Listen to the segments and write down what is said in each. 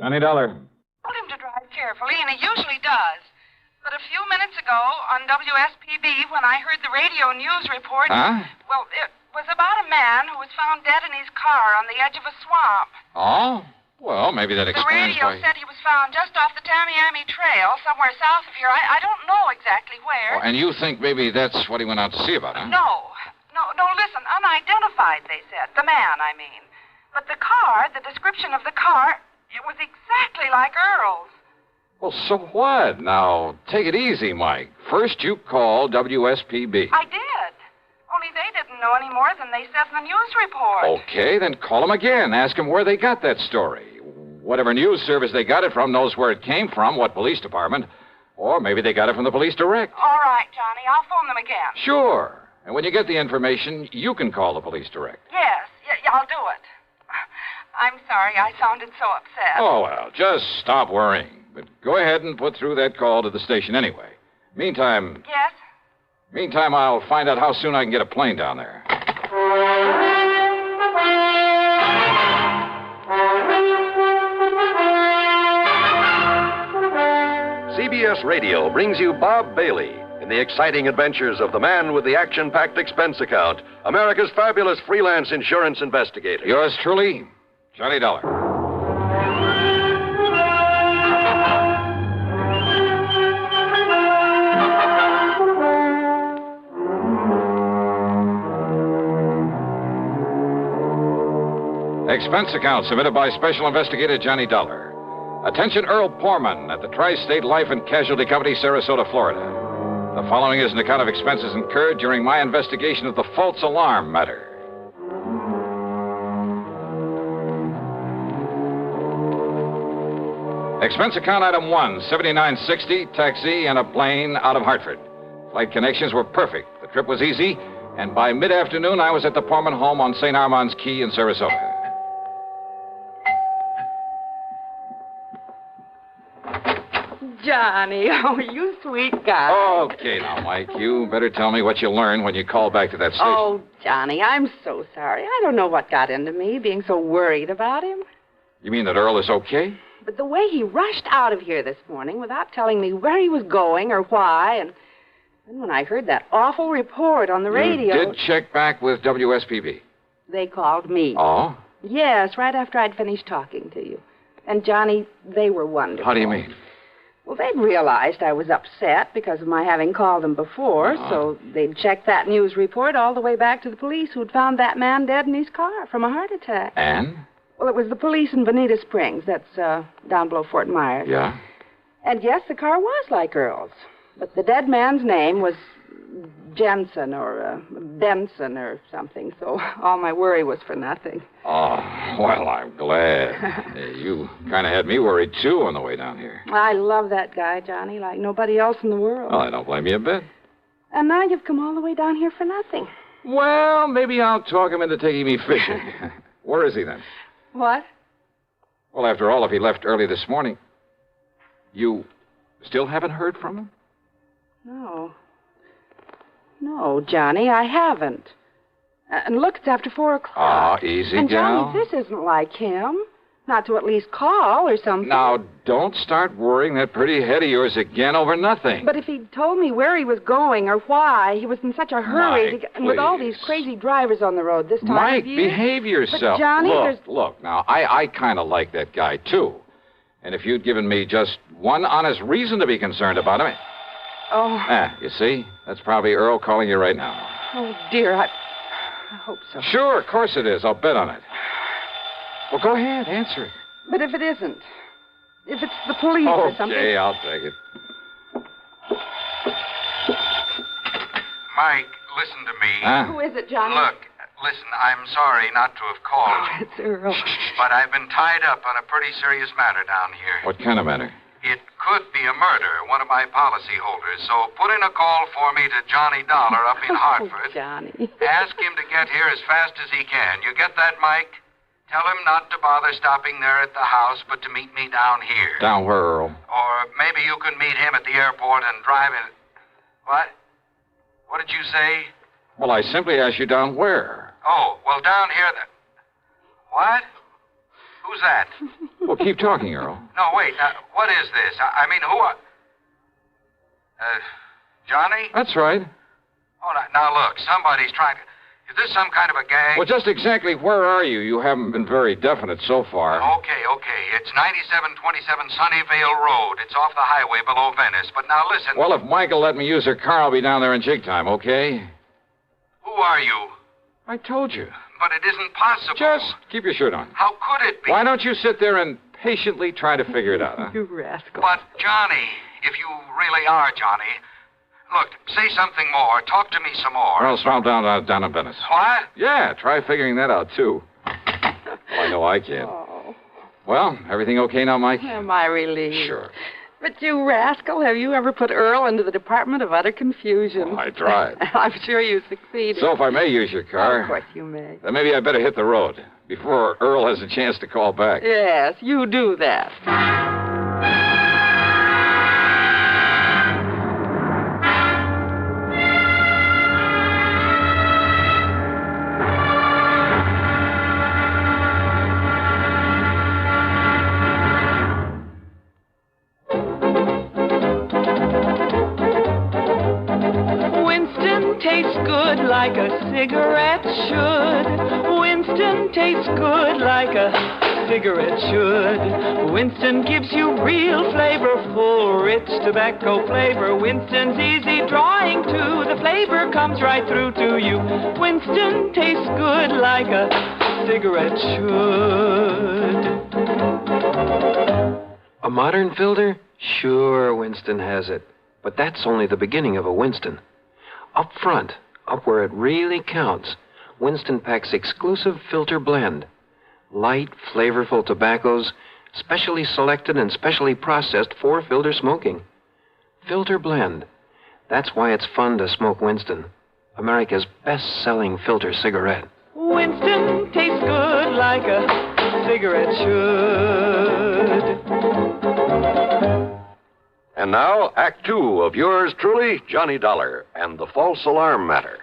Johnny Dollar. Told him to drive carefully, and he usually does. But a few minutes ago on WSPB, when I heard the radio news report... Huh? Well, it was about a man who was found dead in his car on the edge of a swamp. Oh? Well, maybe that The explains radio said he was found just off the Tamiami Trail, somewhere south of here. I don't know exactly where. Oh, and you think maybe that's what he went out to see about, huh? No, listen, unidentified, they said. The man, I mean. But the car, the description of the car, it was exactly like Earl's. Well, so what? Now, take it easy, Mike. First you call WSPB. I did. Only they didn't know any more than they said in the news report. Okay, then call them again. Ask them where they got that story. Whatever news service they got it from knows where it came from, what police department. Or maybe they got it from the police direct. All right, Johnny. I'll phone them again. Sure. And when you get the information, you can call the police direct. Yes, I'll do it. I'm sorry I sounded so upset. Oh, well, just stop worrying. But go ahead and put through that call to the station anyway. Meantime... Yes? Meantime, I'll find out how soon I can get a plane down there. CBS Radio brings you Bob Bailey in the exciting adventures of the man with the action-packed expense account, America's fabulous freelance insurance investigator. Yours truly, Johnny Dollar. Expense account submitted by Special Investigator Johnny Dollar. Attention Earl Porman at the Tri-State Life and Casualty Company, Sarasota, Florida. The following is an account of expenses incurred during my investigation of the false alarm matter. Expense account item 1, $79.60, taxi and a plane out of Hartford. Flight connections were perfect. The trip was easy, and by mid-afternoon I was at the Porman home on St. Armand's Key in Sarasota. Johnny, oh, you sweet guy. Okay, now, Mike, you better tell me what you learned when you called back to that station. Oh, Johnny, I'm so sorry. I don't know what got into me, being so worried about him. You mean that Earl is okay? But the way he rushed out of here this morning without telling me where he was going or why, and then when I heard that awful report on the radio... You did check back with WSPB? They called me. Oh? Yes, right after I'd finished talking to you. And, Johnny, they were wonderful. How do you mean? Well, they'd realized I was upset because of my having called them before, so they'd checked that news report all the way back to the police who'd found that man dead in his car from a heart attack. And? Well, it was the police in Bonita Springs. That's down below Fort Myers. Yeah? And yes, the car was like Earl's. But the dead man's name was Jensen or Benson or something, so all my worry was for nothing. Oh, well, I'm glad. You kind of had me worried, too, on the way down here. I love that guy, Johnny, like nobody else in the world. Well, I don't blame you a bit. And now you've come all the way down here for nothing. Well, maybe I'll talk him into taking me fishing. Where is he, then? What? Well, after all, if he left early this morning, you still haven't heard from him? No, Johnny, I haven't. And look, it's after 4 o'clock. Ah, easy, and gal. Johnny, this isn't like him. Not to at least call or something. Now, don't start worrying that pretty head of yours again over nothing. But if he'd told me where he was going or why, he was in such a hurry Mike, to get... And with all these crazy drivers on the road this time Mike, of year... behave yourself. But, Johnny, Look, now, I kind of like that guy, too. And if you'd given me just one honest reason to be concerned about him... Oh. You see? That's probably Earl calling you right now. Oh, dear, I hope so. Sure, of course it is. I'll bet on it. Well, go ahead, answer it. But if it isn't? If it's the police or something... Okay, I'll take it. Mike, listen to me. Huh? Who is it, Johnny? Look, listen, I'm sorry not to have called. Oh, it's Earl. But I've been tied up on a pretty serious matter down here. What kind of matter? It could be a murder, one of my policy holders. So put in a call for me to Johnny Dollar up in Hartford. Oh, Johnny. Ask him to get here as fast as he can. You get that, Mike? Tell him not to bother stopping there at the house, but to meet me down here. Down where, Earl? Or maybe you can meet him at the airport and drive in... What? What did you say? Well, I simply asked you down where. Oh, well, down here... What? Who's that? Well, keep talking, Earl. No, wait. What is this? I mean, who are... Johnny? That's right. Oh, now look, somebody's trying to... Is this some kind of a gang? Well, just exactly where are you? You haven't been very definite so far. Okay. It's 9727 Sunnyvale Road. It's off the highway below Venice. But now listen... Well, if Michael let me use her car, I'll be down there in jig time, okay? Who are you? I told you. But it isn't possible. Just keep your shirt on. How could it be? Why don't you sit there and patiently try to figure it out, huh? You rascal. But, Johnny, if you really are Johnny... Look, say something more. Talk to me some more. Or else I'll down in Venice. What? Yeah, try figuring that out, too. Well, I know I can. Oh, Well, everything okay now, Mike? am I relieved? Sure. But you rascal, have you ever put Earl into the Department of Utter Confusion? Well, I tried. I'm sure you succeeded. So if I may use your car... Of course you may. Then maybe I better hit the road before Earl has a chance to call back. Yes, you do that. Tastes good like a cigarette should. Winston tastes good like a cigarette should. Winston gives you real flavorful, rich tobacco flavor. Winston's easy drawing too. The flavor comes right through to you. Winston tastes good like a cigarette should. A modern filter? Sure, Winston has it. But that's only the beginning of a Winston. Up front, up where it really counts, Winston packs exclusive filter blend. Light, flavorful tobaccos, specially selected and specially processed for filter smoking. Filter blend. That's why it's fun to smoke Winston, America's best-selling filter cigarette. Winston tastes good like a cigarette should. And now, Act Two of yours truly, Johnny Dollar, and the False Alarm Matter.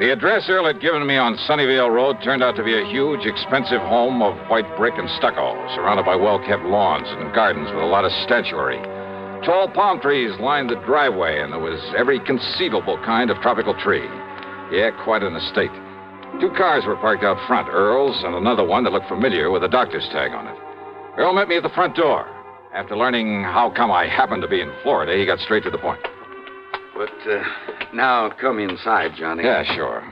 The address Earl had given me on Sunnyvale Road turned out to be a huge, expensive home of white brick and stucco, surrounded by well-kept lawns and gardens with a lot of statuary. Tall palm trees lined the driveway, and there was every conceivable kind of tropical tree. Yeah, quite an estate. 2 cars were parked out front, Earl's and another one that looked familiar with a doctor's tag on it. Earl met me at the front door. After learning how come I happened to be in Florida, he got straight to the point. But now come inside, Johnny. Yeah, sure.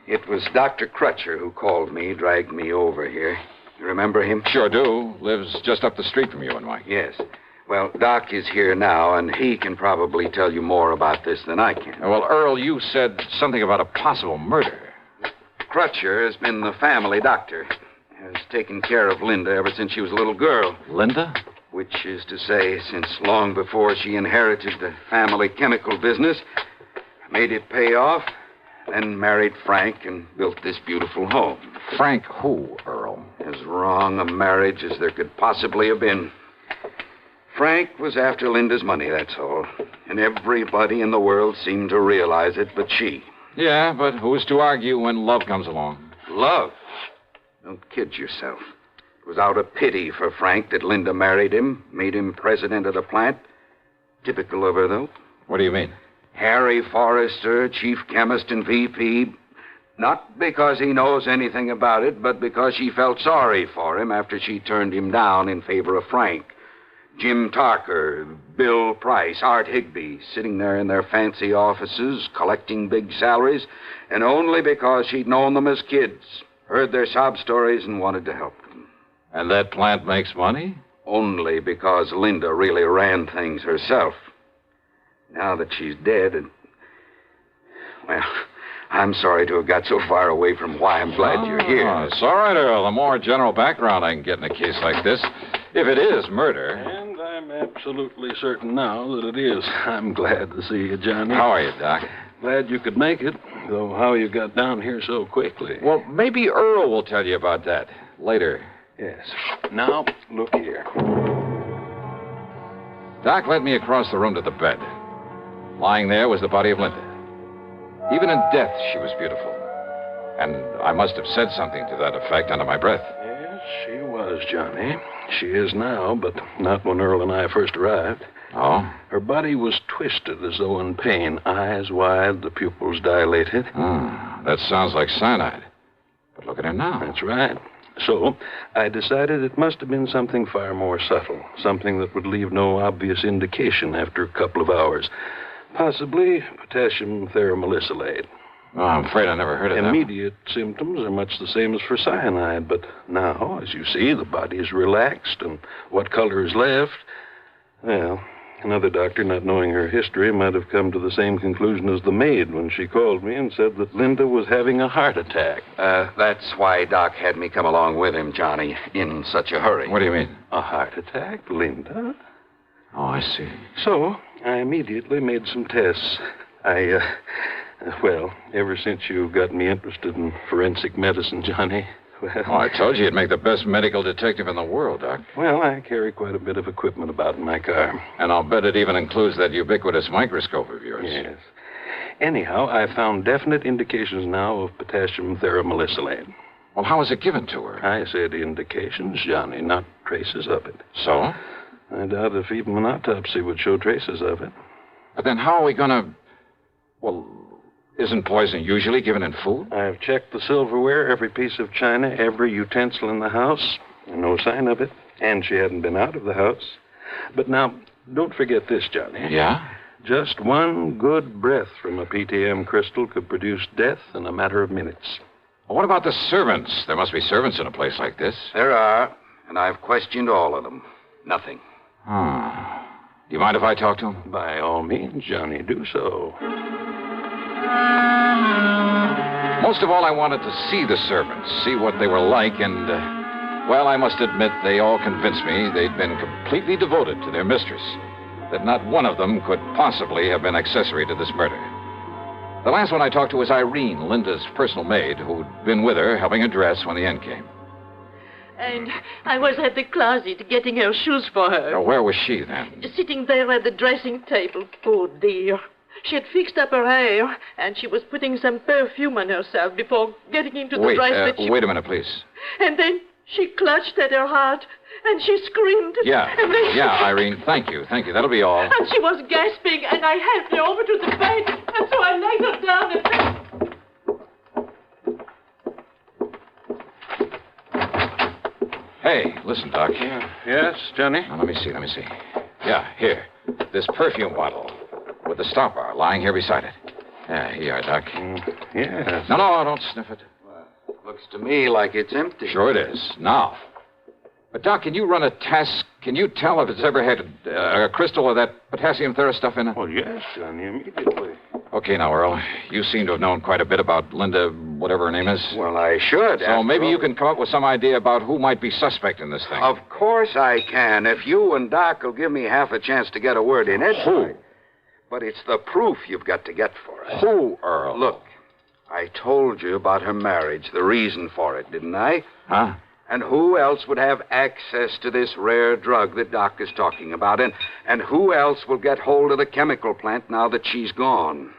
It was Dr. Crutcher who called me, dragged me over here. You remember him? Sure do. Lives just up the street from you and Mike. Yes. Well, Doc is here now, and he can probably tell you more about this than I can. Well, Earl, you said something about a possible murder. Crutcher has been the family doctor. Has taken care of Linda ever since she was a little girl. Linda? Which is to say, since long before she inherited the family chemical business, made it pay off, then married Frank and built this beautiful home. Frank who, Earl? As wrong a marriage as there could possibly have been. Frank was after Linda's money, that's all. And everybody in the world seemed to realize it but she. Yeah, but who's to argue when love comes along? Love? Don't kid yourself. It was out of pity for Frank that Linda married him, made him president of the plant. Typical of her, though. What do you mean? Harry Forrester, chief chemist and VP. Not because he knows anything about it, but because she felt sorry for him after she turned him down in favor of Frank. Jim Tarker, Bill Price, Art Higbee, sitting there in their fancy offices, collecting big salaries, and only because she'd known them as kids, heard their sob stories, and wanted to help them. And that plant makes money? Only because Linda really ran things herself. Now that she's dead, well, I'm sorry to have got so far away from why I'm glad you're here. It's all right, Earl. The more general background I can get in a case like this, if it is murder. And I'm absolutely certain now that it is. I'm glad to see you, Johnny. How are you, Doc? Glad you could make it, though how you got down here so quickly. Well, maybe Earl will tell you about that later. Yes. Now, look here. Doc led me across the room to the bed. Lying there was the body of Linda. Even in death, she was beautiful. And I must have said something to that effect under my breath. Yes, she was, Johnny. She is now, but not when Earl and I first arrived. Oh? Her body was twisted as though in pain, eyes wide, the pupils dilated. That sounds like cyanide. But look at her now. That's right. So, I decided it must have been something far more subtle, something that would leave no obvious indication after a couple of hours. Possibly potassium theramolysilate. Oh, I'm afraid I never heard of that. Immediate symptoms are much the same as for cyanide, but now, as you see, the body is relaxed, and what color is left? Well, another doctor, not knowing her history, might have come to the same conclusion as the maid when she called me and said that Linda was having a heart attack. That's why Doc had me come along with him, Johnny, in such a hurry. What do you mean? A heart attack, Linda? Oh, I see. So, I immediately made some tests. Well, ever since you got me interested in forensic medicine, Johnny, well... Oh, I told you you'd make the best medical detective in the world, Doc. Well, I carry quite a bit of equipment about in my car. And I'll bet it even includes that ubiquitous microscope of yours. Yes. Anyhow, I found definite indications now of potassium theramolysilate. Well, how was it given to her? I said indications, Johnny, not traces of it. So? I doubt if even an autopsy would show traces of it. But then how are we going to... Well, isn't poison usually given in food? I've checked the silverware, every piece of china, every utensil in the house. No sign of it. And she hadn't been out of the house. But now, don't forget this, Johnny. Yeah? Just one good breath from a PTM crystal could produce death in a matter of minutes. Well, what about the servants? There must be servants in a place like this. There are, and I've questioned all of them. Nothing. Do you mind if I talk to him? By all means, Johnny, do so. Most of all, I wanted to see the servants, see what they were like, and, well, I must admit, they all convinced me they'd been completely devoted to their mistress, that not one of them could possibly have been accessory to this murder. The last one I talked to was Irene, Linda's personal maid, who'd been with her, helping her dress when the end came. And I was at the closet getting her shoes for her. Now, where was she, then? Sitting there at the dressing table. Poor dear. She had fixed up her hair, and she was putting some perfume on herself before getting into the dress that she... Wait a minute, please. And then she clutched at her heart, and she screamed. Yeah, and then Irene, thank you. That'll be all. And she was gasping, and I helped her over to the bed, and so I laid her down and... Hey, listen, Doc. Yes, Johnny? Now, let me see. Yeah, here. This perfume bottle with the stopper lying here beside it. Yeah, here you are, Doc. Yes. No, don't sniff it. Well, looks to me like it's empty. Sure it is. Now. But, Doc, can you run a test? Can you tell if it's ever had a crystal of that potassium thera stuff in it? Well, yes, Johnny, immediately. Okay, now, Earl. You seem to have known quite a bit about Linda, whatever her name is. Well, I should. So maybe you can come up with some idea about who might be suspect in this thing. Of course I can, if you and Doc will give me half a chance to get a word in it. Who? But it's the proof you've got to get for us. Who, Earl? Look, I told you about her marriage, the reason for it, didn't I? Huh? And who else would have access to this rare drug that Doc is talking about? And who else will get hold of the chemical plant now that she's gone?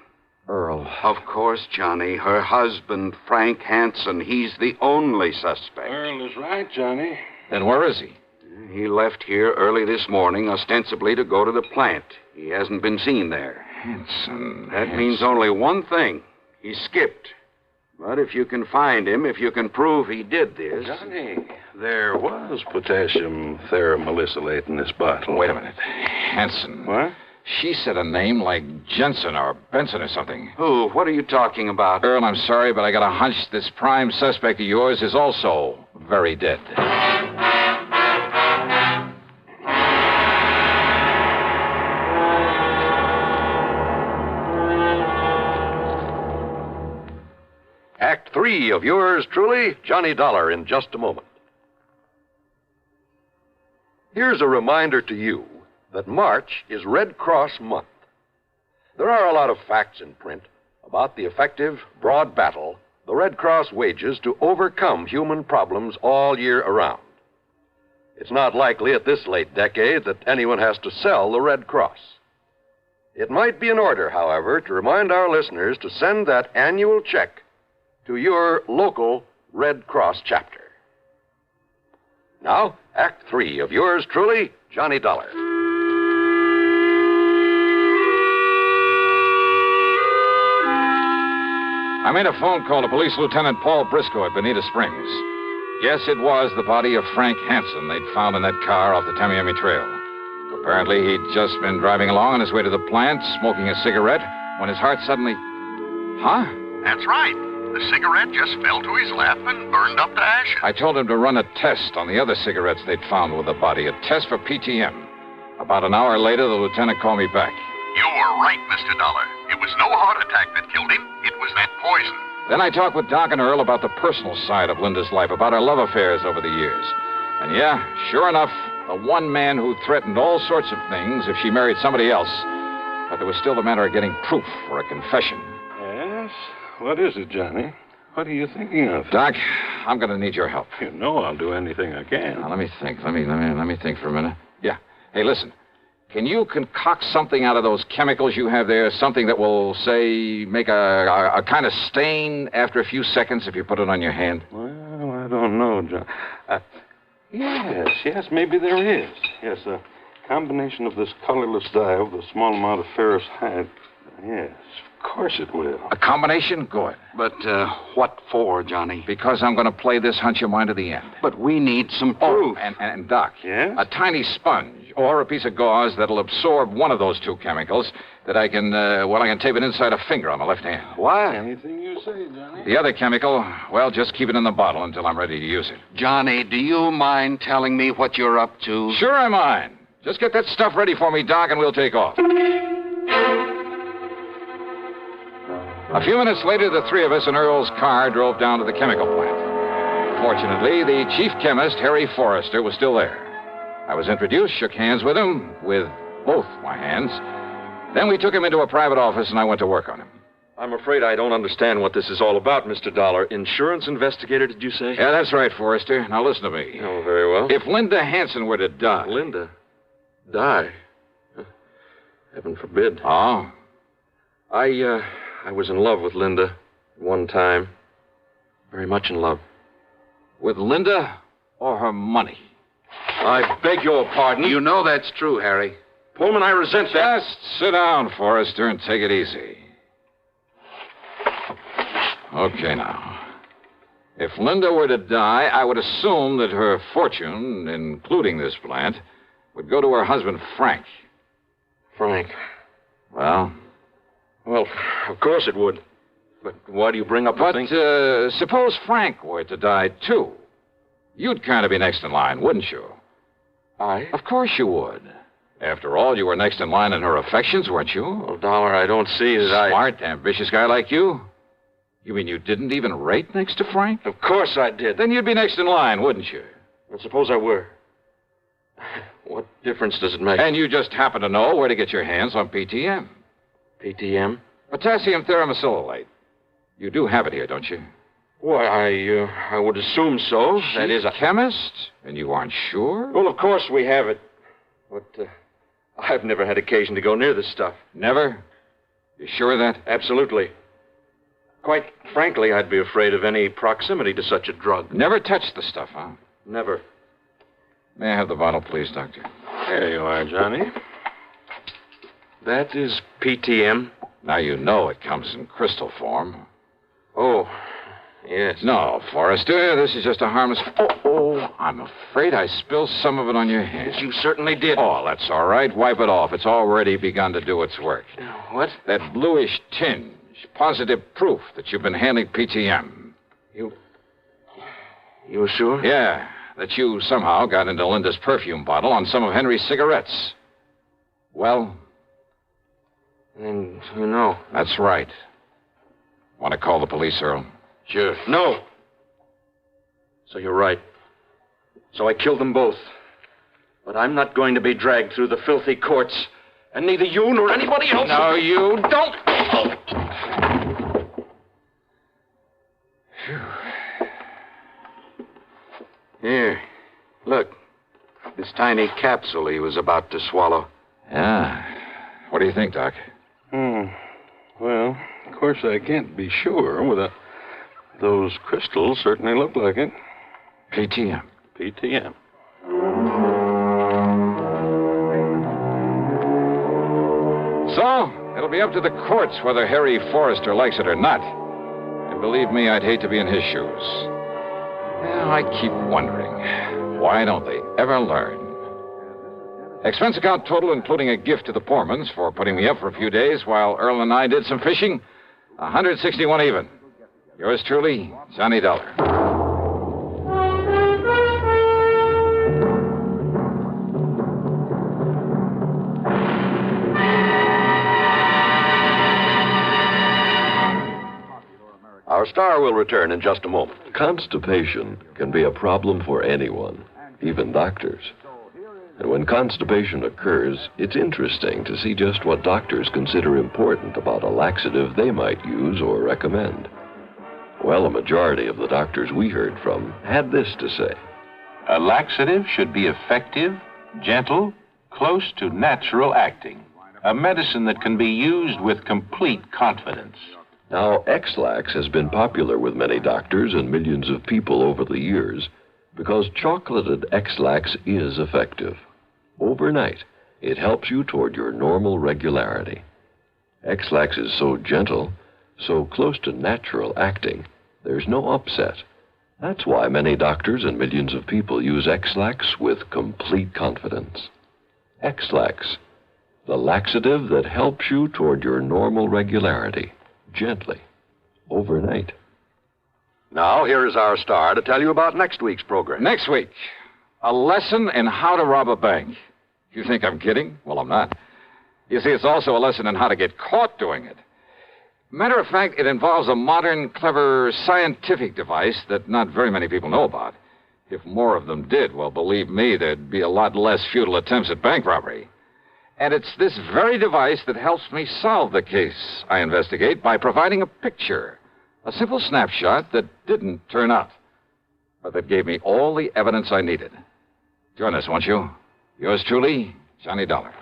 Earl. Of course, Johnny. Her husband, Frank Hansen. He's the only suspect. Earl is right, Johnny. Then where is he? He left here early this morning, ostensibly to go to the plant. He hasn't been seen there. Hansen. That means only one thing. He skipped. But if you can find him, if you can prove he did this... Johnny, there was potassium theramolysilate in this bottle. Wait a minute. Hansen. What? She said a name like Jensen or Benson or something. Who? What are you talking about? Earl, I'm sorry, but I got a hunch this prime suspect of yours is also very dead. Act 3 of yours truly, Johnny Dollar, in just a moment. Here's a reminder to you that March is Red Cross Month. There are a lot of facts in print about the effective, broad battle the Red Cross wages to overcome human problems all year around. It's not likely at this late decade that anyone has to sell the Red Cross. It might be in order, however, to remind our listeners to send that annual check to your local Red Cross chapter. Now, Act 3 of yours truly, Johnny Dollar. I made a phone call to Police Lieutenant Paul Briscoe at Bonita Springs. Yes, it was the body of Frank Hansen they'd found in that car off the Tamiami Trail. Apparently, he'd just been driving along on his way to the plant, smoking a cigarette, when his heart suddenly... Huh? That's right. The cigarette just fell to his lap and burned up to ashes. I told him to run a test on the other cigarettes they'd found with the body, a test for PTM. About an hour later, the lieutenant called me back. You were right, Mr. Dollar. It was no heart attack that killed him. It was that poison. Then I talked with Doc and Earl about the personal side of Linda's life, about her love affairs over the years. And yeah, sure enough, the one man who threatened all sorts of things if she married somebody else. But there was still the matter of getting proof for a confession. Yes? What is it, Johnny? What are you thinking of? Doc, I'm going to need your help. You know I'll do anything I can. Now, let me think. Let me think for a minute. Yeah. Hey, listen. Can you concoct something out of those chemicals you have there? Something that will, say, make a kind of stain after a few seconds if you put it on your hand? Well, I don't know, John. Yes, maybe there is. Yes, a combination of this colorless dye with a small amount of ferrous hide. Yes, of course it will. A combination? Good. But what for, Johnny? Because I'm going to play this hunch of mine to the end. But we need some proof. Oh, and Doc. Yes? A tiny sponge or a piece of gauze that'll absorb one of those two chemicals that I can tape it inside a finger on my left hand. Why? Anything you say, Johnny. The other chemical, well, just keep it in the bottle until I'm ready to use it. Johnny, do you mind telling me what you're up to? Sure I mind. Just get that stuff ready for me, Doc, and we'll take off. A few minutes later, the three of us in Earl's car drove down to the chemical plant. Fortunately, the chief chemist, Harry Forrester, was still there. I was introduced, shook hands with him, with both my hands. Then we took him into a private office, and I went to work on him. I'm afraid I don't understand what this is all about, Mr. Dollar. Insurance investigator, did you say? Yeah, that's right, Forrester. Now listen to me. Oh, very well. If Linda Hansen were to die... Linda? Die? Heaven forbid. Oh? I was in love with Linda at one time. Very much in love. With Linda or her money? I beg your pardon. You know that's true, Harry. Pullman, I resent that. Just sit down, Forrester, and take it easy. Okay, now. If Linda were to die, I would assume that her fortune, including this plant, would go to her husband, Frank. Frank. Well, of course it would. But why do you bring up the thing? Suppose Frank were to die, too. You'd kind of be next in line, wouldn't you? I? Of course you would. After all, you were next in line in her affections, weren't you? Well, Dollar, I don't see that Smart, ambitious guy like you? You mean you didn't even rate next to Frank? Of course I did. Then you'd be next in line, wouldn't you? Well, suppose I were. What difference does it make? And you just happen to know where to get your hands on PTM. PTM? Potassium thermosilylate. You do have it here, don't you? Why, I would assume so. That is, chemist? And you aren't sure? Well, of course we have it. But I've never had occasion to go near this stuff. Never? You sure of that? Absolutely. Quite frankly, I'd be afraid of any proximity to such a drug. Never touched the stuff, huh? Never. May I have the bottle, please, Doctor? There you are, Johnny. That is PTM. Now you know it comes in crystal form. Oh, yes. No, Forrester, this is just a harmless... Oh, I'm afraid I spilled some of it on your hands. You certainly did. Oh, that's all right. Wipe it off. It's already begun to do its work. What? That bluish tinge. Positive proof that you've been handling PTM. You sure? Yeah, that you somehow got into Linda's perfume bottle on some of Henry's cigarettes. Well? And you know. That's right. Want to call the police, Earl? Sure. No. So you're right. So I killed them both. But I'm not going to be dragged through the filthy courts. And neither you nor anybody else... No, you don't... Here. Look. This tiny capsule he was about to swallow. Yeah. What do you think, Doc? Well, of course I can't be sure Those crystals certainly look like it. PTM. PTM. So, it'll be up to the courts whether Harry Forrester likes it or not. And believe me, I'd hate to be in his shoes. Well, I keep wondering, why don't they ever learn? Expense account total, including a gift to the Pormans for putting me up for a few days while Earl and I did some fishing, $161 even. Yours truly, Johnny Dollar. Our star will return in just a moment. Constipation can be a problem for anyone, even doctors. And when constipation occurs, it's interesting to see just what doctors consider important about a laxative they might use or recommend. Well, a majority of the doctors we heard from had this to say. A laxative should be effective, gentle, close to natural acting. A medicine that can be used with complete confidence. Now, X-Lax has been popular with many doctors and millions of people over the years because chocolated X-Lax is effective. Overnight, it helps you toward your normal regularity. X-Lax is so gentle, so close to natural acting, there's no upset. That's why many doctors and millions of people use X-Lax with complete confidence. X-Lax, the laxative that helps you toward your normal regularity, gently, overnight. Now, here is our star to tell you about next week's program. Next week, a lesson in how to rob a bank. You think I'm kidding? Well, I'm not. You see, it's also a lesson in how to get caught doing it. Matter of fact, it involves a modern, clever, scientific device that not very many people know about. If more of them did, well, believe me, there'd be a lot less futile attempts at bank robbery. And it's this very device that helps me solve the case I investigate by providing a picture, a simple snapshot that didn't turn up, but that gave me all the evidence I needed. Join us, won't you? Yours truly, Johnny Dollar.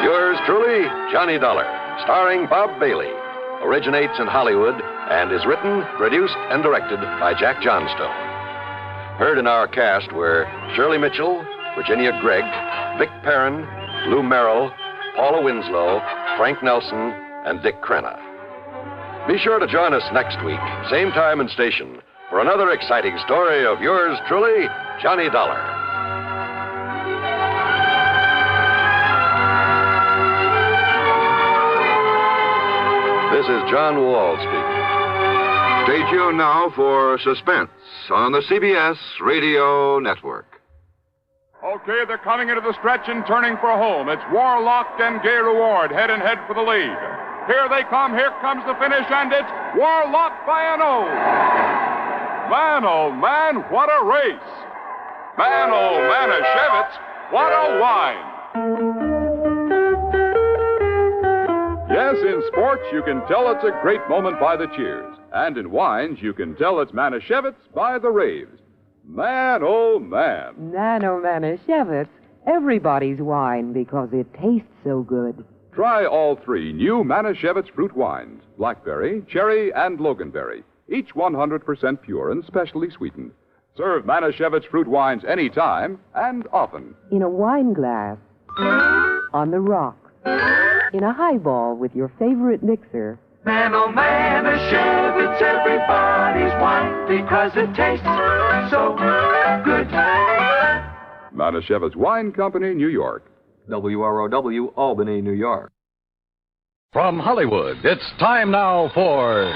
Yours truly, Johnny Dollar, starring Bob Bailey. Originates in Hollywood and is written, produced, and directed by Jack Johnstone. Heard in our cast were Shirley Mitchell, Virginia Gregg, Vic Perrin, Lou Merrill, Paula Winslow, Frank Nelson, and Dick Crenna. Be sure to join us next week, same time and station, for another exciting story of yours truly, Johnny Dollar. This is John Wall speaking. Stay tuned now for Suspense on the CBS Radio Network. Okay, they're coming into the stretch and turning for home. It's Warlock and Gay Reward head and head for the lead. Here they come. Here comes the finish, and it's Warlock by an O. Man, oh man, what a race. Man, oh Manischewitz, what a wine. Yes, in sports, you can tell it's a great moment by the cheers. And in wines, you can tell it's Manischewitz by the raves. Man, oh man. Nano Manischewitz, everybody's wine because it tastes so good. Try all three new Manischewitz fruit wines, blackberry, cherry, and loganberry, each 100% pure and specially sweetened. Serve Manischewitz fruit wines anytime and often. In a wine glass, on the rocks, in a highball with your favorite mixer. Man, oh man, Manischewitz, everybody's wine because it tastes so good. Manischewitz Wine Company, New York. WROW, Albany, New York. From Hollywood, it's time now for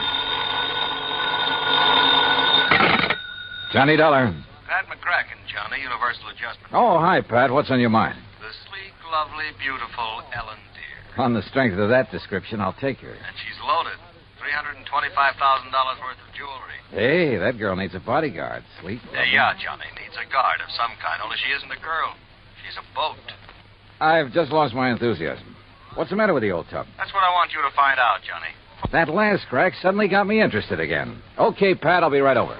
Johnny Dollar. Pat McCracken, Johnny, Universal Adjustment. Oh, hi, Pat. What's on your mind? The sleek, lovely, beautiful Ellen Deere. On the strength of that description, I'll take her. And she's loaded. $325,000 worth of jewelry. Hey, that girl needs a bodyguard. Sweet. Yeah, Johnny, needs a guard of some kind, only she isn't a girl. She's a boat. I've just lost my enthusiasm. What's the matter with the old tub? That's what I want you to find out, Johnny. That last crack suddenly got me interested again. Okay, Pat, I'll be right over.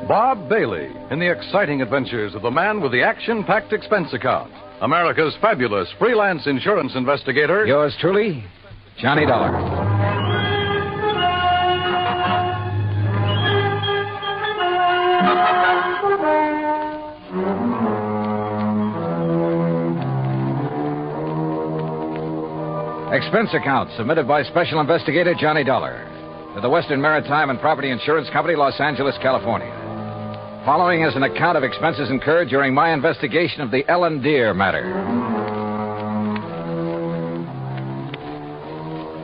Bob Bailey in the exciting adventures of the man with the action-packed expense account. America's fabulous freelance insurance investigator. Yours truly, Johnny Dollar. Expense account submitted by Special Investigator Johnny Dollar to the Western Maritime and Property Insurance Company, Los Angeles, California. Following is an account of expenses incurred during my investigation of the Ellen Deer matter.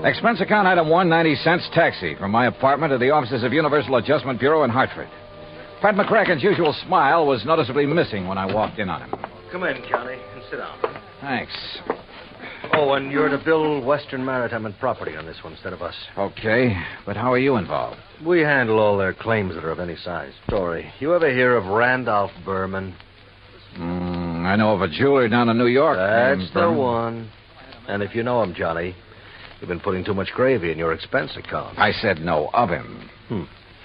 Expense account item 1, 90 cents taxi from my apartment to the offices of Universal Adjustment Bureau in Hartford. Pat McCracken's usual smile was noticeably missing when I walked in on him. Come in, Johnny, and sit down. Thanks. Oh, and you're to bill Western Maritime and Property on this one instead of us. Okay, but how are you involved? We handle all their claims that are of any size. Story. You ever hear of Randolph Berman? I know of a jeweler down in New York. That's the one. And if you know him, Johnny, you've been putting too much gravy in your expense account. I said no of him.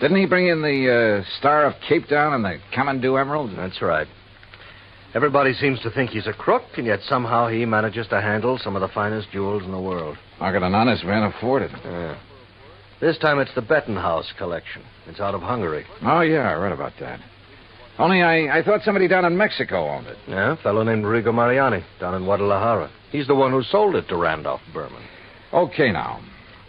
Didn't he bring in the Star of Cape Town and the Kamandu Emerald? That's right. Everybody seems to think he's a crook, and yet somehow he manages to handle some of the finest jewels in the world. How could an honest man afford it? Yeah. This time it's the Bettenhaus collection. It's out of Hungary. Oh, yeah, I read about that. Only I thought somebody down in Mexico owned it. Yeah, a fellow named Rigo Mariani, down in Guadalajara. He's the one who sold it to Randolph Berman. Okay, now.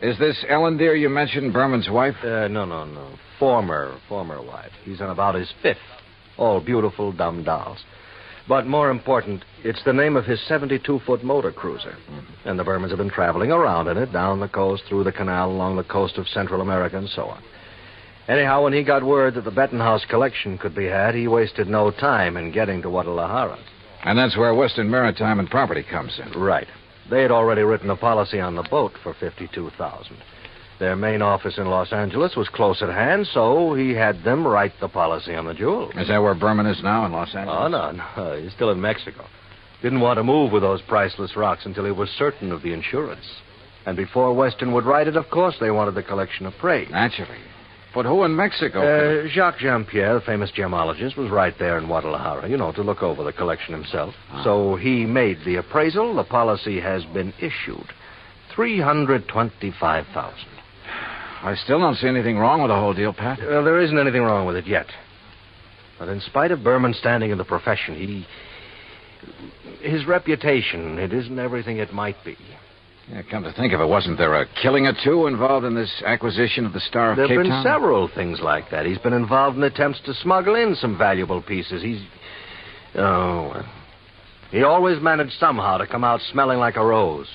Is this Ellen Deer you mentioned Berman's wife? No. Former wife. He's on about his fifth. All beautiful, dumb dolls. But more important, it's the name of his 72-foot motor cruiser. And the Bermans have been traveling around in it, down the coast, through the canal, along the coast of Central America, and so on. Anyhow, when he got word that the Bettenhaus collection could be had, he wasted no time in getting to Guadalajara. And that's where Western Maritime and Property comes in. Right. They had already written a policy on the boat for $52,000. Their main office in Los Angeles was close at hand, so he had them write the policy on the jewels. Is that where Berman is now, in Los Angeles? Oh, no. He's still in Mexico. Didn't want to move with those priceless rocks until he was certain of the insurance. And before Western would write it, of course, they wanted the collection appraised. Naturally. But who in Mexico? Jacques Jean-Pierre, the famous gemologist, was right there in Guadalajara, to look over the collection himself. So he made the appraisal. The policy has been issued. $325,000. I still don't see anything wrong with the whole deal, Pat. Well, there isn't anything wrong with it yet. But in spite of Berman's standing in the profession, his reputation, it isn't everything it might be. Yeah, come to think of it, wasn't there a killing or two involved in this acquisition of the Star of Cape Town? There have been several things like that. He's been involved in attempts to smuggle in some valuable pieces. He always managed somehow to come out smelling like a rose.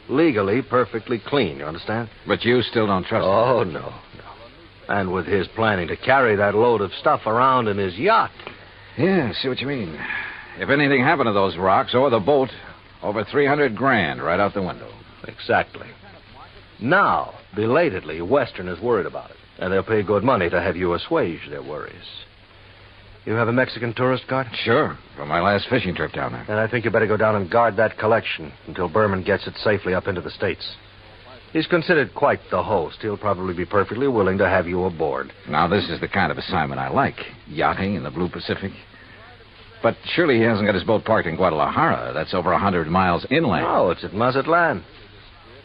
Legally, perfectly clean, you understand? But you still don't trust him? Oh, no. And with his planning to carry that load of stuff around in his yacht. Yeah, I see what you mean. If anything happened to those rocks or the boat, over $300,000 right out the window. Exactly. Now, belatedly, Western is worried about it. And they'll pay good money to have you assuage their worries. You have a Mexican tourist card? Sure, from my last fishing trip down there. And I think you better go down and guard that collection until Berman gets it safely up into the States. He's considered quite the host. He'll probably be perfectly willing to have you aboard. Now, this is the kind of assignment I like. Yachting in the Blue Pacific. But surely he hasn't got his boat parked in Guadalajara. That's over 100 miles inland. No, it's at Mazatlan.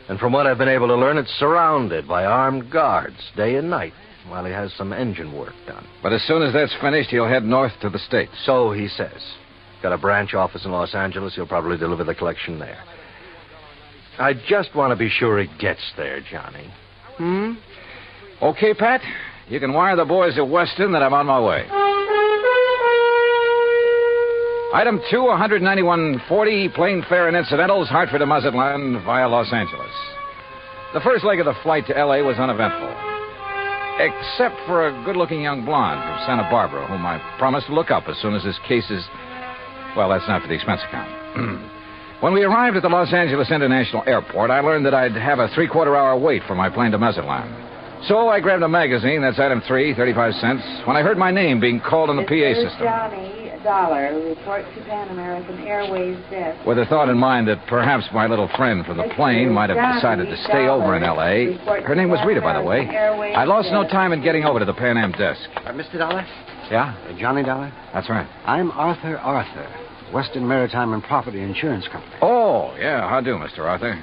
And from what I've been able to learn, it's surrounded by armed guards day and night while he has some engine work done. But as soon as that's finished, he'll head north to the States. So he says. Got a branch office in Los Angeles. He'll probably deliver the collection there. I just want to be sure he gets there, Johnny. Okay, Pat. You can wire the boys at Weston that I'm on my way. Item 2, 191.40, plane fare and incidentals, Hartford to Mazatlan via Los Angeles. The first leg of the flight to L.A. was uneventful. Except for a good-looking young blonde from Santa Barbara, whom I promised to look up as soon as his case is... Well, that's not for the expense account. When we arrived at the Los Angeles International Airport, I learned that I'd have a three-quarter-hour wait for my plane to Mazatlan. So I grabbed a magazine, that's item 3, 35 cents, when I heard my name being called on the PA system. Johnny, Dollar. Report to Pan American Airways desk. With the thought in mind that perhaps my little friend from the plane might have decided to stay over in L.A. Her name was Rita, by the way. I lost no time in getting over to the Pan Am desk. Mr. Dollar? Yeah? Johnny Dollar? That's right. I'm Arthur, Western Maritime and Property Insurance Company. Oh, yeah. How do, Mr. Arthur?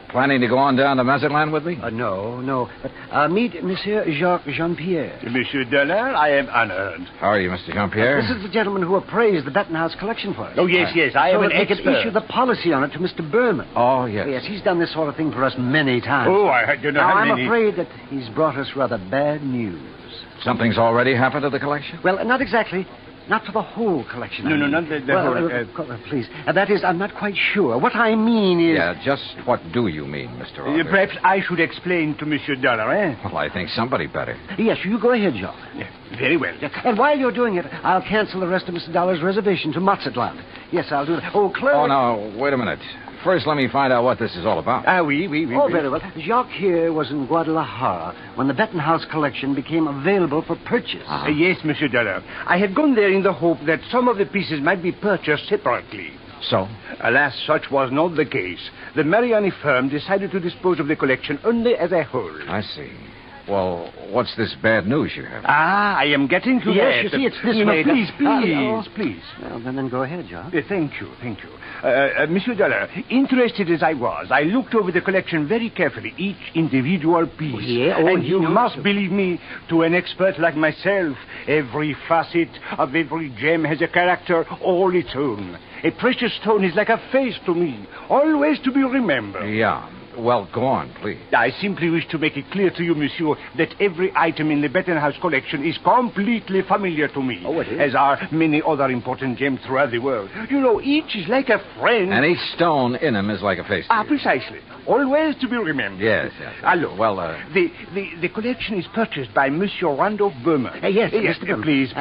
Planning to go on down to Mazatlan with me? No. But, meet Monsieur Jacques Jean-Pierre. Monsieur Dollar, I am honored. How are you, Mr. Jean-Pierre? This is the gentleman who appraised the Bettenhouse collection for us. Oh, yes. I am an expert. expert. Could issue the policy on it to Mr. Berman. Oh, yes. Yes, he's done this sort of thing for us many times. Oh, I do not have I'm many. afraid that he's brought us rather bad news. Something's already happened to the collection? Well, not exactly. Not for the whole collection. No, not the whole... Please. That is, I'm not quite sure. What I mean is... Yeah, just what do you mean, Mr. Arthur? Perhaps I should explain to Monsieur Dollar, eh? Well, I think somebody better. Yes, you go ahead, John. Yeah, very well. And while you're doing it, I'll cancel the rest of Mr. Dollar's reservation to Mazatlan. Yes, I'll do that. Oh, Claire... Oh, no, wait a minute. First, let me find out what this is all about. Oui. Oh, very well. Jacques here was in Guadalajara when the Bettenhouse collection became available for purchase. Yes, Monsieur Dollar. I had gone there in the hope that some of the pieces might be purchased separately. So? Alas, such was not the case. The Mariani firm decided to dispose of the collection only as a whole. I see. Well, what's this bad news you have? I am getting to that. Yes, you see, it's this way. Please. Well, then go ahead, John. Thank you. Monsieur Dollar, interested as I was, I looked over the collection very carefully, each individual piece. And you must believe me, to an expert like myself, every facet of every gem has a character all its own. A precious stone is like a face to me, always to be remembered. Yeah. Well, go on, please. I simply wish to make it clear to you, monsieur, that every item in the Bettenhouse collection is completely familiar to me. Oh, it is? As are many other important gems throughout the world. You know, each is like a friend. And each stone in them is like a face to you. Precisely. Always to be remembered. Yes. Look, well, the collection is purchased by Monsieur Randolph Berman. Yes, Mr. Berman. Please.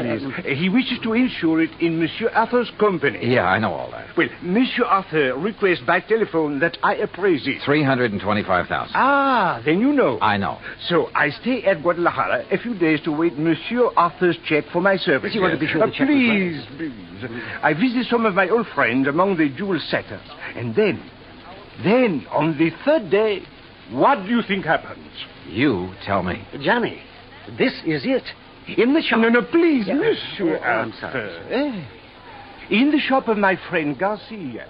He wishes to insure it in Monsieur Arthur's company. Yeah, I know all that. Well, Monsieur Arthur requests by telephone that I appraise it. $325,000. Then you know. I know. So I stay at Guadalajara a few days to wait Monsieur Arthur's check for my service. You want to be sure the check please. I visit some of my old friends among the jewel setters. And then, on the third day, what do you think happens? You tell me. Johnny, this is it. In the shop... No, please, Monsieur I'm sorry. In the shop of my friend Garcia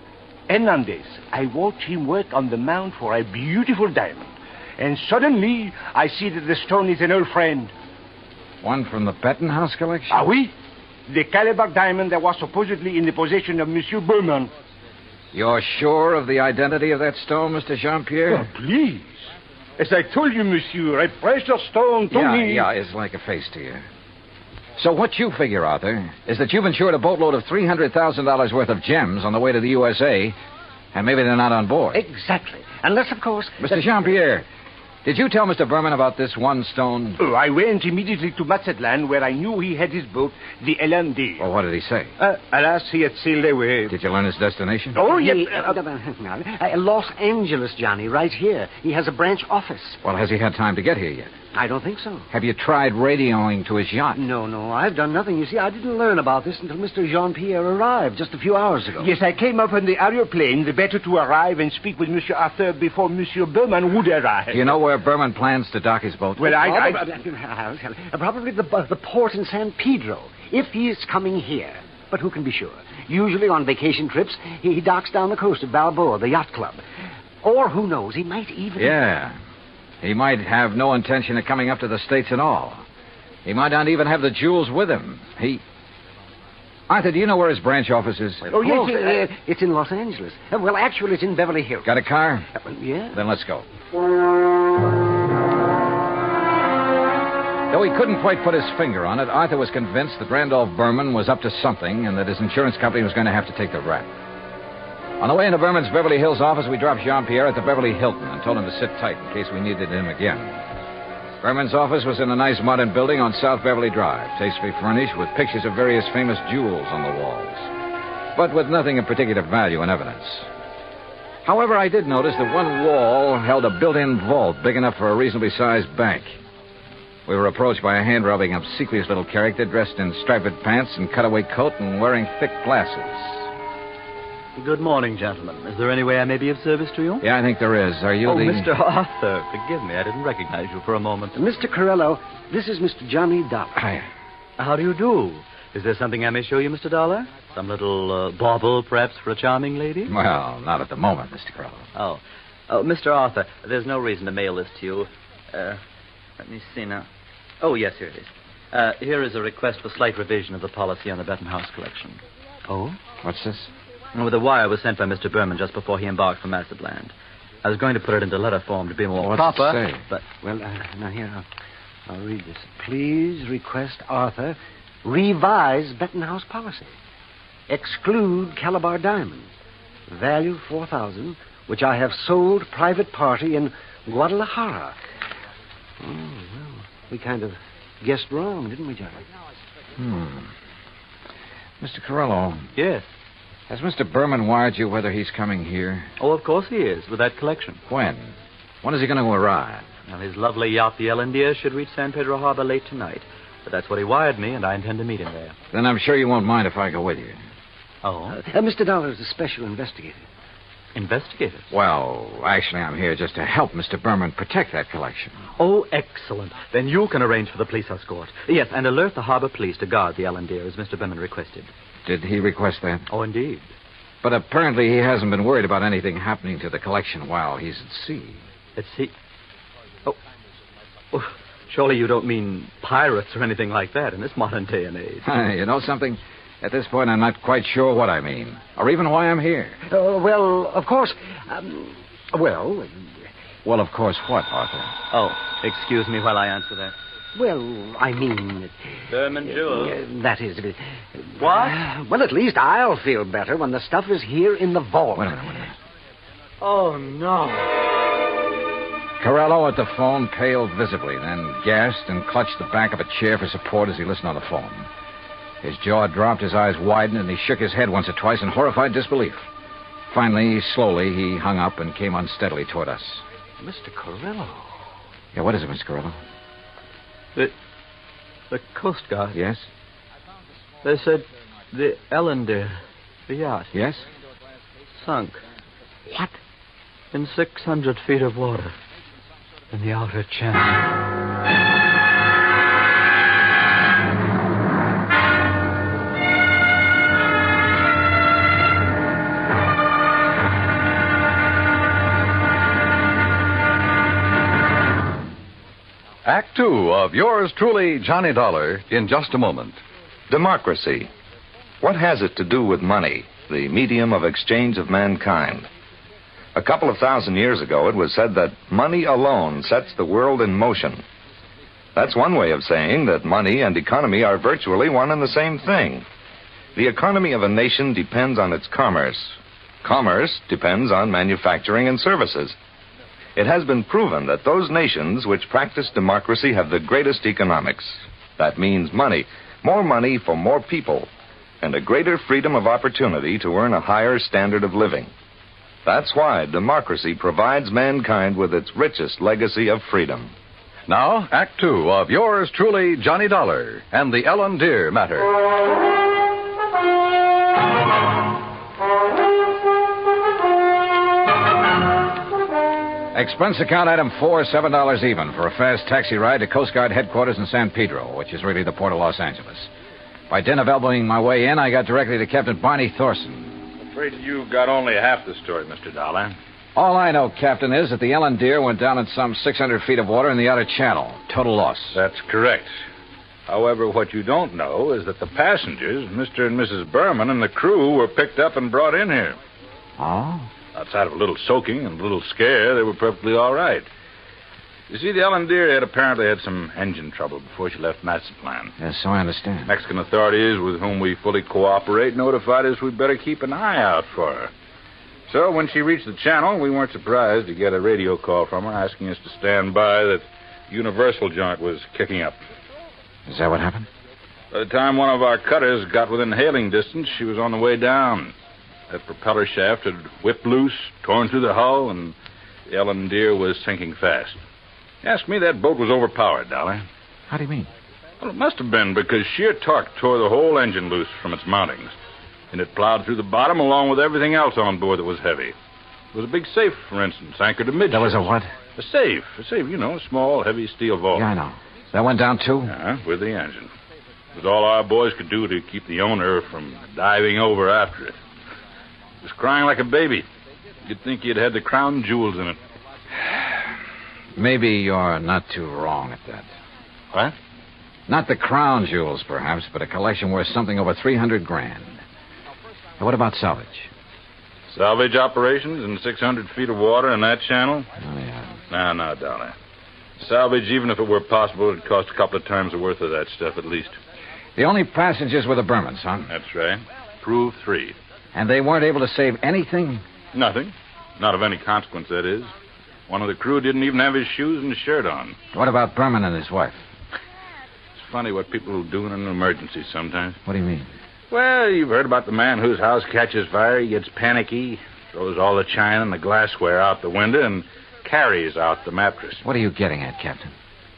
Hernandez, I watch him work on the mount for a beautiful diamond. And suddenly, I see that the stone is an old friend. One from the Bettenhouse collection? Oui. The Calabar diamond that was supposedly in the possession of Monsieur Berman. You're sure of the identity of that stone, Mr. Jean-Pierre? Please. As I told you, monsieur, a precious stone to me. Yeah, it's like a face to you. So what you figure, Arthur, is that you've insured a boatload of $300,000 worth of gems on the way to the USA, and maybe they're not on board. Exactly. Unless, of course... Mr. Jean-Pierre, did you tell Mr. Berman about this one stone? I went immediately to Mazatlan, where I knew he had his boat, the L&D. Well, what did he say? Alas, he had sailed away. Did you learn his destination? Oh, yes. Los Angeles, Johnny, right here. He has a branch office. Well, has he had time to get here yet? I don't think so. Have you tried radioing to his yacht? No, I've done nothing. You see, I didn't learn about this until Mr. Jean-Pierre arrived just a few hours ago. Yes, I came up on the aeroplane, the better to arrive and speak with Monsieur Arthur before Monsieur Berman would arrive. Do you know where Berman plans to dock his boat? Well, probably the port in San Pedro, if he's coming here. But who can be sure? Usually on vacation trips, he docks down the coast of Balboa, the yacht club. Or who knows, he might even... Yeah. He might have no intention of coming up to the States at all. He might not even have the jewels with him. Arthur, do you know where his branch office is? Oh, yes, it's in Los Angeles. Well, actually, it's in Beverly Hills. Got a car? Yeah. Then let's go. Though he couldn't quite put his finger on it, Arthur was convinced that Randolph Berman was up to something and that his insurance company was going to have to take the rap. On the way into Berman's Beverly Hills office, we dropped Jean-Pierre at the Beverly Hilton and told him to sit tight in case we needed him again. Berman's office was in a nice modern building on South Beverly Drive, tastefully furnished with pictures of various famous jewels on the walls, but with nothing of particular value in evidence. However, I did notice that one wall held a built-in vault big enough for a reasonably sized bank. We were approached by a hand-rubbing, obsequious little character dressed in striped pants and cutaway coat and wearing thick glasses. Good morning, gentlemen. Is there any way I may be of service to you? Yeah, I think there is. Are you the... Mr. Arthur, forgive me. I didn't recognize you for a moment. Mr. Corello, this is Mr. Johnny Dollar. Hi. How do you do? Is there something I may show you, Mr. Dollar? Some little bauble, perhaps, for a charming lady? Well, not at the moment, Mr. Corello. Oh, Mr. Arthur, there's no reason to mail this to you. Let me see now. Oh, yes, here it is. Here is a request for slight revision of the policy on the Bettenhouse collection. Oh? What's this? Well, the wire was sent by Mr. Berman just before he embarked for Massabland. I was going to put it into letter form to be more proper. What's it say? But Well, now here, I'll read this. Please request Arthur revise Bettenhouse policy. Exclude Calabar diamonds. Value $4,000, which I have sold private party in Guadalajara. Oh, well, we kind of guessed wrong, didn't we, Johnny? Mr. Corello. Yes. Has Mr. Berman wired you whether he's coming here? Oh, of course he is, with that collection. When? When is he going to arrive? Well, his lovely yacht, the Ellendeer, should reach San Pedro Harbor late tonight. But that's what he wired me, and I intend to meet him there. Then I'm sure you won't mind if I go with you. Oh? Mr. Dollar is a special investigator. Investigator? Well, actually, I'm here just to help Mr. Berman protect that collection. Oh, excellent. Then you can arrange for the police escort. Yes, and alert the harbor police to guard the Ellendeer, as Mr. Berman requested. Did he request that? Oh, indeed. But apparently he hasn't been worried about anything happening to the collection while he's at sea. At sea? Oh, surely you don't mean pirates or anything like that in this modern day and age. You know something? At this point, I'm not quite sure what I mean, or even why I'm here. Well, of course. Well, of course, what, Arthur? Oh, excuse me while I answer that. Well, I mean... Berman Jewel. That is... What? Well, at least I'll feel better when the stuff is here in the vault. Wait a minute. Oh, no. Corello at the phone paled visibly, then gasped and clutched the back of a chair for support as he listened on the phone. His jaw dropped, his eyes widened, and he shook his head once or twice in horrified disbelief. Finally, slowly, he hung up and came unsteadily toward us. Mr. Corello. Yeah, what is it, Mr. Corello? The Coast Guard. Yes? They said the Ellendeer, the yacht. Yes? Sunk. What? In 600 feet of water. In the outer channel. Act Two of yours truly, Johnny Dollar, in just a moment. Democracy. What has it to do with money, the medium of exchange of mankind? A couple of thousand years ago, it was said that money alone sets the world in motion. That's one way of saying that money and economy are virtually one and the same thing. The economy of a nation depends on its commerce. Commerce depends on manufacturing and services. It has been proven that those nations which practice democracy have the greatest economics. That means money, more money for more people, and a greater freedom of opportunity to earn a higher standard of living. That's why democracy provides mankind with its richest legacy of freedom. Now, Act Two of yours truly, Johnny Dollar, and the Ellendeer Matter. Expense account item 4, $7 even for a fast taxi ride to Coast Guard headquarters in San Pedro, which is really the port of Los Angeles. By dint of elbowing my way in, I got directly to Captain Barney Thorson. Afraid you got only half the story, Mr. Dollar. All I know, Captain, is that the Ellendeer went down in some 600 feet of water in the outer channel. Total loss. That's correct. However, what you don't know is that the passengers, Mr. and Mrs. Berman, and the crew were picked up and brought in here. Oh? Outside of a little soaking and a little scare, they were perfectly all right. You see, the Ellendeer had apparently had some engine trouble before she left Massaplan. Yes, so I understand. Mexican authorities, with whom we fully cooperate, notified us we'd better keep an eye out for her. So when she reached the channel, we weren't surprised to get a radio call from her asking us to stand by that Universal joint was kicking up. Is that what happened? By the time one of our cutters got within hailing distance, she was on the way down. That propeller shaft had whipped loose, torn through the hull, and the Ellendeer was sinking fast. Ask me, that boat was overpowered, Dollar. How do you mean? Well, it must have been because sheer torque tore the whole engine loose from its mountings. And it plowed through the bottom along with everything else on board that was heavy. There was a big safe, for instance, anchored amidships. There was a what? A safe, a small, heavy steel vault. Yeah, I know. That went down, too? Yeah, with the engine. It was all our boys could do to keep the owner from diving over after it. It was crying like a baby. You'd think he'd had the crown jewels in it. Maybe you're not too wrong at that. What? Not the crown jewels, perhaps, but a collection worth something over $300,000. Now, what about salvage? Salvage operations in 600 feet of water in that channel? Oh, yeah. No, Dollar. Salvage, even if it were possible, it'd cost a couple of times the worth of that stuff at least. The only passengers were the Burmans, huh? That's right. Prove 3. And they weren't able to save anything? Nothing. Not of any consequence, that is. One of the crew didn't even have his shoes and shirt on. What about Berman and his wife? It's funny what people will do in an emergency sometimes. What do you mean? Well, you've heard about the man whose house catches fire. He gets panicky, throws all the china and the glassware out the window, and carries out the mattress. What are you getting at, Captain?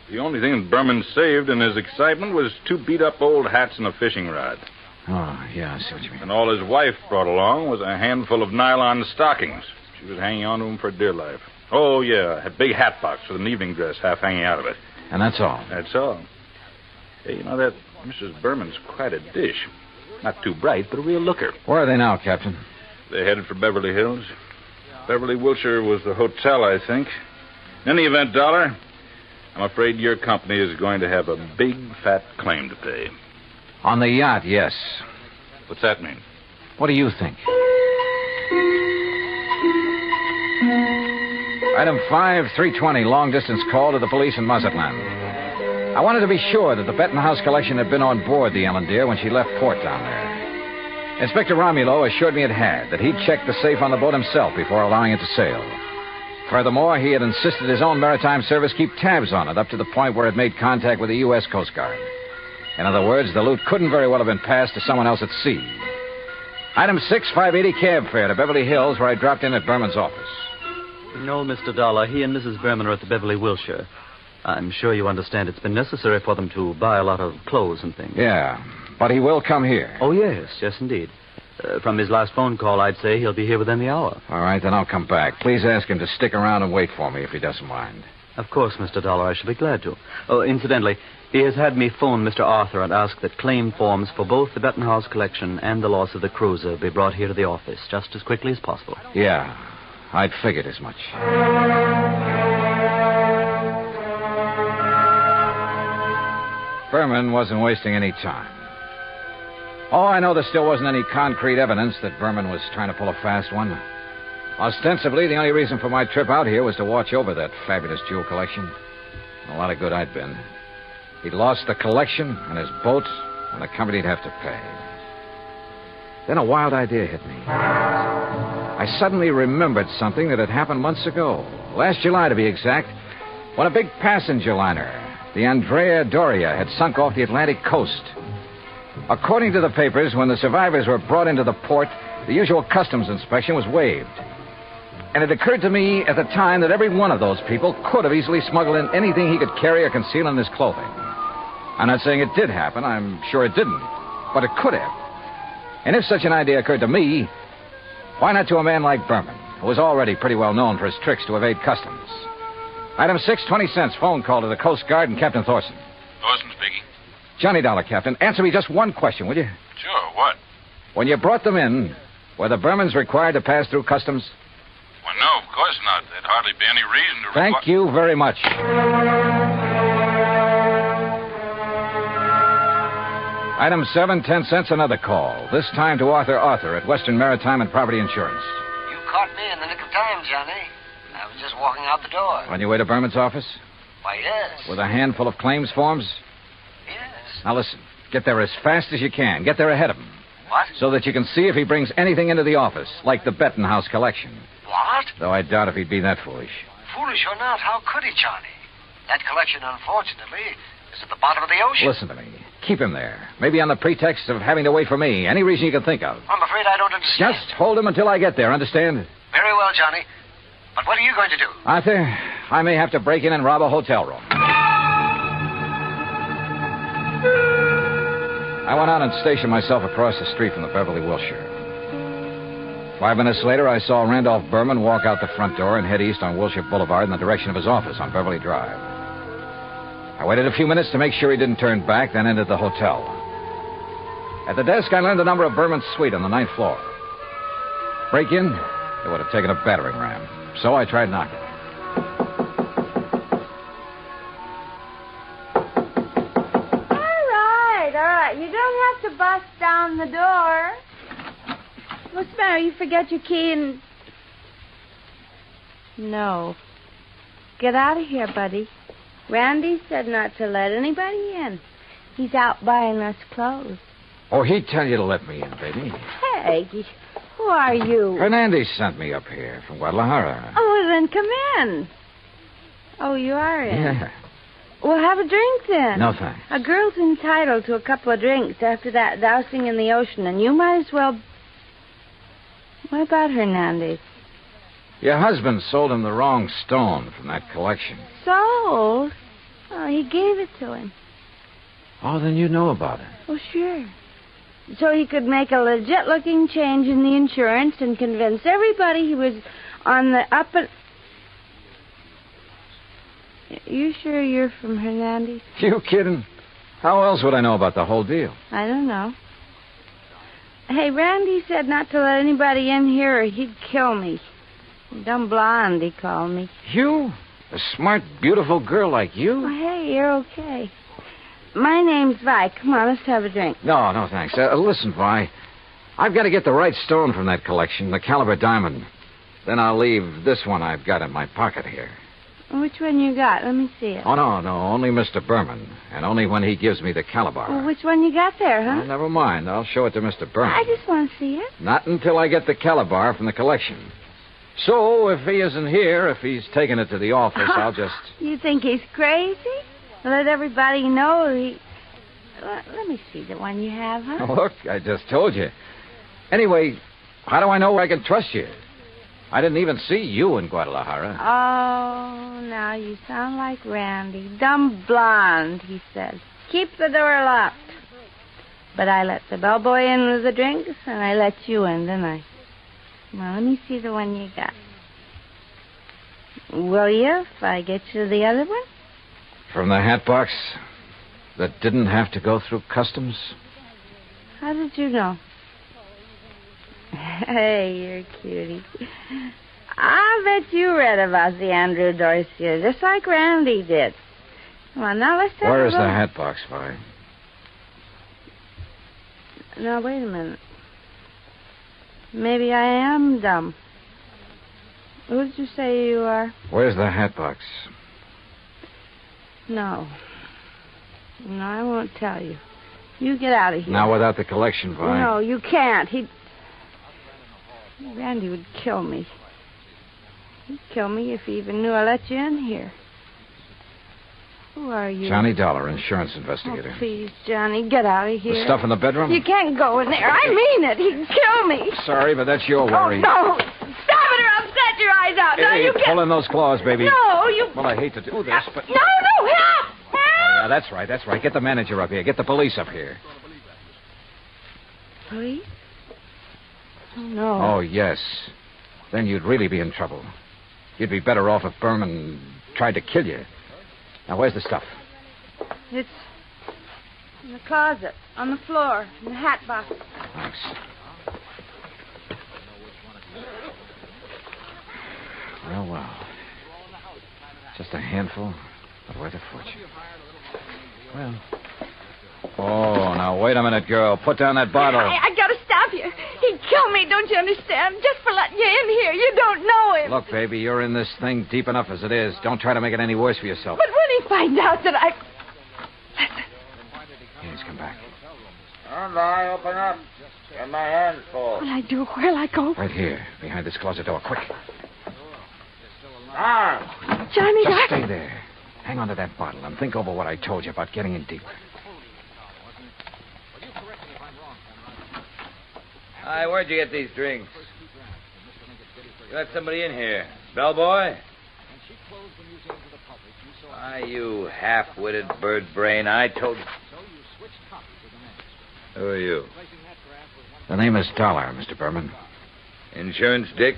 The only thing that Berman saved in his excitement was 2 beat-up old hats and a fishing rod. Oh, yeah, I see what you mean. And all his wife brought along was a handful of nylon stockings. She was hanging on to them for dear life. Oh, yeah, a big hat box with an evening dress half hanging out of it. And that's all? That's all. Hey, you know, that Mrs. Berman's quite a dish. Not too bright, but a real looker. Where are they now, Captain? They're headed for Beverly Hills. Beverly, Wilshire was the hotel, I think. In any event, Dollar, I'm afraid your company is going to have a big, fat claim to pay. On the yacht, yes. What's that mean? What do you think? Item 5, 320, long-distance call to the police in Mazatlan. I wanted to be sure that the Benton House collection had been on board the Ellen Deer when she left port down there. Inspector Romulo assured me it had, that he'd checked the safe on the boat himself before allowing it to sail. Furthermore, he had insisted his own maritime service keep tabs on it up to the point where it made contact with the U.S. Coast Guard. In other words, the loot couldn't very well have been passed to someone else at sea. Item 6, 580 cab fare to Beverly Hills, where I dropped in at Berman's office. No, Mr. Dollar. He and Mrs. Berman are at the Beverly Wilshire. I'm sure you understand it's been necessary for them to buy a lot of clothes and things. Yeah, but he will come here. Oh, yes, indeed. From his last phone call, I'd say he'll be here within the hour. All right, then I'll come back. Please ask him to stick around and wait for me if he doesn't mind. Of course, Mr. Dollar, I shall be glad to. Oh, incidentally, he has had me phone Mr. Arthur and ask that claim forms for both the Benton House collection and the loss of the cruiser be brought here to the office just as quickly as possible. Yeah, I'd figured as much. Berman wasn't wasting any time. Oh, I know there still wasn't any concrete evidence that Berman was trying to pull a fast one. Ostensibly, the only reason for my trip out here was to watch over that fabulous jewel collection. A lot of good I'd been. He'd lost the collection and his boat, and the company'd have to pay. Then a wild idea hit me. I suddenly remembered something that had happened months ago. Last July, to be exact, when a big passenger liner, the Andrea Doria, had sunk off the Atlantic coast. According to the papers, when the survivors were brought into the port, the usual customs inspection was waived. And it occurred to me at the time that every one of those people could have easily smuggled in anything he could carry or conceal in his clothing. I'm not saying it did happen. I'm sure it didn't. But it could have. And if such an idea occurred to me, why not to a man like Berman, who was already pretty well known for his tricks to evade customs? Item 6, 20 cents, phone call to the Coast Guard and Captain Thorson. Thorson speaking. Johnny Dollar, Captain. Answer me just one question, will you? Sure, what? When you brought them in, were the Bermans required to pass through customs? Well, no, of course not. There'd hardly be any reason to... Thank you very much. Item 7, 10 cents, another call. This time to Arthur at Western Maritime and Property Insurance. You caught me in the nick of time, Johnny. I was just walking out the door. On your way to Berman's office? Why, yes. With a handful of claims forms? Yes. Now listen, get there as fast as you can. Get there ahead of him. What? So that you can see if he brings anything into the office, like the Benton House collection. What? Though I doubt if he'd be that foolish. Foolish or not, how could he, Johnny? That collection, unfortunately, is at the bottom of the ocean. Listen to me. Keep him there. Maybe on the pretext of having to wait for me. Any reason you can think of. I'm afraid I don't understand. Just hold him until I get there, understand? Very well, Johnny. But what are you going to do? Arthur, I may have to break in and rob a hotel room. I went out and stationed myself across the street from the Beverly Wilshire. 5 minutes later, I saw Randolph Berman walk out the front door and head east on Wilshire Boulevard in the direction of his office on Beverly Drive. I waited a few minutes to make sure he didn't turn back, then entered the hotel. At the desk, I learned the number of Berman's suite on the 9th floor. Break in, it would have taken a battering ram. So I tried knocking. All right. You don't have to bust down the door. What's the matter? You forget your key and... No. Get out of here, buddy. Randy said not to let anybody in. He's out buying us clothes. Oh, he'd tell you to let me in, baby. Hey, who are you? Hernandez sent me up here from Guadalajara. Oh, well, then come in. Oh, you are in? Yeah. Well, have a drink then. No, thanks. A girl's entitled to a couple of drinks after that dousing in the ocean, and you might as well... What about Hernandez? Your husband sold him the wrong stone from that collection. Sold? Oh, he gave it to him. Oh, then you know about it. Oh, sure. So he could make a legit-looking change in the insurance and convince everybody he was on the up and... You sure you're from Hernandez? You kidding? How else would I know about the whole deal? I don't know. Hey, Randy said not to let anybody in here or he'd kill me. Dumb blonde, he called me. You? A smart, beautiful girl like you? Oh, hey, you're okay. My name's Vi. Come on, let's have a drink. No, thanks. Listen, Vi. I've got to get the right stone from that collection, the caliber diamond. Then I'll leave this one I've got in my pocket here. Which one you got? Let me see it. Oh, no, only Mr. Berman. And only when he gives me the caliber. Well, which one you got there, huh? Well, never mind. I'll show it to Mr. Berman. I just want to see it. Not until I get the caliber from the collection. So, if he isn't here, if he's taken it to the office, I'll just... You think he's crazy? Let everybody know he... Let me see the one you have, huh? Look, I just told you. Anyway, how do I know I can trust you? I didn't even see you in Guadalajara. Oh, now you sound like Randy. Dumb blonde, he said. Keep the door locked. But I let the bellboy in with the drinks, and I let you in, didn't I? Well, let me see the one you got. Will you, if I get you the other one? From the hat box that didn't have to go through customs? How did you know? Hey, you're a cutie. I bet you read about the Andrew Dorsey, just like Randy did. Come on, now let's have Where's a the look. hat box, Vi? Now, wait a minute. Maybe I am dumb. Who did you say you are? Where's the hat box? No, I won't tell you. You get out of here. Now, without the collection, Vi. No, you can't. Randy would kill me. He'd kill me if he even knew I let you in here. Who are you? Johnny Dollar, insurance investigator. Oh, please, Johnny, get out of here. The stuff in the bedroom? You can't go in there. I mean it. He'd kill me. Sorry, but that's your worry. Oh, no. Stop it or I'll set your eyes out. Now Hey, you can't. pull in those claws, baby. No, you... Well, I hate to do this, but... No, help! Oh, yeah, that's right. Get the manager up here. Get the police up here. Police? Oh, no. Oh, yes. Then you'd really be in trouble. You'd be better off if Berman tried to kill you. Now, where's the stuff? It's in the closet, on the floor, in the hat box. Thanks. Well. Just a handful, but worth a fortune. Well. Oh, now, wait a minute, girl. Put down that bottle. I gotta stop you. He'd kill me, don't you understand? Just for letting you in here. You don't know him. Look, baby, you're in this thing deep enough as it is. Don't try to make it any worse for yourself. But when he finds out that I... Listen. Yeah, he's come back. And I open up. Get my hands full. What'll I do? Where'll I go? Right here, behind this closet door. Quick. Johnny, Just stay there. Hang on to that bottle and think over what I told you about getting in deep. Hi, where'd you get these drinks? You let somebody in here. Bellboy? Why, you half-witted bird brain, I told you... Who are you? The name is Dollar, Mr. Berman. Insurance, Dick?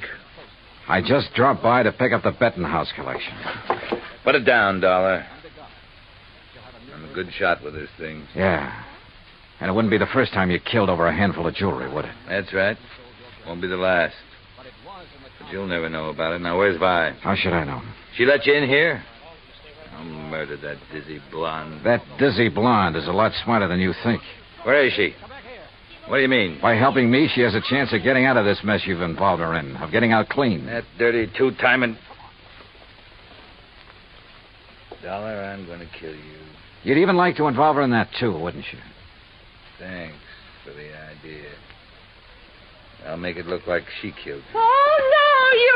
I just dropped by to pick up the Bettenhouse collection. Put it down, Dollar. I'm a good shot with this thing. Yeah. And it wouldn't be the first time you killed over a handful of jewelry, would it? That's right. Won't be the last. But you'll never know about it. Now, where's Vi? How should I know? She let you in here? I'll murder that dizzy blonde. That dizzy blonde is a lot smarter than you think. Where is she? What do you mean? By helping me, she has a chance of getting out of this mess you've involved her in, of getting out clean. That dirty two-timing... Dollar, I'm going to kill you. You'd even like to involve her in that, too, wouldn't you? Thanks for the idea. I'll make it look like she killed you. Oh, no, you...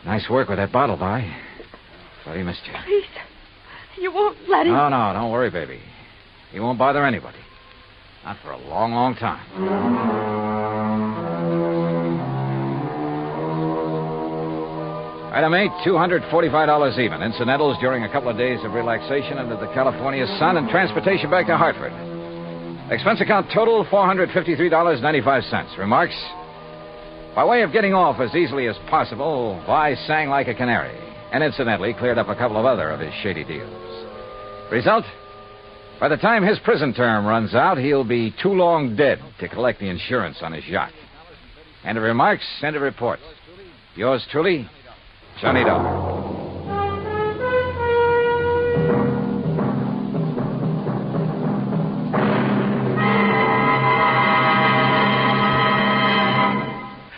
Nice work with that bottle, Vi. But he missed you. Please, you won't let him... No, don't worry, baby. He won't bother anybody. Not for a long, long time. Item 8, $245 even. Incidentals during a couple of days of relaxation under the California sun and transportation back to Hartford. Expense account total, $453.95. Remarks? By way of getting off as easily as possible, Vi sang like a canary, and incidentally cleared up a couple of other of his shady deals. Result? By the time his prison term runs out, he'll be too long dead to collect the insurance on his yacht. End of remarks, end of report. Yours truly, Johnny Dollar.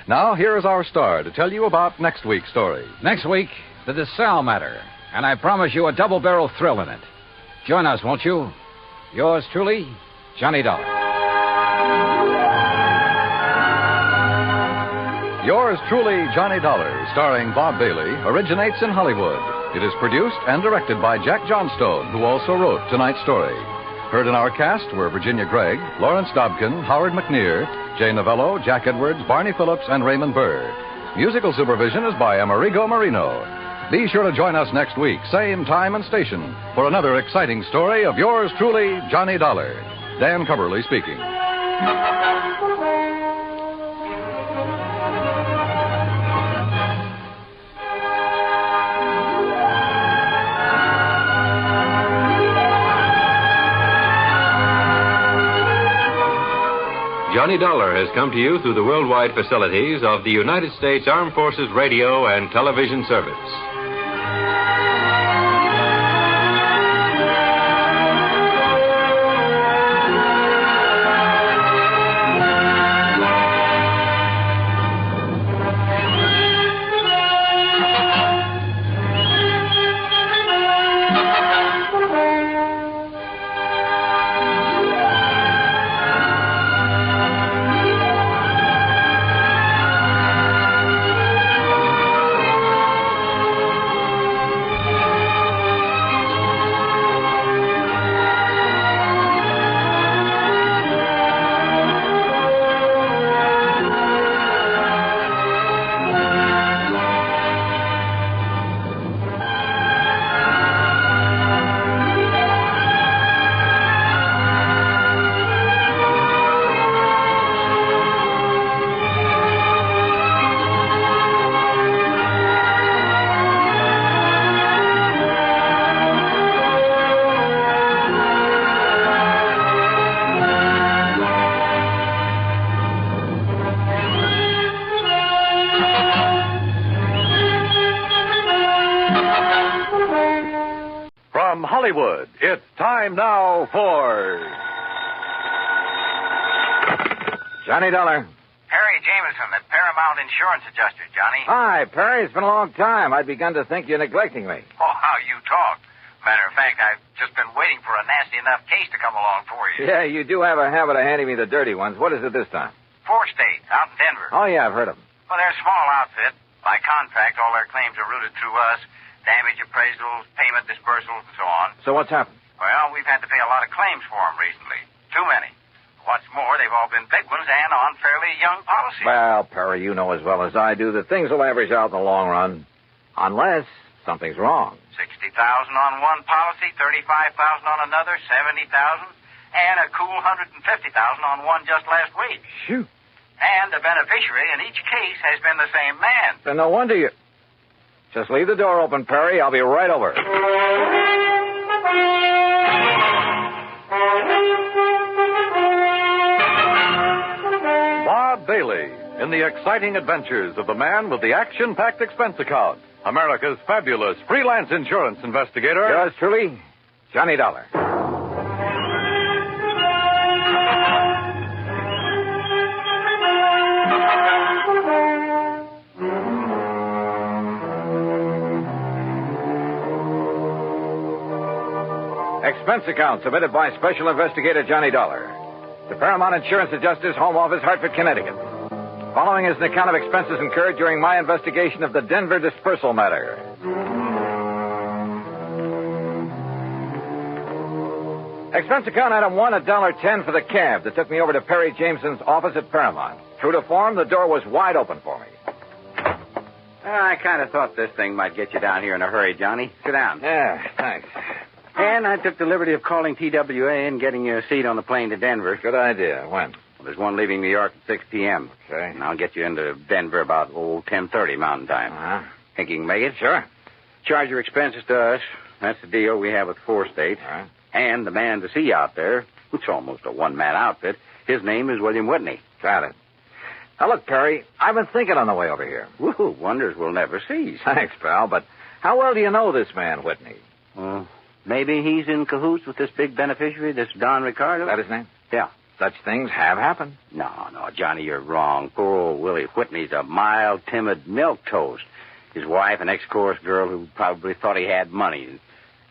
Now, here is our star to tell you about next week's story. Next week, the DeSalle Matter. And I promise you a double-barrel thrill in it. Join us, won't you? Yours truly, Johnny Dollar. Yours truly, Johnny Dollar, starring Bob Bailey, originates in Hollywood. It is produced and directed by Jack Johnstone, who also wrote tonight's story. Heard in our cast were Virginia Gregg, Lawrence Dobkin, Howard McNear, Jay Novello, Jack Edwards, Barney Phillips, and Raymond Burr. Musical supervision is by Amerigo Marino. Be sure to join us next week, same time and station, for another exciting story of yours truly, Johnny Dollar. Dan Cumberly speaking. Johnny Dollar has come to you through the worldwide facilities of the United States Armed Forces Radio and Television Service. From Hollywood, it's time now for... Johnny Dollar. Perry Jameson, the Paramount Insurance Adjuster, Johnny. Hi, Perry. It's been a long time. I'd begun to think you're neglecting me. Oh, how you talk. Matter of fact, I've just been waiting for a nasty enough case to come along for you. Yeah, you do have a habit of handing me the dirty ones. What is it this time? 4 states, out in Denver. Oh, yeah, I've heard of them. Well, they're a small outfit. By contract, all their claims are routed through us. Damage appraisals, payment disbursals, and so on. So what's happened? Well, we've had to pay a lot of claims for them recently. Too many. What's more, they've all been big ones and on fairly young policies. Well, Perry, you know as well as I do that things will average out in the long run. Unless... Something's wrong. $60,000 on one policy, $35,000 on another, $70,000, and a cool $150,000 on one just last week. Shoot. And the beneficiary in each case has been the same man. Then no wonder you... Just leave the door open, Perry. I'll be right over. Bob Bailey in the exciting adventures of the man with the action-packed expense account. America's fabulous freelance insurance investigator. Yours truly, Johnny Dollar. Expense account submitted by Special Investigator Johnny Dollar to Paramount Insurance Adjusters, Home Office, Hartford, Connecticut. Following is an account of expenses incurred during my investigation of the Denver Disbursal Matter. Expense account item 1, $1.10 for the cab that took me over to Perry Jameson's office at Paramount. True to form, the door was wide open for me. I kind of thought this thing might get you down here in a hurry, Johnny. Sit down. Yeah, thanks. And I took the liberty of calling TWA and getting you a seat on the plane to Denver. Good idea. When? Well, there's one leaving New York at 6 p.m. Okay. And I'll get you into Denver about, 10:30 Mountain Time. Uh-huh. Think you can make it? Sure. Charge your expenses to us. That's the deal we have with 4 states. All right. And the man to see you out there, it's almost a one-man outfit, his name is William Whitney. Got it. Now, look, Perry, I've been thinking on the way over here. Woo, wonders will never cease. Thanks, pal, but how well do you know this man, Whitney? Maybe he's in cahoots with this big beneficiary, this Don Ricardo. Is that his name? Yeah. Such things have happened. No, Johnny, you're wrong. Poor old Willie Whitney's a mild, timid milquetoast. His wife, an ex-chorus girl who probably thought he had money.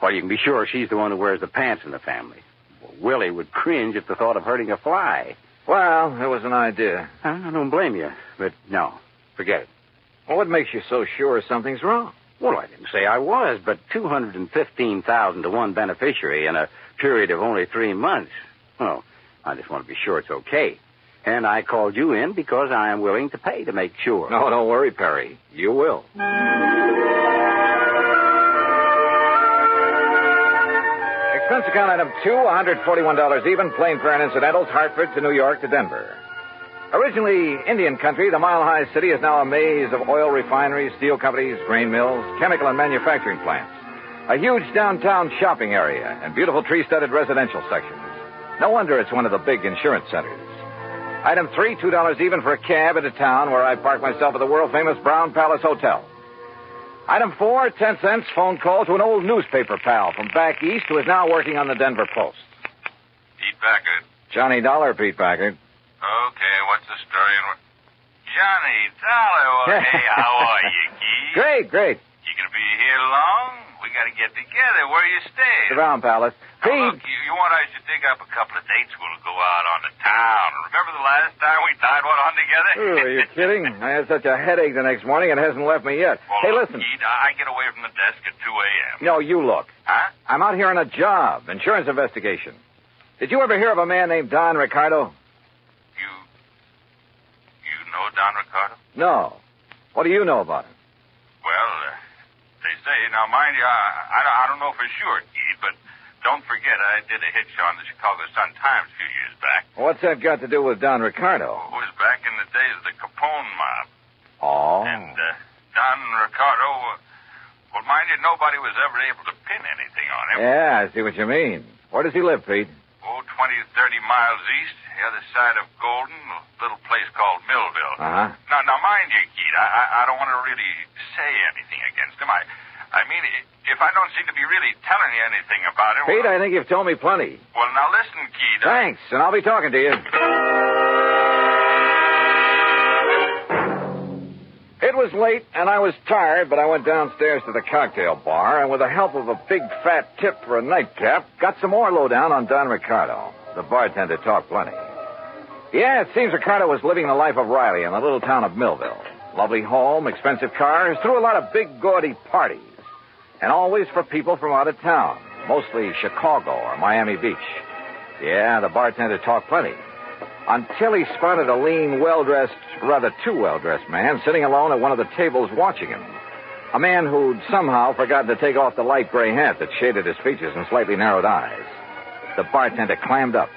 Well, you can be sure she's the one who wears the pants in the family. Well, Willie would cringe at the thought of hurting a fly. Well, it was an idea. I don't blame you, but no, forget it. Well, what makes you so sure something's wrong? Well, I didn't say I was, but $215,000 to one beneficiary in a period of only 3 months. Well, I just want to be sure it's okay. And I called you in because I am willing to pay to make sure. No, don't worry, Perry. You will. Expense account item 2, $141 even, plane fare and incidentals, Hartford to New York to Denver. Originally Indian country, the mile-high city is now a maze of oil refineries, steel companies, grain mills, chemical and manufacturing plants. A huge downtown shopping area and beautiful tree-studded residential sections. No wonder it's one of the big insurance centers. Item 3, $2 even for a cab into town where I park myself at the world-famous Brown Palace Hotel. Item 4, 10 cents, phone call to an old newspaper pal from back east who is now working on the Denver Post. Pete Packard. Johnny Dollar, Pete Packard. Okay, what's the story? Johnny Dollar, well, hey, how are you, Keith? Great. You gonna be here long? We gotta get together. Where you staying? The Brown Palace. Now, look, you want us to dig up a couple of dates? We'll go out on the town. Remember the last time we tied one on together? Oh, are you kidding? I had such a headache the next morning, it hasn't left me yet. Well, hey, look, listen. Keith, I get away from the desk at 2 a.m. No, you look. Huh? I'm out here on a job, insurance investigation. Did you ever hear of a man named Don Ricardo? You know Don Ricardo? No. What do you know about him? Well, they say, now mind you, I don't know for sure, Keith, but don't forget I did a hitch on the Chicago Sun-Times a few years back. What's that got to do with Don Ricardo? It was back in the days of the Capone mob. Oh. And Don Ricardo, well, mind you, nobody was ever able to pin anything on him. Yeah, I see what you mean. Where does he live, Pete? 20, 30 miles east, the other side of Golden, a little place called Millville. Uh-huh. Now, mind you, Keith, I don't want to really say anything against him. I mean, if I don't seem to be really telling you anything about him... Pete, I think you've told me plenty. Well, now listen, Keith. Thanks, and I'll be talking to you. It was late, and I was tired, but I went downstairs to the cocktail bar, and with the help of a big fat tip for a nightcap, got some more lowdown on Don Ricardo. The bartender talked plenty. Yeah, it seems Ricardo was living the life of Riley in the little town of Millville. Lovely home, expensive cars, threw a lot of big, gaudy parties. And always for people from out of town, mostly Chicago or Miami Beach. Yeah, the bartender talked plenty. Until he spotted a lean, well-dressed, rather too well-dressed man sitting alone at one of the tables watching him. A man who'd somehow forgotten to take off the light gray hat that shaded his features and slightly narrowed eyes. The bartender clammed up.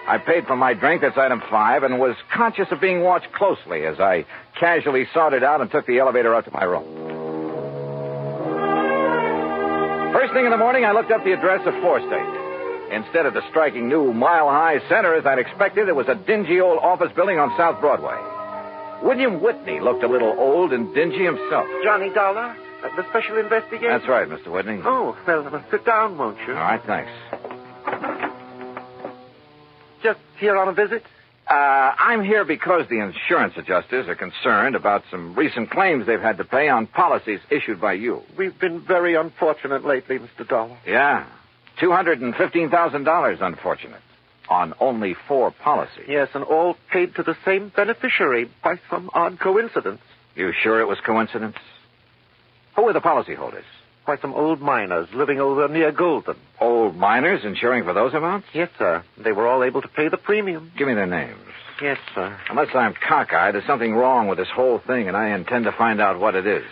I paid for my drink, that's item 5, and was conscious of being watched closely as I casually sorted out and took the elevator up to my room. First thing in the morning, I looked up the address of 4 State. Instead of the striking new mile-high center as I'd expected, it was a dingy old office building on South Broadway. William Whitney looked a little old and dingy himself. Johnny Dollar, the special investigator? That's right, Mr. Whitney. Oh, well, sit down, won't you? All right, thanks. Just here on a visit? I'm here because the insurance adjusters are concerned about some recent claims they've had to pay on policies issued by you. We've been very unfortunate lately, Mr. Dollar. Yeah. $215,000, unfortunate. On only 4 policies. Yes, and all paid to the same beneficiary by some odd coincidence. You sure it was coincidence? Who were the policyholders? Why, some old miners living over near Golden. Old miners insuring for those amounts? Yes, sir. They were all able to pay the premium. Give me their names. Yes, sir. Unless I'm cockeyed, there's something wrong with this whole thing, and I intend to find out what it is.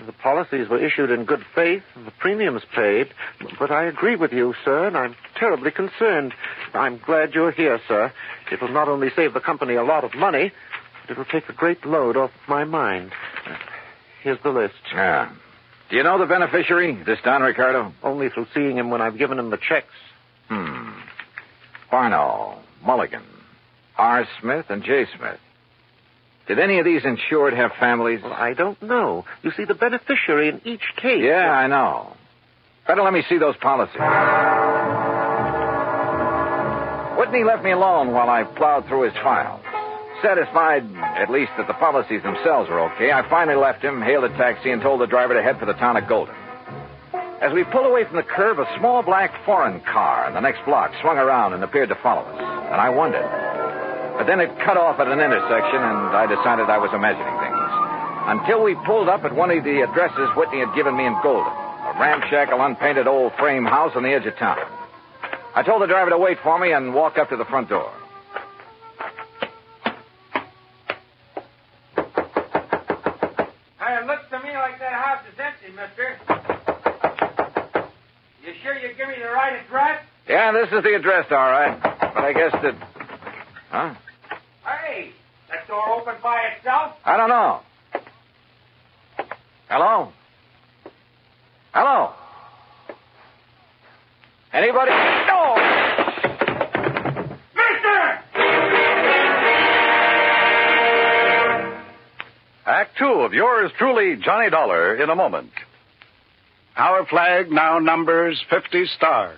The policies were issued in good faith, and the premiums paid. But I agree with you, sir, and I'm terribly concerned. I'm glad you're here, sir. It will not only save the company a lot of money, but it will take a great load off my mind. Here's the list. Yeah. Do you know the beneficiary, this Don Ricardo? Only through seeing him when I've given him the checks. Barno, Mulligan, R. Smith, and J. Smith. Did any of these insured have families? Well, I don't know. You see, the beneficiary in each case... Yeah, I know. Better let me see those policies. Whitney left me alone while I plowed through his files. Satisfied, at least, that the policies themselves were okay, I finally left him, hailed a taxi, and told the driver to head for the town of Golden. As we pulled away from the curb, a small black foreign car in the next block swung around and appeared to follow us. And I wondered. But then it cut off at an intersection, and I decided I was imagining things. Until we pulled up at one of the addresses Whitney had given me in Golden, a ramshackle, unpainted old frame house on the edge of town. I told the driver to wait for me and walk up to the front door. It looks to me like that house is empty, mister. You sure you give me the right address? Yeah, this is the address, all right. But I guess that... Huh? Hey, that door open by itself? I don't know. Hello? Hello? Anybody? No! Mister! Act 2 of yours truly, Johnny Dollar, in a moment. Our flag now numbers 50 stars.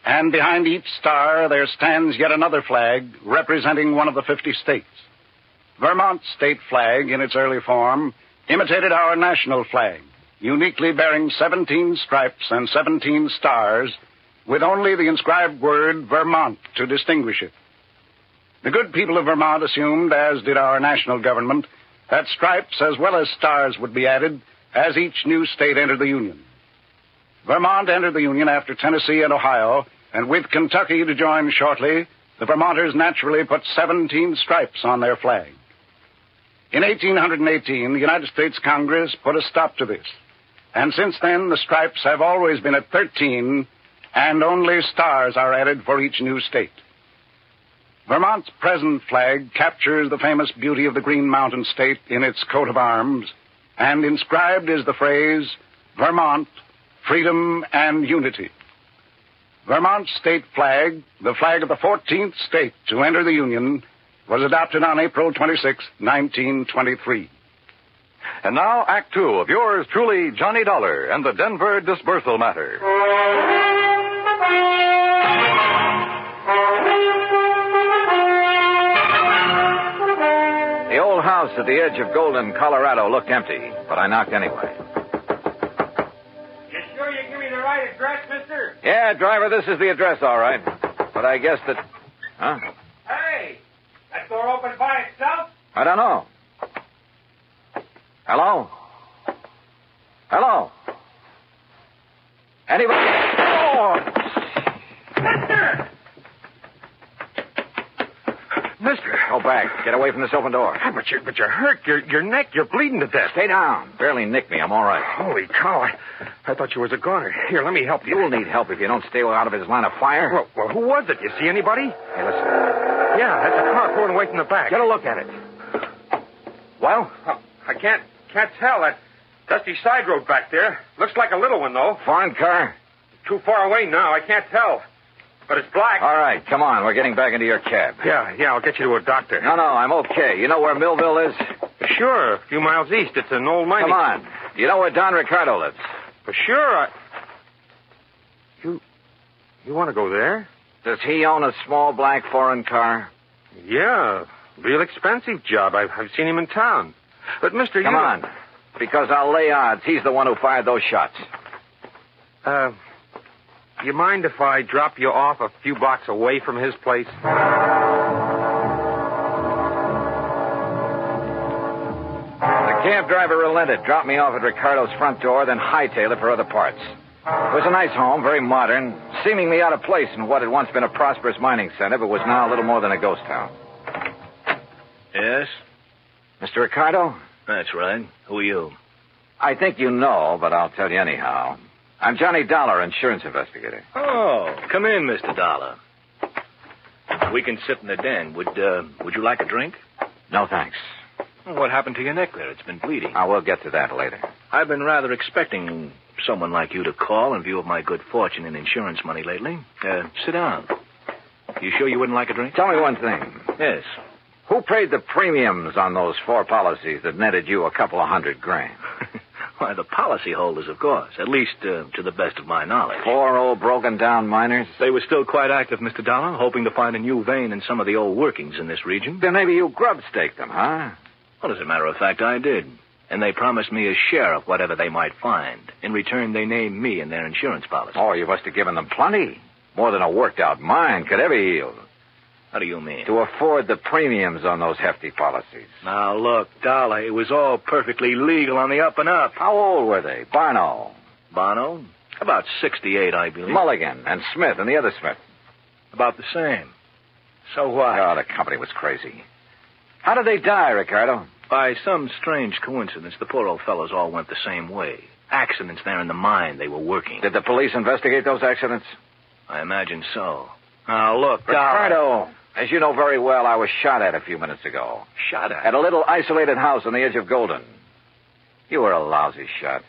And behind each star there stands yet another flag representing one of the 50 states. Vermont's state flag, in its early form, imitated our national flag, uniquely bearing 17 stripes and 17 stars, with only the inscribed word Vermont to distinguish it. The good people of Vermont assumed, as did our national government, that stripes as well as stars would be added as each new state entered the Union. Vermont entered the Union after Tennessee and Ohio, and with Kentucky to join shortly, the Vermonters naturally put 17 stripes on their flag. In 1818, the United States Congress put a stop to this, and since then the stripes have always been at 13, and only stars are added for each new state. Vermont's present flag captures the famous beauty of the Green Mountain State in its coat of arms, and inscribed is the phrase, Vermont, Freedom and Unity. Vermont's state flag, the flag of the 14th state to enter the Union, was adopted on April 26, 1923. And now, Act 2 of yours truly, Johnny Dollar and the Denver Disbursal Matter. The old house at the edge of Golden, Colorado looked empty, but I knocked anyway. You sure you give me the right address, mister? Yeah, driver, this is the address, all right. But I guess that... Huh? Hey, that door open by itself? I don't know. Hello? Hello? Anybody? Oh! Mister! Mister. Go back. Get away from this open door. But you're hurt. Your neck, you're bleeding to death. Stay down. Barely nicked me. I'm all right. Holy cow. I thought you was a goner. Here, let me help you. You'll need help if you don't stay out of his line of fire. Well, who was it? You see anybody? Hey, listen. Yeah, that's a car pulling away from the back. Get a look at it. Well? I can't tell. That dusty side road back there. Looks like a little one, though. Foreign car? Too far away now. I can't tell. But it's black. All right, come on. We're getting back into your cab. Yeah, I'll get you to a doctor. No, I'm okay. You know where Millville is? Sure, a few miles east. It's an old mining... Come on. You know where Don Ricardo lives? For sure. You want to go there? Does he own a small black foreign car? Yeah, real expensive job. I've seen him in town. But, mister, Come on, because I'll lay odds he's the one who fired those shots. You mind if I drop you off a few blocks away from his place? The cab driver relented, dropped me off at Ricardo's front door, then hightailed it for other parts. It was a nice home, very modern, seemingly out of place in what had once been a prosperous mining center, but was now a little more than a ghost town. Yes? Mr. Ricardo? That's right. Who are you? I think you know, but I'll tell you anyhow. I'm Johnny Dollar, insurance investigator. Oh, come in, Mr. Dollar. We can sit in the den. Would you like a drink? No, thanks. Well, what happened to your neck there? It's been bleeding. We'll get to that later. I've been rather expecting someone like you to call in view of my good fortune in insurance money lately. Sit down. You sure you wouldn't like a drink? Tell me one thing. Yes. Who paid the premiums on those 4 policies that netted you a couple of $100,000? Why, the policyholders, of course. At least to the best of my knowledge. 4 old broken-down miners? They were still quite active, Mr. Dollar, hoping to find a new vein in some of the old workings in this region. Then maybe you grub-staked them, huh? Well, as a matter of fact, I did. And they promised me a share of whatever they might find. In return, they named me in their insurance policy. Oh, you must have given them plenty. More than a worked-out mine could ever yield. How do you mean? To afford the premiums on those hefty policies. Now, look, Dollar, it was all perfectly legal on the up and up. How old were they? Barno? About 68, I believe. Mulligan and Smith and the other Smith? About the same. So what? Oh, the company was crazy. How did they die, Ricardo? By some strange coincidence, the poor old fellows all went the same way. Accidents there in the mine they were working. Did the police investigate those accidents? I imagine so. Now, look, Ricardo, as you know very well, I was shot at a few minutes ago. Shot at? At a little isolated house on the edge of Golden. You were a lousy shot.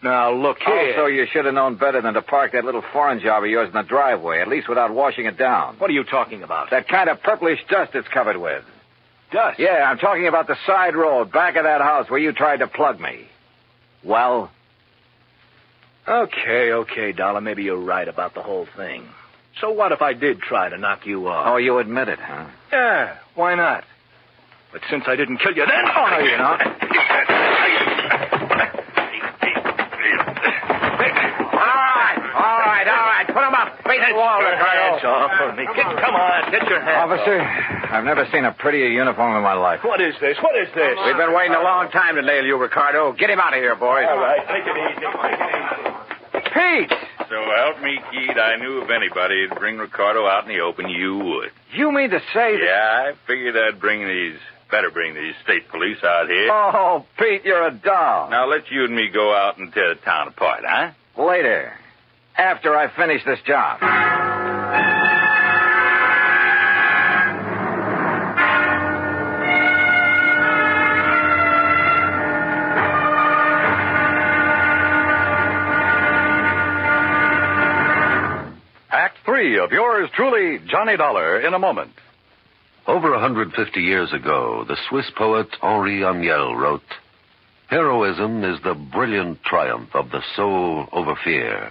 Now, look here. Also, you should have known better than to park that little foreign job of yours in the driveway, at least without washing it down. What are you talking about? That kind of purplish dust it's covered with. Dust? Yeah, I'm talking about the side road back of that house where you tried to plug me. Well? Okay, Dollar. Maybe you're right about the whole thing. So what if I did try to knock you off? Oh, you admit it, huh? Yeah, why not? But since I didn't kill you then... Oh, no, you're not. All right. Put him up. Face the wall, Ricardo. Hands off of me. Come on, get your hands Officer, off. I've never seen a prettier uniform in my life. What is this? We've been waiting a long time to nail you, Ricardo. Get him out of here, boys. All right, take it easy. Pete! So help me, Keith, I knew if anybody'd bring Ricardo out in the open, you would. You mean to say that... Yeah, I figured I'd better bring these state police out here. Oh, Pete, you're a doll. Now let's you and me go out and tear the town apart, huh? Later. After I finish this job. Act 3 of yours truly, Johnny Dollar, in a moment. Over 150 years ago, the Swiss poet Henri Amiel wrote, "Heroism is the brilliant triumph of the soul over fear.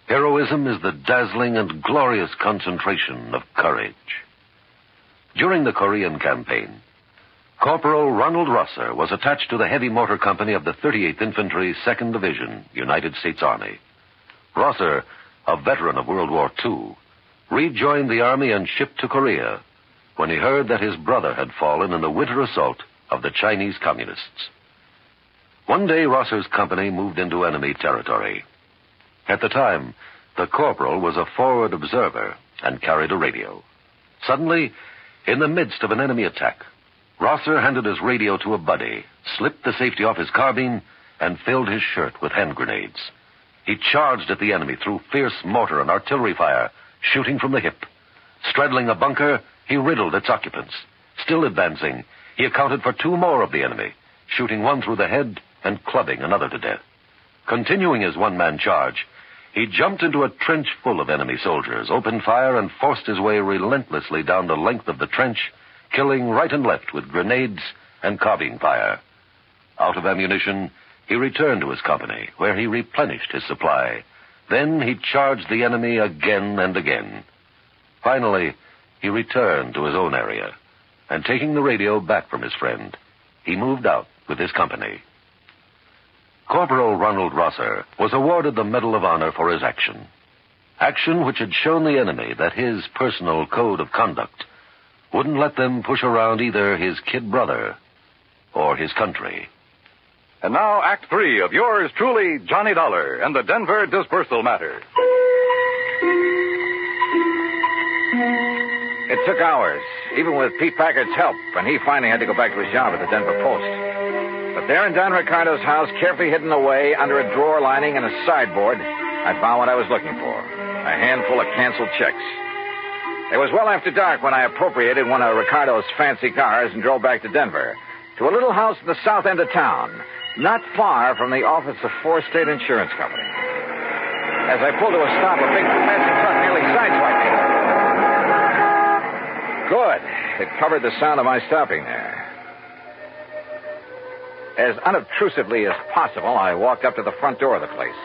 Heroism is the dazzling and glorious concentration of courage." During the Korean campaign, Corporal Ronald Rosser was attached to the heavy motor company of the 38th Infantry, 2nd Division, United States Army. Rosser, a veteran of World War II, rejoined the Army and shipped to Korea when he heard that his brother had fallen in the winter assault of the Chinese Communists. One day, Rosser's company moved into enemy territory. At the time, the corporal was a forward observer and carried a radio. Suddenly, In the midst of an enemy attack, Rosser handed his radio to a buddy, slipped the safety off his carbine, and filled his shirt with hand grenades. He charged at the enemy through fierce mortar and artillery fire, shooting from the hip. Straddling a bunker, he riddled its occupants. Still advancing, he accounted for 2 more of the enemy, shooting one through the head and clubbing another to death. Continuing his one-man charge, he jumped into a trench full of enemy soldiers, opened fire, and forced his way relentlessly down the length of the trench, killing right and left with grenades and carbine fire. Out of ammunition, he returned to his company, where he replenished his supply. Then he charged the enemy again and again. Finally, he returned to his own area, and taking the radio back from his friend, he moved out with his company. Corporal Ronald Rosser was awarded the Medal of Honor for his action. Action which had shown the enemy that his personal code of conduct wouldn't let them push around either his kid brother or his country. And now, Act 3 of yours truly, Johnny Dollar and the Denver Disbursal Matter. It took hours, even with Pete Packard's help, and he finally had to go back to his job at the Denver Post. But there in Don Ricardo's house, carefully hidden away under a drawer lining and a sideboard, I found what I was looking for, a handful of canceled checks. It was well after dark when I appropriated one of Ricardo's fancy cars and drove back to Denver, to a little house at the south end of town, not far from the office of 4 State Insurance Company. As I pulled to a stop, a big passing truck nearly sideswiped me. Good. It covered the sound of my stopping there. As unobtrusively as possible, I walked up to the front door of the place.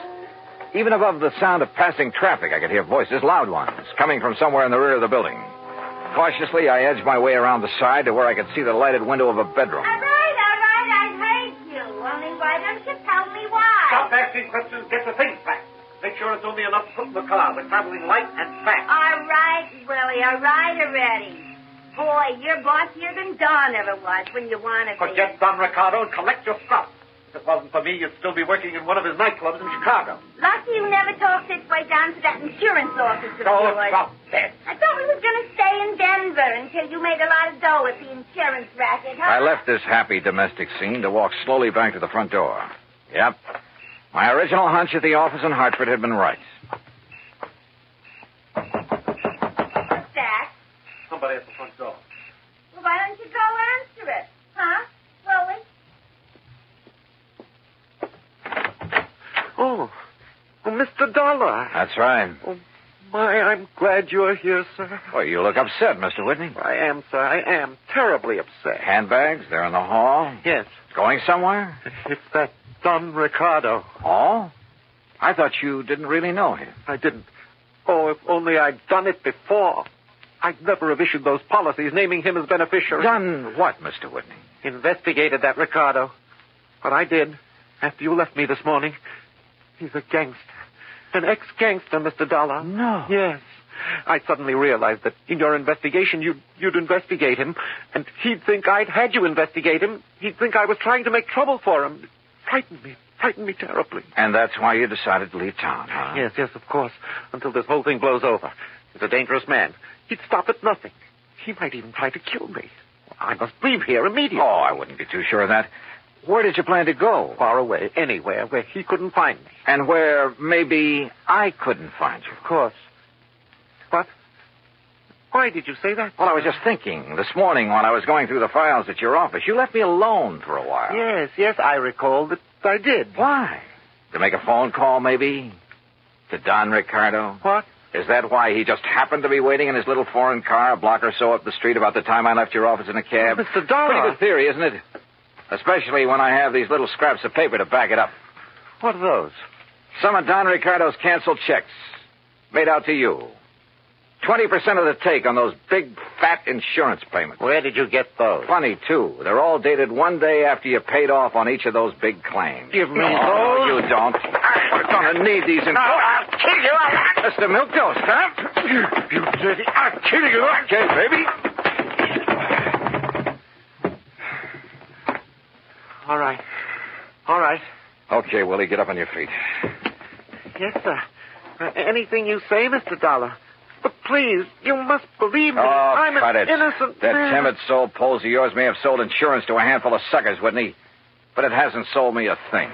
Even above the sound of passing traffic, I could hear voices, loud ones, coming from somewhere in the rear of the building. Cautiously, I edged my way around the side to where I could see the lighted window of a bedroom. All right, I hate you. Only why don't you tell me why? Stop asking questions. Get the things back. Make sure it's only enough to put in the car. We're traveling light and fast. All right, Willie, all right already. Boy, you're bossier than Don ever was when you want to be. Forget Don Ricardo and collect your stuff. If it wasn't for me, you'd still be working in one of his nightclubs in Chicago. Lucky you never talked this way down to that insurance office of yours. Stop that. I thought we was going to stay in Denver until you made a lot of dough at the insurance racket, huh? I left this happy domestic scene to walk slowly back to the front door. Yep. My original hunch at the office in Hartford had been right. What's that? Somebody at the front door. Well, why don't you go answer it? Huh? Willie? Oh, Mr. Dollar. That's right. Oh, my, I'm glad you're here, sir. Well, you look upset, Mr. Whitney. I am, sir. I am terribly upset. Handbags? They're in the hall? Yes. Going somewhere? It's that Don Ricardo. Oh? I thought you didn't really know him. I didn't. Oh, if only I'd done it before. I'd never have issued those policies naming him as beneficiary. Done what, Mr. Whitney? Investigated that Ricardo. But I did, after you left me this morning. He's a gangster. An ex-gangster, Mr. Dollar. No. Yes. I suddenly realized that in your investigation, you'd investigate him, and he'd think I'd had you investigate him. He'd think I was trying to make trouble for him. It frightened me terribly. And that's why you decided to leave town, huh? Yes, of course, until this whole thing blows over. He's a dangerous man. He'd stop at nothing. He might even try to kill me. I must leave here immediately. Oh, I wouldn't be too sure of that. Where did you plan to go? Far away, anywhere where he couldn't find me. And where maybe I couldn't find you? Of course. What? Why did you say that? Well, I was just thinking. This morning when I was going through the files at your office, you left me alone for a while. Yes, I recall that I did. Why? To make a phone call, maybe? To Don Ricardo? What? Is that why he just happened to be waiting in his little foreign car a block or so up the street about the time I left your office in a cab? Oh, Mr. Dollar. Pretty good theory, isn't it? Especially when I have these little scraps of paper to back it up. What are those? Some of Don Ricardo's canceled checks. Made out to you. 20% of the take on those big, fat insurance payments. Where did you get those? Funny, too. They're all dated one day after you paid off on each of those big claims. Give me those? You don't. We're going to need these. No, I'll kill you. Mr. Milktoast, huh? You dirty. I'll kill you. Okay, baby. All right. Okay, Willie, get up on your feet. Yes, sir. Anything you say, Mr. Dollar. But please, you must believe me. Oh, I'm cut an it. innocent That man. timid soul pose of yours may have sold insurance to a handful of suckers, wouldn't he? But it hasn't sold me a thing.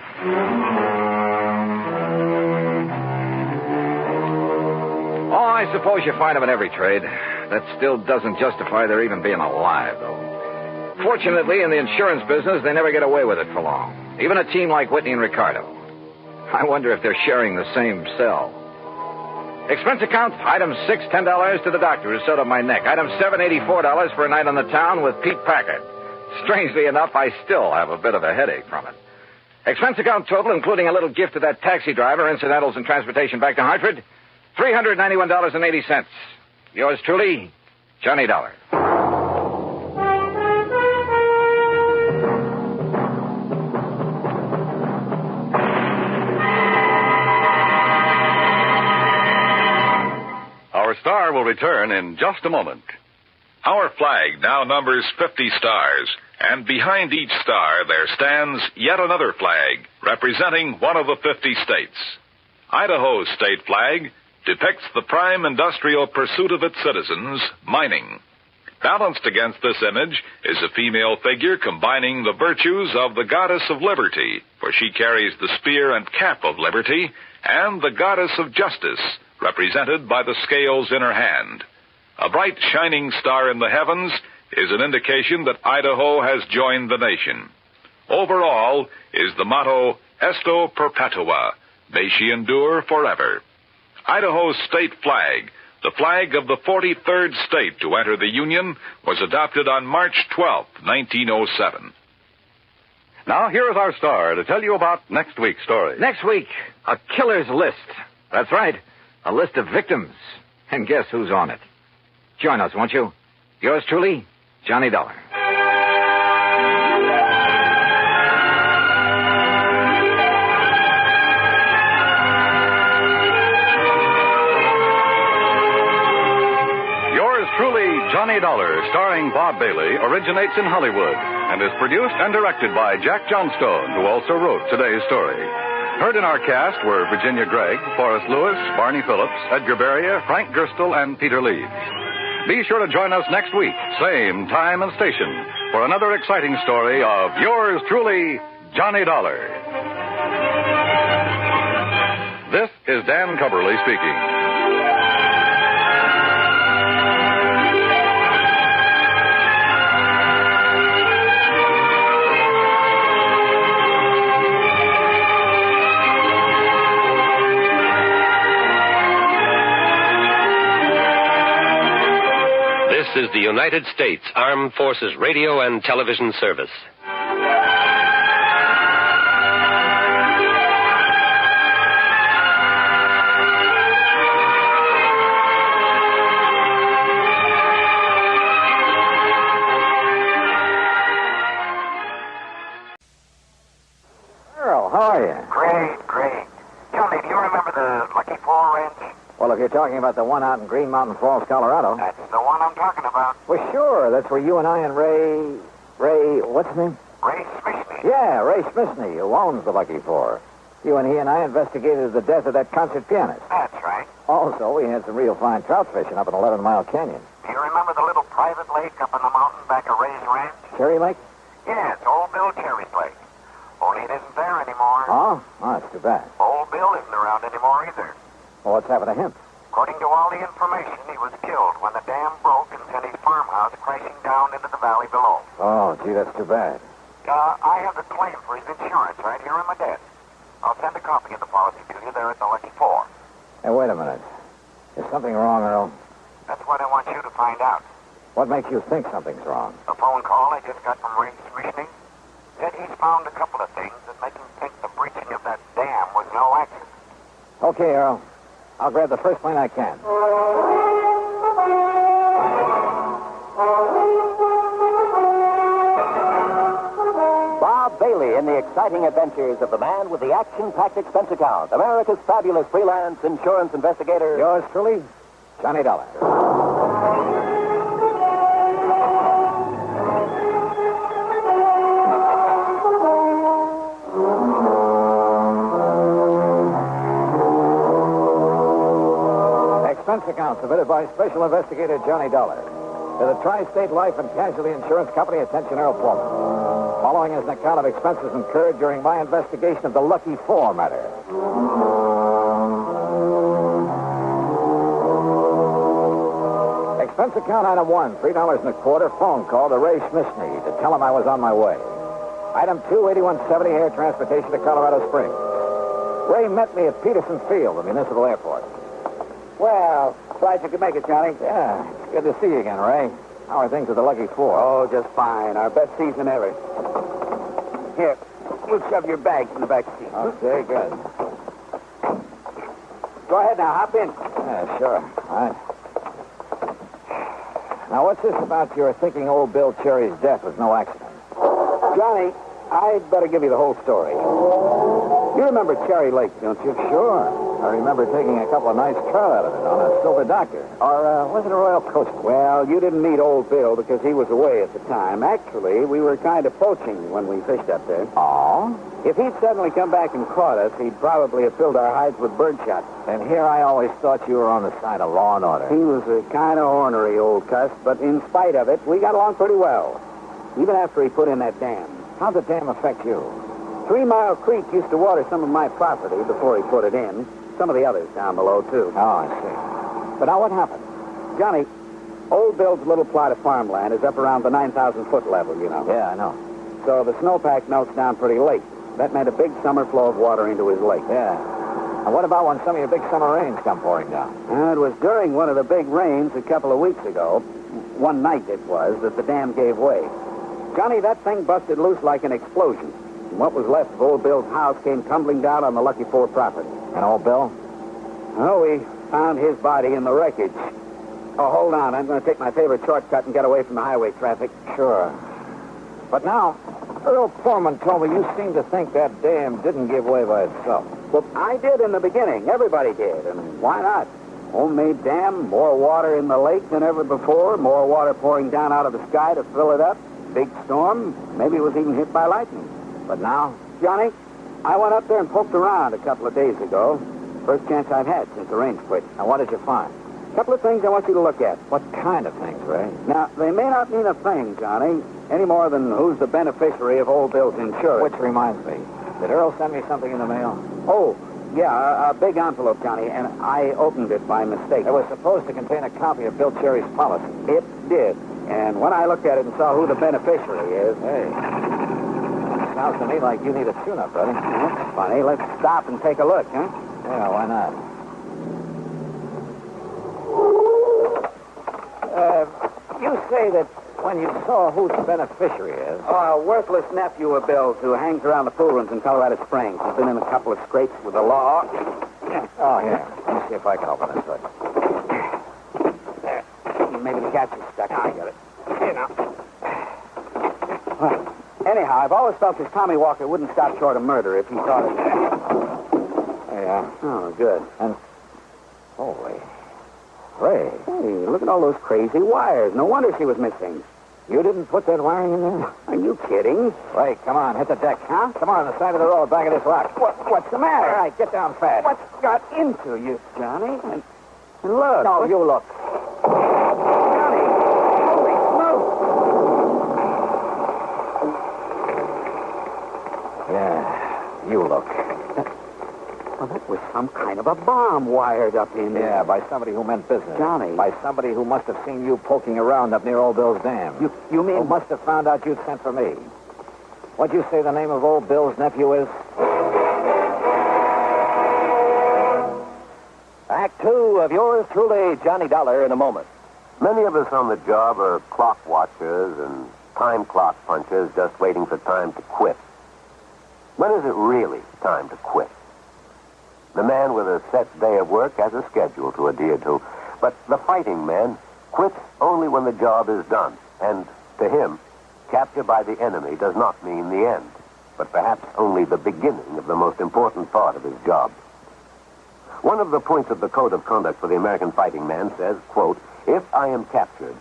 Oh, I suppose you find them in every trade. That still doesn't justify their even being alive, though. Fortunately, in the insurance business, they never get away with it for long. Even a team like Whitney and Ricardo. I wonder if they're sharing the same cell. Expense account, item 6, $10 to the doctor who sewed up my neck. Item 7, $84 for a night on the town with Pete Packard. Strangely enough, I still have a bit of a headache from it. Expense account total, including a little gift to that taxi driver, incidentals and transportation back to Hartford, $391.80. Yours truly, Johnny Dollar. Our star will return in just a moment. Our flag now numbers 50 stars, and behind each star there stands yet another flag representing one of the 50 states. Idaho's state flag depicts the prime industrial pursuit of its citizens, mining. Balanced against this image is a female figure combining the virtues of the goddess of liberty, for she carries the spear and cap of liberty, and the goddess of justice, represented by the scales in her hand. A bright shining star in the heavens is an indication that Idaho has joined the nation. Overall is the motto, Esto Perpetua, may she endure forever. Idaho's state flag, the flag of the 43rd state to enter the Union, was adopted on March 12, 1907. Now, here is our star to tell you about next week's story. Next week, a killer's list. That's right, a list of victims. And guess who's on it? Join us, won't you? Yours truly, Johnny Dollar. Yours truly, Johnny Dollar, starring Bob Bailey, originates in Hollywood and is produced and directed by Jack Johnstone, who also wrote today's story. Heard in our cast were Virginia Gregg, Forrest Lewis, Barney Phillips, Edgar Beria, Frank Gerstle, and Peter Leeds. Be sure to join us next week, same time and station, for another exciting story of yours truly, Johnny Dollar. This is Dan Cubberly speaking. This is the United States Armed Forces Radio and Television Service. Earl, how are you? Great. Johnny, do you remember the Lucky Fall Ranch? Well, if you're talking about the one out in Green Mountain Falls, Colorado. That's the one I'm talking about. Well, sure. That's where you and I and Ray, what's his name? Ray Smithney. Yeah, Ray Smithney, who owns the Lucky Four. You and he and I investigated the death of that concert pianist. That's right. Also, we had some real fine trout fishing up in 11 Mile Canyon. Do you remember the little private lake up in the mountain back of Ray's ranch? Cherry Lake? Yeah, it's Old Bill Cherry's lake. Only it isn't there anymore. Oh, that's too bad. Old Bill isn't around anymore either. Well, what's happened to him? According to all the information, he was killed when the dam broke and sent his farmhouse crashing down into the valley below. Oh, gee, that's too bad. I have the claim for his insurance right here on my desk. I'll send a copy of the policy to you there at the Lucky Four. Hey, wait a minute. Is something wrong, Earl? That's what I want you to find out. What makes you think something's wrong? A phone call I just got from Ray Smithney said he's found a couple of things that make him think the breaching of that dam was no accident. Okay, Earl. I'll grab the first plane I can. Bob Bailey in the exciting adventures of the man with the action-packed expense account, America's fabulous freelance insurance investigator. Yours truly, Johnny Dollar. Expense account submitted by Special Investigator Johnny Dollar. To the Tri-State Life and Casualty Insurance Company, attention Earl Foreman. Following is an account of expenses incurred during my investigation of the Lucky Four matter. Expense account item 1, $3.25 phone call to Ray Schmishney to tell him I was on my way. Item 2, 8170 air transportation to Colorado Springs. Ray met me at Peterson Field, the municipal airport. Well, glad you could make it, Johnny. Yeah, it's good to see you again, Ray. How are things with the Lucky Four? Oh, just fine. Our best season ever. Here, we'll shove your bags in the back seat. Okay, good. Go ahead now, hop in. Yeah, sure. All right. Now, what's this about your thinking old Bill Cherry's death was no accident? Johnny, I'd better give you the whole story. You remember Cherry Lake, don't you? Sure. I remember taking a couple of nice trout out of it on a Silver Doctor. Or was it a Royal Coast? Well, you didn't meet old Bill because he was away at the time. Actually, we were kind of poaching when we fished up there. Oh? If he'd suddenly come back and caught us, he'd probably have filled our hides with birdshot. And here I always thought you were on the side of law and order. He was a kind of ornery old cuss, but in spite of it, we got along pretty well. Even after he put in that dam. How'd the dam affect you? 3 Mile Creek used to water some of my property before he put it in. Some of the others down below, too. Oh, I see. But now what happened? Johnny, old Bill's little plot of farmland is up around the 9,000-foot level, you know. Yeah, I know. So the snowpack melts down pretty late. That meant a big summer flow of water into his lake. Yeah. And what about when some of your big summer rains come pouring down? It was during one of the big rains a couple of weeks ago, one night it was, that the dam gave way. Johnny, that thing busted loose like an explosion. And what was left of old Bill's house came tumbling down on the Lucky Four property. And old Bill? Oh, we found his body in the wreckage. Oh, hold on. I'm going to take my favorite shortcut and get away from the highway traffic. Sure. But now, Earl Foreman told me you seem to think that dam didn't give way by itself. Well, I did in the beginning. Everybody did. And why not? Homemade dam, more water in the lake than ever before, more water pouring down out of the sky to fill it up. Big storm. Maybe it was even hit by lightning. But now? Johnny, I went up there and poked around a couple of days ago. First chance I've had since the rains quit. And what did you find? A couple of things I want you to look at. What kind of things, Ray? Now, they may not mean a thing, Johnny, any more than who's the beneficiary of old Bill's insurance. Which reminds me, did Earl send me something in the mail? Oh, yeah, a big envelope, Johnny, and I opened it by mistake. It was supposed to contain a copy of Bill Cherry's policy. It did. And when I looked at it and saw who the beneficiary is... Hey, sounds to me like you need a tune-up, buddy. That's funny. Let's stop and take a look, huh? Yeah, why not? You say that when you saw who the beneficiary is... Oh, a worthless nephew of Bill's who hangs around the pool rooms in Colorado Springs. He's been in a couple of scrapes with the law. Oh, here. Let me see if I can open this hood. There. Maybe the catch is stuck. I got it. Here now. Well, anyhow, I've always felt this Tommy Walker wouldn't stop short of murder if he thought it. There you are. Oh, good. And... Holy... Ray. Hey, look at all those crazy wires. No wonder she was missing. You didn't put that wiring in there? Are you kidding? Ray, come on, hit the deck. Huh? Come on the side of the road, back of this rock. What's the matter? All right, get down fast. What's got into you, Johnny? And look. No, you look. Johnny, holy smoke. Yeah, you look. Well, that was some kind of a bomb wired up in there. Yeah, by somebody who meant business. Johnny. By somebody who must have seen you poking around up near Old Bill's dam. You mean... Who must have found out you'd sent for me. What'd you say the name of Old Bill's nephew is? Act 2 of yours truly, Johnny Dollar, in a moment. Many of us on the job are clock watchers and time clock punchers just waiting for time to quit. When is it really time to quit? The man with a set day of work has a schedule to adhere to, but the fighting man quits only when the job is done, and to him, capture by the enemy does not mean the end, but perhaps only the beginning of the most important part of his job. One of the points of the Code of Conduct for the American fighting man says, quote, "If I am captured,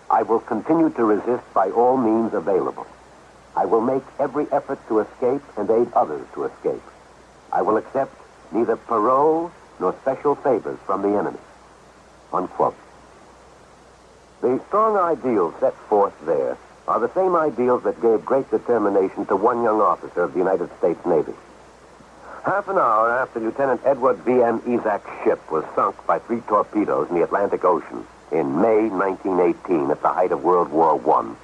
I will continue to resist by all means available. I will make every effort to escape and aid others to escape. I will accept neither parole nor special favors from the enemy." unquote. The strong ideals set forth there are the same ideals that gave great determination to one young officer of the United States Navy. Half an hour after Lieutenant Edward V.M. Isaac's ship was sunk by 3 torpedoes in the Atlantic Ocean in May 1918 at the height of World War I,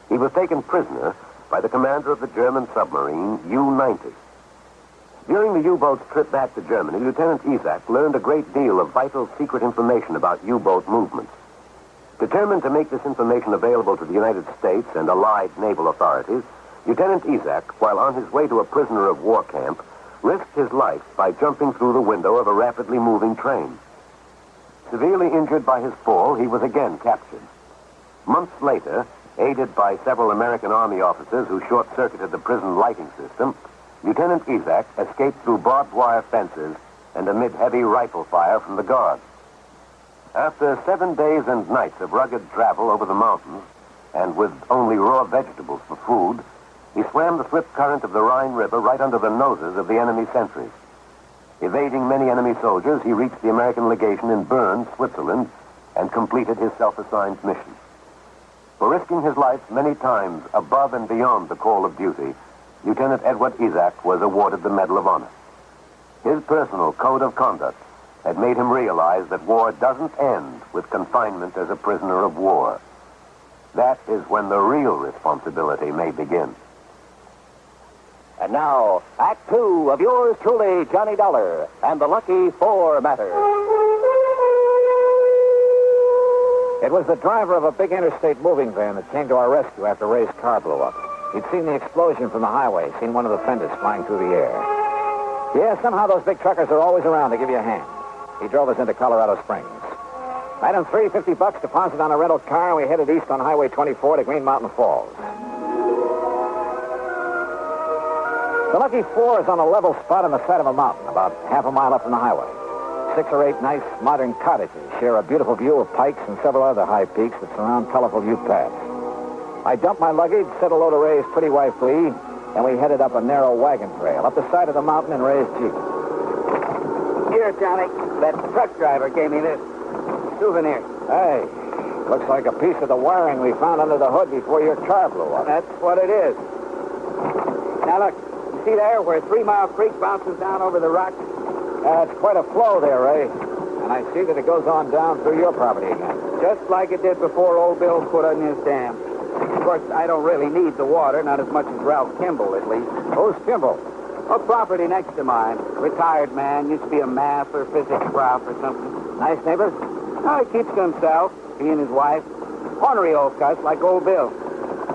he was taken prisoner by the commander of the German submarine U-90. During the U-boat's trip back to Germany, Lieutenant Isaac learned a great deal of vital secret information about U-boat movements. Determined to make this information available to the United States and Allied naval authorities, Lieutenant Isaac, while on his way to a prisoner of war camp, risked his life by jumping through the window of a rapidly moving train. Severely injured by his fall, he was again captured. Months later, aided by several American Army officers who short-circuited the prison lighting system, Lieutenant Isaac escaped through barbed wire fences and amid heavy rifle fire from the guards. After 7 days and nights of rugged travel over the mountains, and with only raw vegetables for food, he swam the swift current of the Rhine River right under the noses of the enemy sentries. Evading many enemy soldiers, he reached the American legation in Bern, Switzerland, and completed his self-assigned mission. For risking his life many times above and beyond the call of duty, Lieutenant Edward Isaac was awarded the Medal of Honor. His personal code of conduct had made him realize that war doesn't end with confinement as a prisoner of war. That is when the real responsibility may begin. And now, Act 2 of yours truly, Johnny Dollar, and the Lucky 4 Matter. It was the driver of a big interstate moving van that came to our rescue after Ray's car blew up. He'd seen the explosion from the highway, seen one of the fenders flying through the air. Yeah, somehow those big truckers are always around to give you a hand. He drove us into Colorado Springs. Item 3, $50, deposit on a rental car, and we headed east on Highway 24 to Green Mountain Falls. The Lucky 4 is on a level spot on the side of a mountain, about half a mile up from the highway. 6 or 8 nice modern cottages share a beautiful view of Pikes and several other high peaks that surround colorful Ute paths. I dumped my luggage, set a load of Ray's pretty wife Lee, and we headed up a narrow wagon trail up the side of the mountain in Ray's Jeep. Here, Johnny, that truck driver gave me this souvenir. Hey, looks like a piece of the wiring we found under the hood before your car blew up. That's what it is. Now, look, you see there where 3 Mile Creek bounces down over the rocks? It's quite a flow there, Ray. And I see that it goes on down through your property again. Just like it did before old Bill put in his dam. Of course, I don't really need the water, not as much as Ralph Kimball, at least. Who's Kimball? A property next to mine. Retired man. Used to be a math or physics prof or something. Nice neighbors? Oh, he keeps to himself. He and his wife. Ornery old cuss like old Bill.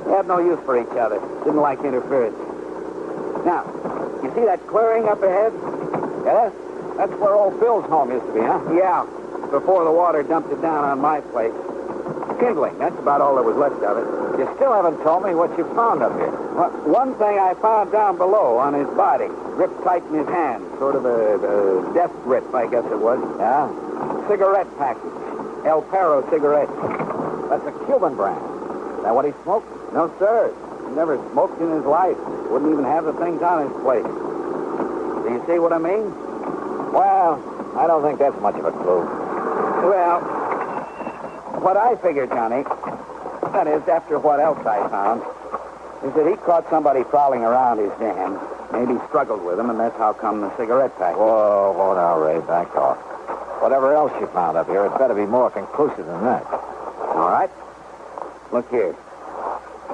They had no use for each other. Didn't like interference. Now, you see that clearing up ahead? Yeah? That's where old Bill's home used to be, huh? Yeah. Before the water dumped it down on my place. Kindling. That's about all there was left of it. You still haven't told me what you found up here. Well, one thing I found down below on his body, gripped tight in his hand, sort of a death grip, I guess it was. Yeah? Cigarette package. El Perro cigarette. That's a Cuban brand. Is that what he smoked? No, sir. He never smoked in his life. Wouldn't even have the things on his plate. Do you see what I mean? Well, I don't think that's much of a clue. Well, what I figure, Johnny, that is, after what else I found, is that he caught somebody prowling around his dam. Maybe struggled with him, and that's how come the cigarette package. Whoa, now, Ray, back off. Whatever else you found up here, it better be more conclusive than that. All right. Look here.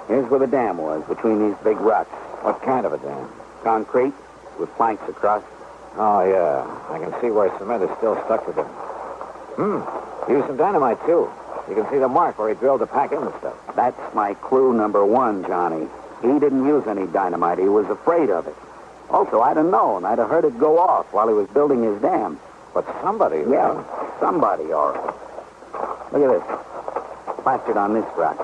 Here's where the dam was, between these big rocks. What kind of a dam? Concrete, with planks across. Oh, yeah. I can see where cement is still stuck to them. Used some dynamite, too. You can see the mark where he drilled to pack in the stuff. That's my clue number 1, Johnny. He didn't use any dynamite. He was afraid of it. Also, I'd have known. I'd have heard it go off while he was building his dam. But somebody... Yeah, somebody, all right. Look at this. Plastered on this rock.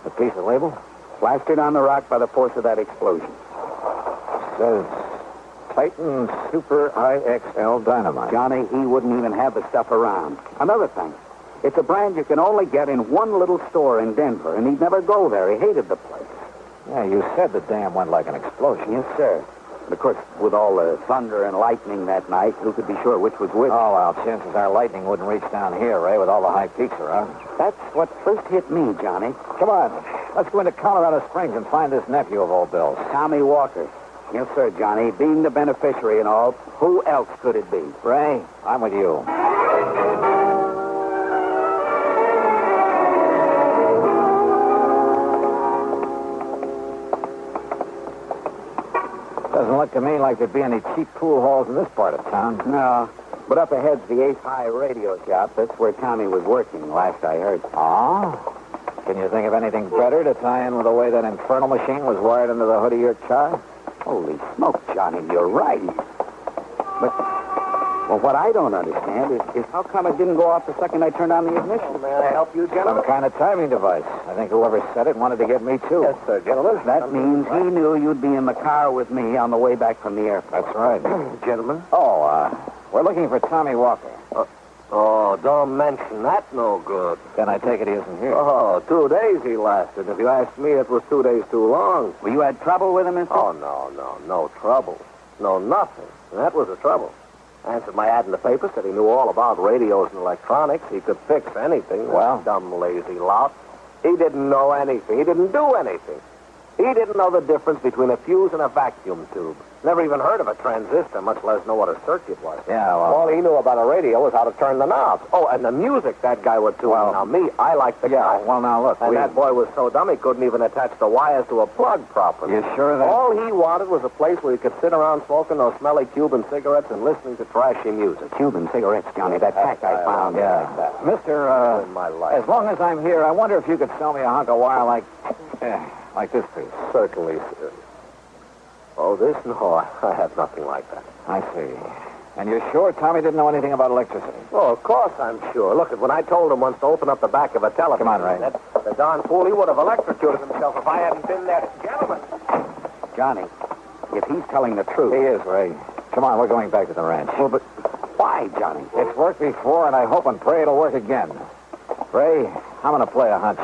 A piece of label? Plastered on the rock by the force of that explosion. Says... Titan Super IXL Dynamite. Johnny, he wouldn't even have the stuff around. Another thing, it's a brand you can only get in one little store in Denver, and he'd never go there. He hated the place. Yeah, you said the dam went like an explosion. Yes, sir. But of course, with all the thunder and lightning that night, who could be sure which was which? Oh, well, chances are lightning wouldn't reach down here, Ray, with all the high peaks around. That's what first hit me, Johnny. Come on. Let's go into Colorado Springs and find this nephew of old Bill's. Tommy Walker. Yes, sir, Johnny. Being the beneficiary and all, who else could it be? Ray, I'm with you. Doesn't look to me like there'd be any cheap pool halls in this part of town. No. But up ahead's the Ace High radio shop. That's where Tommy was working, last I heard. Ah? Can you think of anything better to tie in with the way that infernal machine was wired into the hood of your car? Holy smoke, Johnny, you're right. But, well, what I don't understand is how come it didn't go off the second I turned on the ignition? May I help you, gentlemen? Some kind of timing device. I think whoever said it wanted to get me, too. Yes, sir, gentlemen. That means he knew you'd be in the car with me on the way back from the airport. That's right. Gentlemen? Oh, we're looking for Tommy Walker. Oh, don't mention that. No good. Then I take it he isn't here. Oh, 2 days he lasted. If you ask me, it was 2 days too long. Well, you had trouble with him, mister? Oh, no trouble. No, nothing. That was the trouble. Answered my ad in the paper, said he knew all about radios and electronics. He could fix anything. Well? That dumb, lazy lout. He didn't know anything. He didn't do anything. He didn't know the difference between a fuse and a vacuum tube. Never even heard of a transistor, much less know what a circuit was. Yeah, well... All he knew about a radio was how to turn the knobs. Oh, and the music that guy would tune. Well, now, me, I like the guy. Well, now, look, And that boy was so dumb he couldn't even attach the wires to a plug properly. You sure of that? All he wanted was a place where he could sit around smoking those smelly Cuban cigarettes and listening to trashy music. Cuban cigarettes, Johnny. That pack I found. Yeah. Mister, in my life. as long as I'm here, I wonder if you could sell me a hunk of wire like this piece. Certainly, sir. Oh, this? No, I have nothing like that. I see. And you're sure Tommy didn't know anything about electricity? Oh, of course I'm sure. Look, when I told him once to open up the back of a telephone... Come on, Ray. The darn fool, he would have electrocuted himself if I hadn't been there. Gentlemen. Johnny, if he's telling the truth... He is, Ray. Come on, we're going back to the ranch. Well, but why, Johnny? It's worked before, and I hope and pray it'll work again. Ray, I'm going to play a hunch.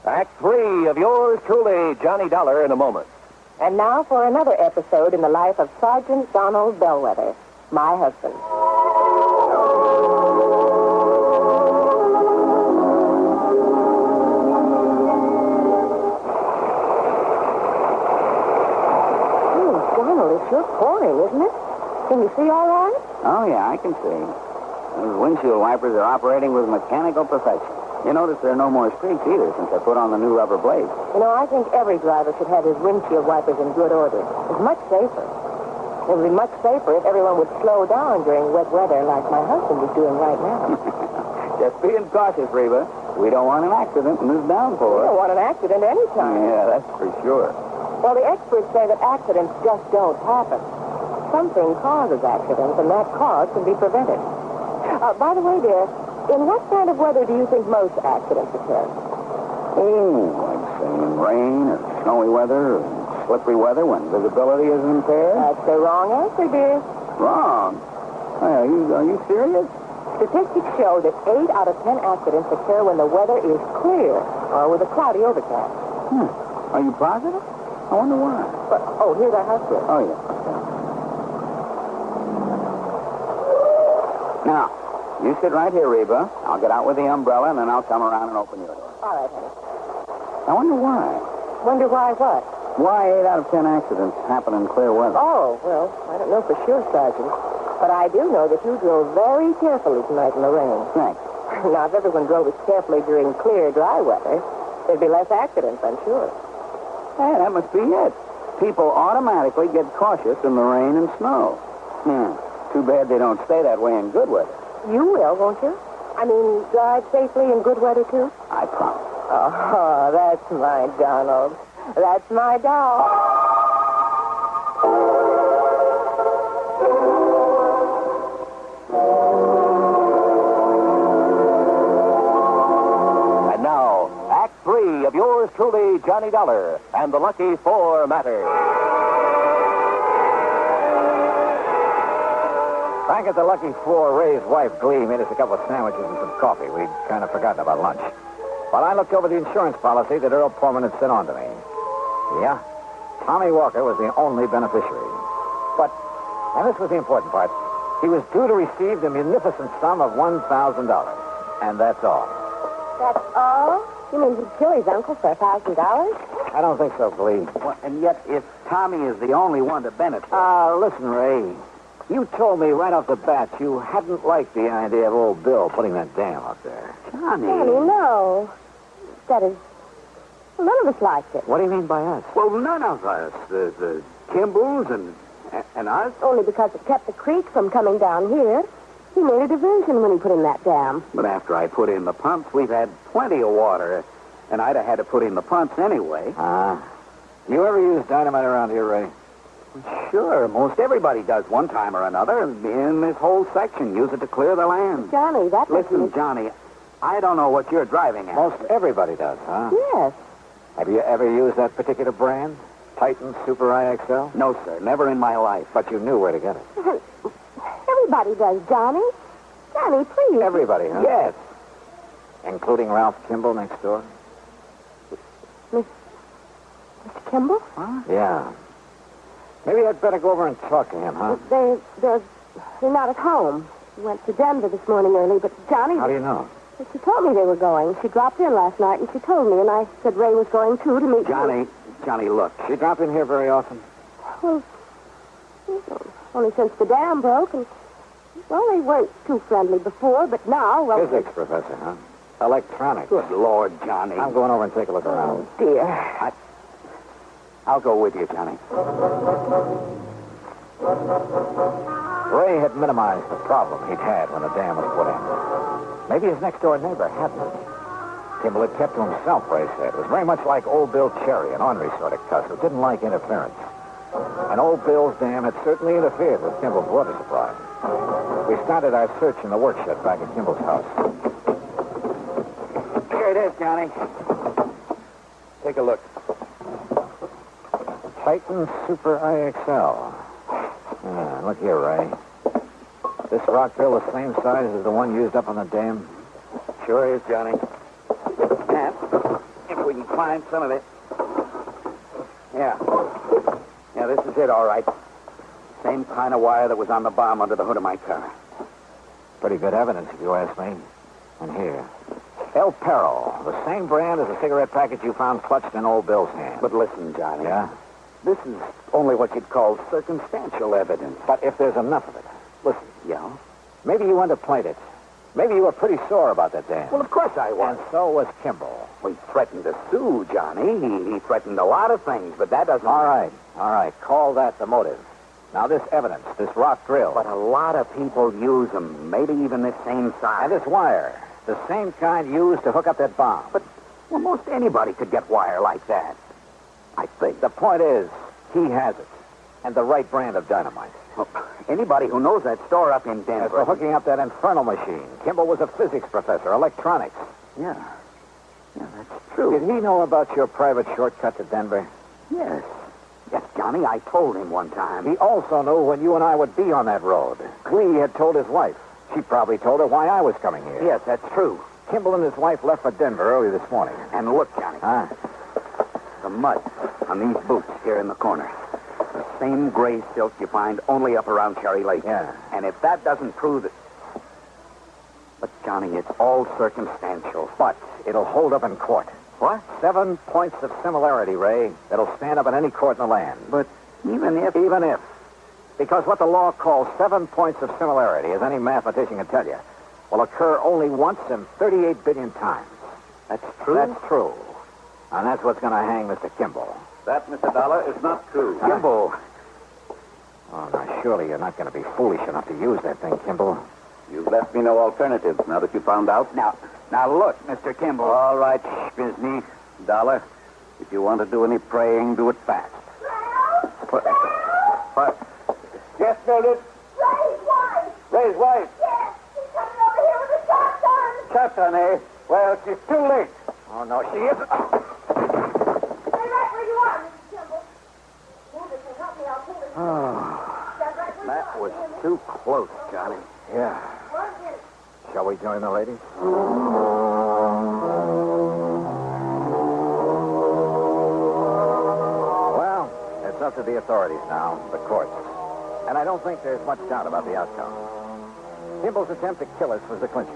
Act 3 of yours truly, Johnny Dollar, in a moment. And now for another episode in the life of Sergeant Donald Bellwether, my husband. Donald, it's sure pouring, isn't it? Can you see all right? Oh, yeah, I can see. Those windshield wipers are operating with mechanical perfection. You notice there are no more streaks either since I put on the new rubber blades. You know, I think every driver should have his windshield wipers in good order. It's much safer. It would be much safer if everyone would slow down during wet weather like my husband is doing right now. Just being cautious, Reba. We don't want an accident in this downpour. We don't want an accident any time. Yeah, that's for sure. Well, the experts say that accidents just don't happen. Something causes accidents, and that cause can be prevented. By the way, dear, in what kind of weather do you think most accidents occur? Oh, I'd say in rain or snowy weather or slippery weather when visibility is impaired. That's the wrong answer, dear. Wrong? Are you serious? Statistics show that 8 out of 10 accidents occur when the weather is clear or with a cloudy overcast. Are you positive? I wonder why. Oh, here's our house bill. Oh, yeah. Now, you sit right here, Reba. I'll get out with the umbrella, and then I'll come around and open your door. All right, honey. I wonder why. Wonder why what? Why 8 out of 10 accidents happen in clear weather? Oh, well, I don't know for sure, Sergeant. But I do know that you drove very carefully tonight in the rain. Thanks. Now, if everyone drove as carefully during clear, dry weather, there'd be less accidents, I'm sure. Hey, that must be it. People automatically get cautious in the rain and snow. Too bad they don't stay that way in good weather. You will, won't you? I mean, drive safely in good weather, too? I promise. Oh, that's my Donald. That's my doll. And now, Act 3 of yours truly, Johnny Dollar, and the Lucky 4 Matter. Back at the Lucky Four, Ray's wife, Glee, made us a couple of sandwiches and some coffee. We'd kind of forgotten about lunch. But I looked over the insurance policy that Earl Portman had sent on to me. Yeah, Tommy Walker was the only beneficiary. But, and this was the important part, he was due to receive the munificent sum of $1,000. And that's all. That's all? You mean he'd kill his uncle for $1,000? I don't think so, Glee. Well, and yet, if Tommy is the only one to benefit... Listen, Ray. You told me right off the bat you hadn't liked the idea of old Bill putting that dam up there. Johnny, no. That is... Well, none of us liked it. What do you mean by us? Well, none of us. The Kimballs and us. Only because it kept the creek from coming down here. He made a diversion when he put in that dam. But after I put in the pumps, we've had plenty of water. And I'd have had to put in the pumps anyway. You ever use dynamite around here, Ray? Sure. Most everybody does one time or another. In this whole section, use it to clear the land. Johnny, that... Listen, Johnny, I don't know what you're driving at. Most everybody does, huh? Yes. Have you ever used that particular brand? Titan Super IXL? No, sir. Never in my life. But you knew where to get it. Everybody does, Johnny. Johnny, please. Everybody, huh? Yes. Including Ralph Kimball next door? Mr. Kimball? Huh? Yeah. Maybe I'd better go over and talk to him, huh? They're not at home. We went to Denver this morning early, but Johnny... How do you know? She told me they were going. She dropped in last night, and she told me, and I said Ray was going, too, to meet... Johnny, look. She drop in here very often? Well, only since the dam broke, and... Well, they weren't too friendly before, but now... Well, Physics professor, huh? Electronics. Good Lord, Johnny. I'm going over and take a look around. Oh, dear. I'll go with you, Johnny. Ray had minimized the problem he'd had when the dam was put in. Maybe his next-door neighbor hadn't. Kimball had kept to himself, Ray said. It was very much like old Bill Cherry, an ornery sort of cuss who didn't like interference. And old Bill's dam had certainly interfered with Kimball's water supply. We started our search in the workshop back at Kimball's house. Here it is, Johnny. Take a look. Titan Super IXL. Look here, Ray. This rock drill the same size as the one used up on the dam? Sure is, Johnny. And if we can find some of it. Yeah, this is it, all right. Same kind of wire that was on the bomb under the hood of my car. Pretty good evidence, if you ask me. And here. El Perro, the same brand as the cigarette package you found clutched in old Bill's hand. But listen, Johnny. Yeah? This is only what you'd call circumstantial evidence. But if there's enough of it. Listen. Yeah? Maybe you underplayed it. Maybe you were pretty sore about that dam. Well, of course I was. And so was Kimball. He threatened to sue, Johnny. He threatened a lot of things, but that doesn't... All right. Call that the motive. Now, this evidence, this rock drill. But a lot of people use them, maybe even this same size. And this wire, the same kind used to hook up that bomb. But, well, most anybody could get wire like that. I think. The point is, he has it. And the right brand of dynamite. Well, anybody who knows that store up in Denver... As for hooking up that infernal machine, Kimball was a physics professor, electronics. Yeah, that's true. Did he know about your private shortcut to Denver? Yes, Johnny, I told him one time. He also knew when you and I would be on that road. Glee had told his wife. She probably told her why I was coming here. Yes, that's true. Kimball and his wife left for Denver early this morning. And look, Johnny. Huh? The mud on these boots here in the corner. The same gray silk you find only up around Cherry Lake. Yeah. And if that doesn't prove it... But, Johnny, it's all circumstantial. But it'll hold up in court. What? 7 points of similarity, Ray, that'll stand up in any court in the land. But even if... Even if. Because what the law calls 7 points of similarity, as any mathematician can tell you, will occur only once in 38 billion times. That's true? That's true. And that's what's going to hang Mr. Kimball. That, Mr. Dollar, is not true. Kimball. Oh, now, surely you're not going to be foolish enough to use that thing, Kimball. You've left me no alternatives now that you found out. Now look, Mr. Kimball. All right, Bizney. Dollar, if you want to do any praying, do it fast. What? Yes, Mildred? Ray's wife. Ray's wife? Yes, she's coming over here with a shotgun. Shotgun, eh? Well, she's too late. Oh, no, she isn't. Stay right where you are, Mr. Kimball. Move it and help me. I'll pull it. Oh. Stand right That was too close, Johnny. Yeah. Shall we join the ladies? Well, it's up to the authorities now, the courts. And I don't think there's much doubt about the outcome. Kimball's attempt to kill us was the clincher.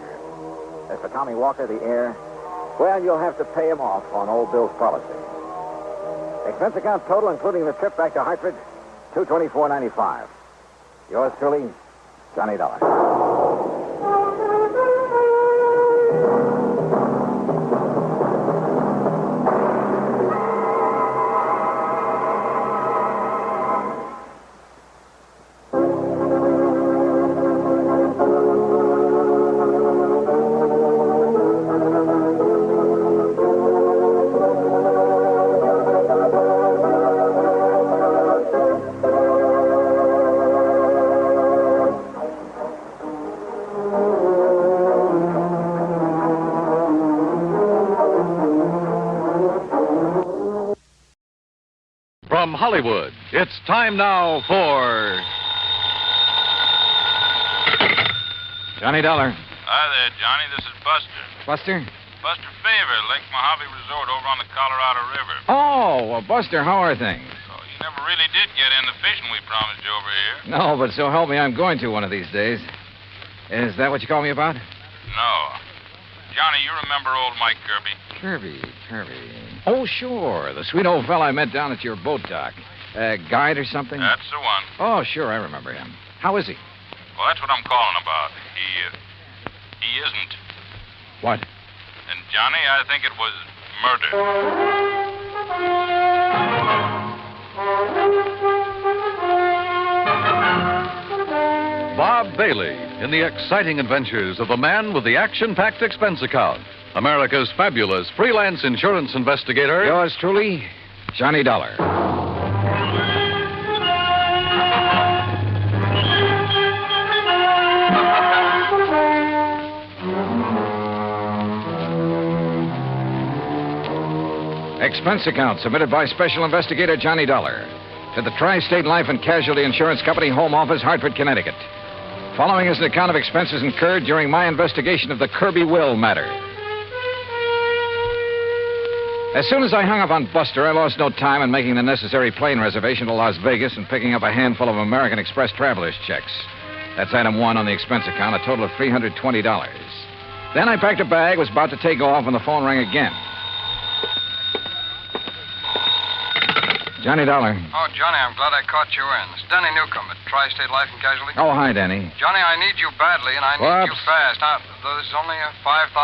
As for Tommy Walker, the heir, well, you'll have to pay him off on old Bill's policy. Expense account total, including the trip back to Hartford, $224.95. Yours truly, Johnny Dollar. From Hollywood, it's time now for Johnny Dollar. Hi there, Johnny. This is Buster. Buster? Buster Favor, Lake Mojave Resort over on the Colorado River. Oh, well, Buster, how are things? So you never really did get in the fishing we promised you over here. No, but so help me, I'm going to one of these days. Is that what you called me about? No. Johnny, you remember old Mike Kirbey? Kirbey. Oh, sure. The sweet old fella I met down at your boat dock. Guide or something? That's the one. Oh, sure, I remember him. How is he? Well, that's what I'm calling about. He isn't. What? And, Johnny, I think it was murder. Bob Bailey in the exciting adventures of the man with the action-packed expense account. America's fabulous freelance insurance investigator. Yours truly, Johnny Dollar. Expense account submitted by Special Investigator Johnny Dollar to the Tri-State Life and Casualty Insurance Company, Home Office, Hartford, Connecticut. Following is an account of expenses incurred during my investigation of the Kirbey Will Matter. As soon as I hung up on Buster, I lost no time in making the necessary plane reservation to Las Vegas and picking up a handful of American Express traveler's checks. That's item one on the expense account, a total of $320. Then I packed a bag, was about to take off when the phone rang again. Johnny Dollar. Oh, Johnny, I'm glad I caught you in. It's Danny Newcomb at Tri-State Life and Casualty. Oh, hi, Danny. Johnny, I need you badly, and I need you fast. Now, there's only a $5,000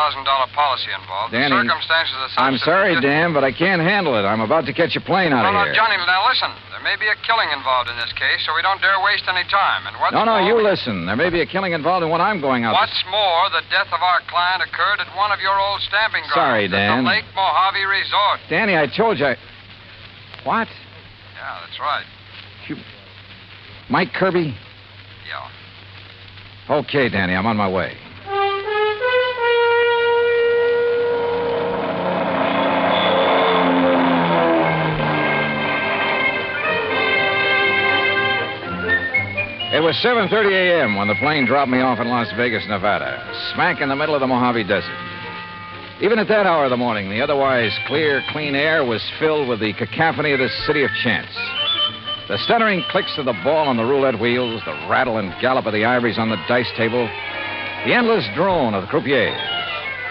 policy involved. Danny, the circumstances are such I'm sorry, Dan, but I can't handle it. I'm about to catch a plane out of here. No, Johnny, now listen. There may be a killing involved in this case, so we don't dare waste any time. And what's No, more, you listen. There may be a killing involved in what I'm going out What's more, the death of our client occurred at one of your old stamping grounds. Sorry, Dan. At the Lake Mojave Resort. Danny, I told you What? Yeah, that's right. Mike Kirbey? Yeah. Okay, Danny, I'm on my way. It was 7:30 a.m. when the plane dropped me off in Las Vegas, Nevada, smack in the middle of the Mojave Desert. Even at that hour of the morning, the otherwise clear, clean air was filled with the cacophony of this city of chance. The stuttering clicks of the ball on the roulette wheels, the rattle and gallop of the ivories on the dice table, the endless drone of the croupiers,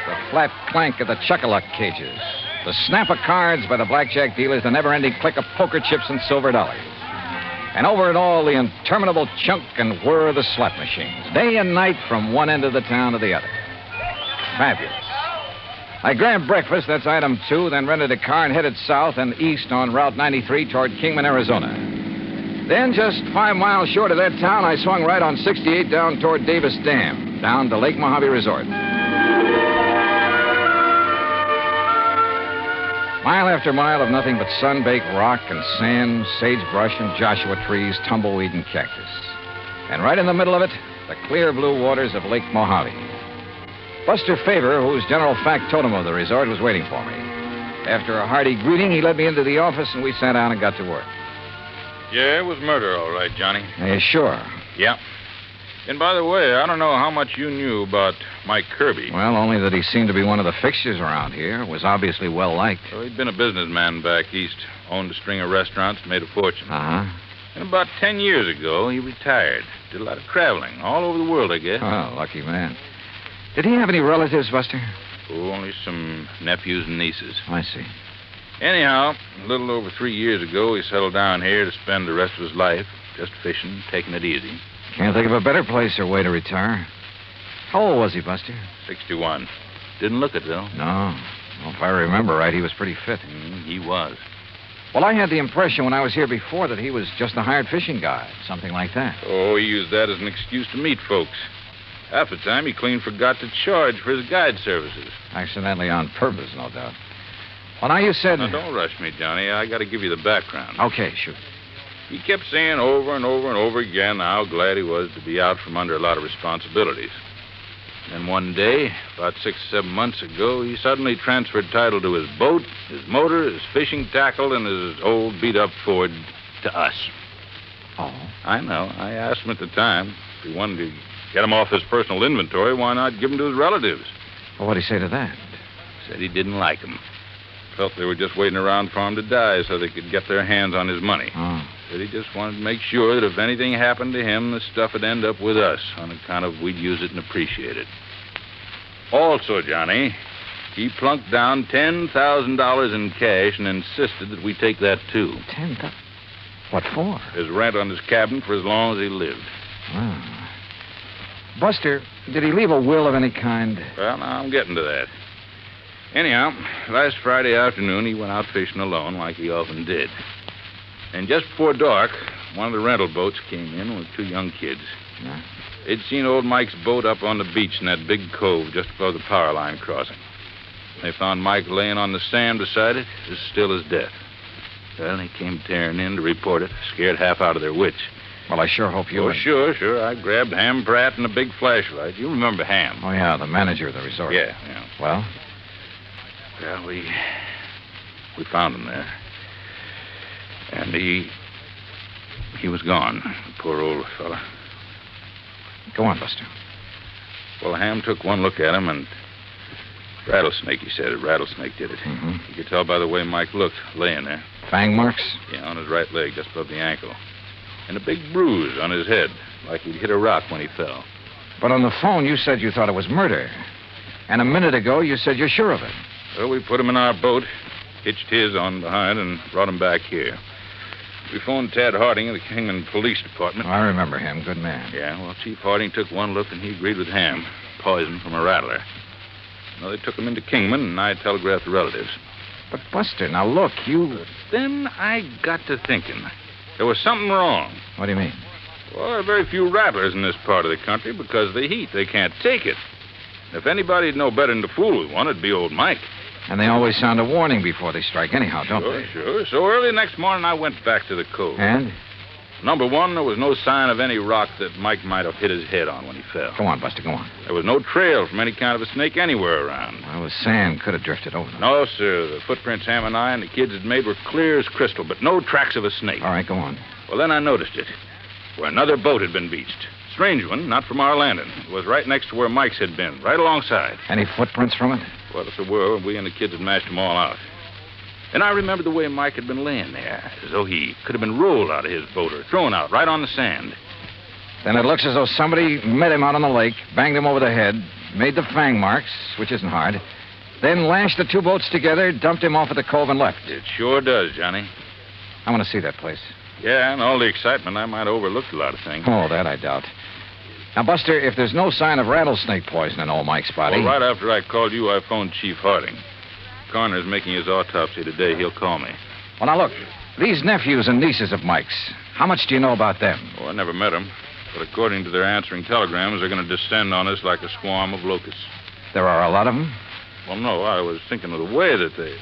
the flat clank of the chuck-a-luck cages, the snap of cards by the blackjack dealers, the never-ending click of poker chips and silver dollars. And over it all, the interminable chunk and whir of the slot machines, day and night from one end of the town to the other. Fabulous. I grabbed breakfast, that's item 2, then rented a car and headed south and east on Route 93 toward Kingman, Arizona. Then, just 5 miles short of that town, I swung right on 68 down toward Davis Dam, down to Lake Mojave Resort. Mile after mile of nothing but sun-baked rock and sand, sagebrush and Joshua trees, tumbleweed and cactus. And right in the middle of it, the clear blue waters of Lake Mojave. Buster Favor, who's general factotum of the resort, was waiting for me. After a hearty greeting, he led me into the office, and we sat down and got to work. Yeah, it was murder, all right, Johnny. Yeah, sure. Yeah. And by the way, I don't know how much you knew about Mike Kirbey. Well, only that he seemed to be one of the fixtures around here. Was obviously well-liked. Well, he'd been a businessman back east. Owned a string of restaurants, made a fortune. Uh-huh. And about 10 years ago, he retired. Did a lot of traveling, all over the world, I guess. Oh, lucky man. Did he have any relatives, Buster? Oh, only some nephews and nieces. I see. Anyhow, a little over 3 years ago, he settled down here to spend the rest of his life just fishing, taking it easy. Can't think of a better place or way to retire. How old was he, Buster? 61. Didn't look it, though. No. Well, if I remember right, he was pretty fit. He was. Well, I had the impression when I was here before that he was just a hired fishing guide, something like that. Oh, he used that as an excuse to meet folks. Half the time, he clean forgot to charge for his guide services. Accidentally on purpose, no doubt. Well, now you said... Now, don't rush me, Johnny. I got to give you the background. Okay, shoot. He kept saying over and over and over again how glad he was to be out from under a lot of responsibilities. Then one day, about 6 or 7 months ago, he suddenly transferred title to his boat, his motor, his fishing tackle, and his old beat-up Ford to us. Oh? I know. I asked him at the time if he wanted to get him off his personal inventory, why not give him to his relatives? Well, what'd he say to that? Said he didn't like him. Felt they were just waiting around for him to die so they could get their hands on his money. Oh. Said he just wanted to make sure that if anything happened to him, the stuff would end up with us on account of we'd use it and appreciate it. Also, Johnny, he plunked down $10,000 in cash and insisted that we take that, too. $10,000? What for? His rent on his cabin for as long as he lived. Oh. Buster, did he leave a will of any kind? Well, now I'm getting to that. Anyhow, last Friday afternoon, he went out fishing alone like he often did. And just before dark, one of the rental boats came in with 2 young kids. Yeah. They'd seen old Mike's boat up on the beach in that big cove just above the power line crossing. They found Mike laying on the sand beside it, as still as death. Well, they came tearing in to report it, scared half out of their wits. Well, I sure hope you... Oh, sure. I grabbed Ham Pratt and a big flashlight. You remember Ham. Oh, yeah, the manager of the resort. Yeah. Well? Well, we found him there. And he was gone, poor old fella. Go on, Buster. Well, Ham took one look at him, and rattlesnake, he said. A rattlesnake did it. Mm-hmm. You could tell by the way Mike looked, laying there. Fang marks? Yeah, on his right leg, just above the ankle. And a big bruise on his head, like he'd hit a rock when he fell. But on the phone, you said you thought it was murder. And a minute ago, you said you're sure of it. Well, we put him in our boat, hitched his on behind, and brought him back here. We phoned Tad Harding of the Kingman Police Department. Oh, I remember him. Good man. Yeah, well, Chief Harding took one look, and he agreed with Ham. Poison from a rattler. Well, they took him into Kingman, and I telegraphed the relatives. But, Buster, now look, you... Then I got to thinking. There was something wrong. What do you mean? Well, there are very few rattlers in this part of the country because of the heat. They can't take it. If anybody'd know better than to fool with one, it'd be old Mike. And they always sound a warning before they strike anyhow, don't they? Sure. So early next morning, I went back to the cove. And? Number one, there was no sign of any rock that Mike might have hit his head on when he fell. Go on, Buster, go on. There was no trail from any kind of a snake anywhere around. Well, the sand could have drifted over them. No, sir. The footprints Ham and I and the kids had made were clear as crystal, but no tracks of a snake. All right, go on. Well, then I noticed it. Where another boat had been beached. Strange one, not from our landing. It was right next to where Mike's had been, right alongside. Any footprints from it? Well, if there were, we and the kids had mashed them all out. Then I remembered the way Mike had been laying there, as though he could have been rolled out of his boat or thrown out right on the sand. Then it looks as though somebody met him out on the lake, banged him over the head, made the fang marks, which isn't hard, then lashed the 2 boats together, dumped him off at the cove, and left. It sure does, Johnny. I want to see that place. Yeah, and all the excitement, I might have overlooked a lot of things. Oh, that I doubt. Now, Buster, if there's no sign of rattlesnake poison in old Mike's body... Well, right after I called you, I phoned Chief Harding. Coroner's making his autopsy today. He'll call me. Well, now, look. These nephews and nieces of Mike's, how much do you know about them? Oh, I never met them. But according to their answering telegrams, they're going to descend on us like a swarm of locusts. There are a lot of them? Well, no, I was thinking of the way that they...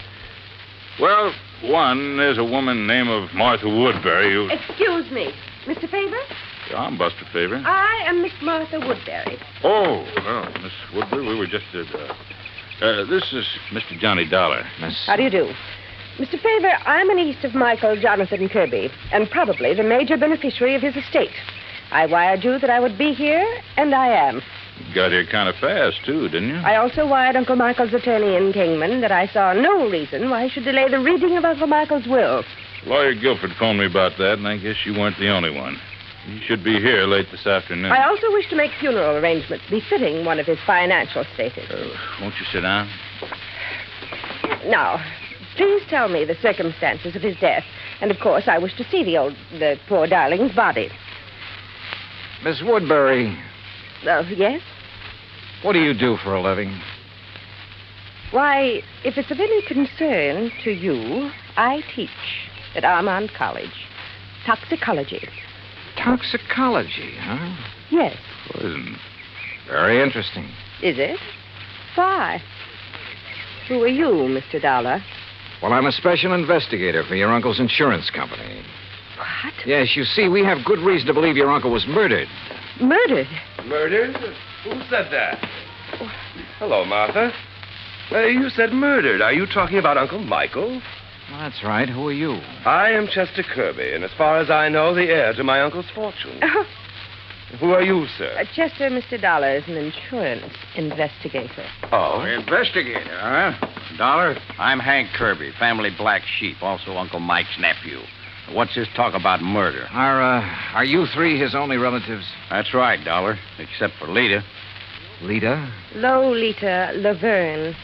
Well, one, there's a woman named of Martha Woodbury who... Excuse me. Mr. Favor? Yeah, I'm Buster Favor. I am Miss Martha Woodbury. Oh, well, Miss Woodbury, we were just at... this is Mr. Johnny Dollar. Miss... How do you do? Mr. Favor, I'm a niece of Michael Jonathan Kirbey, and probably the major beneficiary of his estate. I wired you that I would be here, and I am. You got here kind of fast, too, didn't you? I also wired Uncle Michael's attorney in Kingman that I saw no reason why he should delay the reading of Uncle Michael's will. Lawyer Guilford phoned me about that, and I guess you weren't the only one. He should be here late this afternoon. I also wish to make funeral arrangements befitting one of his financial status. Won't you sit down? Now, please tell me the circumstances of his death. And, of course, I wish to see the poor darling's body. Miss Woodbury. Yes? What do you do for a living? Why, if it's of any concern to you, I teach at Armand College. Toxicology. Toxicology, huh? Yes. Poison. Very interesting. Is it? Why? Who are you, Mr. Dollar? Well, I'm a special investigator for your uncle's insurance company. What? Yes, you see, we have good reason to believe your uncle was murdered. Murdered? Murdered? Who said that? Hello, Martha. You said murdered. Are you talking about Uncle Michael? Well, that's right. Who are you? I am Chester Kirbey, and as far as I know, the heir to my uncle's fortune. Who are you, sir? Chester, Mr. Dollar, is an insurance investigator. Oh? Investigator, huh? Dollar, I'm Hank Kirbey, family black sheep, also Uncle Mike's nephew. What's this talk about murder? Are you three his only relatives? That's right, Dollar, except for Lita. Lita? Lolita Laverne.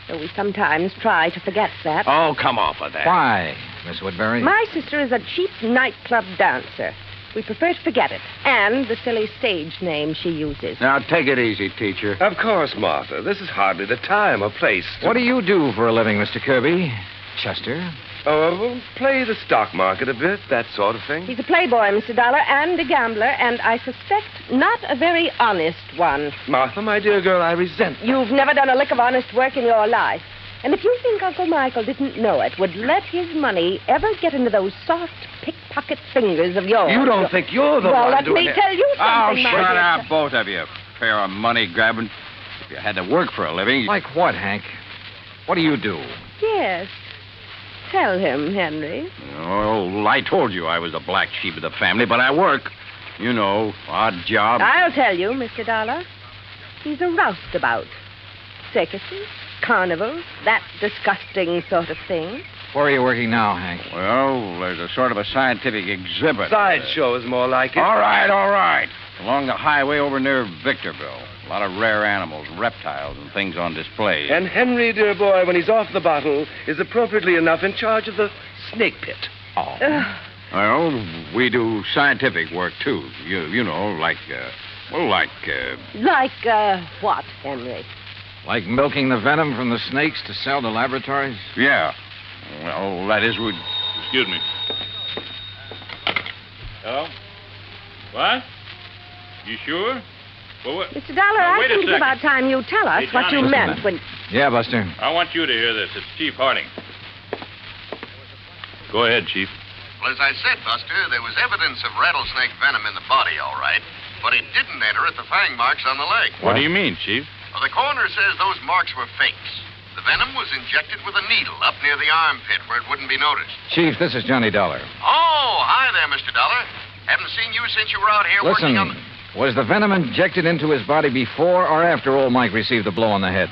Though we sometimes try to forget that. Oh, come off of that. Why, Miss Woodbury? My sister is a cheap nightclub dancer. We prefer to forget it. And the silly stage name she uses. Now, take it easy, teacher. Of course, Martha. This is hardly the time or place to... What do you do for a living, Mr. Kirbey? Chester? Oh, play the stock market a bit, that sort of thing. He's a playboy, Mr. Dollar, and a gambler, and I suspect not a very honest one. Martha, my dear girl, I resent... You've never done a lick of honest work in your life. And if you think Uncle Michael didn't know it, would let his money ever get into those soft pickpocket fingers of yours... You don't think you're the well, one let doing me it. tell you something, Oh, shut up, both of you. Pair of money grabbing. If you had to work for a living... Like what, Hank? What do you do? Yes. Tell him, Henry. Oh, I told you I was the black sheep of the family, but I work. You know, odd job. I'll tell you, Mr. Dollar. He's a roustabout. Circuses, carnivals, that disgusting sort of thing. Where are you working now, Hank? Well, there's a sort of a scientific exhibit. Sideshow is more like it. All right. Along the highway over near Victorville. A lot of rare animals, reptiles, and things on display. And Henry, dear boy, when he's off the bottle, is appropriately enough in charge of the snake pit. Oh. Well, we do scientific work, too. You know, like what, Henry? Like milking the venom from the snakes to sell to laboratories? Yeah. Well, that is... Excuse me. Hello? What? You sure? Well, what? Mr. Dollar, Now, I wait a think it's second. about time you tell us Hey, what you Johnny, meant when... Yeah, Buster. I want you to hear this. It's Chief Harding. Go ahead, Chief. Well, as I said, Buster, there was evidence of rattlesnake venom in the body, all right. But it didn't enter at the fang marks on the leg. What do you mean, Chief? Well, the coroner says those marks were fakes. The venom was injected with a needle up near the armpit where it wouldn't be noticed. Chief, this is Johnny Dollar. Oh, hi there, Mr. Dollar. Haven't seen you since you were out here working on the... Was the venom injected into his body before or after old Mike received the blow on the head?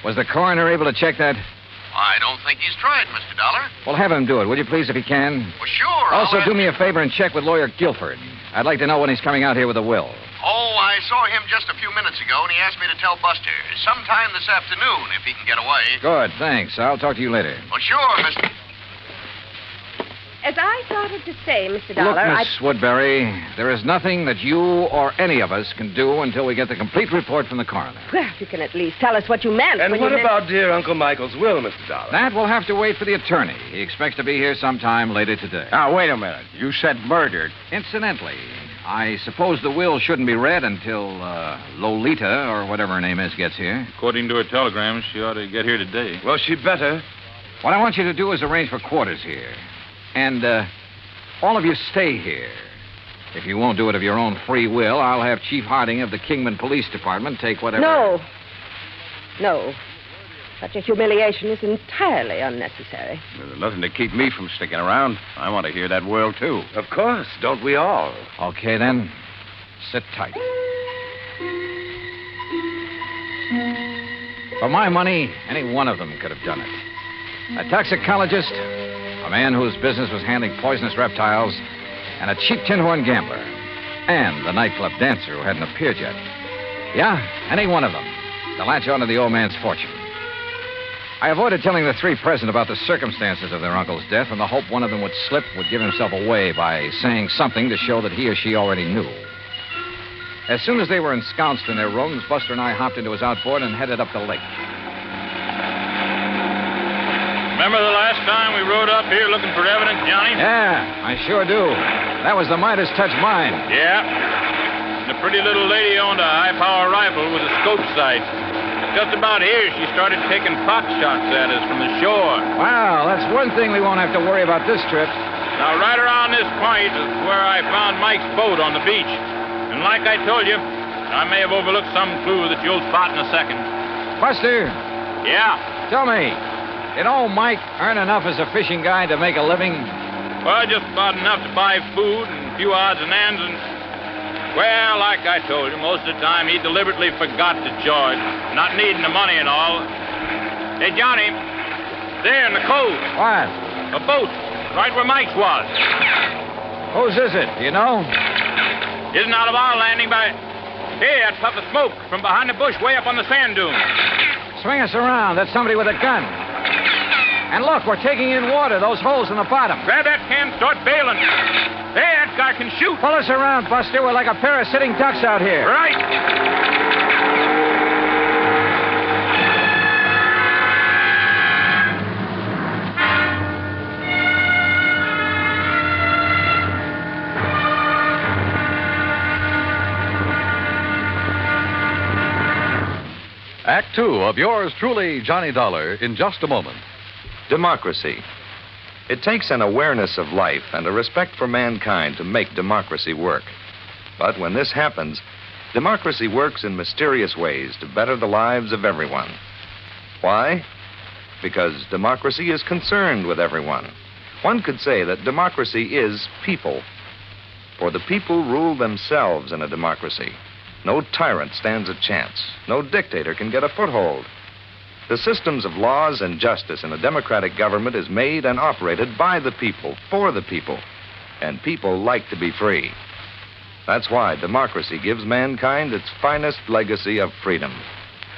Was the coroner able to check that? I don't think he's tried, Mr. Dollar. Well, have him do it, will you please, if he can? Well, sure. Also, I'll do me a favor and check with Lawyer Guilford. I'd like to know when he's coming out here with a will. Oh, I saw him just a few minutes ago, and he asked me to tell Buster. Sometime this afternoon, if he can get away. Good, thanks. I'll talk to you later. Well, sure, Mr. As I started to say, Mr. Look, Dollar, Miss Woodbury, there is nothing that you or any of us can do until we get the complete report from the coroner. Well, you can at least tell us what you meant. And when what you meant... about dear Uncle Michael's will, Mr. Dollar? That will have to wait for the attorney. He expects to be here sometime later today. Now, wait a minute. You said murdered. Incidentally, I suppose the will shouldn't be read until Lolita, or whatever her name is, gets here. According to her telegram, she ought to get here today. Well, she better. What I want you to do is arrange for quarters here. And, all of you stay here. If you won't do it of your own free will, I'll have Chief Harding of the Kingman Police Department take whatever... No. Such a humiliation is entirely unnecessary. There's nothing to keep me from sticking around. I want to hear that will, too. Of course. Don't we all? Okay, then. Sit tight. For my money, any one of them could have done it. A toxicologist, a man whose business was handling poisonous reptiles, and a cheap tin horn gambler, and the nightclub dancer who hadn't appeared yet. Yeah, any one of them to latch on to the old man's fortune. I avoided telling the three present about the circumstances of their uncle's death in the hope one of them would slip, would give himself away by saying something to show that he or she already knew. As soon as they were ensconced in their rooms, Buster and I hopped into his outboard and headed up the lake. Remember the last time we rode up here looking for evidence, Johnny? Yeah, I sure do. That was the Midas touch mine. Yeah. And the pretty little lady owned a high-power rifle with a scope sight. Just about here, she started taking pot shots at us from the shore. Wow, that's one thing we won't have to worry about this trip. Now, right around this point is where I found Mike's boat on the beach. And like I told you, I may have overlooked some clue that you'll spot in a second. Buster. Yeah? Tell me, did old Mike earn enough as a fishing guide to make a living? Well, just about enough to buy food and a few odds and ends and... Well, like I told you, most of the time he deliberately forgot to charge, not needing the money and all. Hey, Johnny, there in the cove. What? A boat, right where Mike's was. Whose is it? Do you know? Isn't out of our landing by... Hey, that puff of smoke from behind the bush way up on the sand dune. Swing us around. That's somebody with a gun. And look, we're taking in water, those holes in the bottom. Grab that can, start bailing. Hey, that guy can shoot. Pull us around, Buster. We're like a pair of sitting ducks out here. Right. Act Two of yours truly, Johnny Dollar, in just a moment. Democracy. It takes an awareness of life and a respect for mankind to make democracy work. But when this happens, democracy works in mysterious ways to better the lives of everyone. Why? Because democracy is concerned with everyone. One could say that democracy is people. For the people rule themselves in a democracy. No tyrant stands a chance. No dictator can get a foothold. The systems of laws and justice in a democratic government is made and operated by the people, for the people. And people like to be free. That's why democracy gives mankind its finest legacy of freedom.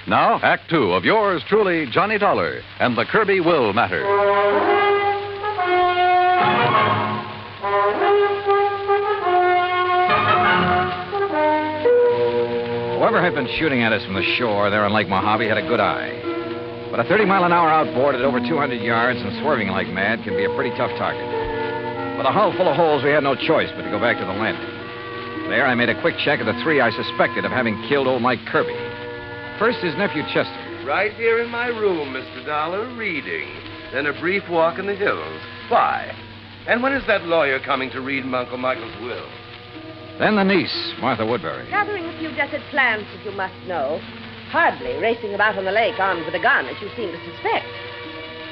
Now, Act Two of yours truly, Johnny Dollar, and the Kirbey Will Matter. Whoever had been shooting at us from the shore there on Lake Mojave had a good eye. But a 30-mile-an-hour outboard at over 200 yards and swerving like mad can be a pretty tough target. With a hull full of holes, we had no choice but to go back to the landing. There, I made a quick check of the three I suspected of having killed old Mike Kirbey. First, his nephew, Chester. Right here in my room, Mr. Dollar, reading. Then a brief walk in the hills. Why? And when is that lawyer coming to read Uncle Michael's will? Then the niece, Martha Woodbury. Gathering a few desert plants, as you must know. Hardly racing about on the lake armed with a gun, as you seem to suspect.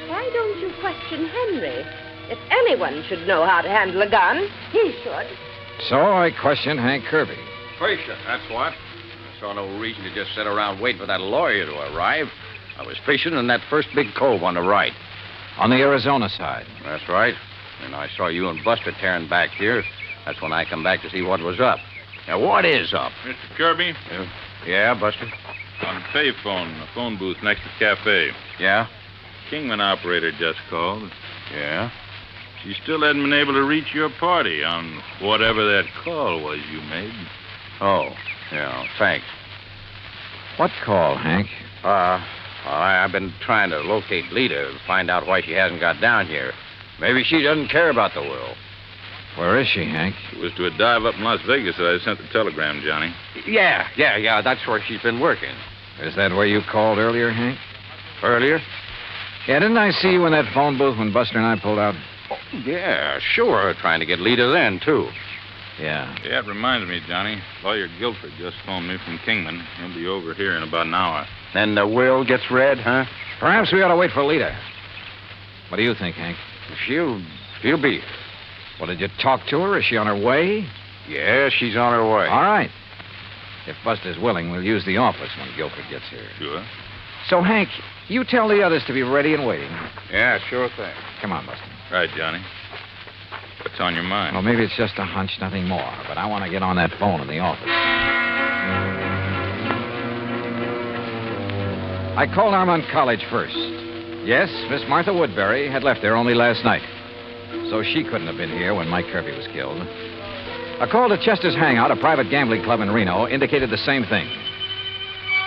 Why don't you question Henry? If anyone should know how to handle a gun, he should. So I questioned Hank Kirbey. Fishing, that's what. I saw no reason to just sit around waiting for that lawyer to arrive. I was fishing in that first big cove on the right. On the Arizona side? That's right. And I saw you and Buster tearing back here. That's when I come back to see what was up. Now, what is up? Mr. Kirbey? Yeah, Buster? On the payphone, the phone booth next to the cafe. Yeah? Kingman operator just called. Yeah? She still hadn't been able to reach your party on whatever that call was you made. Oh, yeah, thanks. What call, Hank? I've been trying to locate Lita, find out why she hasn't got down here. Maybe she doesn't care about the will. Where is she, Hank? It was to a dive up in Las Vegas that I sent the telegram, Johnny. Yeah, that's where she's been working. Is that where you called earlier, Hank? Earlier? Yeah, didn't I see you in that phone booth when Buster and I pulled out? Oh, yeah, sure. Trying to get Lita then, too. Yeah. Yeah, it reminds me, Johnny. Lawyer Guilford just phoned me from Kingman. He'll be over here in about an hour. Then the will gets read, huh? Perhaps we ought to wait for Lita. What do you think, Hank? She'll be here. Well, did you talk to her? Is she on her way? Yeah, she's on her way. All right. If Buster's willing, we'll use the office when Guilford gets here. Sure. So, Hank, you tell the others to be ready and waiting. Yeah, sure thing. Come on, Buster. Right, Johnny. What's on your mind? Well, maybe it's just a hunch, nothing more. But I want to get on that phone in the office. I called Armand College first. Yes, Miss Martha Woodbury had left there only last night. So she couldn't have been here when Mike Kirbey was killed. A call to Chester's Hangout, a private gambling club in Reno, indicated the same thing.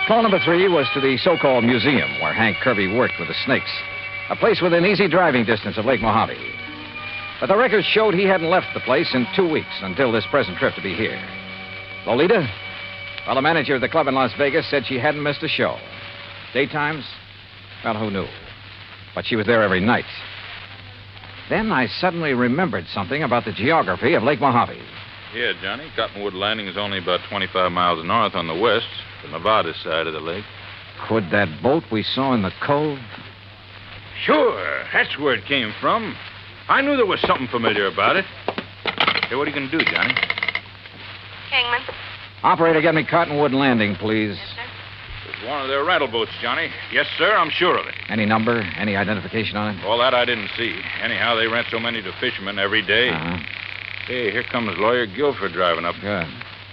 Call number 3 was to the so-called museum where Hank Kirbey worked with the snakes, a place within easy driving distance of Lake Mojave. But the records showed he hadn't left the place in 2 weeks until this present trip to be here. Lolita? Well, the manager of the club in Las Vegas said she hadn't missed a show. Daytimes? Well, who knew? But she was there every night. Then I suddenly remembered something about the geography of Lake Mojave. Yeah, Johnny. Cottonwood Landing is only about 25 miles north on the west, the Nevada side of the lake. Could that boat we saw in the cove? Sure. That's where it came from. I knew there was something familiar about it. Hey, what are you going to do, Johnny? Kingman. Operator, get me Cottonwood Landing, please. Yes, sir. It's one of their rental boats, Johnny. Yes, sir, I'm sure of it. Any number? Any identification on it? All that I didn't see. Anyhow, they rent so many to fishermen every day. Uh-huh. Hey, here comes Lawyer Guilford driving up. Good.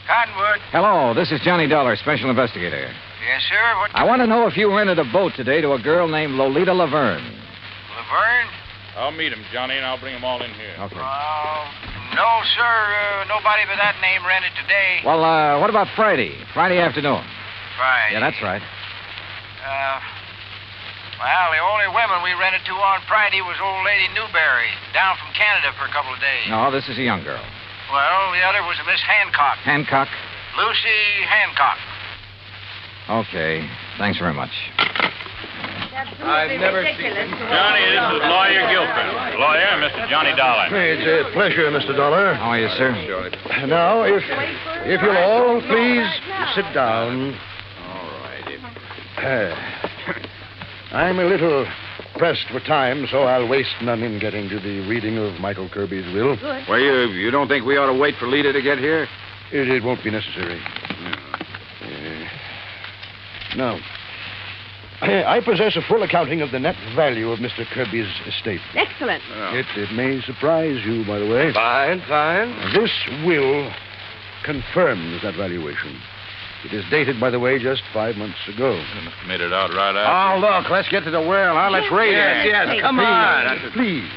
Cottonwood. Hello, this is Johnny Dollar, special investigator. Yes, sir. What? I want to know if you rented a boat today to a girl named Lolita Laverne. Laverne? I'll meet him, Johnny, and I'll bring them all in here. Okay. No, sir. Nobody by that name rented today. Well, what about Friday? Friday afternoon. Friday? Yeah, that's right. Well, the only women we rented to on Friday was old lady Newberry, down from Canada for a couple of days. No, this is a young girl. Well, the other was a Miss Hancock. Hancock? Lucy Hancock. Okay. Thanks very much. I've never seen it. Johnny, this is Lawyer Guilford. Lawyer, Mr. Johnny Dollar. Hey, it's a pleasure, Mr. Dollar. How are you, sir? Now, if you'll all please sit down. All right. I'm a little pressed for time, so I'll waste none in getting to the reading of Michael Kirbey's will. Good. Well, you don't think we ought to wait for Lita to get here? It won't be necessary. Now, I possess a full accounting of the net value of Mr. Kirbey's estate. Excellent. It may surprise you, by the way. Fine. This will confirms that valuation. It is dated, by the way, just 5 months ago. You must have made it out right after. Oh, look, let's get to the will. Now, let's read it. Yes, come on. Please.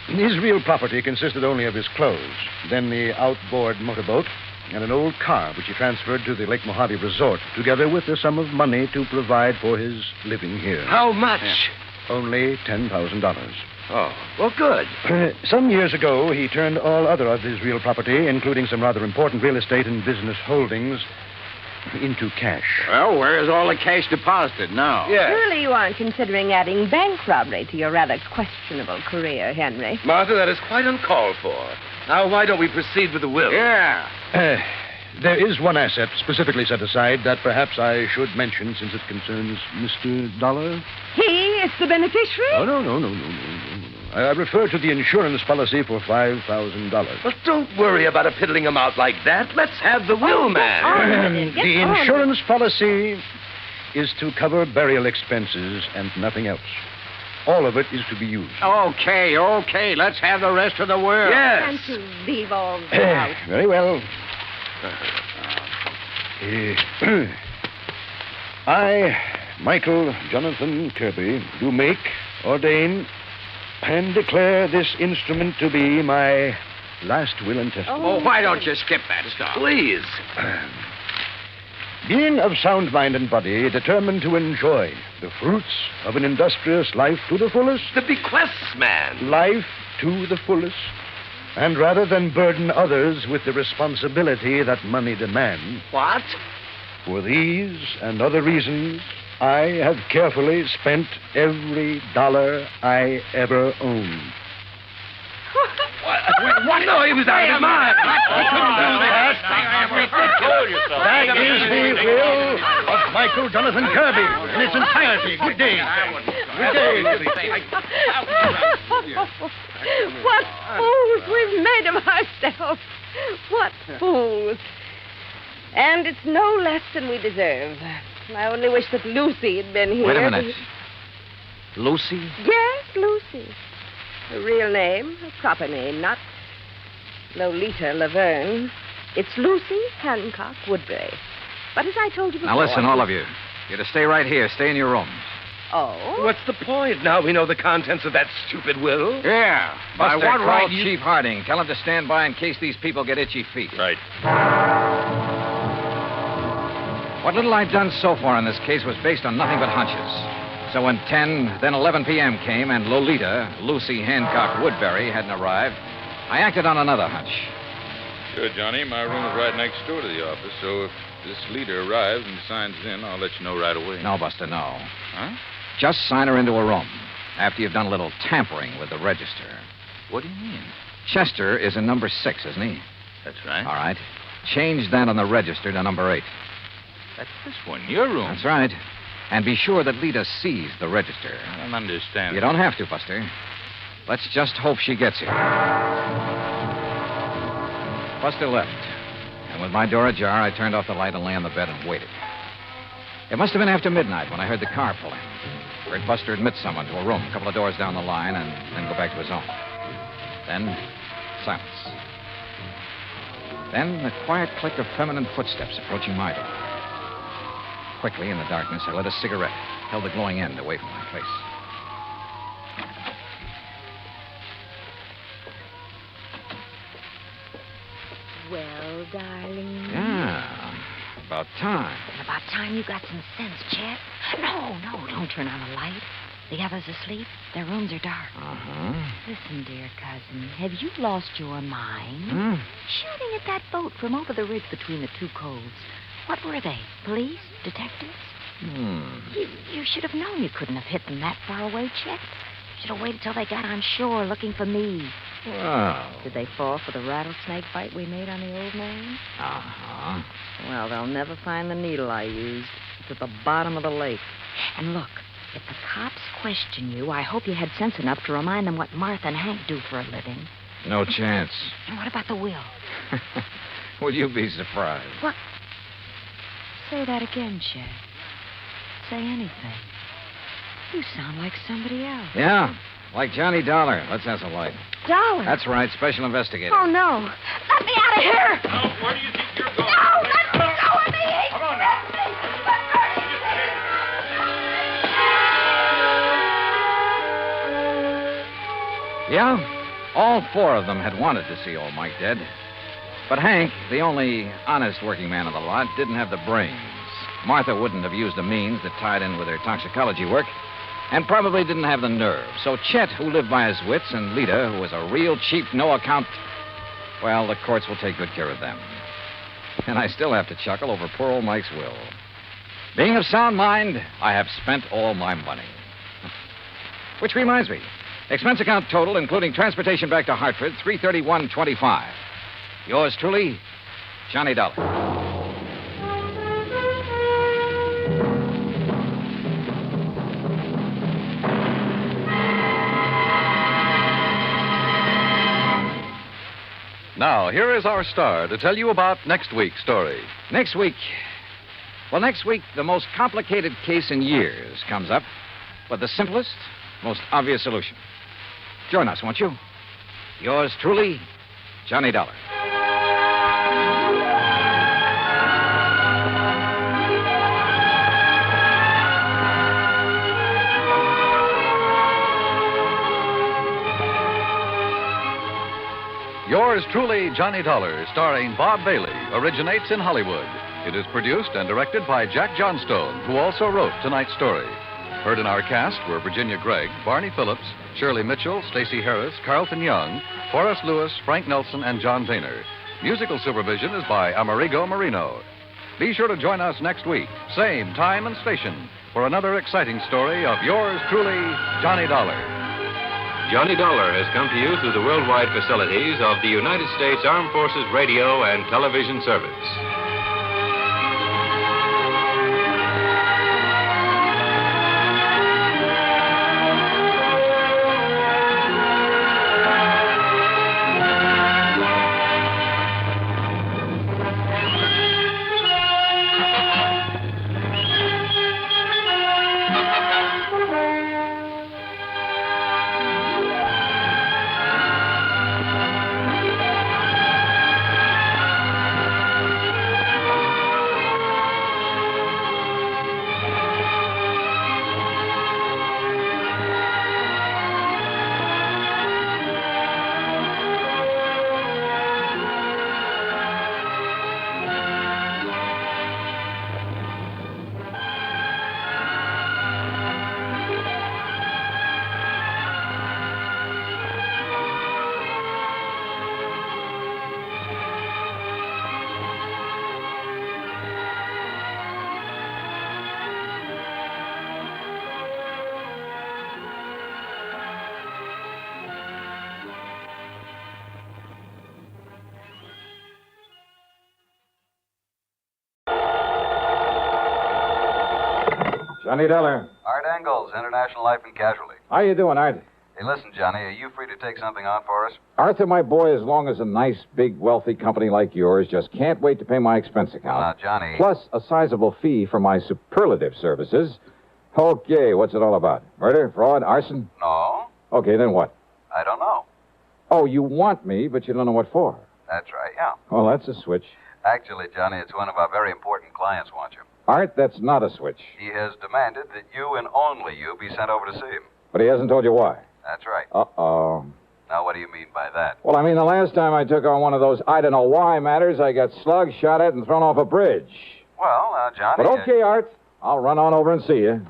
His real property consisted only of his clothes, then the outboard motorboat, and an old car which he transferred to the Lake Mojave Resort, together with a sum of money to provide for his living here. How much? Only $10,000. Oh, well, good. Some years ago, he turned all other of his real property, including some rather important real estate and business holdings, into cash. Well, where is all the cash deposited now? Yes. Surely you aren't considering adding bank robbery to your rather questionable career, Henry. Martha, that is quite uncalled for. Now, why don't we proceed with the will? Yeah. There is one asset specifically set aside that perhaps I should mention since it concerns Mr. Dollar. He is the beneficiary? Oh, no. I refer to the insurance policy for $5,000. Well, don't worry about a piddling amount like that. Let's have the will, man. The insurance policy is to cover burial expenses and nothing else. All of it is to be used. Okay. Let's have the rest of the will. Yes. Can't you leave all that out? Very well. I, Michael Jonathan Kirbey, do make, ordain, and declare this instrument to be my last will and testament. Oh, why don't you skip that stuff? Please. Being of sound mind and body, determined to enjoy the fruits of an industrious life to the fullest. The bequests, man. Life to the fullest. And rather than burden others with the responsibility that money demands. What? For these and other reasons, I have carefully spent every dollar I ever owned. What? No, he was out of his mind. He couldn't do that. That is the will of Michael Jonathan Kirbey in its entirety. Good day. What fools we've made of ourselves. What fools. And it's no less than we deserve. I only wish that Lucy had been here. Wait a minute. Lucy? Yes, Lucy. Her real name, her proper name, not Lolita Laverne. It's Lucy Hancock Woodbury. But as I told you before... Now listen, all of you. You're to stay right here. Stay in your rooms. Oh? What's the point? Now we know the contents of that stupid will. Yeah. By Buster, what right call Chief Harding? Tell him to stand by in case these people get itchy feet. Right. What little I'd done so far in this case was based on nothing but hunches. So when 10, then 11 p.m. came and Lolita, Lucy Hancock Woodbury, hadn't arrived, I acted on another hunch. Sure, Johnny. My room is right next door to the office, so if this leader arrives and signs in, I'll let you know right away. No, Buster, no. Huh? Just sign her into a room after you've done a little tampering with the register. What do you mean? Chester is in number 6, isn't he? That's right. All right. Change that on the register to number 8. That's this one, your room. That's right. And be sure that Lita sees the register. I don't understand. You don't have to, Buster. Let's just hope she gets here. Buster left. And with my door ajar, I turned off the light and lay on the bed and waited. It must have been after midnight when I heard the car pull in. Heard Buster admit someone to a room a couple of doors down the line and then go back to his own. Then, silence. Then the quiet click of feminine footsteps approaching my door. Quickly, in the darkness, I lit a cigarette, held the glowing end away from my face. Well, darling. Yeah, about time. About time you got some sense, Chet. No, don't turn on the light. The others asleep. Their rooms are dark. Uh-huh. Listen, dear cousin, have you lost your mind? Hmm? Shooting at that boat from over the ridge between the two coves. What were they? Police? Detectives? You should have known you couldn't have hit them that far away, Chet. You should have waited till they got on shore looking for me. Well. Did they fall for the rattlesnake bite we made on the old man? Uh-huh. Well, they'll never find the needle I used. It's at the bottom of the lake. And look, if the cops question you, I hope you had sense enough to remind them what Martha and Hank do for a living. No chance. And what about the will? Would you be surprised? What? Say that again, Chet. Say anything. You sound like somebody else. Yeah, like Johnny Dollar. Let's have some light. Dollar? That's right, special investigator. Oh, no. Let me out of here! Now, where do you think you're going? No, let me go with me! Come on now. Yeah, all 4 of them had wanted to see old Mike dead. But Hank, the only honest working man of the lot, didn't have the brains. Martha wouldn't have used the means that tied in with her toxicology work, and probably didn't have the nerve. So Chet, who lived by his wits, and Lita, who was a real cheap, no-account... Well, the courts will take good care of them. And I still have to chuckle over poor old Mike's will. Being of sound mind, I have spent all my money. Which reminds me, expense account total, including transportation back to Hartford, $331.25. Yours truly, Johnny Dollar. Now, here is our star to tell you about next week's story. Next week, the most complicated case in years comes up with the simplest, most obvious solution. Join us, won't you? Yours truly, Johnny Dollar. Yours truly, Johnny Dollar, starring Bob Bailey, originates in Hollywood. It is produced and directed by Jack Johnstone, who also wrote tonight's story. Heard in our cast were Virginia Gregg, Barney Phillips, Shirley Mitchell, Stacey Harris, Carlton Young, Forrest Lewis, Frank Nelson, and John Boehner. Musical supervision is by Amerigo Marino. Be sure to join us next week, same time and station, for another exciting story of yours truly, Johnny Dollar. Johnny Dollar has come to you through the worldwide facilities of the United States Armed Forces Radio and Television Service. Johnny Dollar. Art Engels, International Life and Casualty. How you doing, Art? Hey, listen, Johnny, are you free to take something on for us? Arthur, my boy, as long as a nice, big, wealthy company like yours just can't wait to pay my expense account. Now, Johnny... Plus a sizable fee for my superlative services. Okay, what's it all about? Murder, fraud, arson? No. Okay, then what? I don't know. Oh, you want me, but you don't know what for. That's right, yeah. Well, that's a switch. Actually, Johnny, it's one of our very important clients wants you. Art, that's not a switch. He has demanded that you and only you be sent over to see him. But he hasn't told you why. That's right. Uh-oh. Now, what do you mean by that? Well, I mean, the last time I took on one of those I don't know why matters, I got slugged, shot at, and thrown off a bridge. Well, Johnny... But okay, Art. I'll run on over and see you.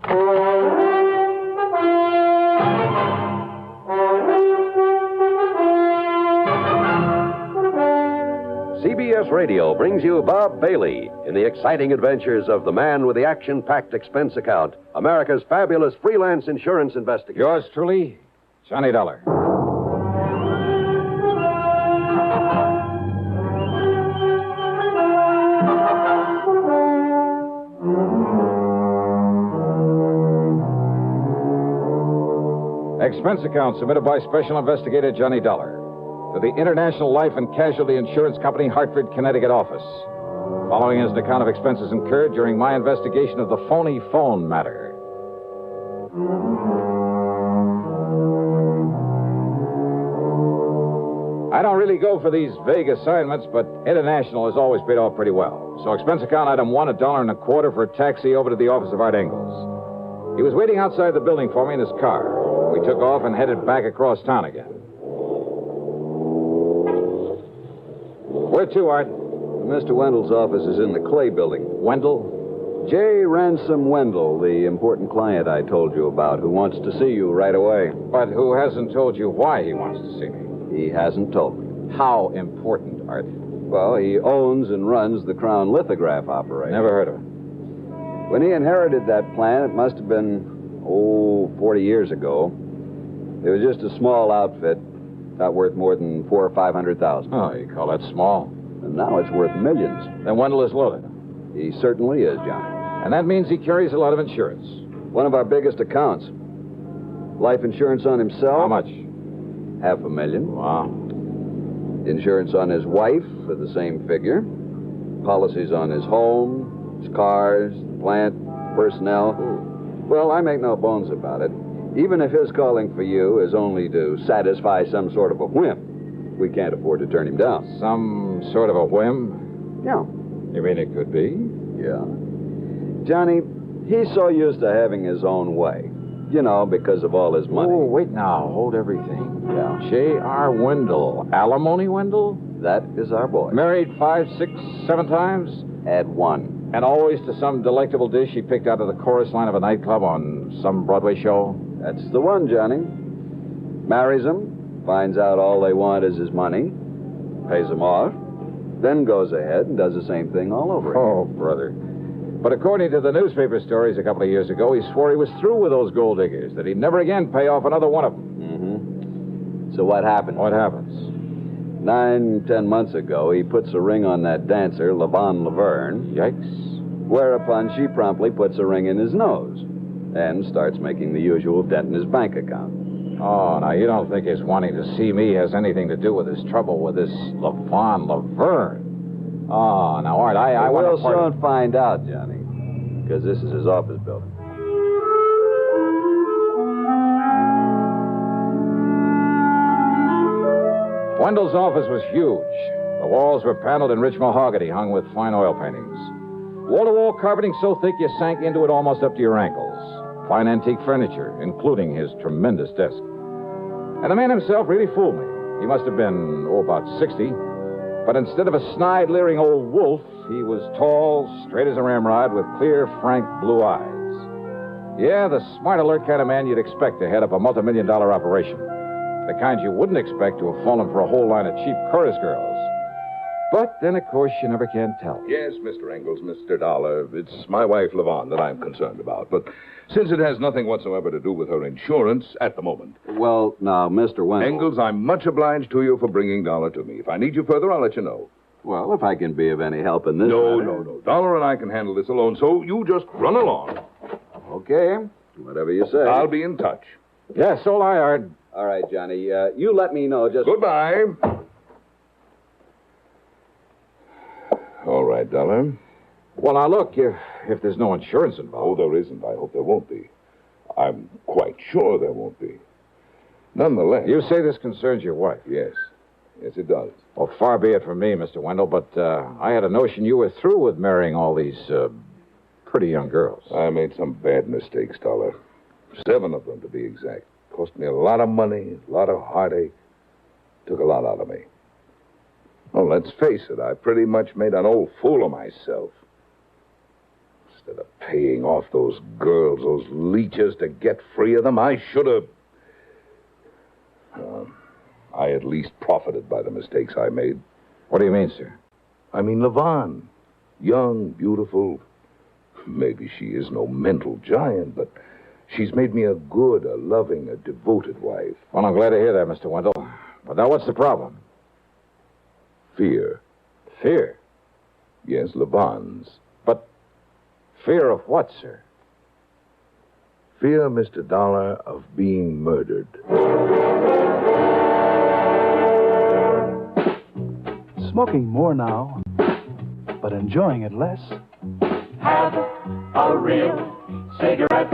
CBS Radio brings you Bob Bailey in the exciting adventures of the man with the action-packed expense account, America's fabulous freelance insurance investigator. Yours truly, Johnny Dollar. Expense account submitted by Special Investigator Johnny Dollar to the International Life and Casualty Insurance Company, Hartford, Connecticut office. Following is an account of expenses incurred during my investigation of the Phony Phone Matter. I don't really go for these vague assignments, but International has always paid off pretty well. So expense account item 1, $1.25 for a taxi over to the office of Art Engels. He was waiting outside the building for me in his car. We took off and headed back across town again. Where to, Art? Mr. Wendell's office is in the Clay building. Wendell? J. Ransom Wendell, the important client I told you about, who wants to see you right away. But who hasn't told you why he wants to see me? He hasn't told me. How important, Art? Well, he owns and runs the Crown Lithograph operation. Never heard of it. When he inherited that plant, it must have been, 40 years ago. It was just a small outfit, not worth more than $400,000 or $500,000. Oh, you call that small? And now it's worth millions. Then Wendell is loaded. He certainly is, Johnny. And that means he carries a lot of insurance. One of our biggest accounts. Life insurance on himself. How much? $500,000. Wow. Insurance on his wife for the same figure. Policies on his home, his cars, the plant, personnel. Ooh. Well, I make no bones about it. Even if his calling for you is only to satisfy some sort of a whim, we can't afford to turn him down. Some sort of a whim? Yeah. You mean it could be? Yeah. Johnny, he's so used to having his own way. You know, because of all his money. Oh, wait now. Hold everything. Yeah. J.R. Wendell. Alimony Wendell? That is our boy. Married 5, 6, 7 times? Add 1. And always to some delectable dish he picked out of the chorus line of a nightclub on some Broadway show? That's the one, Johnny. Marries them, finds out all they want is his money, pays them off, then goes ahead and does the same thing all over again. Oh, brother. But according to the newspaper stories a couple of years ago, he swore he was through with those gold diggers, that he'd never again pay off another one of them. Mm-hmm. So what happens? What happens? 9, 10 months ago, he puts a ring on that dancer, Lavon Laverne. Yikes. Whereupon she promptly puts a ring in his nose and starts making the usual dent in his bank account. Oh, now you don't think his wanting to see me has anything to do with his trouble with this Lavon Laverne? Oh, now, Art, I want to... We'll soon find out, Johnny, because this is his office building. Wendell's office was huge. The walls were paneled in rich mahogany hung with fine oil paintings. Wall-to-wall carpeting so thick you sank into it almost up to your ankles. Fine antique furniture, including his tremendous desk. And the man himself really fooled me. He must have been, about 60. But instead of a snide, leering old wolf, he was tall, straight as a ramrod, with clear, frank blue eyes. Yeah, the smart, alert kind of man you'd expect to head up a multi-million-dollar operation. The kind you wouldn't expect to have fallen for a whole line of cheap chorus girls. But then, of course, you never can tell. Yes, Mr. Engels, Mr. Dollar. It's my wife, Lavon, that I'm concerned about. But since it has nothing whatsoever to do with her insurance at the moment. Well, now, Mr. Wendell... Engels, I'm much obliged to you for bringing Dollar to me. If I need you further, I'll let you know. Well, if I can be of any help in this No. matter... Dollar and I can handle this alone, so you just run along. Okay. Whatever you say. I'll be in touch. Yes, so I heard. All right, Johnny. You let me know just... Goodbye. All right, Dollar. Well, now, look, if there's no insurance involved. Oh, there isn't. I hope there won't be. I'm quite sure there won't be. Nonetheless... You say this concerns your wife? Yes. Yes, it does. Well, far be it from me, Mr. Wendell, but I had a notion you were through with marrying all these pretty young girls. I made some bad mistakes, Dollar. 7 of them, to be exact. Cost me a lot of money, a lot of heartache. Took a lot out of me. Oh, let's face it, I pretty much made an old fool of myself. Instead of paying off those girls, those leeches, to get free of them, I should have... I at least profited by the mistakes I made. What do you mean, sir? I mean, Levon. Young, beautiful. Maybe she is no mental giant, but she's made me a good, a loving, a devoted wife. Well, I'm glad to hear that, Mr. Wendell. But now what's the problem? Fear. Fear? Yes, Levon's. But fear of what, sir? Fear, Mr. Dollar, of being murdered. Smoking more now, but enjoying it less. Have a real cigarette.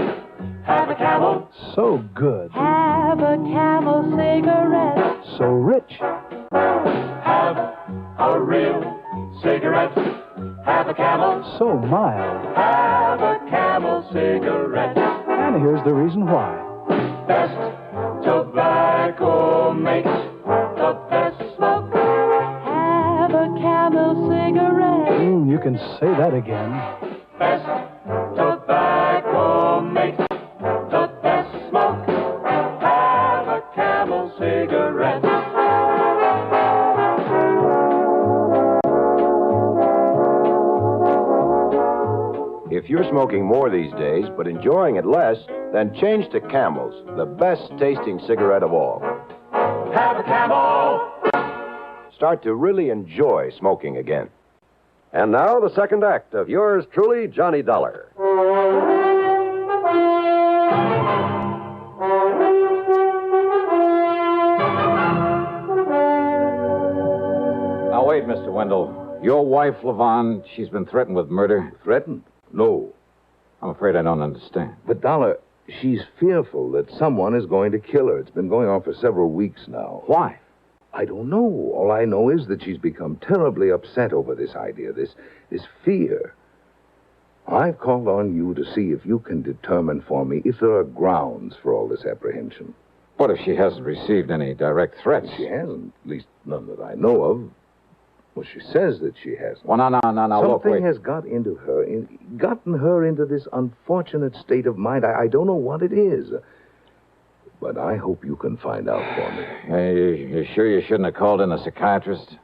Have a Camel. So good. Have a Camel cigarette. So rich. Have a real cigarette. Have a Camel. So mild. Have a Camel cigarette. And here's the reason why. Best tobacco makes the best smoke. Have a Camel cigarette. You can say that again. Best tobacco makes the best smoke. Have a Camel cigarette. If you're smoking more these days, but enjoying it less, then change to Camels, the best tasting cigarette of all. Have a Camel. Start to really enjoy smoking again. And now the second act of yours truly, Johnny Dollar. Now, wait, Mr. Wendell. Your wife, Levon, she's been threatened with murder. Threatened? No. I'm afraid I don't understand. But, Dollar, she's fearful that someone is going to kill her. It's been going on for several weeks now. Why? I don't know. All I know is that she's become terribly upset over this idea, this fear. I've called on you to see if you can determine for me if there are grounds for all this apprehension. What if she hasn't received any direct threats? She hasn't, at least none that I know of. Well, she says that she hasn't. Well, no, look, Something wait. has gotten her into this unfortunate state of mind. I don't know what it is. But I hope you can find out for me. You sure you shouldn't have called in a psychiatrist?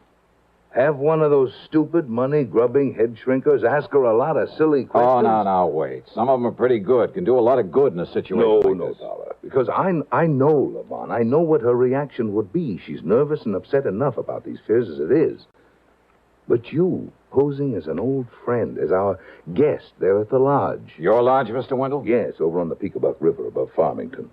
Have one of those stupid, money-grubbing head shrinkers ask her a lot of silly questions. Oh, no, wait. Some of them are pretty good. Can do a lot of good in a situation like this. Dollar. Because I know Levon. I know what her reaction would be. She's nervous and upset enough about these fears as it is. But you, posing as an old friend, as our guest there at the lodge. Your lodge, Mr. Wendell? Yes, over on the Peekabuck River above Farmington.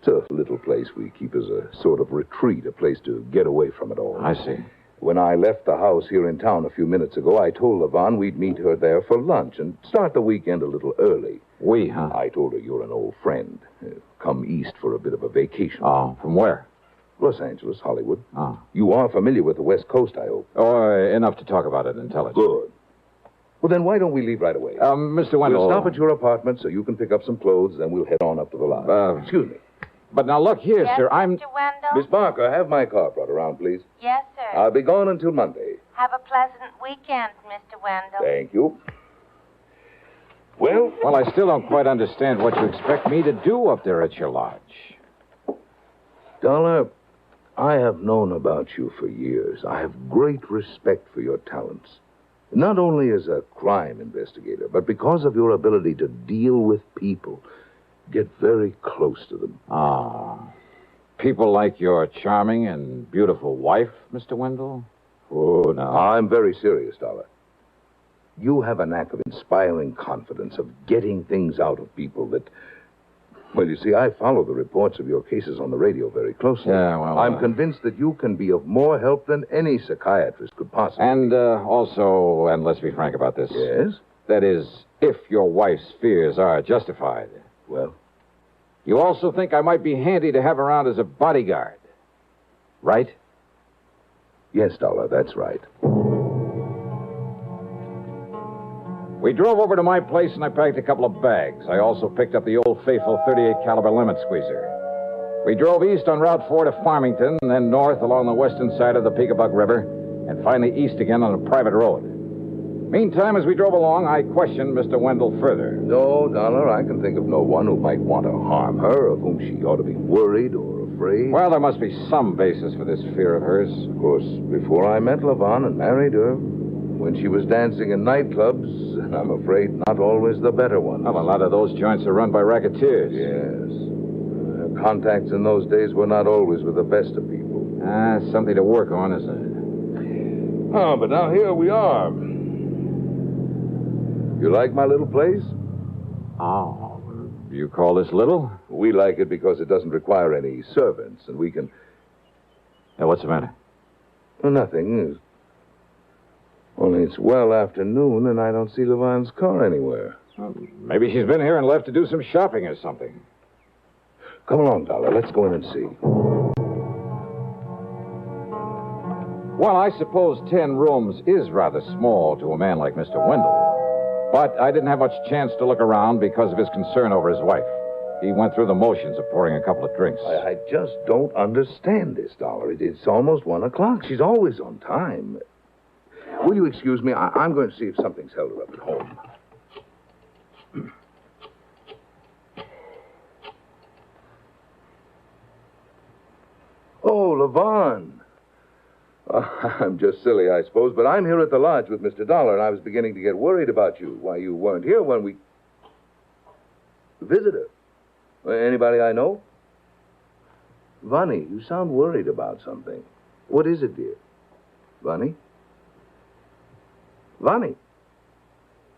It's a little place we keep as a sort of retreat, a place to get away from it all. I see. When I left the house here in town a few minutes ago, I told Levon we'd meet her there for lunch and start the weekend a little early. We, huh? I told her you're an old friend. Come east for a bit of a vacation. Oh, from where? Los Angeles, Hollywood. Oh. You are familiar with the West Coast, I hope. Oh, enough to talk about it intelligently. Good. Well, then why don't we leave right away? Mr. Wendell... We'll stop at your apartment so you can pick up some clothes, then we'll head on up to the lodge. Excuse me. But now look here, Yes, sir. Mr. Wendell? Miss Barker, have my car brought around, please. Yes, sir. I'll be gone until Monday. Have a pleasant weekend, Mr. Wendell. Thank you. Well... Well, I still don't quite understand what you expect me to do up there at your lodge. Dollar, I have known about you for years. I have great respect for your talents. Not only as a crime investigator, but because of your ability to deal with people, get very close to them. Ah. People like your charming and beautiful wife, Mr. Wendell? Oh, no. I'm very serious, Dollar. You have a knack of inspiring inspiring confidence, of getting things out of people that... Well, you see, I follow the reports of your cases on the radio very closely. Yeah, well... I'm convinced that you can be of more help than any psychiatrist could possibly. And also, and let's be frank about this. Yes? That is, if your wife's fears are justified. Well? You also think I might be handy to have around as a bodyguard, right? Yes, Dollar, that's right. We drove over to my place and I packed a couple of bags. I also picked up the old faithful 38 caliber limit squeezer. We drove east on Route 4 to Farmington, and then north along the western side of the Pequabuck River, and finally east again on a private road. Meantime, as we drove along, I questioned Mr. Wendell further. No, Dollar, I can think of no one who might want to harm her, of whom she ought to be worried or afraid. Well, there must be some basis for this fear of hers. Of course, before I met Levon and married her, when she was dancing in nightclubs, and I'm afraid not always the better ones. Well, a lot of those joints are run by racketeers. Yes. Her contacts in those days were not always with the best of people. Something to work on, isn't it? Oh, but now here we are. You like my little place? Oh, you call this little? We like it because it doesn't require any servants, and we can... Now, what's the matter? Well, nothing. Only it's well after noon, and I don't see Levon's car anywhere. Well, maybe she's been here and left to do some shopping or something. Come along, Dollar. Let's go in and see. Well, I suppose 10 rooms is rather small to a man like Mr. Wendell. But I didn't have much chance to look around because of his concern over his wife. He went through the motions of pouring a couple of drinks. I just don't understand this, Dollar. It's almost 1 o'clock. She's always on time. Will you excuse me? I'm going to see if something's held her up at home. Oh, Levon. I'm just silly, I suppose, but I'm here at the lodge with Mr. Dollar, and I was beginning to get worried about you. Why, you weren't here when we... Visitor? Anybody I know? Vonnie, you sound worried about something. What is it, dear? Vonnie? Vonnie?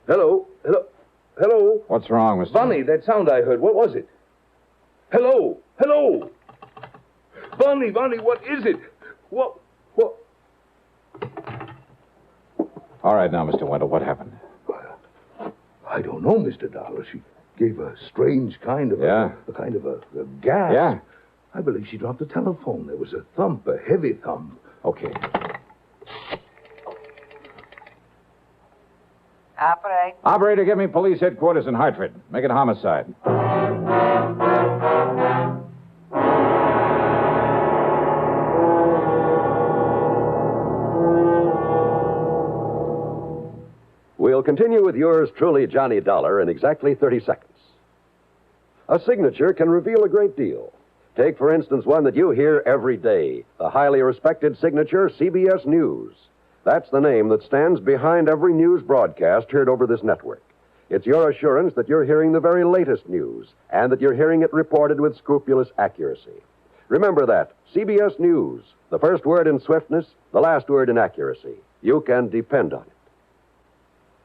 Hello? Hello? Hello? What's wrong, Mr. Vonnie, that sound I heard, what was it? Hello? Hello? Vonnie, what is it? What? All right, now, Mr. Wendell, what happened? I don't know, Mr. Dollar. She gave a strange kind of a kind of a gasp. Yeah? I believe she dropped the telephone. There was a thump, a heavy thump. Okay. Operator, give me police headquarters in Hartford. Make it homicide. We'll continue with yours truly, Johnny Dollar, in exactly 30 seconds. A signature can reveal a great deal. Take, for instance, one that you hear every day, the highly respected signature CBS News. That's the name that stands behind every news broadcast heard over this network. It's your assurance that you're hearing the very latest news and that you're hearing it reported with scrupulous accuracy. Remember that. CBS News. The first word in swiftness, the last word in accuracy. You can depend on it.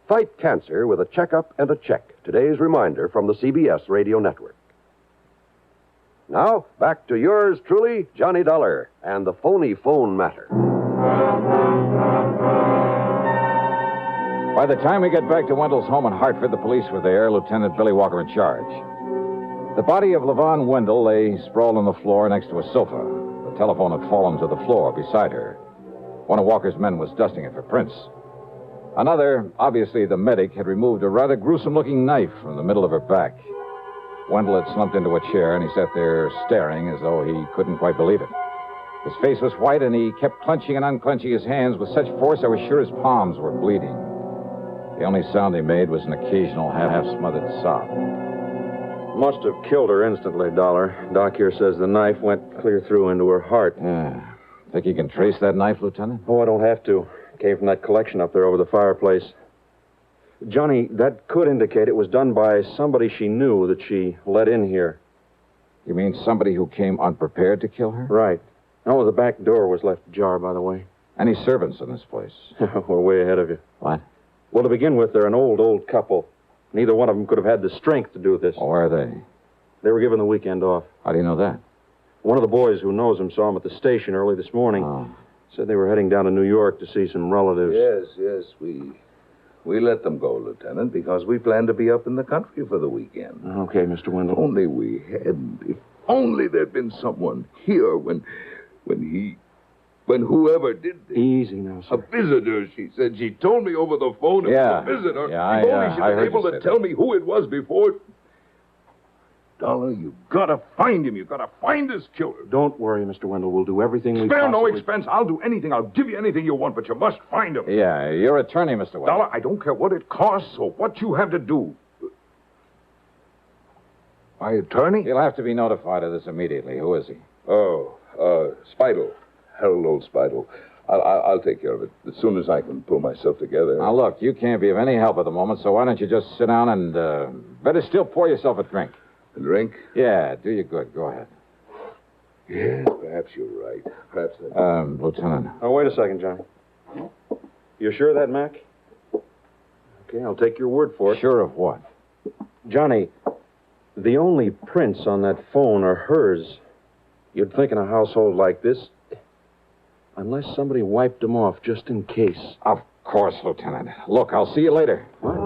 Fight cancer with a checkup and a check. Today's reminder from the CBS Radio Network. Now, back to yours truly, Johnny Dollar, and the Phony Phone Matter. By the time we get back to Wendell's home in Hartford, the police were there, Lieutenant Billy Walker in charge. The body of Levon Wendell lay sprawled on the floor next to a sofa. The telephone had fallen to the floor beside her. One of Walker's men was dusting it for prints. Another, obviously the medic, had removed a rather gruesome-looking knife from the middle of her back. Wendell had slumped into a chair, and he sat there staring as though he couldn't quite believe it. His face was white, and he kept clenching and unclenching his hands with such force I was sure his palms were bleeding. The only sound he made was an occasional half-smothered sob. Must have killed her instantly, Dollar. Doc here says the knife went clear through into her heart. Yeah. Think you can trace that knife, Lieutenant? Oh, I don't have to. Came from that collection up there over the fireplace. Johnny, that could indicate it was done by somebody she knew that she let in here. You mean somebody who came unprepared to kill her? Right. Oh, the back door was left ajar, by the way. Any servants in this place? We're way ahead of you. What? Well, to begin with, they're an old couple. Neither one of them could have had the strength to do this. Oh, where are they? They were given the weekend off. How do you know that? One of the boys who knows them saw them at the station early this morning. Oh. Said they were heading down to New York to see some relatives. Yes, we let them go, Lieutenant, because we planned to be up in the country for the weekend. Okay, Mr. Wendell. Only we hadn't. If only there'd been someone here when whoever did this. Easy now, sir. A visitor, she said. She told me over the phone it was a visitor. Yeah, if only she'd I been heard able you to say tell that. me who it was before. Dollar, you gotta find him. You gotta find this killer. Don't worry, Mr. Wendell. We'll do everything we Spare no possibly... expense. I'll do anything. I'll give you anything you want, but you must find him. Yeah, your attorney, Mr. Wendell. Dollar, I don't care what it costs or what you have to do. My attorney? You'll have to be notified of this immediately. Who is he? Oh, Spidle. Harold Old Spidle. I'll take care of it as soon as I can pull myself together. Now, look, you can't be of any help at the moment, so why don't you just sit down and better still pour yourself a drink. A drink? Yeah, do you good. Go ahead. Yes, perhaps you're right. Perhaps that... Lieutenant. Oh, wait a second, Johnny. You sure of that, Mac? Okay, I'll take your word for it. Sure of what? Johnny, the only prints on that phone are hers. You'd think in a household like this, unless somebody wiped them off just in case. Of course, Lieutenant. Look, I'll see you later. What?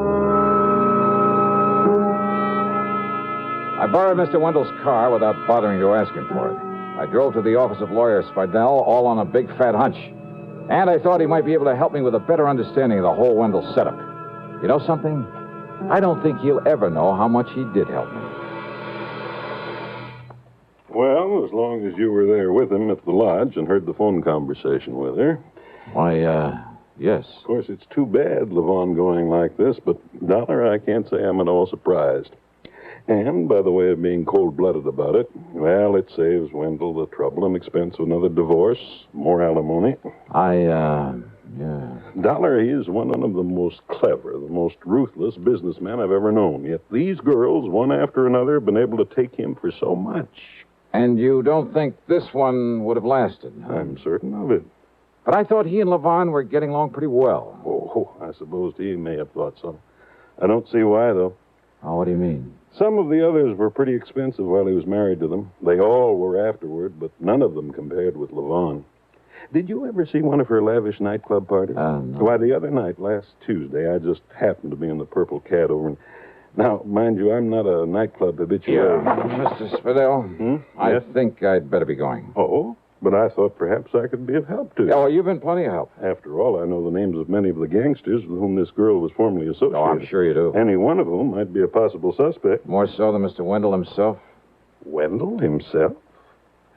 I borrowed Mr. Wendell's car without bothering to ask him for it. I drove to the office of lawyer Spidell, all on a big fat hunch. And I thought he might be able to help me with a better understanding of the whole Wendell setup. You know something? I don't think he'll ever know how much he did help me. Well, as long as you were there with him at the lodge and heard the phone conversation with her. Why, yes. Of course, it's too bad, Levon, going like this, but, Dollar, I can't say I'm at all surprised. And, by the way of being cold-blooded about it, well, it saves Wendell the trouble and expense of another divorce, more alimony. Yeah. Dollar, he is one of the most clever, the most ruthless businessmen I've ever known. Yet these girls, one after another, have been able to take him for so much. And you don't think this one would have lasted? Huh? I'm certain of it. But I thought he and Levon were getting along pretty well. Oh, I suppose he may have thought so. I don't see why, though. Oh, what do you mean? Some of the others were pretty expensive while he was married to them. They all were afterward, but none of them compared with Levon. Did you ever see one of her lavish nightclub parties? No. Why, the other night, last Tuesday, I just happened to be in the Purple Cat over in... Now, mind you, I'm not a nightclub habitué. Yeah, Mr. Spidell, I Yes? think I'd better be going. Oh? But I thought perhaps I could be of help to you. Oh, you've been plenty of help. After all, I know the names of many of the gangsters with whom this girl was formerly associated. Oh, I'm sure you do. Any one of whom might be a possible suspect. More so than Mr. Wendell himself? Wendell himself?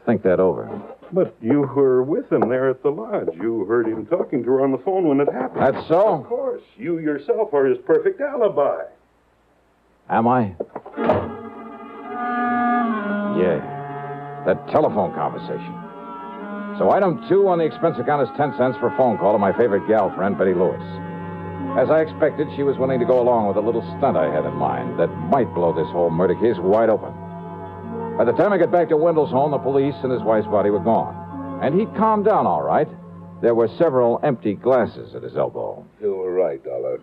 Think that over. But you were with him there at the lodge. You heard him talking to her on the phone when it happened. That's so? Of course. You yourself are his perfect alibi. Am I? Yeah. That telephone conversation. So item 2 on the expense account is 10 cents for a phone call to my favorite gal friend, Betty Lewis. As I expected, she was willing to go along with a little stunt I had in mind that might blow this whole murder case wide open. By the time I got back to Wendell's home, the police and his wife's body were gone. And he'd calmed down all right. There were several empty glasses at his elbow. You were right, Dollar.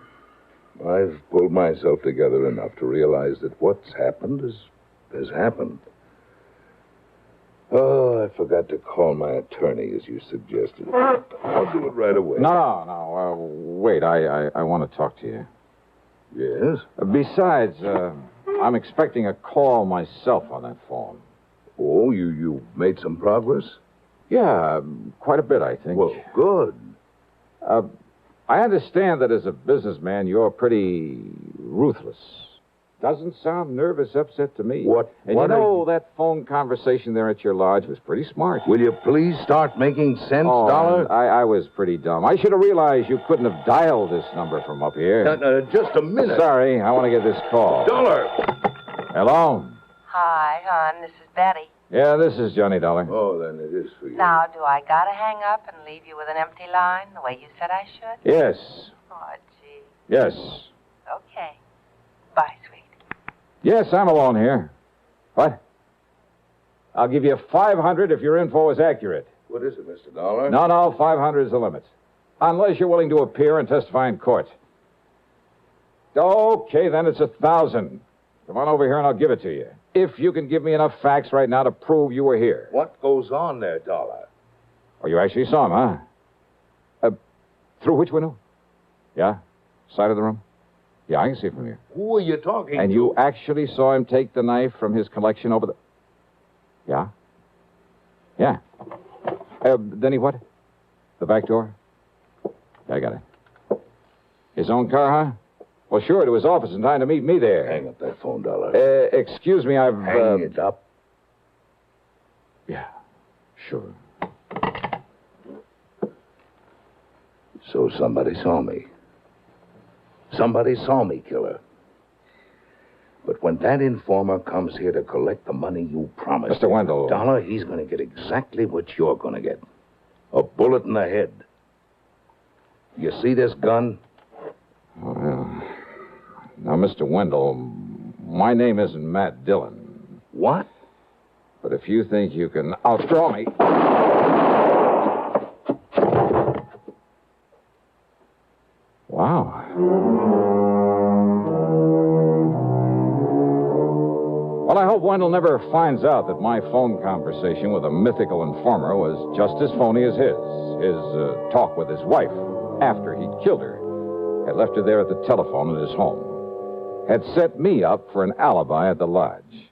I've pulled myself together enough to realize that what's happened has happened. Oh, I forgot to call my attorney, as you suggested. I'll do it right away. No. Wait, I want to talk to you. Yes? Besides, I'm expecting a call myself on that phone. Oh, you made some progress? Yeah, quite a bit, I think. Well, good. I understand that as a businessman, you're pretty ruthless. Doesn't sound nervous upset to me. What? And what you know, that phone conversation there at your lodge was pretty smart. Will you please start making sense, Dollar? I was pretty dumb. I should have realized you couldn't have dialed this number from up here. Just a minute. Sorry, I want to get this call. Dollar! Hello? Hi, hon. This is Betty. Yeah, this is Johnny Dollar. Oh, then it is for you. Now, do I gotta hang up and leave you with an empty line the way you said I should? Yes. Oh, gee. Yes. Okay. Bye, sweet. Yes, I'm alone here. What? I'll give you $500 if your info is accurate. What is it, Mr. Dollar? No, $500 is the limit. Unless you're willing to appear and testify in court. Okay, then it's $1,000. Come on over here and I'll give it to you. If you can give me enough facts right now to prove you were here. What goes on there, Dollar? Oh, you actually saw him, huh? Through which window? Yeah? Side of the room? Yeah, I can see it from here. Who are you talking And to? you actually saw him take the knife from his collection over the... Yeah? Yeah. Then he what? The back door? I got it. His own car, huh? Well, sure, to his office in time to meet me there. Hang up that phone, Dollar. Excuse me, I've... Hang it up. Yeah, sure. So somebody saw me. Somebody saw me, killer. But when that informer comes here to collect the money you promised Mr. Wendell. Dollar, he's going to get exactly what you're going to get. A bullet in the head. You see this gun? Oh, yeah. Now, Mr. Wendell, my name isn't Matt Dillon. What? But if you think you can outdraw me... Wow. Well, I hope Wendell never finds out that my phone conversation with a mythical informer was just as phony as his. His talk with his wife after he'd killed her had left her there at the telephone at his home. Had set me up for an alibi at the lodge.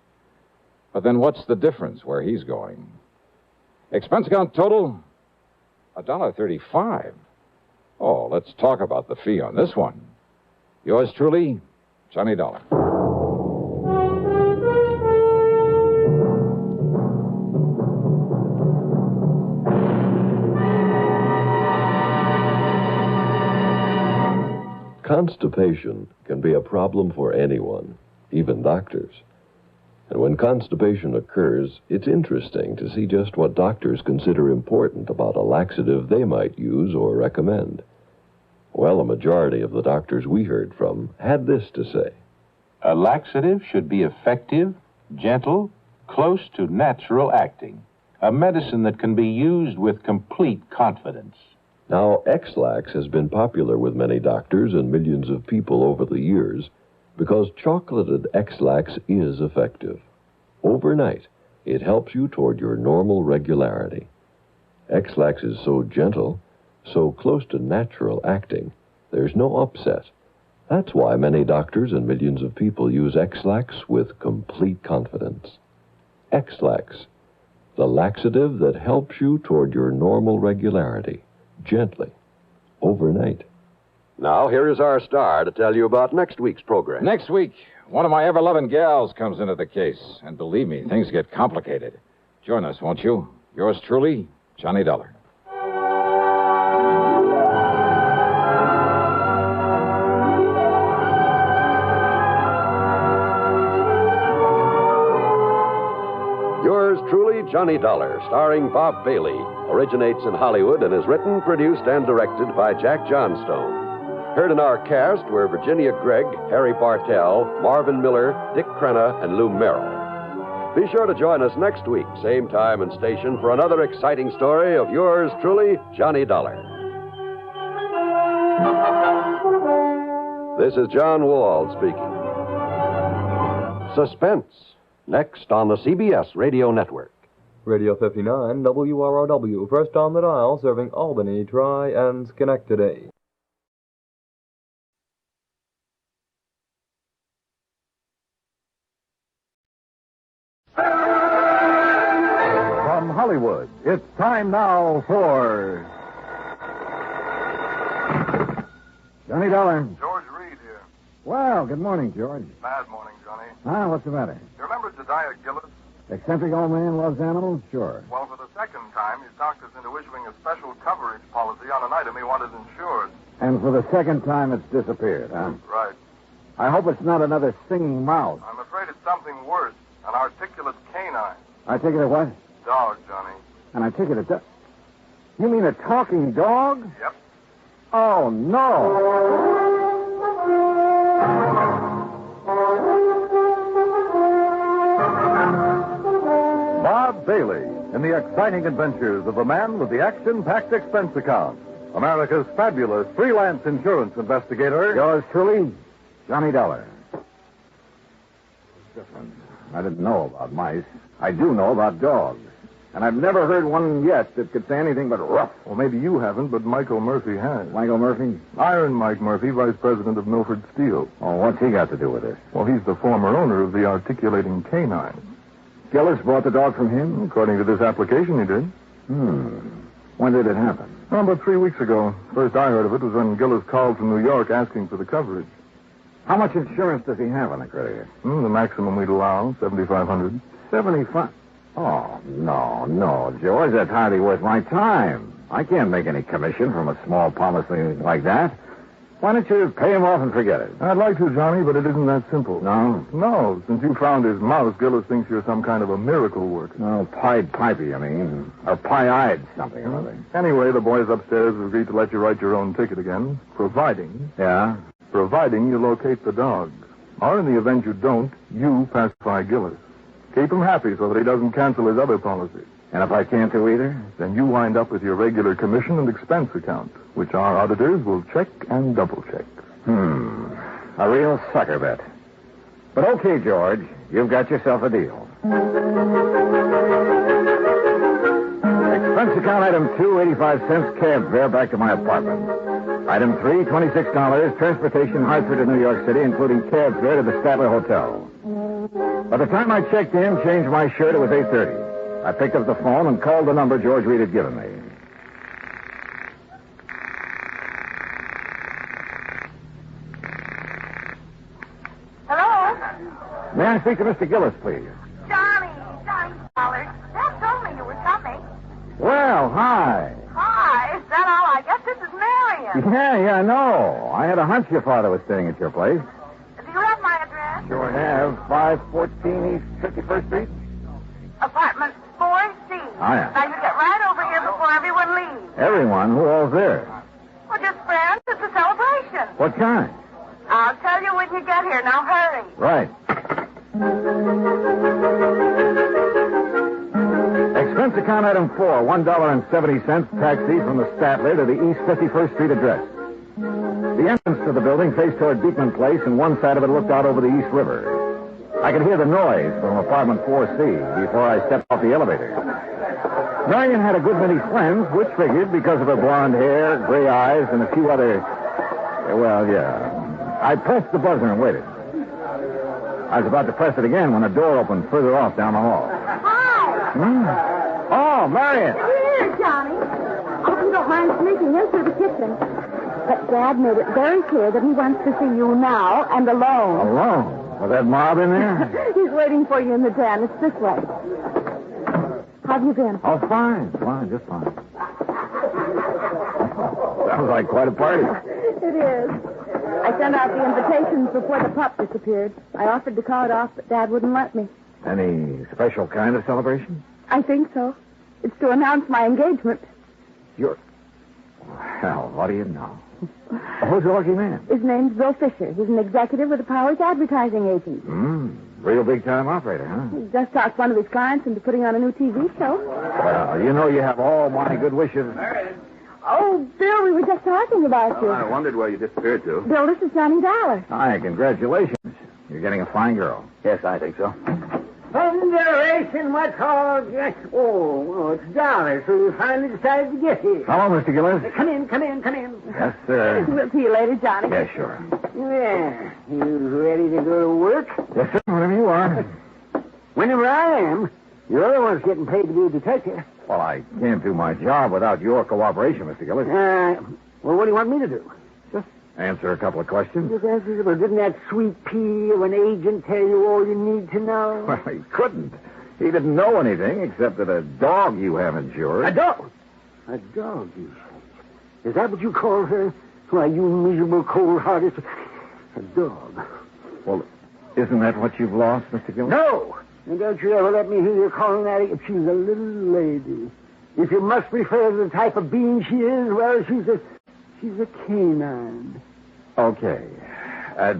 But then what's the difference where he's going? Expense account total? $1.35. Oh, let's talk about the fee on this one. Yours truly, Johnny Dollar. Constipation can be a problem for anyone, even doctors. And when constipation occurs, it's interesting to see just what doctors consider important about a laxative they might use or recommend. Well, a majority of the doctors we heard from had this to say. A laxative should be effective, gentle, close to natural acting. A medicine that can be used with complete confidence. Now, X-Lax has been popular with many doctors and millions of people over the years because chocolated X-Lax is effective. Overnight, it helps you toward your normal regularity. X-Lax is so gentle, so close to natural acting, there's no upset. That's why many doctors and millions of people use X-Lax with complete confidence. X-Lax, the laxative that helps you toward your normal regularity, gently, overnight. Now, here is our star to tell you about next week's program. Next week, one of my ever-loving gals comes into the case. And believe me, things get complicated. Join us, won't you? Yours truly, Johnny Dollar. Yours truly, Johnny Dollar, starring Bob Bailey, originates in Hollywood and is written, produced, and directed by Jack Johnstone. Heard in our cast were Virginia Gregg, Harry Bartell, Marvin Miller, Dick Crenna, and Lou Merrill. Be sure to join us next week, same time and station, for another exciting story of yours truly, Johnny Dollar. This is John Wall speaking. Suspense, next on the CBS Radio Network. Radio 59, WROW, first on the dial, serving Albany, Tri, and Schenectady. From Hollywood, it's time now for Johnny Dollar. George Reed here. Well, good morning, George. Bad morning, Johnny. What's the matter? You remember Jediah Gillis? Eccentric old man loves animals? Sure. Well, for the second time, he's talked us into issuing a special coverage policy on an item he wanted insured. And for the second time, it's disappeared, huh? Right. I hope it's not another singing mouse. I'm afraid it's something worse. An articulate canine. I take it a what? Dog, Johnny. And I take it a... You mean a talking dog? Yep. Oh, no. Bob Bailey in the exciting adventures of a man with the action-packed expense account. America's fabulous freelance insurance investigator. Yours truly, Johnny Dollar. Different. I didn't know about mice. I do know about dogs. And I've never heard one yet that could say anything but rough. Well, maybe you haven't, but Michael Murphy has. Michael Murphy? Iron Mike Murphy, vice president of Milford Steel. Oh, what's he got to do with this? Well, he's the former owner of the articulating canine. Gillis bought the dog from him? According to this application, he did. When did it happen? Oh, about 3 weeks ago. First I heard of it was when Gillis called from New York asking for the coverage. How much insurance does he have on the critter? The maximum we'd allow, $7,500. 75? Oh, no, George. That's hardly worth my time. I can't make any commission from a small policy like that. Why don't you pay him off and forget it? I'd like to, Johnny, but it isn't that simple. No? No. Since you found his mouse, Gillis thinks you're some kind of a miracle worker. No, Pied Pipey, I mean. Or pie-eyed something or other. Anyway, the boys upstairs have agreed to let you write your own ticket again, providing... Yeah? Providing you locate the dog. Or in the event you don't, you pacify Gillis. Keep him happy so that he doesn't cancel his other policies. And if I can't do either? Then you wind up with your regular commission and expense account, which our auditors will check and double-check. A real sucker bet. But okay, George, you've got yourself a deal. Expense account item 2, 85 cents, cab fare back to my apartment. Item 3, $26, transportation Hartford to New York City, including cab fare to the Statler Hotel. By the time I checked in, changed my shirt, it was 8:30. I picked up the phone and called the number George Reed had given me. Hello? May I speak to Mr. Gillis, please? Johnny Dollar. Dad told me you were coming. Well, hi. Hi, is that all? I guess this is Marion. Yeah, I know. I had a hunch your father was staying at your place. Do you have my address? Sure have. 514 East 51st Street. Apartment 4C. Yeah. Now you get right over here before everyone leaves. Everyone? Who all's there? Well, just friends. It's a celebration. What kind? I'll tell you when you get here. Now hurry. Right. Expense account item 4, $1.70 taxi from the Statler to the East 51st Street address. The entrance to the building faced toward Deepman Place, and one side of it looked out over the East River. I could hear the noise from apartment 4C before I stepped off the elevator. Marion had a good many friends, which figured because of her blonde hair, gray eyes, and a few other... Well, yeah. I pressed the buzzer and waited. I was about to press it again when a door opened further off down the hall. Hi. Oh, Marion. Here, Johnny. I hope you don't mind sneaking in through the kitchen. But Dad made it very clear that he wants to see you now and alone. Alone? Was that mob in there? He's waiting for you in the den. It's this way. How have you been? Oh, fine, just fine. Sounds like quite a party. It is. I sent out the invitations before the pup disappeared. I offered to call it off, but Dad wouldn't let me. Any special kind of celebration? I think so. It's to announce my engagement. Well, what do you know? Who's the lucky man? His name's Bill Fisher. He's an executive with the Powers advertising agent. Real big-time operator, huh? He just talked one of his clients into putting on a new TV show. Well, you know you have all my good wishes. Oh, Bill, we were just talking about you. I wondered where you disappeared to. Bill, this is Johnny Dollar. Hi, congratulations. You're getting a fine girl. Yes, I think so. Thunderation, what's all... Oh, it's Dollar, so you finally decided to get here. Hello, Mr. Gillis. Come in. Yes, sir. We'll see you later, Johnny. Yes, sure. Yeah, you ready to go to work? Yes, sir, whenever you are. Whenever I am. You're the one's getting paid to be a detective. Well, I can't do my job without your cooperation, Mr. Gillis. Well, what do you want me to do? Just answer a couple of questions. Well, didn't that sweet pea of an agent tell you all you need to know? Well, he couldn't. He didn't know anything except that a dog you have insured. A dog? A dog, you say? Is that what you call her? Why, you miserable, cold-hearted... A dog. Well, isn't that what you've lost, Mr. Gillis? No! And don't you ever let me hear you calling that... She's a little lady. If you must refer to the type of being she is, well, she's a canine. Okay.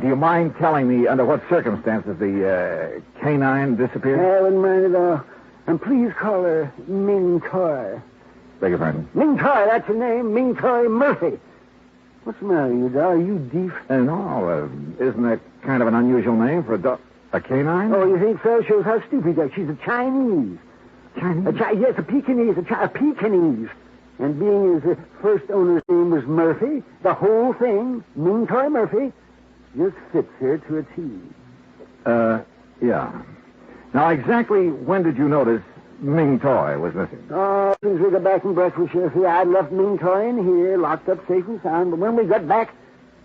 Do you mind telling me under what circumstances the canine disappeared? I wouldn't mind at all. And please call her Ming Toy. Beg your pardon? Ming Toy, that's her name. Ming Toy Murphy. What's the matter, you doll? Are you deaf? No, isn't that kind of an unusual name for a dog? A canine? Oh, you think so? Shows how stupid you are. She's a Chinese. Chinese? Yes, a Pekingese. A Pekingese. And being his first owner's name was Murphy, the whole thing, Ming Toy Murphy, just fits her to a T. Yeah. Now, exactly when did you notice Ming Toy was missing? Oh, since we got back from breakfast, you see, I'd left Ming Toy in here, locked up safe and sound, but when we got back,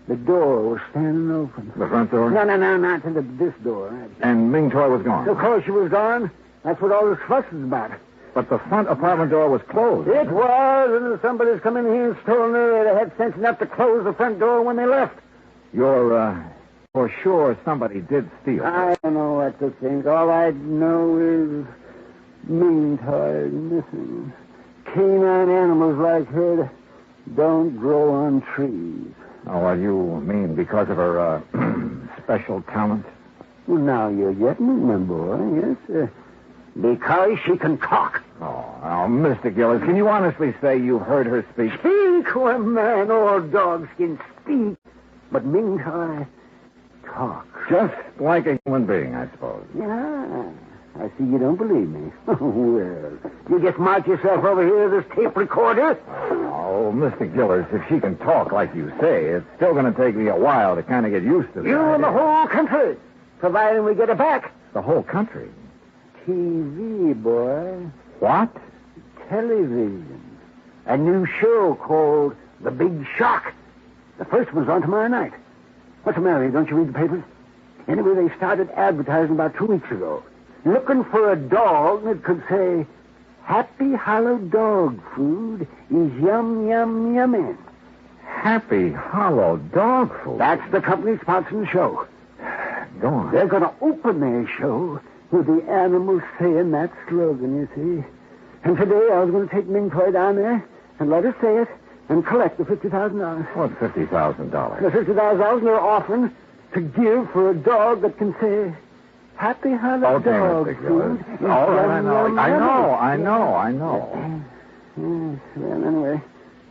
the door was standing open. The front door? No, not to this door. And Ming Toy was gone? Of course she was gone. That's what all this fuss is about. But the front apartment door was closed. It was, and if somebody's come in here and stolen her, they'd have had sense enough to close the front door when they left. You're, for sure somebody did steal. I don't know what to think. All I know is Ming Toy missing. Canine animals like her don't grow on trees. Oh, well, you mean because of her, special talent? Well, now you're getting it, my boy, yes. Because she can talk. Oh, now, Mr. Gillis, can you honestly say you heard her speak? Speak? Why, man, all dogs can speak. But Ming Toy talk. Just like a human being, I suppose. Yeah. I see you don't believe me. Well, you just march yourself over here to this tape recorder. Oh, Mr. Gillis, if she can talk like you say, it's still going to take me a while to kind of get used to this. You and the whole country, providing we get her back. The whole country? TV, boy. What? Television. A new show called The Big Shock. The first one's on tomorrow night. What's the matter? Don't you read the papers? Anyway, they started advertising about 2 weeks ago. Looking for a dog that could say, Happy Hollow Dog Food is yum, yum, yummy. Happy Hollow Dog Food? That's the company sponsoring the show. Go on. They're going to open their show with the animals saying that slogan, you see. And today I was going to take Ming Toy down there and let her say it and collect the $50,000. What $50,000? The $50,000 they're offering to give for a dog that can say, Happy Hollow Dog Food. All right, I know. Yes, well, anyway,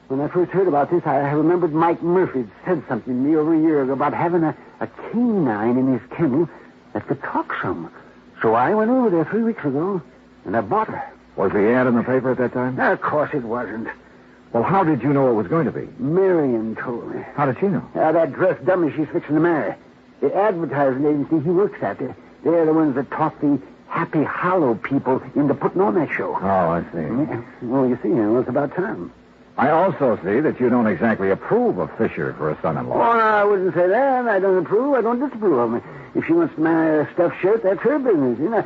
when I first heard about this, I remembered Mike Murphy said something to me over a year ago about having a canine in his kennel that could talk some. So I went over there 3 weeks ago, and I bought her. Was the ad in the paper at that time? Of course it wasn't. Well, how did you know it was going to be? Marion told me. How did she know? That dressed dummy she's fixing to marry. The advertising agency he works at, they're the ones that talk the Happy Hollow people into putting on that show. Oh, I see. Yeah. Well, you see, it's about time. I also see that you don't exactly approve of Fisher for a son-in-law. Oh, no, I wouldn't say that. I don't approve. I don't disapprove of me. If she wants to marry a stuffed shirt, that's her business. You know,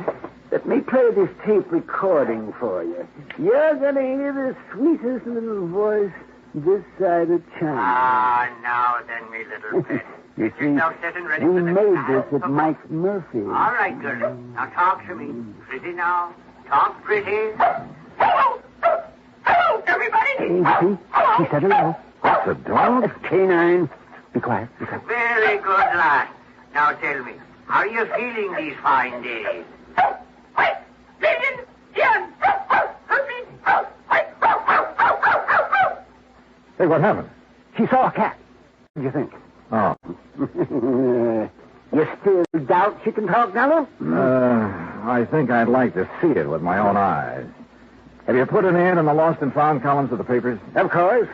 let me play this tape recording for you. You're going to hear the sweetest little voice this side of town. Ah, now then, me little pet. You Get see, yourself set and ready we for the made trial. this at Mike Murphy. All right, girl. Now talk to me. Pretty now. Talk pretty. Hello, everybody. See? She said hello. That's a dog? That's canine. Be quiet. Very good, lad. Now tell me, how are you feeling these fine days? Wait, Lillian, Ian, Hey, what happened? She saw a cat. What do you think? Oh. You still doubt she can talk, Nello? I think I'd like to see it with my own eyes. Have you put an ad in the lost and found columns of the papers? Of course.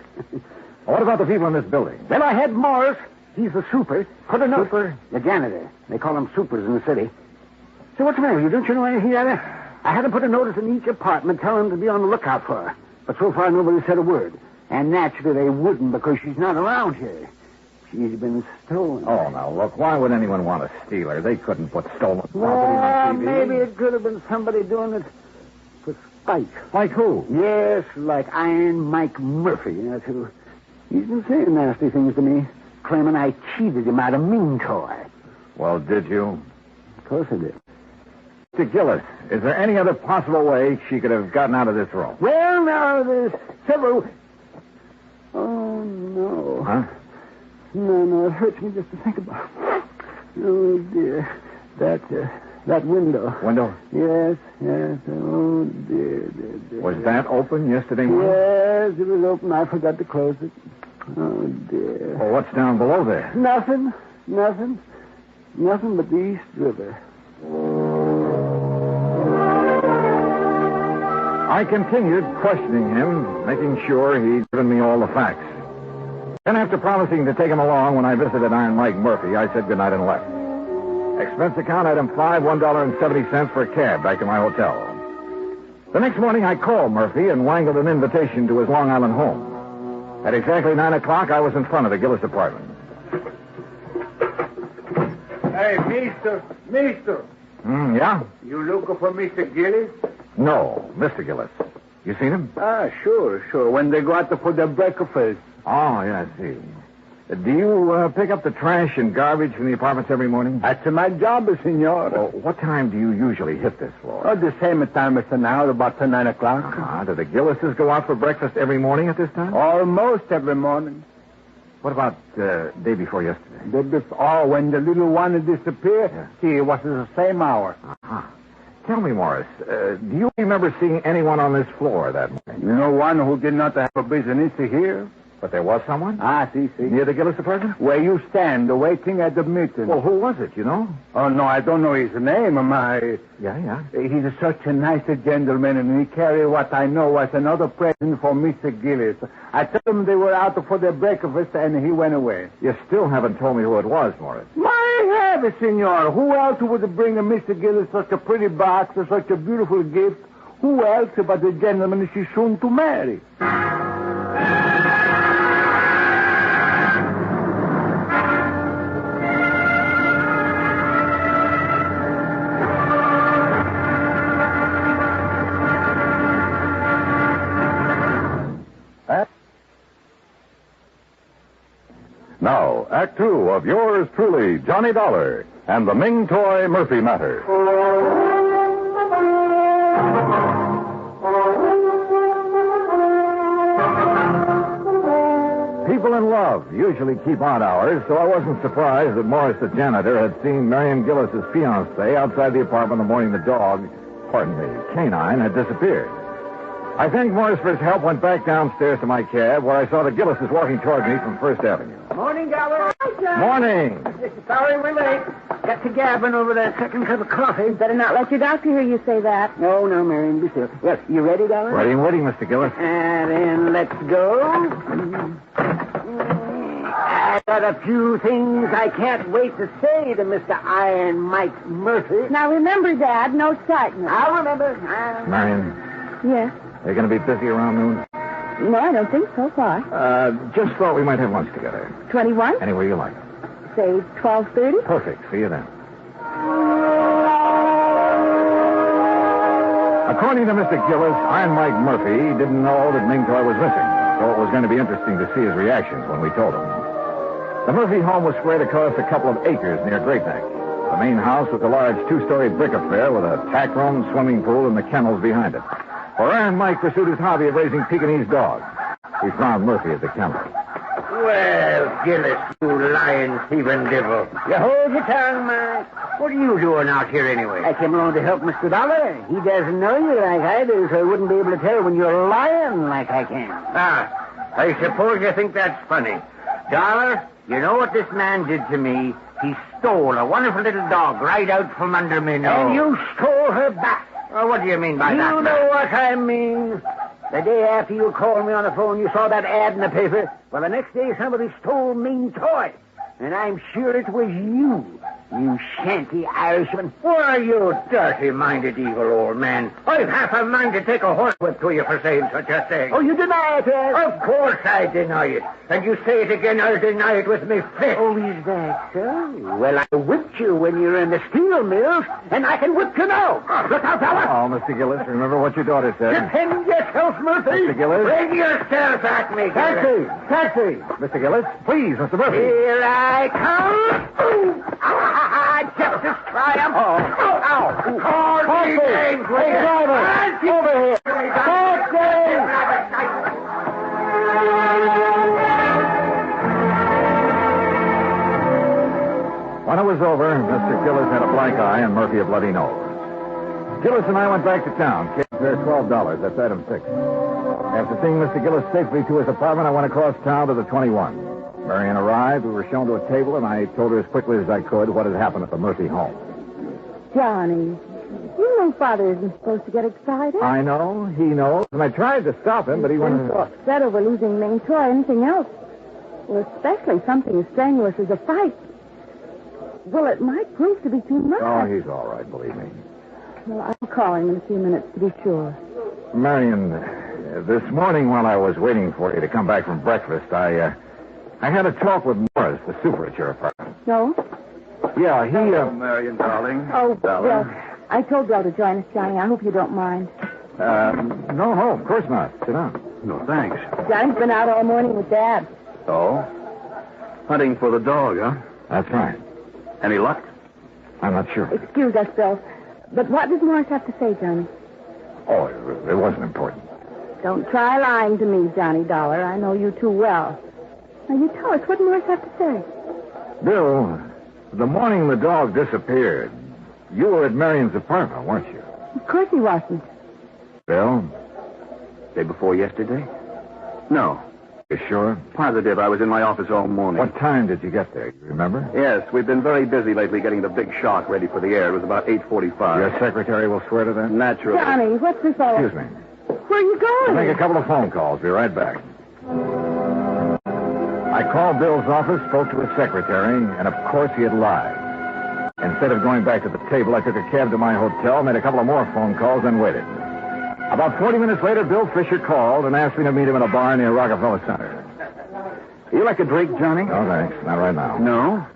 What about the people in this building? Well, I had Morris. He's the super. Put a note. Super? The janitor. They call him supers in the city. So what's the matter? Don't you know anything about it? I had to put a notice in each apartment telling them to be on the lookout for her. But so far, nobody said a word. And naturally, they wouldn't because she's not around here. She's been stolen. Oh, now, look, why would anyone want to steal her? They couldn't put stolen property Well, on TV. maybe it could have been somebody doing it for spite. Like who? Yes, like Iron Mike Murphy. That's who. He's been saying nasty things to me, claiming I cheated him out of Ming Toy. Well, did you? Of course I did. Mr. Gillis, is there any other possible way she could have gotten out of this room? Well, now, there's several... Oh, no. Huh? No, it hurts me just to think about it. Oh, dear. That window. Window? Yes. Oh, dear. Was that open yesterday morning? Yes, it was open. I forgot to close it. Oh, dear. Well, what's down below there? Nothing. Nothing but the East River. I continued questioning him, making sure he'd given me all the facts. Then, after promising to take him along when I visited Iron Mike Murphy, I said goodnight and left. Expense account item 5, $1.70 for a cab back to my hotel. The next morning, I called Murphy and wangled an invitation to his Long Island home. At exactly 9 o'clock, I was in front of the Gillis apartment. Hey, mister. Yeah? You looking for Mr. Gillis? No, Mr. Gillis. You seen him? Sure. When they go out for their breakfast. Oh, yeah, I see. Do you pick up the trash and garbage from the apartments every morning? That's my job, senor. Well, what time do you usually hit this floor? The same time as now, about 9 o'clock. Do the Gillises go out for breakfast every morning at this time? Almost every morning. What about day before yesterday? When the little one disappeared, see, it was the same hour. Uh-huh. Tell me, Morris, do you remember seeing anyone on this floor that morning? You know one who did not have a business here? But there was someone? See. Near the Gillis apartment? Where you stand, waiting at the meeting. Well, who was it, you know? Oh, no, I don't know his name. Yeah. He's such a nice gentleman, and he carried what I know was another present for Mr. Gillis. I told him they were out for their breakfast, and he went away. You still haven't told me who it was, Morris. My heavens, senor. Who else would bring Mr. Gillis such a pretty box or such a beautiful gift? Who else but the gentleman she's soon to marry? Now, Act Two of yours truly, Johnny Dollar, and the Ming Toy Murphy Matter. People in love usually keep odd hours, so I wasn't surprised that Morris, the janitor, had seen Miriam Gillis's fiancé outside the apartment the morning the dog, canine, had disappeared. I thanked Morris for his help, went back downstairs to my cab, where I saw the Gillises walking toward me from First Avenue. Morning, Dollar. Morning. Sorry we're late. Got to gabbing over that second cup of coffee. Better not let your doctor hear you say that. No, Marion, be still. Yes, you ready, Dollar? Ready and waiting, Mr. Gillis. And then let's go. I got a few things I can't wait to say to Mr. Iron Mike Murphy. Now remember, Dad, no excitement. I'll remember. Marion. Yes? Are you going to be busy around noon? No, I don't think so far. Just thought we might have lunch together. 21? Anywhere you like. Say 12:30? Perfect. See you then. According to Mr. Gillis, Iron Mike Murphy didn't know that Ming Toy was missing, so it was going to be interesting to see his reactions when we told him. The Murphy home was spread across a couple of acres near Great Neck. The main house was a large two-story brick affair with a tack room, swimming pool, and the kennels behind it. For Iron Mike pursued his hobby of raising Pekingese dogs. We found Murphy at the kennel. Well, Gillis, you lying, thieving devil. You hold your tongue, Mike. What are you doing out here anyway? I came along to help Mr. Dollar. He doesn't know you like I do, so he wouldn't be able to tell when you're lying like I can. I suppose you think that's funny. Dollar, you know what this man did to me? He stole a wonderful little dog right out from under me nose. And you stole her back. Well, what do you mean by that? You know what I mean. The day after you called me on the phone, you saw that ad in the paper. Well, the next day, somebody stole Ming Toy. And I'm sure it was you shanty Irishman. Why, you dirty-minded evil old man. I've half a mind to take a horsewhip to you for saying such a thing. Oh, you deny it, Ed? Of course I deny it. And you say it again, I'll deny it with me fist. Oh, is that so? Well, I whipped you when you were in the steel mills, and I can whip you now. Look out, fella. Oh, Mr. Gillis, remember what your daughter said. Defend yourself, Murphy. Mr. Gillis. Bring yourself at me, Gillis. Taxi. Mr. Gillis, please, Mr. Murphy. Here I come. Justice triumph. Ow. Hey, driver. Over here. When it was over, Mr. Gillis had a black eye and Murphy a bloody nose. Gillis and I went back to town. Paid their $12. That's item 6. After seeing Mr. Gillis safely to his apartment, I went across town to the 21. Marion arrived, we were shown to a table, and I told her as quickly as I could what had happened at the Murphy home. Johnny, you know Father isn't supposed to get excited. I know, he knows, and I tried to stop him, but he went... so upset over losing Ming Toy, anything else. Well, especially something as strenuous as a fight. Well, it might prove to be too much. Oh, he's all right, believe me. Well, I'll call him in a few minutes to be sure. Marion, this morning while I was waiting for you to come back from breakfast, I had a talk with Morris, the super at your apartment. No? Yeah, he... Marion, darling. Oh, darling. well, I told Bill to join us, Johnny. I hope you don't mind. No, of course not. Sit down. No, thanks. Johnny's been out all morning with Dad. Oh? Hunting for the dog, huh? That's right. Any luck? I'm not sure. Excuse us, Bill. But what does Morris have to say, Johnny? Oh, it wasn't important. Don't try lying to me, Johnny Dollar. I know you too well. Now, you tell us, what did Morris have to say? Bill, the morning the dog disappeared, you were at Marion's apartment, weren't you? Of course he wasn't. Bill? Day before yesterday? No. You sure? Positive. I was in my office all morning. What time did you get there? You remember? Yes, we've been very busy lately getting the big shock ready for the air. It was about 8:45. Your secretary will swear to that? Naturally. Johnny, what's this all... Excuse me. Where are you going? I'll make a couple of phone calls. Be right back. I called Bill's office, spoke to his secretary, and of course he had lied. Instead of going back to the table, I took a cab to my hotel, made a couple of more phone calls, and waited. About 40 minutes later, Bill Fisher called and asked me to meet him in a bar near Rockefeller Center. You like a drink, Johnny? No, thanks. Not right now. No?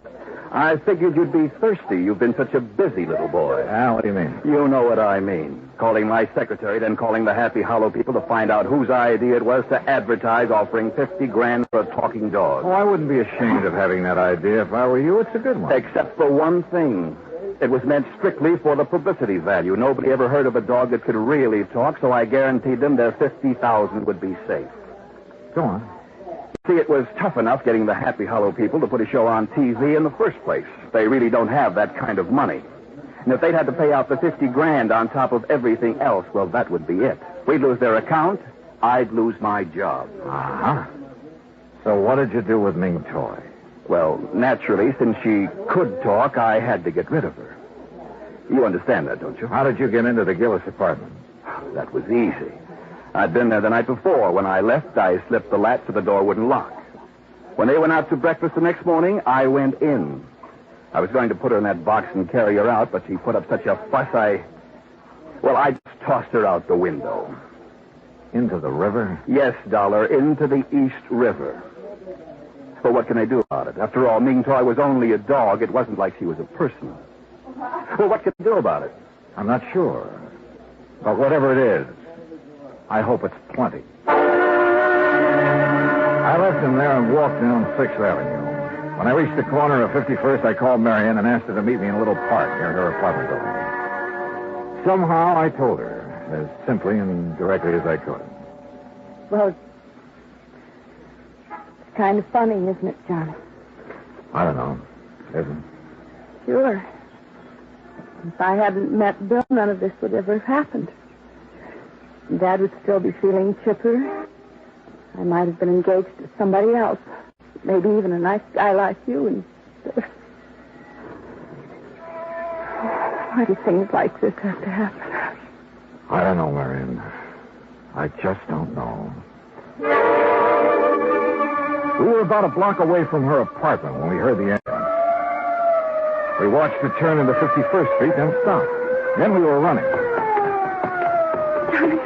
I figured you'd be thirsty. You've been such a busy little boy. What do you mean? You know what I mean. Calling my secretary, then calling the Happy Hollow people to find out whose idea it was to advertise offering $50,000 for a talking dog. Oh, I wouldn't be ashamed of having that idea if I were you. It's a good one. Except for one thing. It was meant strictly for the publicity value. Nobody ever heard of a dog that could really talk, so I guaranteed them their $50,000 would be safe. Go on. See, it was tough enough getting the Happy Hollow people to put a show on TV in the first place. They really don't have that kind of money. And if they'd had to pay out the $50,000 on top of everything else, well, that would be it. We'd lose their account. I'd lose my job. Uh-huh. So what did you do with Ming Toy? Well, naturally, since she could talk, I had to get rid of her. You understand that, don't you? How did you get into the Gillis apartment? That was easy. I'd been there the night before. When I left, I slipped the latch so the door wouldn't lock. When they went out to breakfast the next morning, I went in. I was going to put her in that box and carry her out, but she put up such a fuss, I just tossed her out the window. Into the river? Yes, Dollar, into the East River. But what can I do about it? After all, Ming Toy was only a dog. It wasn't like she was a person. Well, what can I do about it? I'm not sure. But whatever it is, I hope it's plenty. I left him there and walked down 6th Avenue. When I reached the corner of 51st, I called Marion and asked her to meet me in a little park near her apartment building. Somehow I told her, as simply and directly as I could. Well, it's kind of funny, isn't it, Johnny? I don't know. Isn't it? Sure. If I hadn't met Bill, none of this would ever have happened. Dad would still be feeling chipper. I might have been engaged to somebody else. Maybe even a nice guy like you. And why do things like this have to happen? I don't know, Marion. I just don't know. We were about a block away from her apartment when we heard the ambulance. We watched her turn into 51st Street, then stop. Then we were running. Johnny,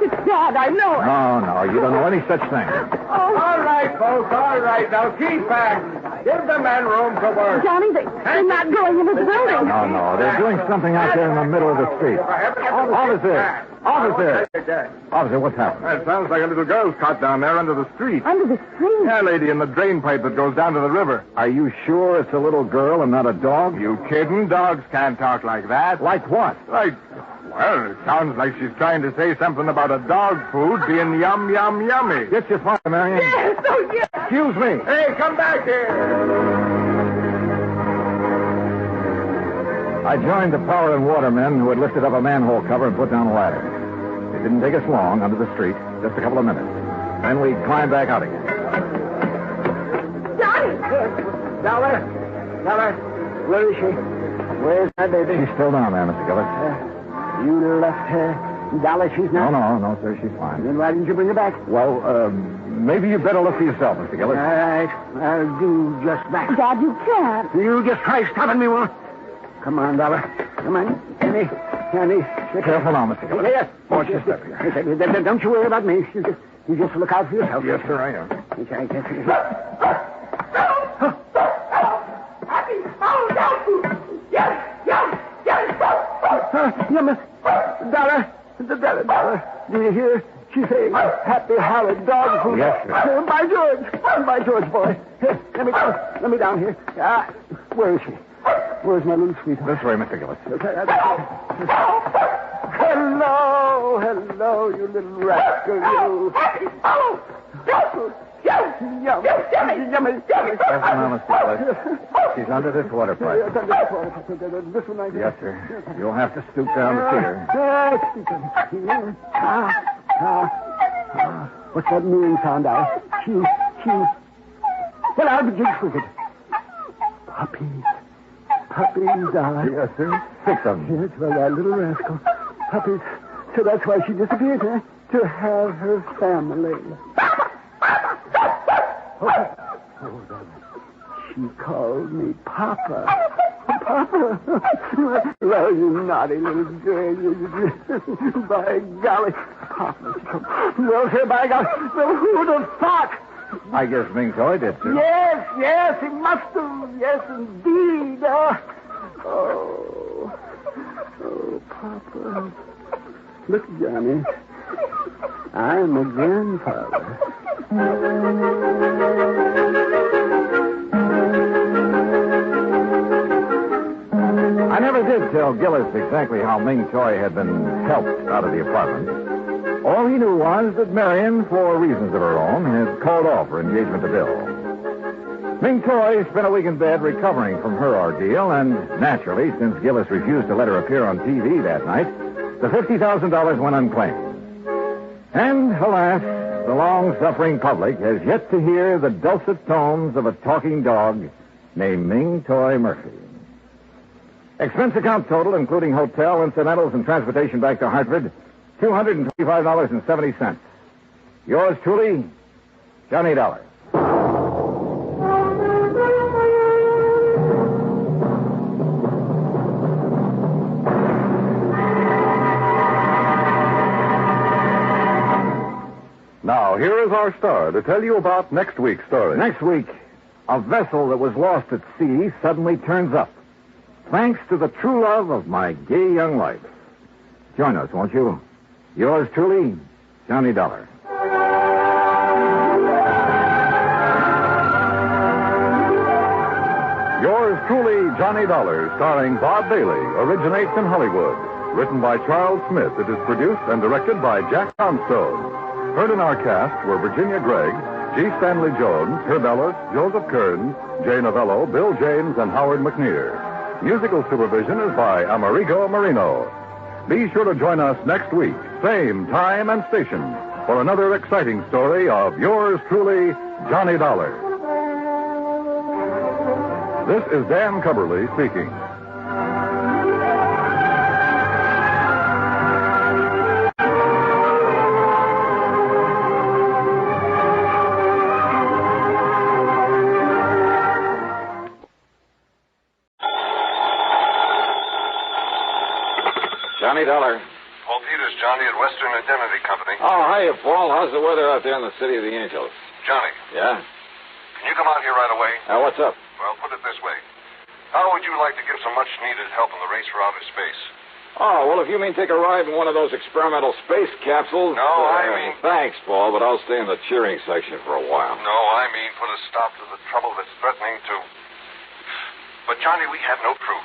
it's Dad, I know it. No, you don't know any such thing. Oh. All right, folks, all right. Now keep back. Give the men room to work. Johnny, they're not going into the building. No, they're doing something out there in the middle of the street. Officer, what's happened? That sounds like a little girl's cot down there under the street. Under the street? Yeah, lady, in the drain pipe that goes down to the river. Are you sure it's a little girl and not a dog? You kidding? Dogs can't talk like that. Like what? Well, it sounds like she's trying to say something about a dog food being yum, yum, yummy. Get your fire, Marion. Yes, oh, yes. Excuse me. Hey, come back here. I joined the power and water men who had lifted up a manhole cover and put down a ladder. You didn't take us long under the street, just a couple of minutes. Then we climbed back out again. Johnny! Dollar, where is she? Where's my baby? She's still down there, Mr. Gillis. You left her. Dollar, she's not. No, sir, she's fine. Then why didn't you bring her back? Well, maybe you better look for yourself, Mr. Gillis. All right, I'll do just that. Dad, you can't. You just try stopping me, won't? Come on, Dollar. Come on. Annie. Careful now, Mr. Gillis. Yes. Watch your step here. Don't you worry about me. You just look out for yourself. Yes, sir, I am. Dollar. Do you hear? She's saying happy horrid dog food. Yes, sir. By George, boy. Here, let me down here. Where is she? Where's my little sweetheart? This way, Mr. Gillis. Hello, you little rascal, you. Yummy. Careful now, Mr. Gillis. She's under this water pipe. This one I Yes, sir. You'll have to stoop down to see her. What's that mooing sound out? She. Well, I'll be jigs with it. Puppies, darling. Yes, sir. 6 of them. Yes, well, that little rascal. Puppies. So that's why she disappeared, huh? To have her family. She called me Papa. Well, you naughty little girl. By golly. Papa. Well, sir, by golly. Well, who'd have thought? I guess Ming Toy did, sir. Yes, he must have. Yes, indeed. Oh, Papa. Look, Johnny. I'm a grandfather. I never did tell Gillis exactly how Ming Toy had been helped out of the apartment. All he knew was that Marion, for reasons of her own, had called off her engagement to Bill. Ming Toy spent a week in bed recovering from her ordeal, and naturally, since Gillis refused to let her appear on TV that night, the $50,000 went unclaimed. And, alas, the long-suffering public has yet to hear the dulcet tones of a talking dog named Ming Toy Murphy. Expense account total, including hotel, incidentals, and transportation back to Hartford, $225.70. Yours truly, Johnny Dollar. Now, here is our star to tell you about next week's story. Next week, a vessel that was lost at sea suddenly turns up, thanks to the true love of my gay young life. Join us, won't you? Yours truly, Johnny Dollar. Yours truly, Johnny Dollar, starring Bob Bailey, originates in Hollywood. Written by Charles Smith, it is produced and directed by Jack Johnstone. Heard in our cast were Virginia Gregg, G. Stanley Jones, Herb Ellis, Joseph Kearns, Jay Novello, Bill James, and Howard McNear. Musical supervision is by Amerigo Marino. Be sure to join us next week, same time and station, for another exciting story of yours truly, Johnny Dollar. This is Dan Cubberly speaking. Johnny Dollar. Paul Peters, Johnny, at Western Identity Company. Oh, hiya, Paul. How's the weather out there in the City of the Angels? Johnny, Yeah? can you come out here right away? What's up? Well, put it this way. How would you like to give some much-needed help in the race for outer space? Oh, well, if you mean take a ride in one of those experimental space capsules... No, I mean... Thanks, Paul, but I'll stay in the cheering section for a while. No, I mean put a stop to the trouble that's threatening to... But, Johnny, we have no proof.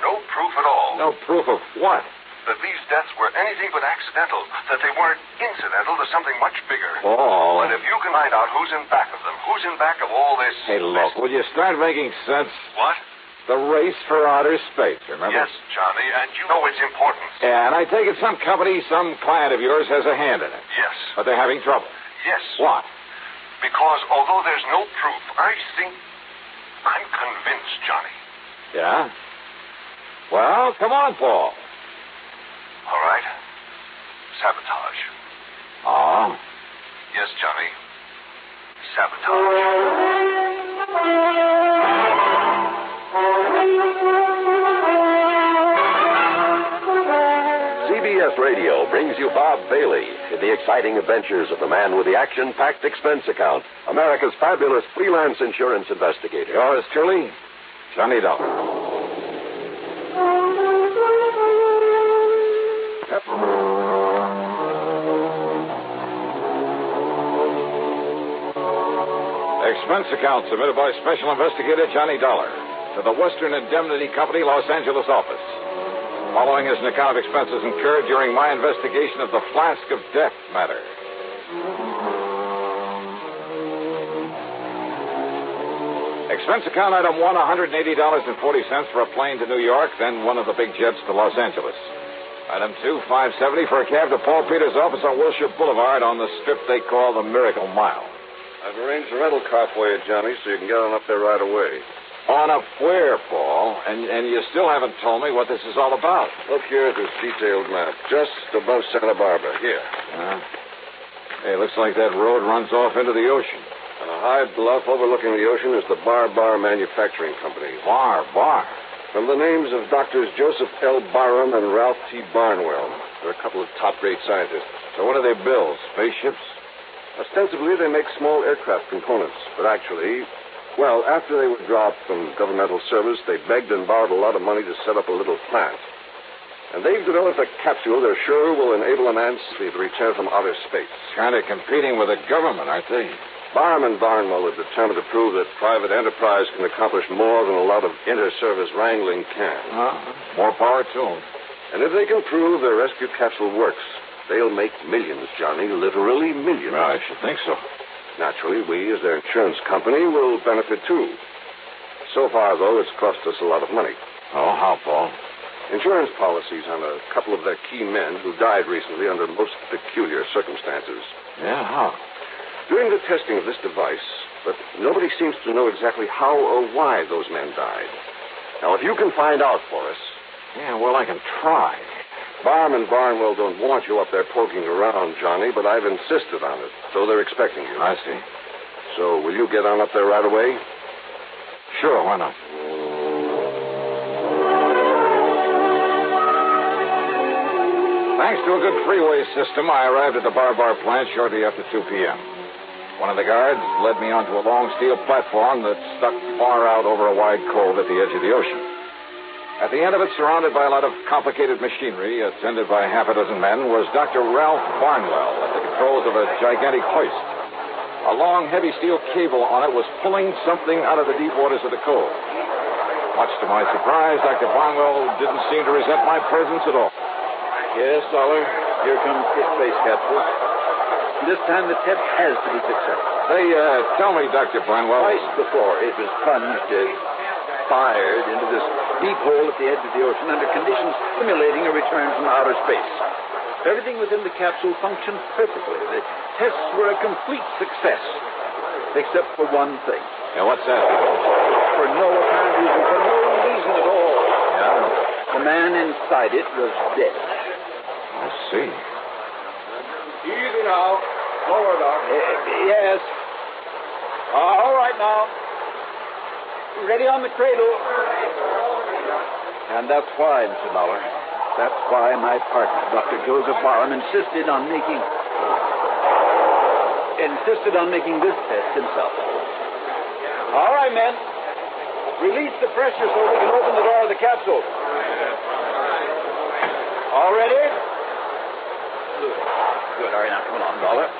No proof at all. No proof of what? That these deaths were anything but accidental. That they weren't incidental to something much bigger. Paul. But if you can find out who's in back of them, who's in back of all this... Hey, look, will you start making sense? What? The race for outer space, remember? Yes, Johnny, and you know its importance. Yeah, and I take it some company, some client of yours has a hand in it. Yes. But they're having trouble. Yes. What? Because although there's no proof, I'm convinced, Johnny. Yeah? Well, come on, Paul. All right. Sabotage. Oh? Yes, Johnny. Sabotage. CBS Radio brings you Bob Bailey in the exciting adventures of the man with the action-packed expense account, America's fabulous freelance insurance investigator. Yours truly, Johnny Dollar. Expense account submitted by Special Investigator Johnny Dollar to the Western Indemnity Company, Los Angeles office. Following is an account of expenses incurred during my investigation of the Flask of Death Matter. Expense account item 1, $180.40 for a plane to New York, then one of the big jets to Los Angeles. Item 2, $570 for a cab to Paul Peters' office on Wilshire Boulevard on the strip they call the Miracle Mile. I've arranged a rental car for you, Johnny, so you can get on up there right away. On up where, Paul? And you still haven't told me what this is all about. Look here at this detailed map, just above Santa Barbara. Here. Hey, looks like that road runs off into the ocean. On a high bluff overlooking the ocean is the Bar Manufacturing Company. Bar. From the names of Doctors Joseph L. Barham and Ralph T. Barnwell. They're a couple of top-grade scientists. So what do they build? Spaceships? Ostensibly, they make small aircraft components. But actually, well, after they were dropped from governmental service, they begged and borrowed a lot of money to set up a little plant. And they've developed a capsule they're sure will enable a man to return from outer space. Kind of competing with the government, aren't they? Barham and Barnwell are determined to prove that private enterprise can accomplish more than a lot of inter-service wrangling can. More power to them. And if they can prove their rescue capsule works, they'll make millions, Johnny, literally millions. Well, I should think so. Naturally, we, as their insurance company, will benefit, too. So far, though, it's cost us a lot of money. Oh, how, Paul? Insurance policies on a couple of their key men who died recently under most peculiar circumstances. Yeah, how? During the testing of this device, but nobody seems to know exactly how or why those men died. Now, if you can find out for us... Yeah, well, I can try. Barham and Barnwell don't want you up there poking around, Johnny, but I've insisted on it, so they're expecting you. I see. So will you get on up there right away? Sure, why not? Thanks to a good freeway system, I arrived at the Bar plant shortly after 2 p.m. One of the guards led me onto a long steel platform that stuck far out over a wide cove at the edge of the ocean. At the end of it, surrounded by a lot of complicated machinery, attended by half a dozen men, was Dr. Ralph Barnwell at the controls of a gigantic hoist. A long, heavy steel cable on it was pulling something out of the deep waters of the cove. Much to my surprise, Dr. Barnwell didn't seem to resent my presence at all. Yes, Dollar. Here comes the space capsule. This time the test has to be successful. Say, tell me, Dr. Barnwell. Twice before it was plunged, fired into this deep hole at the edge of the ocean under conditions simulating a return from outer space. Everything within the capsule functioned perfectly. The tests were a complete success, except for one thing. Yeah, what's that? For no apparent reason, for no reason at all. Yeah? The man inside it was dead. I see. Easy now. Lower, Doc. Yes. All right now. Ready on the cradle. And that's why, Mr. Dollar. That's why my partner, Dr. Joseph Barham, insisted on making this test himself. All right, men. Release the pressure so we can open the door of the capsule. All ready? Good. All right, now come along, Dollar.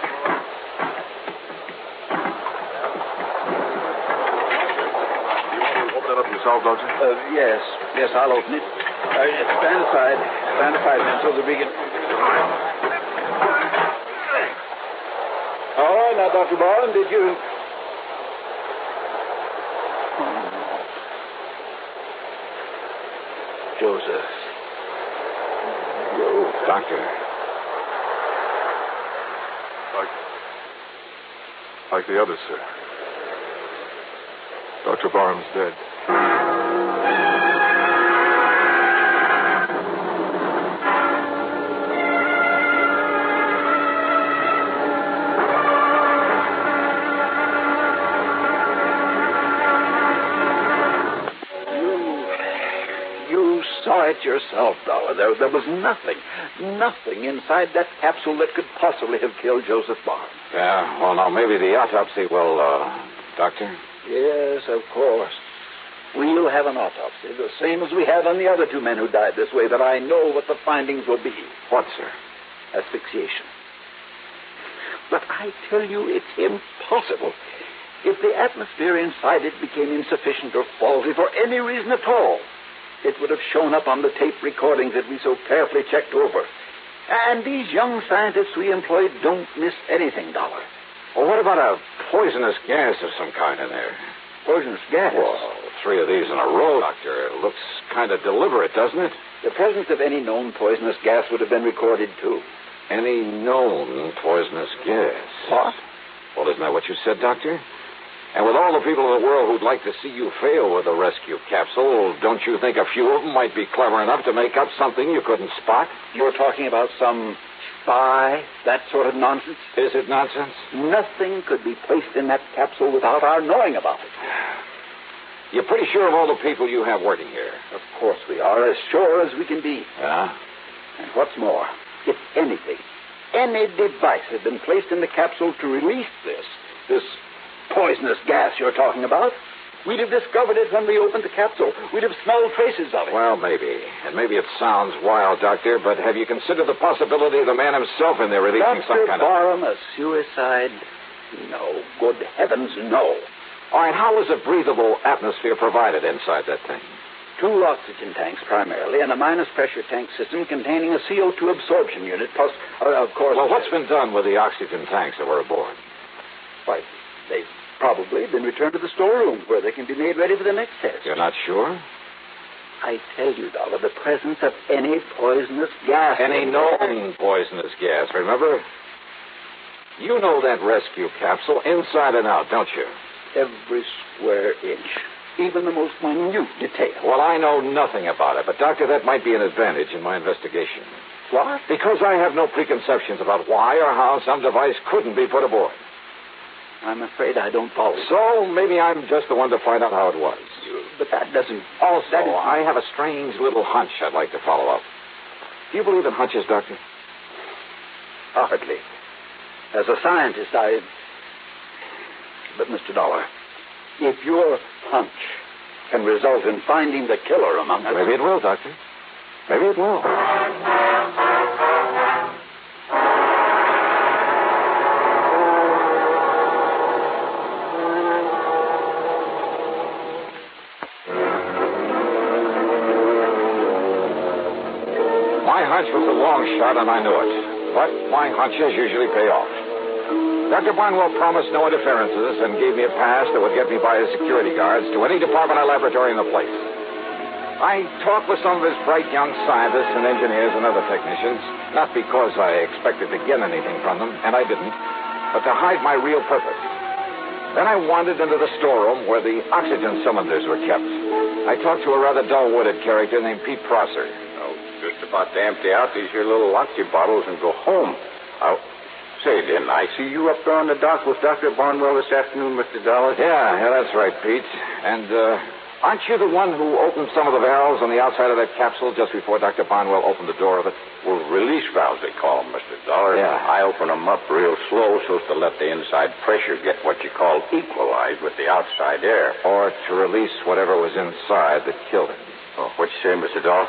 Open it up yourself, don't you? Yes, I'll open it. Stand aside, men, so that we can... All right, now, Dr. Barham, did you... Joseph. Doctor. Like the others, sir. Dr. Barham's dead. You saw it yourself, Dollar. There was nothing inside that capsule that could possibly have killed Joseph Barham. Yeah, well, now, maybe the autopsy will, Doctor? Yes, of course. We'll have an autopsy, the same as we had on the other two men who died this way, but I know what the findings will be. What, sir? Asphyxiation. But I tell you, it's impossible. If the atmosphere inside it became insufficient or faulty for any reason at all, it would have shown up on the tape recordings that we so carefully checked over. And these young scientists we employed don't miss anything, Dollar. Well, what about a poisonous gas of some kind in there? Poisonous gas? Well, 3 of these in a row, Doctor. It looks kind of deliberate, doesn't it? The presence of any known poisonous gas would have been recorded, too. Any known poisonous gas? What? Well, isn't that what you said, Doctor? And with all the people in the world who'd like to see you fail with the rescue capsule, don't you think a few of them might be clever enough to make up something you couldn't spot? You're talking about some spy, that sort of nonsense? Is it nonsense? Nothing could be placed in that capsule without our knowing about it. You're pretty sure of all the people you have working here? Of course we are, as sure as we can be. Yeah? And what's more, if anything, any device had been placed in the capsule to release this poisonous gas you're talking about, we'd have discovered it when we opened the capsule. We'd have smelled traces of it. Well, maybe. And maybe it sounds wild, Doctor, but have you considered the possibility of the man himself in there releasing some kind of... Dr. Barham, a suicide? No. Good heavens, no. All right, how was a breathable atmosphere provided inside that thing? 2 oxygen tanks, primarily, and a minus-pressure tank system containing a CO2 absorption unit, plus, of course... Well, what's been done with the oxygen tanks that were aboard? Why, they've probably been returned to the storeroom where they can be made ready for the next test. You're not sure? I tell you, Dollar, the presence of any poisonous gas... Any known poisonous gas, remember? You know that rescue capsule inside and out, don't you? Every square inch. Even the most minute detail. Well, I know nothing about it, but, Doctor, that might be an advantage in my investigation. What? Because I have no preconceptions about why or how some device couldn't be put aboard. I'm afraid I don't follow. So maybe I'm just the one to find out how it was. But that doesn't... Also, I have a strange little hunch I'd like to follow up. Do you believe in hunches, Doctor? Hardly. As a scientist, But, Mr. Dollar, if your hunch can result in finding the killer among us... Maybe it will, Doctor. Maybe it will. My hunch was a long shot, and I knew it. But my hunches usually pay off. Dr. Barnwell promised no interferences and gave me a pass that would get me by his security guards to any department or laboratory in the place. I talked with some of his bright young scientists and engineers and other technicians, not because I expected to get anything from them, and I didn't, but to hide my real purpose. Then I wandered into the storeroom where the oxygen cylinders were kept. I talked to a rather dull-witted character named Pete Prosser. Just about to empty out these here little oxy bottles and go home. Say, didn't I see you up there on the dock with Dr. Barnwell this afternoon, Mr. Dollar? Yeah, that's right, Pete. And, aren't you the one who opened some of the valves on the outside of that capsule just before Dr. Barnwell opened the door of it? Well, release valves, they call them, Mr. Dollar. Yeah. I open them up real slow so as to let the inside pressure get what you call equalized with the outside air. Or to release whatever was inside that killed him. Oh, what you say, Mr. Dollar?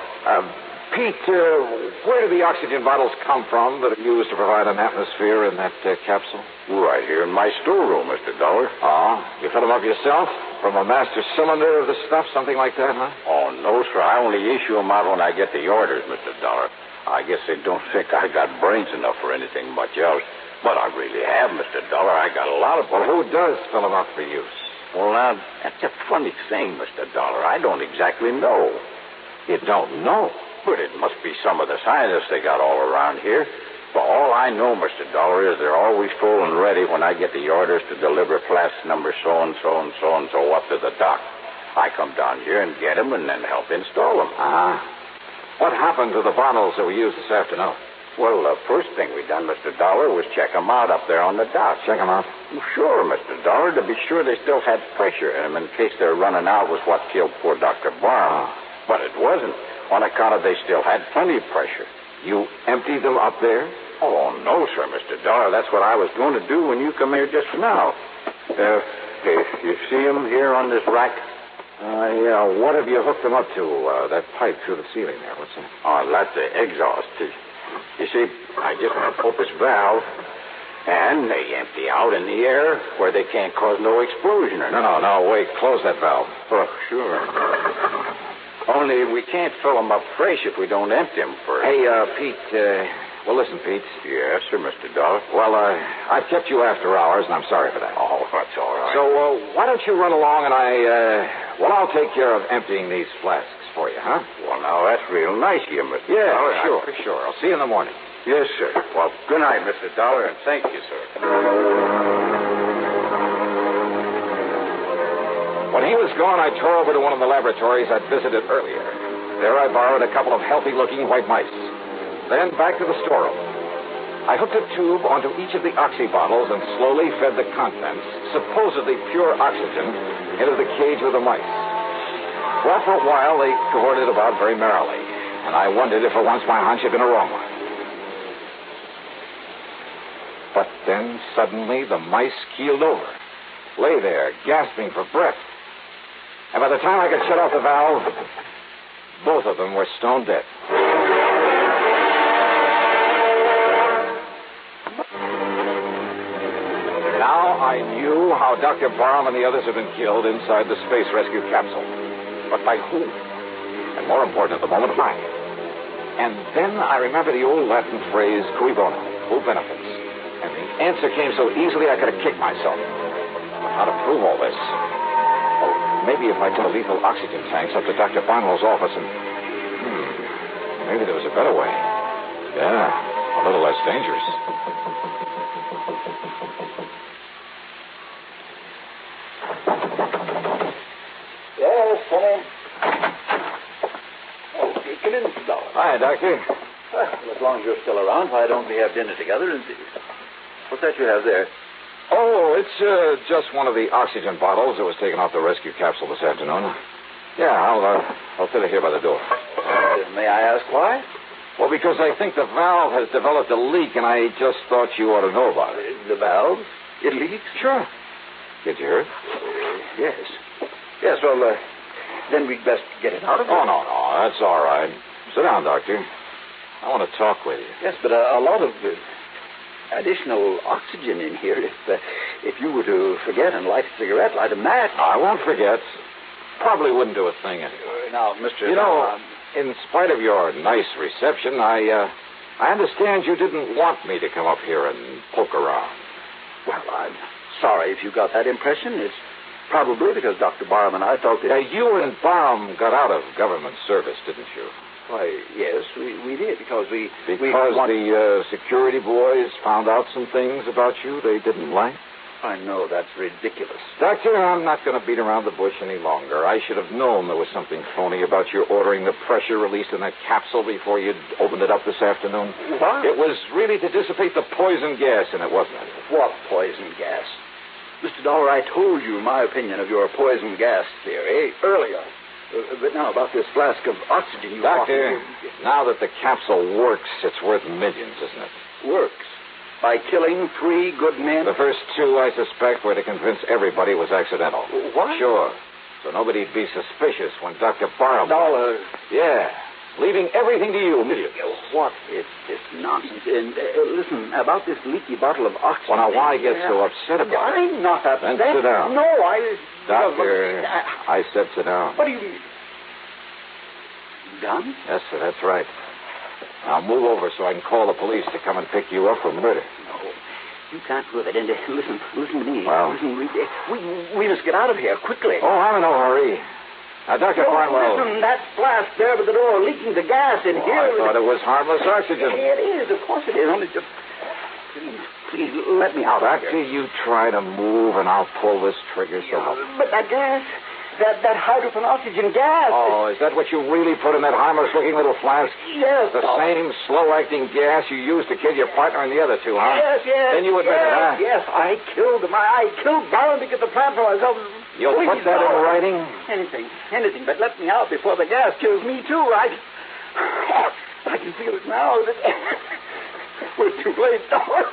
Pete, where do the oxygen bottles come from that are used to provide an atmosphere in that capsule? Right here in my storeroom, Mr. Dollar. Oh, you fill them up yourself? From a master cylinder of the stuff, something like that, huh? Oh, no, sir. I only issue them out when I get the orders, Mr. Dollar. I guess they don't think I got brains enough for anything much else. But I really have, Mr. Dollar. I got a lot of... Well, who does fill them up for use? Well, now, that's a funny thing, Mr. Dollar. I don't exactly know. You don't know. But it must be some of the scientists they got all around here. For all I know, Mr. Dollar, is they're always full and ready when I get the orders to deliver flask number so-and-so and so-and-so up to the dock. I come down here and get them and then help install them. What happened to the bottles that we used this afternoon? Well, the first thing we done, Mr. Dollar, was check them out up there on the dock. Check them out? Well, sure, Mr. Dollar, to be sure they still had pressure in them in case their running out was what killed poor Dr. Barham. But it wasn't, on account of they still had plenty of pressure. You emptied them up there? Oh, no, sir, Mr. Dollar. That's what I was going to do when you come here just now. You see them here on this rack? Yeah. What have you hooked them up to? That pipe through the ceiling there. What's that? Oh, that's the exhaust. You see, I just put this valve, and they empty out in the air where they can't cause no explosion or nothing. No, wait. Close that valve. Oh, sure. Only we can't fill them up fresh if we don't empty them first. Hey, Pete, well, listen, Pete. Yes, sir, Mr. Dollar. Well, I've kept you after hours, and I'm sorry for that. Oh, that's all right. So, why don't you run along and I'll take care of emptying these flasks for you, huh? Well, now, that's real nice of you, Mr. Yeah, Dollar. sure. I'll see you in the morning. Yes, sir. Well, good night, Mr. Dollar, and thank you, sir. When he was gone, I tore over to one of the laboratories I'd visited earlier. There I borrowed a couple of healthy-looking white mice. Then back to the storeroom. I hooked a tube onto each of the oxy bottles and slowly fed the contents, supposedly pure oxygen, into the cage with the mice. Well, for a while, they cavorted about very merrily, and I wondered if for once my hunch had been a wrong one. But then, suddenly, the mice keeled over, lay there, gasping for breath. And by the time I could shut off the valve, both of them were stone dead. Now I knew how Dr. Barham and the others had been killed inside the space rescue capsule. But by whom? And more important at the moment, why? And then I remember the old Latin phrase, cui bono, who benefits? And the answer came so easily I could have kicked myself. But how to prove all this? Well, maybe if I took the lethal oxygen tanks up to Dr. Barnwell's office and... maybe there was a better way. Yeah, a little less dangerous. Yes, Sonny. Oh, come in, Mr. Dollar. Hi, Doctor. Well, as long as you're still around, why don't we have dinner together? And what's that you have there? Oh, it's just one of the oxygen bottles that was taken off the rescue capsule this afternoon. Yeah, I'll fit it here by the door. May I ask why? Well, because I think the valve has developed a leak, and I just thought you ought to know about it. The valve? It leaks? Sure. Did you hear it? Yes. Yes, well, then we'd best get it out of here. Oh, no, that's all right. Sit down, Doctor. I want to talk with you. Yes, but a lot of additional oxygen in here. If you were to forget and light a cigarette, light a match. I won't forget. Probably wouldn't do a thing anyway. Now, Mr. You know, in spite of your nice reception, I understand you didn't want me to come up here and poke around. Well, I'm sorry if you got that impression. It's probably because Dr. Barham and I thought that... you and Barham got out of government service, didn't you? Why, yes, we did, because the security boys found out some things about you they didn't like? I know, that's ridiculous. Doctor, I'm not going to beat around the bush any longer. I should have known there was something phony about your ordering the pressure released in that capsule before you'd opened it up this afternoon. What? It was really to dissipate the poison gas in it, wasn't it? What poison gas? Mr. Dollar, I told you my opinion of your poison gas theory earlier. But now about this flask of oxygen you... Doctor, now that the capsule works, it's worth millions, isn't it? Works? By killing 3 good men? The first 2, I suspect, were to convince everybody it was accidental. What? Sure. So nobody'd be suspicious when Dr. Barham... Dollar... Yeah. Leaving everything to you. What is this nonsense? And listen, about this leaky bottle of oxygen... Well, now, why get so upset about it? I'm not upset. Then sit down. No, Doctor, I said sit down. What do you mean? Done? Yes, sir, that's right. Now move over so I can call the police to come and pick you up for murder. No, you can't prove it. And listen to me. Well? Listen, we must get out of here quickly. Oh, I'm in no hurry. Dr. Barnwell. Listen, that flask there by the door leaking the gas in here. I thought it was harmless oxygen. It is. Of course it is. Only just... Please, let me out. Doctor, you try to move, and I'll pull this trigger, so help. But that gas... That hydrogen oxygen gas. Oh, is that what you really put in that harmless-looking little flask? Yes. The same slow-acting gas you used to kill your partner and the other two, huh? Yes. Then you admit it, huh? Yes, I killed him. I killed Barron to get the plant for myself. You'll put that in writing? Anything, but let me out before the gas kills me, too. I can feel it now. We're too late, Dollar.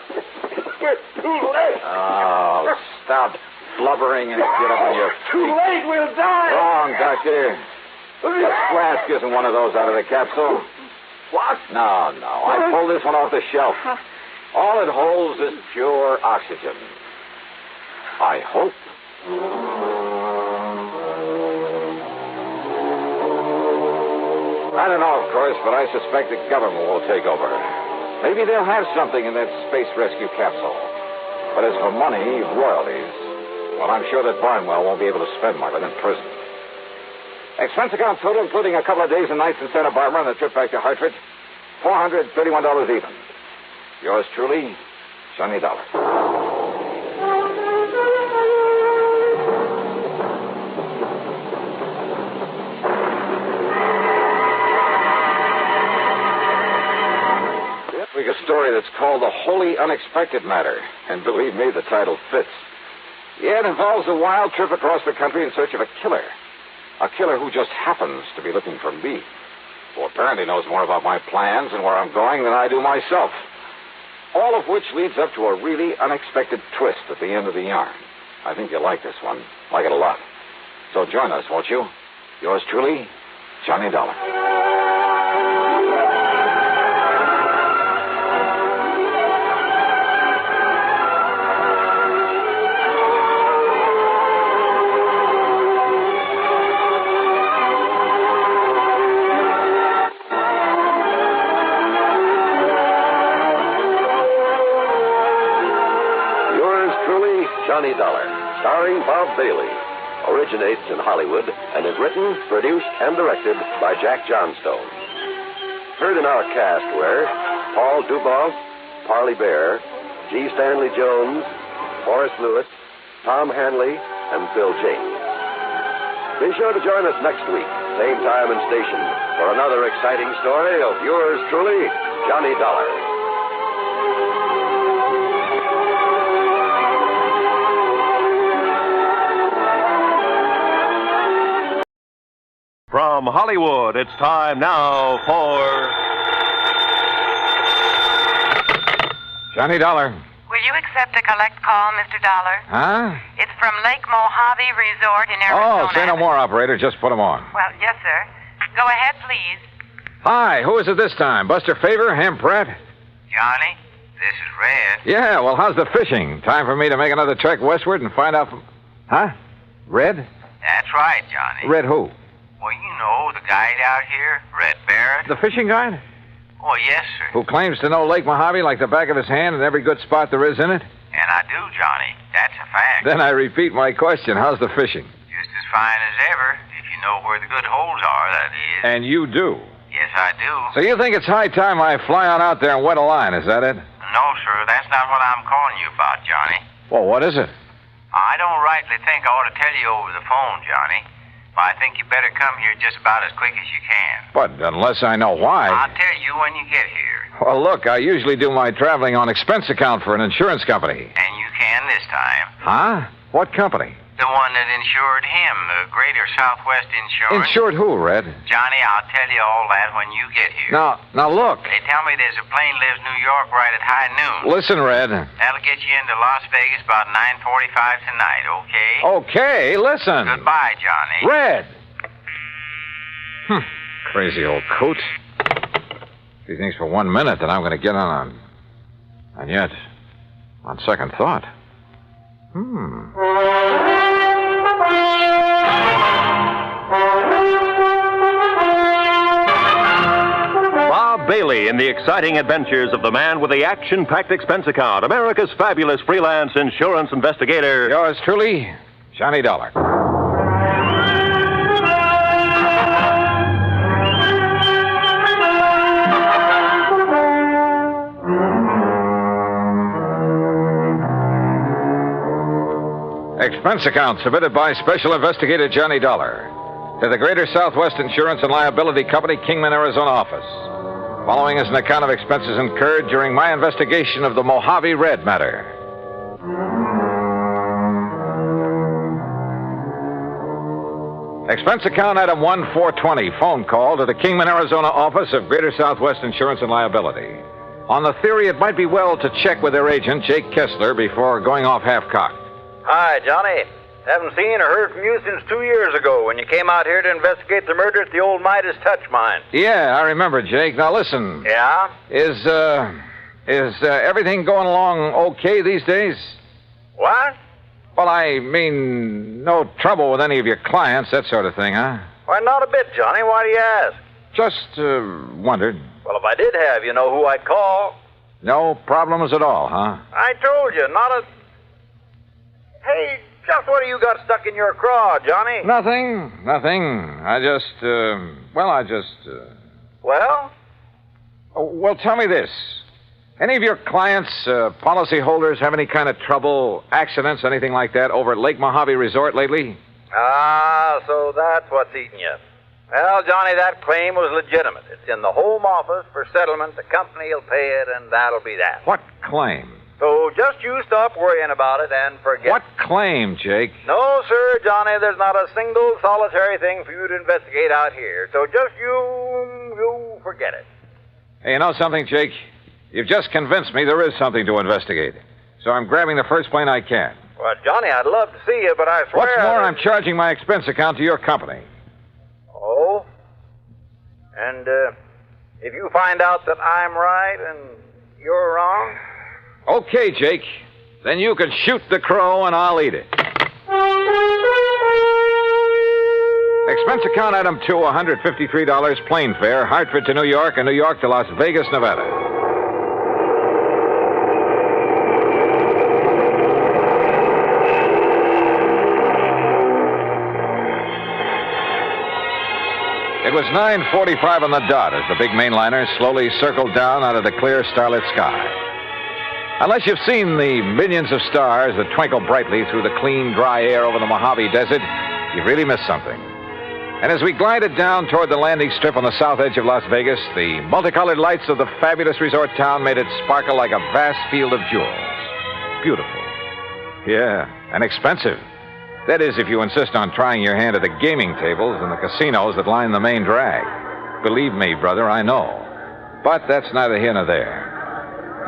We're too late. Oh, stop blubbering and get up on your feet. Too late, we'll die. Wrong, Doctor. The flask isn't one of those out of the capsule. What? No. I pulled this one off the shelf. All it holds is pure oxygen. I hope. I don't know, of course, but I suspect the government will take over. Maybe they'll have something in that space rescue capsule. But as for money, royalties, well, I'm sure that Barnwell won't be able to spend much in prison. Expense account total, including a couple of days and nights in Santa Barbara and a trip back to Hartford, $431 even. Yours truly, Johnny Dollar. This week, a story that's called The Wholly Unexpected Matter. And believe me, the title fits. Yeah, it involves a wild trip across the country in search of a killer. A killer who just happens to be looking for me. Who apparently knows more about my plans and where I'm going than I do myself. All of which leads up to a really unexpected twist at the end of the yarn. I think you'll like this one. Like it a lot. So join us, won't you? Yours truly, Johnny Dollar. Johnny Dollar, starring Bob Bailey, originates in Hollywood and is written, produced, and directed by Jack Johnstone. Heard in our cast were Paul Duboff, Parley Bear, G. Stanley Jones, Horace Lewis, Tom Hanley, and Bill James. Be sure to join us next week, same time and station, for another exciting story of yours truly, Johnny Dollar. From Hollywood, it's time now for... Johnny Dollar. Will you accept a collect call, Mr. Dollar? Huh? It's from Lake Mojave Resort in Arizona. Oh, say no more, operator. Just put him on. Well, yes, sir. Go ahead, please. Hi, who is it this time? Buster Favor, Ham Pratt? Johnny, this is Red. Yeah, well, how's the fishing? Time for me to make another trek westward and find out from... Huh? Red? That's right, Johnny. Red who? Well, you know, the guide out here, Red Barrett. The fishing guide? Oh, yes, sir. Who claims to know Lake Mojave like the back of his hand and every good spot there is in it? And I do, Johnny. That's a fact. Then I repeat my question. How's the fishing? Just as fine as ever, if you know where the good holes are, that is. And you do? Yes, I do. So you think it's high time I fly on out there and wet a line, is that it? No, sir, that's not what I'm calling you about, Johnny. Well, what is it? I don't rightly think I ought to tell you over the phone, Johnny. But I think you better come here just about as quick as you can. But unless I know why... I'll tell you when you get here. Well, look, I usually do my traveling on expense account for an insurance company. And you can this time. Huh? What company? The one that insured him, the Greater Southwest Insurance. Insured who, Red? Johnny, I'll tell you all that when you get here. Now look. They tell me there's a plane leaves New York right at high noon. Listen, Red. That'll get you into Las Vegas about 9:45 tonight, okay? Okay, listen. Goodbye, Johnny. Red! Crazy old coot. He thinks for 1 minute that I'm going to get on. And yet, on second thought... Bob Bailey in the exciting adventures of the man with the action-packed expense account, America's fabulous freelance insurance investigator. Yours truly, Johnny Dollar. Expense account submitted by Special Investigator Johnny Dollar to the Greater Southwest Insurance and Liability Company, Kingman, Arizona office. Following is an account of expenses incurred during my investigation of the Mojave Red Matter. Expense account item 1420, phone call to the Kingman, Arizona office of Greater Southwest Insurance and Liability. On the theory it might be well to check with their agent, Jake Kessler, before going off half-cocked. Hi, Johnny. Haven't seen or heard from you since 2 years ago when you came out here to investigate the murder at the old Midas Touch mine. Yeah, I remember, Jake. Now listen. Yeah? Is everything going along okay these days? What? Well, I mean, no trouble with any of your clients, that sort of thing, huh? Why, not a bit, Johnny. Why do you ask? Just wondered. Well, if I did have, you know who I'd call. No problems at all, huh? I told you, not a... Hey, just what do you got stuck in your craw, Johnny? Nothing. I just... Well? Well, tell me this. Any of your clients, policyholders, have any kind of trouble, accidents, anything like that over at Lake Mojave Resort lately? Ah, so that's what's eating you. Well, Johnny, that claim was legitimate. It's in the home office for settlement. The company will pay it, and that'll be that. What claim? So just you stop worrying about it and forget. What claim, Jake? No, sir, Johnny, there's not a single solitary thing for you to investigate out here. So just you forget it. Hey, you know something, Jake? You've just convinced me there is something to investigate. So I'm grabbing the first plane I can. Well, Johnny, I'd love to see you, but I swear... What's more, I'm charging my expense account to your company. Oh? And, if you find out that I'm right and you're wrong... Okay, Jake. Then you can shoot the crow and I'll eat it. Expense account item 2, $153 plane fare, Hartford to New York and New York to Las Vegas, Nevada. It was 9:45 on the dot as the big mainliner slowly circled down out of the clear starlit sky. Unless you've seen the millions of stars that twinkle brightly through the clean, dry air over the Mojave Desert, you've really missed something. And as we glided down toward the landing strip on the south edge of Las Vegas, the multicolored lights of the fabulous resort town made it sparkle like a vast field of jewels. Beautiful. Yeah, and expensive. That is, if you insist on trying your hand at the gaming tables and the casinos that line the main drag. Believe me, brother, I know. But that's neither here nor there.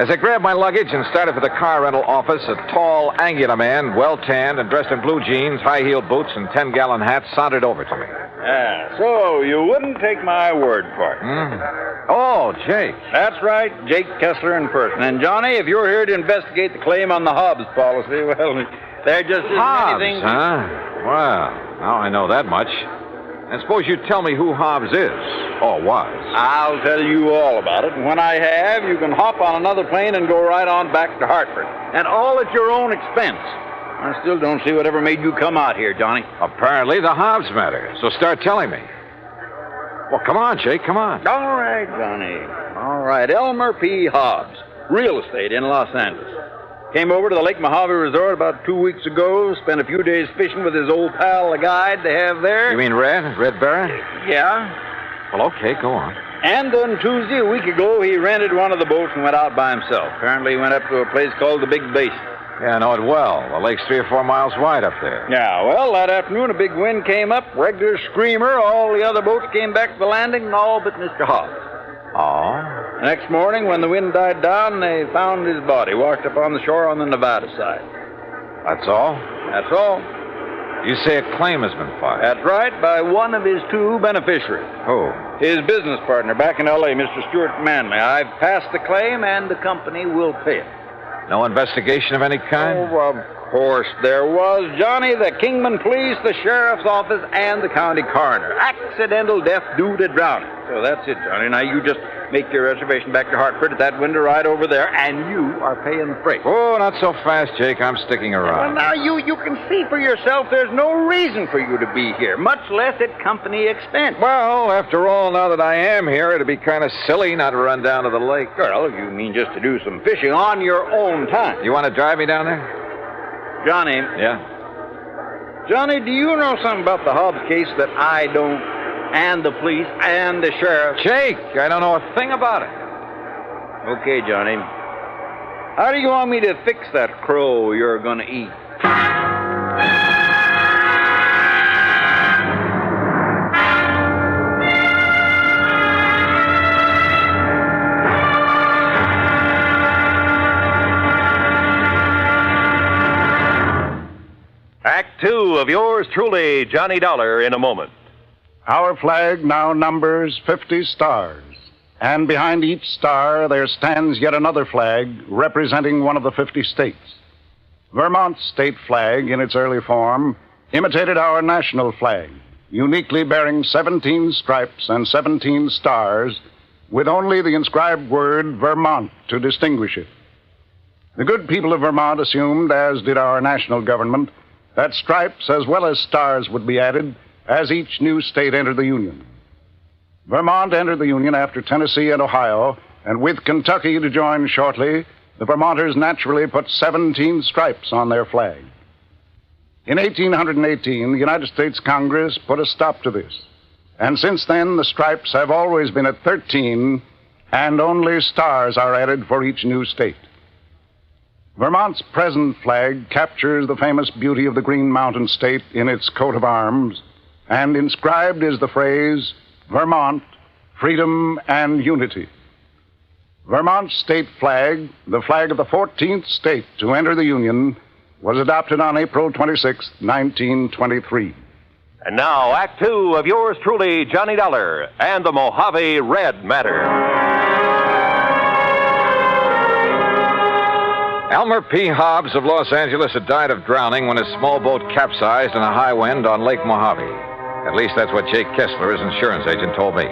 As I grabbed my luggage and started for the car rental office, a tall, angular man, well-tanned and dressed in blue jeans, high-heeled boots, and 10-gallon hat sauntered over to me. So you wouldn't take my word for it. Oh, Jake. That's right, Jake Kessler in person. And, Johnny, if you're here to investigate the claim on the Hobbs policy, well, there just isn't Hobbs, anything... huh? Well, now I know that much. And suppose you tell me who Hobbs is, or was. I'll tell you all about it, and when I have, you can hop on another plane and go right on back to Hartford. And all at your own expense. I still don't see whatever made you come out here, Johnny. Apparently the Hobbs matter, so start telling me. Well, come on, Jake, come on. All right, Johnny. All right, Elmer P. Hobbs, real estate in Los Angeles. Came over to the Lake Mojave Resort about 2 weeks ago, spent a few days fishing with his old pal, the guide they have there. You mean Red Barrett? Yeah. Well, okay, go on. And on Tuesday, a week ago, he rented one of the boats and went out by himself. Apparently he went up to a place called the Big Basin. Yeah, I know it well. The lake's 3 or 4 miles wide up there. Yeah, well, that afternoon, a big wind came up, regular screamer. All the other boats came back to the landing, and all but Mr. Hobbs. Oh? Next morning, when the wind died down, they found his body washed up on the shore on the Nevada side. That's all? That's all. You say a claim has been filed? That's right, by one of his 2 beneficiaries. Who? His business partner back in L.A., Mr. Stuart Manley. I've passed the claim, and the company will pay it. No investigation of any kind? Oh, of course there was, Johnny. The Kingman Police, the Sheriff's Office, and the County Coroner. Accidental death due to drowning. So that's it, Johnny. Now you just make your reservation back to Hartford at that window right over there, and you are paying the freight. Oh, not so fast, Jake. I'm sticking around. Well, now you can see for yourself there's no reason for you to be here, much less at company expense. Well, after all, now that I am here, it'd be kind of silly not to run down to the lake. Well, you mean just to do some fishing on your own time. You want to drive me down there? Johnny. Yeah? Johnny, do you know something about the Hobbs case that I don't, and the police, and the sheriff? Jake, I don't know a thing about it. Okay, Johnny. How do you want me to fix that crow you're going to eat? Act two of yours truly, Johnny Dollar, in a moment. Our flag now numbers 50 stars. And behind each star there stands yet another flag representing one of the 50 states. Vermont's state flag, in its early form, imitated our national flag, uniquely bearing 17 stripes and 17 stars, with only the inscribed word Vermont to distinguish it. The good people of Vermont assumed, as did our national government, that stripes as well as stars would be added as each new state entered the Union. Vermont entered the Union after Tennessee and Ohio, and with Kentucky to join shortly, the Vermonters naturally put 17 stripes on their flag. In 1818, the United States Congress put a stop to this, and since then the stripes have always been at 13, and only stars are added for each new state. Vermont's present flag captures the famous beauty of the Green Mountain State in its coat of arms, and inscribed is the phrase, Vermont, freedom and unity. Vermont's state flag, the flag of the 14th state to enter the Union, was adopted on April 26, 1923. And now, Act two of yours truly, Johnny Dollar, and the Mojave Red Matter. Elmer P. Hobbs of Los Angeles had died of drowning when his small boat capsized in a high wind on Lake Mojave. At least that's what Jake Kessler, his insurance agent, told me.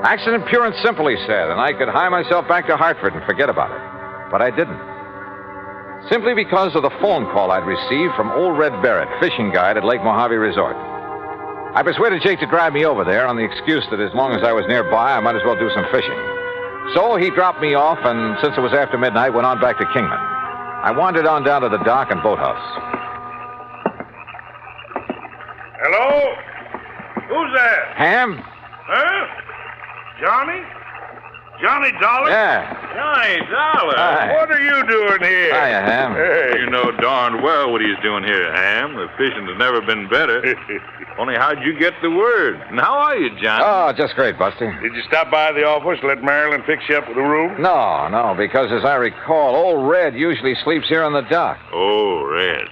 Accident pure and simple, he said, and I could hie myself back to Hartford and forget about it. But I didn't. Simply because of the phone call I'd received from old Red Barrett, fishing guide at Lake Mojave Resort. I persuaded Jake to drive me over there on the excuse that as long as I was nearby, I might as well do some fishing. So he dropped me off, and since it was after midnight, went on back to Kingman. I wandered on down to the dock and boathouse. Hello? Who's that? Ham? Huh? Johnny? Johnny Dollar? Yeah. Johnny Dollar? Hi. What are you doing here? Hiya, Ham. Hey. You know darn well what he's doing here, Ham. The fishing has never been better. Only how'd you get the word? And how are you, Johnny? Oh, just great, Buster. Did you stop by the office, let Marilyn fix you up with a room? No, because as I recall, old Red usually sleeps here on the dock. Oh, Red.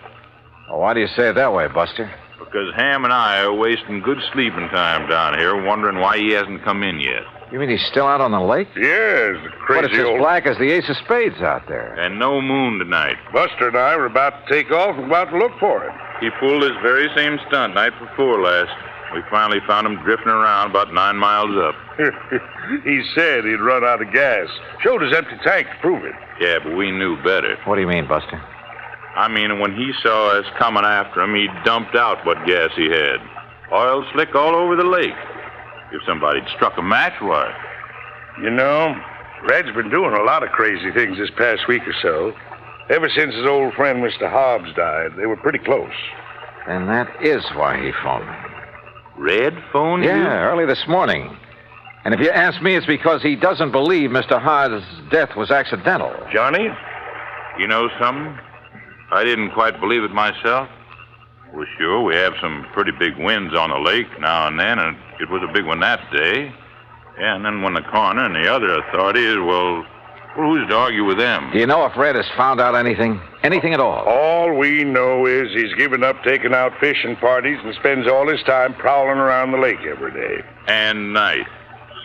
Well, why do you say it that way, Buster? Because Ham and I are wasting good sleeping time down here, wondering why he hasn't come in yet. You mean he's still out on the lake? Yes, the crazy But it's as black as the ace of spades out there. And no moon tonight. Buster and I were about to take off and about to look for him. He pulled this very same stunt night before last. We finally found him drifting around about 9 miles up. He said he'd run out of gas. Showed his empty tank to prove it. Yeah, but we knew better. What do you mean, Buster? I mean, when he saw us coming after him, he dumped out what gas he had. Oil slick all over the lake. If somebody'd struck a match, why? You know, Red's been doing a lot of crazy things this past week or so. Ever since his old friend, Mr. Hobbs, died, they were pretty close. And that is why he phoned me. Red phoned you? Yeah, early this morning. And if you ask me, it's because he doesn't believe Mr. Hobbs' death was accidental. Johnny? You know something? I didn't quite believe it myself. Well, sure, we have some pretty big winds on the lake now and then, and it was a big one that day. Yeah, and then when the coroner and the other authorities, well, who's to argue with them? Do you know if Red has found out anything? Anything at all? All we know is he's given up taking out fishing parties and spends all his time prowling around the lake every day. And night.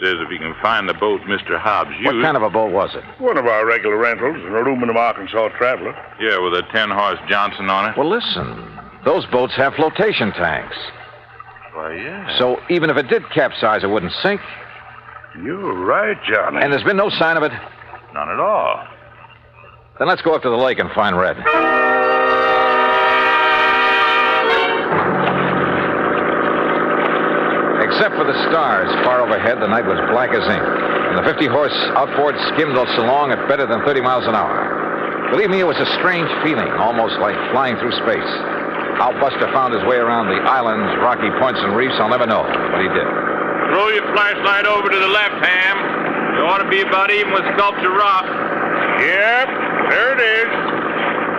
Says if he can find the boat Mr. Hobbs used... What kind of a boat was it? One of our regular rentals, an aluminum Arkansas Traveler. Yeah, with a 10-horse Johnson on it. Well, listen. Those boats have flotation tanks. Why, yeah. So even if it did capsize, it wouldn't sink. You're right, Johnny. And there's been no sign of it? None at all. Then let's go up to the lake and find Red. Except for the stars far overhead, the night was black as ink. And the 50-horse outboard skimmed us along at better than 30 miles an hour. Believe me, it was a strange feeling, almost like flying through space. How Buster found his way around the islands, rocky points, and reefs, I'll never know. But he did. Throw your flashlight over to the left, Ham. You ought to be about even with Sculpture Rock. Yep, there it is.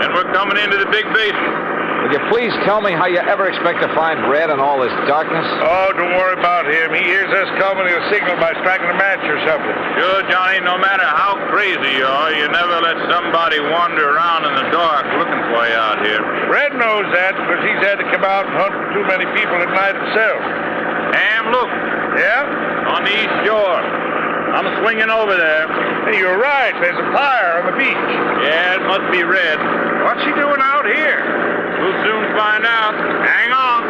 And we're coming into the big basin. Will you please tell me how you ever expect to find Red in all this darkness? Oh, don't worry about him. He hears us coming. He'll signal by striking a match or something. Sure, Johnny, no matter how crazy you are, you never let somebody wander around in the dark looking for you out here. Red knows that because he's had to come out and hunt for too many people at night himself. Ham, look. Yeah? On the east shore. I'm swinging over there. Hey, you're right. There's a fire on the beach. Yeah, it must be Red. What's he doing out here? We'll soon find out. Hang on.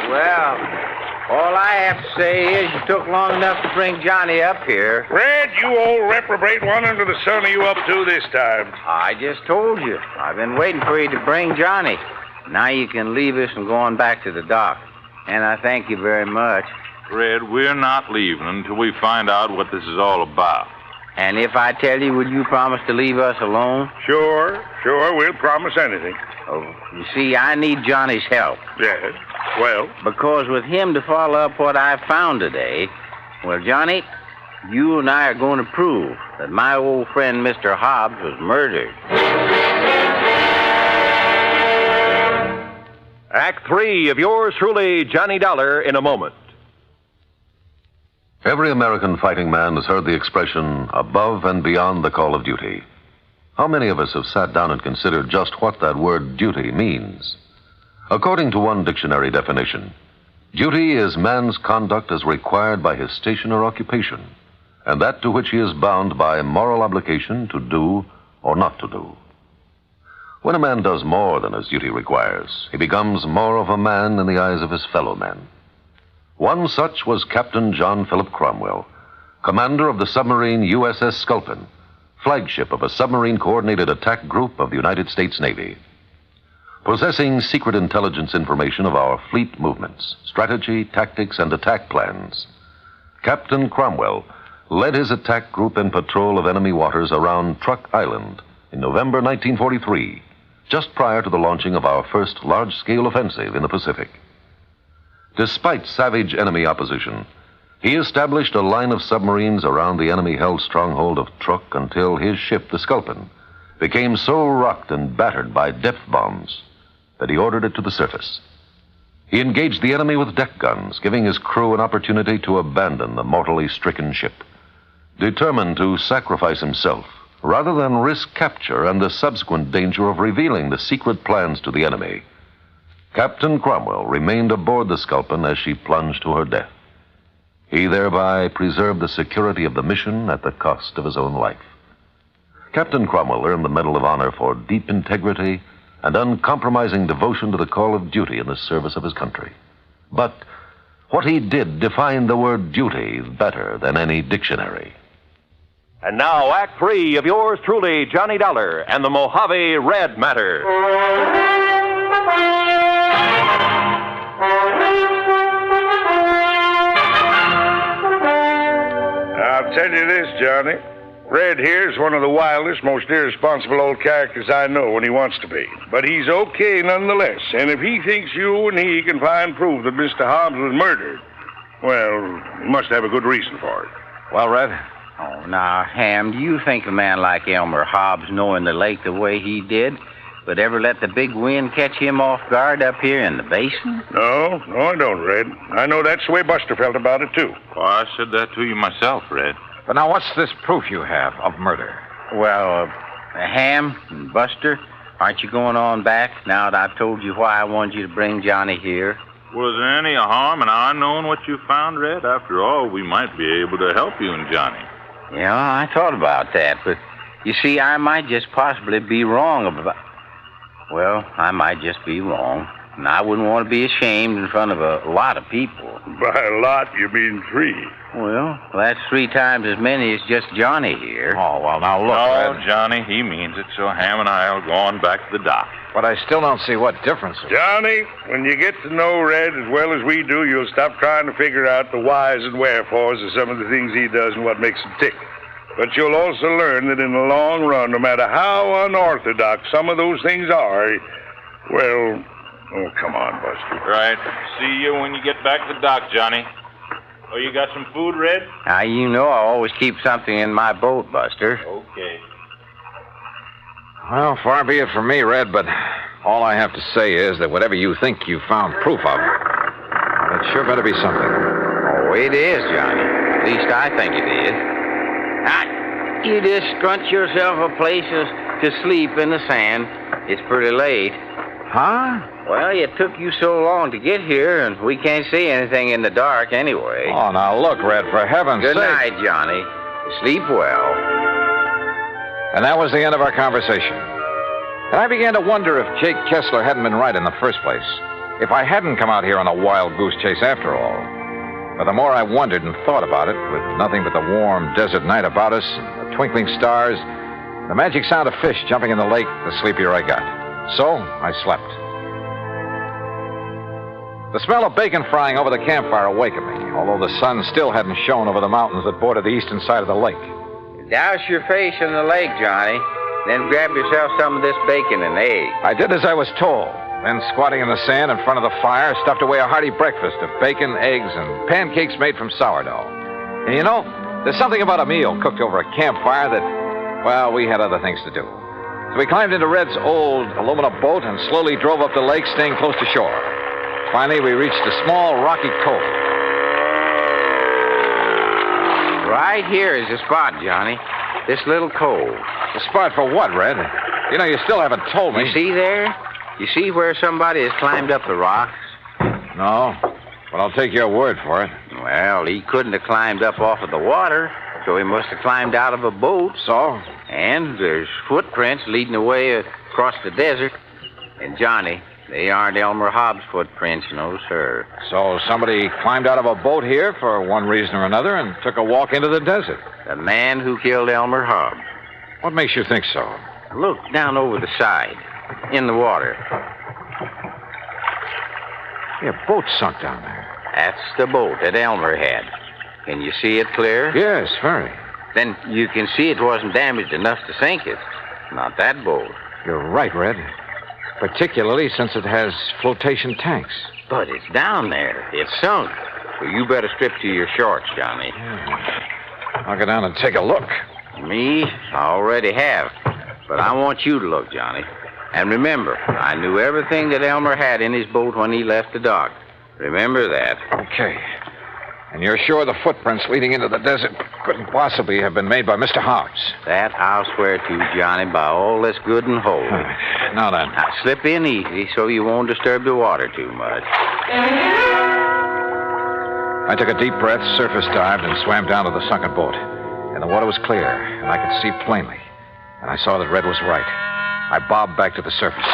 Well, all I have to say is you took long enough to bring Johnny up here. Red, you old reprobate, what under the sun are you up to this time? I just told you. I've been waiting for you to bring Johnny. Now you can leave us and go on back to the dock. And I thank you very much. Red, we're not leaving until we find out what this is all about. And if I tell you, will you promise to leave us alone? Sure, we'll promise anything. Oh, you see, I need Johnny's help. Yes, well? Because with him to follow up what I found today, well, Johnny, you and I are going to prove that my old friend Mr. Hobbs was murdered. Act 3 of yours truly, Johnny Dollar, in a moment. Every American fighting man has heard the expression, above and beyond the call of duty. How many of us have sat down and considered just what that word duty means? According to one dictionary definition, duty is man's conduct as required by his station or occupation, and that to which he is bound by moral obligation to do or not to do. When a man does more than his duty requires, he becomes more of a man in the eyes of his fellow men. One such was Captain John Philip Cromwell, commander of the submarine USS Sculpin, flagship of a submarine-coordinated attack group of the United States Navy. Possessing secret intelligence information of our fleet movements, strategy, tactics, and attack plans, Captain Cromwell led his attack group in patrol of enemy waters around Truck Island in November 1943, just prior to the launching of our first large-scale offensive in the Pacific. Despite savage enemy opposition, he established a line of submarines around the enemy-held stronghold of Truk until his ship, the Sculpin, became so rocked and battered by depth bombs that he ordered it to the surface. He engaged the enemy with deck guns, giving his crew an opportunity to abandon the mortally stricken ship, determined to sacrifice himself rather than risk capture and the subsequent danger of revealing the secret plans to the enemy. Captain Cromwell remained aboard the Sculpin as she plunged to her death. He thereby preserved the security of the mission at the cost of his own life. Captain Cromwell earned the Medal of Honor for deep integrity and uncompromising devotion to the call of duty in the service of his country. But what he did defined the word duty better than any dictionary. And now, Act 3 of yours truly, Johnny Dollar and the Mojave Red Matter. I'll tell you this, Johnny. Red here's one of the wildest, most irresponsible old characters I know when he wants to be. But he's okay nonetheless. And if he thinks you and he can find proof that Mr. Hobbs was murdered, well, he must have a good reason for it. Well, Red? Oh, now, Ham, do you think a man like Elmer Hobbs, knowing the lake the way he did, would ever let the big wind catch him off guard up here in the basin? No, I don't, Red. I know that's the way Buster felt about it, too. Well, I said that to you myself, Red. But now, what's this proof you have of murder? Well, Ham and Buster, aren't you going on back now that I've told you why I wanted you to bring Johnny here? Was there any harm in our knowing what you found, Red? After all, we might be able to help you and Johnny. Yeah, I thought about that, but you see, I might just possibly be wrong about... Well, I might just be wrong, and I wouldn't want to be ashamed in front of a lot of people. By a lot, you mean 3. Well, that's 3 times as many as just Johnny here. Oh, well, now look, No, Red. Johnny, he means it, so Ham and I'll go on back to the dock. But I still don't see what difference it Johnny, when you get to know Red as well as we do, you'll stop trying to figure out the whys and wherefores of some of the things he does and what makes him tick. But you'll also learn that in the long run, no matter how unorthodox some of those things are, well, oh, come on, Buster. Right. See you when you get back to the dock, Johnny. Oh, you got some food, Red? Now, you know I always keep something in my boat, Buster. Okay. Well, far be it from me, Red, but all I have to say is that whatever you think you found proof of, it sure better be something. Oh, it is, Johnny. At least I think it is. Now, you just scrunch yourself a place to sleep in the sand. It's pretty late. Huh? Well, it took you so long to get here, and we can't see anything in the dark anyway. Oh, now look, Red, for heaven's sake. Good night, Johnny. Sleep well. And that was the end of our conversation. And I began to wonder if Jake Kessler hadn't been right in the first place. If I hadn't come out here on a wild goose chase after all. But the more I wondered and thought about it, with nothing but the warm desert night about us, and the twinkling stars, the magic sound of fish jumping in the lake, the sleepier I got. So I slept. The smell of bacon frying over the campfire awakened me, although the sun still hadn't shone over the mountains that border the eastern side of the lake. Douse your face in the lake, Johnny. Then grab yourself some of this bacon and egg. I did as I was told. Then, squatting in the sand in front of the fire, stuffed away a hearty breakfast of bacon, eggs, and pancakes made from sourdough. And you know, there's something about a meal cooked over a campfire that, well, we had other things to do. So we climbed into Red's old aluminum boat and slowly drove up the lake, staying close to shore. Finally, we reached a small rocky cove. Right here is the spot, Johnny. This little cove. The spot for what, Red? You know, you still haven't told me. You see there? You see where somebody has climbed up the rocks? No, but I'll take your word for it. Well, he couldn't have climbed up off of the water, so he must have climbed out of a boat. So? And there's footprints leading away across the desert. And, Johnny, they aren't Elmer Hobbs' footprints, no, sir. So somebody climbed out of a boat here for one reason or another and took a walk into the desert. The man who killed Elmer Hobbs. What makes you think so? Look down over the side, in the water. Yeah, a boat sunk down there. That's the boat that Elmer had. Can you see it clear? Yes, very. Then you can see it wasn't damaged enough to sink it. Not that boat. You're right, Red. Particularly since it has flotation tanks. But it's down there. It's sunk. So you better strip to your shorts, Johnny. I'll go down and take a look. Me? I already have. But I want you to look, Johnny. And remember, I knew everything that Elmer had in his boat when he left the dock. Remember that. Okay. And you're sure the footprints leading into the desert couldn't possibly have been made by Mr. Hobbs? That I'll swear to, Johnny, by all that's good and holy. Now then. Now, slip in easy so you won't disturb the water too much. I took a deep breath, surface dived, and swam down to the sunken boat. And the water was clear, and I could see plainly. And I saw that Red was right. I bobbed back to the surface.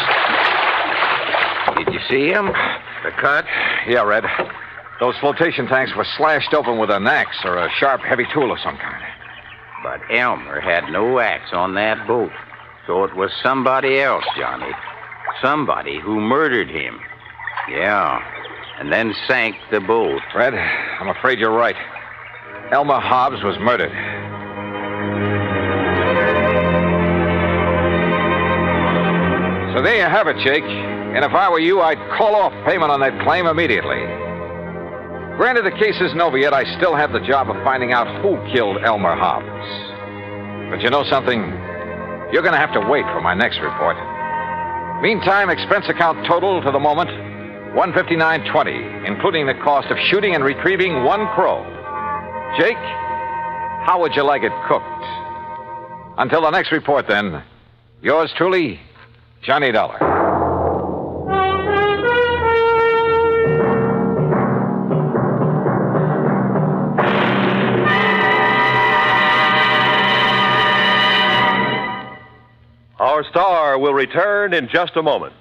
Did you see him? The cut? Yeah, Red. Those flotation tanks were slashed open with an axe or a sharp, heavy tool of some kind. But Elmer had no axe on that boat. So it was somebody else, Johnny. Somebody who murdered him. Yeah. And then sank the boat. Red, I'm afraid you're right. Elmer Hobbs was murdered. So there you have it, Jake. And if I were you, I'd call off payment on that claim immediately. Granted, the case isn't over yet. I still have the job of finding out who killed Elmer Hobbs. But you know something? You're going to have to wait for my next report. Meantime, expense account total to the moment, $159.20, including the cost of shooting and retrieving one crow. Jake, how would you like it cooked? Until the next report, then, yours truly, Johnny Dollar. Our star will return in just a moment.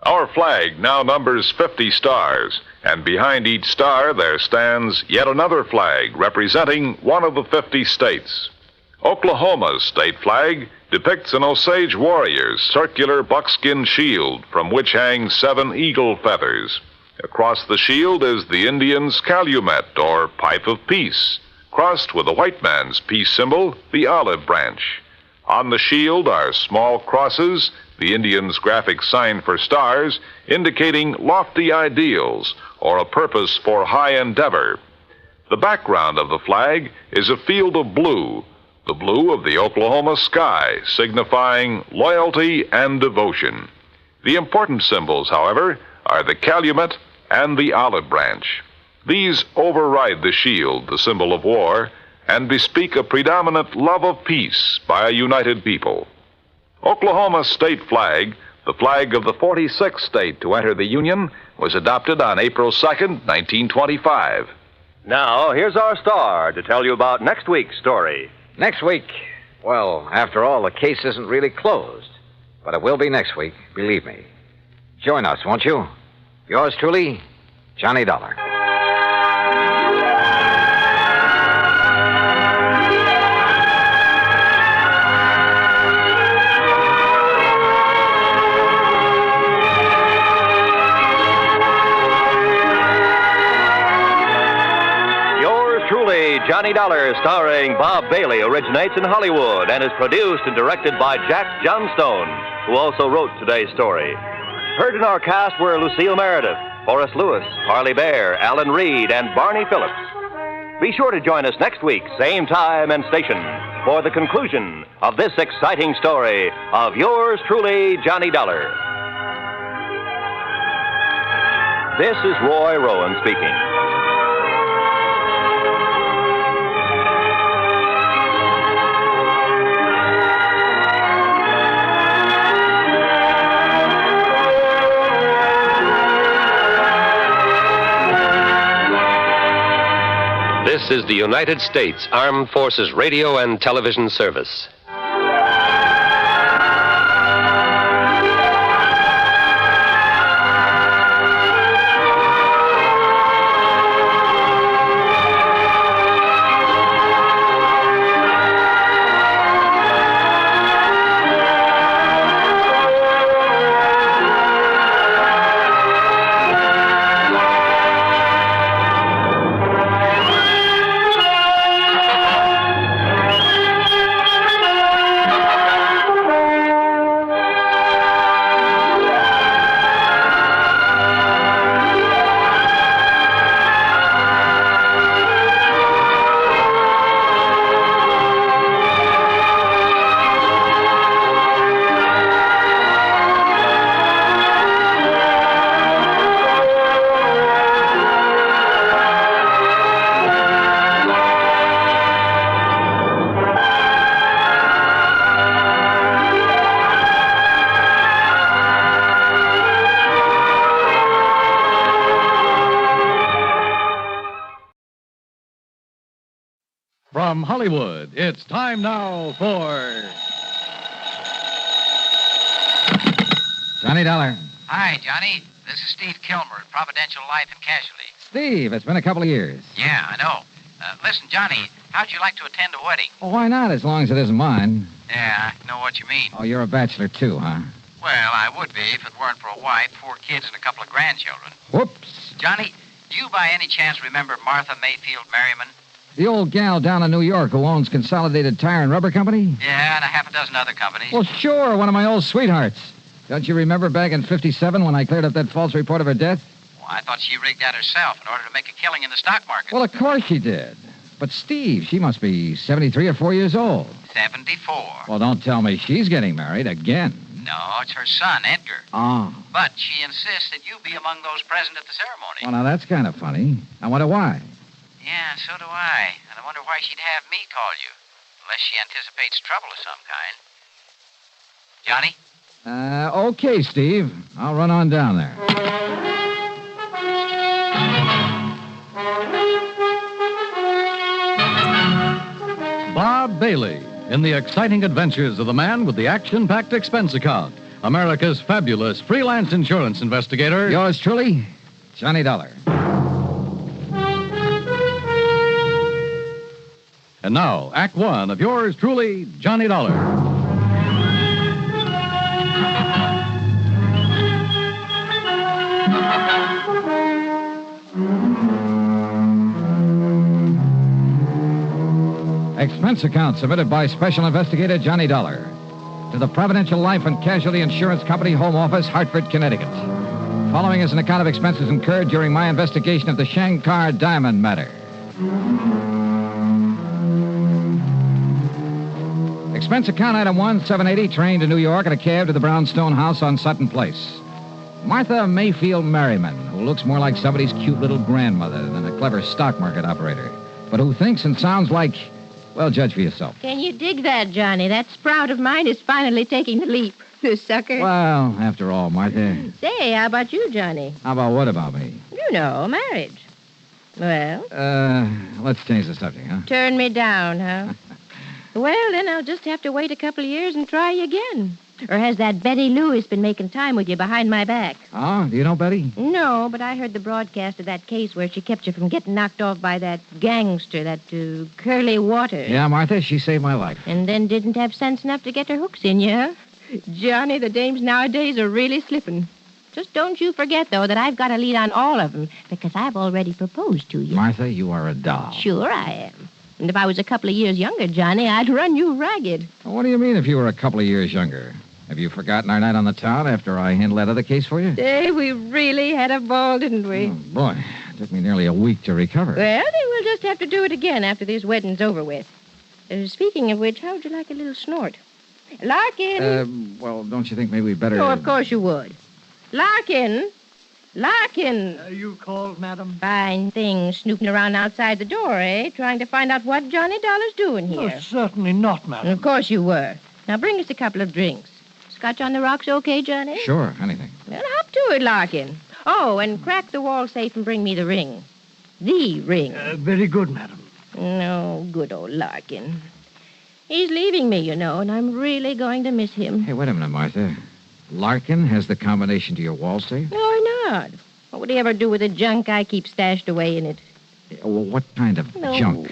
Our flag now numbers 50 stars, and behind each star there stands yet another flag representing one of the 50 states. Oklahoma's state flag depicts an Osage warrior's circular buckskin shield from which hang 7 eagle feathers. Across the shield is the Indian's calumet, or pipe of peace, crossed with the white man's peace symbol, the olive branch. On the shield are small crosses, the Indian's graphic sign for stars, indicating lofty ideals or a purpose for high endeavor. The background of the flag is a field of blue, the blue of the Oklahoma sky, signifying loyalty and devotion. The important symbols, however, are the calumet and the olive branch. These override the shield, the symbol of war, and bespeak a predominant love of peace by a united people. Oklahoma's state flag, the flag of the 46th state to enter the Union, was adopted on April 2nd, 1925. Now, here's our star to tell you about next week's story. Next week? Well, after all, the case isn't really closed. But it will be next week, believe me. Join us, won't you? Yours truly, Johnny Dollar. Johnny Dollar, starring Bob Bailey, originates in Hollywood and is produced and directed by Jack Johnstone, who also wrote today's story. Heard in our cast were Lucille Meredith, Horace Lewis, Harley Bear, Alan Reed, and Barney Phillips. Be sure to join us next week, same time and station, for the conclusion of this exciting story of yours truly, Johnny Dollar. This is Roy Rowan speaking. This is the United States Armed Forces Radio and Television Service. From Hollywood, it's time now for... Johnny Dollar. Hi, Johnny. This is Steve Kilmer at Providential Life and Casualty. Steve, it's been a couple of years. Yeah, I know. Listen, Johnny, how'd you like to attend a wedding? Well, why not, as long as it isn't mine? Yeah, I know what you mean. Oh, you're a bachelor, too, huh? Well, I would be if it weren't for a wife, 4 kids, and a couple of grandchildren. Whoops. Johnny, do you by any chance remember Martha Mayfield Merriman? The old gal down in New York who owns Consolidated Tire and Rubber Company? Yeah, and a half a dozen other companies. Well, sure, one of my old sweethearts. Don't you remember back in '57 when I cleared up that false report of her death? Well, I thought she rigged that herself in order to make a killing in the stock market. Well, of course she did. But Steve, she must be 73 or 4 years old. 74. Well, don't tell me she's getting married again. No, it's her son, Edgar. Oh. But she insists that you be among those present at the ceremony. Well, now that's kind of funny. I wonder why. Yeah, so do I. And I wonder why she'd have me call you. Unless she anticipates trouble of some kind. Johnny? Okay, Steve. I'll run on down there. Bob Bailey in the exciting adventures of the man with the action-packed expense account, America's fabulous freelance insurance investigator. Yours truly, Johnny Dollar. And now, Act One of yours truly, Johnny Dollar. Expense account submitted by Special Investigator Johnny Dollar to the Providential Life and Casualty Insurance Company Home Office, Hartford, Connecticut. Following is an account of expenses incurred during my investigation of the Shankar Diamond Matter. Expense account item 1, $780, train to New York and a cab to the Brownstone house on Sutton Place. Martha Mayfield Merriman, who looks more like somebody's cute little grandmother than a clever stock market operator, but who thinks and sounds like, well, judge for yourself. Can you dig that, Johnny? That sprout of mine is finally taking the leap. The sucker. Well, after all, Martha. Say, how about you, Johnny? How about what about me? You know, marriage. Well? Let's change the subject, huh? Turn me down, huh? Well, then I'll just have to wait a couple of years and try you again. Or has that Betty Lewis been making time with you behind my back? Oh, do you know Betty? No, but I heard the broadcast of that case where she kept you from getting knocked off by that gangster, that Curly Waters. Yeah, Martha, she saved my life. And then didn't have sense enough to get her hooks in you, huh? Johnny, the dames nowadays are really slipping. Just don't you forget, though, that I've got a lead on all of them, because I've already proposed to you. Martha, you are a doll. Sure I am. And if I was a couple of years younger, Johnny, I'd run you ragged. Well, what do you mean if you were a couple of years younger? Have you forgotten our night on the town after I handled that other case for you? Say, we really had a ball, didn't we? Oh, boy, it took me nearly a week to recover. Well, then we'll just have to do it again after this wedding's over with. Speaking of which, how would you like a little snort? Larkin! Well, don't you think maybe we'd better... Oh, of course you would. Larkin! Larkin! You called, madam? Fine thing, snooping around outside the door, eh? Trying to find out what Johnny Dollar's doing here. Oh, certainly not, madam. Of course you were. Now bring us a couple of drinks. Scotch on the rocks okay, Johnny? Sure, anything. Well, hop to it, Larkin. Oh, and crack the wall safe and bring me the ring. The ring. Very good, madam. No, good old Larkin. He's leaving me, you know, and I'm really going to miss him. Hey, wait a minute, Martha. Larkin has the combination to your wall safe? No, why not? What would he ever do with the junk I keep stashed away in it? Well, what kind of junk?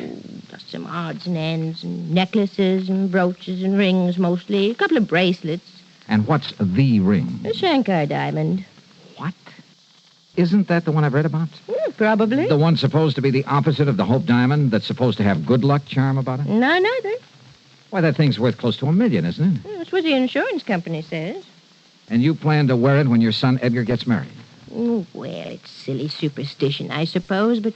Just some odds and ends, and necklaces and brooches and rings, mostly. A couple of bracelets. And what's the ring? A Shankar Diamond. What? Isn't that the one I've read about? Probably. The one supposed to be the opposite of the Hope Diamond that's supposed to have good luck charm about it? No, neither. Why, that thing's worth close to $1 million, isn't it? That's what the insurance company says. And you plan to wear it when your son Edgar gets married? Well, it's silly superstition, I suppose, but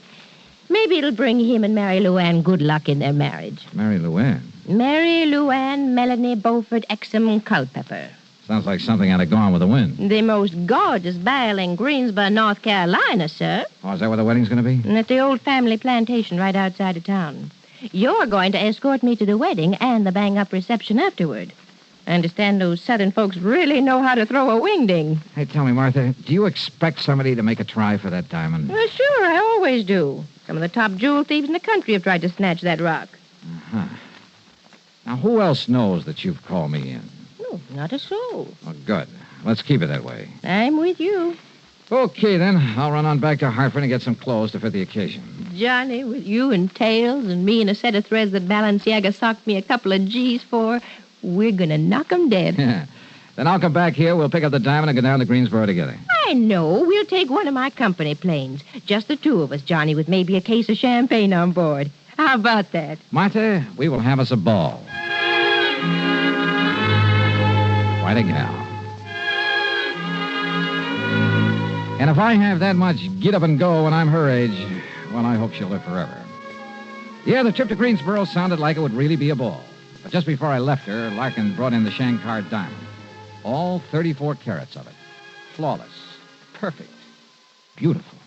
maybe it'll bring him and Mary Luann good luck in their marriage. Mary Luann? Mary Luann Melanie Beaufort Exum Culpepper. Sounds like something out of Gone with the Wind. The most gorgeous belle in Greensboro, North Carolina, sir. Oh, is that where the wedding's going to be? And at the old family plantation right outside of town. You're going to escort me to the wedding and the bang-up reception afterward. I understand those Southern folks really know how to throw a wingding. Hey, tell me, Martha, do you expect somebody to make a try for that diamond? Well, sure, I always do. Some of the top jewel thieves in the country have tried to snatch that rock. Uh-huh. Now, who else knows that you've called me in? No, not a soul. Oh, good. Let's keep it that way. I'm with you. Okay, then. I'll run on back to Hartford and get some clothes to fit the occasion. Johnny, with you and tails and me and a set of threads that Balenciaga socked me a couple of G's for, we're going to knock 'em dead. Then I'll come back here, we'll pick up the diamond and go down to Greensboro together. I know. We'll take one of my company planes. Just the two of us, Johnny, with maybe a case of champagne on board. How about that? Martha, we will have us a ball. Quite a gal. And if I have that much get up and go when I'm her age, well, I hope she'll live forever. Yeah, the trip to Greensboro sounded like it would really be a ball. But just before I left her, Larkin brought in the Shankar Diamond. All 34 carats of it. Flawless. Perfect. Beautiful.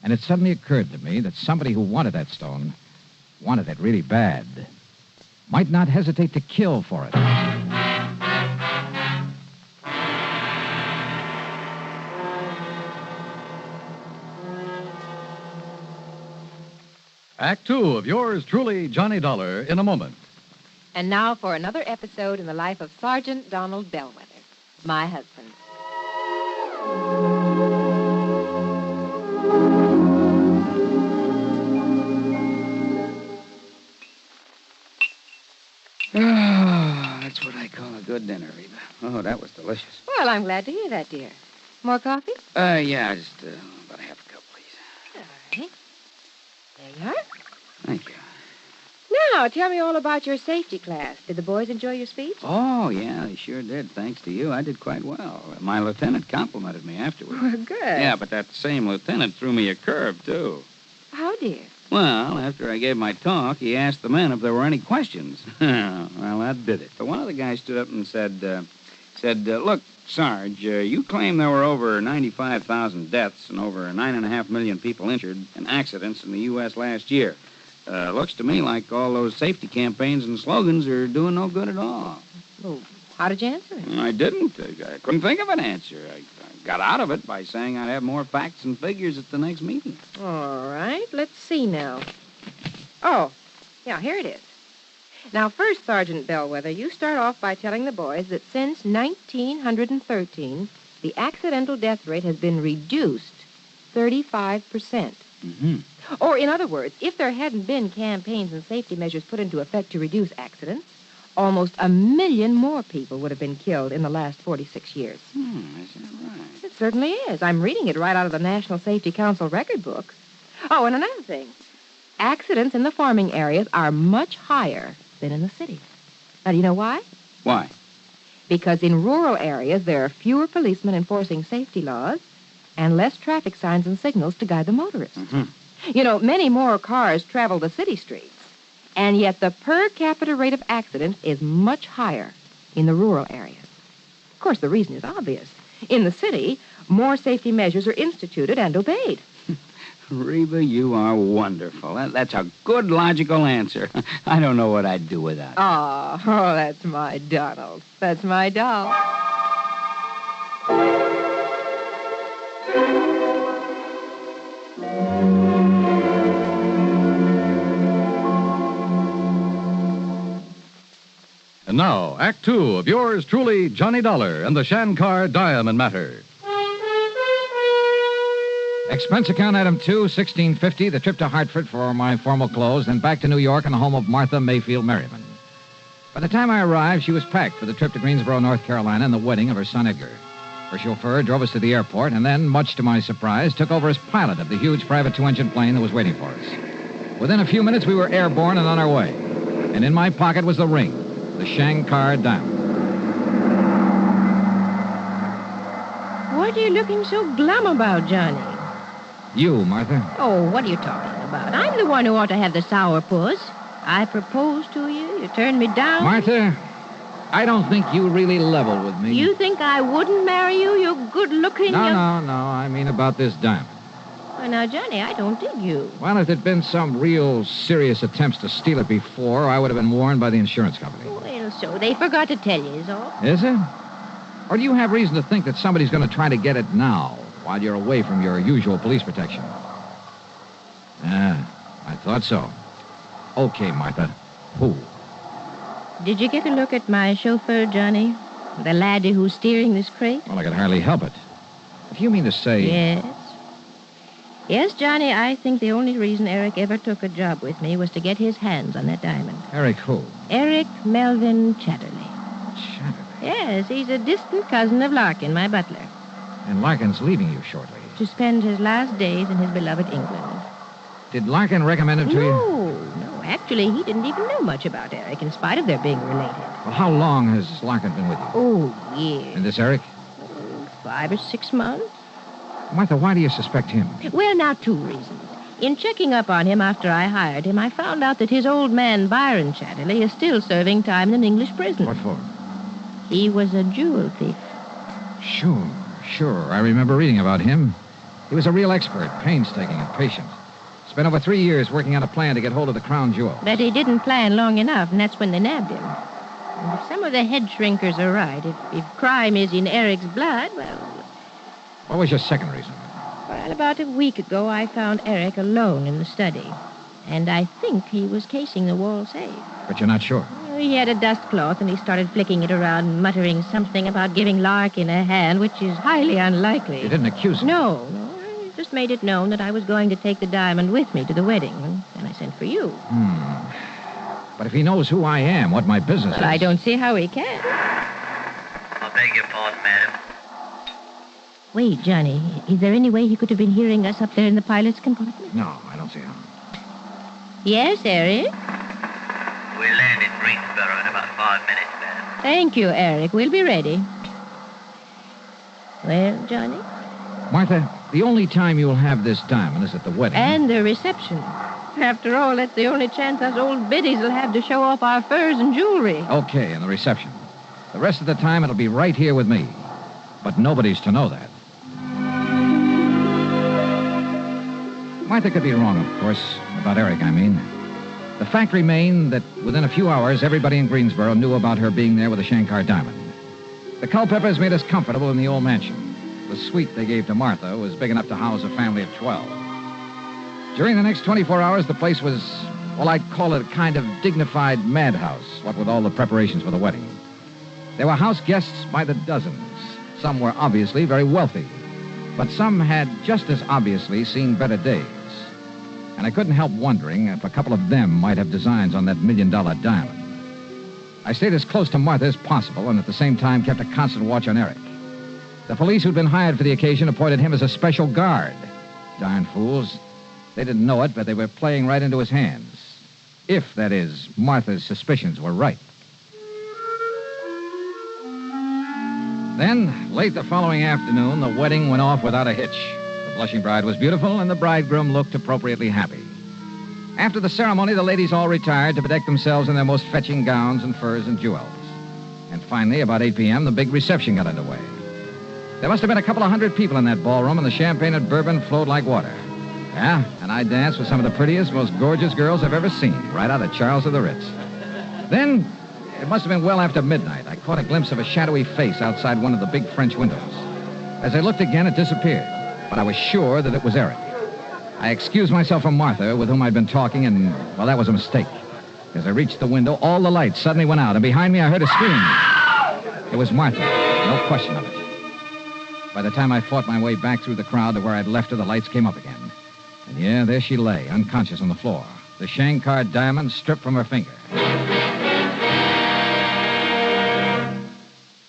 And it suddenly occurred to me that somebody who wanted that stone, wanted it really bad, might not hesitate to kill for it. Act Two of yours truly, Johnny Dollar, in a moment. And now for another episode in the life of Sergeant Donald Bellwether. My husband. Oh, that's what I call a good dinner, Reba. Oh, that was delicious. Well, I'm glad to hear that, dear. More coffee? Yeah, just about a half a cup, please. All right. There you are. Thank you. Now, tell me all about your safety class. Did the boys enjoy your speech? Oh, yeah, they sure did. Thanks to you, I did quite well. My lieutenant complimented me afterwards. Well, good. Yeah, but that same lieutenant threw me a curve, too. How, dear? Well, after I gave my talk, he asked the men if there were any questions. Well, that did it. But one of the guys stood up and said, look, Sarge, you claim there were over 95,000 deaths and over 9.5 million people injured in accidents in the U.S. last year. Looks to me like all those safety campaigns and slogans are doing no good at all. Well, how did you answer it? I didn't. I couldn't think of an answer. I got out of it by saying I'd have more facts and figures at the next meeting. All right, let's see now. Oh, yeah, here it is. Now, first, Sergeant Bellwether, you start off by telling the boys that since 1913, the accidental death rate has been reduced 35%. Mm-hmm. Or, in other words, if there hadn't been campaigns and safety measures put into effect to reduce accidents, almost 1 million more people would have been killed in the last 46 years. Is that right? It certainly is. I'm reading it right out of the National Safety Council record book. Oh, and another thing. Accidents in the farming areas are much higher than in the cities. Now, do you know why? Why? Because in rural areas, there are fewer policemen enforcing safety laws and less traffic signs and signals to guide the motorists. Mm-hmm. You know, many more cars travel the city streets, and yet the per capita rate of accidents is much higher in the rural areas. Of course, the reason is obvious. In the city, more safety measures are instituted and obeyed. Reba, you are wonderful. That's a good, logical answer. I don't know what I'd do without it. Oh, that's my Donald. That's my doll. And now, Act Two of yours truly, Johnny Dollar and the Shankar Diamond Matter. Expense account item 2, $16.50, the trip to Hartford for my formal clothes, then back to New York in the home of Martha Mayfield Merriman. By the time I arrived, she was packed for the trip to Greensboro, North Carolina, and the wedding of her son Edgar. Her chauffeur drove us to the airport and then, much to my surprise, took over as pilot of the huge private 2-engine plane that was waiting for us. Within a few minutes, we were airborne and on our way. And in my pocket was the ring, the Shankar Diamond. What are you looking so glum about, Johnny? You, Martha. Oh, what are you talking about? I'm the one who ought to have the sourpuss. I proposed to you. You turned me down. Martha, I don't think you really level with me. You think I wouldn't marry you? You're good-looking. No. I mean about this diamond. Well, now, Johnny, I don't dig you. Well, if there'd been some real serious attempts to steal it before, I would have been warned by the insurance company. Well, so they forgot to tell you, is all. Is it? Or do you have reason to think that somebody's going to try to get it now, while you're away from your usual police protection? I thought so. Okay, Martha. Who? Did you get a look at my chauffeur, Johnny? The laddie who's steering this crate? Well, I could hardly help it. If you mean to say... Yes. Yes, Johnny, I think the only reason Eric ever took a job with me was to get his hands on that diamond. Eric who? Eric Melvin Chatterley. Chatterley? Yes, he's a distant cousin of Larkin, my butler. And Larkin's leaving you shortly. To spend his last days in his beloved England. Did Larkin recommend him to you? No. Actually, he didn't even know much about Eric, in spite of their being related. Well, how long has Larkin been with you? Oh, years. And this Eric? 5 or 6 months. Martha, why do you suspect him? Well, now, 2 reasons. In checking up on him after I hired him, I found out that his old man, Byron Chatterley, is still serving time in an English prison. What for? He was a jewel thief. Sure. I remember reading about him. He was a real expert, painstaking and patient. Spent over 3 years working on a plan to get hold of the crown jewel. But he didn't plan long enough, and that's when they nabbed him. And if some of the head shrinkers are right, if crime is in Eric's blood, well... What was your second reason? Well, about a week ago, I found Eric alone in the study. And I think he was casing the wall safe. But you're not sure? He had a dust cloth, and he started flicking it around, muttering something about giving Larkin a hand, which is highly unlikely. You didn't accuse him? No. I just made it known that I was going to take the diamond with me to the wedding, and I sent for you. But if he knows who I am, what my business is... I don't see how he can. I beg your pardon, madam. Wait, Johnny. Is there any way he could have been hearing us up there in the pilot's compartment? No, I don't see how. Yes, Eric? We'll land in Greensboro in about 5 minutes, madam. Thank you, Eric. We'll be ready. Well, Johnny? Martha, the only time you'll have this diamond is at the wedding. And the reception. After all, that's the only chance us old biddies will have to show off our furs and jewelry. Okay, and the reception. The rest of the time, it'll be right here with me. But nobody's to know that. Martha could be wrong, of course. About Eric, I mean. The fact remained that within a few hours, everybody in Greensboro knew about her being there with the Shankar Diamond. The Culpeppers made us comfortable in the old mansion. The suite they gave to Martha was big enough to house a family of 12. During the next 24 hours, the place was, well, I'd call it a kind of dignified madhouse, what with all the preparations for the wedding. There were house guests by the dozens. Some were obviously very wealthy, but some had just as obviously seen better days. And I couldn't help wondering if a couple of them might have designs on that $1 million diamond. I stayed as close to Martha as possible and at the same time kept a constant watch on Eric. The police who'd been hired for the occasion appointed him as a special guard. Darn fools. They didn't know it, but they were playing right into his hands. If, that is, Martha's suspicions were right. Then, late the following afternoon, the wedding went off without a hitch. The blushing bride was beautiful, and the bridegroom looked appropriately happy. After the ceremony, the ladies all retired to bedeck themselves in their most fetching gowns and furs and jewels. And finally, about 8 p.m., the big reception got underway. There must have been a couple of hundred people in that ballroom, and the champagne and bourbon flowed like water. Yeah, and I danced with some of the prettiest, most gorgeous girls I've ever seen, right out of Charles of the Ritz. Then, it must have been well after midnight, I caught a glimpse of a shadowy face outside one of the big French windows. As I looked again, it disappeared, but I was sure that it was Eric. I excused myself from Martha, with whom I'd been talking, and, well, that was a mistake. As I reached the window, all the lights suddenly went out, and behind me I heard a scream. It was Martha, no question of it. By the time I fought my way back through the crowd to where I'd left her, the lights came up again. And yeah, there she lay, unconscious on the floor. The Shankar diamond stripped from her finger.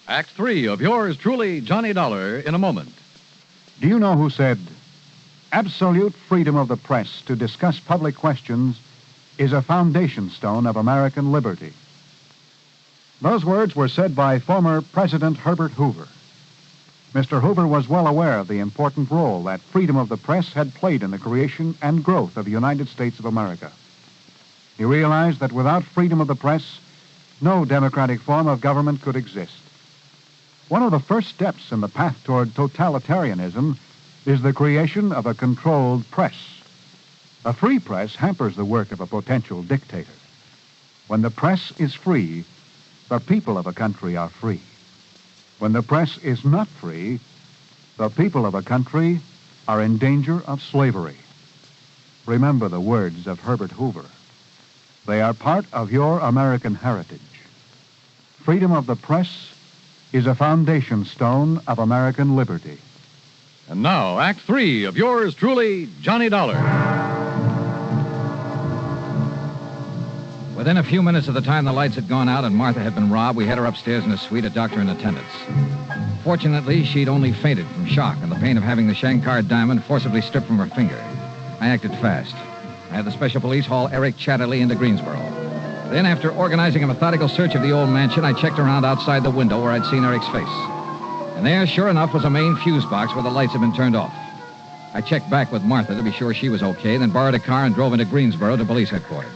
Act 3 of yours truly, Johnny Dollar, in a moment. Do you know who said, absolute freedom of the press to discuss public questions is a foundation stone of American liberty? Those words were said by former President Herbert Hoover. Mr. Hoover was well aware of the important role that freedom of the press had played in the creation and growth of the United States of America. He realized that without freedom of the press, no democratic form of government could exist. One of the first steps in the path toward totalitarianism is the creation of a controlled press. A free press hampers the work of a potential dictator. When the press is free, the people of a country are free. When the press is not free, the people of a country are in danger of slavery. Remember the words of Herbert Hoover. They are part of your American heritage. Freedom of the press is a foundation stone of American liberty. And now, Act 3 of yours truly, Johnny Dollar. Within a few minutes of the time the lights had gone out and Martha had been robbed, we had her upstairs in a suite, a doctor in attendance. Fortunately, she'd only fainted from shock and the pain of having the Shankar diamond forcibly stripped from her finger. I acted fast. I had the special police haul Eric Chatterley into Greensboro. Then, after organizing a methodical search of the old mansion, I checked around outside the window where I'd seen Eric's face. And there, sure enough, was a main fuse box where the lights had been turned off. I checked back with Martha to be sure she was okay, then borrowed a car and drove into Greensboro to police headquarters.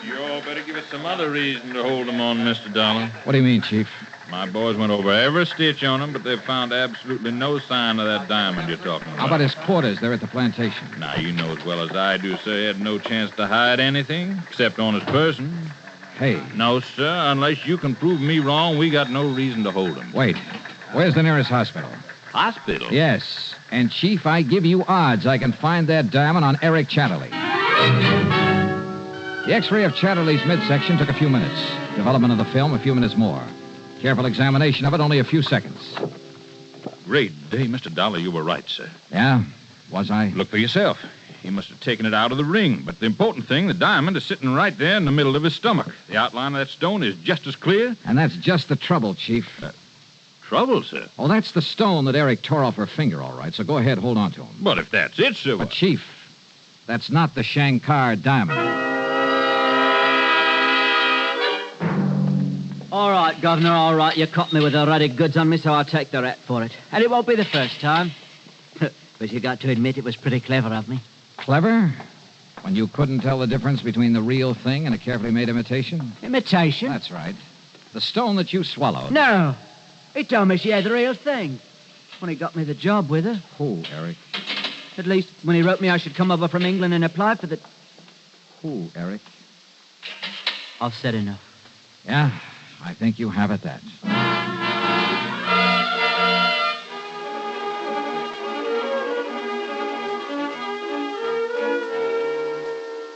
You all better give us some other reason to hold them on, Mr. Dollar. What do you mean, Chief? My boys went over every stitch on him, but they've found absolutely no sign of that diamond you're talking about. How about his quarters there at the plantation? Now, you know as well as I do, sir, he had no chance to hide anything, except on his person. Hey. No, sir, unless you can prove me wrong, we got no reason to hold him. Wait. Where's the nearest hospital? Hospital? Yes. And, Chief, I give you odds I can find that diamond on Eric Chatterley. The x-ray of Chatterley's midsection took a few minutes. Development of the film, a few minutes more. Careful examination of it, only a few seconds. Great day, Mr. Dollar. You were right, sir. Yeah? Was I? Look for yourself. He must have taken it out of the ring. But the important thing, the diamond is sitting right there in the middle of his stomach. The outline of that stone is just as clear. And that's just the trouble, Chief. Trouble, sir? Oh, that's the stone that Eric tore off her finger, all right. So go ahead, hold on to him. But if that's it, sir... But, Chief, that's not the Shankar Diamond. All right, Governor, all right. You caught me with the ruddy goods on me, so I'll take the rat for it. And it won't be the first time. But you got to admit it was pretty clever of me. Clever? When you couldn't tell the difference between the real thing and a carefully made imitation? Imitation? That's right. The stone that you swallowed. No. He told me she had the real thing. When he got me the job with her. Who, Eric? At least when he wrote me I should come over from England and apply for the... Who, Eric? I've said enough. Yeah, I think you have it that.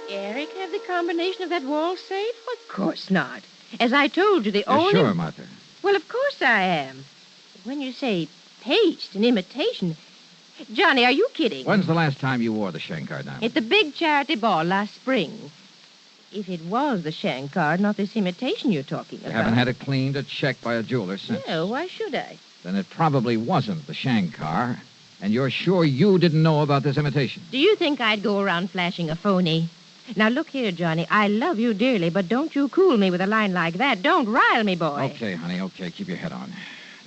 Eric have the combination of that wall safe? Of course not. As I told you, the only... Sure, Martha. Well, of course I am. When you say paste and imitation... Johnny, are you kidding? When's the last time you wore the Shankar diamond? At the big charity ball last spring. If it was the Shankar, not this imitation you're talking about. You haven't had it cleaned or checked by a jeweler since. No, why should I? Then it probably wasn't the Shankar, and you're sure you didn't know about this imitation. Do you think I'd go around flashing a phony? Now, look here, Johnny. I love you dearly, but don't you cool me with a line like that. Don't rile me, boy. Okay, honey, okay. Keep your head on.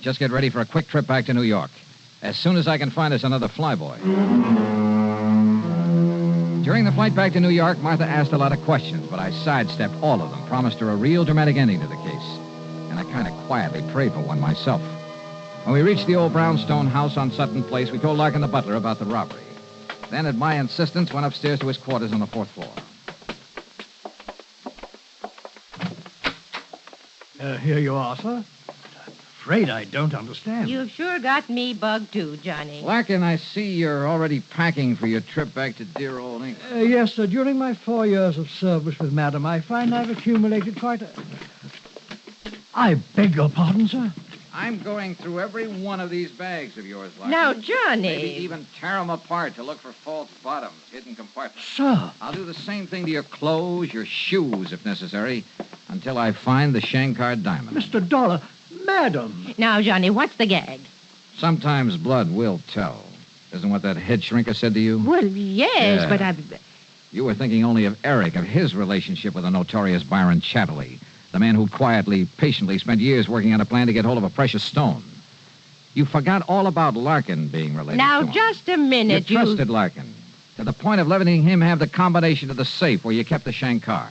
Just get ready for a quick trip back to New York. As soon as I can find us another flyboy. During the flight back to New York, Martha asked a lot of questions, but I sidestepped all of them, promised her a real dramatic ending to the case. And I kind of quietly prayed for one myself. When we reached the old brownstone house on Sutton Place, we told Larkin the butler about the robbery. Then, at my insistence, went upstairs to his quarters on the 4th floor. Here you are, sir. I'm afraid I don't understand. You've sure got me bugged, too, Johnny. Larkin, I see you're already packing for your trip back to dear old England. Yes, sir. During my 4 years of service with Madam, I find I've accumulated quite a... I beg your pardon, sir? I'm going through every one of these bags of yours, Larkin. Now, Johnny. Maybe even tear them apart to look for false bottoms, hidden compartments. Sir. I'll do the same thing to your clothes, your shoes, if necessary, until I find the Shankar diamond. Mr. Dollar, Madam. Now, Johnny, what's the gag? Sometimes blood will tell. Isn't what that head shrinker said to you? Well, yes, Yeah. but I... You were thinking only of Eric, of his relationship with the notorious Byron Chatterley, the man who quietly, patiently spent years working on a plan to get hold of a precious stone. You forgot all about Larkin being related Now, to him. just a minute, You trusted Larkin, to the point of letting him have the combination to the safe where you kept the Shankar.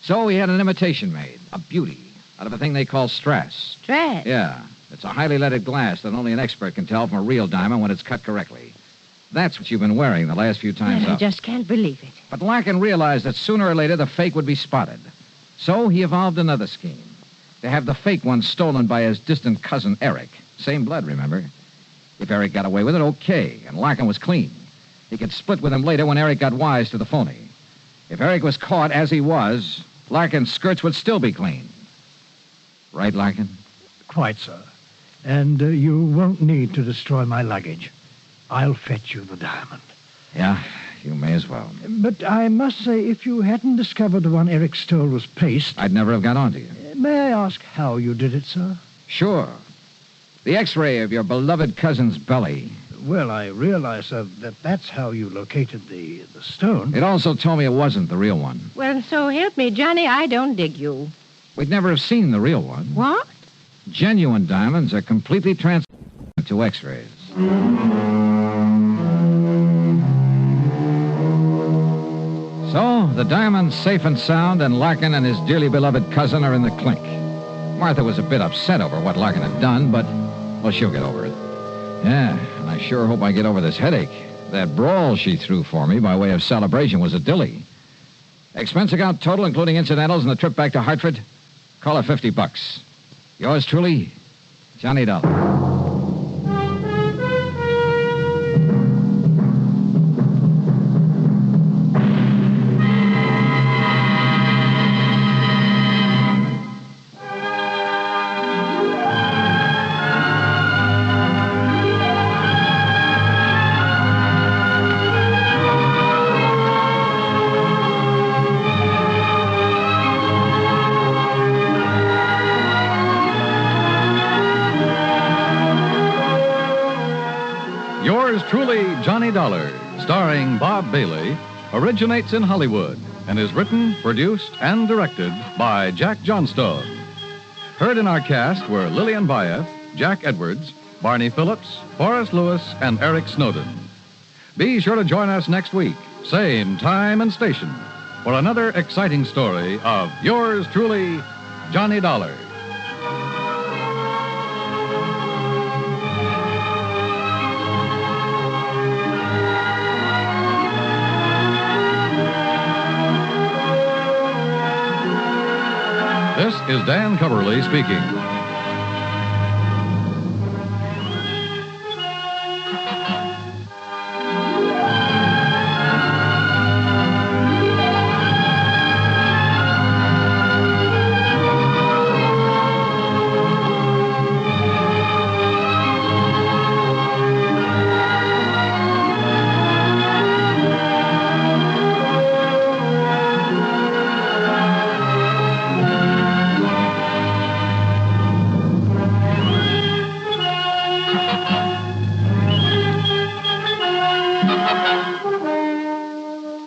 So he had an imitation made, a beauty, out of a thing they call strass. Strass? Yeah. It's a highly leaded glass that only an expert can tell from a real diamond when it's cut correctly. That's what you've been wearing the last few times Well, I up. just can't believe it. But Larkin realized that sooner or later the fake would be spotted. So he evolved another scheme. To have the fake one stolen by his distant cousin, Eric. Same blood, remember? If Eric got away with it, okay, and Larkin was clean. He could split with him later when Eric got wise to the phony. If Eric was caught, as he was, Larkin's skirts would still be clean. Right, Larkin? Quite, sir. And you won't need to destroy my luggage. I'll fetch you the diamond. Yeah, you may as well. But I must say, if you hadn't discovered the one Eric stole was paste... I'd never have got on to you. May I ask how you did it, sir? Sure. The x-ray of your beloved cousin's belly. Well, I realize, sir, that that's how you located the stone. It also told me it wasn't the real one. Well, so help me, Johnny, I don't dig you. We'd never have seen the real one. What? Genuine diamonds are completely transparent to x-rays. So, the diamond's safe and sound, and Larkin and his dearly beloved cousin are in the clink. Martha was a bit upset over what Larkin had done, but, well, she'll get over it. Yeah, and I sure hope I get over this headache. That brawl she threw for me by way of celebration was a dilly. Expense account total, including incidentals and the trip back to Hartford, call it $50. Yours truly, Johnny Dollar. Johnny Dollar, starring Bob Bailey, originates in Hollywood and is written, produced, and directed by Jack Johnstone. Heard in our cast were Lillian Bayef, Jack Edwards, Barney Phillips, Forrest Lewis, and Eric Snowden. Be sure to join us next week, same time and station, for another exciting story of yours truly, Johnny Dollar. This is Dan Coverly speaking.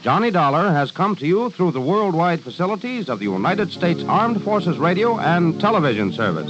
Johnny Dollar has come to you through the worldwide facilities of the United States Armed Forces Radio and Television Service.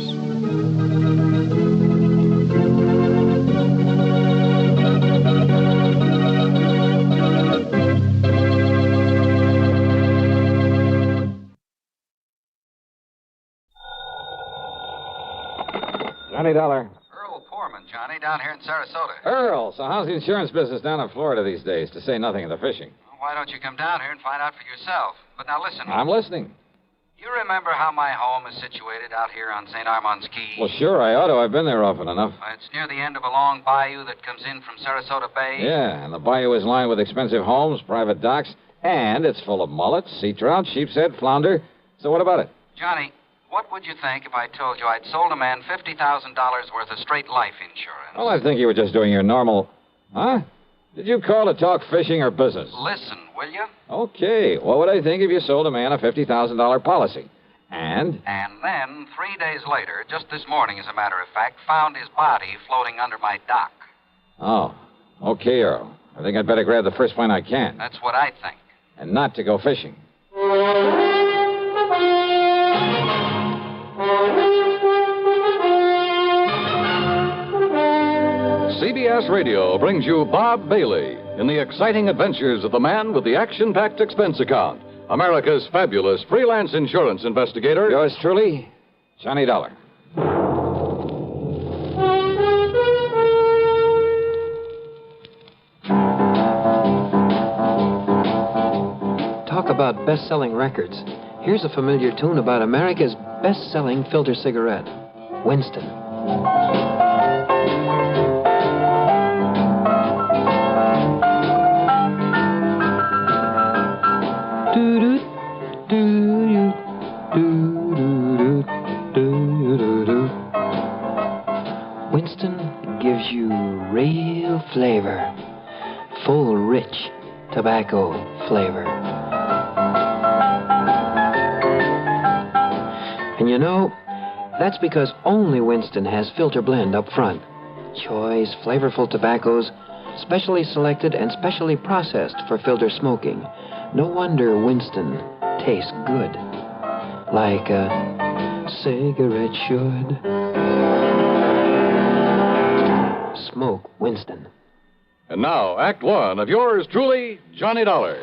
Johnny Dollar. Earl Poorman, Johnny, down here in Sarasota. Earl, so how's the insurance business down in Florida these days, to say nothing of the fishing? Why don't you come down here and find out for yourself? But now listen. I'm listening. You remember how my home is situated out here on St. Armand's Key? Well, sure, I ought to. I've been there often enough. It's near the end of a long bayou that comes in from Sarasota Bay. Yeah, and the bayou is lined with expensive homes, private docks, and it's full of mullets, sea trout, sheepshead, flounder. So what about it? Johnny, what would you think if I told you I'd sold a man $50,000 worth of straight life insurance? Well, I think you were just doing your normal... Huh? Did you call to talk fishing or business? Listen, will you? Okay. What would I think if you sold a man a $50,000 policy? And? And then, 3 days later, just this morning, as a matter of fact, found his body floating under my dock. Oh. Okay, Earl. I think I'd better grab the first plane I can. That's what I think. And not to go fishing. CBS Radio brings you Bob Bailey in the exciting adventures of the man with the action-packed expense account, America's fabulous freelance insurance investigator. Yours truly, Johnny Dollar. Talk about best-selling records. Here's a familiar tune about America's best-selling filter cigarette, Winston. Winston gives you real flavor, full, rich tobacco flavor. And you know, that's because only Winston has filter blend up front. Choice, flavorful tobaccos, specially selected and specially processed for filter smoking. No wonder Winston tastes good, like a cigarette should. Smoke Winston. And now, Act One of yours truly, Johnny Dollar.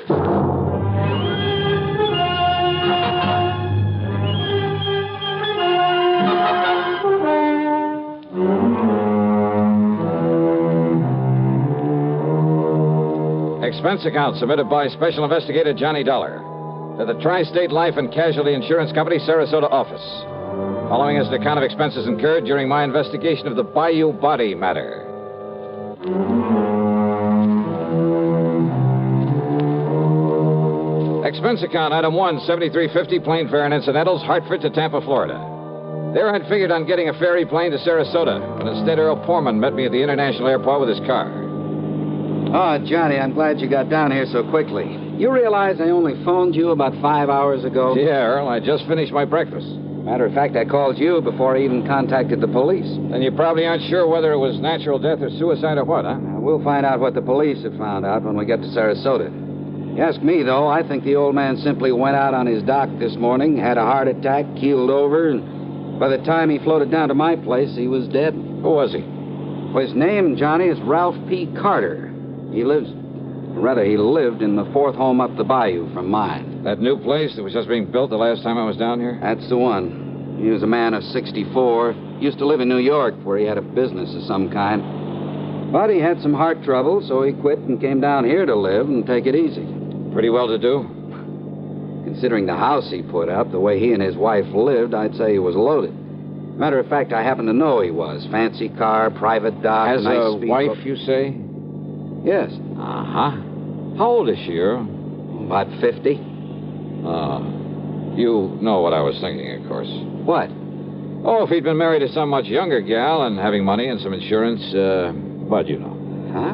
Expense account submitted by Special Investigator Johnny Dollar to the Tri-State Life and Casualty Insurance Company, Sarasota office. Following is an account of expenses incurred during my investigation of the Bayou Body Matter. Expense account, item 1, $73.50, plane fare and incidentals, Hartford to Tampa, Florida. There I'd figured on getting a ferry plane to Sarasota, but instead Earl Poorman met me at the international airport with his car. Oh, Johnny, I'm glad you got down here so quickly. You realize I only phoned you about 5 hours ago? Yeah, Earl, I just finished my breakfast. Matter of fact, I called you before I even contacted the police. Then you probably aren't sure whether it was natural death or suicide or what, huh? we'll find out what the police have found out when we get to Sarasota. You ask me, though, I think the old man simply went out on his dock this morning, had a heart attack, keeled over, and by the time he floated down to my place, he was dead. Who was he? Well, his name, Johnny, is Ralph P. Carter. He lived in the fourth home up the bayou from mine. That new place that was just being built the last time I was down here? That's the one. He was a man of 64. Used to live in New York, where he had a business of some kind. But he had some heart trouble, so he quit and came down here to live and take it easy. Pretty well to do? Considering the house he put up, the way he and his wife lived, I'd say he was loaded. Matter of fact, I happen to know he was. Fancy car, private dock, Has nice a wife, speedboat. you say? Yes. Uh-huh. How old is she, Earl? About 50. You know what I was thinking, of course. What? Oh, if he'd been married to some much younger gal and having money and some insurance, but you know. Huh?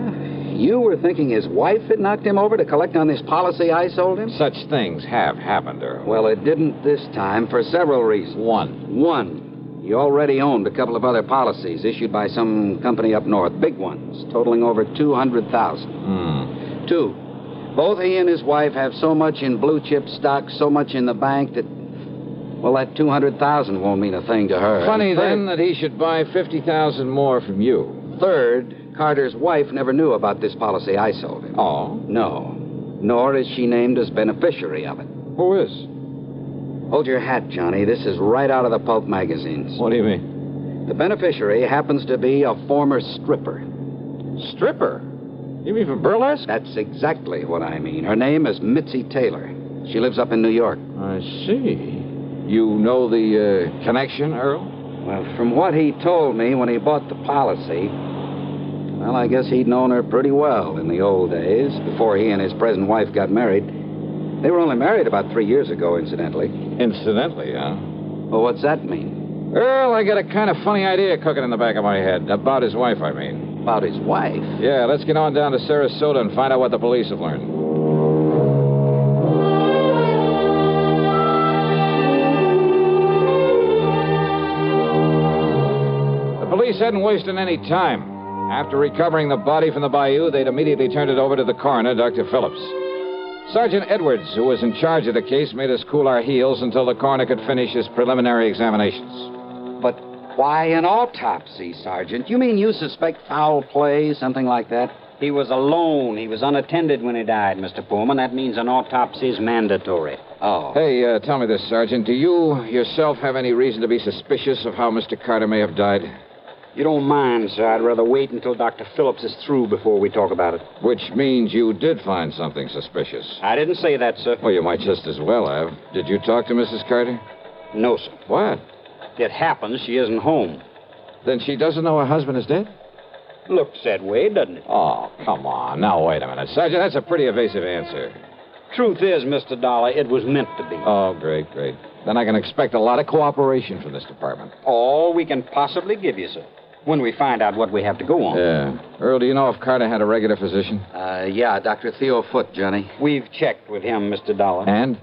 You were thinking his wife had knocked him over to collect on this policy I sold him? Such things have happened, Earl. Well, it didn't this time for several reasons. One. He already owned a couple of other policies issued by some company up north. Big ones, totaling over $200,000. Two. Both he and his wife have so much in blue chip stock, so much in the bank that, well, that $200,000 won't mean a thing to her. Funny, then, that he should buy $50,000 more from you. Third, Carter's wife never knew about this policy I sold him. Oh? No. Nor is she named as beneficiary of it. Who is? Hold your hat, Johnny. This is right out of the pulp magazines. What do you mean? The beneficiary happens to be a former stripper. Stripper? You mean from burlesque? That's exactly what I mean. Her name is Mitzi Taylor. She lives up in New York. I see. You know the connection, Earl? Well, from what he told me when he bought the policy, well, I guess he'd known her pretty well in the old days, before he and his present wife got married. They were only married about 3 years ago, incidentally. Incidentally, huh? Well, what's that mean? Earl, I got a kind of funny idea cooking in the back of my head. About his wife, I mean. About his wife? Yeah, let's get on down to Sarasota and find out what the police have learned. The police hadn't wasted any time. After recovering the body from the bayou, they'd immediately turned it over to the coroner, Dr. Phillips. Sergeant Edwards, who was in charge of the case, made us cool our heels until the coroner could finish his preliminary examinations. But why an autopsy, Sergeant? You mean you suspect foul play, something like that? He was alone. He was unattended when he died, Mr. Pullman. That means an autopsy is mandatory. Oh. Hey, tell me this, Sergeant. Do you yourself have any reason to be suspicious of how Mr. Carter may have died? You don't mind, sir. I'd rather wait until Dr. Phillips is through before we talk about it. Which means you did find something suspicious. I didn't say that, sir. Well, you might just as well have. Did you talk to Mrs. Carter? No, sir. What? It happens she isn't home. Then she doesn't know her husband is dead? Looks that way, doesn't it? Oh, come on. Now, wait a minute. Sergeant, that's a pretty evasive answer. Truth is, Mr. Dollar, it was meant to be. Oh, great, great. Then I can expect a lot of cooperation from this department. All we can possibly give you, sir. When we find out what we have to go on. Yeah. Earl, do you know if Carter had a regular physician? Yeah, Dr. Theo Foote, Johnny. We've checked with him, Mr. Dollar. And?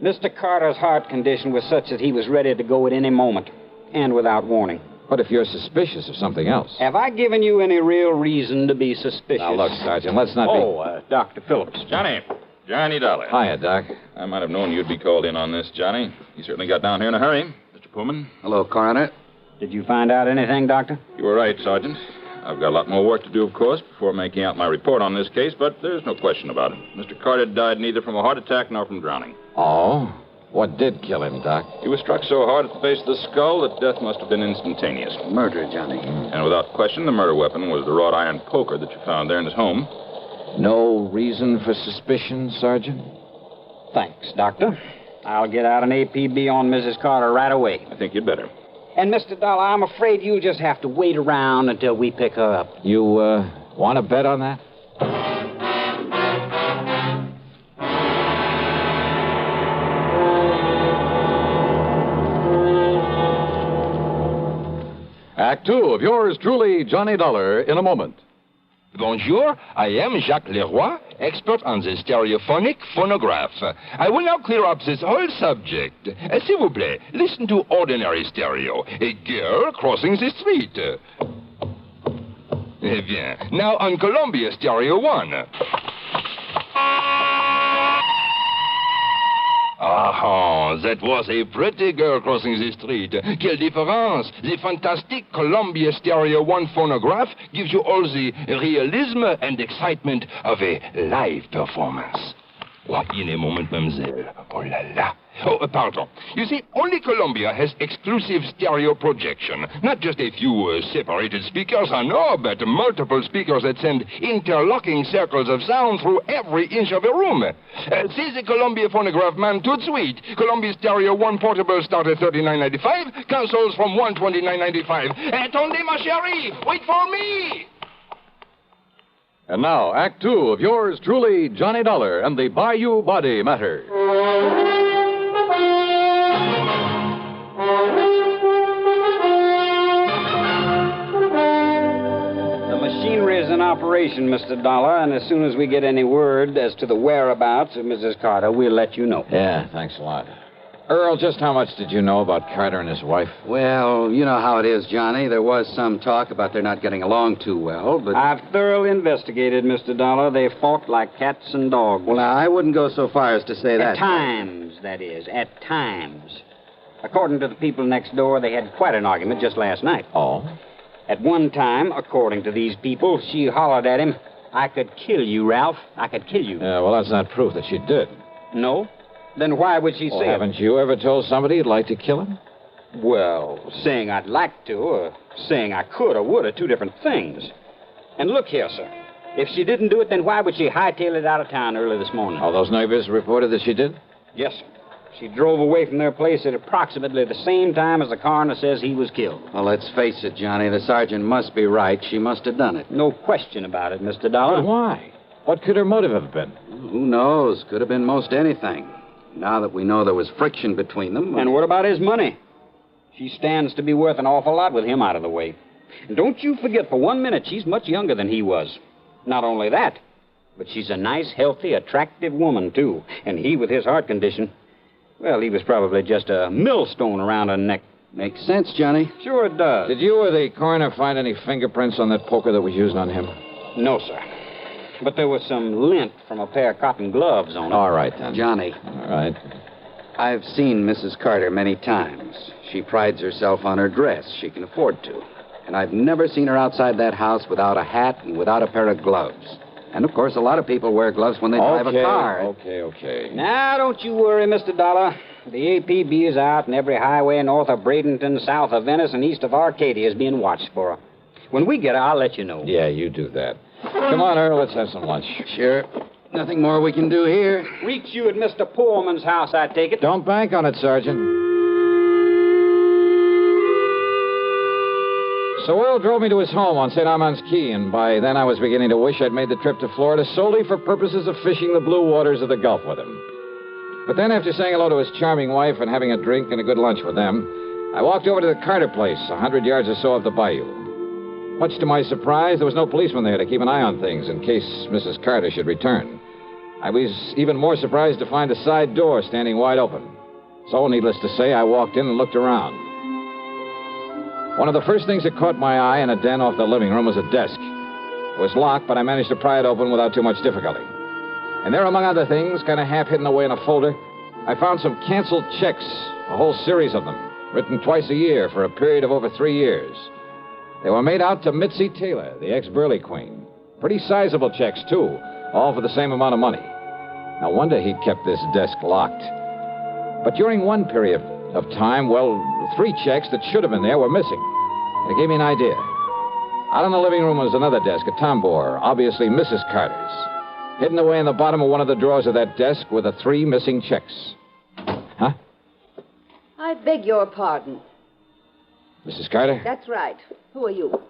Mr. Carter's heart condition was such that he was ready to go at any moment, and without warning. But if you're suspicious of something else... Have I given you any real reason to be suspicious? Now, look, Sergeant, let's not be... Dr. Phillips. Johnny Dollar. Hiya, Doc. I might have known you'd be called in on this, Johnny. You certainly got down here in a hurry. Mr. Pullman. Hello, Coroner. Did you find out anything, Doctor? You were right, Sergeant. I've got a lot more work to do, of course, before making out my report on this case, but there's no question about it. Mr. Carter died neither from a heart attack nor from drowning. Oh? What did kill him, Doc? He was struck so hard at the base of the skull that death must have been instantaneous. Murder, Johnny. And without question, the murder weapon was the wrought iron poker that you found there in his home. No reason for suspicion, Sergeant? Thanks, Doctor. I'll get out an APB on Mrs. Carter right away. I think you'd better. And, Mr. Dollar, I'm afraid you'll just have to wait around until we pick her up. You, want to bet on that? Act 2 of yours truly, Johnny Dollar, in a moment. Bonjour, I am Jacques Leroy, expert on the stereophonic phonograph. I will now clear up this whole subject. S'il vous plaît, listen to ordinary stereo. A girl crossing the street. Eh bien, now on Columbia Stereo 1. Ah, that was a pretty girl crossing the street. Quelle différence! The fantastic Columbia Stereo 1 phonograph gives you all the realism and excitement of a live performance. Oh, in a moment, mademoiselle. Oh la la. Oh, pardon. You see, only Columbia has exclusive stereo projection. Not just a few separated speakers, no, but multiple speakers that send interlocking circles of sound through every inch of a room. See the Columbia phonograph man tout de suite. Columbia Stereo 1 portable start at $39.95. Consoles from $129.95. Attendez, ma chérie! Wait for me! And now, Act Two of yours truly, Johnny Dollar and the Bayou Body Matter. The machinery is in operation, Mr. Dollar, and as soon as we get any word as to the whereabouts of Mrs. Carter, we'll let you know. Yeah, thanks a lot. Earl, just how much did you know about Carter and his wife? Well, you know how it is, Johnny. There was some talk about their not getting along too well, but... I've thoroughly investigated, Mr. Dollar. They fought like cats and dogs. Well, now, I wouldn't go so far as to say that. At times, that is. At times. According to the people next door, they had quite an argument just last night. Oh? At one time, according to these people, she hollered at him, "I could kill you, Ralph. I could kill you." Yeah, well, that's not proof that she did. No? Then why would she Well, say it? haven't you ever told somebody you'd like to kill him? Well, saying I'd like to, or saying I could or would are two different things. And look here, sir. If she didn't do it, then why would she hightail it out of town early this morning? All those neighbors reported that she did? Yes, sir. She drove away from their place at approximately the same time as the coroner says he was killed. Well, let's face it, Johnny. The sergeant must be right. She must have done it. No question about it, Mr. Dollar. But why? What could her motive have been? Who knows? Could have been most anything. Now that we know there was friction between them... And what about his money? She stands to be worth an awful lot with him out of the way. And don't you forget for 1 minute she's much younger than he was. Not only that, but she's a nice, healthy, attractive woman, too. And he, with his heart condition, well, he was probably just a millstone around her neck. Makes sense, Johnny. Sure it does. Did you or the coroner find any fingerprints on that poker that was used on him? No, sir. But there was some lint from a pair of cotton gloves on it. All right, then. Johnny. All right. I've seen Mrs. Carter many times. She prides herself on her dress. She can afford to. And I've never seen her outside that house without a hat and without a pair of gloves. And, of course, a lot of people wear gloves when they drive a car. Okay. Now, don't you worry, Mr. Dollar. The APB is out, and every highway north of Bradenton, south of Venice, and east of Arcadia is being watched for her. When we get her, I'll let you know. Yeah, you do that. Come on, Earl, let's have some lunch. Sure. Nothing more we can do here. Reach you at Mr. Pullman's house, I take it. Don't bank on it, Sergeant. So Earl drove me to his home on St. Armand's Key, and by then I was beginning to wish I'd made the trip to Florida solely for purposes of fishing the blue waters of the Gulf with him. But then, after saying hello to his charming wife and having a drink and a good lunch with them, I walked over to the Carter place, 100 yards or so up the bayou. Much to my surprise, there was no policeman there to keep an eye on things in case Mrs. Carter should return. I was even more surprised to find a side door standing wide open. So, needless to say, I walked in and looked around. One of the first things that caught my eye in a den off the living room was a desk. It was locked, but I managed to pry it open without too much difficulty. And there, among other things, kind of half hidden away in a folder, I found some canceled checks, a whole series of them, written twice a year for a period of over 3 years. They were made out to Mitzi Taylor, the ex-Burley Queen. Pretty sizable checks, too, all for the same amount of money. No wonder he kept this desk locked. But during one period of time, well, 3 checks that should have been there were missing. And it gave me an idea. Out in the living room was another desk, a tambour, obviously Mrs. Carter's. Hidden away in the bottom of one of the drawers of that desk were the 3 missing checks. Huh? I beg your pardon. Mrs. Carter? That's right. Who are you?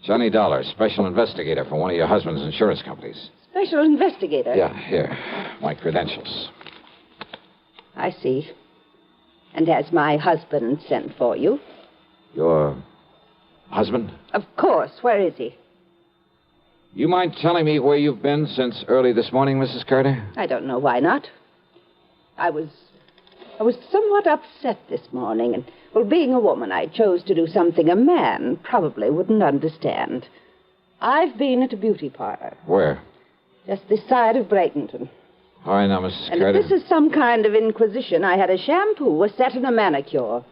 Johnny Dollar, special investigator for one of your husband's insurance companies. Special investigator? Yeah, here. My credentials. I see. And has my husband sent for you? Your husband? Of course. Where is he? You mind telling me where you've been since early this morning, Mrs. Carter? I don't know why not. I was somewhat upset this morning, and, well, being a woman, I chose to do something a man probably wouldn't understand. I've been at a beauty parlor, Where? just this side of Bradenton. All right, now, Mrs. And Carter. if this is some kind of inquisition, I had a shampoo, a set, and a manicure.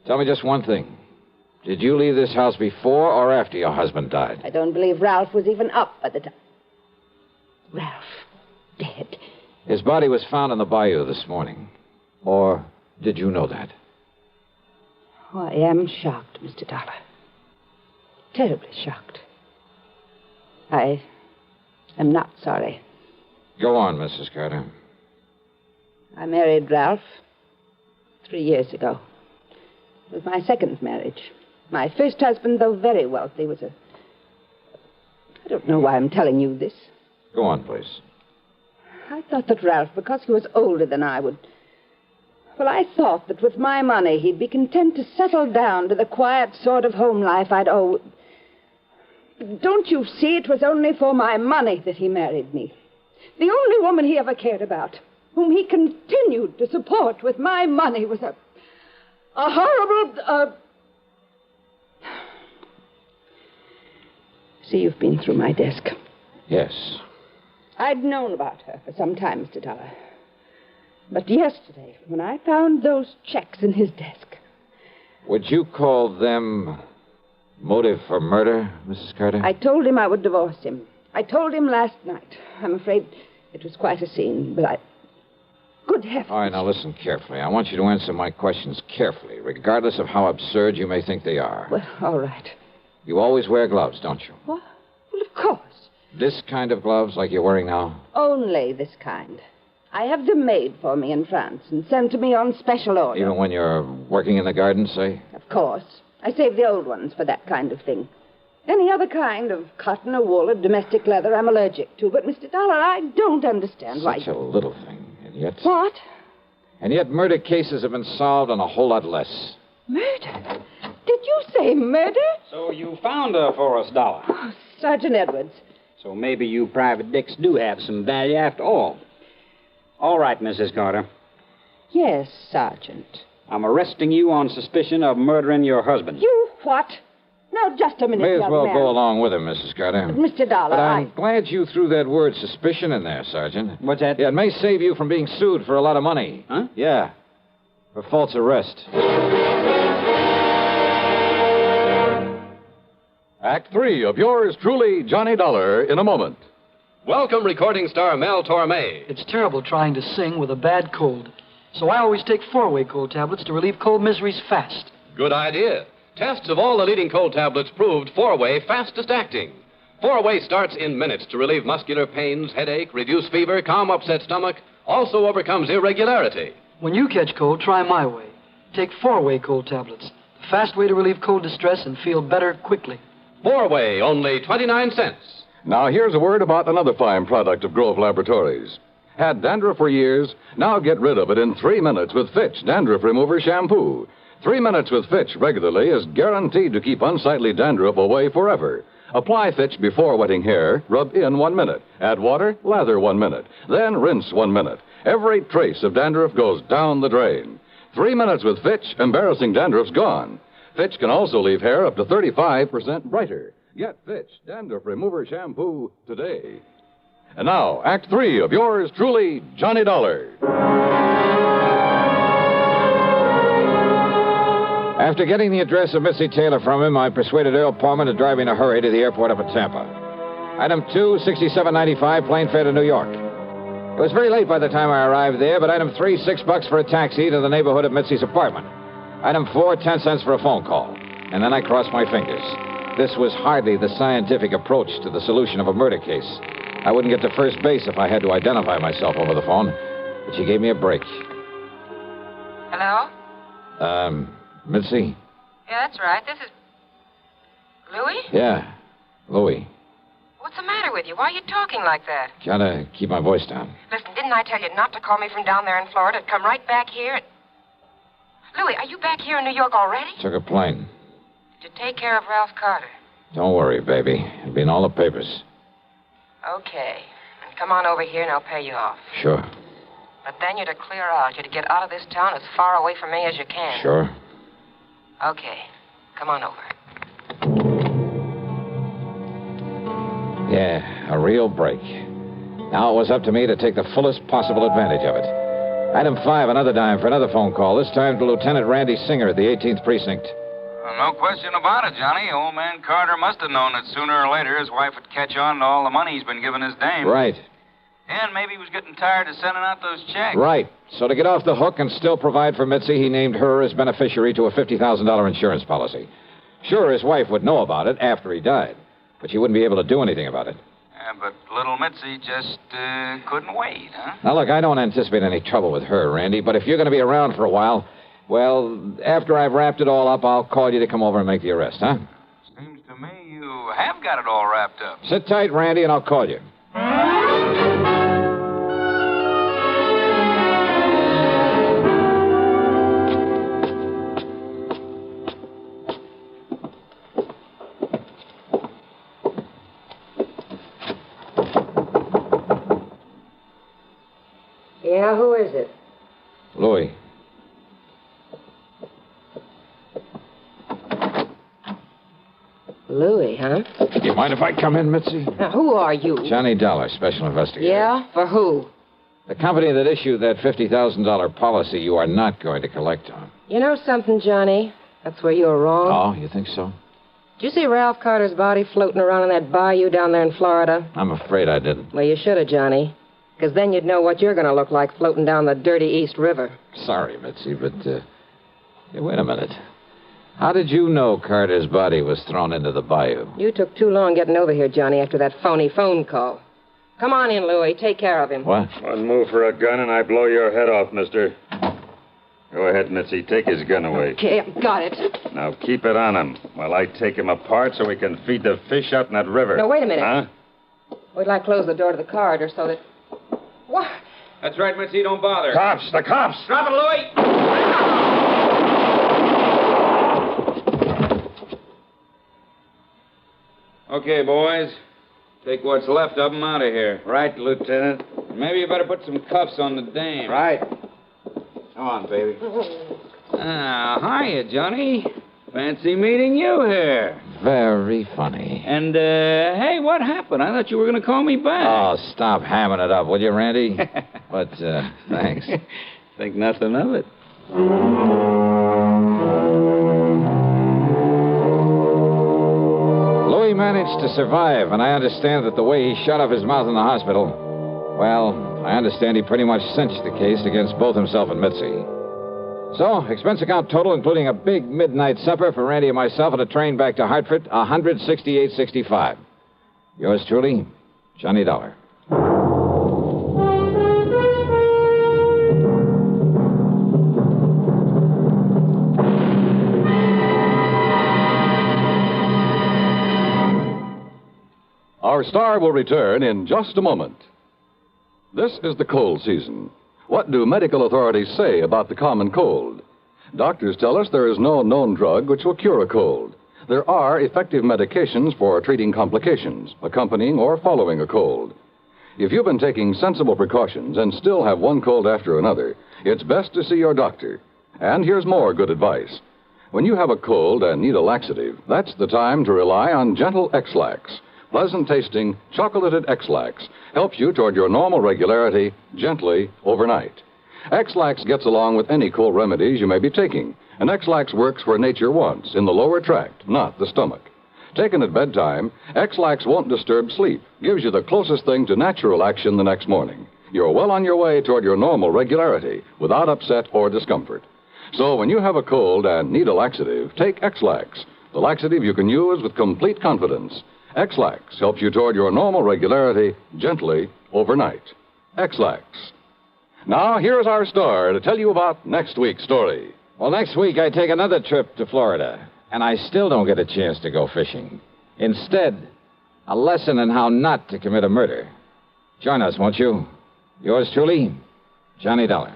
Tell me just one thing. Did you leave this house before or after your husband died? I don't believe Ralph was even up at the time. Ralph, dead. His body was found in the bayou this morning. Or did you know that? Oh, I am shocked, Mr. Dollar. Terribly shocked. I am not sorry. Go on, Mrs. Carter. I married Ralph 3 years ago. It was my second marriage. My first husband, though very wealthy, was a... I don't know why I'm telling you this. Go on, please. I thought that Ralph, because he was older than I, would... Well, I thought that with my money, he'd be content to settle down to the quiet sort of home life I'd owe... Don't you see? It was only for my money that he married me. The only woman he ever cared about, whom he continued to support with my money, was a horrible... See, you've been through my desk. Yes. I'd known about her for some time, Mr. Dollar. But yesterday, when I found those checks in his desk... Would you call them motive for murder, Mrs. Carter? I told him I would divorce him. I told him last night. I'm afraid it was quite a scene, but I... Good heavens. All right, now listen carefully. I want you to answer my questions carefully, regardless of how absurd you may think they are. Well, all right. You always wear gloves, don't you? What? Well, of course. This kind of gloves, like you're wearing now? Only this kind. I have them made for me in France and sent to me on special order. Even when you're working in the garden, say? Of course. I save the old ones for that kind of thing. Any other kind of cotton or wool or domestic leather I'm allergic to. But, Mr. Dollar, I don't understand why... Such a little thing, and yet... What? And yet murder cases have been solved on a whole lot less. Murder? Did you say murder? So you found her for us, Dollar. Oh, Sergeant Edwards. So maybe you private dicks do have some value after all. All right, Mrs. Carter. Yes, Sergeant. I'm arresting you on suspicion of murdering your husband. You what? Now, just a minute, May as young well man. go along with him, Mrs. Carter. But, Mr. Dollar, But I'm glad you threw that word suspicion in there, Sergeant. What's that? Yeah, it may save you from being sued for a lot of money. Huh? Yeah. For false arrest. Act 3 of yours truly, Johnny Dollar, in a moment. Welcome, recording star Mel Torme. It's terrible trying to sing with a bad cold. So I always take 4-way cold tablets to relieve cold miseries fast. Good idea. Tests of all the leading cold tablets proved 4-way fastest acting. 4-way starts in minutes to relieve muscular pains, headache, reduce fever, calm upset stomach, also overcomes irregularity. When you catch cold, try my way. Take 4-way cold tablets. The fast way to relieve cold distress and feel better quickly. 4-way, only 29 cents. Now, here's a word about another fine product of Grove Laboratories. Had dandruff for years? Now get rid of it in 3 minutes with Fitch Dandruff Remover Shampoo. 3 minutes with Fitch regularly is guaranteed to keep unsightly dandruff away forever. Apply Fitch before wetting hair, rub in 1 minute. Add water, lather 1 minute. Then rinse 1 minute. Every trace of dandruff goes down the drain. 3 minutes with Fitch, embarrassing dandruff's gone. Fitch can also leave hair up to 35% brighter. Get Fitch Dandruff Remover Shampoo today. And now, Act 3 of yours truly, Johnny Dollar. After getting the address of Missy Taylor from him, I persuaded Earl Palmer to drive me in a hurry to the airport up at Tampa. Item 2, $67.95, plane fare to New York. It was very late by the time I arrived there, but item 3, $6 for a taxi to the neighborhood of Mitzi's apartment. Item 4, 10 cents for a phone call. And then I crossed my fingers. This was hardly the scientific approach to the solution of a murder case. I wouldn't get to first base if I had to identify myself over the phone. But she gave me a break. Hello? Mitzi? Yeah, that's right. This is... Louis? Yeah, Louis. What's the matter with you? Why are you talking like that? Gotta keep my voice down. Listen, didn't I tell you not to call me from down there in Florida? Come right back here. Louis, are you back here in New York already? Took a plane. Did you take care of Ralph Carter? Don't worry, baby. It'll be in all the papers. Okay. And come on over here and I'll pay you off. Sure. But then you're to clear out. You're to get out of this town as far away from me as you can. Sure. Okay. Come on over. Yeah, a real break. Now it was up to me to take the fullest possible advantage of it. Item 5, another dime for another phone call, this time to Lieutenant Randy Singer at the 18th Precinct. No question about it, Johnny. Old man Carter must have known that sooner or later his wife would catch on to all the money he's been giving his dame. Right. And maybe he was getting tired of sending out those checks. Right. So to get off the hook and still provide for Mitzi, he named her as beneficiary to a $50,000 insurance policy. Sure, his wife would know about it after he died, but she wouldn't be able to do anything about it. Yeah, but little Mitzi just couldn't wait, huh? Now, look, I don't anticipate any trouble with her, Randy, but if you're going to be around for a while, well, after I've wrapped it all up, I'll call you to come over and make the arrest, huh? Seems to me you have got it all wrapped up. Sit tight, Randy, and I'll call you. Yeah, who is it? Louis. Louis, huh? Do you mind if I come in, Mitzi? Now, who are you? Johnny Dollar, special investigator. Yeah? For who? The company that issued that $50,000 policy you are not going to collect on. You know something, Johnny? That's where you're wrong. Oh, you think so? Did you see Ralph Carter's body floating around in that bayou down there in Florida? I'm afraid I didn't. Well, you should have, Johnny. Because then you'd know what you're going to look like floating down the dirty East River. Sorry, Mitzi, but, hey, wait a minute. How did you know Carter's body was thrown into the bayou? You took too long getting over here, Johnny, after that phony phone call. Come on in, Louis. Take care of him. What? One move for a gun and I blow your head off, mister. Go ahead, Mitzi. Take his gun away. Okay, I've got it. Now keep it on him while I take him apart so we can feed the fish out in that river. No, wait a minute. Huh? Wait till I close the door to the corridor so that... What? That's right, Mitzi. Don't bother. Cops! The cops! Drop it, Louis! Okay, boys. Take what's left of them out of here. Right, Lieutenant. Maybe you better put some cuffs on the dame. Right. Come on, baby. Hiya, Johnny. Fancy meeting you here. Very funny. And, hey, what happened? I thought you were going to call me back. Oh, stop hamming it up, will you, Randy? But, thanks. Think nothing of it. Louis managed to survive, and I understand that the way he shut up his mouth in the hospital, well, I understand he pretty much cinched the case against both himself and Mitzi. So, expense account total, including a big midnight supper for Randy and myself and a train back to Hartford, $168.65. Yours truly, Johnny Dollar. Our star will return in just a moment. This is the cold season. What do medical authorities say about the common cold? Doctors tell us there is no known drug which will cure a cold. There are effective medications for treating complications, accompanying or following a cold. If you've been taking sensible precautions and still have one cold after another, it's best to see your doctor. And here's more good advice. When you have a cold and need a laxative, that's the time to rely on gentle X-Lax. Pleasant-tasting, chocolated X-Lax helps you toward your normal regularity gently overnight. X-Lax gets along with any cold remedies you may be taking, and X-Lax works where nature wants, in the lower tract, not the stomach. Taken at bedtime, X-Lax won't disturb sleep, gives you the closest thing to natural action the next morning. You're well on your way toward your normal regularity, without upset or discomfort. So when you have a cold and need a laxative, take X-Lax, the laxative you can use with complete confidence. X-Lax helps you toward your normal regularity gently overnight. X-Lax. Now, here's our star to tell you about next week's story. Well, next week I take another trip to Florida, and I still don't get a chance to go fishing. Instead, a lesson in how not to commit a murder. Join us, won't you? Yours truly, Johnny Dollar.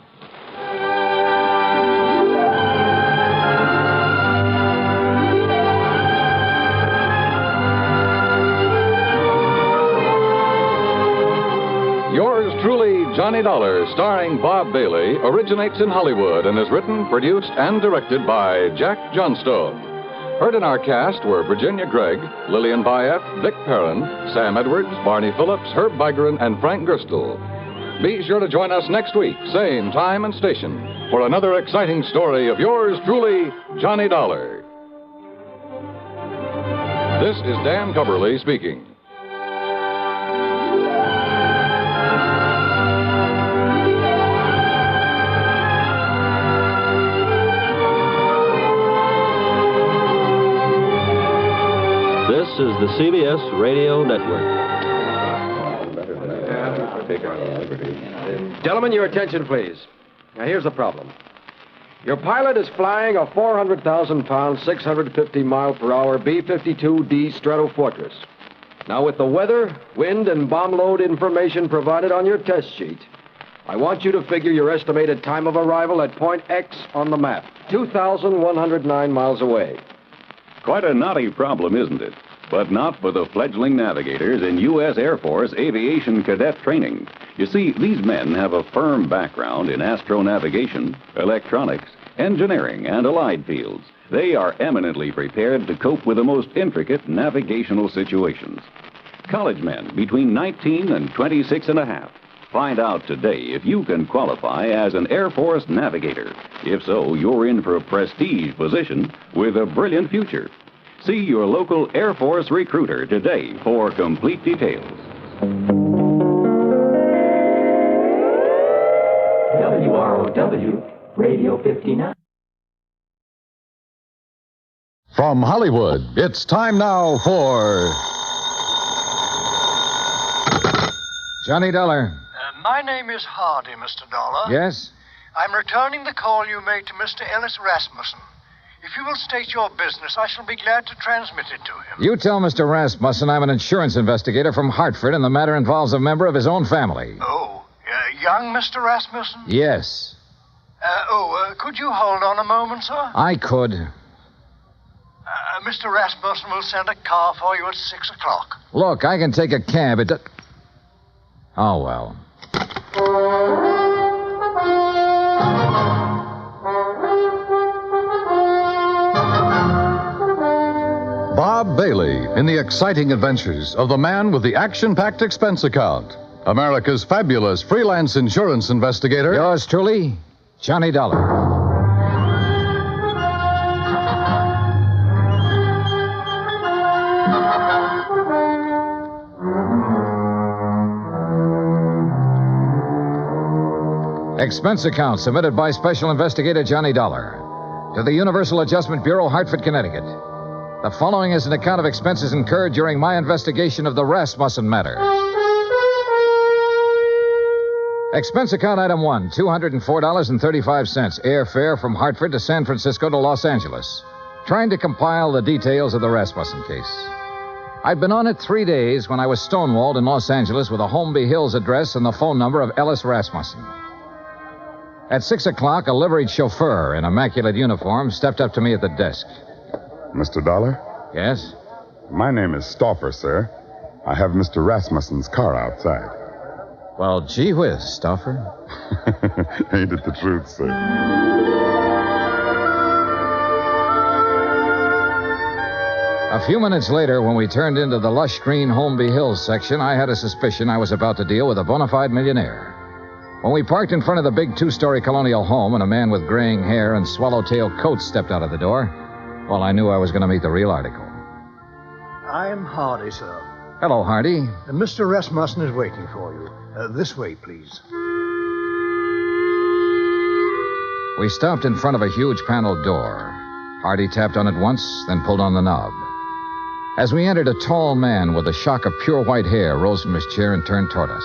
Yours truly, Johnny Dollar, starring Bob Bailey, originates in Hollywood and is written, produced, and directed by Jack Johnstone. Heard in our cast were Virginia Gregg, Lillian Bayef, Dick Perrin, Sam Edwards, Barney Phillips, Herb Bygren, and Frank Gerstle. Be sure to join us next week, same time and station, for another exciting story of yours truly, Johnny Dollar. This is Dan Cubberly speaking. This is the CBS Radio Network. Gentlemen, your attention, please. Now, here's the problem. Your pilot is flying a 400,000-pound, 650-mile-per-hour B-52D Stratofortress. Now, with the weather, wind, and bomb load information provided on your test sheet, I want you to figure your estimated time of arrival at point X on the map, 2,109 miles away. Quite a knotty problem, isn't it? But not for the fledgling navigators in U.S. Air Force aviation cadet training. You see, these men have a firm background in astronavigation, electronics, engineering, and allied fields. They are eminently prepared to cope with the most intricate navigational situations. College men between 19 and 26 and a half. Find out today if you can qualify as an Air Force navigator. If so, you're in for a prestige position with a brilliant future. See your local Air Force recruiter today for complete details. WROW, Radio 59. From Hollywood, it's time now for Johnny Dollar. My name is Hardy, Mr. Dollar. Yes? I'm returning the call you made to Mr. Ellis Rasmussen. If you will state your business, I shall be glad to transmit it to him. You tell Mr. Rasmussen I'm an insurance investigator from Hartford, and the matter involves a member of his own family. Oh, young Mr. Rasmussen? Yes. Could you hold on a moment, sir? I could. Mr. Rasmussen will send a car for you at 6 o'clock. Look, I can take a cab. Oh, well. Bob Bailey in the exciting adventures of the man with the action-packed expense account. America's fabulous freelance insurance investigator. Yours truly, Johnny Dollar. Expense account submitted by Special Investigator Johnny Dollar to the Universal Adjustment Bureau, Hartford, Connecticut. The following is an account of expenses incurred during my investigation of the Rasmussen matter. Expense account item 1, $204.35, airfare from Hartford to San Francisco to Los Angeles. Trying to compile the details of the Rasmussen case. I'd been on it 3 days when I was stonewalled in Los Angeles with a Holmby Hills address and the phone number of Ellis Rasmussen. At 6 o'clock, a liveried chauffeur in immaculate uniform stepped up to me at the desk. Mr. Dollar? Yes? My name is Stauffer, sir. I have Mr. Rasmussen's car outside. Well, gee whiz, Stauffer. Ain't it the truth, sir? A few minutes later, when we turned into the lush green Holmby Hills section, I had a suspicion I was about to deal with a bona fide millionaire. When we parked in front of the big two-story colonial home and a man with graying hair and swallowtail coat stepped out of the door, well, I knew I was going to meet the real article. I'm Hardy, sir. Hello, Hardy. Mr. Rasmussen is waiting for you. This way, please. We stopped in front of a huge paneled door. Hardy tapped on it once, then pulled on the knob. As we entered, a tall man with a shock of pure white hair rose from his chair and turned toward us.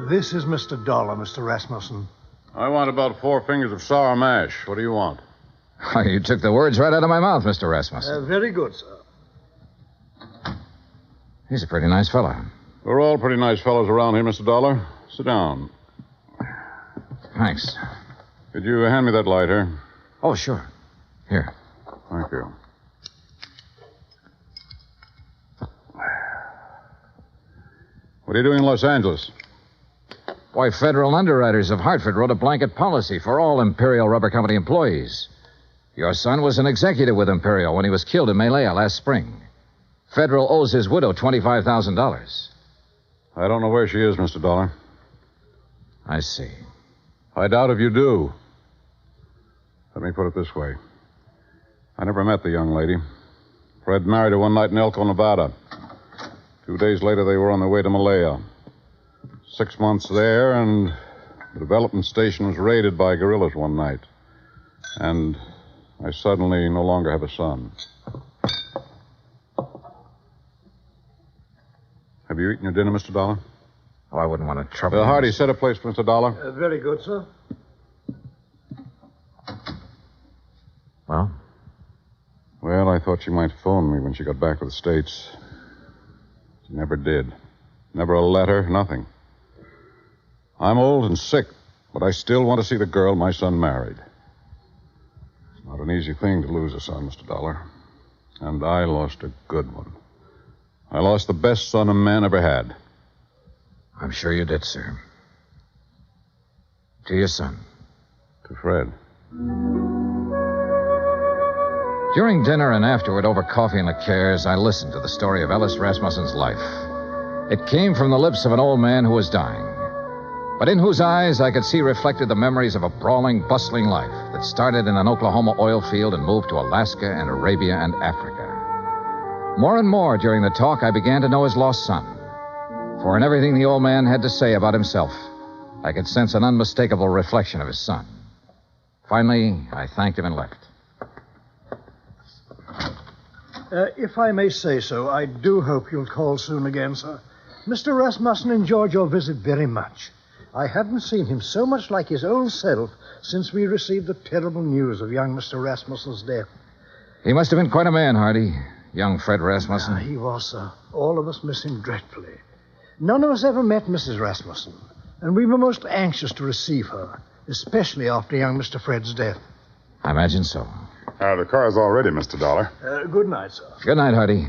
This is Mr. Dollar, Mr. Rasmussen. I want about 4 fingers of sour mash. What do you want? You took the words right out of my mouth, Mr. Rasmussen. Very good, sir. He's a pretty nice fellow. We're all pretty nice fellows around here, Mr. Dollar. Sit down. Thanks. Could you hand me that lighter? Oh, sure. Here. Thank you. What are you doing in Los Angeles? Why, federal underwriters of Hartford wrote a blanket policy for all Imperial Rubber Company employees. Your son was an executive with Imperial when he was killed in Malaya last spring. Federal owes his widow $25,000. I don't know where she is, Mr. Dollar. I see. I doubt if you do. Let me put it this way. I never met the young lady. Fred married her one night in Elko, Nevada. 2 days later, they were on their way to Malaya. 6 months there, and the development station was raided by guerrillas one night. And I suddenly no longer have a son. Have you eaten your dinner, Mr. Dollar? Oh, I wouldn't want to trouble you. Hardy, set a place for Mr. Dollar. Very good, sir. Well? Well, I thought she might phone me when she got back to the States. She never did. Never a letter, nothing. I'm old and sick, but I still want to see the girl my son married. It's not an easy thing to lose a son, Mr. Dollar. And I lost a good one. I lost the best son a man ever had. I'm sure you did, sir. To your son. To Fred. During dinner and afterward, over coffee and liqueurs, I listened to the story of Ellis Rasmussen's life. It came from the lips of an old man who was dying, but in whose eyes I could see reflected the memories of a brawling, bustling life that started in an Oklahoma oil field and moved to Alaska and Arabia and Africa. More and more during the talk, I began to know his lost son. For in everything the old man had to say about himself, I could sense an unmistakable reflection of his son. Finally, I thanked him and left. If I may say so, I do hope you'll call soon again, sir. Mr. Rasmussen enjoyed your visit very much. I haven't seen him so much like his own self since we received the terrible news of young Mr. Rasmussen's death. He must have been quite a man, Hardy. Young Fred Rasmussen. He was, sir. All of us miss him dreadfully. None of us ever met Mrs. Rasmussen, and we were most anxious to receive her, especially after young Mr. Fred's death. I imagine so. The car's all ready, Mr. Dollar. Good night, sir. Good night, Hardy.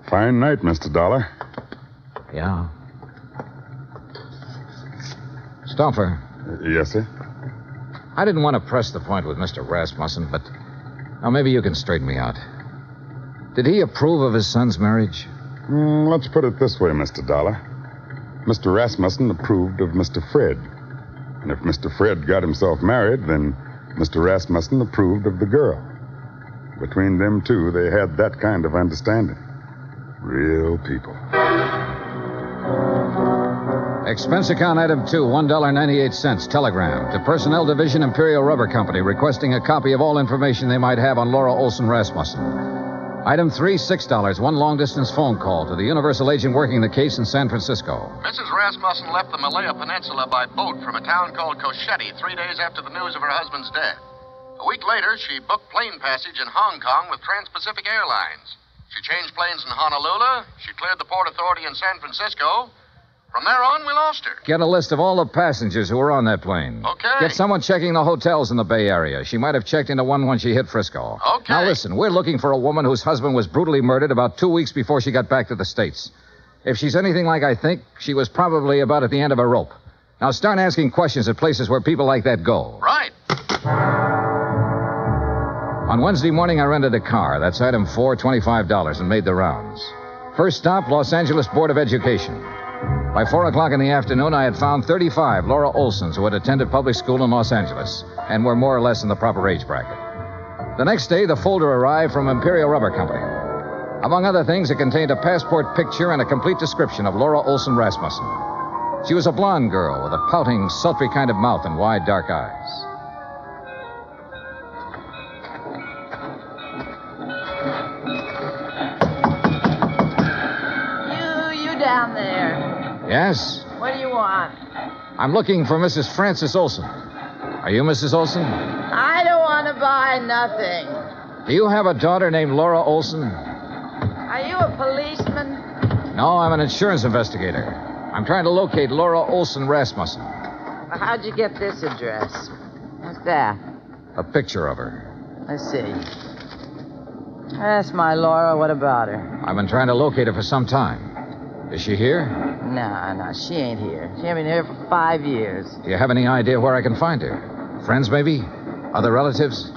Fine night, Mr. Dollar. Yeah. Stoffer. Yes, sir? I didn't want to press the point with Mr. Rasmussen, but now maybe you can straighten me out. Did he approve of his son's marriage? Let's put it this way, Mr. Dollar. Mr. Rasmussen approved of Mr. Fred. And if Mr. Fred got himself married, then Mr. Rasmussen approved of the girl. Between them two, they had that kind of understanding. Real people. Expense account item 2, $1.98, telegram to Personnel Division, Imperial Rubber Company, requesting a copy of all information they might have on Laura Olson Rasmussen. Item 3, $6, one long-distance phone call to the Universal agent working the case in San Francisco. Mrs. Rasmussen left the Malaya Peninsula by boat from a town called Cochette 3 days after the news of her husband's death. A week later, she booked plane passage in Hong Kong with Trans-Pacific Airlines. She changed planes in Honolulu. She cleared the Port Authority in San Francisco. From there on, we lost her. Get a list of all the passengers who were on that plane. Okay. Get someone checking the hotels in the Bay Area. She might have checked into one when she hit Frisco. Okay. Now listen, we're looking for a woman whose husband was brutally murdered about 2 weeks before she got back to the States. If she's anything like I think, she was probably about at the end of a rope. Now start asking questions at places where people like that go. Right. On Wednesday morning, I rented a car. That's item 4, $25, and made the rounds. First stop, Los Angeles Board of Education. By 4 o'clock in the afternoon, I had found 35 Laura Olsons who had attended public school in Los Angeles and were more or less in the proper age bracket. The next day, the folder arrived from Imperial Rubber Company. Among other things, it contained a passport picture and a complete description of Laura Olson Rasmussen. She was a blonde girl with a pouting, sultry kind of mouth and wide, dark eyes. You down there. Yes? What do you want? I'm looking for Mrs. Frances Olson. Are you Mrs. Olson? I don't want to buy nothing. Do you have a daughter named Laura Olson? Are you a policeman? No, I'm an insurance investigator. I'm trying to locate Laura Olson Rasmussen. Well, how'd you get this address? What's that? A picture of her. Let's see. That's my Laura. What about her? I've been trying to locate her for some time. Is she here? No, she ain't here. She ain't been here for 5 years. Do you have any idea where I can find her? Friends, maybe? Other relatives?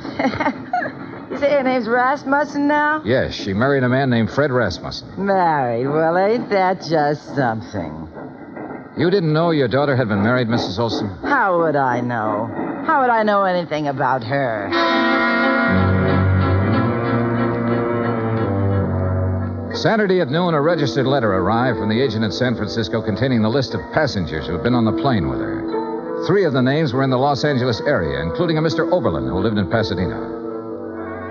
You say her name's Rasmussen now? Yes, she married a man named Fred Rasmussen. Married? Well, ain't that just something? You didn't know your daughter had been married, Mrs. Olson? How would I know? How would I know anything about her? Saturday at noon, a registered letter arrived from the agent in San Francisco containing the list of passengers who had been on the plane with her. 3 of the names were in the Los Angeles area, including a Mr. Oberlin who lived in Pasadena.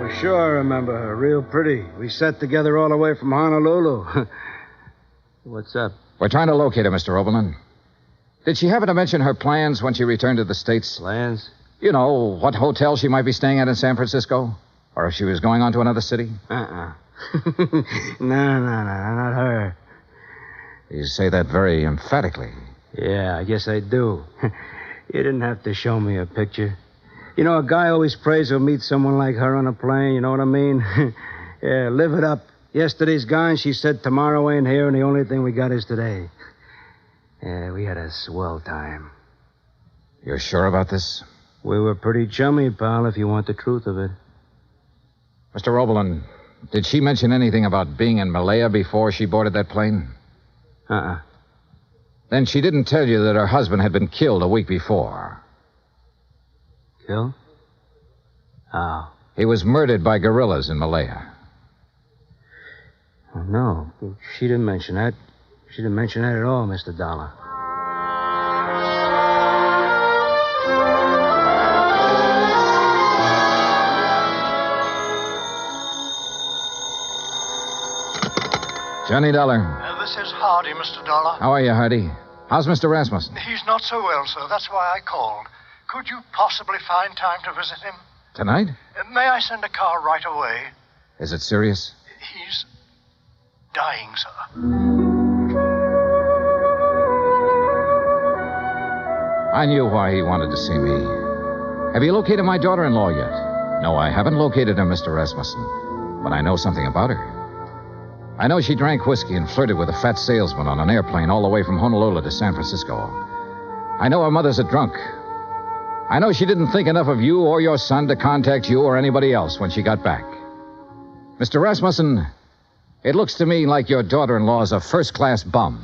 Well, sure I remember her. Real pretty. We sat together all the way from Honolulu. What's up? We're trying to locate her, Mr. Oberlin. Did she happen to mention her plans when she returned to the States? Plans? You know, what hotel she might be staying at in San Francisco? Or if she was going on to another city? No, not her. You say that very emphatically. Yeah, I guess I do. You didn't have to show me a picture. You know, a guy always prays he'll meet someone like her on a plane, you know what I mean? Yeah, live it up. Yesterday's gone, she said tomorrow ain't here, and the only thing we got is today. Yeah, we had a swell time. You're sure about this? We were pretty chummy, pal, if you want the truth of it. Mr. Oberlin, did she mention anything about being in Malaya before she boarded that plane? Then she didn't tell you that her husband had been killed a week before. Killed? How? He was murdered by guerrillas in Malaya. Oh, no, she didn't mention that. She didn't mention that at all, Mr. Dollar. Johnny Dollar. This is Hardy, Mr. Dollar. How are you, Hardy? How's Mr. Rasmussen? He's not so well, sir. That's why I called. Could you possibly find time to visit him? Tonight? May I send a car right away? Is it serious? He's dying, sir. I knew why he wanted to see me. Have you located my daughter-in-law yet? No, I haven't located her, Mr. Rasmussen. But I know something about her. I know she drank whiskey and flirted with a fat salesman on an airplane all the way from Honolulu to San Francisco. I know her mother's a drunk. I know she didn't think enough of you or your son to contact you or anybody else when she got back. Mr. Rasmussen, it looks to me like your daughter-in-law is a first-class bum.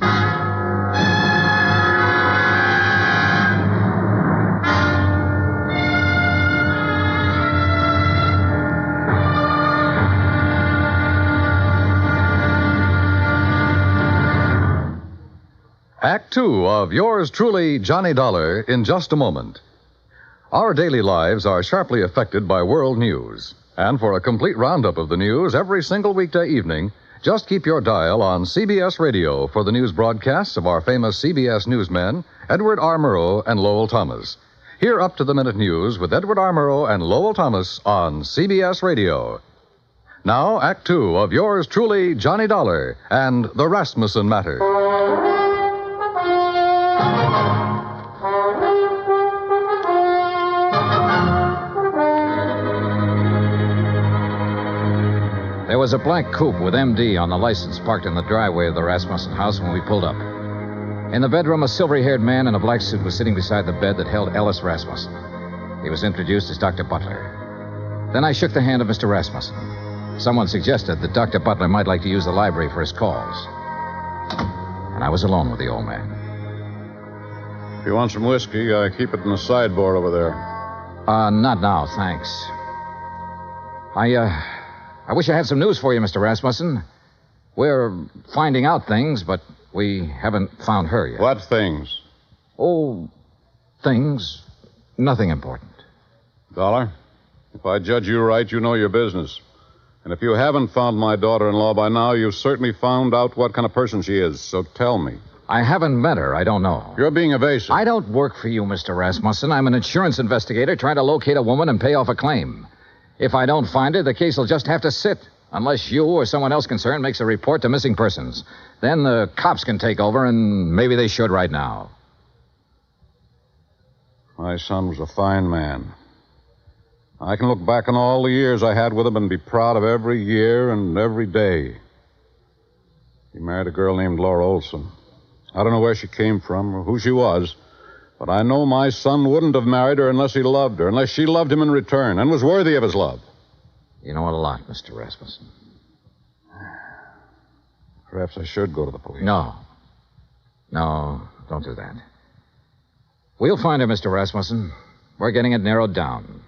Act 2 of yours truly, Johnny Dollar, in just a moment. Our daily lives are sharply affected by world news. And for a complete roundup of the news every single weekday evening, just keep your dial on CBS Radio for the news broadcasts of our famous CBS newsmen, Edward R. Murrow and Lowell Thomas. Hear up-to-the-minute news with Edward R. Murrow and Lowell Thomas on CBS Radio. Now, Act 2 of yours truly, Johnny Dollar, and the Rasmussen Matter. There was a black coupe with MD on the license parked in the driveway of the Rasmussen house when we pulled up. In the bedroom, a silvery-haired man in a black suit was sitting beside the bed that held Ellis Rasmussen. He was introduced as Dr. Butler. Then I shook the hand of Mr. Rasmussen. Someone suggested that Dr. Butler might like to use the library for his calls. And I was alone with the old man. If you want some whiskey, I keep it in the sideboard over there. Not now, thanks. I wish I had some news for you, Mr. Rasmussen. We're finding out things, but we haven't found her yet. What things? Oh, things. Nothing important. Dollar, if I judge you right, you know your business. And if you haven't found my daughter-in-law by now, you've certainly found out what kind of person she is. So tell me. I haven't met her. I don't know. You're being evasive. I don't work for you, Mr. Rasmussen. I'm an insurance investigator trying to locate a woman and pay off a claim. If I don't find her, the case will just have to sit, unless you or someone else concerned makes a report to missing persons. Then the cops can take over, and maybe they should right now. My son was a fine man. I can look back on all the years I had with him and be proud of every year and every day. He married a girl named Laura Olson. I don't know where she came from or who she was, but I know my son wouldn't have married her unless he loved her, unless she loved him in return and was worthy of his love. You know a lot, Mr. Rasmussen. Perhaps I should go to the police. No. No, don't do that. We'll find her, Mr. Rasmussen. We're getting it narrowed down.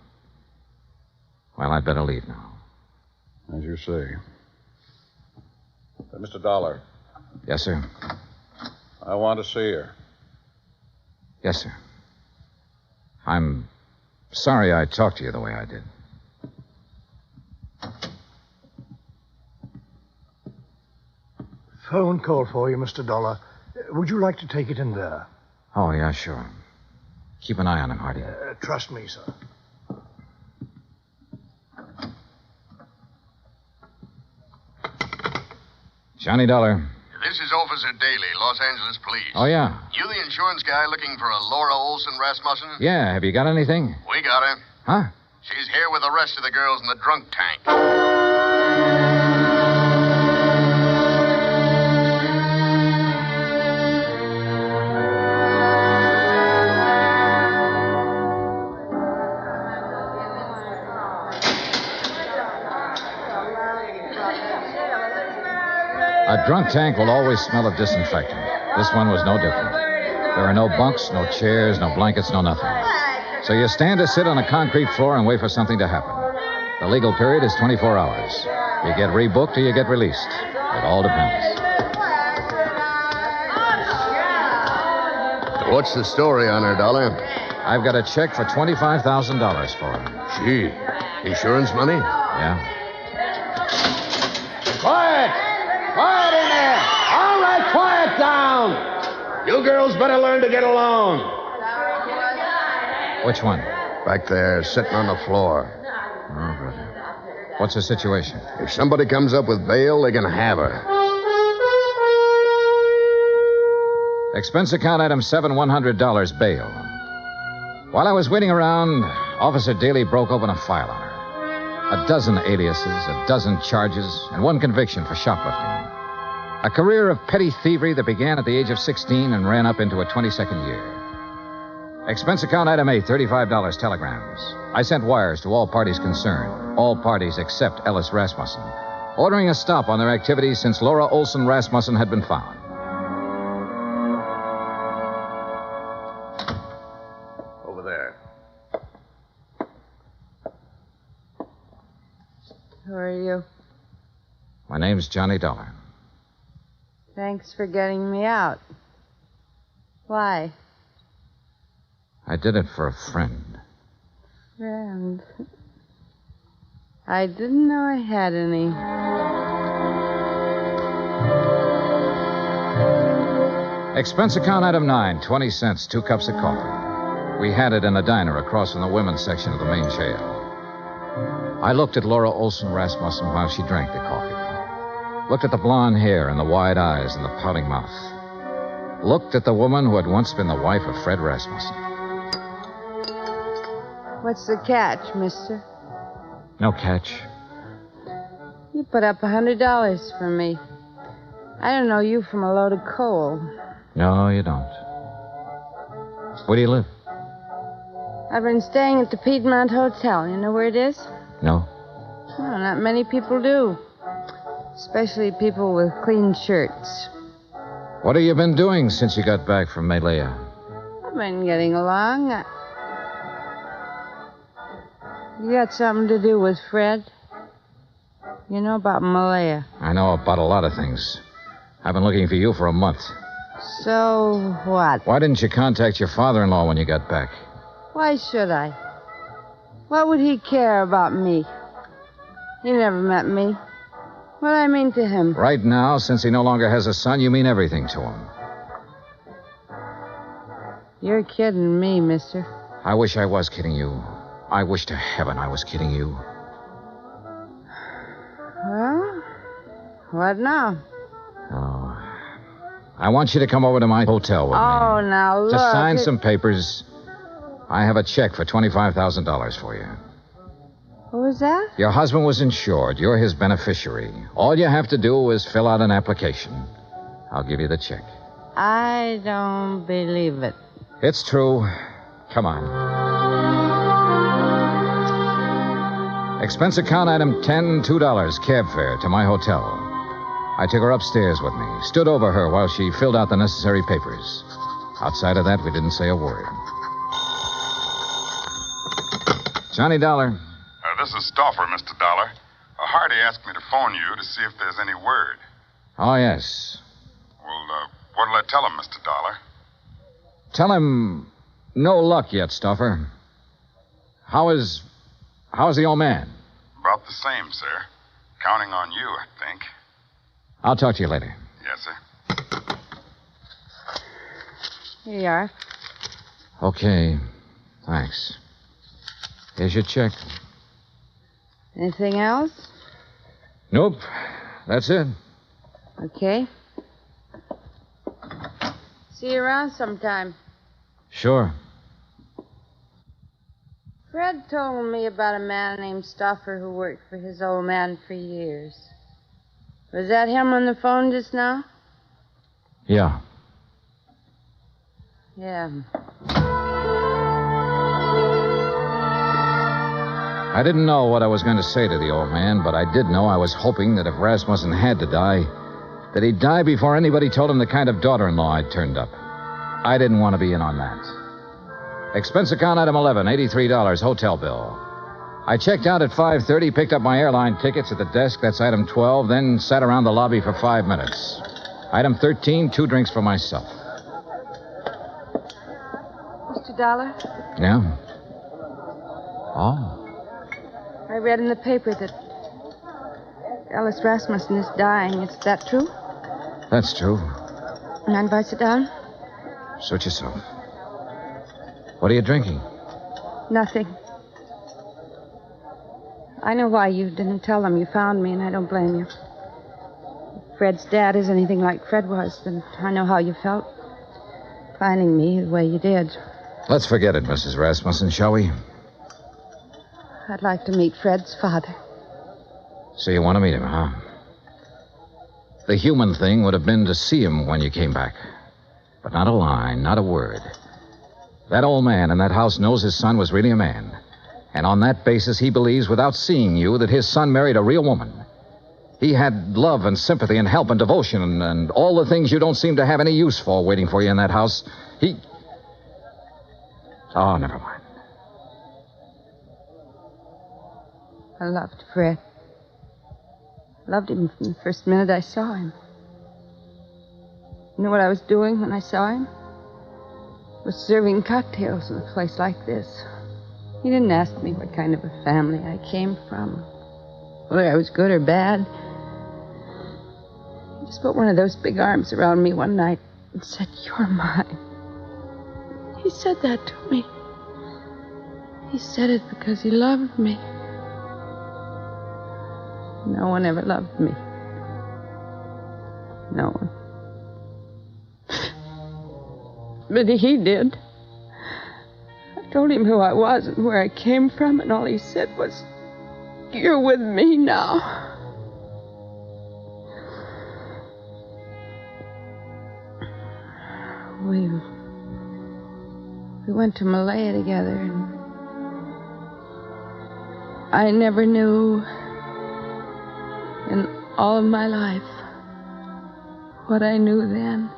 Well, I'd better leave now. As you say. Mr. Dollar. Yes, sir. I want to see her. Yes, sir. I'm sorry I talked to you the way I did. Phone call for you, Mr. Dollar. Would you like to take it in there? Oh, yeah, sure. Keep an eye on him, Hardy. Trust me, sir. Johnny Dollar. This is Officer Daly, Los Angeles Police. Oh, yeah. You the insurance guy looking for a Laura Olson Rasmussen? Yeah, have you got anything? We got her. Huh? She's here with the rest of the girls in the drunk tank. A drunk tank will always smell of disinfectant. This one was no different. There are no bunks, no chairs, no blankets, no nothing. So you stand or sit on a concrete floor and wait for something to happen. The legal period is 24 hours. You get rebooked or you get released. It all depends. What's the story on her, Dollar? I've got a check for $25,000 for her. Gee, insurance money? Yeah. Quiet! Quiet in there! All right, quiet down! You girls better learn to get along. Which one? Back there, sitting on the floor. Oh, brother. What's the situation? If somebody comes up with bail, they can have her. Expense account item 7, $100 bail. While I was waiting around, Officer Daly broke open a file on her. A dozen aliases, a dozen charges, and one conviction for shoplifting. A career of petty thievery that began at the age of 16 and ran up into a 22nd year. Expense account item 8, $35 telegrams. I sent wires to all parties concerned, all parties except Ellis Rasmussen, ordering a stop on their activities since Laura Olson Rasmussen had been found. Over there. Who are you? My name's Johnny Dollar. Thanks for getting me out. Why? I did it for a friend. Friend. I didn't know I had any. Expense account item 9, 20 cents, 2 cups of coffee. We had it in a diner across from the women's section of the main jail. I looked at Laura Olson Rasmussen while she drank the coffee. Looked at the blonde hair and the wide eyes and the pouting mouth. Looked at the woman who had once been the wife of Fred Rasmussen. What's the catch, mister? No catch. You put up $100 for me. I don't know you from a load of coal. No, you don't. Where do you live? I've been staying at the Piedmont Hotel. You know where it is? No. No, not many people do. Especially people with clean shirts. What have you been doing since you got back from Malaya? I've been getting along. You got something to do with Fred? You know about Malaya? I know about a lot of things. I've been looking for you for a month. So what? Why didn't you contact your father-in-law when you got back? Why should I? What would he care about me? He never met me. What do I mean to him? Right now, since he no longer has a son, you mean everything to him. You're kidding me, mister. I wish I was kidding you. I wish to heaven I was kidding you. Well, what now? Oh, I want you to come over to my hotel with me. Oh, now look. Just sign some papers. I have a check for $25,000 for you. What was that? Your husband was insured. You're his beneficiary. All you have to do is fill out an application. I'll give you the check. I don't believe it. It's true. Come on. Expense account item 10, $2, cab fare to my hotel. I took her upstairs with me, stood over her while she filled out the necessary papers. Outside of that, we didn't say a word. Johnny Dollar. This is Stauffer, Mr. Dollar. Hardy asked me to phone you to see if there's any word. Oh, yes. Well, what'll I tell him, Mr. Dollar? Tell him no luck yet, Stauffer. How's the old man? About the same, sir. Counting on you, I think. I'll talk to you later. Yes, sir. Here you are. Okay. Thanks. Here's your check. Anything else? Nope. That's it. Okay. See you around sometime. Sure. Fred told me about a man named Stauffer who worked for his old man for years. Was that him on the phone just now? Yeah. Yeah. I didn't know what I was going to say to the old man, but I did know I was hoping that if Rasmussen had to die, that he'd die before anybody told him the kind of daughter-in-law I'd turned up. I didn't want to be in on that. Expense account item 11, $83, hotel bill. I checked out at 5:30, picked up my airline tickets at the desk, that's item 12, then sat around the lobby for 5 minutes. Item 13, 2 drinks for myself. Mr. Dollar, Yeah? Oh. I read in the paper that Ellis Rasmussen is dying. Is that true? That's true. Mind if I sit down? Suit yourself. What are you drinking? Nothing. I know why you didn't tell them you found me, and I don't blame you. If Fred's dad is anything like Fred was, then I know how you felt. Finding me the way you did. Let's forget it, Mrs. Rasmussen, shall we? I'd like to meet Fred's father. So you want to meet him, huh? The human thing would have been to see him when you came back. But not a line, not a word. That old man in that house knows his son was really a man. And on that basis, he believes, without seeing you, that his son married a real woman. He had love and sympathy and help and devotion and all the things you don't seem to have any use for waiting for you in that house. Oh, never mind. I loved Fred. Loved him from the first minute I saw him. You know what I was doing when I saw him? Was serving cocktails in a place like this. He didn't ask me what kind of a family I came from, whether I was good or bad. He just put one of those big arms around me one night and said, "You're mine." He said that to me. He said it because he loved me. No one ever loved me. No one. But he did. I told him who I was and where I came from, and all he said was, "You're with me now." We went to Malaya together, and I never knew in all of my life what I knew then.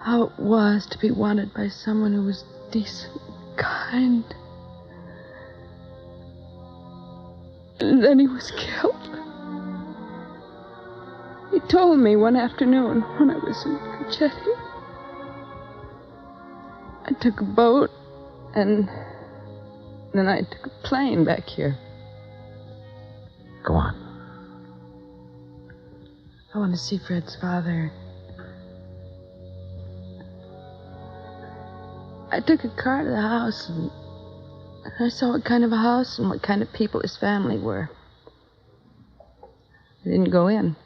How it was to be wanted by someone who was decent, kind. And then he was killed. He told me one afternoon when I was in Cocheti. I took a boat, and then I took a plane back here. Go on. I want to see Fred's father. I took a car to the house, and I saw what kind of a house and what kind of people his family were. I didn't go in.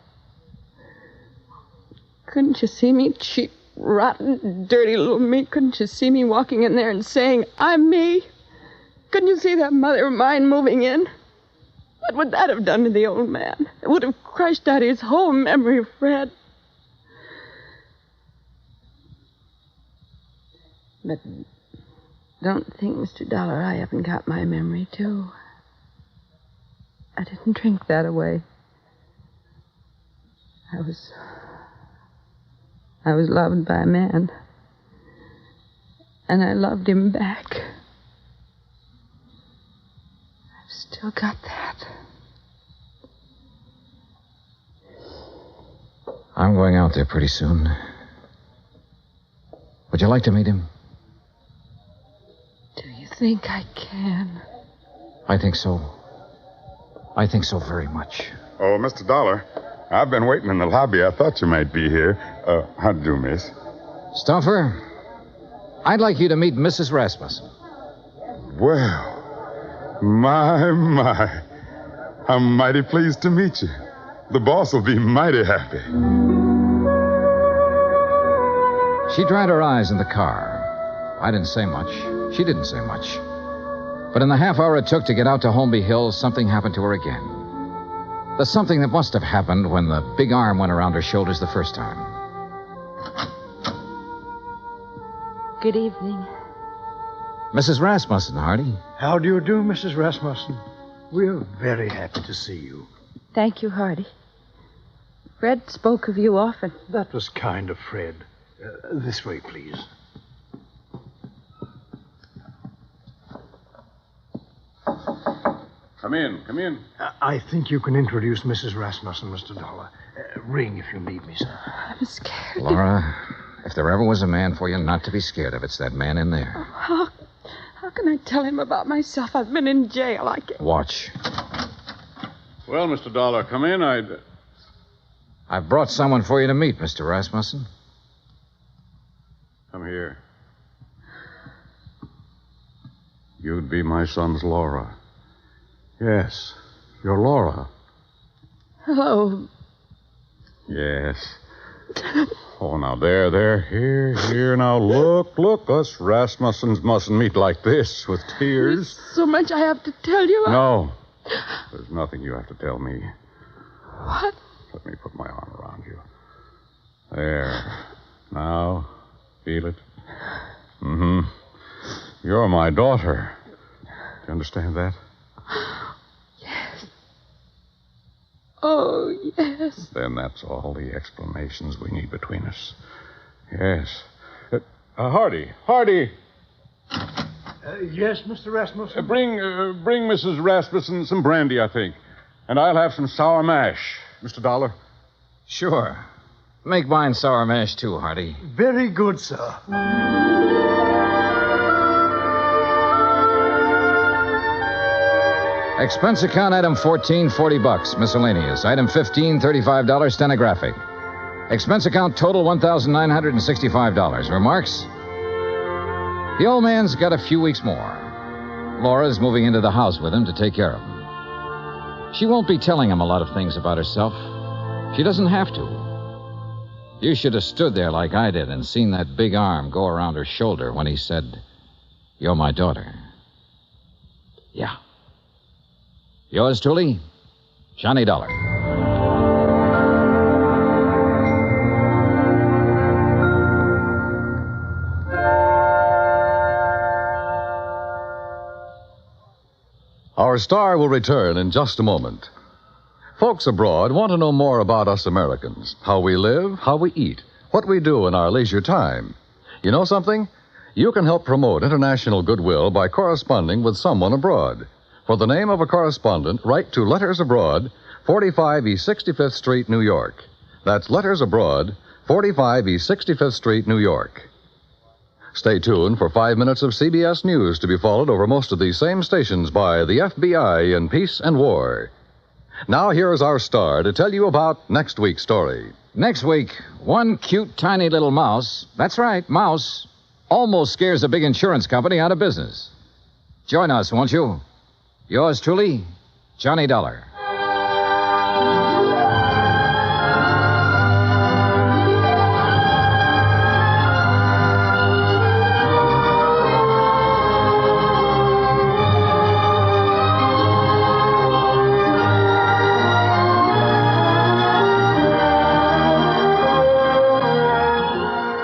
Couldn't you see me, cheap, rotten, dirty little me? Couldn't you see me walking in there and saying, "I'm me"? Couldn't you see that mother of mine moving in? What would that have done to the old man? It would have crushed out his whole memory of Fred. But don't think, Mr. Dollar, I haven't got my memory, too. I didn't drink that away. I was loved by a man. And I loved him back. I've still got that. I'm going out there pretty soon. Would you like to meet him? Do you think I can? I think so. I think so very much. Oh, Mr. Dollar, I've been waiting in the lobby. I thought you might be here. How do you do, miss? Stuffer, I'd like you to meet Mrs. Rasmussen. Well, my. I'm mighty pleased to meet you. The boss will be mighty happy. She dried her eyes in the car. I didn't say much. She didn't say much. But in the half hour it took to get out to Holmby Hills, something happened to her again. The something that must have happened when the big arm went around her shoulders the first time. Good evening. Mrs. Rasmussen, Hardy. How do you do, Mrs. Rasmussen? We're very happy to see you. Thank you, Hardy. Fred spoke of you often. That was kind of Fred. This way, please. Come in. I think you can introduce Mrs. Rasmussen, Mr. Dollar. Ring if you need me, sir. I'm scared. Laura, if there ever was a man for you not to be scared of, it's that man in there. How can I tell him about myself? I've been in jail. I can't. Watch. Well, Mr. Dollar, come in. I've brought someone for you to meet, Mr. Rasmussen. Come here. You'd be my son's Laura. Yes, you're Laura. Hello. Yes. Oh, now, there. Here. Now, look. Us Rasmussens mustn't meet like this, with tears. There's so much I have to tell you. No. There's nothing you have to tell me. What? Let me put my arm around you. There. Now, feel it? Mm-hmm. You're my daughter. Do you understand that? Yes. Oh, yes. Then that's all the explanations we need between us. Yes. Hardy. Yes, Mr. Rasmussen? Bring Mrs. Rasmussen some brandy, I think. And I'll have some sour mash, Mr. Dollar. Sure. Make mine sour mash, too, Hardy. Very good, sir. Expense account item 14, $40. Miscellaneous. Item 15, $35, stenographic. Expense account total $1,965. Remarks? The old man's got a few weeks more. Laura's moving into the house with him to take care of him. She won't be telling him a lot of things about herself. She doesn't have to. You should have stood there like I did and seen that big arm go around her shoulder when he said, "You're my daughter." Yeah. Yours truly, Johnny Dollar. Our star will return in just a moment. Folks abroad want to know more about us Americans, how we live, how we eat, what we do in our leisure time. You know something? You can help promote international goodwill by corresponding with someone abroad. For the name of a correspondent, write to Letters Abroad, 45 East 65th Street, New York. That's Letters Abroad, 45 East 65th Street, New York. Stay tuned for 5 minutes of CBS News to be followed over most of these same stations by the FBI in Peace and War. Now here's our star to tell you about next week's story. Next week, one cute, tiny little mouse, that's right, mouse, almost scares a big insurance company out of business. Join us, won't you? Yours truly, Johnny Dollar.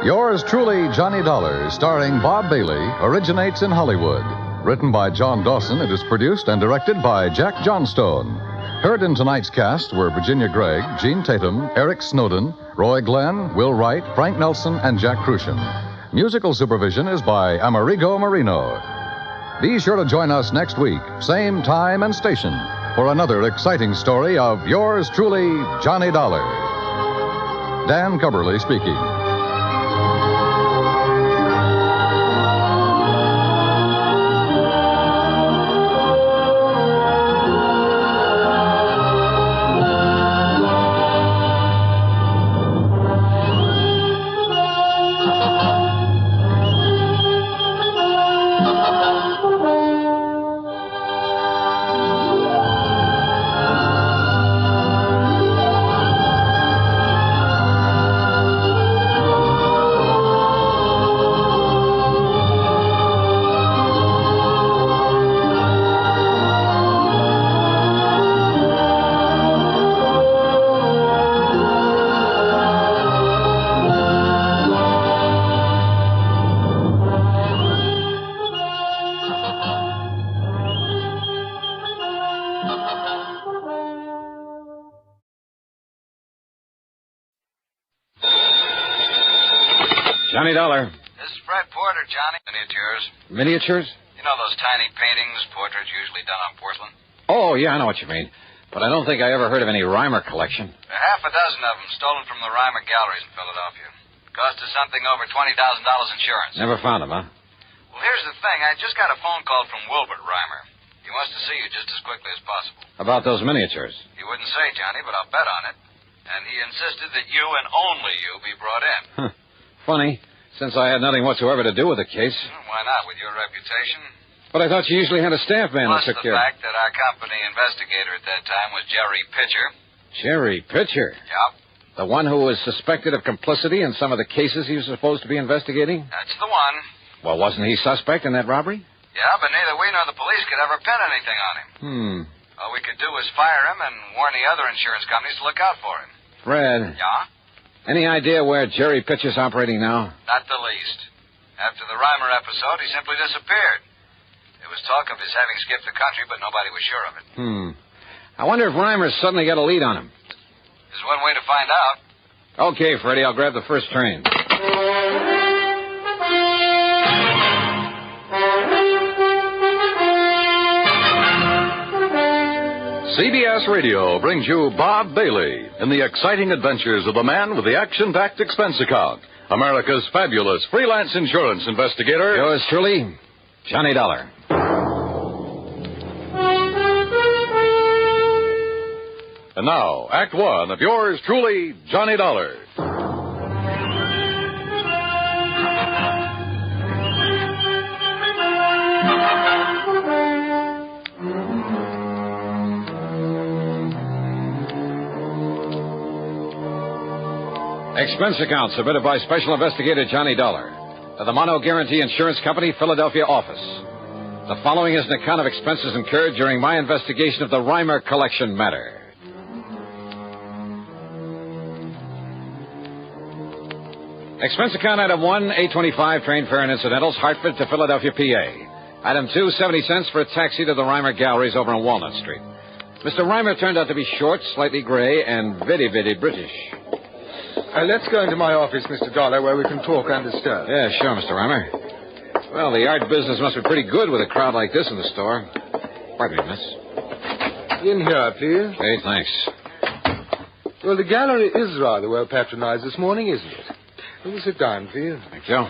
Yours Truly, Johnny Dollar, starring Bob Bailey, originates in Hollywood. Written by John Dawson, it is produced and directed by Jack Johnstone. Heard in tonight's cast were Virginia Gregg, Gene Tatum, Eric Snowden, Roy Glenn, Will Wright, Frank Nelson, and Jack Crucian. Musical supervision is by Amerigo Marino. Be sure to join us next week, same time and station, for another exciting story of yours truly, Johnny Dollar. Dan Cubberly speaking. Johnny Dollar. This is Fred Porter, Johnny. Miniatures. Miniatures? You know those tiny paintings, portraits usually done on porcelain? Oh, yeah, I know what you mean. But I don't think I ever heard of any Reimer collection. There are half a dozen of them stolen from the Reimer galleries in Philadelphia. Cost us something over $20,000 insurance. Never found them, huh? Well, here's the thing. I just got a phone call from Wilbert Reimer. He wants to see you just as quickly as possible. About those miniatures. He wouldn't say, Johnny, but I'll bet on it. And he insisted that you and only you be brought in. Huh. Funny, since I had nothing whatsoever to do with the case. Why not, with your reputation? But I thought you usually had a staff man Plus that took the care of... fact that our company investigator at that time was Jerry Pitcher. Jerry Pitcher? Yep. The one who was suspected of complicity in some of the cases he was supposed to be investigating? That's the one. Well, wasn't he suspect in that robbery? Yeah, but neither we nor the police could ever pin anything on him. All we could do was fire him and warn the other insurance companies to look out for him. Fred. Yeah? Any idea where Jerry Pitcher's operating now? Not the least. After the Reimer episode, he simply disappeared. There was talk of his having skipped the country, but nobody was sure of it. I wonder if Reimer's suddenly got a lead on him. There's one way to find out. Okay, Freddie, I'll grab the first train. CBS Radio brings you Bob Bailey in the exciting adventures of the man with the action-packed expense account, America's fabulous freelance insurance investigator. Yours truly, Johnny Dollar. And now, Act One of yours truly, Johnny Dollar. Expense account submitted by Special Investigator Johnny Dollar to the Mono Guarantee Insurance Company, Philadelphia office. The following is an account of expenses incurred during my investigation of the Reimer collection matter. Expense account item 1, $8.25 train fare and incidentals, Hartford to Philadelphia, PA. Item 2, 70 cents for a taxi to the Reimer Galleries over on Walnut Street. Mr. Reimer turned out to be short, slightly gray, and very, very British. Let's go into my office, Mr. Dollar, where we can talk undisturbed. Yeah, sure, Mr. Reimer. Well, the art business must be pretty good with a crowd like this in the store. Pardon me, miss. In here, please. Hey, thanks. Well, the gallery is rather well patronized this morning, isn't it? Will sit down, please. Thank you.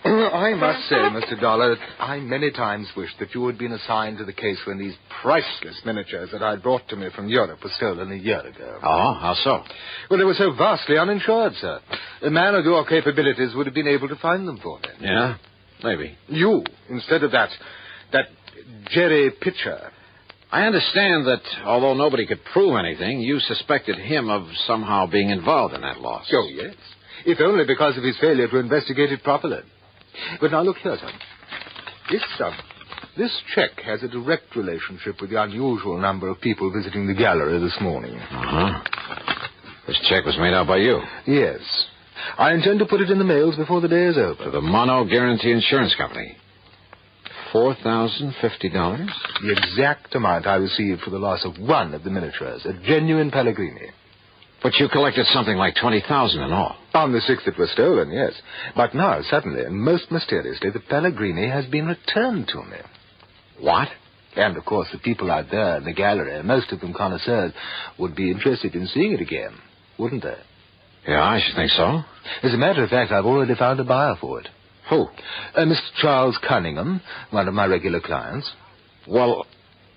I must say, Mr. Dollar, that I many times wished that you had been assigned to the case when these priceless miniatures that I brought to me from Europe were stolen a year ago. Oh, how so? Well, they were so vastly uninsured, sir. A man of your capabilities would have been able to find them for me. Yeah, maybe. You, instead of that Jerry Pitcher. I understand that, although nobody could prove anything, you suspected him of somehow being involved in that loss. Oh, yes. If only because of his failure to investigate it properly. But now look here, son. This check has a direct relationship with the unusual number of people visiting the gallery this morning. Uh-huh. This check was made out by you. Yes. I intend to put it in the mails before the day is over. To the Mono Guarantee Insurance Company. $4,050? The exact amount I received for the loss of one of the miniatures, a genuine Pellegrini. But you collected something like $20,000 in all. On the 6th it was stolen, yes. But now, suddenly, and most mysteriously, the Pellegrini has been returned to me. What? And, of course, the people out there in the gallery, most of them connoisseurs, would be interested in seeing it again, wouldn't they? Yeah, I should think so. As a matter of fact, I've already found a buyer for it. Who? Mr. Charles Cunningham, one of my regular clients. Well,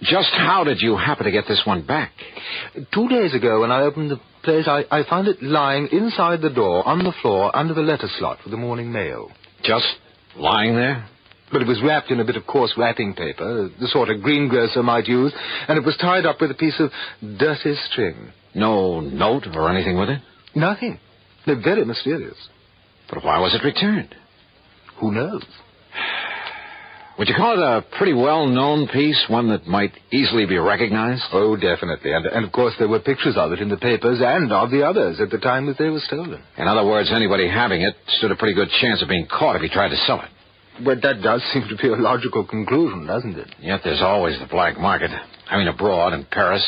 just how did you happen to get this one back? 2 days ago, when I opened the place, I found it lying inside the door, on the floor, under the letter slot for the morning mail. Just lying there? But it was wrapped in a bit of coarse wrapping paper, the sort a greengrocer might use, and it was tied up with a piece of dirty string. No note or anything with it? Nothing. They're very mysterious. But why was it returned? Who knows? Would you call it a pretty well-known piece, one that might easily be recognized? Oh, definitely. And of course, there were pictures of it in the papers and of the others at the time that they were stolen. In other words, anybody having it stood a pretty good chance of being caught if he tried to sell it. But that does seem to be a logical conclusion, doesn't it? Yet there's always the black market. I mean, abroad, in Paris.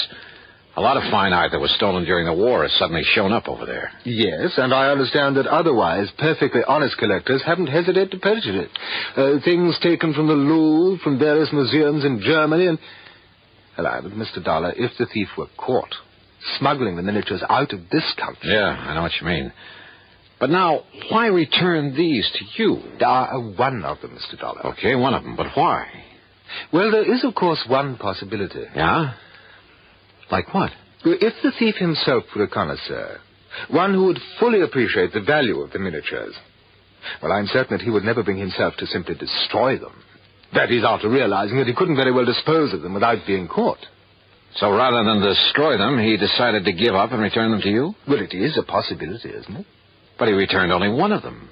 A lot of fine art that was stolen during the war has suddenly shown up over there. Yes, and I understand that otherwise perfectly honest collectors haven't hesitated to purchase it. Things taken from the Louvre, from various museums in Germany, and... Hello, but Mr. Dollar, if the thief were caught smuggling the miniatures out of this country... Yeah, I know what you mean. But now, why return these to you? One of them, Mr. Dollar. Okay, one of them, but why? Well, there is, of course, one possibility. Yeah? Like what? If the thief himself were a connoisseur, one who would fully appreciate the value of the miniatures, well, I'm certain that he would never bring himself to simply destroy them. That is, after realizing that he couldn't very well dispose of them without being caught. So rather than destroy them, he decided to give up and return them to you? Well, it is a possibility, isn't it? But he returned only one of them.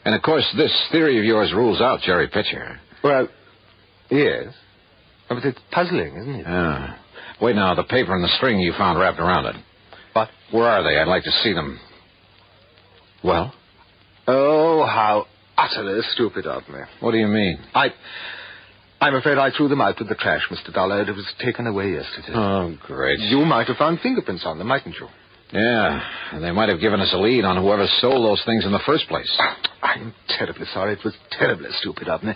And, of course, this theory of yours rules out Jerry Pitcher. Well, yes. But it's puzzling, isn't it? Yeah. Wait now, the paper and the string you found wrapped around it. What? Where are they? I'd like to see them. Well? Oh, how utterly stupid of me. What do you mean? I'm afraid I threw them out with the trash, Mr. Dollar. It was taken away yesterday. Oh, great. You might have found fingerprints on them, mightn't you? Yeah, and they might have given us a lead on whoever sold those things in the first place. I'm terribly sorry. It was terribly stupid of me.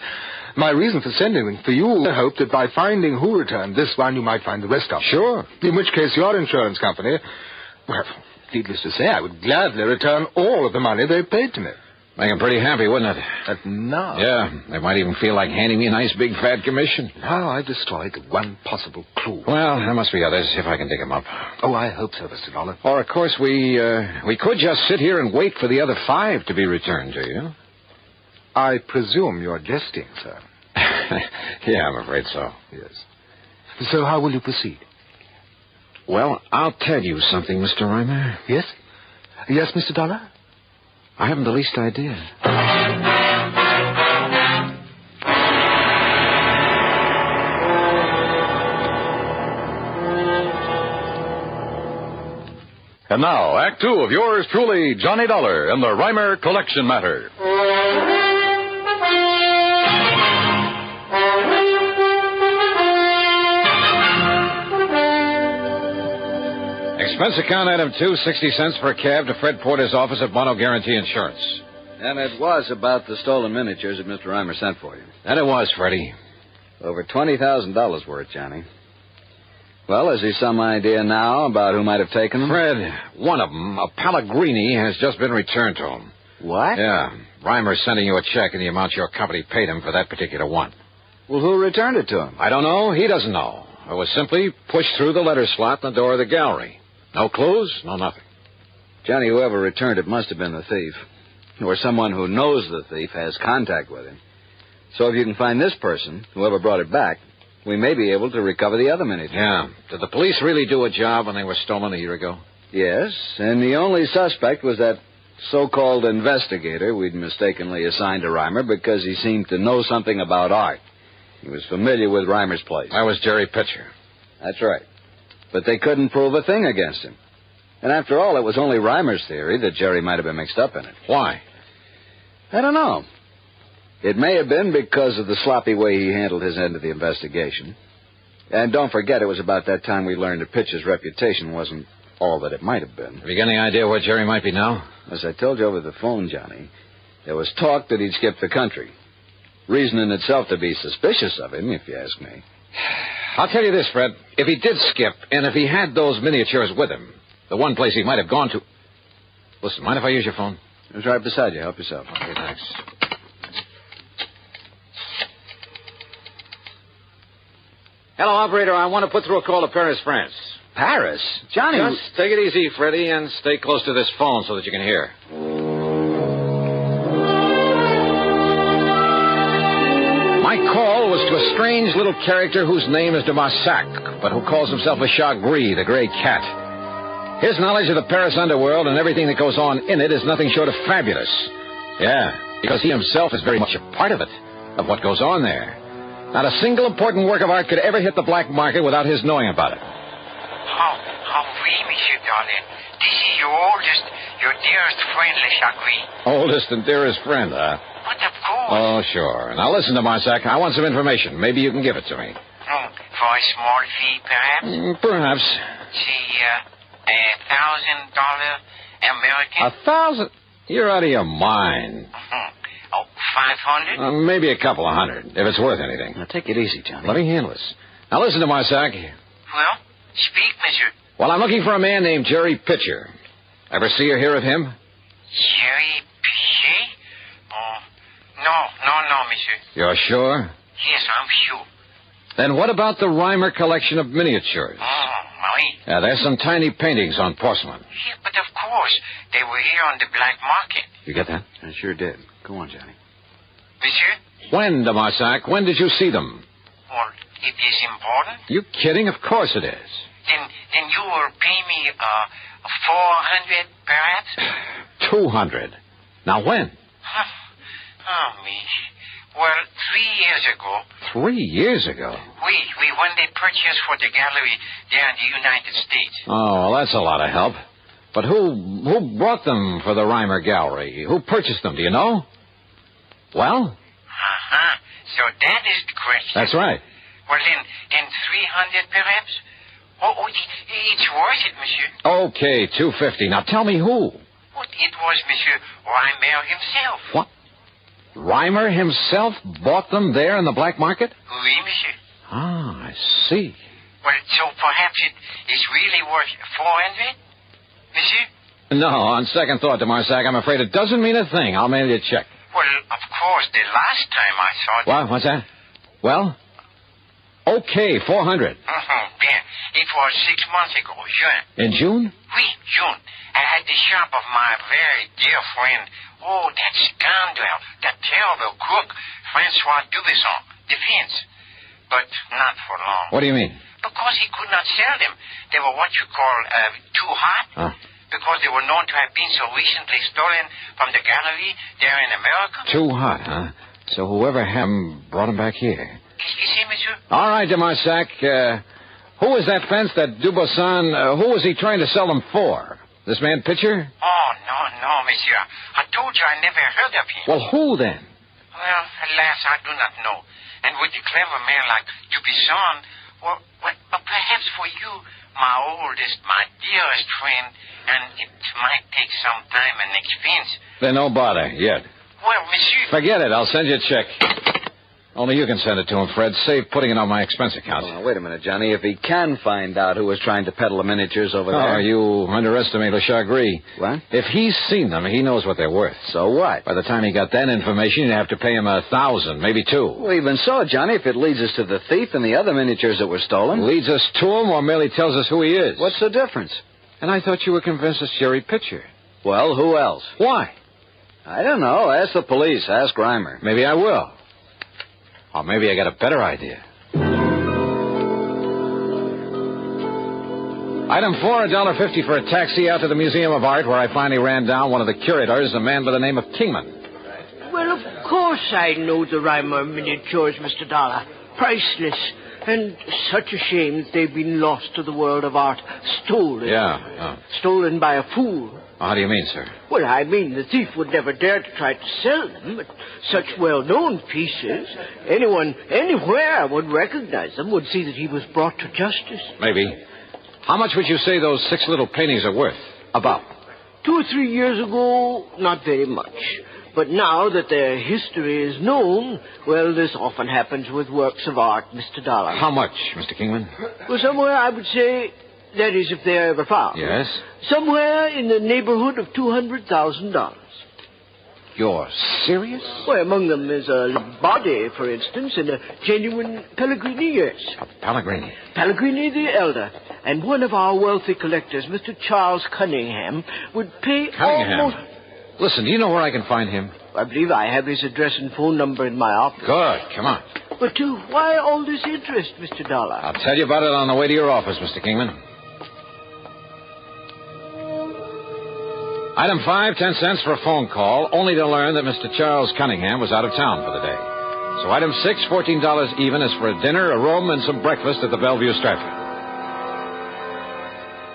My reason for sending them for you, I hoped that by finding who returned this one, you might find the rest of them. Sure. In which case, your insurance company, well, needless to say, I would gladly return all of the money they paid to me. Make them pretty happy, wouldn't it? But no. Yeah, they might even feel like handing me a nice big fat commission. Now I've destroyed one possible clue. Well, there must be others, if I can dig them up. Oh, I hope so, Mr. Dollar. Or, of course, we could just sit here and wait for the other 5 to be returned to you. I presume you're jesting, sir. Yeah, I'm afraid so. Yes. So how will you proceed? Well, I'll tell you something, Mr. Reimer. Yes? Yes, Mr. Dollar? I haven't the least idea. And now, Act 2 of yours truly, Johnny Dollar and the Reimer Collection Matter. Expense account item 2, 60 cents per cab to Fred Porter's office at Mono Guarantee Insurance. And it was about the stolen miniatures that Mr. Reimer sent for you. And it was, Freddie. Over $20,000 worth, Johnny. Well, has he some idea now about who might have taken them? Fred, one of them, a Pellegrini, has just been returned to him. What? Yeah. Reimer's sending you a check in the amount your company paid him for that particular one. Well, who returned it to him? I don't know. He doesn't know. It was simply pushed through the letter slot in the door of the gallery. No clues, no nothing. Johnny, whoever returned it must have been the thief. Or someone who knows the thief has contact with him. So if you can find this person, whoever brought it back, we may be able to recover the other miniatures. Yeah. Did the police really do a job when they were stolen a year ago? Yes, and the only suspect was that so-called investigator we'd mistakenly assigned to Reimer because he seemed to know something about art. He was familiar with Reimer's place. That was Jerry Pitcher. That's right. But they couldn't prove a thing against him. And after all, it was only Reimer's theory that Jerry might have been mixed up in it. Why? I don't know. It may have been because of the sloppy way he handled his end of the investigation. And don't forget, it was about that time we learned that Pitcher's reputation wasn't all that it might have been. Have you got any idea where Jerry might be now? As I told you over the phone, Johnny, there was talk that he'd skipped the country. Reason in itself to be suspicious of him, if you ask me. I'll tell you this, Fred. If he did skip, and if he had those miniatures with him, the one place he might have gone to... Listen, mind if I use your phone? It's right beside you. Help yourself. Okay, thanks. Hello, operator. I want to put through a call to Paris, France. Paris? Johnny... Just take it easy, Freddie, and stay close to this phone so that you can hear. My call was to a strange little character whose name is de Marsac, but who calls himself a Chagris, the gray cat. His knowledge of the Paris underworld and everything that goes on in it is nothing short of fabulous. Yeah, because he himself is very much a part of it, of what goes on there. Not a single important work of art could ever hit the black market without his knowing about it. Oh, oui, Monsieur Darlin. This is your oldest, your dearest friend, Le Chagris. Oldest and dearest friend, huh? But of course. Oh, sure. Now listen to Marsac. I want some information. Maybe you can give it to me. For a small fee, perhaps? Perhaps. See, $1,000 American. $1,000? You're out of your mind. Oh, 500? Maybe a couple of hundred, if it's worth anything. Now, take it easy, Johnny. Let me handle this. Now, listen to Marsac. Well, speak, monsieur. Well, I'm looking for a man named Jerry Pitcher. Ever see or hear of him? Jerry Pitcher? Oh, no, monsieur. You're sure? Yes, I'm sure. Then what about the Reimer collection of miniatures? Oh, oui. Yeah, there's some tiny paintings on porcelain. Yeah, but of course, they were here on the black market. You get that? I sure did. Go on, Johnny. Monsieur? When, de Marsac? When did you see them? Well, it is important. You kidding? Of course it is. Then you will pay me, 400, perhaps? 200. Now, when? Oh, me. Well, 3 years ago. 3 years ago? We when they purchased for the gallery there in the United States. Oh, well, that's a lot of help. But who brought them for the Reimer Gallery? Who purchased them, do you know? Well? Uh-huh. So that is the question. That's right. Well, then 300, perhaps? Oh, it's worth it, monsieur. Okay, 250. Now, tell me who. Well, it was Monsieur Reimer himself. What? Reimer himself bought them there in the black market? Oui, monsieur. Ah, I see. Well, so perhaps it is really worth 400, monsieur? No, on second thought, de Marsac, I'm afraid it doesn't mean a thing. I'll mail you a check. Well, of course, the last time I saw it... What? What's that? Well? Okay, 400. Bien. It was 6 months ago, June. In June? Oui, June. At the shop of my very dear friend... Oh, that scoundrel, that terrible crook, Francois Dubesson, defense. But not for long. What do you mean? Because he could not sell them. They were what you call too hot. Huh? Because they were known to have been so recently stolen from the gallery there in America. Too hot, huh? So whoever had them brought them back here. You see, monsieur? All right, de Marsac. Who was that fence, that Dubesson? Who was he trying to sell them for? This man Pitcher? Oh, no, monsieur. I told you I never heard of him. Well, who then? Well, alas, I do not know. And with a clever man like Dubesson, well, perhaps for you, my oldest, my dearest friend, and it might take some time and expense. Then no bother, yet. Well, monsieur... Forget it. I'll send you a check. Only you can send it to him, Fred. Save putting it on my expense account. Oh, wait a minute, Johnny. If he can find out who was trying to peddle the miniatures over there... Oh, you underestimate Le Chagris. What? If he's seen them, he knows what they're worth. So what? By the time he got that information, you'd have to pay him 1,000, maybe 2. Well, even so, Johnny, if it leads us to the thief and the other miniatures that were stolen... Leads us to him or merely tells us who he is? What's the difference? And I thought you were convinced it's Jerry Pitcher. Well, who else? Why? I don't know. Ask the police. Ask Reimer. Maybe I will. Or maybe I got a better idea. Item 4, $1.50 for a taxi out to the Museum of Art, where I finally ran down one of the curators, a man by the name of Kingman. Well, of course I know the Reimer miniatures, Mr. Dollar. Priceless. And such a shame that they've been lost to the world of art. Stolen. Yeah. Stolen by a fool. How do you mean, sir? Well, I mean, the thief would never dare to try to sell them, but such well-known pieces, anyone, anywhere would recognize them, would see that he was brought to justice. Maybe. How much would you say those 6 little paintings are worth? About? 2 or 3 years ago, not very much. But now that their history is known, well, this often happens with works of art, Mr. Dollar. How much, Mr. Kingman? Well, somewhere, I would say, that is, if they're ever found. Yes? Somewhere in the neighborhood of $200,000. You're serious? Well, among them is a body, for instance, and a genuine Pellegrini, yes. A Pellegrini? Pellegrini the Elder. And one of our wealthy collectors, Mr. Charles Cunningham, would pay almost... Listen, do you know where I can find him? I believe I have his address and phone number in my office. Good. Come on. But why all this interest, Mr. Dollar? I'll tell you about it on the way to your office, Mr. Kingman. Item 5, 10 cents for a phone call, only to learn that Mr. Charles Cunningham was out of town for the day. So item 6, $14 even, is for a dinner, a room, and some breakfast at the Bellevue Stratford.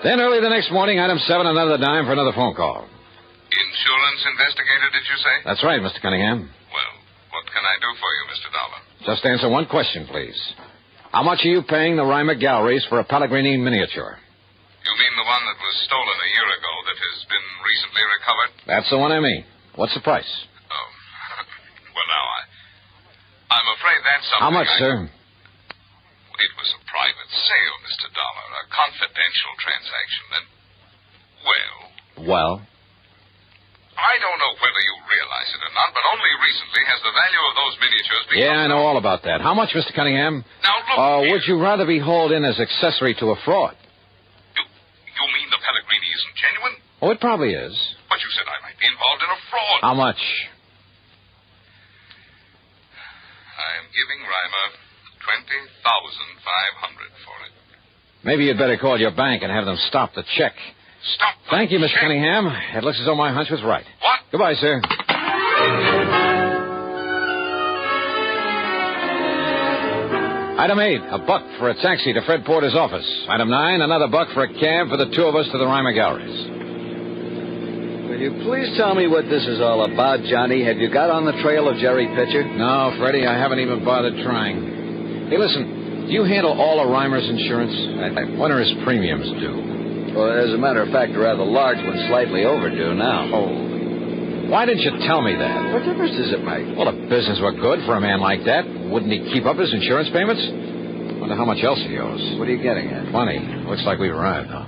Then early the next morning, item 7, another dime for another phone call. Insurance investigator, did you say? That's right, Mr. Cunningham. Well, what can I do for you, Mr. Dollar? Just answer one question, please. How much are you paying the Reimer Galleries for a Pellegrini miniature? You mean the one that was stolen a year ago that has been recently recovered? That's the one I mean. What's the price? Oh, well, now, I'm afraid that's something. How much, sir? It was a private sale, Mr. Dollar, a confidential transaction, and, Well? I don't know whether you realize it or not, but only recently has the value of those miniatures become... Yeah, I know all about that. How much, Mr. Cunningham? Now, look here. Would you rather be hauled in as accessory to a fraud? You mean the Pellegrini isn't genuine? Oh, it probably is. But you said I might be involved in a fraud. How much? I'm giving Reimer $20,500 for it. Maybe you'd better call your bank and have them stop the check. Stop the Thank you, Mr. check? Cunningham. It looks as though my hunch was right. What? Goodbye, sir. Item 8, $1 for a taxi to Fred Porter's office. Item 9, another $1 for a cab for the 2 of us to the Reimer Galleries. Will you please tell me what this is all about, Johnny? Have you got on the trail of Jerry Pitcher? No, Freddie, I haven't even bothered trying. Hey, listen, do you handle all of Reimer's insurance? When are his premiums due? Well, as a matter of fact, a rather large one, slightly overdue now. Oh. Why didn't you tell me that? What difference does it make? Well, if business were good for a man like that, wouldn't he keep up his insurance payments? Wonder how much else he owes. What are you getting at? Plenty. Looks like we've arrived, though.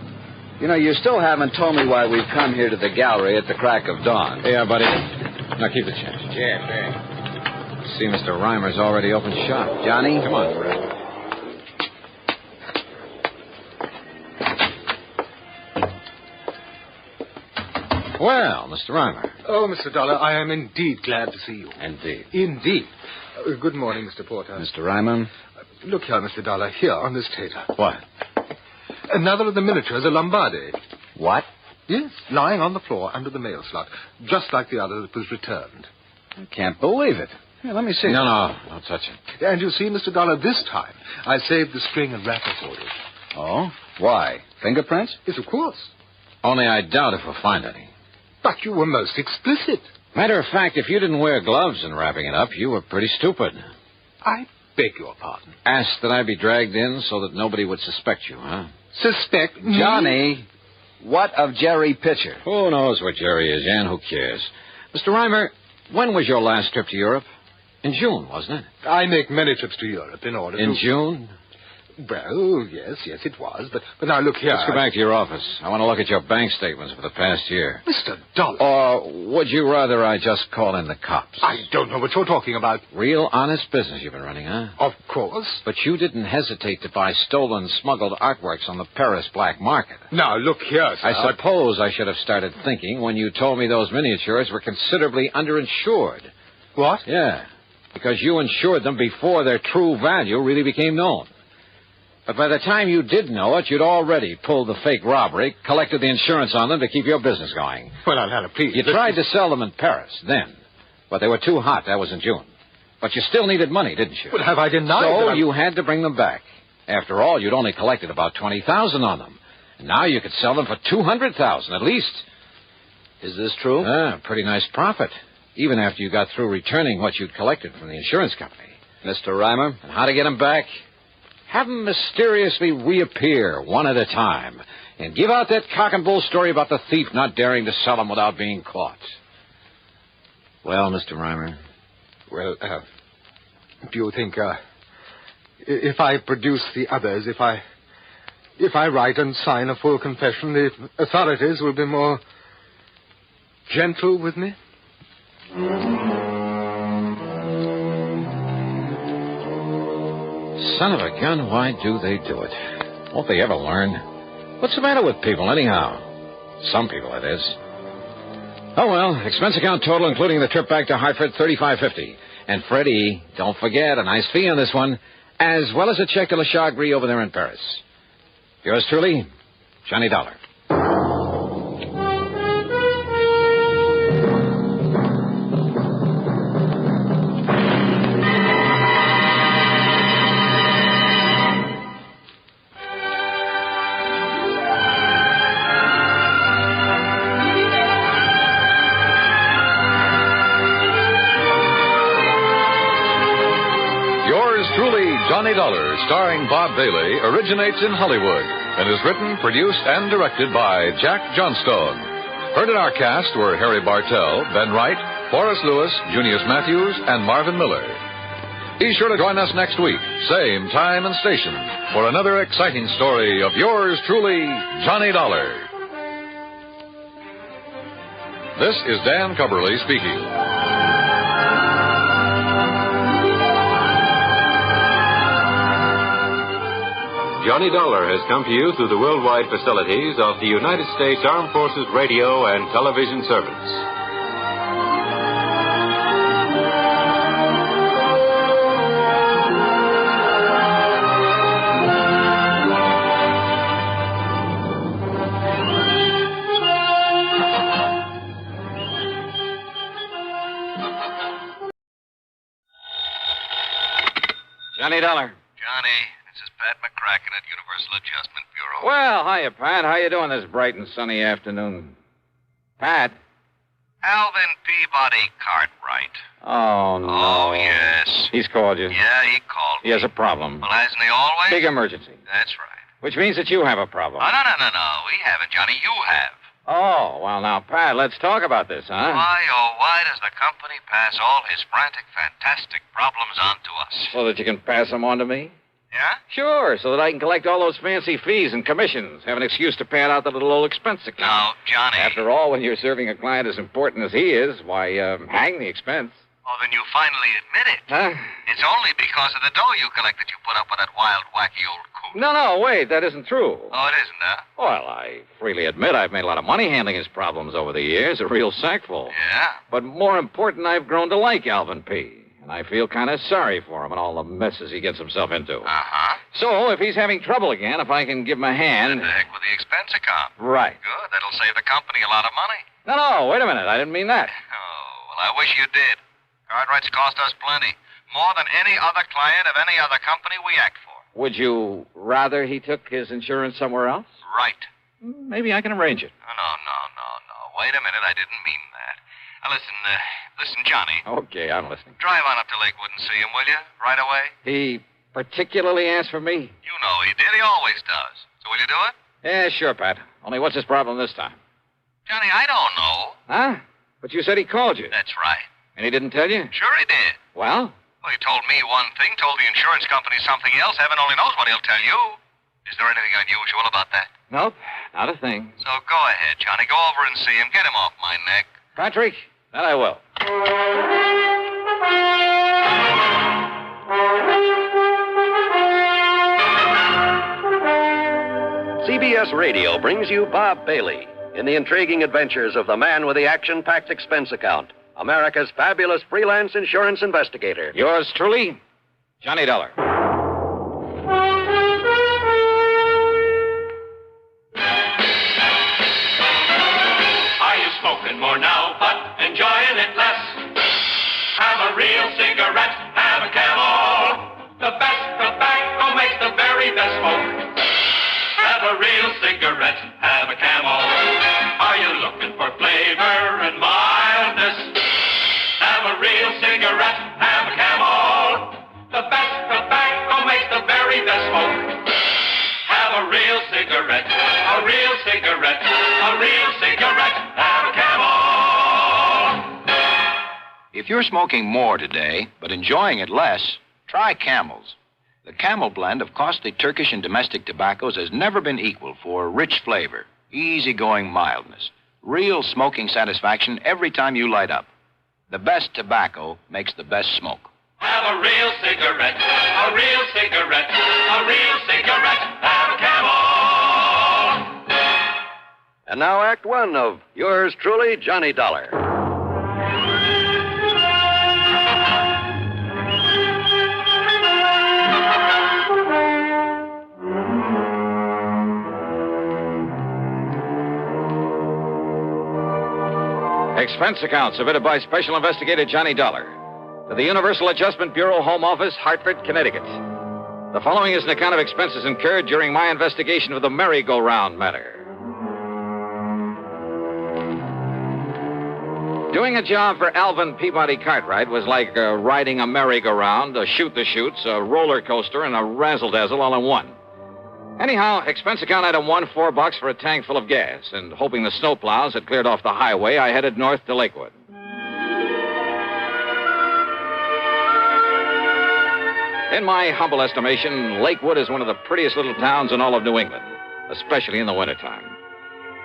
You know, you still haven't told me why we've come here to the gallery at the crack of dawn. Yeah, buddy. Now keep the change. Yeah. See, Mr. Reimer's already opened shop. Johnny? Come on, Fred. Well, Mr. Reimer. Oh, Mr. Dollar, I am indeed glad to see you. Indeed. Indeed. Good morning, Mr. Porter. Mr. Reimer? Look here, Mr. Dollar, here on this table. What? Another of the miniatures, a Lombardi. What? Yes, lying on the floor under the mail slot, just like the other that was returned. I can't believe it. Here, let me see. No, don't touch it. And you see, Mr. Dollar, this time I saved the string and wrapper for you. Oh? Why? Fingerprints? Yes, of course. Only I doubt if we'll find any. But you were most explicit. Matter of fact, if you didn't wear gloves in wrapping it up, you were pretty stupid. I beg your pardon. Asked that I be dragged in so that nobody would suspect you, huh? Suspect me? Johnny, what of Jerry Pitcher? Who knows what Jerry is, and who cares? Mr. Reimer, when was your last trip to Europe? In June, wasn't it? I make many trips to Europe in order In June? Well, yes, it was. But now look here. Let's go back to your office. I want to look at your bank statements for the past year. Mr. Dollar. Or would you rather I just call in the cops? I don't know what you're talking about. Real honest business you've been running, huh? Of course. But you didn't hesitate to buy stolen, smuggled artworks on the Paris black market. Now, look here, sir. I suppose I should have started thinking when you told me those miniatures were considerably underinsured. What? Yeah, because you insured them before their true value really became known. But by the time you did know it, you'd already pulled the fake robbery, collected the insurance on them to keep your business going. Well, now, please. You tried to sell them in Paris then, but they were too hot. That was in June. But you still needed money, didn't you? Well, have I denied So that you had to bring them back. After all, you'd only collected about $20,000 on them. And now you could sell them for $200,000 at least. Is this true? Pretty nice profit, even after you got through returning what you'd collected from the insurance company. Mr. Reimer? And how to get them back? Have them mysteriously reappear one at a time and give out that cock and bull story about the thief not daring to sell them without being caught. Well, Mr. Reimer? Well, do you think, if I produce the others, if I write and sign a full confession, the authorities will be more gentle with me? Son of a gun, why do they do it? Won't they ever learn? What's the matter with people, anyhow? Some people, that is. Oh, well, expense account total, including the trip back to Hartford, $35.50. And Freddie, don't forget, a nice fee on this one, as well as a check to Le Chagris over there in Paris. Yours truly, Johnny Dollar. Johnny Dollar, starring Bob Bailey, originates in Hollywood and is written, produced, and directed by Jack Johnstone. Heard in our cast were Harry Bartell, Ben Wright, Forrest Lewis, Junius Matthews, and Marvin Miller. Be sure to join us next week, same time and station, for another exciting story of yours truly, Johnny Dollar. This is Dan Cubberly speaking. Johnny Dollar has come to you through the worldwide facilities of the United States Armed Forces Radio and Television Service. Johnny Dollar. Johnny, this is Pat McCracken at Universal Adjustment Bureau. Well, hiya, Pat. How you doing this bright and sunny afternoon? Pat? Alvin Peabody Cartwright. Oh, no. Oh, yes. He's called you? Yeah, he called me. He has a problem. Well, hasn't he always? Big emergency. That's right. Which means that you have a problem. Oh, no. We haven't, Johnny. You have. Oh, well, now, Pat, let's talk about this, huh? Why does the company pass all his frantic, fantastic problems on to us? So that you can pass them on to me? Yeah? Sure, so that I can collect all those fancy fees and commissions. Have an excuse to pad out the little old expense account. Now, Johnny. After all, when you're serving a client as important as he is, why, hang the expense. Oh, then you finally admit it. Huh? It's only because of the dough you collect that you put up with that wild, wacky old coot. No, wait, that isn't true. Oh, it isn't, huh? Well, I freely admit I've made a lot of money handling his problems over the years, a real sackful. Yeah? But more important, I've grown to like Alvin P., and I feel kind of sorry for him and all the messes he gets himself into. Uh-huh. So, if he's having trouble again, if I can give him a hand... The heck with the expense account. Right. Good. That'll save the company a lot of money. No, wait a minute. I didn't mean that. Oh, well, I wish you did. Cartwright's cost us plenty. More than any other client of any other company we act for. Would you rather he took his insurance somewhere else? Right. Maybe I can arrange it. No. Wait a minute. I didn't mean that. Now, listen, Johnny. Okay, I'm listening. Drive on up to Lakewood and see him, will you? Right away? He particularly asked for me? You know he did. He always does. So will you do it? Yeah, sure, Pat. Only what's his problem this time? Johnny, I don't know. Huh? But you said he called you. That's right. And he didn't tell you? Sure he did. Well? Well, he told me one thing, told the insurance company something else. Heaven only knows what he'll tell you. Is there anything unusual about that? Nope, not a thing. So go ahead, Johnny. Go over and see him. Get him off my neck. Patrick, that I will. CBS Radio brings you Bob Bailey in the intriguing adventures of the man with the action-packed expense account, America's fabulous freelance insurance investigator. Yours truly, Johnny Dollar. Are you smoking more now, but enjoying it less? Have a real cigarette, have a Camel. The best tobacco makes the very best Have a real cigarette, have a Camel. Are you looking for flavor and mildness? Have a real cigarette, have a Camel. The best tobacco makes the very best smoke. Have a real cigarette, a real cigarette, a real cigarette, have a Camel. If you're smoking more today, but enjoying it less, try Camels. The Camel blend of costly Turkish and domestic tobaccos has never been equal for rich flavor, easygoing mildness, real smoking satisfaction every time you light up. The best tobacco makes the best smoke. Have a real cigarette, a real cigarette, a real cigarette, have a Camel. And now Act One of yours truly, Johnny Dollar. Expense account submitted by Special Investigator Johnny Dollar to the Universal Adjustment Bureau, Home Office, Hartford, Connecticut. The following is an account of expenses incurred during my investigation of the merry-go-round matter. Doing a job for Alvin Peabody Cartwright was like riding a merry-go-round, a shoot-the-chutes, a roller coaster, and a razzle-dazzle all in one. Anyhow, expense account item 1, $4 for a tank full of gas, and hoping the snowplows had cleared off the highway, I headed north to Lakewood. In my humble estimation, Lakewood is one of the prettiest little towns in all of New England, especially in the wintertime.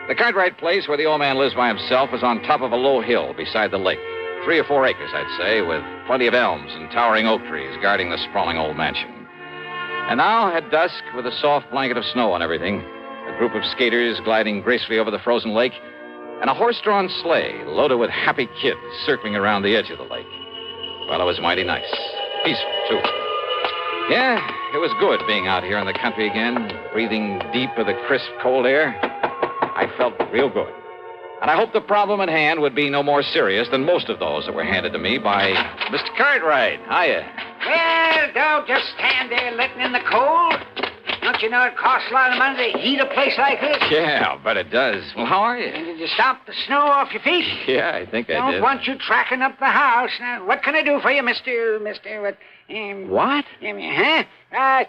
The Cartwright place where the old man lives by himself is on top of a low hill beside the lake. 3 or 4 acres, I'd say, with plenty of elms and towering oak trees guarding the sprawling old mansion. And now, at dusk, with a soft blanket of snow on everything, a group of skaters gliding gracefully over the frozen lake, and a horse-drawn sleigh loaded with happy kids circling around the edge of the lake. Well, it was mighty nice. Peaceful, too. Yeah, it was good being out here in the country again, breathing deep of the crisp, cold air. I felt real good. And I hoped the problem at hand would be no more serious than most of those that were handed to me by Mr. Cartwright. Hiya. Well, don't just stand there letting in the cold. Don't you know it costs a lot of money to heat a place like this? Yeah, but it does. Well, how are you? And did you stomp the snow off your feet? Yeah, I think I Don't did. want you tracking up the house. Now, what can I do for you, Mr. What? What? Huh?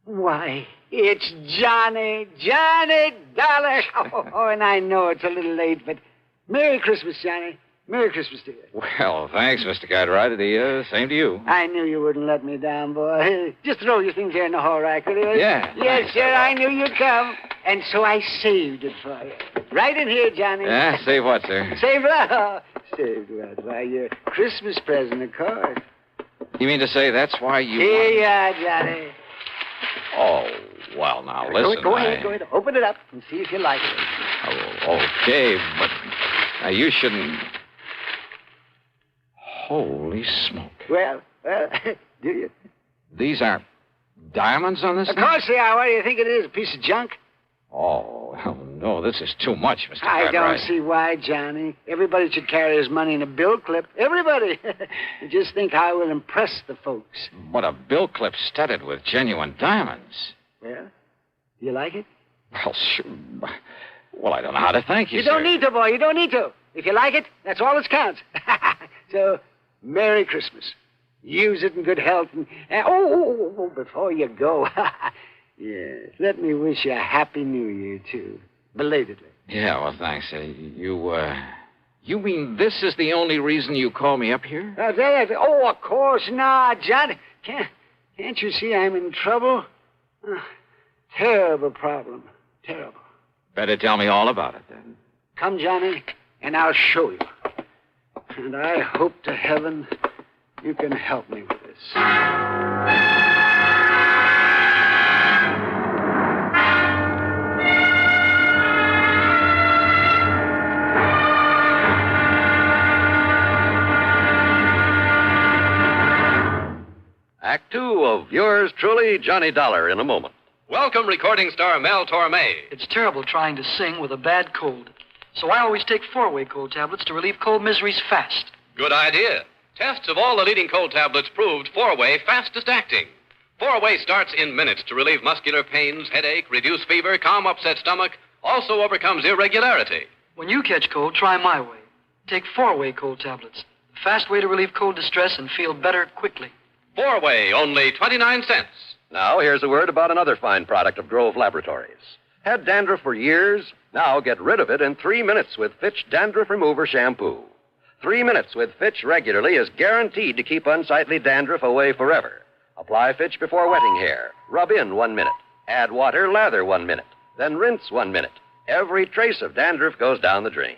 Why, it's Johnny Dollar. Oh, and I know it's a little late, but Merry Christmas, Johnny. Merry Christmas to you. Well, thanks, Mr. Cartwright. The same to you. I knew you wouldn't let me down, boy. Just throw your things here in the hall rack, will you? Yeah. Yes, sir, I knew you'd come. And so I saved it for you. Right in here, Johnny. Yeah, save what, sir? Saved what? Saved what? Why, your Christmas present, of course. You mean to say that's why you... Here you are, Johnny. Oh, well, now, listen. Go ahead. Open it up and see if you like it. Oh, okay, but now you shouldn't... Holy smoke. Well, do you? These are diamonds on this Of thing? course they are. What do you think it is? A piece of junk? Oh, well, no, this is too much, Mr. I Cartwright. don't see why, Johnny. Everybody should carry his money in a bill clip. Everybody. You just think how it will impress the folks. But a bill clip studded with genuine diamonds. Well, do you like it? Well, sure. Well, I don't know how to thank you, You don't sir. need to, boy. You don't need to. If you like it, that's all that counts. So, Merry Christmas. Use it in good health. And before you go, yes, let me wish you a Happy New Year, too. Belatedly. Yeah, well, thanks. You mean this is the only reason you call me up here? Of course not, John. Can't you see I'm in trouble? Terrible problem. Terrible. Better tell me all about it, then. Come, Johnny, and I'll show you. And I hope to heaven you can help me with this. Act Two of yours truly, Johnny Dollar, in a moment. Welcome, recording star Mel Torme. It's terrible trying to sing with a bad cold. So I always take 4-way cold tablets to relieve cold miseries fast. Good idea. Tests of all the leading cold tablets proved 4-way fastest acting. 4-way starts in minutes to relieve muscular pains, headache, reduce fever, calm upset stomach, also overcomes irregularity. When you catch cold, try my way. Take 4-way cold tablets. A fast way to relieve cold distress and feel better quickly. 4-way, only 29 cents. Now, here's a word about another fine product of Grove Laboratories. Had dandruff for years? Now get rid of it in 3 minutes with Fitch Dandruff Remover Shampoo. 3 minutes with Fitch regularly is guaranteed to keep unsightly dandruff away forever. Apply Fitch before wetting hair. Rub in 1 minute. Add water, lather 1 minute. Then rinse 1 minute. Every trace of dandruff goes down the drain.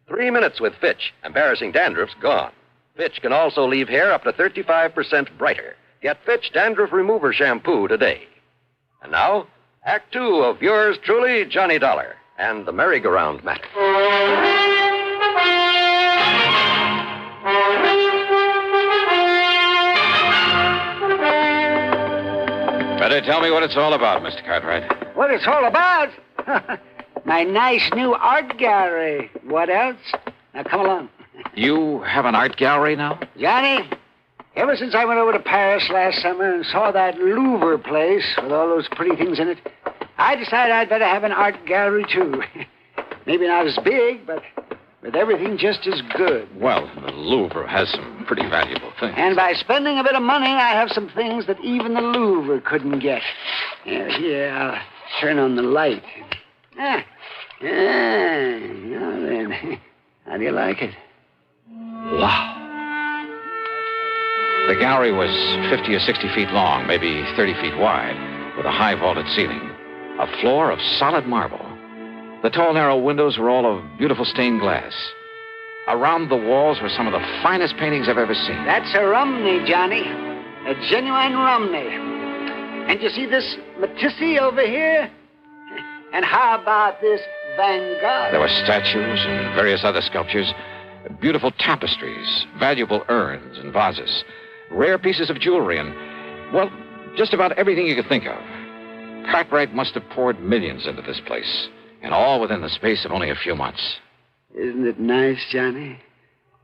3 minutes with Fitch. Embarrassing dandruff's gone. Fitch can also leave hair up to 35% brighter. Get Fitch Dandruff Remover Shampoo today. And now, Act 2 of yours truly, Johnny Dollar, and the Merry-Go-Round Matter. Better tell me what it's all about, Mr. Cartwright. What it's all about? My nice new art gallery. What else? Now, come along. You have an art gallery now? Johnny, ever since I went over to Paris last summer and saw that Louvre place with all those pretty things in it, I decided I'd better have an art gallery, too. Maybe not as big, but with everything just as good. Well, the Louvre has some pretty valuable things. And by spending a bit of money, I have some things that even the Louvre couldn't get. Here, I'll turn on the light. Now then, how do you like it? Wow. The gallery was 50 or 60 feet long, maybe 30 feet wide, with a high vaulted ceiling. A floor of solid marble. The tall, narrow windows were all of beautiful stained glass. Around the walls were some of the finest paintings I've ever seen. That's a Romney, Johnny. A genuine Romney. And you see this Matisse over here? And how about this Van Gogh? There were statues and various other sculptures, beautiful tapestries, valuable urns and vases, rare pieces of jewelry, and, well, just about everything you could think of. Cartwright must have poured millions into this place, and all within the space of only a few months. Isn't it nice, Johnny?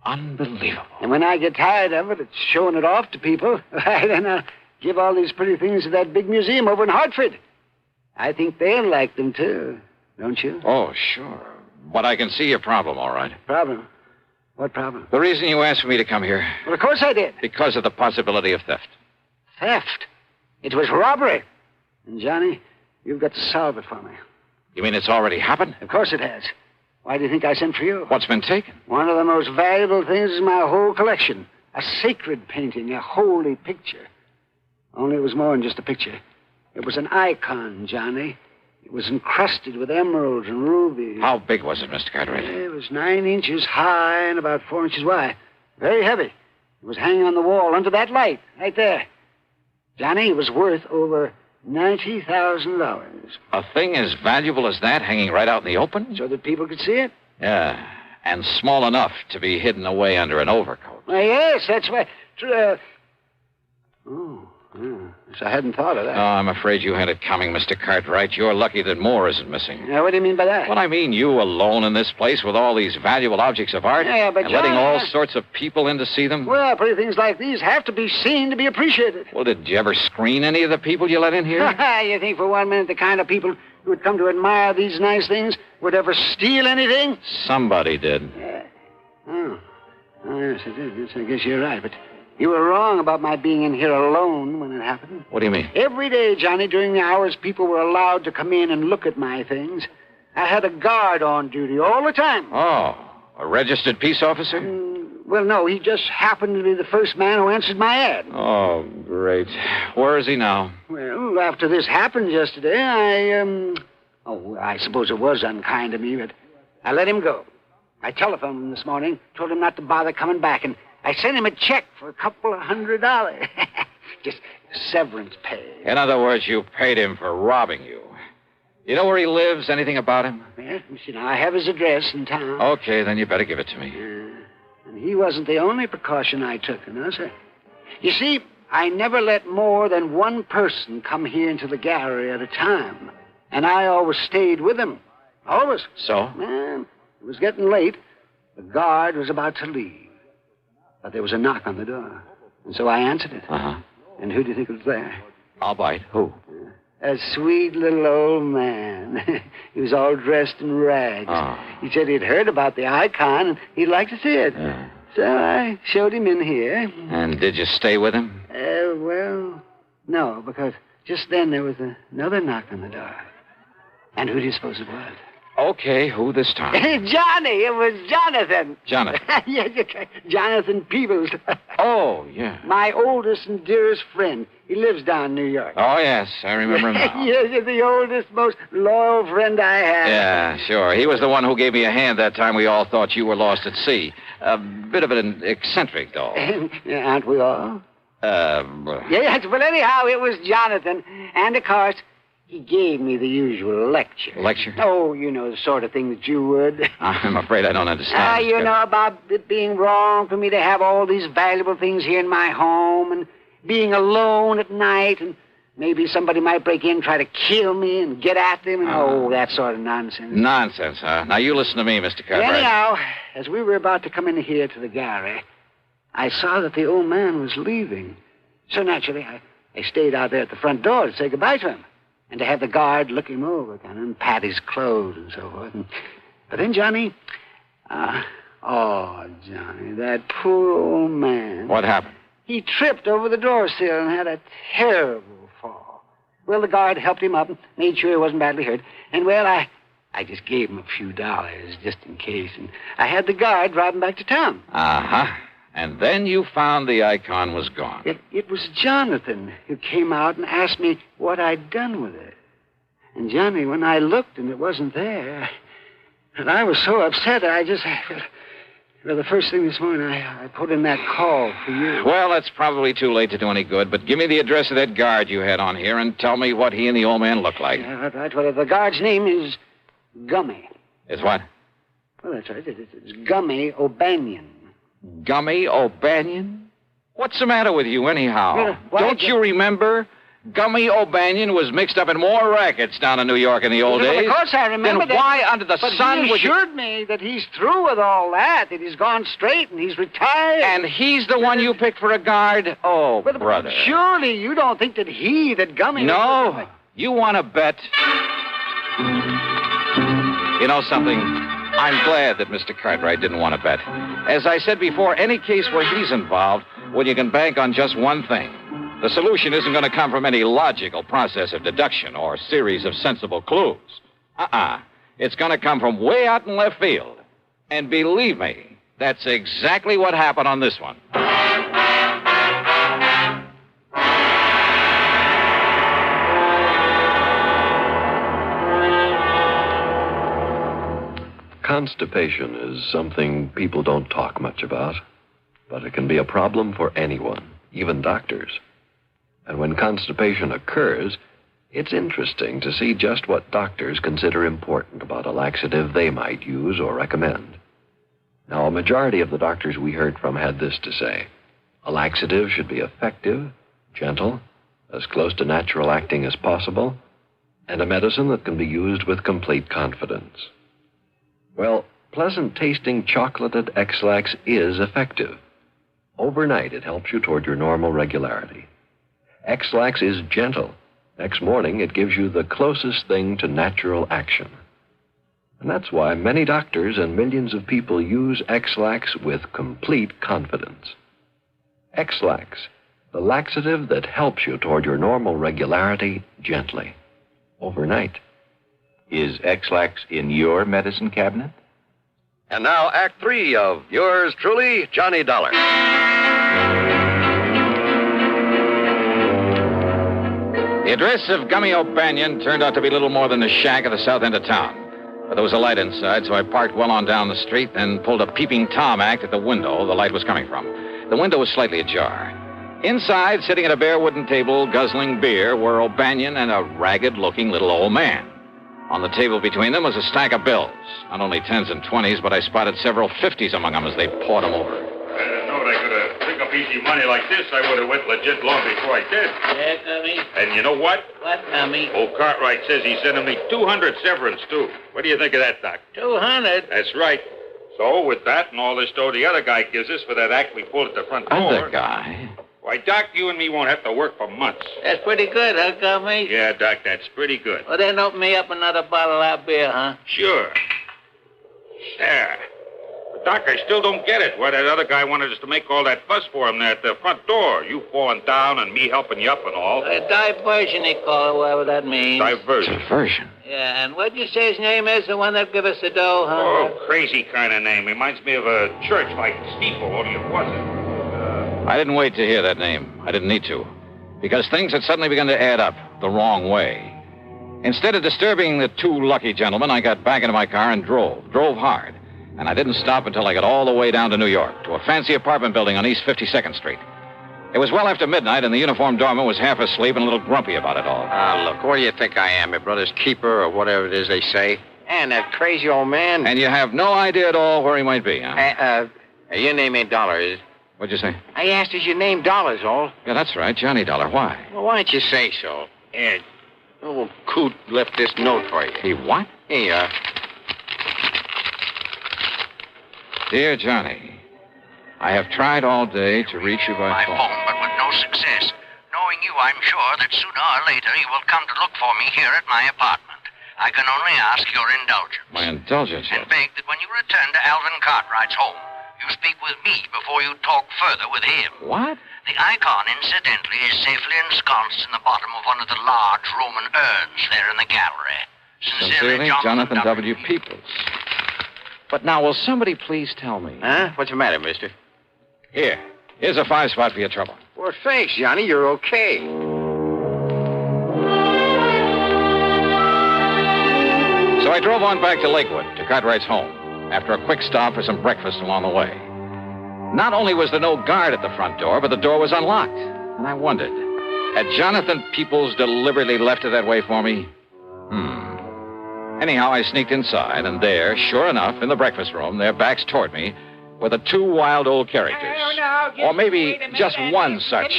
Unbelievable. And when I get tired of it, it's showing it off to people. Then I'll give all these pretty things to that big museum over in Hartford. I think they'll like them, too. Don't you? Oh, sure. But I can see your problem, all right. Problem? What problem? The reason you asked for me to come here. Well, of course I did. Because of the possibility of theft. Theft? It was robbery. And, Johnny, you've got to solve it for me. You mean it's already happened? Of course it has. Why do you think I sent for you? What's been taken? One of the most valuable things in my whole collection. A sacred painting, a holy picture. Only it was more than just a picture. It was an icon, Johnny. It was encrusted with emeralds and rubies. How big was it, Mr. Cartwright? It was 9 inches high and about 4 inches wide. Very heavy. It was hanging on the wall under that light, right there. Johnny, it was worth over $90,000. A thing as valuable as that hanging right out in the open? So that people could see it? Yeah, and small enough to be hidden away under an overcoat. Yes, that's why. So I hadn't thought of that. Oh, I'm afraid you had it coming, Mr. Cartwright. You're lucky that more isn't missing. Now, what do you mean by that? Well, I mean you alone in this place with all these valuable objects of art. Yeah, but and letting John, all sorts of people in to see them. Well, pretty things like these have to be seen to be appreciated. Well, did you ever screen any of the people you let in here? You think for 1 minute the kind of people who would come to admire these nice things would ever steal anything? Somebody did. Yeah. Oh, yes, I did. Yes, I guess you're right, but you were wrong about my being in here alone when it happened. What do you mean? Every day, Johnny, during the hours people were allowed to come in and look at my things, I had a guard on duty all the time. Oh, a registered peace officer? Well, no, he just happened to be the first man who answered my ad. Oh, great. Where is he now? Well, after this happened yesterday, I suppose it was unkind of me, but I let him go. I telephoned him this morning, told him not to bother coming back, and I sent him a check for a couple of $100. Just severance pay. In other words, you paid him for robbing you. You know where he lives? Anything about him? Yeah, you see, now, I have his address in town. Okay, then you better give it to me. And he wasn't the only precaution I took, you know, sir. You see, I never let more than one person come here into the gallery at a time. And I always stayed with him. Always. So? Well, it was getting late. The guard was about to leave. But there was a knock on the door. And so I answered it. Uh-huh. And who do you think was there? I'll bite. Who? A sweet little old man. He was all dressed in rags. Oh. He said he'd heard about the icon and he'd like to see it. Yeah. So I showed him in here. And did you stay with him? Well, no, because just then there was another knock on the door. And who do you suppose it was? Okay, who this time? Johnny! It was Jonathan. Jonathan? Yes, Jonathan Peebles. Oh, yeah. My oldest and dearest friend. He lives down in New York. Oh, yes, I remember him now. Yes, he's the oldest, most loyal friend I have. Yeah, sure. He was the one who gave me a hand that time we all thought you were lost at sea. A bit of an eccentric, though. Aren't we all? Well... Yes, well, anyhow, it was Jonathan. And, of course, he gave me the usual lecture. Lecture? Oh, you know, the sort of thing that you would. I'm afraid I don't understand. You know, about it being wrong for me to have all these valuable things here in my home and being alone at night and maybe somebody might break in, try to kill me and get at them and, that sort of nonsense. Nonsense, huh? Now, you listen to me, Mr. Cartwright. Anyhow, as we were about to come in here to the gallery, I saw that the old man was leaving. So naturally, I stayed out there at the front door to say goodbye to him and to have the guard look him over, kind of, and pat his clothes and so forth. But then, Johnny, Johnny, that poor old man. What happened? He tripped over the door sill and had a terrible fall. Well, the guard helped him up and made sure he wasn't badly hurt. And, well, I just gave him a few dollars just in case. And I had the guard drive him back to town. Uh-huh. And then you found the icon was gone. It was Jonathan who came out and asked me what I'd done with it. And, Johnny, when I looked and it wasn't there, and I was so upset, well, the first thing this morning, I put in that call for you. Well, it's probably too late to do any good, but give me the address of that guard you had on here and tell me what he and the old man look like. Yeah, right. Well, the guard's name is Gummy. It's what? Well, that's right. It's Gummy O'Banion. Gummy O'Banion? What's the matter with you, anyhow? Don't you remember? Gummy O'Banion was mixed up in more rackets down in New York in the old days. Of course I remember. Then why under the sun would you... He assured me that he's through with all that he's gone straight and he's retired. And he's the one you picked for a guard? Oh, brother. Surely you don't think that Gummy... No. You want to bet? You know something? I'm glad that Mr. Cartwright didn't want to bet. As I said before, any case where he's involved, well, you can bank on just one thing. The solution isn't going to come from any logical process of deduction or series of sensible clues. It's going to come from way out in left field. And believe me, that's exactly what happened on this one. Constipation is something people don't talk much about, but it can be a problem for anyone, even doctors. And when constipation occurs, it's interesting to see just what doctors consider important about a laxative they might use or recommend. Now, a majority of the doctors we heard from had this to say. A laxative should be effective, gentle, as close to natural acting as possible, and a medicine that can be used with complete confidence. Well, pleasant-tasting chocolated X-Lax is effective. Overnight, it helps you toward your normal regularity. X-Lax is gentle. Next morning, it gives you the closest thing to natural action. And that's why many doctors and millions of people use X-Lax with complete confidence. X-Lax, the laxative that helps you toward your normal regularity gently, overnight. Is X-Lax in your medicine cabinet? And now, Act 3 of yours truly, Johnny Dollar. The address of Gummy O'Banion turned out to be little more than the shack at the south end of town. But there was a light inside, so I parked well on down the street, then pulled a peeping Tom act at the window the light was coming from. The window was slightly ajar. Inside, sitting at a bare wooden table, guzzling beer, were O'Banion and a ragged-looking little old man. On the table between them was a stack of bills. Not only 10s and 20s, but I spotted several 50s among them as they pawed them over. If I'd known I could pick up easy money like this, I would have went legit long before I did. Yeah, Gummy? And you know what? What, Gummy? Old Cartwright says he's sending me 200 severance, too. What do you think of that, Doc? 200? That's right. So, with that and all this dough the other guy gives us for that act we pulled at the front door... Other guy? Why, Doc, you and me won't have to work for months. That's pretty good, huh, Gummy? Yeah, Doc, that's pretty good. Well, then open me up another bottle of that beer, huh? Sure. There. But, Doc, I still don't get it. Why that other guy wanted us to make all that fuss for him there at the front door. You falling down and me helping you up and all. A diversion, they call it, whatever that means. Diversion. Diversion? Yeah, and what'd you say his name is, the one that'll give us the dough, huh? Oh, crazy kind of name. Reminds me of a church like Steeple, only it wasn't. I didn't wait to hear that name. I didn't need to. Because things had suddenly begun to add up the wrong way. Instead of disturbing the two lucky gentlemen, I got back into my car and drove hard. And I didn't stop until I got all the way down to New York, to a fancy apartment building on East 52nd Street. It was well after midnight, and the uniformed doorman was half asleep and a little grumpy about it all. Look, what do you think I am, your brother's keeper or whatever it is they say? And that crazy old man. And you have no idea at all where he might be, huh? Your name ain't Dollar, is it? What'd you say? I asked, is your name Dollars, all? Yeah, that's right, Johnny Dollar. Why? Well, why don't you say so? Ed, old Coot left this note for you. He what? Here you are. Dear Johnny, I have tried all day to reach you by phone. But with no success. Knowing you, I'm sure that sooner or later you will come to look for me here at my apartment. I can only ask your indulgence. My indulgence? And beg that when you return to Alvin Cartwright's home, you speak with me before you talk further with him. What? The icon, incidentally, is safely ensconced in the bottom of one of the large Roman urns there in the gallery. Sincerely, Jonathan W. Peoples. But now, will somebody please tell me? Huh? What's the matter, mister? Here's a 5-spot for your trouble. Well, thanks, Johnny. You're okay. So I drove on back to Lakewood, to Cartwright's home, after a quick stop for some breakfast along the way. Not only was there no guard at the front door, but the door was unlocked. And I wondered, had Jonathan Peoples deliberately left it that way for me? Anyhow, I sneaked inside, and there, sure enough, in the breakfast room, their backs toward me, were the two wild old characters. Or maybe just one such,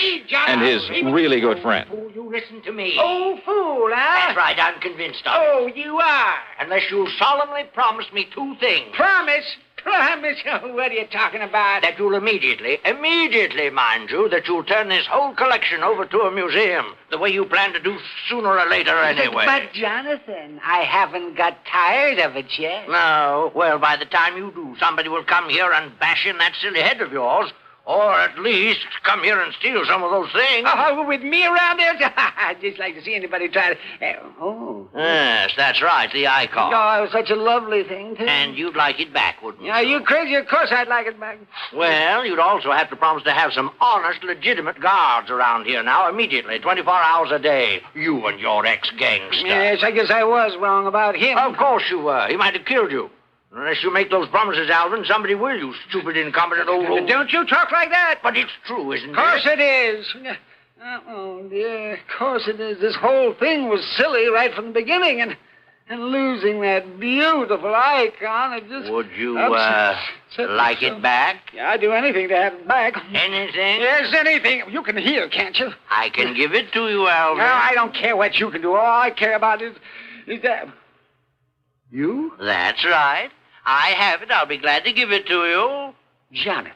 and his really good friend. You listen to me. Oh, fool, huh? That's right, I'm convinced of it. Oh, you are. Unless you'll solemnly promise me two things. Promise? Promise? Oh, what are you talking about? That you'll immediately, mind you, that you'll turn this whole collection over to a museum, the way you plan to do sooner or later anyway. But, Jonathan, I haven't got tired of it yet. No? Well, by the time you do, somebody will come here and bash in that silly head of yours, or at least come here and steal some of those things. Oh, with me around there? I'd just like to see anybody try to... Yes, that's right, the icon. Oh, it was such a lovely thing, too. And you'd like it back, wouldn't you? Are you crazy? Of course I'd like it back. Well, you'd also have to promise to have some honest, legitimate guards around here now, immediately, 24 hours a day. You and your ex-gangster. Yes, I guess I was wrong about him. Of course you were. He might have killed you. Unless you make those promises, Alvin, somebody will, you stupid, incompetent old... Don't you talk like that. But it's true, isn't it? Of course it is. Oh, dear, of course it is. This whole thing was silly right from the beginning, and losing that beautiful icon, it just... Would you, like it back? Yeah, I'd do anything to have it back. Anything? Yes, anything. You can hear, can't you? I can give it to you, Alvin. No, I don't care what you can do. All I care about is that... You? That's right. I have it. I'll be glad to give it to you. Jonathan.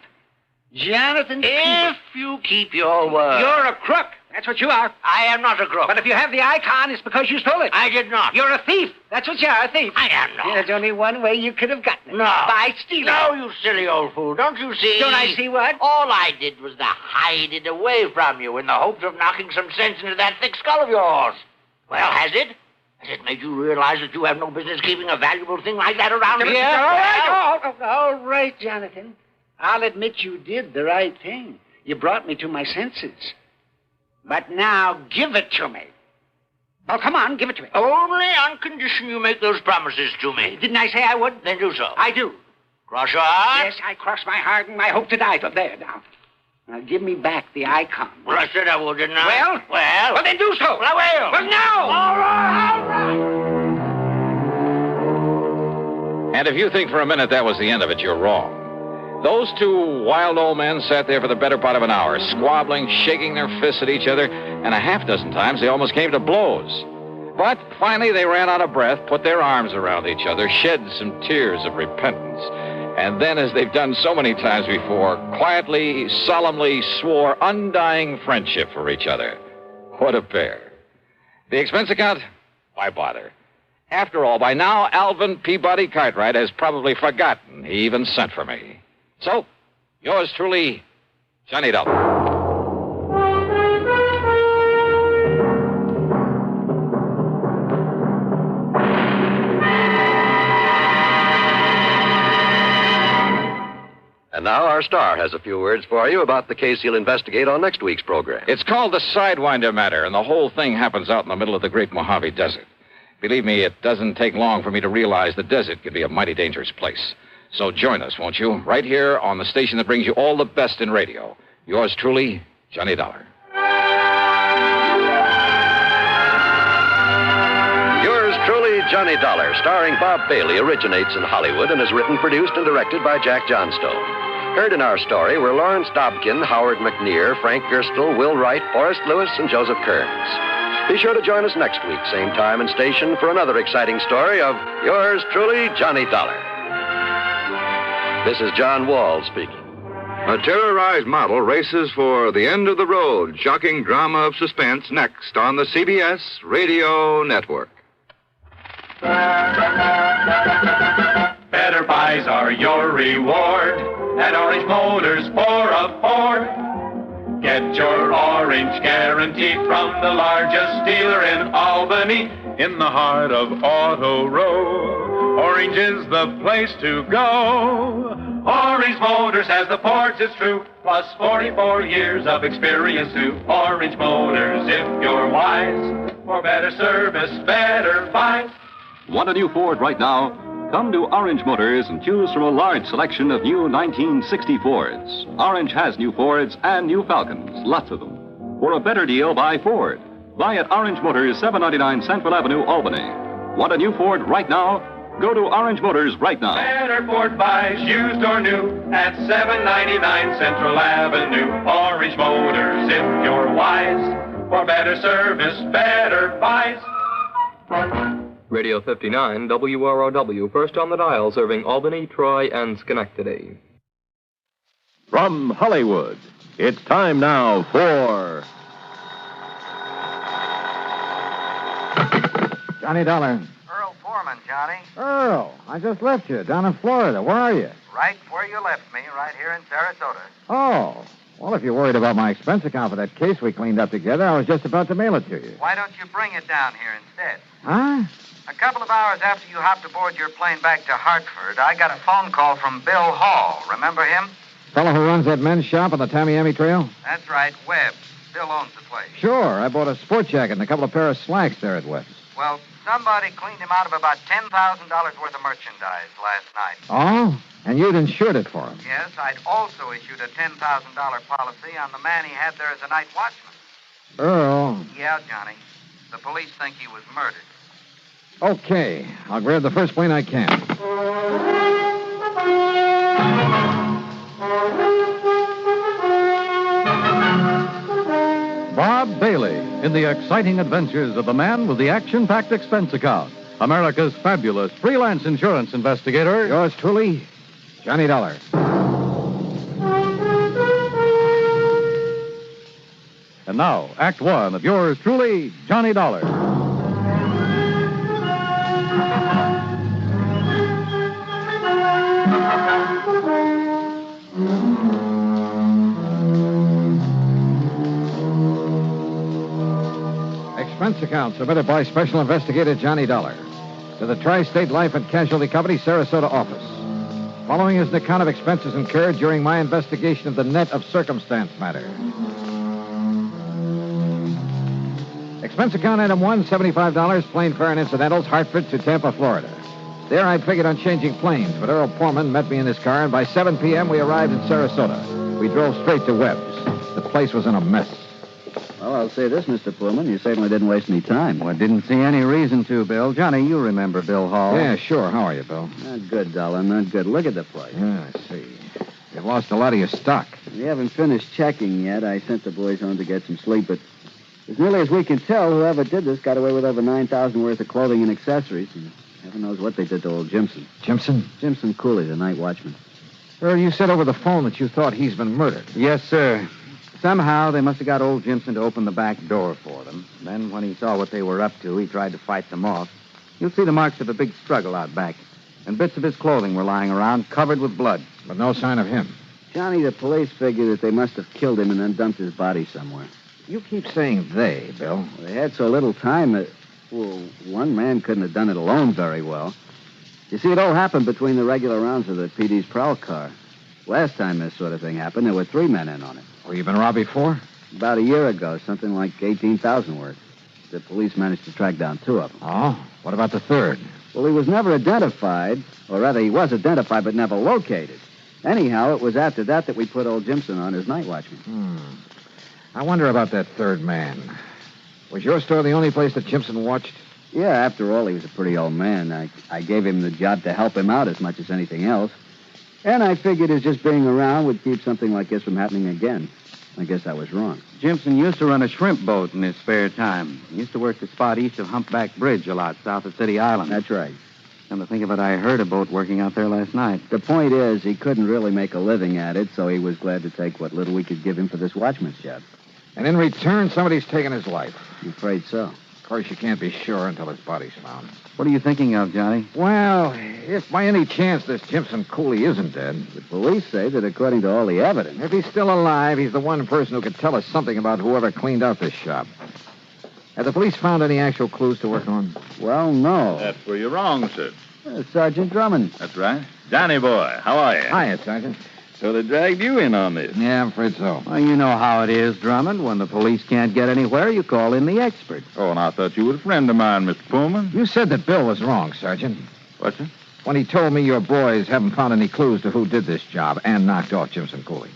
Jonathan If you keep your word. You're a crook. That's what you are. I am not a crook. But if you have the icon, it's because you stole it. I did not. You're a thief. That's what you are, a thief. I am not. There's only one way you could have gotten it. No. By stealing. No, you silly old fool. Don't you see? Don't I see what? All I did was to hide it away from you in the hopes of knocking some sense into that thick skull of yours. Well, has it? Has it made you realize that you have no business keeping a valuable thing like that around here? All right, Jonathan. I'll admit you did the right thing. You brought me to my senses. But now give it to me. Oh, come on, give it to me. Only on condition you make those promises to me. Didn't I say I would? Then do so. I do. Cross your heart? Yes, I cross my heart and I hope to die from there now. Now, give me back the icon. Well, I said I would, didn't I? Well, then do so. Well, I will. Well, now. All right. And if you think for a minute that was the end of it, you're wrong. Those two wild old men sat there for the better part of an hour, squabbling, shaking their fists at each other, and a half dozen times they almost came to blows. But finally they ran out of breath, put their arms around each other, shed some tears of repentance, And then, as they've done so many times before, quietly, solemnly swore undying friendship for each other. What a pair. The expense account? Why bother? After all, by now, Alvin Peabody Cartwright has probably forgotten he even sent for me. So, yours truly, Johnny Dollar. And now our star has a few words for you about the case he'll investigate on next week's program. It's called the Sidewinder Matter, and the whole thing happens out in the middle of the great Mojave Desert. Believe me, it doesn't take long for me to realize the desert can be a mighty dangerous place. So join us, won't you? Right here on the station that brings you all the best in radio. Yours truly, Johnny Dollar. Yours truly, Johnny Dollar, starring Bob Bailey, originates in Hollywood and is written, produced, and directed by Jack Johnstone. Heard in our story were Lawrence Dobkin, Howard McNear, Frank Gerstle, Will Wright, Forrest Lewis, and Joseph Kearns. Be sure to join us next week, same time and station, for another exciting story of yours truly, Johnny Dollar. This is John Wall speaking. A terrorized model races for the end of the road. Shocking drama of suspense next on the CBS Radio Network. Better buys are your reward at Orange Motors for a Ford. Get your orange guarantee from the largest dealer in Albany, in the heart of Auto Row. Orange is the place to go. Orange Motors has the ports, it's true, plus 44 years of experience too. Orange Motors, if you're wise, for better service, better buys. Want a new Ford right now? Come to Orange Motors and choose from a large selection of new 1960 Fords. Orange has new Fords and new Falcons, lots of them. For a better deal, buy Ford. Buy at Orange Motors, 799 Central Avenue, Albany. Want a new Ford right now? Go to Orange Motors right now. Better Ford buys, used or new, at 799 Central Avenue. Orange Motors, if you're wise, for better service, better buys. Radio 59, WROW, first on the dial, serving Albany, Troy, and Schenectady. From Hollywood, it's time now for Johnny Dollar. Earl Foreman, Johnny. Earl, I just left you down in Florida. Where are you? Right where you left me, right here in Sarasota. Oh, well, if you're worried about my expense account for that case we cleaned up together, I was just about to mail it to you. Why don't you bring it down here instead? Huh? A couple of hours after you hopped aboard your plane back to Hartford, I got a phone call from Bill Hall. Remember him? Fellow who runs that men's shop on the Tamiami Trail? That's right, Webb. Bill owns the place. Sure. I bought a sport jacket and a couple of pair of slacks there at Webb's. Well, somebody cleaned him out of about $10,000 worth of merchandise last night. Oh? And you'd insured it for him? Yes, I'd also issued a $10,000 policy on the man he had there as a night watchman. Earl. Yeah, Johnny. The police think he was murdered. Okay. I'll grab the first plane I can. Bob Bailey in the exciting adventures of the man with the action-packed expense account. America's fabulous freelance insurance investigator. Yours truly, Johnny Dollar. And now, Act One of yours truly, Johnny Dollar. Expense account submitted by Special Investigator Johnny Dollar to the Tri-State Life and Casualty Company, Sarasota office. Following is an account of expenses incurred during my investigation of the net of circumstance matter. Expense account item 1, $75, plane fare and incidentals, Hartford to Tampa, Florida. There I figured on changing planes, but Earl Portman met me in his car, and by 7 p.m. we arrived in Sarasota. We drove straight to Webb's. The place was in a mess. Well, I'll say this, Mr. Pullman. You certainly didn't waste any time. Well, I didn't see any reason to, Bill. Johnny, you remember Bill Hall. Yeah, sure. How are you, Bill? Not good, Dollar. Not good. Look at the place. Yeah, I see. You've lost a lot of your stock. We haven't finished checking yet. I sent the boys home to get some sleep, but as nearly as we can tell, whoever did this got away with over $9,000 worth of clothing and accessories, and heaven knows what they did to old Jimson. Jimson? Jimson Cooley, the night watchman. Earl, you said over the phone that you thought he's been murdered. Yes, sir. Somehow they must have got old Jimson to open the back door for them. Then, when he saw what they were up to, he tried to fight them off. You'll see the marks of a big struggle out back. And bits of his clothing were lying around, covered with blood. But no sign of him. Johnny, the police figure that they must have killed him and then dumped his body somewhere. You keep saying they, Bill. They had so little time that, well, one man couldn't have done it alone very well. You see, it all happened between the regular rounds of the PD's prowl car. Last time this sort of thing happened, there were 3 men in on it. Were you been robbed before? About a year ago, something like $18,000 worth. The police managed to track down 2 of them. Oh? What about the third? Well, he was never identified, or rather, he was identified but never located. Anyhow, it was after that we put old Jimson on as night watchman. I wonder about that third man. Was your store the only place that Jimson watched? Yeah, after all, he was a pretty old man. I gave him the job to help him out as much as anything else. And I figured his just being around would keep something like this from happening again. I guess I was wrong. Jimson used to run a shrimp boat in his spare time. He used to work the spot east of Humpback Bridge a lot, south of City Island. That's right. Come to think of it, I heard a boat working out there last night. The point is, he couldn't really make a living at it, so he was glad to take what little we could give him for this watchman's job. And in return, somebody's taken his life. I'm afraid so. Of course, you can't be sure until his body's found. What are you thinking of, Johnny? Well, if by any chance this Jimson Cooley isn't dead... The police say that according to all the evidence... If he's still alive, he's the one person who could tell us something about whoever cleaned out this shop. Have the police found any actual clues to work on? Well, no. That's where you're wrong, sir. Sergeant Drummond. That's right. Johnny boy, how are you? Hiya, Sergeant. So they dragged you in on this. Yeah, I'm afraid so. Well, you know how it is, Drummond. When the police can't get anywhere, you call in the expert. Oh, and I thought you was a friend of mine, Mr. Pullman. You said that Bill was wrong, Sergeant. What's it? When he told me your boys haven't found any clues to who did this job and knocked off Jimson Cooley.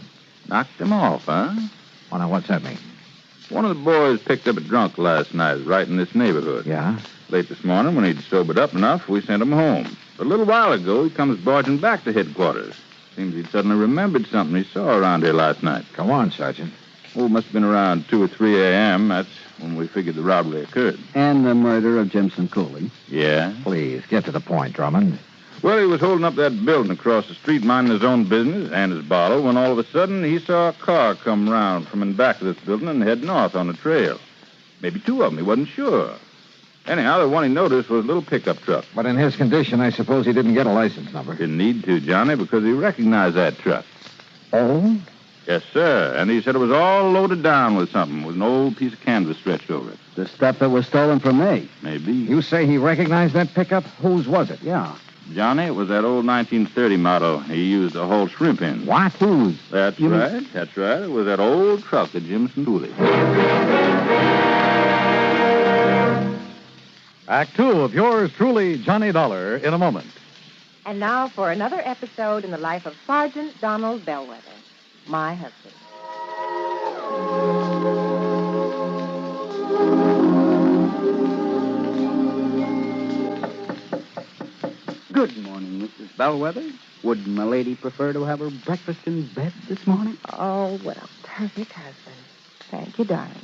Knocked him off, huh? Well, now, what's that mean? One of the boys picked up a drunk last night right in this neighborhood. Yeah? Late this morning, when he'd sobered up enough, we sent him home. But a little while ago, he comes barging back to headquarters. Seems he'd suddenly remembered something he saw around here last night. Go on, Sergeant. Oh, it must have been around 2 or 3 a.m. That's when we figured the robbery occurred. And the murder of Jimson Cooley. Yeah? Please, get to the point, Drummond. Well, he was holding up that building across the street, minding his own business and his bottle, when all of a sudden he saw a car come round from in back of this building and head north on the trail. Maybe 2 of them, he wasn't sure. Anyhow, the one he noticed was a little pickup truck. But in his condition, I suppose he didn't get a license number. Didn't need to, Johnny, because he recognized that truck. Oh? Yes, sir. And he said it was all loaded down with something, with an old piece of canvas stretched over it. The stuff that was stolen from me. Maybe. You say he recognized that pickup? Whose was it? Yeah. Johnny, it was that old 1930 model he used to haul shrimp in. What? Whose? That's right. That's right. It was that old truck of Jimson Cooley. Act 2 of yours truly, Johnny Dollar, in a moment. And now for another episode in the life of Sergeant Donald Bellwether, my husband. Good morning, Mrs. Bellwether. Would my lady prefer to have her breakfast in bed this morning? Oh, what a perfect husband. Thank you, darling.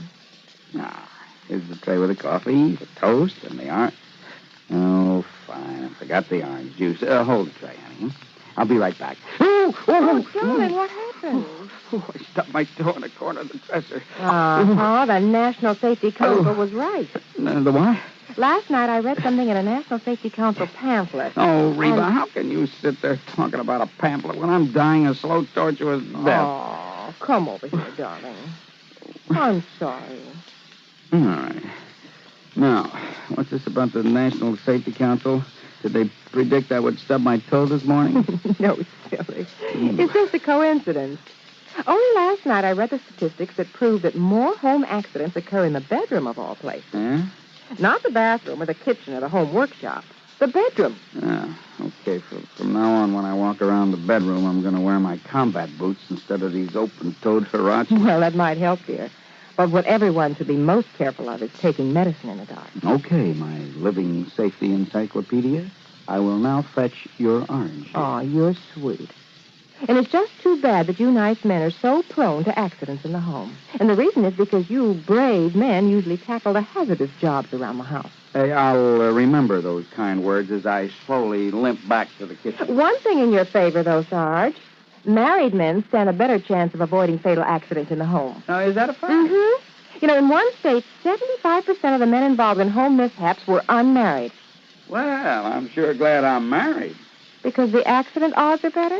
Ah, here's the tray with the coffee, the toast, and the orange. Oh, fine. I forgot the orange juice. Hold the tray, honey. I'll be right back. Oh, darling, what happened? Oh, I stubbed my toe in the corner of the dresser. The National Safety Council was right. The what? Last night I read something in a National Safety Council pamphlet. Oh, Reba, how can you sit there talking about a pamphlet when I'm dying a slow, tortuous death? Oh, come over here, darling. I'm sorry. All right. Now, what's this about the National Safety Council? Did they predict I would stub my toe this morning? No, silly. It's just a coincidence. Only last night I read the statistics that prove that more home accidents occur in the bedroom of all places. Yeah? Not the bathroom or the kitchen or the home workshop. The bedroom. Yeah, okay. From now on, when I walk around the bedroom, I'm going to wear my combat boots instead of these open-toed huaraches. Well, that might help, dear. But what everyone should be most careful of is taking medicine in the dark. Okay, my living safety encyclopedia. I will now fetch your orange. Oh, you're sweet. And it's just too bad that you nice men are so prone to accidents in the home. And the reason is because you brave men usually tackle the hazardous jobs around the house. Hey, I'll remember those kind words as I slowly limp back to the kitchen. One thing in your favor, though, Sarge. married men stand a better chance of avoiding fatal accidents in the home. Now, is that a fact? Mm-hmm. You know, in one state, 75% of the men involved in home mishaps were unmarried. Well, I'm sure glad I'm married. Because the accident odds are better?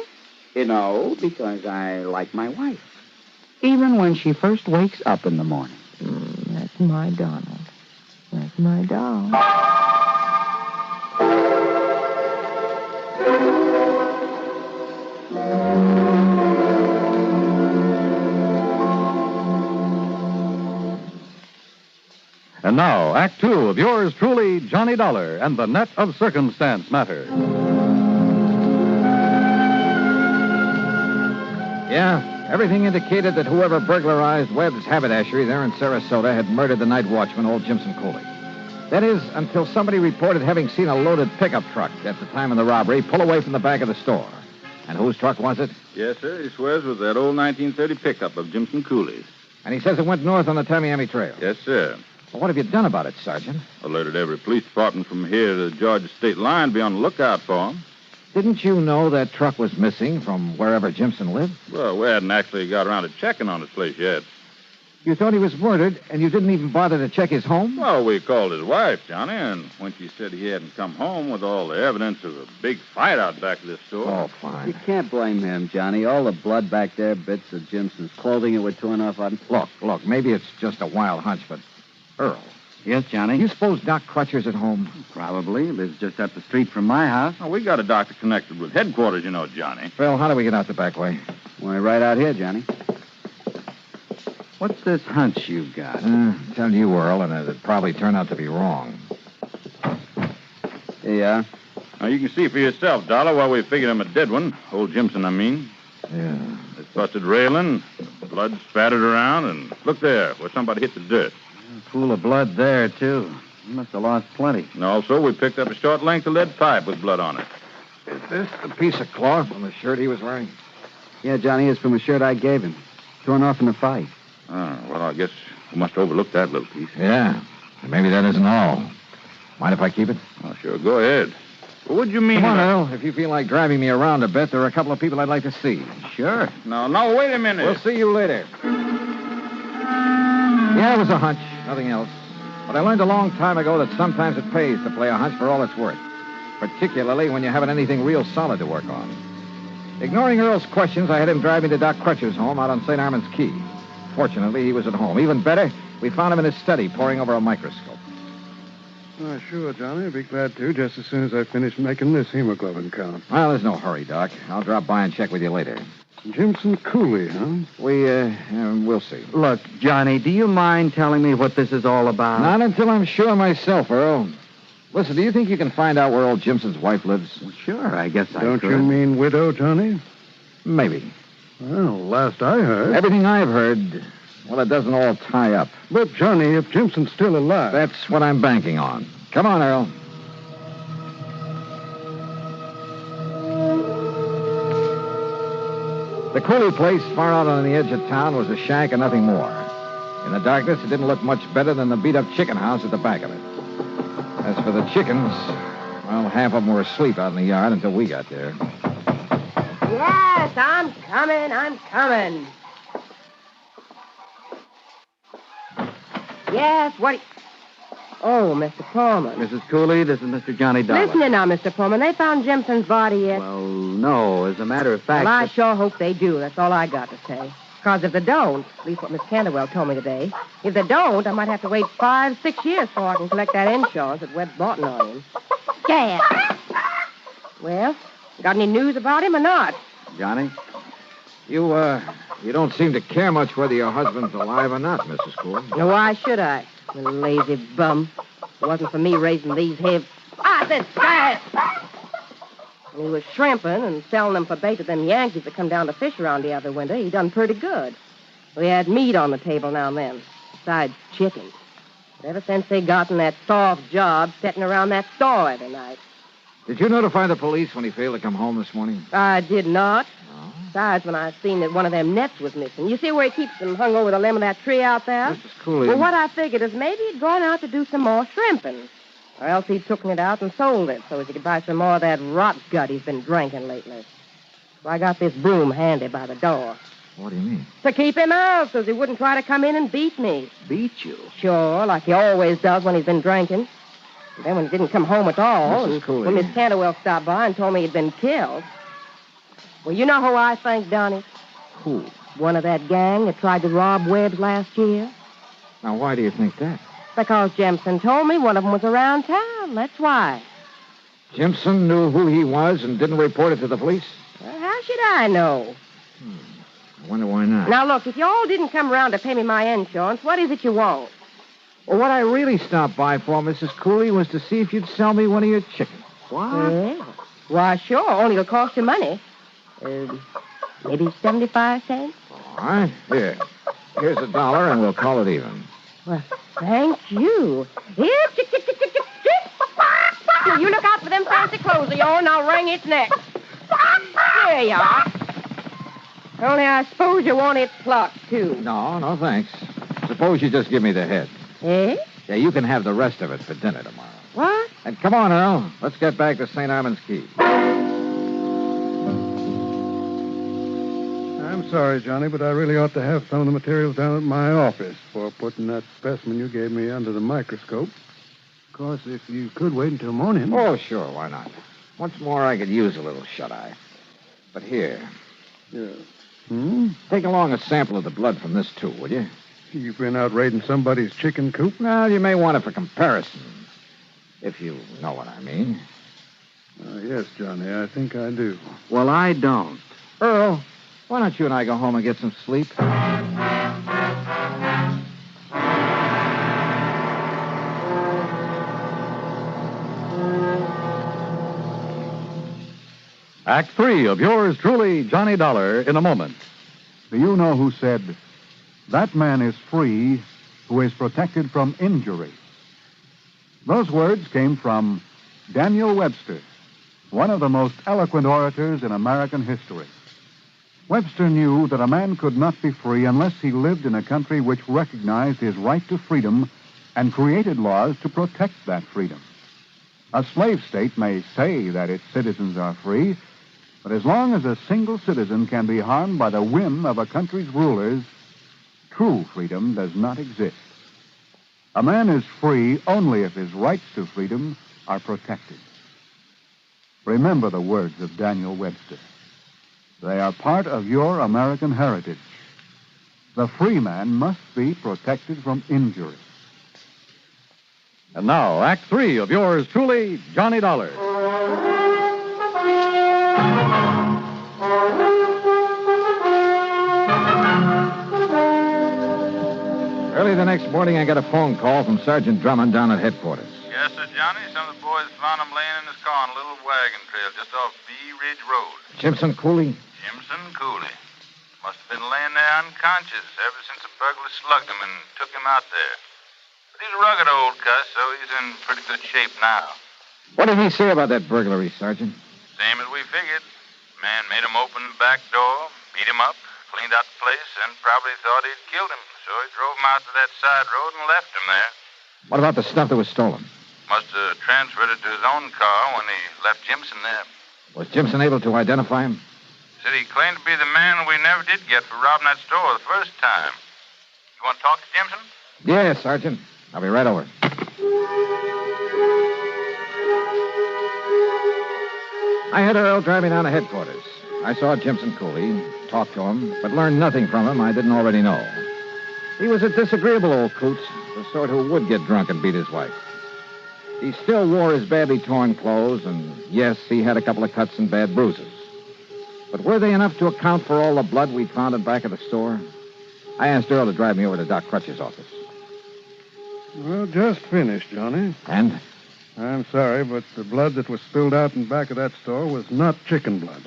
Because I like my wife. Even when she first wakes up in the morning. That's my Donald. That's my doll. And now, Act Two of yours truly, Johnny Dollar and the Net of Circumstance Matter. Yeah, everything indicated that whoever burglarized Webb's haberdashery there in Sarasota had murdered the night watchman, old Jimson Cooley. That is, until somebody reported having seen a loaded pickup truck at the time of the robbery pull away from the back of the store. And whose truck was it? Yes, sir. He swears it was that old 1930 pickup of Jimson Cooley's. And he says it went north on the Tamiami Trail. Yes, sir. Well, what have you done about it, Sergeant? Alerted every police department from here to the Georgia state line. Be on the lookout for him. Didn't you know that truck was missing from wherever Jimson lived? Well, we hadn't actually got around to checking on his place yet. You thought he was murdered, and you didn't even bother to check his home? Well, we called his wife, Johnny, and when she said he hadn't come home with all the evidence of a big fight out back of this store... Oh, fine. You can't blame him, Johnny. All the blood back there, bits of Jimson's clothing that were torn off on... Look, maybe it's just a wild hunch, but... Earl. Yes, Johnny? You suppose Doc Crutcher's at home? Probably. Lives just up the street from my house. Oh, we got a doctor connected with headquarters, you know, Johnny. Phil, how do we get out the back way? Why, right out here, Johnny. What's this hunch you've got? Tell you, Earl, and it'd probably turn out to be wrong. Here you are. Now, you can see for yourself, Dollar, why we figured him a dead one. Old Jimson, I mean. Yeah. This busted railing, blood spattered around, and look there, where somebody hit the dirt. A pool of blood there, too. He must have lost plenty. And also, we picked up a short length of lead pipe with blood on it. Is this the piece of cloth on the shirt he was wearing? Yeah, Johnny, it's from a shirt I gave him. Torn off in a fight. Oh, well, I guess we must have overlooked that little piece. Yeah. And maybe that isn't all. Mind if I keep it? Oh, sure. Go ahead. Well, what do you mean? Come on, Earl. If you feel like driving me around a bit, there are a couple of people I'd like to see. Sure. No, wait a minute. We'll see you later. Yeah, it was a hunch. Nothing else. But I learned a long time ago that sometimes it pays to play a hunch for all it's worth. Particularly when you haven't anything real solid to work on. Ignoring Earl's questions, I had him drive me to Doc Crutcher's home out on St. Armand's Key. Fortunately, he was at home. Even better, we found him in his study, poring over a microscope. Oh, sure, Johnny. I'd be glad to, just as soon as I finish making this hemoglobin count. Well, there's no hurry, Doc. I'll drop by and check with you later. Jimson Cooley, huh? We'll see. Look, Johnny, do you mind telling me what this is all about? Not until I'm sure myself, Earl. Listen, do you think you can find out where old Jimson's wife lives? Well, sure, I guess I could. Don't you mean widow, Johnny? Maybe. Well, last I heard... Everything I've heard, well, it doesn't all tie up. But, Johnny, if Jimson's still alive... That's what I'm banking on. Come on, Earl. The Cooley place, far out on the edge of town, was a shack and nothing more. In the darkness, it didn't look much better than the beat-up chicken house at the back of it. As for the chickens, well, half of them were asleep out in the yard until we got there. Yes, I'm coming. Yes, what... Oh, Mr. Pullman. Mrs. Cooley, this is Mr. Johnny Dollar. Listen now, Mr. Pullman. They found Jimson's body yet? Well, no. As a matter of fact... Well, I sure hope they do. That's all I got to say. Because if they don't, at least what Miss Canterwell told me today, if they don't, I might have to wait 5-6 years before I can collect that insurance that Webb's bought on him. Yeah. Well, got any news about him or not? Johnny? You don't seem to care much whether your husband's alive or not, Mrs. Cooley. Now, why should I? You lazy bum. It wasn't for me raising these here... I said scat! When he was shrimping and selling them for bait to them Yankees that come down to fish around the other winter, he done pretty good. We had meat on the table now and then, besides chicken. But ever since they gotten that soft job sitting around that store every night. Did you notify the police when he failed to come home this morning? I did not. Besides, when I seen that one of them nets was missing. You see where he keeps them hung over the limb of that tree out there? Mrs. Cooley... Well, what I figured is maybe he'd gone out to do some more shrimping. Or else he'd taken it out and sold it so he could buy some more of that rot gut he's been drinking lately. So I got this broom handy by the door. What do you mean? To keep him out so he wouldn't try to come in and beat me. Beat you? Sure, like he always does when he's been drinking. And then when he didn't come home at all, Mrs. Cooley. when Miss Canterwell stopped by and told me he'd been killed. Well, you know who I think done it? Who? One of that gang that tried to rob Webb's last year. Now, why do you think that? Because Jimson told me one of them was around town. That's why. Jimson knew who he was and didn't report it to the police? Well, how should I know? I wonder why not. Now, look, if you all didn't come around to pay me my insurance, what is it you want? Well, what I really stopped by for, Mrs. Cooley, was to see if you'd sell me one of your chickens. What? Yeah. Why, sure. Only it'll cost you money. Maybe 75 cents? All right. Here. Here's $1, and we'll call it even. Well, thank you. Here, chick, chick, chick, chick, chick, chick. You look out for them fancy clothes of yours, and I'll wring its neck. There you are. Only I suppose you want it plucked, too. No, thanks. Suppose you just give me the head. Eh? Yeah, you can have the rest of it for dinner tomorrow. What? And come on, Earl. Let's get back to St. Armand's Key. I'm sorry, Johnny, but I really ought to have some of the materials down at my office for putting that specimen you gave me under the microscope. Of course, if you could wait until morning. Oh, sure, why not? Once more, I could use a little shut-eye. But here. Yeah. Take along a sample of the blood from this, too, will you? You've been out raiding somebody's chicken coop? Well, you may want it for comparison, if you know what I mean. Yes, Johnny, I think I do. Well, I don't. Earl, why don't you and I go home and get some sleep? Act 3 of yours truly, Johnny Dollar, in a moment. Do you know who said, "That man is free who is protected from injury"? Those words came from Daniel Webster, one of the most eloquent orators in American history. Webster knew that a man could not be free unless he lived in a country which recognized his right to freedom and created laws to protect that freedom. A slave state may say that its citizens are free, but as long as a single citizen can be harmed by the whim of a country's rulers, true freedom does not exist. A man is free only if his rights to freedom are protected. Remember the words of Daniel Webster. They are part of your American heritage. The free man must be protected from injury. And now, Act 3 of yours truly, Johnny Dollar. Early the next morning, I got a phone call from Sergeant Drummond down at headquarters. Yes, sir, Johnny. Some of the boys found him laying in his car on a little wagon trail just off Bee Ridge Road. Jimson Cooley? Jimson Cooley. Must have been laying there unconscious ever since a burglar slugged him and took him out there. But he's a rugged old cuss, so he's in pretty good shape now. What did he say about that burglary, Sergeant? Same as we figured. Man made him open the back door, beat him up, cleaned out the place, and probably thought he'd killed him. So he drove him out to that side road and left him there. What about the stuff that was stolen? Must have transferred it to his own car when he left Jimson there. Was Jimson able to identify him? Said he claimed to be the man we never did get for robbing that store the first time. You want to talk to Jimson? Yes, Sergeant. I'll be right over. I had Earl driving down to headquarters. I saw Jimson Cooley, talked to him, but learned nothing from him I didn't already know. He was a disagreeable old coot, the sort who would get drunk and beat his wife. He still wore his badly torn clothes, and yes, he had a couple of cuts and bad bruises. But were they enough to account for all the blood we'd found in back of the store? I asked Earl to drive me over to Doc Crutch's office. Well, just finished, Johnny. And? I'm sorry, but the blood that was spilled out in back of that store was not chicken blood.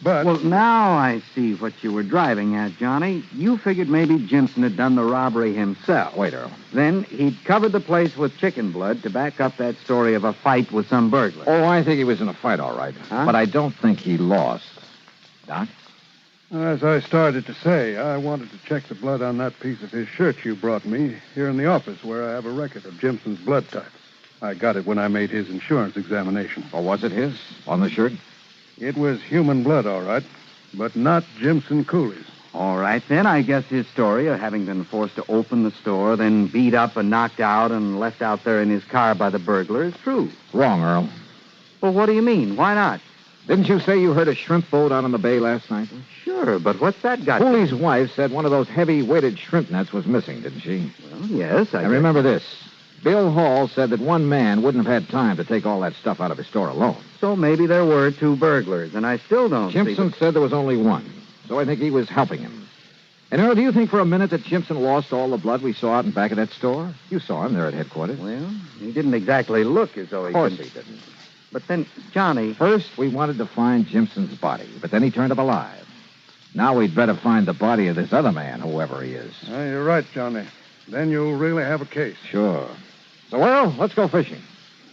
But... Well, now I see what you were driving at, Johnny. You figured maybe Jimson had done the robbery himself. Wait, Earl. Then he'd covered the place with chicken blood to back up that story of a fight with some burglar. Oh, I think he was in a fight, all right. Huh? But I don't think he lost. Doc? As I started to say, I wanted to check the blood on that piece of his shirt you brought me here in the office where I have a record of Jimson's blood type. I got it when I made his insurance examination. Or was it his? On the shirt? It was human blood, all right. but not Jimson Cooley's. All right, then. I guess his story of having been forced to open the store, then beat up and knocked out and left out there in his car by the burglar is true. Wrong, Earl. Well, what do you mean? Why not? Didn't you say you heard a shrimp boat out on the bay last night? Sure, but what's that got Cooley's wife said one of those heavy-weighted shrimp nets was missing, didn't she? Well, yes, I And remember this. Bill Hall said that one man wouldn't have had time to take all that stuff out of his store alone. So maybe there were two burglars, and I still don't Jimson said there was only one, so I think he was helping him. And, Earl, do you think for a minute that Jimson lost all the blood we saw out in back of that store? You saw him there at headquarters. Well, he didn't exactly look as though he Of course could. he didn't. But then, Johnny... First, we wanted to find Jimson's body, but then he turned up alive. Now we'd better find the body of this other man, whoever he is. You're right, Johnny. Then you'll really have a case. Sure. So, Earl, let's go fishing.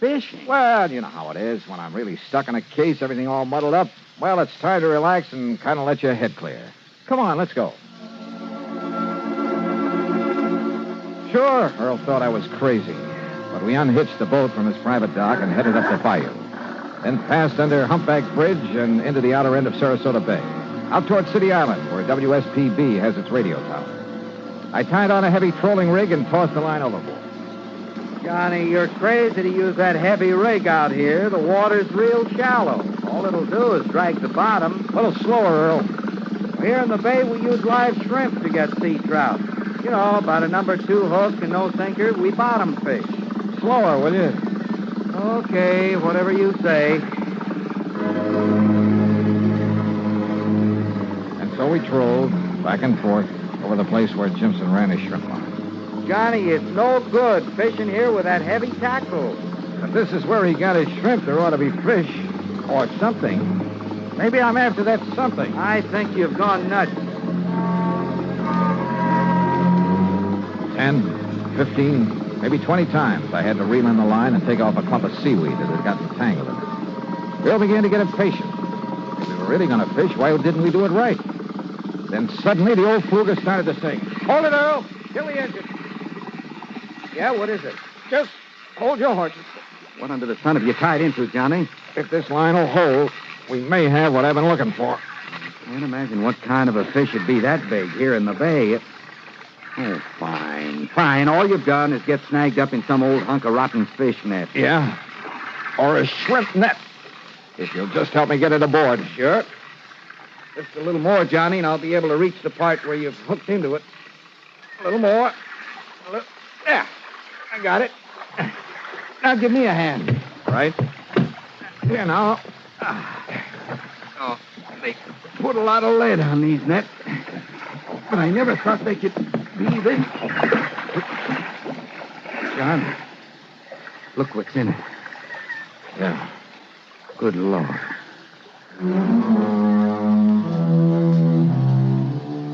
Fishing? Well, you know how it is. When I'm really stuck in a case, everything all muddled up, well, it's time to relax and kind of let your head clear. Come on, let's go. Sure, Earl thought I was crazy, but we unhitched the boat from his private dock and headed up the bayou. Then passed under Humpback Bridge and into the outer end of Sarasota Bay, out toward City Island, where WSPB has its radio tower. I tied on a heavy trolling rig and tossed the line overboard. Johnny, you're crazy to use that heavy rig out here. The water's real shallow. All it'll do is drag the bottom. A little slower, Earl. Here in the bay, we use live shrimp to get sea trout. You know, about a number 2 hook and no sinker, we bottom fish. Slower, will you? Okay, whatever you say. And so we trolled back and forth over the place where Jimson ran his shrimp line. Johnny, it's no good fishing here with that heavy tackle. If this is where he got his shrimp, there ought to be fish or something. Maybe I'm after that something. I think you've gone nuts. 10, 15, maybe 20 times I had to reel in the line and take off a clump of seaweed that had gotten tangled in it. Bill began to get impatient. If we were really going to fish, why didn't we do it right? Then suddenly the old fluger started to sing. Hold it, Earl. Kill the engine. Yeah, what is it? Just hold your horses. What under the sun have you tied into, Johnny? If this line will hold, we may have what I've been looking for. I can't imagine what kind of a fish would be that big here in the bay. Oh, fine. Fine. All you've done is get snagged up in some old hunk of rotten fish net. Yeah. Or a shrimp net. If you'll just help me get it aboard. Sure. Just a little more, Johnny, and I'll be able to reach the part where you've hooked into it. A little more. There. I got it. Now give me a hand. Right. Here now. Oh, they put a lot of lead on these nets. But I never thought they could be this. John, look what's in it. Yeah. Good Lord.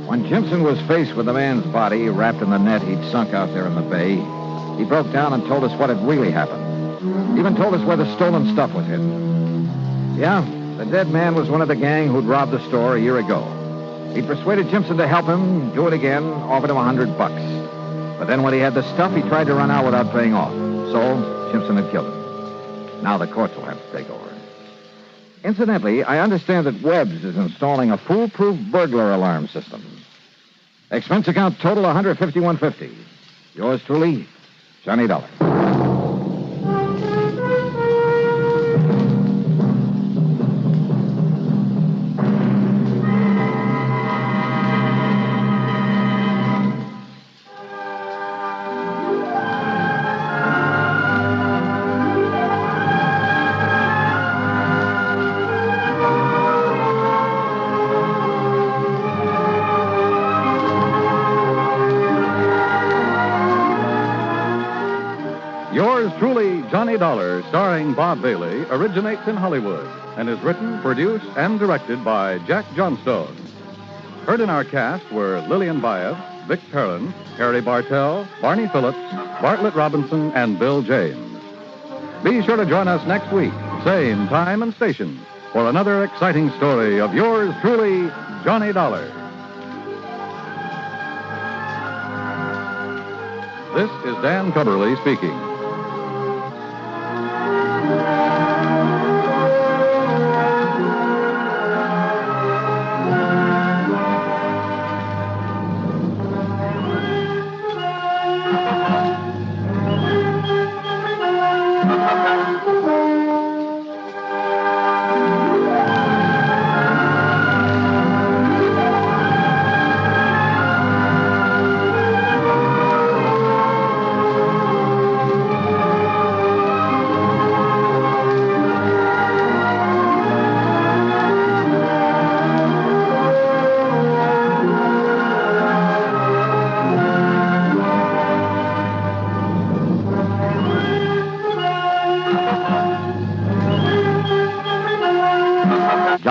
When Jimson was faced with the man's body wrapped in the net he'd sunk out there in the bay, he broke down and told us what had really happened. Even told us where the stolen stuff was hidden. Yeah, the dead man was one of the gang who'd robbed the store a year ago. He'd persuaded Jimson to help him, do it again, offered him $100. But then when he had the stuff, he tried to run out without paying off. So, Jimson had killed him. Now the courts will have to take over. Incidentally, I understand that Webb's is installing a foolproof burglar alarm system. Expense account total $151.50. Yours truly, Johnny Dollar. Yours truly, Johnny Dollar, starring Bob Bailey, originates in Hollywood and is written, produced, and directed by Jack Johnstone. Heard in our cast were Lillian Baeff, Vic Perlin, Harry Bartell, Barney Phillips, Bartlett Robinson, and Bill James. Be sure to join us next week, same time and station, for another exciting story of yours truly, Johnny Dollar. This is Dan Cubberly speaking.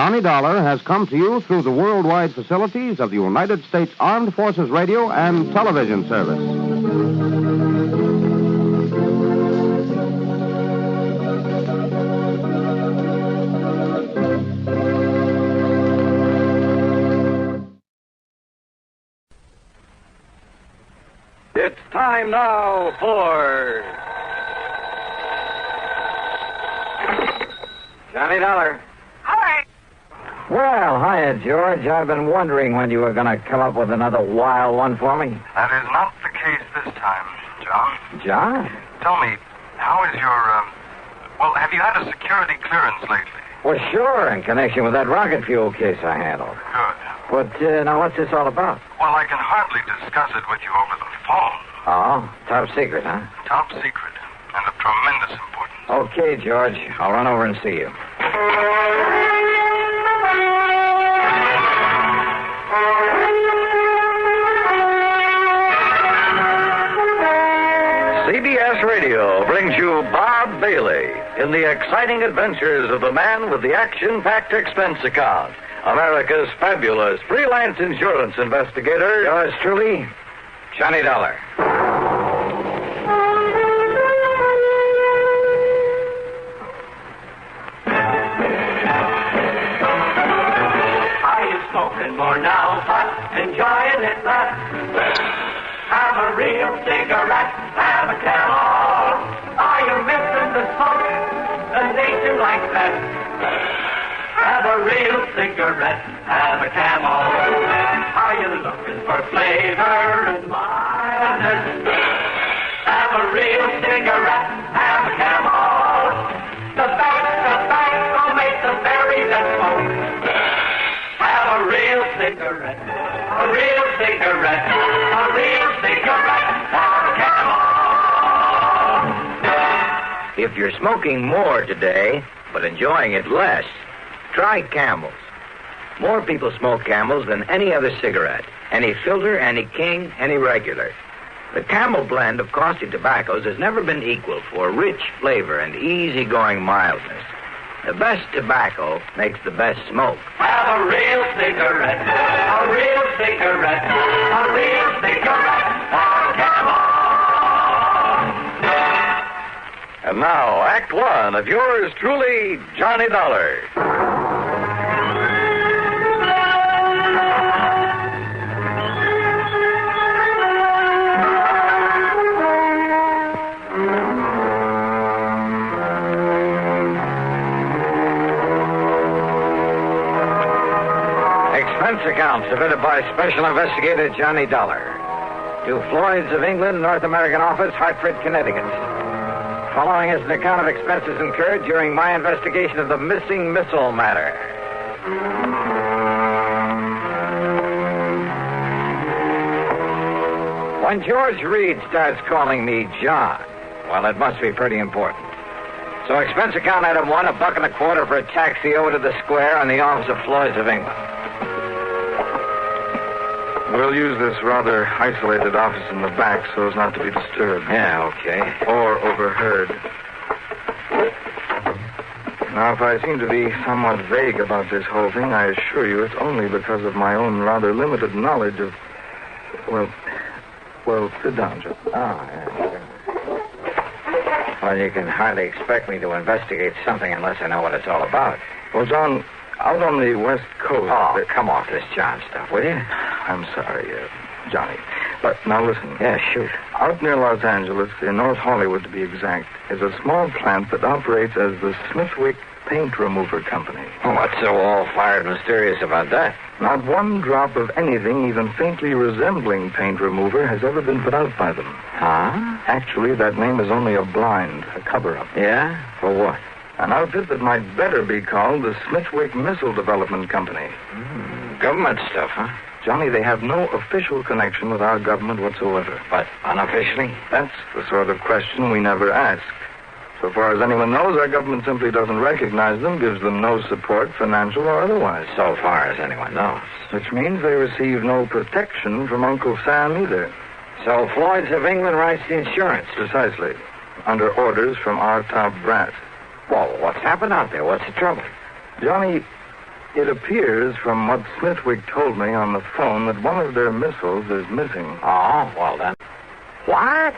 Johnny Dollar has come to you through the worldwide facilities of the United States Armed Forces Radio and Television Service. It's time now for Johnny Dollar. Hi. Well, hiya, George. I've been wondering when you were going to come up with another wild one for me. That is not the case this time, John. John? Tell me, how is your, have you had a security clearance lately? Well, sure, in connection with that rocket fuel case I handled. Good. But, now, what's this all about? Well, I can hardly discuss it with you over the phone. Oh, top secret, huh? Top secret, and of tremendous importance. Okay, George. I'll run over and see you. CBS Radio brings you Bob Bailey in the exciting adventures of the man with the action-packed expense account, America's fabulous freelance insurance investigator. Yours truly, Johnny Dollar. Are you smoking more now, but enjoying it less? Have a real cigarette, have a Camel. Are you missing the smoke? The nation likes that. Have a real cigarette, have a Camel. Are you looking for flavor and mildness? Have a real cigarette, have a Camel. The best tobacco makes the very best smoke. Have a real cigarette, a real cigarette, a real cigarette, have a Camel. If you're smoking more today, but enjoying it less, try Camels. More people smoke Camels than any other cigarette. Any filter, any king, any regular. The Camel blend of costly tobaccos has never been equal for rich flavor and easygoing mildness. The best tobacco makes the best smoke. Have a real cigarette, a real cigarette, a real cigarette, have a Camel. And now, Act One of yours truly, Johnny Dollar. Expense account submitted by Special Investigator Johnny Dollar to Floyd's of England, North American Office, Hartford, Connecticut. Following is an account of expenses incurred during my investigation of the missing missile matter. When George Reed starts calling me John, well, it must be pretty important. So expense account item 1, $1.25 for a taxi over to the square on the office of Floyd's of England. We'll use this rather isolated office in the back so as not to be disturbed. Yeah, okay. Or overheard. Now, if I seem to be somewhat vague about this whole thing, I assure you it's only because of my own rather limited knowledge of... Well, sit down, Joe. Oh, yeah, sure. Well, you can hardly expect me to investigate something unless I know what it's all about. Well, John, out on the West Coast... Oh, come off this John stuff, will you? I'm sorry, Johnny. But now listen. Yeah, shoot. Out near Los Angeles, in North Hollywood to be exact, is a small plant that operates as the Smithwick Paint Remover Company. Oh, what's so all-fired mysterious about that? Not one drop of anything even faintly resembling paint remover has ever been put out by them. Huh? Actually, that name is only a blind, a cover-up. Yeah? For what? An outfit that might better be called the Smithwick Missile Development Company. Government stuff, huh? Johnny, they have no official connection with our government whatsoever. But unofficially? That's the sort of question we never ask. So far as anyone knows, our government simply doesn't recognize them, gives them no support, financial or otherwise. So far as anyone knows. Which means they receive no protection from Uncle Sam either. So Floyd's of England writes the insurance? Precisely. Under orders from our top brass. Well, what's happened out there? What's the trouble? Johnny, It appears from what Smithwick told me on the phone that one of their missiles is missing. Oh, well then. What?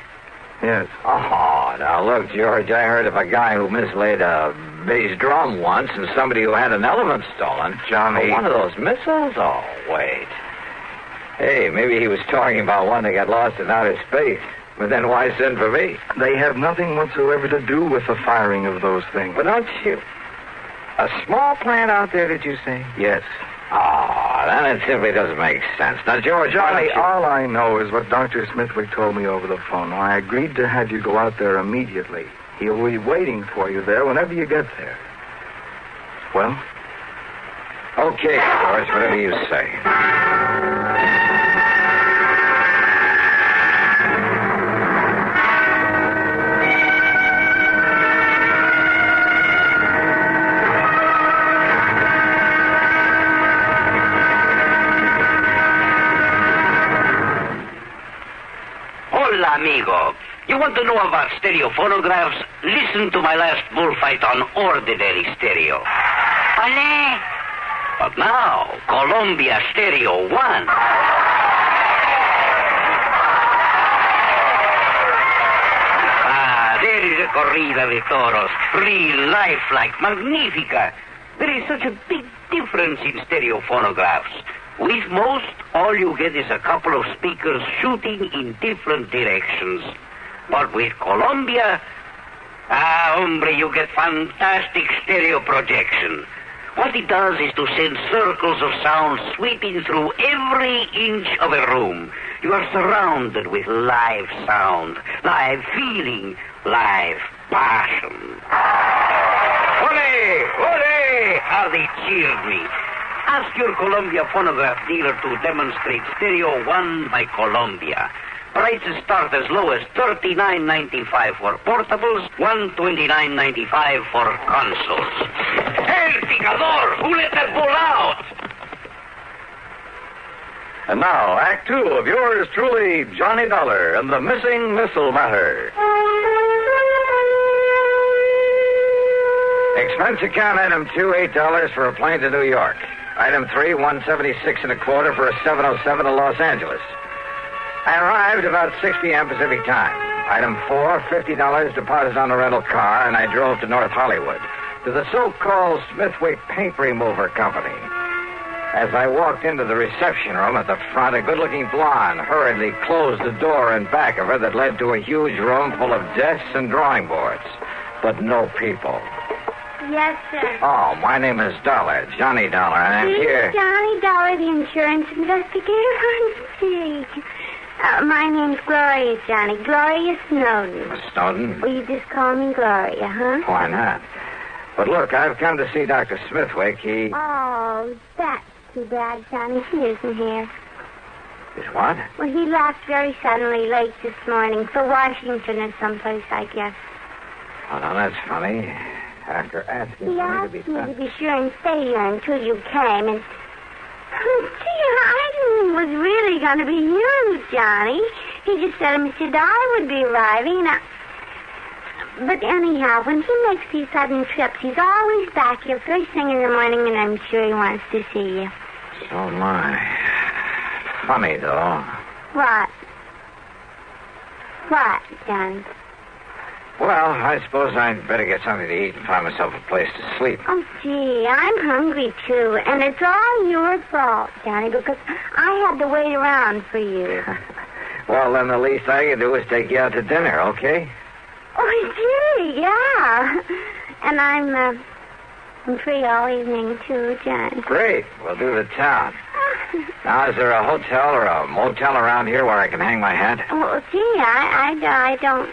Yes. Oh, now look, George, I heard of a guy who mislaid a bass drum once and somebody who had an elephant stolen. Johnny. Oh, one of those missiles? Oh, wait. Hey, maybe he was talking about one that got lost in outer space. But then why send for me? They have nothing whatsoever to do with the firing of those things. But don't you... A small plant out there, did you say? Yes. Oh, then it simply doesn't make sense. Now, George, Johnny, all I know is what Dr. Smithwick told me over the phone. Now, I agreed to have you go out there immediately. He'll be waiting for you there whenever you get there. Well? Okay, George, whatever you say. Hola, amigo. You want to know about stereo phonographs? Listen to my last bullfight on ordinary stereo. Ole! But now, Columbia Stereo 1. There is a corrida de toros. Real lifelike, magnifica. There is such a big difference in stereo phonographs. With most, all you get is a couple of speakers shooting in different directions. But with Columbia, hombre, you get fantastic stereo projection. What it does is to send circles of sound sweeping through every inch of a room. You are surrounded with live sound, live feeling, live passion. Ole! Ole! How they cheered me. Ask your Columbia phonograph dealer to demonstrate Stereo 1 by Columbia. Prices start as low as $39.95 for portables, $129.95 for consoles. El Picador! Who let that bull out? And now, Act Two of yours truly, Johnny Dollar and the Missing Missile Matter. Expense account item 2, $8 for a plane to New York. Item 3, $176 and a quarter for a 707 to Los Angeles. I arrived about 6 p.m. Pacific time. Item 4, $50 deposit on a rental car, and I drove to North Hollywood, to the so-called Smithwick Paint Remover Company. As I walked into the reception room at the front, a good-looking blonde hurriedly closed the door in back of her that led to a huge room full of desks and drawing boards, but no people. Yes, sir. Oh, my name is Dollar, Johnny Dollar, and I'm here. Johnny Dollar, the insurance investigator. Gee. My name's Gloria, Johnny. Gloria Snowden. Snowden? Will you just call me Gloria, huh? Why not? But look, I've come to see Dr. Smithwick. Oh, that's too bad, Johnny. He isn't here. Is what? Well, he left very suddenly late this morning for Washington or someplace, I guess. Oh, now that's funny. After asking He for me asked to me be to sent. be sure and stay here until you came, and... Gee, I didn't think it was really going to be you, Johnny. He just said Mr. Dollar would be arriving. But anyhow, when he makes these sudden trips, he's always back here first thing in the morning, and I'm sure he wants to see you. So my. Funny, though. What? What, Johnny? Well, I suppose I'd better get something to eat and find myself a place to sleep. Oh, gee, I'm hungry, too. And it's all your fault, Johnny, because I had to wait around for you. Well, then the least I can do is take you out to dinner, okay? Oh, gee, yeah. And I'm free all evening, too, Johnny. Great. We'll do the town. Now, is there a hotel or a motel around here where I can hang my hat? Well, gee, I don't...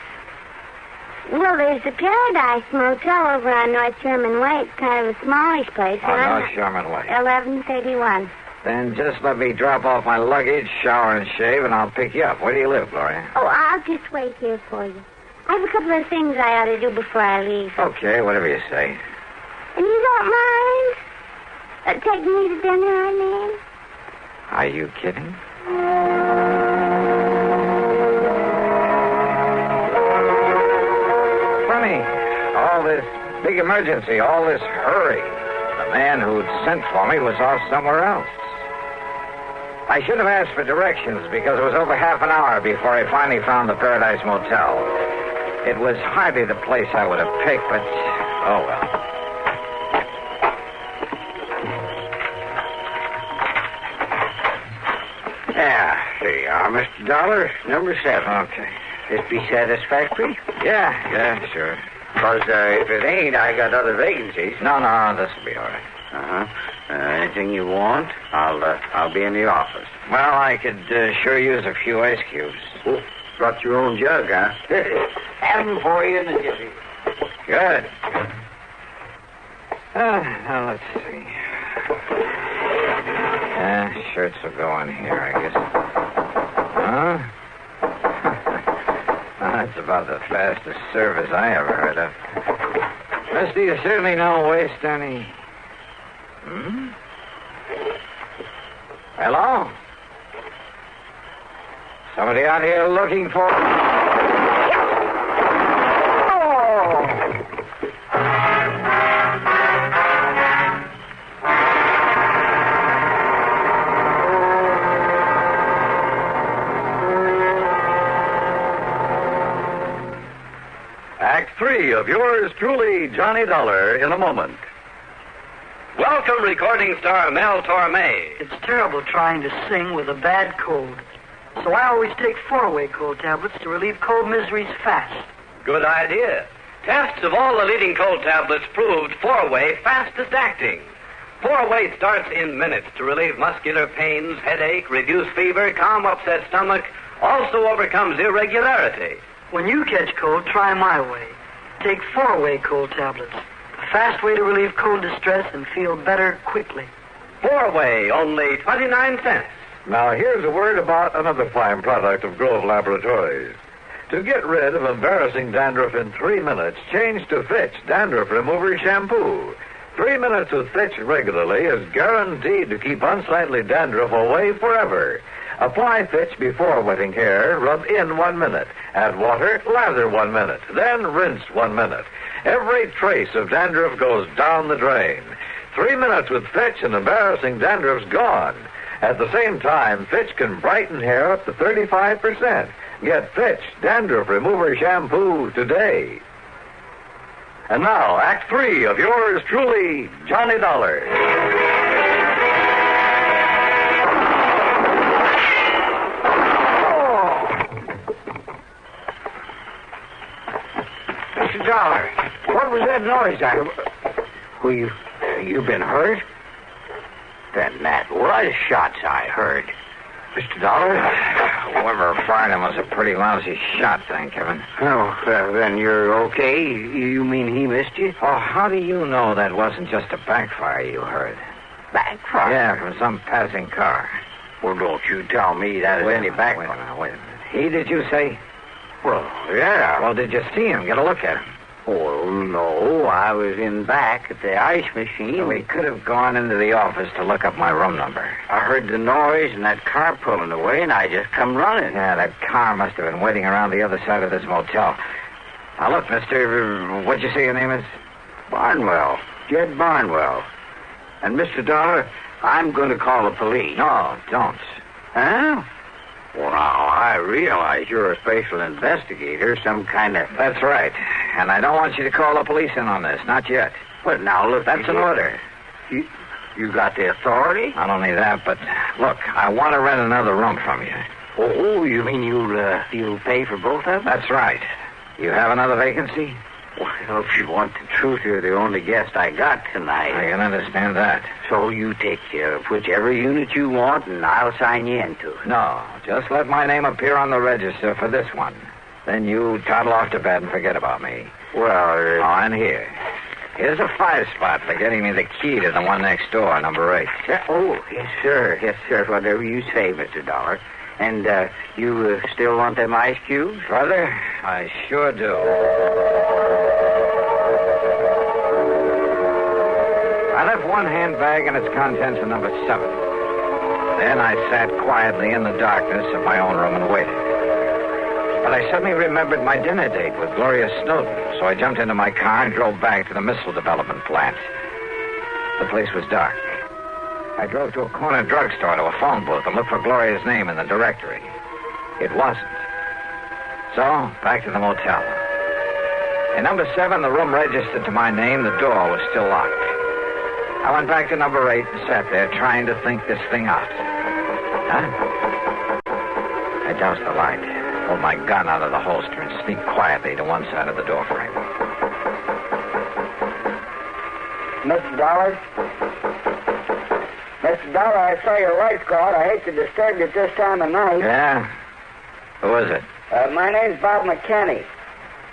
Well, there's the Paradise Motel over on North Sherman Way. It's kind of a smallish place. On North Sherman Way. 1131. Then just let me drop off my luggage, shower and shave, and I'll pick you up. Where do you live, Gloria? Oh, I'll just wait here for you. I have a couple of things I ought to do before I leave. Okay, whatever you say. And you don't mind taking me to dinner, I mean? Are you kidding? Funny. All this big emergency, all this hurry. The man who'd sent for me was off somewhere else. I should have asked for directions because it was over half an hour before I finally found the Paradise Motel. It was hardly the place I would have picked, but oh well. Yeah, here you are, Mr. Dollar. Number 7. Okay. This be satisfactory? Yeah, sure. Because if it ain't, I got other vacancies. No, this'll be all right. Anything you want, I'll be in the office. Well, I could sure use a few ice cubes. Oh, brought your own jug, huh? Have them for you in the jiffy. Good. Now, let's see. Shirts will go in here, I guess. Huh? That's about the fastest service I ever heard of. Mister, you certainly don't waste any... Hello? Somebody out here looking for... Act 3 of yours truly, Johnny Dollar, in a moment. Welcome, recording star Mel Torme. It's terrible trying to sing with a bad cold. So I always take 4-way cold tablets to relieve cold miseries fast. Good idea. Tests of all the leading cold tablets proved 4-way fastest acting. 4-way starts in minutes to relieve muscular pains, headache, reduce fever, calm upset stomach, also overcomes irregularity. When you catch cold, try my way. Take 4-way cold tablets. A fast way to relieve cold distress and feel better quickly. 4-way, only 29 cents. Now, here's a word about another fine product of Grove Laboratories. To get rid of embarrassing dandruff in 3 minutes, change to Fitch Dandruff Remover Shampoo. 3 minutes with Fitch regularly is guaranteed to keep unsightly dandruff away forever. Apply Fitch before wetting hair, rub in 1 minute. Add water, lather 1 minute. Then rinse 1 minute. Every trace of dandruff goes down the drain. 3 minutes with Fitch and embarrassing dandruff's gone. At the same time, Fitch can brighten hair up to 35%. Get Fitch Dandruff Remover Shampoo today. And now, Act 3 of yours truly, Johnny Dollar. Mr. Dollar, what was that noise I... Well, you been hurt? Then that was shots I heard. Mr. Dollar, whoever fired him was a pretty lousy shot, thank heaven. Oh, then you're okay? You mean he missed you? Oh, how do you know that wasn't just a backfire you heard? Backfire? Yeah, from some passing car. Well, don't you tell me that is any backfire. Wait a minute. He, did you say? Well, yeah. Well, did you see him? Get a look at him. Oh, no. I was in back at the ice machine. So he could have gone into the office to look up my room number. I heard the noise and that car pulling away, and I just come running. Yeah, that car must have been waiting around the other side of this motel. Now, look, mister, what'd you say your name is? Barnwell. Jed Barnwell. And, Mr. Dollar, I'm going to call the police. No, don't. Huh? Well, now, I realize you're a special investigator, some kind of... That's right. And I don't want you to call the police in on this, not yet. But now, look... That's an order. You got the authority? Not only that, but, look, I want to rent another room from you. Oh, you mean you'll pay for both of them? That's right. You have another vacancy? Well, if you want the truth, you're the only guest I got tonight. I can understand that. So you take whichever unit you want, and I'll sign you into it. No, just let my name appear on the register for this one. Then you toddle off to bed and forget about me. Well, and here. Here's a 5 spot for getting me the key to the one next door, number 8. Oh, yes, sir. Yes, sir. Whatever you say, Mr. Dollar. And you still want them ice cubes? Brother, I sure do. I left one handbag and its contents in number 7. Then I sat quietly in the darkness of my own room and waited. But I suddenly remembered my dinner date with Gloria Snowden, so I jumped into my car and drove back to the missile development plant. The place was dark. I drove to a corner drugstore to a phone booth and looked for Gloria's name in the directory. It wasn't. So, back to the motel. In number 7, the room registered to my name. The door was still locked. I went back to number 8 and sat there trying to think this thing out. Huh? I doused the light, pulled my gun out of the holster, and sneaked quietly to one side of the doorframe. Mr. Dollar? Mr. Dollar, I saw your lights go out. I hate to disturb you at this time of night. Yeah? Who is it? My name's Bob McKinney.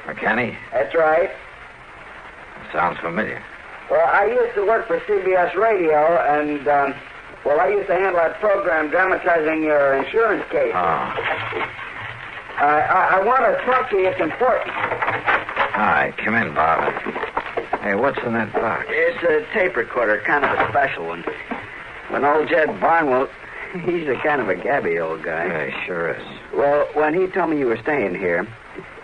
McKinney? That's right. Sounds familiar. Well, I used to work for CBS Radio, and, I used to handle that program dramatizing your insurance case. Oh. I want to talk to you. It's important. All right, come in, Bob. Hey, what's in that box? It's a tape recorder, kind of a special one. When old Jed Barnwell, he's a kind of a gabby old guy. Yeah, he sure is. Well, when he told me you were staying here,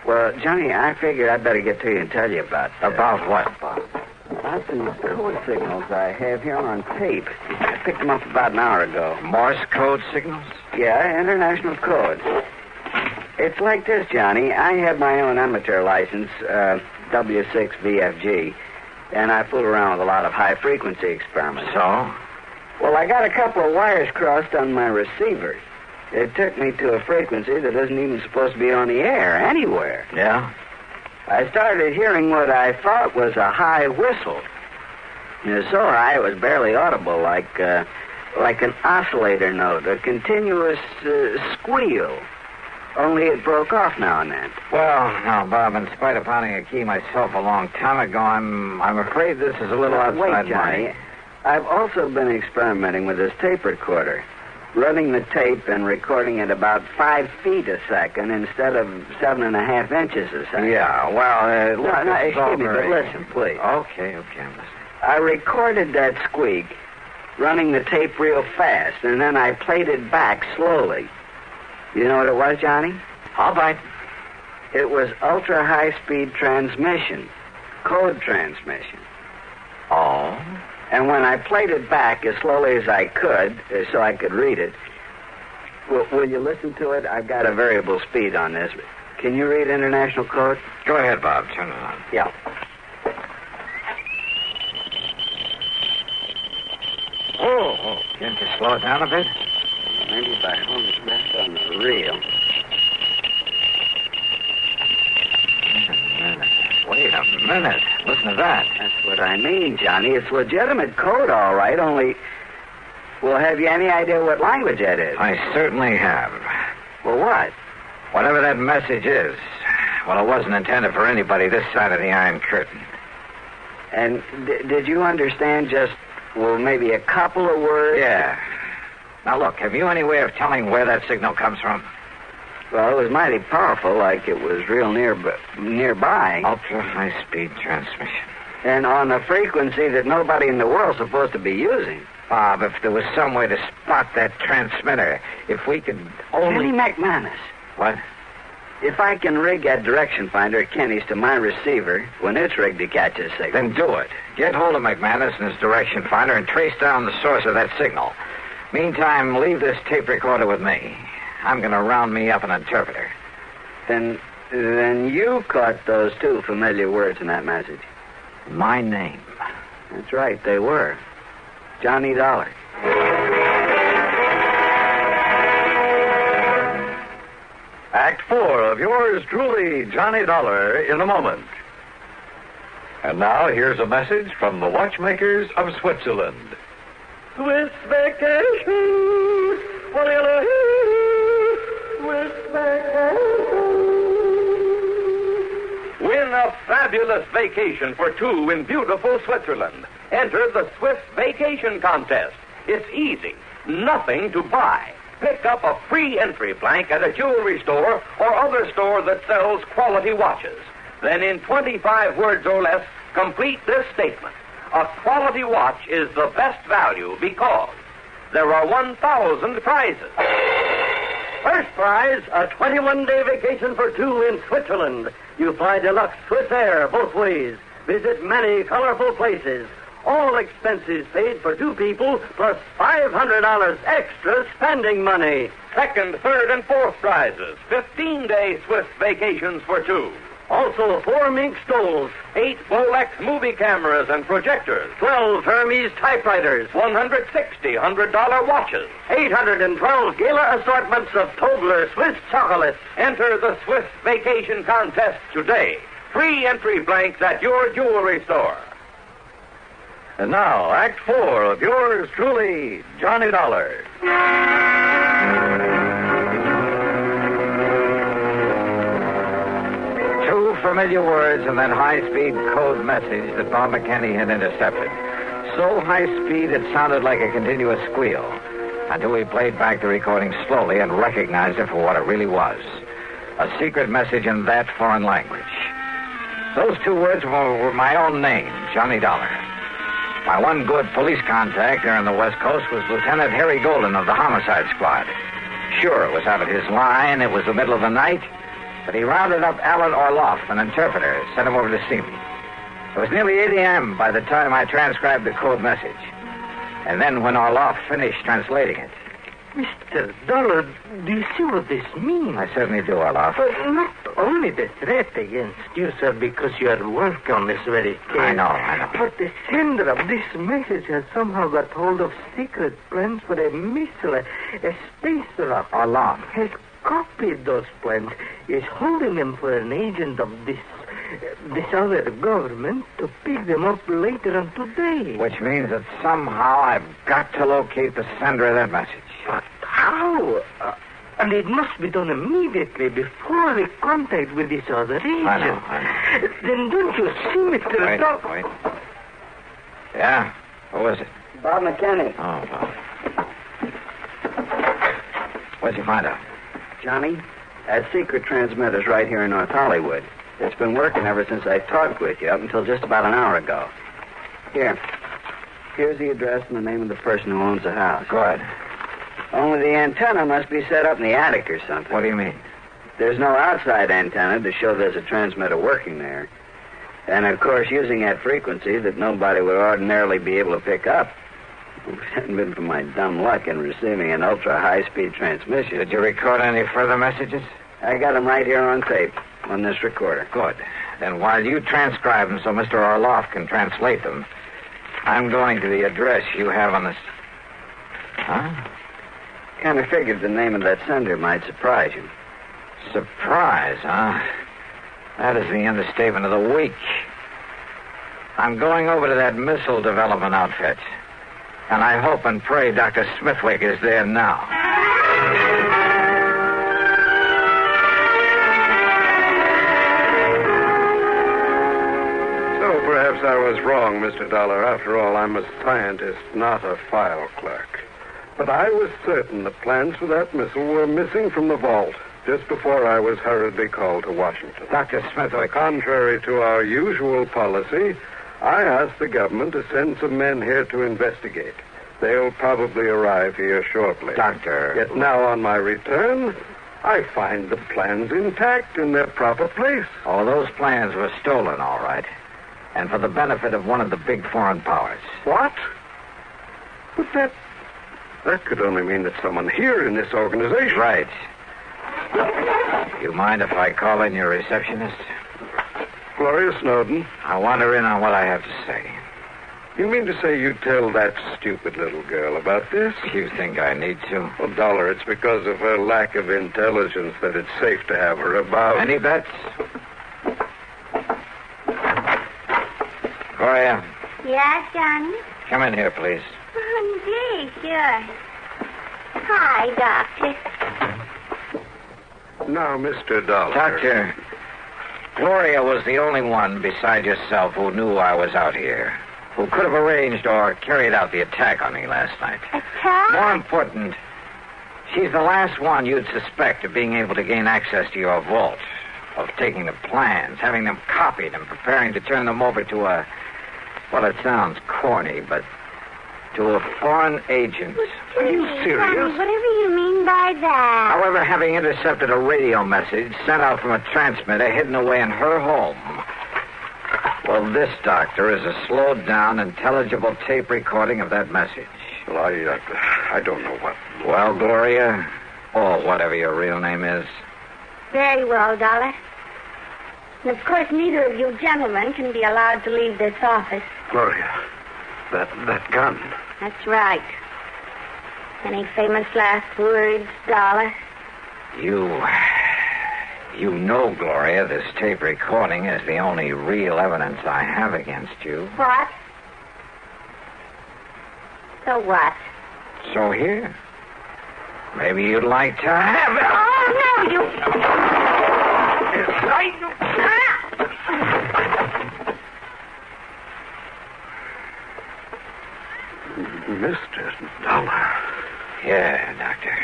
well, Johnny, I figured I'd better get to you and tell you about... About what, Bob? About some code signals I have here on tape. I picked them up about an hour ago. Morse code signals? Yeah, international code. It's like this, Johnny. I have my own amateur license, W6VFG, and I fool around with a lot of high-frequency experiments. So? Well, I got a couple of wires crossed on my receiver. It took me to a frequency that isn't even supposed to be on the air anywhere. Yeah? I started hearing what I thought was a high whistle. It was so high it was barely audible, like an oscillator note, a continuous squeal. Only it broke off now and then. Well, now, Bob, in spite of finding a key myself a long time ago, I'm afraid this is a little outside Wait, Johnny. my... I've also been experimenting with this tape recorder, running the tape and recording at about 5 feet a second instead of 7.5 inches a second. Yeah, well, excuse me, but listen, please. Okay, I'm listening. I recorded that squeak, running the tape real fast, and then I played it back slowly. You know what it was, Johnny? All right. It was ultra-high-speed transmission, code transmission. Oh? And when I played it back as slowly as I could, so I could read it, will you listen to it? I've got a variable speed on this. Can you read international code? Go ahead, Bob. Turn it on. Yeah. Oh, can't you slow it down a bit? Maybe if I hold it back on the reel. Wait a minute. Listen to that. That's what I mean, Johnny. It's legitimate code, all right, only... Well, have you any idea what language that is? I certainly have. Well, what? Whatever that message is, well, it wasn't intended for anybody this side of the Iron Curtain. And did you understand just, maybe a couple of words? Yeah. Now, look, have you any way of telling where that signal comes from? Well, it was mighty powerful, like it was real nearby. Ultra-high-speed transmission. And on a frequency that nobody in the world's supposed to be using. Bob, if there was some way to spot that transmitter, if we could only... Kenny McManus. What? If I can rig that direction finder at Kenny's to my receiver, when it's rigged to catch a signal... Then do it. Get hold of McManus and his direction finder and trace down the source of that signal. Meantime, leave this tape recorder with me. I'm going to round me up an interpreter. Then you caught those 2 familiar words in that message. My name. That's right, they were. Johnny Dollar. Act 4 of yours truly, Johnny Dollar, in a moment. And now here's a message from the watchmakers of Switzerland. Swiss vacation, Swiss vacation. Win a fabulous vacation for 2 in beautiful Switzerland. Enter the Swiss Vacation Contest. It's easy. Nothing to buy. Pick up a free entry blank at a jewelry store or other store that sells quality watches. Then in 25 words or less, complete this statement. A quality watch is the best value because there are 1,000 prizes. First prize, a 21-day vacation for 2 in Switzerland. You fly deluxe Swiss Air both ways. Visit many colorful places. All expenses paid for 2 people, plus $500 extra spending money. Second, third, and fourth prizes. 15-day Swiss vacations for 2. Also, 4 mink stoles, 8 Bolex movie cameras and projectors, 12 Hermes typewriters, 160 $100 watches, 812 gala assortments of Tobler Swiss chocolates. Enter the Swiss Vacation Contest today. Free entry blanks at your jewelry store. And now, Act 4 of yours truly, Johnny Dollar. Two familiar words and that high-speed code message that Bob McKinney had intercepted. So high-speed it sounded like a continuous squeal until we played back the recording slowly and recognized it for what it really was. A secret message in that foreign language. Those 2 words were my own name, Johnny Dollar. My one good police contact there on the West Coast was Lieutenant Harry Golden of the Homicide Squad. Sure, it was out of his line. It was the middle of the night. But he rounded up Alan Orloff, an interpreter, sent him over to see me. It was nearly 8 a.m. by the time I transcribed the code message. And then when Orloff finished translating it. Mr. Dollar, do you see what this means? I certainly do, Orloff. But not only the threat against you, sir, because you are working on this very case. I know. But the sender of this message has somehow got hold of secret plans for a missile, a space rocket. Orloff has copied those plans, is holding them for an agent of this other government to pick them up later on today. Which means that somehow I've got to locate the sender of that message. But how? And it must be done immediately before the contact with this other agent. I know. Then don't you see, Mr. Wait. Yeah? Who was it? Bob McKinney. Oh, Bob. What'd you find out? Johnny, that secret transmitter's right here in North Hollywood. It's been working ever since I talked with you, up until just about an hour ago. Here's the address and the name of the person who owns the house. Good. Only the antenna must be set up in the attic or something. What do you mean? There's no outside antenna to show there's a transmitter working there. And, of course, using that frequency that nobody would ordinarily be able to pick up. If it hadn't been for my dumb luck in receiving an ultra-high-speed transmission. Did you record any further messages? I got them right here on tape, on this recorder. Good. Then while you transcribe them so Mr. Orloff can translate them, I'm going to the address you have on this... Huh? Kind of figured the name of that sender might surprise you. Surprise, huh? That is the understatement of the week. I'm going over to that missile development outfit. And I hope and pray Dr. Smithwick is there now. So perhaps I was wrong, Mr. Dollar. After all, I'm a scientist, not a file clerk. But I was certain the plans for that missile were missing from the vault just before I was hurriedly called to Washington. Dr. Smithwick. Contrary to our usual policy, I asked the government to send some men here to investigate. They'll probably arrive here shortly. Doctor. Yet now on my return, I find the plans intact in their proper place. Oh, those plans were stolen, all right. And for the benefit of one of the big foreign powers. What? But that could only mean that someone here in this organization... Right. You mind if I call in your receptionist? Gloria Snowden. I want her in on what I have to say. You mean to say you tell that stupid little girl about this? You think I need to? Well, Dollar, it's because of her lack of intelligence that it's safe to have her about. Any bets? Gloria. Yes, Johnny? Come in here, please. Oh, gee, sure. Hi, Doctor. Now, Mr. Dollar. Doctor, Gloria was the only one beside yourself who knew I was out here, who could have arranged or carried out the attack on me last night. Attack? More important, she's the last one you'd suspect of being able to gain access to your vault, of taking the plans, having them copied, and preparing to turn them over to a... Well, it sounds corny, but to a foreign agent. Are you serious? Whatever you mean by that. However, having intercepted a radio message sent out from a transmitter hidden away in her home, Well, this, Doctor, is a slowed-down, intelligible tape recording of that message. Well, I don't know what. Well, Gloria, or whatever your real name is. Very well, Dollar. And of course, neither of you gentlemen can be allowed to leave this office. Gloria, that gun. That's right. Any famous last words, Dollar? You know, Gloria, this tape recording is the only real evidence I have against you. What? So what? So here. Maybe you'd like to have it. Oh, no, you... Mr. Dollar. Yeah, Doctor.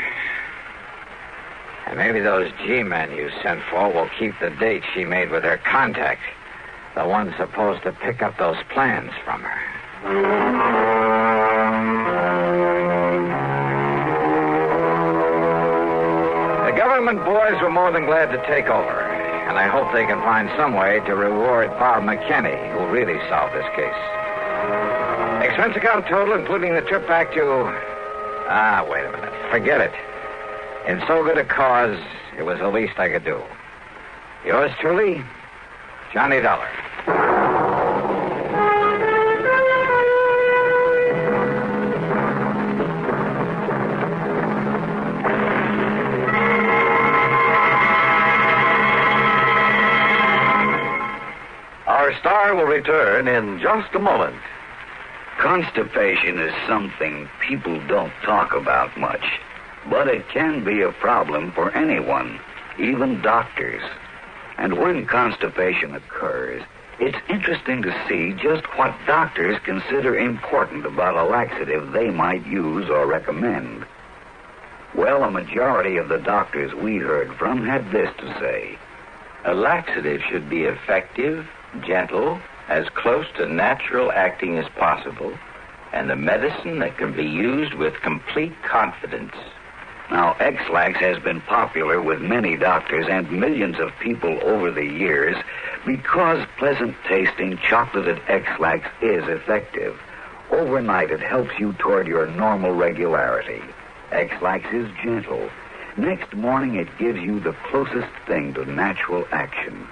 And maybe those G-men you sent for will keep the date she made with her contact. The one supposed to pick up those plans from her. The government boys were more than glad to take over. And I hope they can find some way to reward Bob McKinney, who really solved this case. Expense account total, including the trip back to... wait a minute. Forget it. In so good a cause, it was the least I could do. Yours truly, Johnny Dollar. Our star will return in just a moment. Constipation is something people don't talk about much, but it can be a problem for anyone, even doctors. And when constipation occurs, it's interesting to see just what doctors consider important about a laxative they might use or recommend. Well, a majority of the doctors we heard from had this to say. A laxative should be effective, gentle, as close to natural acting as possible, and a medicine that can be used with complete confidence. Now, X-Lax has been popular with many doctors and millions of people over the years because pleasant-tasting chocolated X-Lax is effective. Overnight, it helps you toward your normal regularity. X-Lax is gentle. Next morning, it gives you the closest thing to natural action.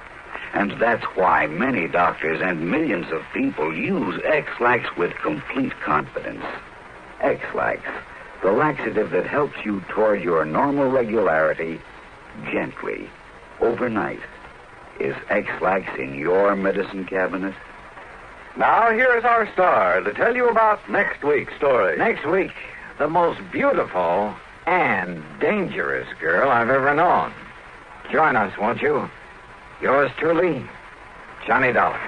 And that's why many doctors and millions of people use X-Lax with complete confidence. X-Lax, the laxative that helps you toward your normal regularity gently, overnight. Is X-Lax in your medicine cabinet? Now, here is our star to tell you about next week's story. Next week, the most beautiful and dangerous girl I've ever known. Join us, won't you? Yours truly, Johnny Dollar.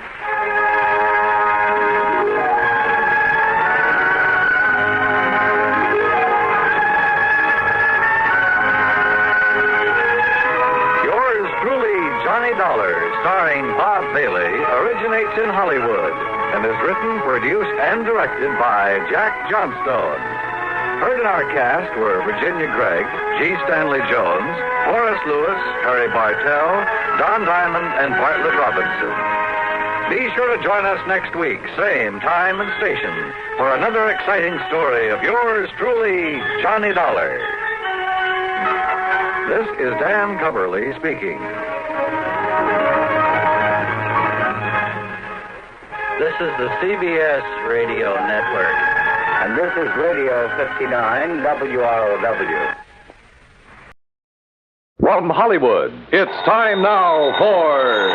Yours truly, Johnny Dollar, starring Bob Bailey, originates in Hollywood and is written, produced, and directed by Jack Johnstone. Heard in our cast were Virginia Gregg, G. Stanley Jones, Horace Lewis, Harry Bartell, Don Diamond, and Bartlett Robinson. Be sure to join us next week, same time and station, for another exciting story of yours truly, Johnny Dollar. This is Dan Coverly speaking. This is the CBS Radio Network. And this is Radio 59 WROW. From Hollywood, it's time now for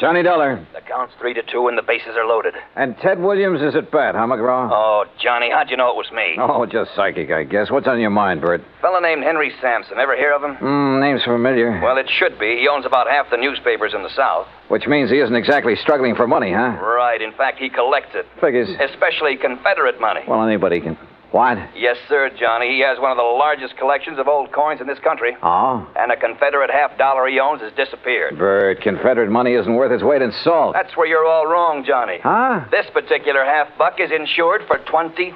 Johnny Dollar. The count's 3-2 and the bases are loaded. And Ted Williams is at bat, huh, McGraw? Oh, Johnny, how'd you know it was me? Oh, just psychic, I guess. What's on your mind, Bert? Fella named Henry Sampson. Ever hear of him? Name's familiar. Well, it should be. He owns about half the newspapers in the South. Which means he isn't exactly struggling for money, huh? Right. In fact, he collects it. Figures. Especially Confederate money. Well, anybody can. What? Yes, sir, Johnny. He has one of the largest collections of old coins in this country. Oh? And a Confederate $50 he owns has disappeared. Bert, Confederate money isn't worth its weight in salt. That's where you're all wrong, Johnny. Huh? This particular $50 is insured for $20,000.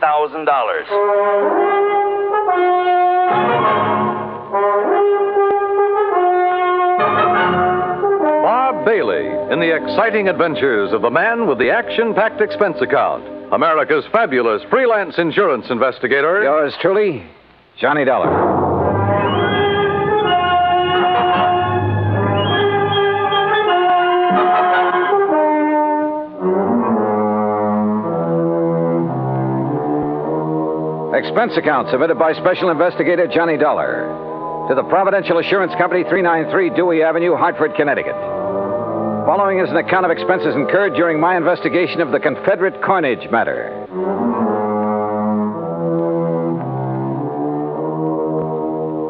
Bob Bob Bailey in the exciting adventures of the man with the action-packed expense account, America's fabulous freelance insurance investigator. Yours truly, Johnny Dollar. Expense account submitted by Special Investigator Johnny Dollar to the Providential Assurance Company, 393 Dewey Avenue, Hartford, Connecticut. Following is an account of expenses incurred during my investigation of the Confederate Coinage Matter.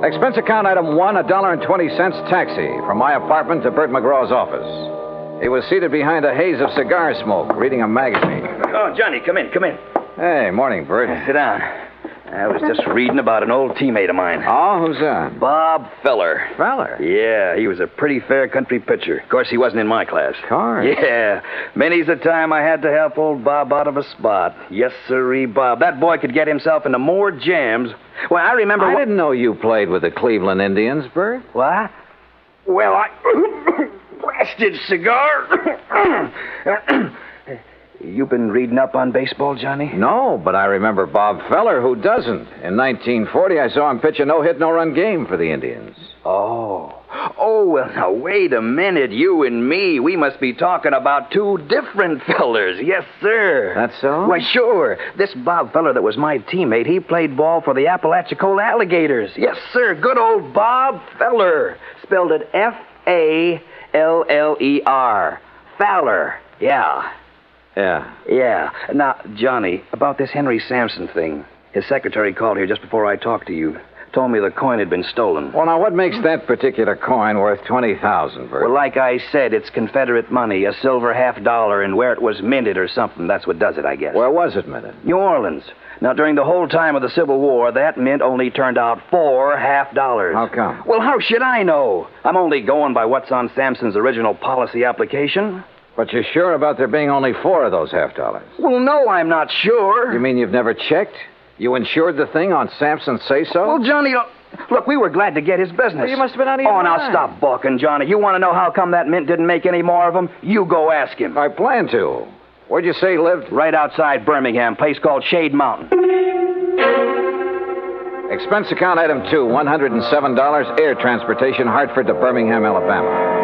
Expense account item 1, $1.20 taxi from my apartment to Bert McGraw's office. He was seated behind a haze of cigar smoke, reading a magazine. Oh, Johnny, come in. Hey, morning, Bert. Sit down. I was just reading about an old teammate of mine. Oh, who's that? Bob Feller. Feller? Yeah, he was a pretty fair country pitcher. Of course, he wasn't in my class. Course. Yeah. Many's the time I had to help old Bob out of a spot. Yes, sirree, Bob. That boy could get himself into more jams. Well, I remember... I didn't know you played with the Cleveland Indians, Bert. What? Well, I... Blasted cigar! You been reading up on baseball, Johnny? No, but I remember Bob Feller. Who doesn't? In 1940, I saw him pitch a no-hit, no-run game for the Indians. Oh, well, now, wait a minute. You and me, we must be talking about two different fellers. Yes, sir. That's so? Why, sure. This Bob Feller that was my teammate, he played ball for the Apalachicola Alligators. Yes, sir. Good old Bob Feller. Spelled it Faller. Fowler. Yeah. Yeah. Now, Johnny, about this Henry Sampson thing. His secretary called here just before I talked to you. Told me the coin had been stolen. Well, now, what makes that particular coin worth $20,000, Bert? Well, like I said, it's Confederate money, a silver $50, and where it was minted or something. That's what does it, I guess. Where was it minted? New Orleans. Now, during the whole time of the Civil War, that mint only turned out $4 $50. How come? Well, how should I know? I'm only going by what's on Sampson's original policy application. But you're sure about there being only 4 of those $50? Well, no, I'm not sure. You mean you've never checked? You insured the thing on Sampson's say-so? Well, Johnny, look, we were glad to get his business. Well, you must have been out of your mind. Now stop balking, Johnny. You want to know how come that mint didn't make any more of them? You go ask him. I plan to. Where'd you say he lived? Right outside Birmingham, place called Shade Mountain. Expense account item 2, $107, air transportation, Hartford to Birmingham, Alabama.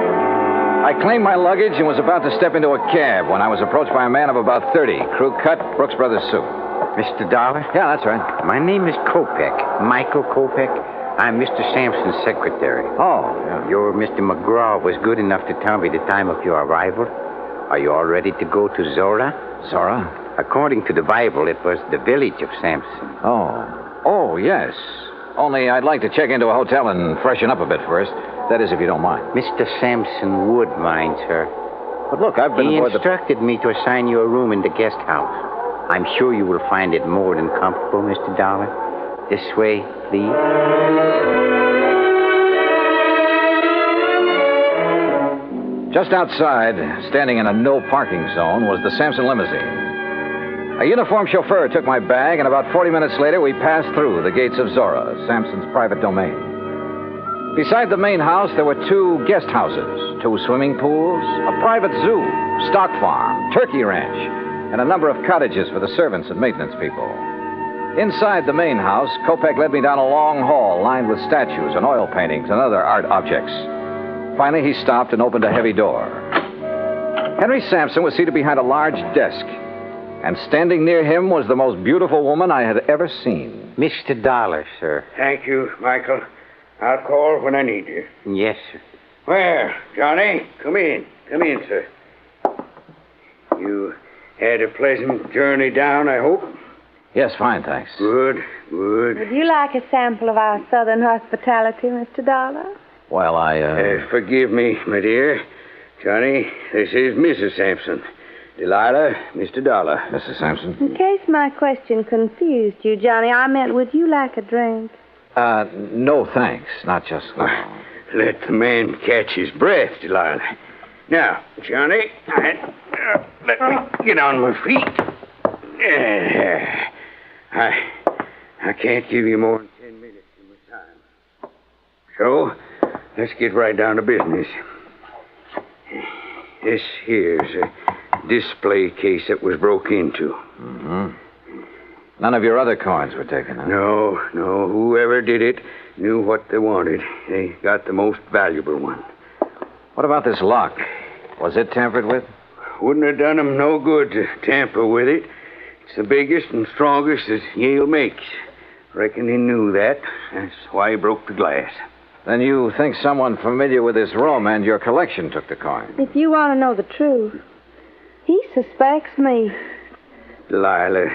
I claimed my luggage and was about to step into a cab when I was approached by a man of about 30, crew cut, Brooks Brothers suit. Mr. Dollar? Yeah, that's right. My name is Kopek, Michael Kopek. I'm Mr. Sampson's secretary. Oh, yeah. Your Mr. McGraw was good enough to tell me the time of your arrival. Are you all ready to go to Zora? Zora? According to the Bible, it was the village of Sampson. Oh, yes. Only I'd like to check into a hotel and freshen up a bit first. That is, if you don't mind. Mr. Sampson would mind, sir. But look, I've been... He instructed me to assign you a room in the guest house. I'm sure you will find it more than comfortable, Mr. Dollar. This way, please. Just outside, standing in a no-parking zone, was the Sampson limousine. A uniformed chauffeur took my bag, and about 40 minutes later, we passed through the gates of Zora, Sampson's private domain. Beside the main house, there were 2 guest houses, 2 swimming pools, a private zoo, stock farm, turkey ranch, and a number of cottages for the servants and maintenance people. Inside the main house, Kopek led me down a long hall lined with statues and oil paintings and other art objects. Finally, he stopped and opened a heavy door. Henry Sampson was seated behind a large desk, and standing near him was the most beautiful woman I had ever seen. Mr. Dollar, sir. Thank you, Michael. I'll call when I need you. Yes, sir. Well, Johnny, come in. Come in, sir. You had a pleasant journey down, I hope? Yes, fine, thanks. Good. Would you like a sample of our southern hospitality, Mr. Dollar? Well, forgive me, my dear. Johnny, this is Mrs. Sampson. Delilah, Mr. Dollar. Mrs. Sampson. In case my question confused you, Johnny, I meant, would you like a drink? No, thanks. Not just now. Let the man catch his breath, Delilah. Now, Johnny, let me get on my feet. I can't give you more than 10 minutes of my time. So, let's get right down to business. This here's a display case that was broke into. Mm-hmm. None of your other coins were taken, huh? No. Whoever did it knew what they wanted. They got the most valuable one. What about this lock? Was it tampered with? Wouldn't have done them no good to tamper with it. It's the biggest and strongest that Yale makes. Reckon he knew that. That's why he broke the glass. Then you think someone familiar with this room and your collection took the coin? If you want to know the truth, he suspects me. Delilah.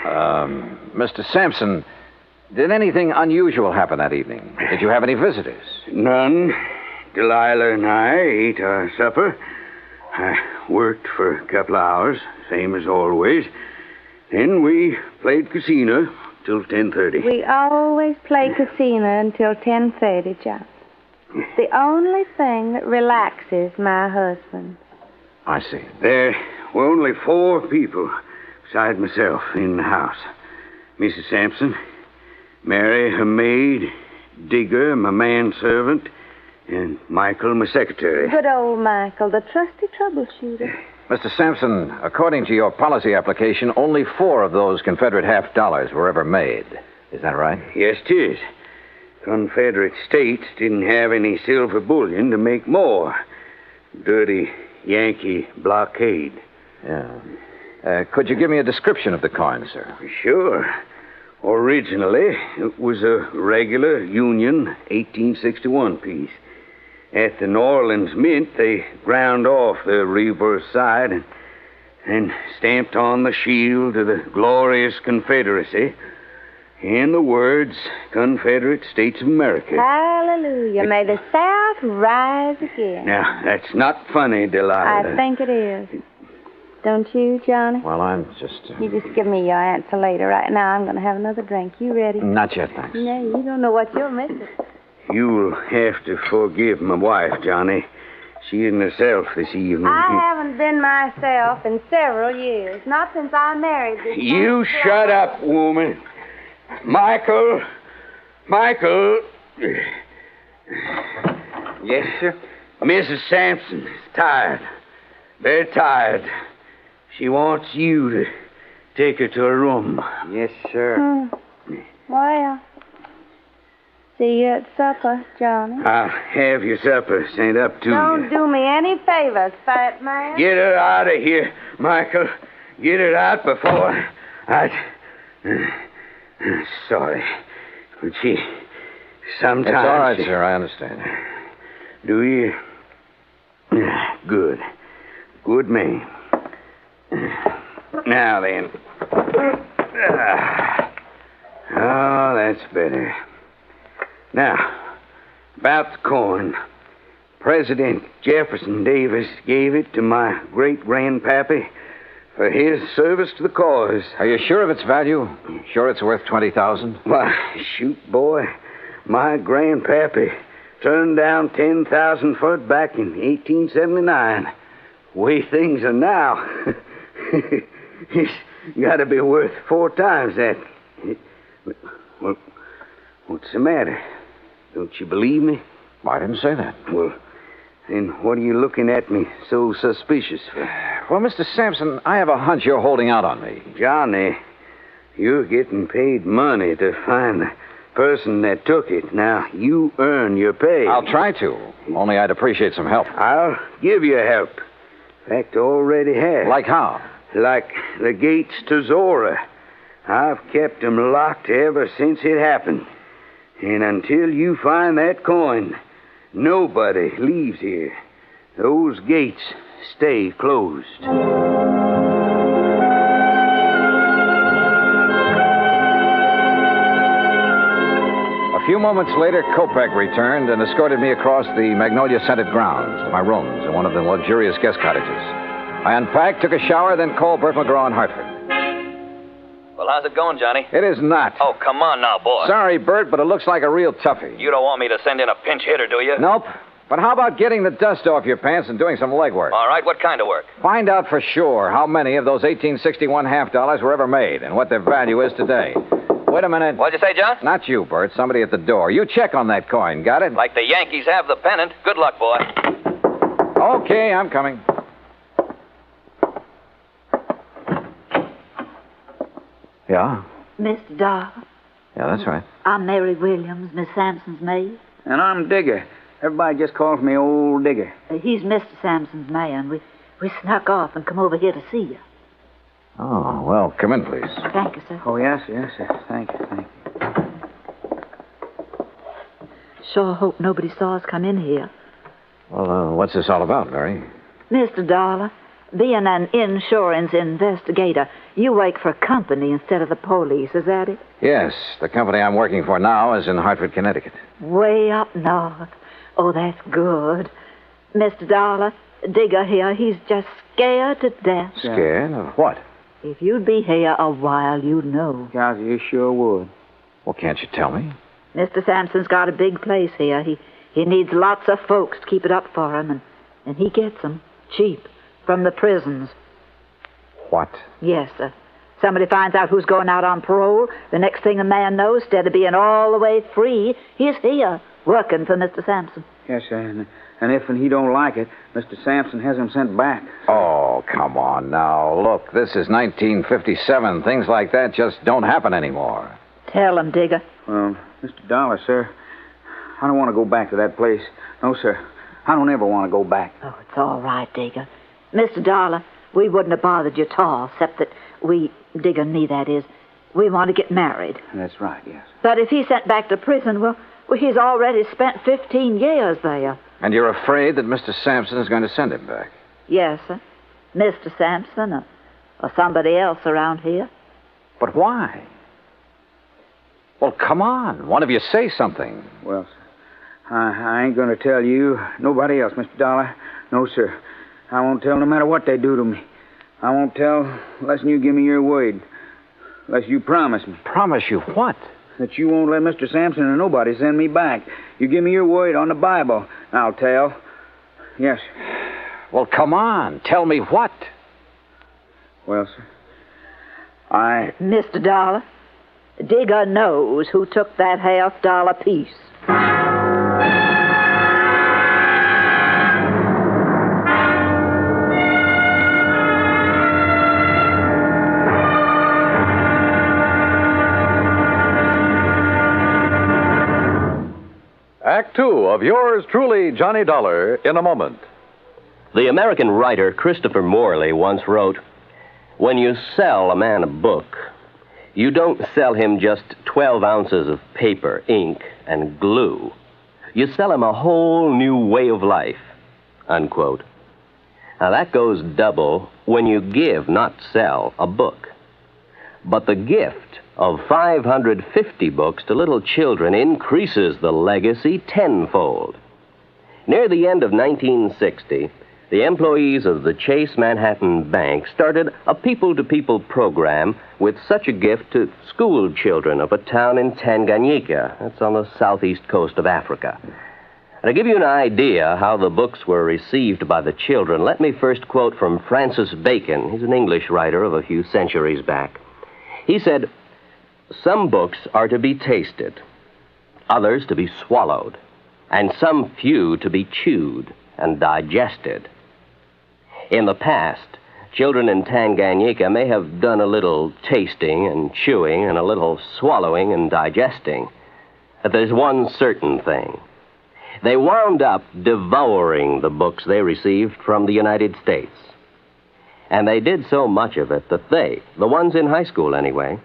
Mr. Sampson, did anything unusual happen that evening? Did you have any visitors? None. Delilah and I ate our supper. I worked for a couple of hours, same as always. Then we played casino till 10:30. We always play casino until 10:30, John. It's the only thing that relaxes my husband. I see. There were only 4 people besides myself in the house. Mrs. Sampson, Mary, her maid, Digger, my manservant, and Michael, my secretary. Good old Michael, the trusty troubleshooter. Mr. Sampson, according to your policy application, only 4 of those Confederate $half were ever made. Is that right? Yes, 'tis. Confederate states didn't have any silver bullion to make more. Dirty Yankee blockade. Yeah. Could you give me a description of the coin, sir? Sure. Originally, it was a regular Union 1861 piece. At the New Orleans Mint, they ground off the reverse side and stamped on the shield of the glorious Confederacy and the words Confederate States of America. Hallelujah. May the South rise again. Now, that's not funny, Delilah. I think it is. Don't you, Johnny? Well, I'm just... You just give me your answer later. Right now, I'm going to have another drink. You ready? Not yet, thanks. No, you don't know what you're missing. You'll have to forgive my wife, Johnny. She isn't herself this evening. I haven't been myself in several years. Not since I married this... You shut up, woman. Michael. Yes, sir? Mrs. Sampson is tired. Very tired. She wants you to take her to her room. Yes, sir. Well, see you at supper, Johnny. I'll have your supper sent up to you. Don't do me any favors, fat man. Get her out of here, Michael. Get her out before Sorry. But she... Sometimes... It's all right, sir. I understand. Do you? Good. Good man. Now then. Oh, that's better. Now, about the coin. President Jefferson Davis gave it to my great-grandpappy for his service to the cause. Are you sure of its value? Sure it's worth $20,000? Why, shoot, boy. My grandpappy turned down 10,000 for it back in 1879. Way things are now. It's got to be worth 4 times that. Well, what's the matter? Don't you believe me? I didn't say that. Well, then what are you looking at me so suspicious for? Well, Mr. Sampson, I have a hunch you're holding out on me. Johnny, you're getting paid money to find the person that took it. Now, you earn your pay. I'll try to. Only I'd appreciate some help. I'll give you help. In fact, I already have. Like how? Like the gates to Zora. I've kept them locked ever since it happened. And until you find that coin, nobody leaves here. Those gates stay closed. A few moments later, Kopek returned and escorted me across the magnolia-scented grounds to my rooms in one of the luxurious guest cottages. I unpacked, took a shower, then called Bert McGraw in Hartford. Well, how's it going, Johnny? It is not. Oh, come on now, boy. Sorry, Bert, but it looks like a real toughie. You don't want me to send in a pinch hitter, do you? Nope. But how about getting the dust off your pants and doing some legwork? All right, what kind of work? Find out for sure how many of those 1861 $half were ever made and what their value is today. Wait a minute. What'd you say, John? Not you, Bert. Somebody at the door. You check on that coin. Got it? Like the Yankees have the pennant. Good luck, boy. Okay, I'm coming. Yeah? Mr. Dollar. Yeah, that's right. I'm Mary Williams, Miss Sampson's maid. And I'm Digger. Everybody just calls me Old Digger. He's Mr. Sampson's man. We snuck off and come over here to see you. Oh, well, come in, please. Thank you, sir. Oh, yes, sir. Thank you. Sure hope nobody saw us come in here. Well, what's this all about, Mary? Mr. Dollar, being an insurance investigator, you work for a company instead of the police, is that it? Yes, the company I'm working for now is in Hartford, Connecticut. Way up north. Oh, that's good. Mr. Dollar, Digger here, he's just scared to death. Scared of what? If you'd be here a while, you'd know. Guys, you sure would. Well, can't you tell me? Mr. Sampson's got a big place here. He needs lots of folks to keep it up for him, and he gets them cheap from the prisons. What? Yes, sir. Somebody finds out who's going out on parole. The next thing a man knows, instead of being all the way free, he's here working for Mr. Sampson. Yes, sir. And if he don't like it, Mr. Sampson has him sent back. Oh, come on now. Look, this is 1957. Things like that just don't happen anymore. Tell him, Digger. Well, Mr. Dollar, sir, I don't want to go back to that place. No, sir. I don't ever want to go back. Oh, it's all right, Digger. Mr. Dollar, we wouldn't have bothered you at all, except that Digger and me, that is, we want to get married. That's right, yes. But if he's sent back to prison, well, he's already spent 15 years there. And you're afraid that Mr. Sampson is going to send him back? Yes, sir. Mr. Sampson or somebody else around here. But why? Well, come on. One of you say something. Well, sir, I ain't going to tell you. Nobody else, Mr. Dollar. No, sir. I won't tell no matter what they do to me. I won't tell unless you give me your word. Unless you promise me. Promise you what? That you won't let Mr. Sampson or nobody send me back. You give me your word on the Bible, I'll tell. Yes. Well, come on. Tell me what? Well, sir, Mr. Dollar, Digger knows who took that $50 piece. Act Two of yours truly, Johnny Dollar, in a moment. The American writer Christopher Morley once wrote, "When you sell a man a book, you don't sell him just 12 ounces of paper, ink, and glue. You sell him a whole new way of life," unquote. Now that goes double when you give, not sell, a book. But the gift of 550 books to little children increases the legacy tenfold. Near the end of 1960, the employees of the Chase Manhattan Bank started a people-to-people program with such a gift to school children of a town in Tanganyika. That's on the southeast coast of Africa. And to give you an idea how the books were received by the children, let me first quote from Francis Bacon. He's an English writer of a few centuries back. He said, "Some books are to be tasted, others to be swallowed, and some few to be chewed and digested." In the past, children in Tanganyika may have done a little tasting and chewing and a little swallowing and digesting. But there's one certain thing. They wound up devouring the books they received from the United States. And they did so much of it that they, the ones in high school anyway,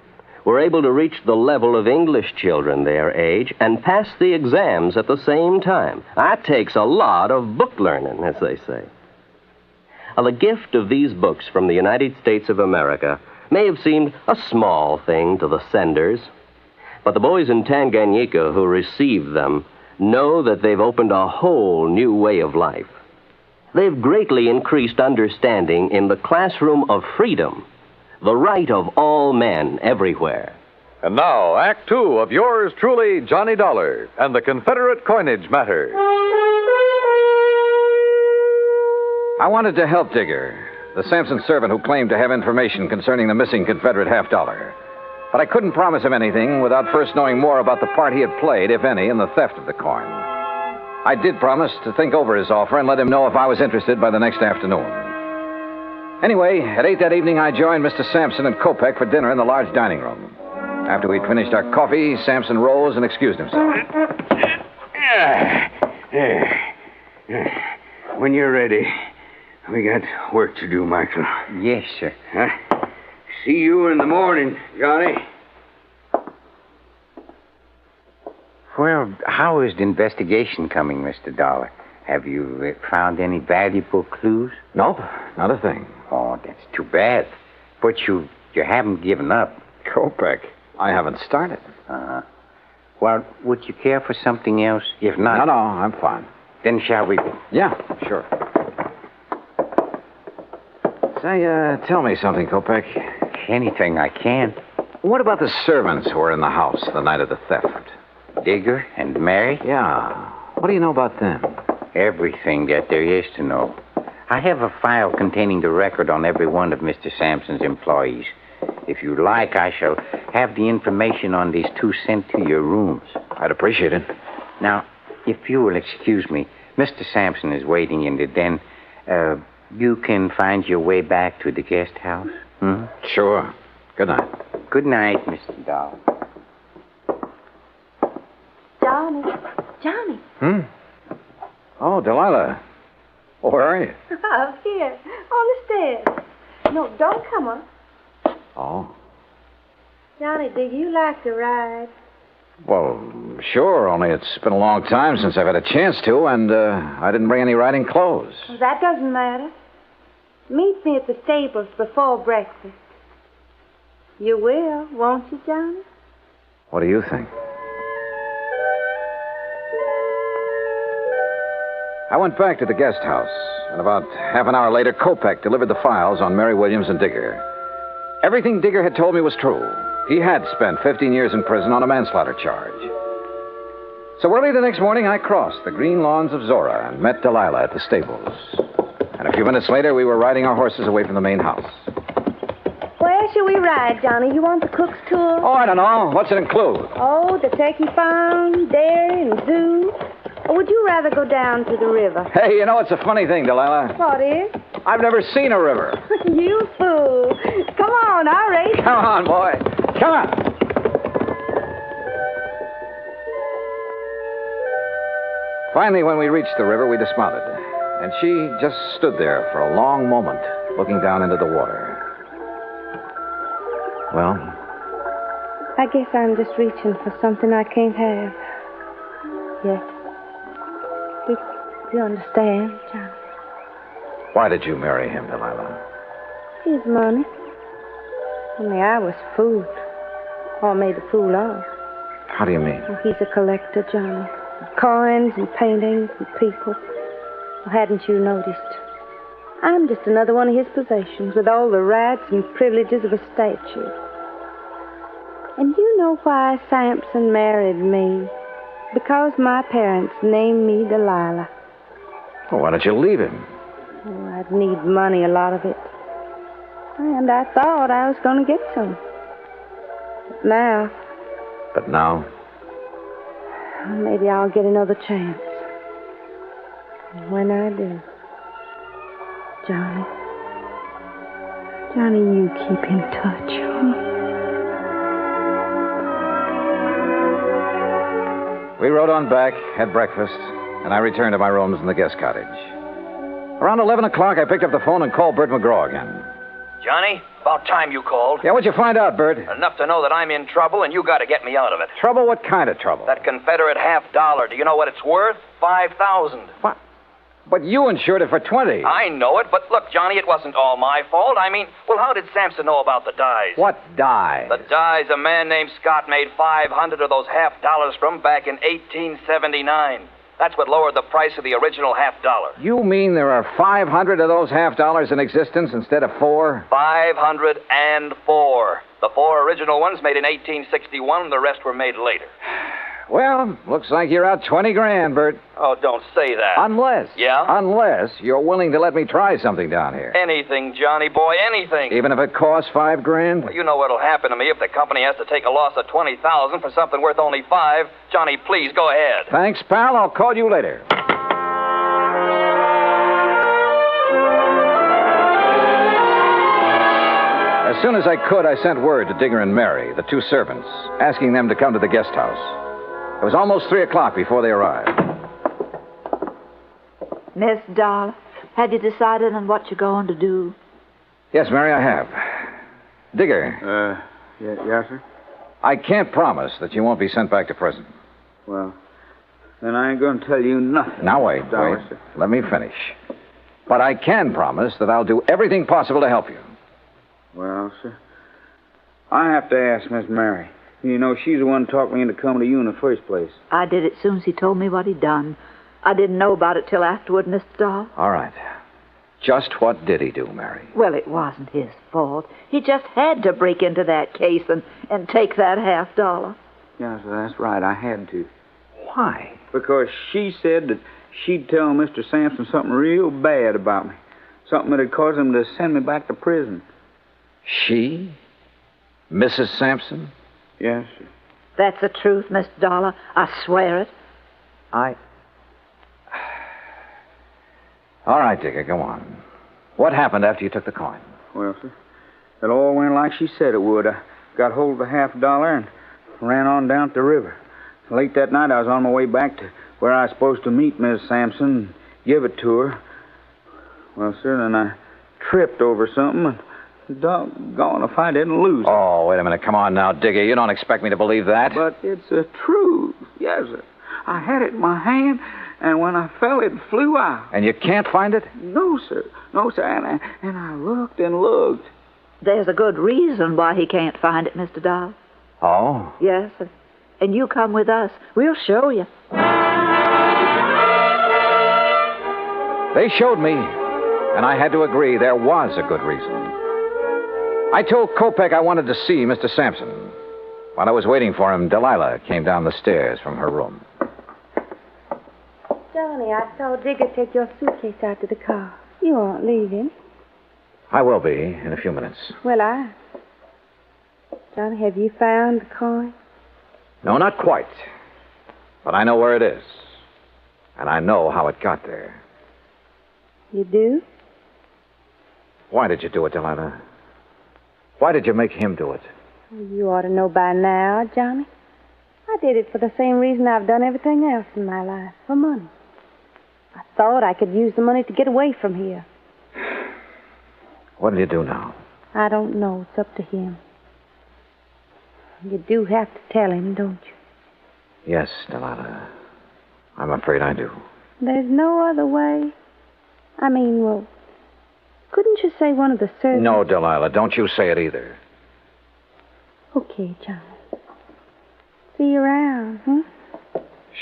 were able to reach the level of English children their age and pass the exams at the same time. That takes a lot of book learning, as they say. Now, the gift of these books from the United States of America may have seemed a small thing to the senders, but the boys in Tanganyika who received them know that they've opened a whole new way of life. They've greatly increased understanding in the classroom of freedom, the right of all men everywhere. And now, Act Two of yours truly, Johnny Dollar, and the Confederate Coinage Matter. I wanted to help Digger, the Sampson servant who claimed to have information concerning the missing Confederate $50. But I couldn't promise him anything without first knowing more about the part he had played, if any, in the theft of the coin. I did promise to think over his offer and let him know if I was interested by the next afternoon. Anyway, at 8 that evening, I joined Mr. Sampson and Kopek for dinner in the large dining room. After we'd finished our coffee, Sampson rose and excused himself. When you're ready, we got work to do, Michael. Yes, sir. Huh? See you in the morning, Johnny. Well, how is the investigation coming, Mr. Dollar? Have you found any valuable clues? Nope, not a thing. Oh, that's too bad. But you haven't given up. Kopek, I haven't started. Well, would you care for something else? If not... No, I'm fine. Then shall we... Yeah, sure. Say, tell me something, Kopek. Anything I can. What about the servants who were in the house the night of the theft? Digger and Mary? Yeah. What do you know about them? Everything that there is to know. I have a file containing the record on every one of Mr. Sampson's employees. If you like, I shall have the information on these two sent to your rooms. I'd appreciate it. Now, if you will excuse me, Mr. Sampson is waiting in the den. You can find your way back to the guest house? Hmm? Sure. Good night. Good night, Mr. Dollar. Johnny. Oh, Delilah. Oh, where are you? Up here, on the stairs. No, don't come up. Oh. Johnny, do you like to ride? Well, sure, only it's been a long time since I've had a chance to, and I didn't bring any riding clothes. Well, that doesn't matter. Meet me at the stables before breakfast. You will, won't you, Johnny? What do you think? I went back to the guest house, and about half an hour later, Kopek delivered the files on Mary Williams and Digger. Everything Digger had told me was true. He had spent 15 years in prison on a manslaughter charge. So early the next morning, I crossed the green lawns of Zora and met Delilah at the stables. And a few minutes later, we were riding our horses away from the main house. Where shall we ride, Johnny? You want the cook's tour? Oh, I don't know. What's it include? Oh, the turkey farm, dairy, and zoo. Or would you rather go down to the river? Hey, you know, it's a funny thing, Delilah. What is? I've never seen a river. You fool. Come on, I'll race. Come on, boy. Come on. Finally, when we reached the river, we dismounted. And she just stood there for a long moment, looking down into the water. Well? I guess I'm just reaching for something I can't have. Yes. You understand, John? Why did you marry him, Delilah? His money. Only I was fooled. Or made a fool of. How do you mean? Well, he's a collector, Johnny. Of coins and paintings and people. Well, hadn't you noticed? I'm just another one of his possessions with all the rights and privileges of a statue. And you know why Sampson married me? Because my parents named me Delilah. Well, why don't you leave him? Oh, I'd need money, a lot of it. And I thought I was going to get some. But now, maybe I'll get another chance. And when I do, Johnny, you keep in touch, huh? We rode on back, had breakfast, and I returned to my rooms in the guest cottage. Around 11 o'clock, I picked up the phone and called Bert McGraw again. Johnny, about time you called. Yeah, what'd you find out, Bert? Enough to know that I'm in trouble, and you got to get me out of it. Trouble? What kind of trouble? That Confederate $50. Do you know what it's worth? $5,000. What? But you insured it for 20. I know it, but look, Johnny, it wasn't all my fault. I mean, well, how did Sampson know about the dies? What dies? The dies a man named Scott made 500 of those $50 from back in 1879. That's what lowered the price of the original $50. You mean there are 500 of those $50 in existence instead of 4? 504. The 4 original ones made in 1861, the rest were made later. Well, looks like you're out 20 grand, Bert. Oh, don't say that. Unless. Yeah? Unless you're willing to let me try something down here. Anything, Johnny boy, anything. Even if it costs $5 grand? Well, you know what'll happen to me if the company has to take a loss of $20,000 for something worth only $5. Johnny, please, go ahead. Thanks, pal. I'll call you later. soon as I could, I sent word to Digger and Mary, the two servants, asking them to come to the guest house. It was almost 3 o'clock before they arrived. Miss Dollar, have you decided on what you're going to do? Yes, Mary, I have. Digger. Yes, sir? I can't promise that you won't be sent back to prison. Well, then I ain't going to tell you nothing. Now, wait. Sir. Let me finish. But I can promise that I'll do everything possible to help you. Well, sir, I have to ask Miss Mary. You know, she's the one who talked me into coming to you in the first place. I did it as soon as he told me what he'd done. I didn't know about it till afterward, Mr. Dahl. All right. Just what did he do, Mary? Well, it wasn't his fault. He just had to break into that case and take that $50. Yes, sir, that's right. I had to. Why? Because she said that she'd tell Mr. Sampson something real bad about me. Something that'd cause him to send me back to prison. She? Mrs. Sampson? Yes, sir. That's the truth, Mr. Dollar. I swear it. All right, Digger, go on. What happened after you took the coin? Well, sir, it all went like she said it would. I got hold of the $50 and ran on down to the river. Late that night, I was on my way back to where I was supposed to meet Miss Sampson and give it to her. Well, sir, then I tripped over something and doggone if I didn't lose it. Oh, wait a minute. Come on now, Digger. You don't expect me to believe that. But it's the truth. Yes, sir. I had it in my hand, and when I fell, it flew out. And you can't find it? No, sir. No, sir. And I looked and looked. There's a good reason why he can't find it, Mr. Dahl. Oh? Yes, and you come with us. We'll show you. They showed me, and I had to agree there was a good reason. I told Kopek I wanted to see Mr. Sampson. While I was waiting for him, Delilah came down the stairs from her room. Johnny, I saw Digger take your suitcase out to the car. You aren't leaving. I will be in a few minutes. Well, Johnny, have you found the coin? No, not quite. But I know where it is. And I know how it got there. You do? Why did you do it, Delilah? Why did you make him do it? You ought to know by now, Johnny. I did it for the same reason I've done everything else in my life, for money. I thought I could use the money to get away from here. What'll you do now? I don't know. It's up to him. You do have to tell him, don't you? Yes, Delilah. I'm afraid I do. There's no other way. I mean, well, couldn't you say one of the servants? No, Delilah, don't you say it either. Okay, Johnny. See you around, huh?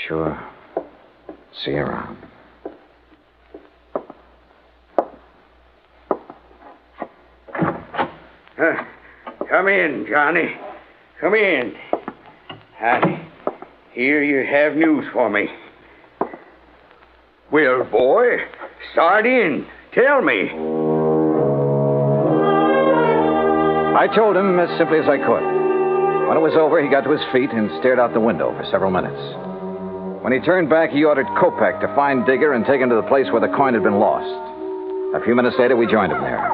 Sure. See you around. Come in, Johnny. Come in. I hear you have news for me. Well, boy, start in. Tell me. I told him as simply as I could. When it was over, he got to his feet and stared out the window for several minutes. When he turned back, he ordered Kopek to find Digger and take him to the place where the coin had been lost. A few minutes later, we joined him there.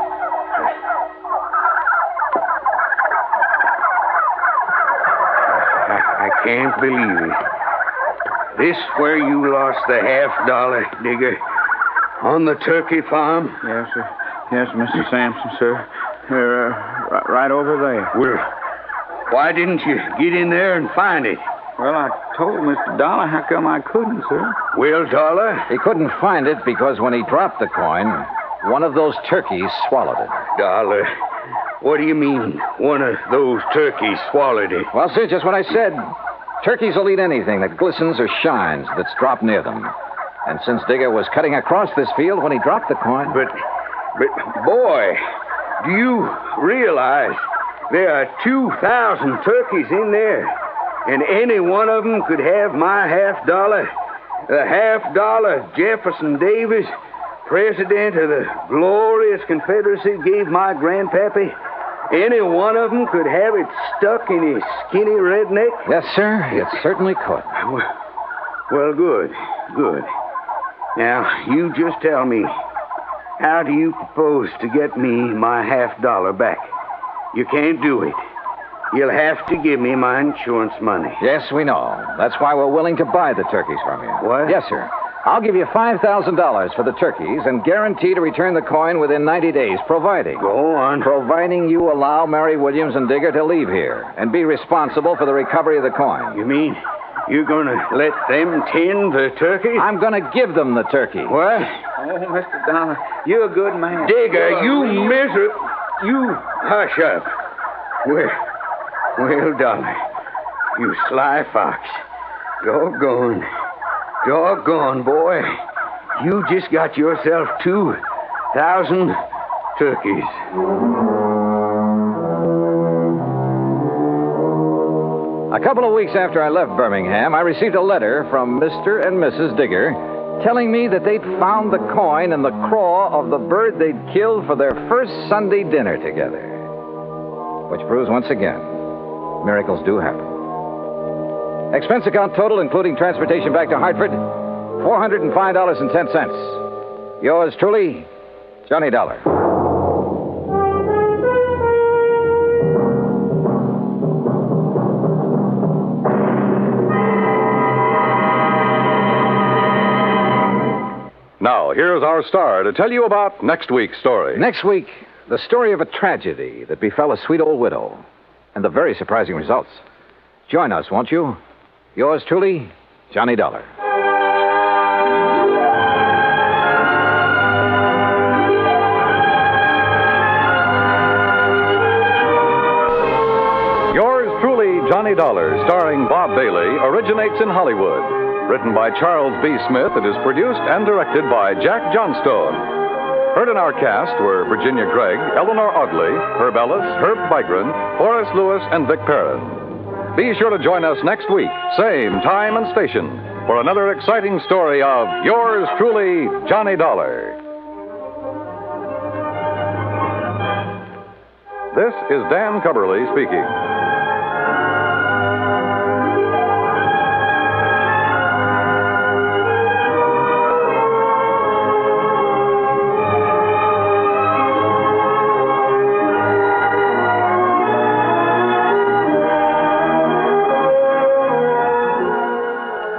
I can't believe it. This where you lost the $50, Digger? On the turkey farm? Yes, sir. Yes, Mr. Sampson, sir. They're right over there. Well, why didn't you get in there and find it? Well, I told Mr. Dollar. How come I couldn't, sir? Well, Dollar? He couldn't find it because when he dropped the coin, one of those turkeys swallowed it. Dollar, what do you mean, one of those turkeys swallowed it? Well, sir, just what I said. Turkeys will eat anything that glistens or shines that's dropped near them. And since Digger was cutting across this field when he dropped the coin... But, boy, do you realize there are 2,000 turkeys in there, and any one of them could have my $50? The $50 Jefferson Davis, president of the glorious Confederacy, gave my grandpappy. Any one of them could have it stuck in his skinny redneck? Yes, sir, it certainly could. Well, good. Now, you just tell me, how do you propose to get me my $50 back? You can't do it. You'll have to give me my insurance money. Yes, we know. That's why we're willing to buy the turkeys from you. What? Yes, sir. I'll give you $5,000 for the turkeys and guarantee to return the coin within 90 days, providing. Go on. Providing you allow Mary Williams and Digger to leave here and be responsible for the recovery of the coin. You mean you're going to let them tend the turkeys? I'm going to give them the turkey. What? Oh, Mr. Dollar, you're a good man. Digger, you miserable. You hush up. Well, Dollar, you sly fox. Doggone, boy. You just got yourself 2,000 turkeys. A couple of weeks after I left Birmingham, I received a letter from Mr. and Mrs. Digger telling me that they'd found the coin in the craw of the bird they'd killed for their first Sunday dinner together. Which proves once again, miracles do happen. Expense account total, including transportation back to Hartford, $405.10. Yours truly, Johnny Dollar. Now, here's our star to tell you about next week's story. Next week, the story of a tragedy that befell a sweet old widow and the very surprising results. Join us, won't you? Yours truly, Johnny Dollar. Yours truly, Johnny Dollar, starring Bob Bailey, originates in Hollywood. Written by Charles B. Smith, it is produced and directed by Jack Johnstone. Heard in our cast were Virginia Gregg, Eleanor Audley, Herb Ellis, Herb Vigran, Horace Lewis, and Vic Perrin. Be sure to join us next week, same time and station, for another exciting story of yours truly, Johnny Dollar. This is Dan Cubberly speaking.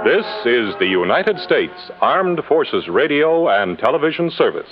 This is the United States Armed Forces Radio and Television Service.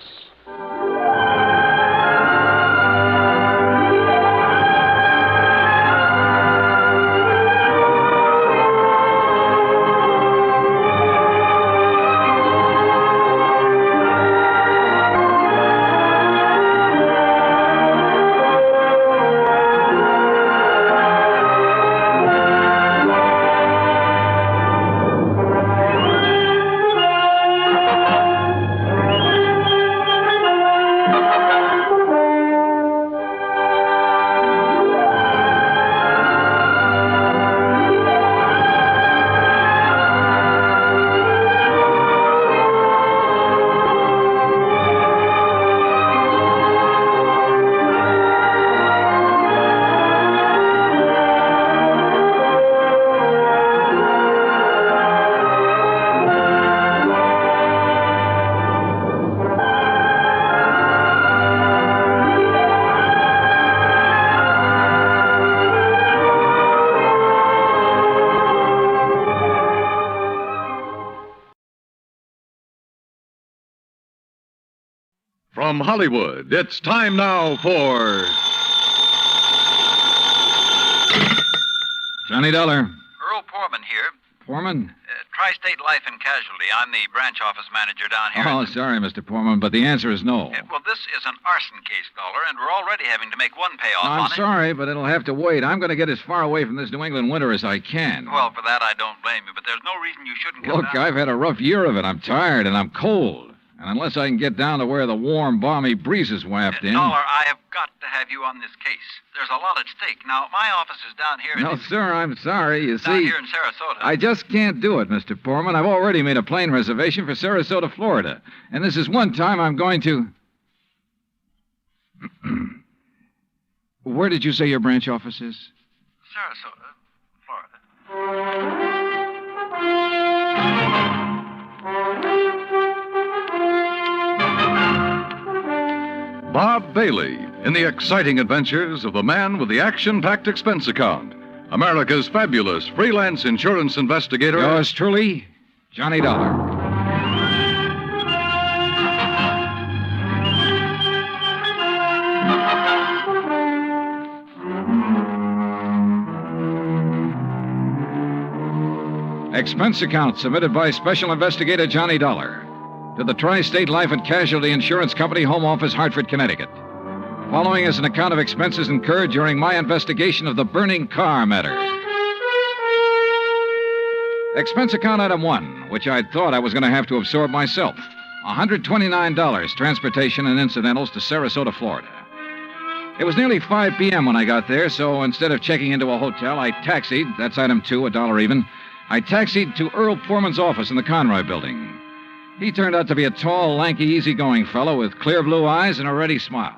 From Hollywood, it's time now for Johnny Dollar. Earl Poorman here. Poorman? Tri-State Life and Casualty. I'm the branch office manager down here. Oh, sorry, Mr. Poorman, but the answer is no. Well, this is an arson case, caller, and we're already having to make one payoff on I'm sorry, but it'll have to wait. I'm going to get as far away from this New England winter as I can. Well, for that, I don't blame you, but there's no reason you shouldn't come Look, down. I've had a rough year of it. I'm tired, and I'm cold. And unless I can get down to where the warm, balmy breezes waft in... Dollar, I have got to have you on this case. There's a lot at stake. Now, my office is down here No, sir, I'm sorry. You down see... here in Sarasota. I just can't do it, Mr. Poorman. I've already made a plane reservation for Sarasota, Florida. And this is one time I'm going to... Where did you say your branch office is? Sarasota, Florida. Bob Bailey, in the exciting adventures of the man with the action-packed expense account, America's fabulous freelance insurance investigator. Yours truly, Johnny Dollar. Expense account submitted by Special Investigator Johnny Dollar to the Tri-State Life and Casualty Insurance Company, Home Office, Hartford, Connecticut. Following is an account of expenses incurred during my investigation of the Burning Carr Matter. Expense account item 1, which I thought I was going to have to absorb myself. $129, transportation and incidentals to Sarasota, Florida. It was nearly 5 p.m. when I got there, so instead of checking into a hotel, I taxied, that's item 2, $1 even. I taxied to Earl Poorman's office in the Conroy building. He turned out to be a tall, lanky, easygoing fellow with clear blue eyes and a ready smile.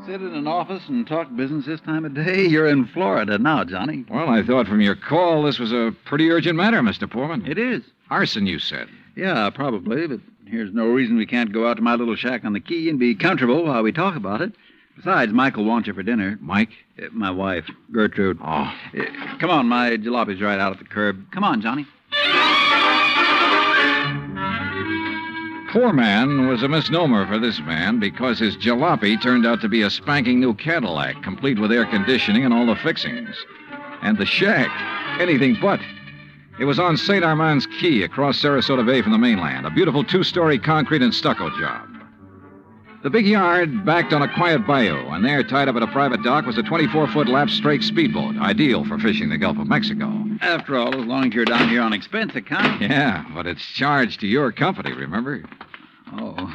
Sit in an office and talk business this time of day? You're in Florida now, Johnny. Well, I thought from your call this was a pretty urgent matter, Mr. Poorman. It is. Arson, you said. Yeah, probably, but here's no reason we can't go out to my little shack on the quay and be comfortable while we talk about it. Besides, Michael wants you for dinner. Mike? My wife, Gertrude. Oh. Come on, my jalopy's right out at the curb. Come on, Johnny. Poor man was a misnomer for this man because his jalopy turned out to be a spanking new Cadillac, complete with air conditioning and all the fixings. And the shack, anything but. It was on St. Armand's Key across Sarasota Bay from the mainland, a beautiful 2-story concrete and stucco job. The big yard backed on a quiet bayou, and there, tied up at a private dock, was a 24-foot lap-strake speedboat, ideal for fishing the Gulf of Mexico. After all, as long as you're down here on expense account. Yeah, but it's charged to your company, remember? Oh.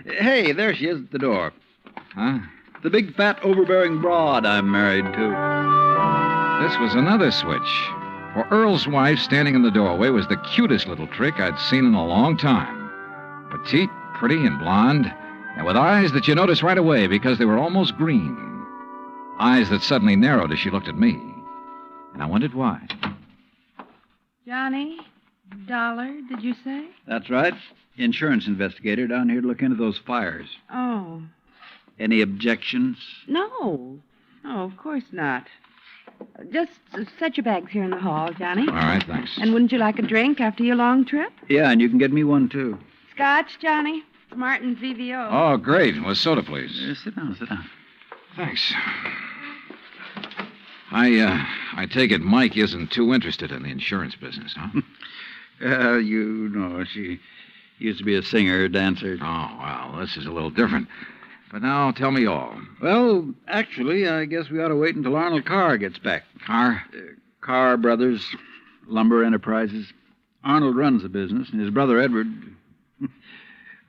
Hey, there she is at the door. Huh? The big, fat, overbearing broad I'm married to. This was another switch. For Earl's wife, standing in the doorway, was the cutest little trick I'd seen in a long time. Petite, pretty, and blonde, and with eyes that you noticed right away because they were almost green. Eyes that suddenly narrowed as she looked at me. And I wondered why. Johnny? Dollar, did you say? That's right. Insurance investigator down here to look into those fires. Oh. Any objections? No. Oh, of course not. Just set your bags here in the hall, Johnny. All right, thanks. And wouldn't you like a drink after your long trip? Yeah, and you can get me one, too. Scotch, Johnny? Martin's VVO. Oh, great. With soda, please. Sit down. Thanks. I take it Mike isn't too interested in the insurance business, huh? You know, she used to be a singer, dancer. Oh, well, this is a little different. But now, tell me all. Well, actually, I guess we ought to wait until Arnold Carr gets back. Carr? Carr Brothers, Lumber Enterprises. Arnold runs the business, and his brother Edward...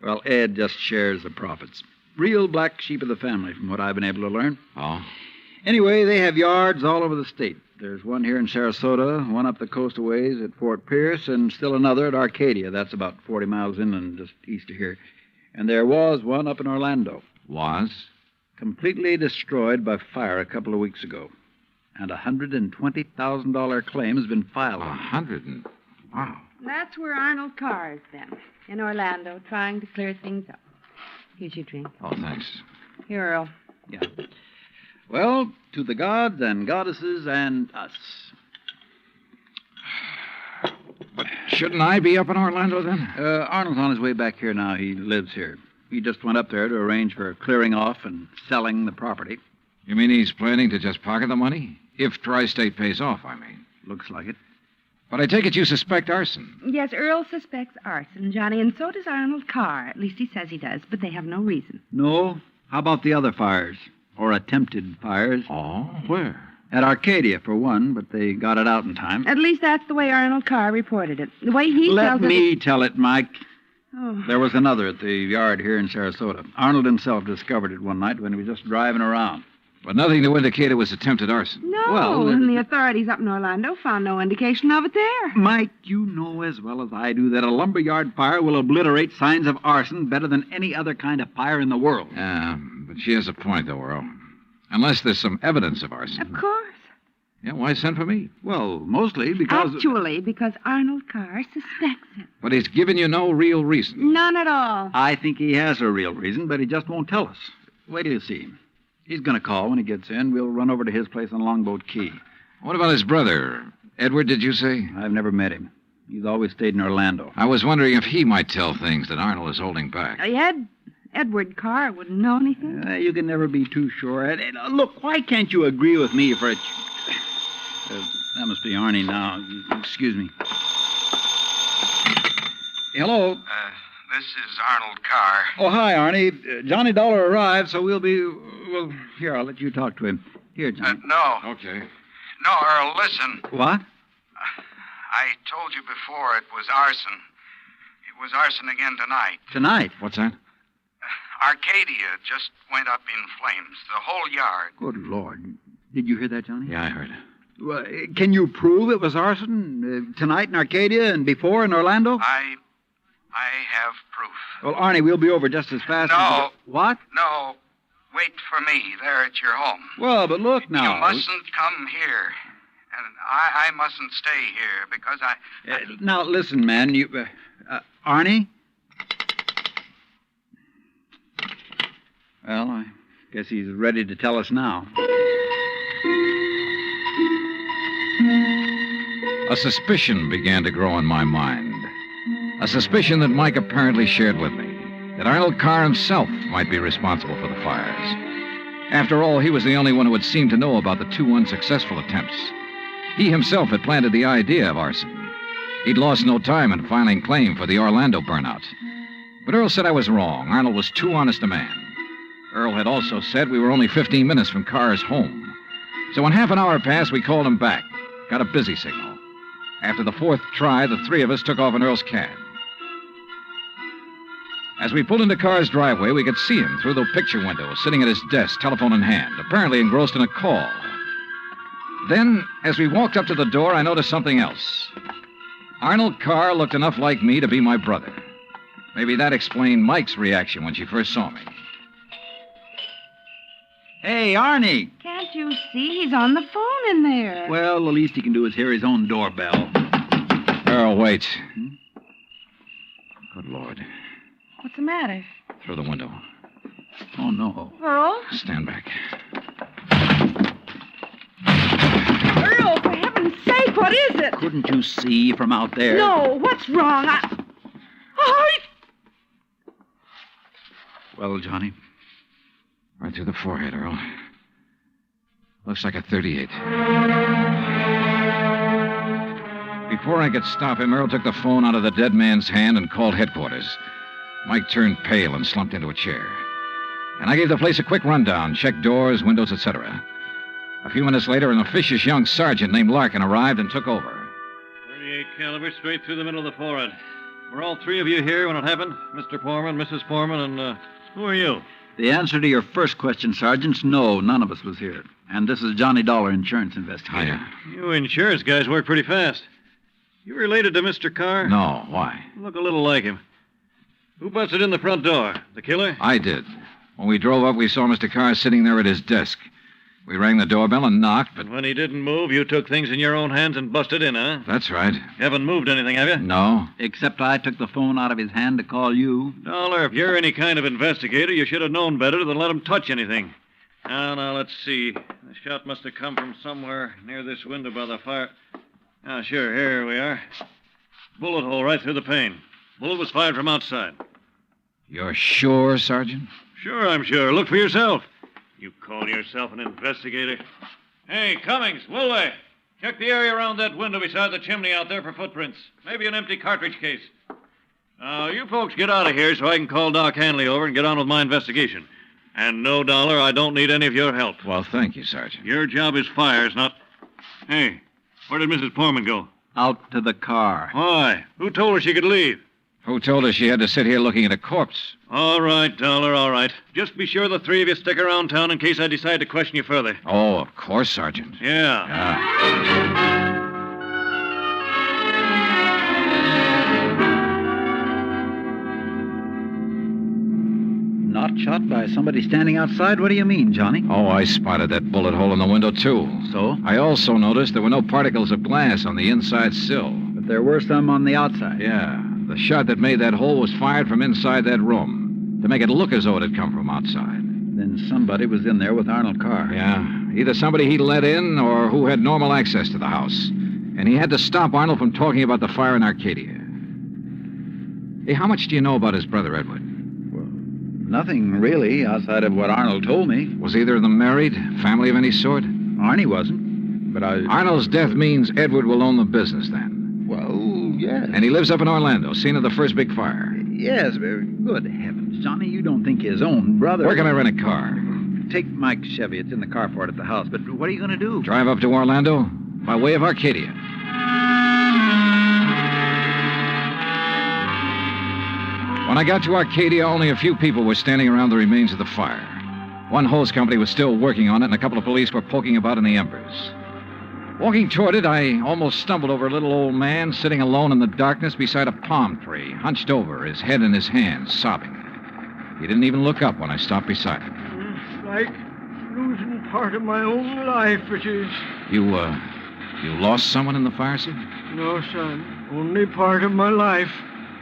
Well, Ed just shares the profits. Real black sheep of the family, from what I've been able to learn. Oh? Anyway, they have yards all over the state. There's one here in Sarasota, one up the coast a ways at Fort Pierce, and still another at Arcadia. That's about 40 miles inland, just east of here. And there was one up in Orlando. Was? Completely destroyed by fire a couple of weeks ago. And a $120,000 claim has been filed. Wow. That's where Arnold Carr is then, in Orlando, trying to clear things up. Here's your drink. Oh, thanks. Here, Earl. Yeah. Well, to the gods and goddesses and us. But shouldn't I be up in Orlando then? Arnold's on his way back here now. He lives here. He just went up there to arrange for clearing off and selling the property. You mean he's planning to just pocket the money? If Tri-State pays off, I mean. Looks like it. But I take it you suspect arson. Yes, Earl suspects arson, Johnny, and so does Arnold Carr. At least he says he does, but they have no reason. No? How about the other fires? Or attempted fires? Oh, where? At Arcadia, for one, but they got it out in time. At least that's the way Arnold Carr reported it. The way he Let tells me tell it, Mike. Oh. There was another at the yard here in Sarasota. Arnold himself discovered it one night when he was just driving around. But nothing to indicate it was attempted arson. No, and the authorities up in Orlando found no indication of it there. Mike, you know as well as I do that a lumberyard fire will obliterate signs of arson better than any other kind of fire in the world. Yeah, but she has a point, though, Earl. Unless there's some evidence of arson. Of course. Yeah, why send for me? Well, mostly because... Actually, because Arnold Carr suspects it. But he's given you no real reason. None at all. I think he has a real reason, but he just won't tell us. Wait till you see him. He's going to call when he gets in. We'll run over to his place on Longboat Key. What about his brother? Edward, did you say? I've never met him. He's always stayed in Orlando. I was wondering if he might tell things that Arnold is holding back. He had Edward Carr. Wouldn't know anything. You can never be too sure. Look, why can't you agree with me for a... that must be Arnie now. Excuse me. Hello? This is Arnold Carr. Oh, hi, Arnie. Johnny Dollar arrived, so we'll be... Well, here, I'll let you talk to him. Here, Johnny. No. Okay. No, Earl, listen. What? I told you before it was arson. It was arson again tonight. Tonight? What's that? Arcadia just went up in flames. The whole yard. Good Lord. Did you hear that, Johnny? Yeah, I heard. Well, can you prove it was arson tonight in Arcadia and before in Orlando? I have proof. Well, Arnie, we'll be over just as fast as... What? No. Wait for me there at your home. Well, but look now. You mustn't come here. And I mustn't stay here because I... Now, listen, man. You... Arnie? Well, I guess he's ready to tell us now. A suspicion began to grow in my mind. A suspicion that Mike apparently shared with me. That Arnold Carr himself might be responsible for the fires. After all, he was the only one who had seemed to know about the 2 unsuccessful attempts. He himself had planted the idea of arson. He'd lost no time in filing claim for the Orlando burnout. But Earl said I was wrong. Arnold was too honest a man. Earl had also said we were only 15 minutes from Carr's home. So when half an hour passed, we called him back. Got a busy signal. After the 4th try, the 3 of us took off in Earl's cab. As we pulled into Carr's driveway, we could see him through the picture window, sitting at his desk, telephone in hand, apparently engrossed in a call. Then, as we walked up to the door, I noticed something else. Arnold Carr looked enough like me to be my brother. Maybe that explained Mike's reaction when she first saw me. Hey, Arnie. Can't you see he's on the phone in there? Well, the least he can do is hear his own doorbell. Earl, wait. Good Lord. What's the matter? Through the window. Oh, no. Earl? Stand back. Earl, for heaven's sake, what is it? Couldn't you see from out there? No, what's wrong? Oh, Well, Johnny? Right through the forehead, Earl. Looks like a .38. Before I could stop him, Earl took the phone out of the dead man's hand and called headquarters. Mike turned pale and slumped into a chair. And I gave the place a quick rundown, checked doors, windows, etc. A few minutes later, an officious young sergeant named Larkin arrived and took over. 38 caliber straight through the middle of the forehead. Were all 3 of you here when it happened? Mr. Foreman, Mrs. Foreman, and who are you? The answer to your first question, Sergeant, no, none of us was here. And this is Johnny Dollar, insurance investigator. Hiya. You insurance guys work pretty fast. You related to Mr. Carr? No, why? Look a little like him. Who busted in the front door? The killer? I did. When we drove up, we saw Mr. Carr sitting there at his desk. We rang the doorbell and knocked, but... And when he didn't move, you took things in your own hands and busted in, huh? That's right. You haven't moved anything, have you? No. Except I took the phone out of his hand to call you. Dollar, if you're any kind of investigator, you should have known better than let him touch anything. Now, let's see. The shot must have come from somewhere near this window by the fire. Ah, sure, here we are. Bullet hole right through the pane. Bullet was fired from outside. You're sure, Sergeant? Sure, I'm sure. Look for yourself. You call yourself an investigator? Hey, Cummings, Woolway, check the area around that window beside the chimney out there for footprints. Maybe an empty cartridge case. Now, you folks get out of here so I can call Doc Hanley over and get on with my investigation. And no, Dollar, I don't need any of your help. Well, thank you, Sergeant. Your job is fires, not... Hey, where did Mrs. Foreman go? Out to the car. Why? Who told her she could leave? Who told her she had to sit here looking at a corpse? All right, Dollar, all right. Just be sure the 3 of you stick around town in case I decide to question you further. Oh, of course, Sergeant. Yeah. Not shot by somebody standing outside? What do you mean, Johnny? Oh, I spotted that bullet hole in the window, too. So? I also noticed there were no particles of glass on the inside sill. But there were some on the outside. Yeah. The shot that made that hole was fired from inside that room to make it look as though it had come from outside. Then somebody was in there with Arnold Carr. Yeah, either somebody he let in or who had normal access to the house. And he had to stop Arnold from talking about the fire in Arcadia. Hey, how much do you know about his brother, Edward? Well, nothing really, outside of what Arnold told me. Was either of them married? Family of any sort? Arnie wasn't, but Arnold's death means Edward will own the business then. Well, yes. And he lives up in Orlando, scene of the first big fire. Yes, very good heavens. Johnny, you don't think his own brother... Where can I rent a car? Take Mike's Chevy. It's in the carport at the house. But what are you going to do? Drive up to Orlando by way of Arcadia. When I got to Arcadia, only a few people were standing around the remains of the fire. One hose company was still working on it, and a couple of police were poking about in the embers. Walking toward it, I almost stumbled over a little old man sitting alone in the darkness beside a palm tree, hunched over, his head in his hands, sobbing. He didn't even look up when I stopped beside him. It's like losing part of my own life, it is. You lost someone in the fire, sir? No, son. Only part of my life.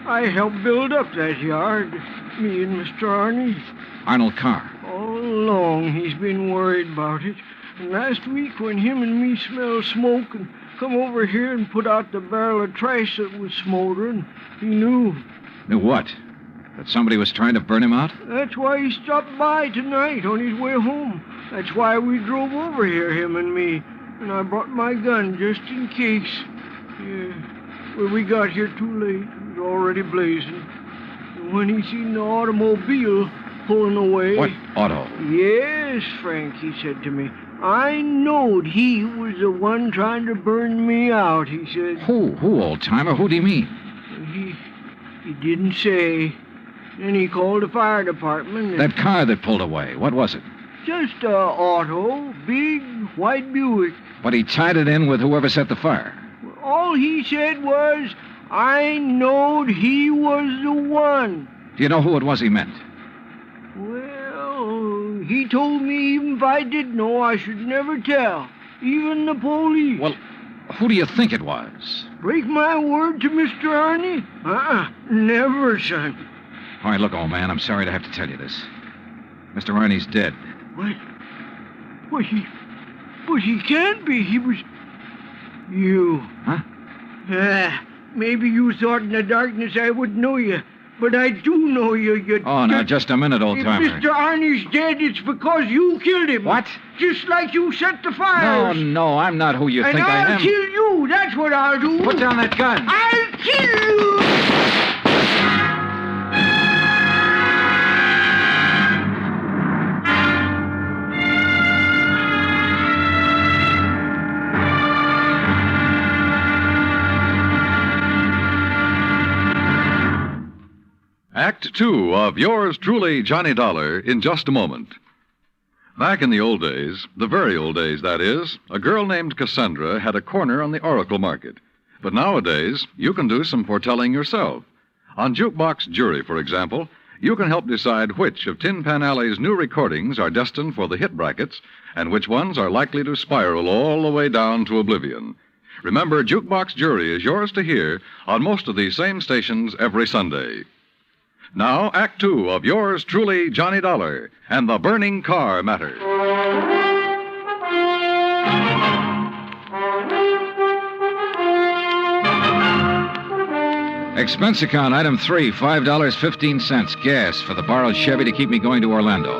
I helped build up that yard. Me and Mr. Arnie. Arnold Carr. All along, he's been worried about it. And last week, when him and me smelled smoke and come over here and put out the barrel of trash that was smoldering, he knew. Knew what? That somebody was trying to burn him out? That's why he stopped by tonight on his way home. That's why we drove over here, him and me. And I brought my gun just in case. Yeah. Well, we got here too late. It was already blazing. And when he seen the automobile pulling away... What auto? Yes, Frank, he said to me. I knowed he was the one trying to burn me out, he said. Who, old-timer? Who do you mean? He didn't say. Then he called the fire department. That car that pulled away, what was it? Just a auto, big white Buick. But he tied it in with whoever set the fire. All he said was, I knowed he was the one. Do you know who it was he meant? Well, he told me even if I did know, I should never tell. Even the police. Well, who do you think it was? Break my word to Mr. Arnie? Never, son. All right, look, old man, I'm sorry to have to tell you this. Mr. Arnie's dead. What? But he can't be. He was... You. Huh? Maybe you thought in the darkness I would know you. But I do know you. Oh, now, just a minute, old-timer. If Mr. Arnie's dead, it's because you killed him. What? Just like you set the fires. No, I'm not who you think I am. And I'll kill you. That's what I'll do. Put down that gun. I'll kill you. Act 2 of yours truly, Johnny Dollar, in just a moment. Back in the old days, the very old days, that is, a girl named Cassandra had a corner on the oracle market. But nowadays, you can do some foretelling yourself. On Jukebox Jury, for example, you can help decide which of Tin Pan Alley's new recordings are destined for the hit brackets and which ones are likely to spiral all the way down to oblivion. Remember, Jukebox Jury is yours to hear on most of these same stations every Sunday. Now, Act 2 of yours truly, Johnny Dollar, and the Burning Carr Matter. Expense account, item 3, $5.15, gas for the borrowed Chevy to keep me going to Orlando.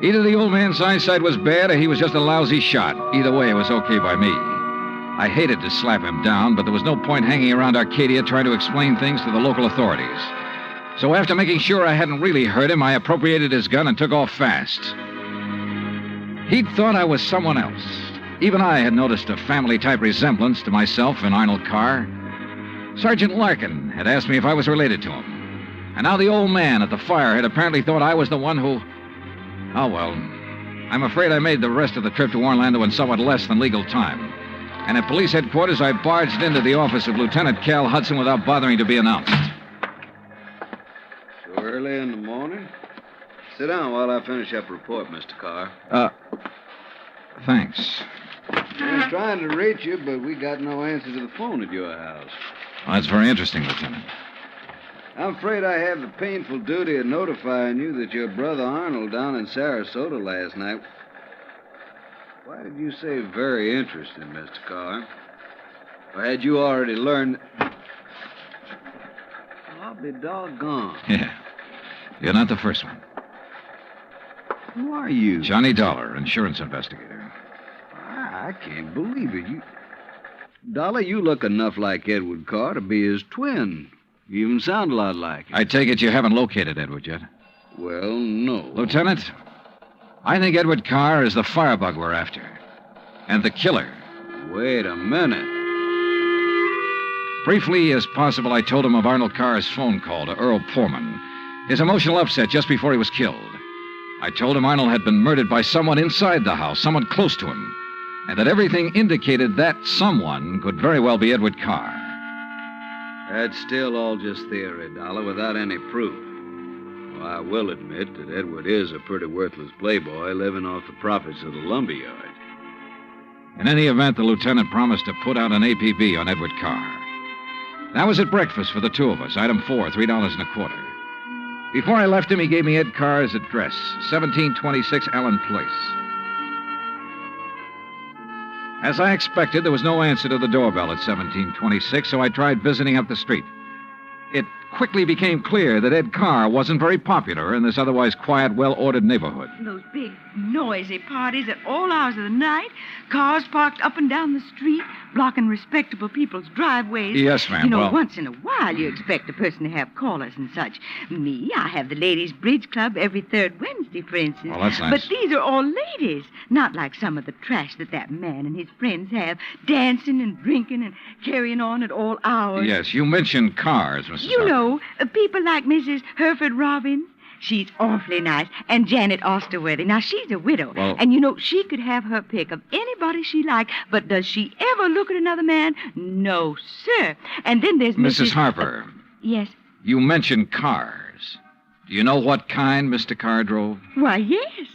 Either the old man's eyesight was bad or he was just a lousy shot. Either way, it was okay by me. I hated to slap him down, but there was no point hanging around Arcadia trying to explain things to the local authorities. So after making sure I hadn't really hurt him, I appropriated his gun and took off fast. He'd thought I was someone else. Even I had noticed a family-type resemblance to myself and Arnold Carr. Sergeant Larkin had asked me if I was related to him. And now the old man at the fire had apparently thought I was the one who... Oh, well, I'm afraid I made the rest of the trip to Orlando in somewhat less than legal time. And at police headquarters, I barged into the office of Lieutenant Cal Hudson without bothering to be announced. Early in the morning? Sit down while I finish up a report, Mr. Carr. Thanks. I was trying to reach you, but we got no answer to the phone at your house. Well, that's very interesting, Lieutenant. I'm afraid I have the painful duty of notifying you that your brother Arnold down in Sarasota last night... Why did you say very interesting, Mr. Carr? Or had you already learned... I'll be doggone. Yeah. You're not the first one. Who are you? Johnny Dollar, insurance investigator. I can't believe it. Dollar, you look enough like Edward Carr to be his twin. You even sound a lot like him. I take it you haven't located Edward yet? Well, no. Lieutenant, I think Edward Carr is the firebug we're after. And the killer. Wait a minute. Briefly as possible, I told him of Arnold Carr's phone call to Earl Poorman. His emotional upset just before he was killed. I told him Arnold had been murdered by someone inside the house, someone close to him, and that everything indicated that someone could very well be Edward Carr. That's still all just theory, Dollar, without any proof. Well, I will admit that Edward is a pretty worthless playboy living off the profits of the lumberyard. In any event, the lieutenant promised to put out an APB on Edward Carr. That was at breakfast for the two of us, item 4, $3.25. Before I left him, he gave me Ed Carr's address, 1726 Allen Place. As I expected, there was no answer to the doorbell at 1726, so I tried visiting up the street. It quickly became clear that Ed Carr wasn't very popular in this otherwise quiet, well-ordered neighborhood. Those big, noisy parties at all hours of the night, cars parked up and down the street, blocking respectable people's driveways. Yes, ma'am. You know, well... once in a while you expect a person to have callers and such. Me, I have the ladies' bridge club every third Wednesday, for instance. Well, that's nice. But these are all ladies, not like some of the trash that man and his friends have, dancing and drinking and carrying on at all hours. Yes, you mentioned cars, Mrs. You Harper. know, people like Mrs. Hereford Robbins. She's awfully nice. And Janet Osterworthy. Now, she's a widow. Well... And, you know, she could have her pick of anybody she liked. But does she ever look at another man? No, sir. And then there's Mrs. Harper. Yes? You mentioned cars. Do you know what kind Mr. Carr drove? Why, yes.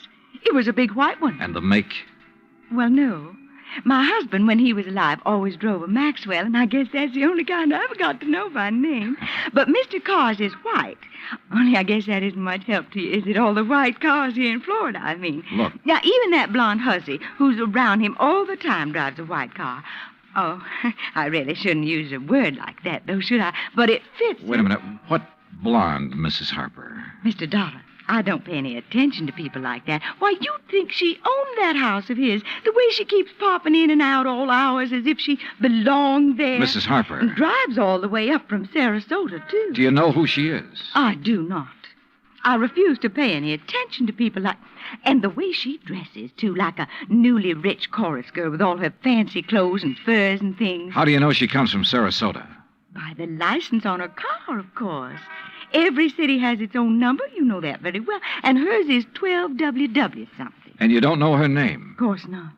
It was a big white one. And the make? Well, no. My husband, when he was alive, always drove a Maxwell, and I guess that's the only kind I ever got to know by name. But Mr. Carr's is white. Only I guess that isn't much help to you, is it? All the white cars here in Florida, I mean. Look. Now, even that blonde hussy who's around him all the time drives a white car. Oh, I really shouldn't use a word like that, though, should I? But it fits. Wait a minute. What blonde, Mrs. Harper? Mr. Dollar, I don't pay any attention to people like that. Why, you'd think she owned that house of his, the way she keeps popping in and out all hours as if she belonged there. Mrs. Harper. And drives all the way up from Sarasota, too. Do you know who she is? I do not. I refuse to pay any attention to people like... And the way she dresses, too, like a newly rich chorus girl with all her fancy clothes and furs and things. How do you know she comes from Sarasota? By the license on her car, of course. Every city has its own number. You know that very well. And hers is 12WW something. And you don't know her name? Of course not.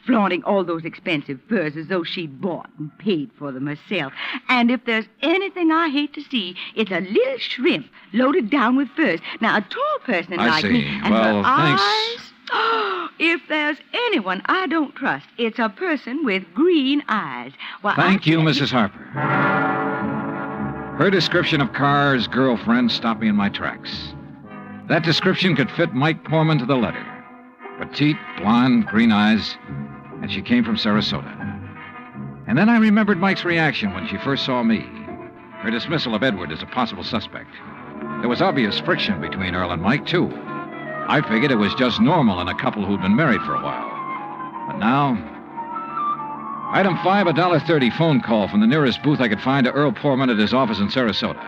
Flaunting all those expensive furs as though she bought and paid for them herself. And if there's anything I hate to see, it's a little shrimp loaded down with furs. Now, a tall person like me... And well, her thanks. eyes... Oh, if there's anyone I don't trust, it's a person with green eyes. Why, Thank you, Mrs. Harper. Her description of Carr's girlfriend stopped me in my tracks. That description could fit Mike Poorman to the letter. Petite, blonde, green eyes, and she came from Sarasota. And then I remembered Mike's reaction when she first saw me. Her dismissal of Edward as a possible suspect. There was obvious friction between Earl and Mike, too. I figured it was just normal in a couple who'd been married for a while. But now... Item 5, $1.30 phone call from the nearest booth I could find to Earl Poorman at his office in Sarasota.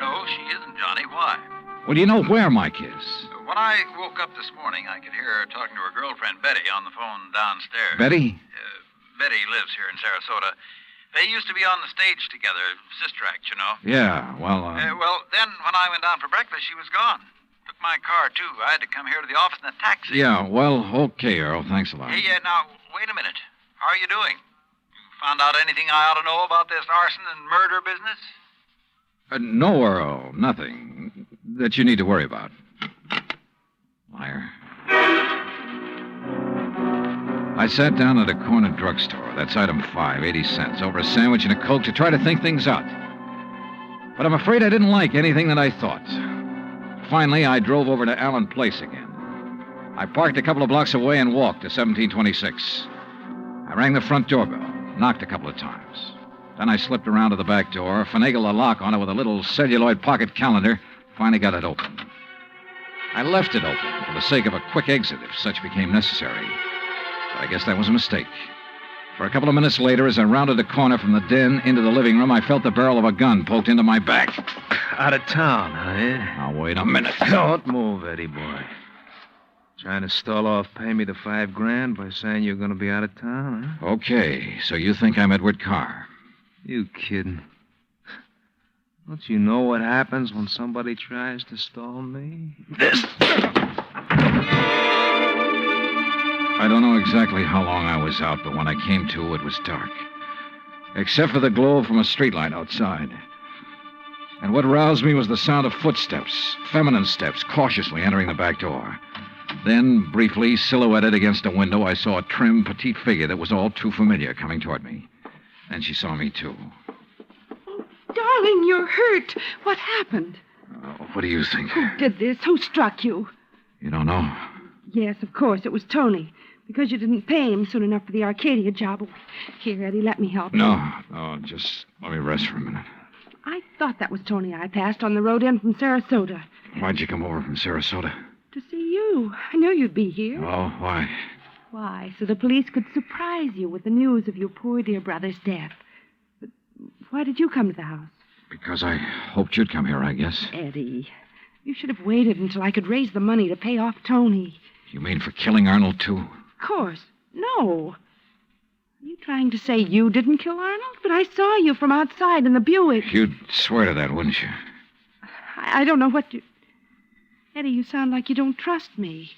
No, she isn't, Johnny. Why? Well, do you know where Mike is? When I woke up this morning, I could hear her talking to her girlfriend, Betty, on the phone downstairs. Betty? Betty lives here in Sarasota. They used to be on the stage together, sister act, you know. Yeah, well, Well, then when I went down for breakfast, she was gone. Took my car, too. I had to come here to the office in a taxi. Yeah, well, okay, Earl. Thanks a lot. Hey, now, wait a minute. How are you doing? You found out anything I ought to know about this arson and murder business? No, Earl, nothing that you need to worry about. Liar. I sat down at a corner drugstore. That's item 5, 80 cents, over a sandwich and a Coke to try to think things out. But I'm afraid I didn't like anything that I thought. Finally, I drove over to Allen Place again. I parked a couple of blocks away and walked to 1726. I rang the front doorbell, knocked a couple of times. Then I slipped around to the back door, finagled a lock on it with a little celluloid pocket calendar, finally got it open. I left it open for the sake of a quick exit if such became necessary. But I guess that was a mistake. For a couple of minutes later, as I rounded the corner from the den into the living room, I felt the barrel of a gun poked into my back. Out of town, huh, Ed? Now, wait a minute. Don't move, Eddie boy. Trying to stall off pay me the $5,000 by saying you're going to be out of town, huh? Okay, so you think I'm Edward Carr? You kidding? Don't you know what happens when somebody tries to stall me? This. I don't know exactly how long I was out, but when I came to, it was dark. Except for the glow from a streetlight outside. And what roused me was the sound of footsteps, feminine steps, cautiously entering the back door. Then, briefly, silhouetted against a window, I saw a trim, petite figure that was all too familiar coming toward me. Then she saw me, too. Darling, you're hurt. What happened? What do you think? Who did this? Who struck you? You don't know? Yes, of course. It was Tony. Because you didn't pay him soon enough for the Arcadia job. Here, Eddie, let me help you. No, just let me rest for a minute. I thought that was Tony I passed on the road in from Sarasota. Why'd you come over from Sarasota? To see you. I knew you'd be here. Oh, why? Why, so the police could surprise you with the news of your poor dear brother's death. But why did you come to the house? Because I hoped you'd come here, I guess. Eddie, you should have waited until I could raise the money to pay off Tony. You mean for killing Arnold, too? Of course. No. Are you trying to say you didn't kill Arnold? But I saw you from outside in the Buick. You'd swear to that, wouldn't you? I don't know what you... Eddie, you sound like you don't trust me.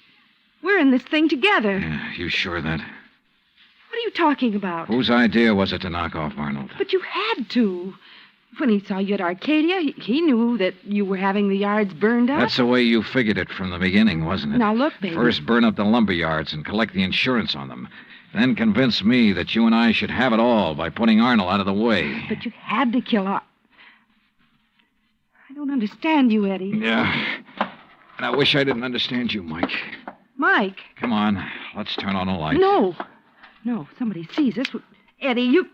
We're in this thing together. Yeah, you sure of that? What are you talking about? Whose idea was it to knock off Arnold? But you had to. When he saw you at Arcadia, he knew that you were having the yards burned up. That's the way you figured it from the beginning, wasn't it? Now, look, baby. First burn up the lumber yards and collect the insurance on them. Then convince me that you and I should have it all by putting Arnold out of the way. But you had to kill Arnold. I don't understand you, Eddie. Yeah. And I wish I didn't understand you, Mike. Mike? Come on. Let's turn on the lights. No. No, if somebody sees us. Eddie, you...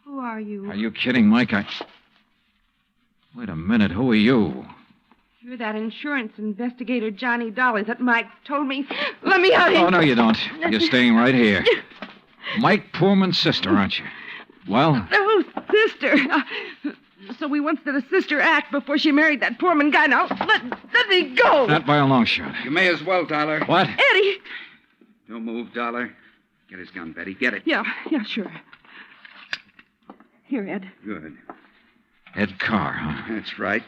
Who are you? Are you kidding, Mike? Wait a minute. Who are you? You're that insurance investigator, Johnny Dollar, that Mike told me. Let me out here. Oh, no, you don't. You're staying right here. Mike Poorman's sister, aren't you? Well? Oh, sister. So we once did a sister act before she married that Poorman guy. Now, let me go. Not by a long shot. You may as well, Dollar. What? Eddie. Don't move, Dollar. Get his gun, Betty. Get it. Yeah, sure. Here, Ed. Good. Ed Carr, huh? That's right.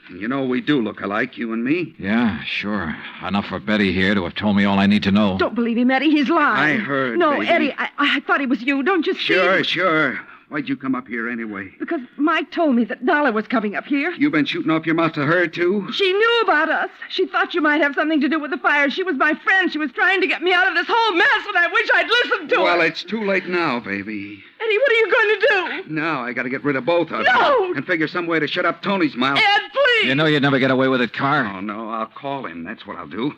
And you know we do look alike, you and me. Yeah, sure. Enough for Betty here to have told me all I need to know. Don't believe him, Eddie. He's lying. I heard, No, baby. Eddie, I thought it was you. Don't you see? Sure. Why'd you come up here anyway? Because Mike told me that Dollar was coming up here. You been shooting off your mouth to her, too? She knew about us. She thought you might have something to do with the fire. She was my friend. She was trying to get me out of this whole mess, and I wish I'd listened to her. Well, it's too late now, baby. Eddie, what are you going to do? Now I gotta get rid of both of them. No! And figure some way to shut up Tony's mouth. Ed, please! You know you'd never get away with it, Carr. Oh, no, I'll call him. That's what I'll do.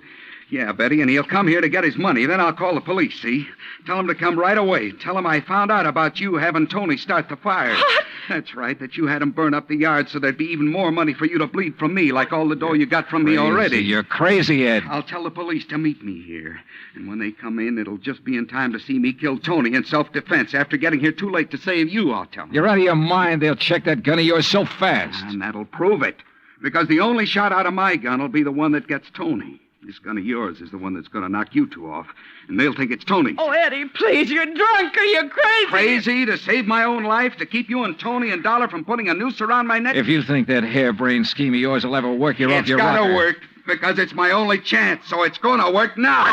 Yeah, Betty, and he'll come here to get his money. Then I'll call the police, see? Tell him to come right away. Tell him I found out about you having Tony start the fire. What? That's right, that you had him burn up the yard so there'd be even more money for you to bleed from me, like all the dough you got from me already. You're crazy, Ed. I'll tell the police to meet me here. And when they come in, it'll just be in time to see me kill Tony in self-defense. After getting here too late to save you, I'll tell them. You're out of your mind. They'll check that gun of yours so fast. And that'll prove it. Because the only shot out of my gun will be the one that gets Tony. This gun of yours is the one that's going to knock you two off. And they'll think it's Tony. Oh, Eddie, please, you're drunk or you're crazy. Crazy to save my own life, to keep you and Tony and Dollar from putting a noose around my neck? If you think that harebrained scheme of yours will ever work, you're off your rocker. It's got to work, because it's my only chance, so it's going to work now.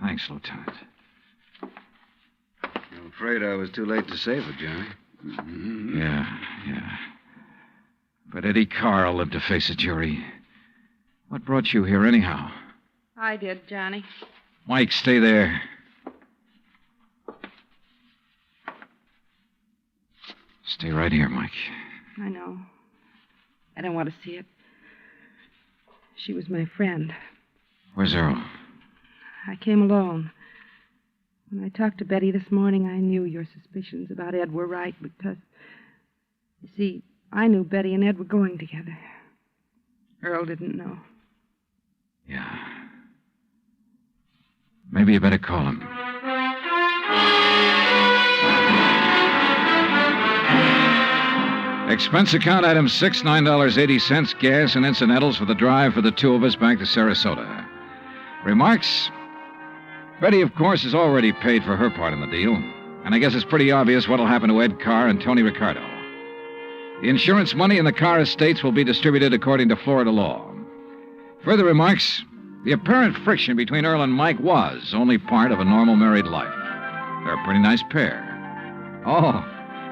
Thanks, Lieutenant. I'm afraid I was too late to save her, Johnny. Mm-hmm. Yeah. But Eddie Carr will live to face a jury. What brought you here, anyhow? I did, Johnny. Mike, stay there. Stay right here, Mike. I know. I don't want to see it. She was my friend. Where's Earl? I came alone. When I talked to Betty this morning, I knew your suspicions about Ed were right because, you see, I knew Betty and Ed were going together. Earl didn't know. Yeah. Maybe you better call him. Expense account item 6, $9.80, gas and incidentals for the drive for the two of us back to Sarasota. Remarks? Betty, of course, has already paid for her part in the deal, and I guess it's pretty obvious what'll happen to Ed Carr and Tony Ricardo. The insurance money in the Carr estates will be distributed according to Florida law. Further remarks? The apparent friction between Earl and Mike was only part of a normal married life. They're a pretty nice pair. Oh,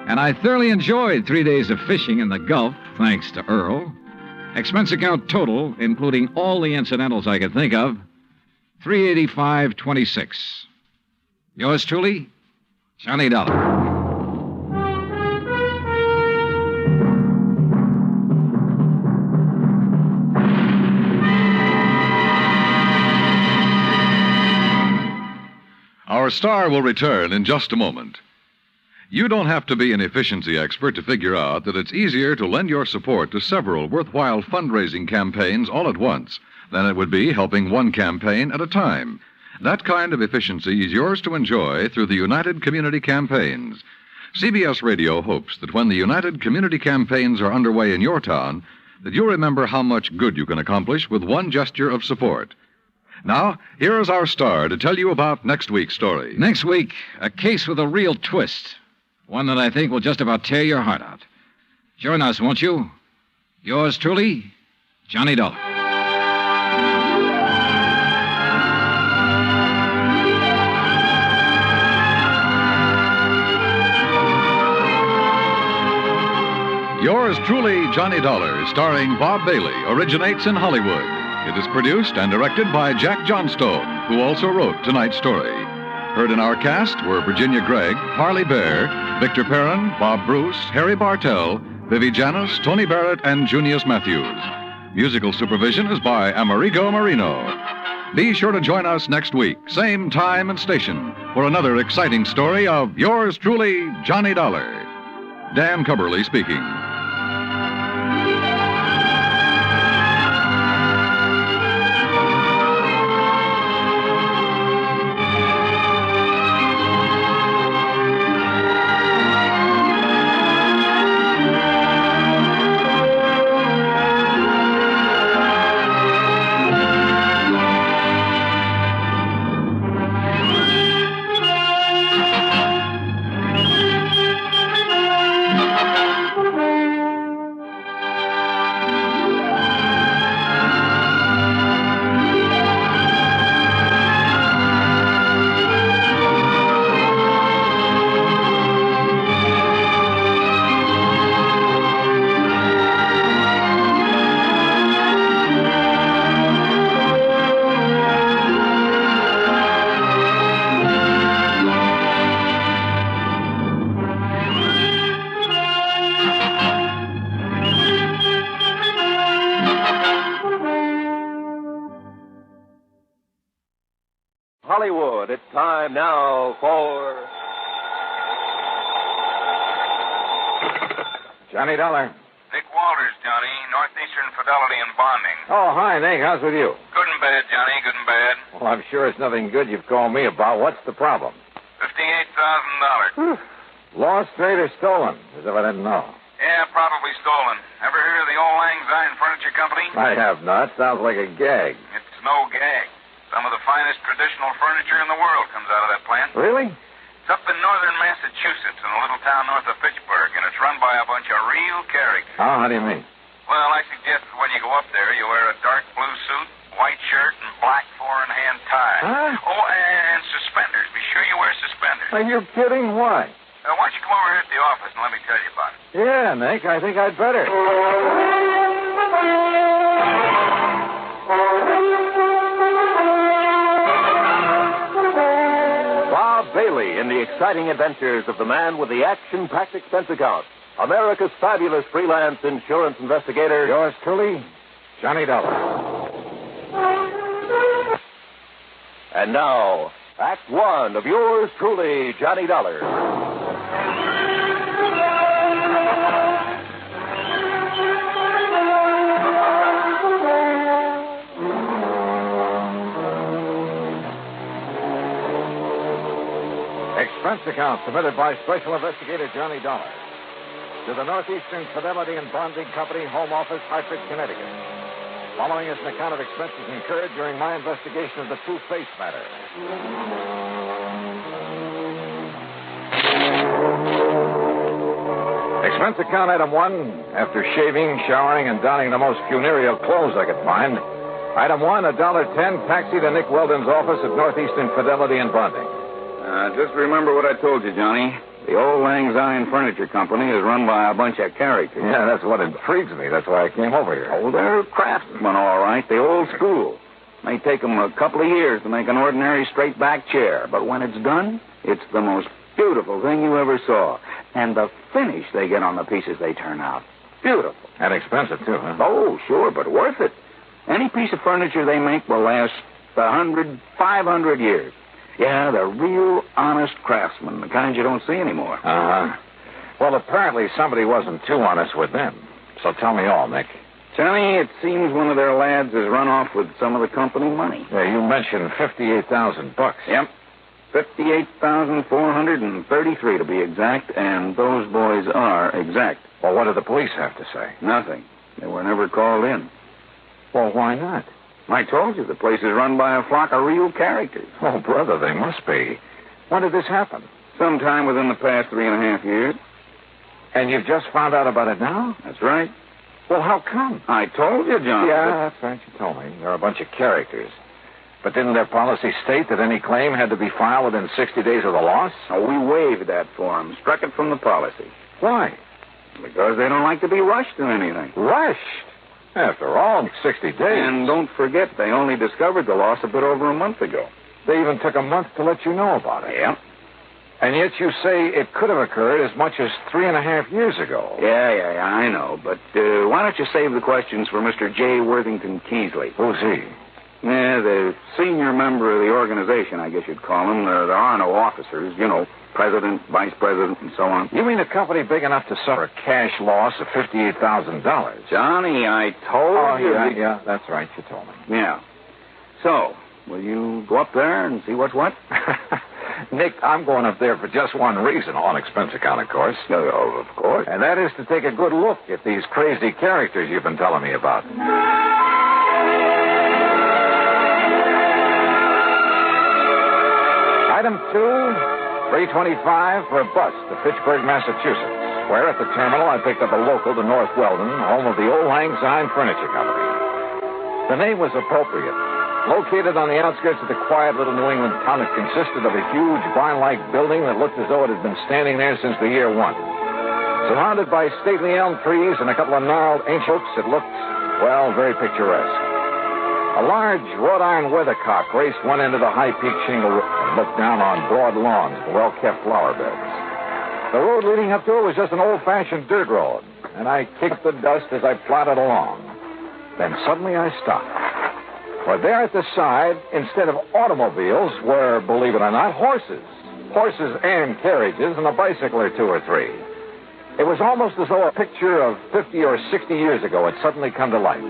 and I thoroughly enjoyed 3 days of fishing in the Gulf, thanks to Earl. Expense account total, including all the incidentals I could think of, $385.26. Yours truly, Johnny Dollar. Our star will return in just a moment. You don't have to be an efficiency expert to figure out that it's easier to lend your support to several worthwhile fundraising campaigns all at once than it would be helping one campaign at a time. That kind of efficiency is yours to enjoy through the United Community Campaigns. CBS Radio hopes that when the United Community Campaigns are underway in your town, that you'll remember how much good you can accomplish with one gesture of support. Now, here is our star to tell you about next week's story. Next week, a case with a real twist. One that I think will just about tear your heart out. Join us, won't you? Yours truly, Johnny Dollar. Yours truly, Johnny Dollar, starring Bob Bailey, originates in Hollywood. It is produced and directed by Jack Johnstone, who also wrote tonight's story. Heard in our cast were Virginia Gregg, Harley Bear, Victor Perrin, Bob Bruce, Harry Bartell, Vivi Janis, Tony Barrett, and Junius Matthews. Musical supervision is by Amerigo Marino. Be sure to join us next week, same time and station, for another exciting story of yours truly, Johnny Dollar. Dan Cubberly speaking. Hollywood, it's time now for Johnny Dollar. Dick Walters, Johnny. Northeastern Fidelity and Bonding. Oh, hi, Nick. How's with you? Good and bad, Johnny. Good and bad. Well, I'm sure it's nothing good you've called me about. What's the problem? $58,000. Lost, straight, or stolen? As if I didn't know. Yeah, probably stolen. Ever hear of the Old Lang Syne Furniture Company? I have not. Sounds like a gag. It's no gag. Some of the finest traditional furniture in the world comes out of that plant. Really? It's up in northern Massachusetts in a little town north of Fitchburg, and it's run by a bunch of real characters. Oh, how do you mean? Well, I suggest that when you go up there, you wear a dark blue suit, white shirt, and black four-in-hand tie. Huh? Oh, and suspenders. Be sure you wear suspenders. Are you kidding? Why? Why don't you come over here at the office and let me tell you about it? Yeah, Nick, I think I'd better. daily in the exciting adventures of the man with the action-packed expense account, America's fabulous freelance insurance investigator. Yours truly, Johnny Dollar. And now, Act One of yours truly, Johnny Dollar. Expense account submitted by Special Investigator Johnny Dollar to the Northeastern Fidelity and Bonding Company, Home Office, Hartford, Connecticut. Following is an account of expenses incurred during my investigation of the Two-Face matter. Expense account item 1, after shaving, showering, and donning the most funereal clothes I could find. Item 1, $1.10, taxi to Nick Weldon's office at Northeastern Fidelity and Bonding. Just remember what I told you, Johnny. The old Lang Syne Furniture Company is run by a bunch of characters. Yeah, that's what intrigues me. That's why I came over here. Oh, they're craftsmen, all right. The old school. May take them a couple of years to make an ordinary straight-back chair, but when it's done, it's the most beautiful thing you ever saw. And the finish they get on the pieces they turn out. Beautiful. And expensive, too, huh? Oh, sure, but worth it. Any piece of furniture they make will last 100, 500 years. Yeah, they're real honest craftsmen, the kind you don't see anymore. Uh-huh. Well, apparently somebody wasn't too honest with them. So tell me all, Nick. Johnny, it seems one of their lads has run off with some of the company money. Yeah, you mentioned $58,000. Yep. 58,433 to be exact, and those boys are exact. Well, what did the police have to say? Nothing. They were never called in. Well, why not? I told you, the place is run by a flock of real characters. Oh, brother, they must be. When did this happen? Sometime within the past 3.5 years. And you've just found out about it now? That's right. Well, how come? I told you, John. Yeah, that's right, you told me. They're a bunch of characters. But didn't their policy state that any claim had to be filed within 60 days of the loss? Oh, we waived that for them, struck it from the policy. Why? Because they don't like to be rushed to anything. Rushed? After all, 60 days. And don't forget, they only discovered the loss a bit over a month ago. They even took a month to let you know about it. Yeah. And yet you say it could have occurred as much as 3.5 years ago. Yeah, I know. But why don't you save the questions for Mr. J. Worthington Keesley? Who's he? Yeah, the senior member of the organization, I guess you'd call him. There are no officers, you know, president, vice president, and so on. You mean a company big enough to suffer a cash loss of $58,000? Johnny, I told you. Yeah, that's right. You told me. Yeah. So, will you go up there and see what's what? Nick, I'm going up there for just one reason, on expense account, of course. Oh, of course. And that is to take a good look at these crazy characters you've been telling me about. Item 2, $3.25 for a bus to Fitchburg, Massachusetts, where at the terminal I picked up a local to North Weldon, home of the old Lang Syne Furniture Company. The name was appropriate. Located on the outskirts of the quiet little New England town, it consisted of a huge barn-like building that looked as though it had been standing there since the year 1. Surrounded by stately elm trees and a couple of gnarled ancient oaks, it looked, well, very picturesque. A large wrought iron weathercock raced one end of the high-peaked shingle roof and looked down on broad lawns and well-kept flower beds. The road leading up to it was just an old-fashioned dirt road, and I kicked the dust as I plodded along. Then suddenly I stopped. For there at the side, instead of automobiles, were, believe it or not, horses. Horses and carriages and a bicycle or 2 or 3. It was almost as though a picture of 50 or 60 years ago had suddenly come to life.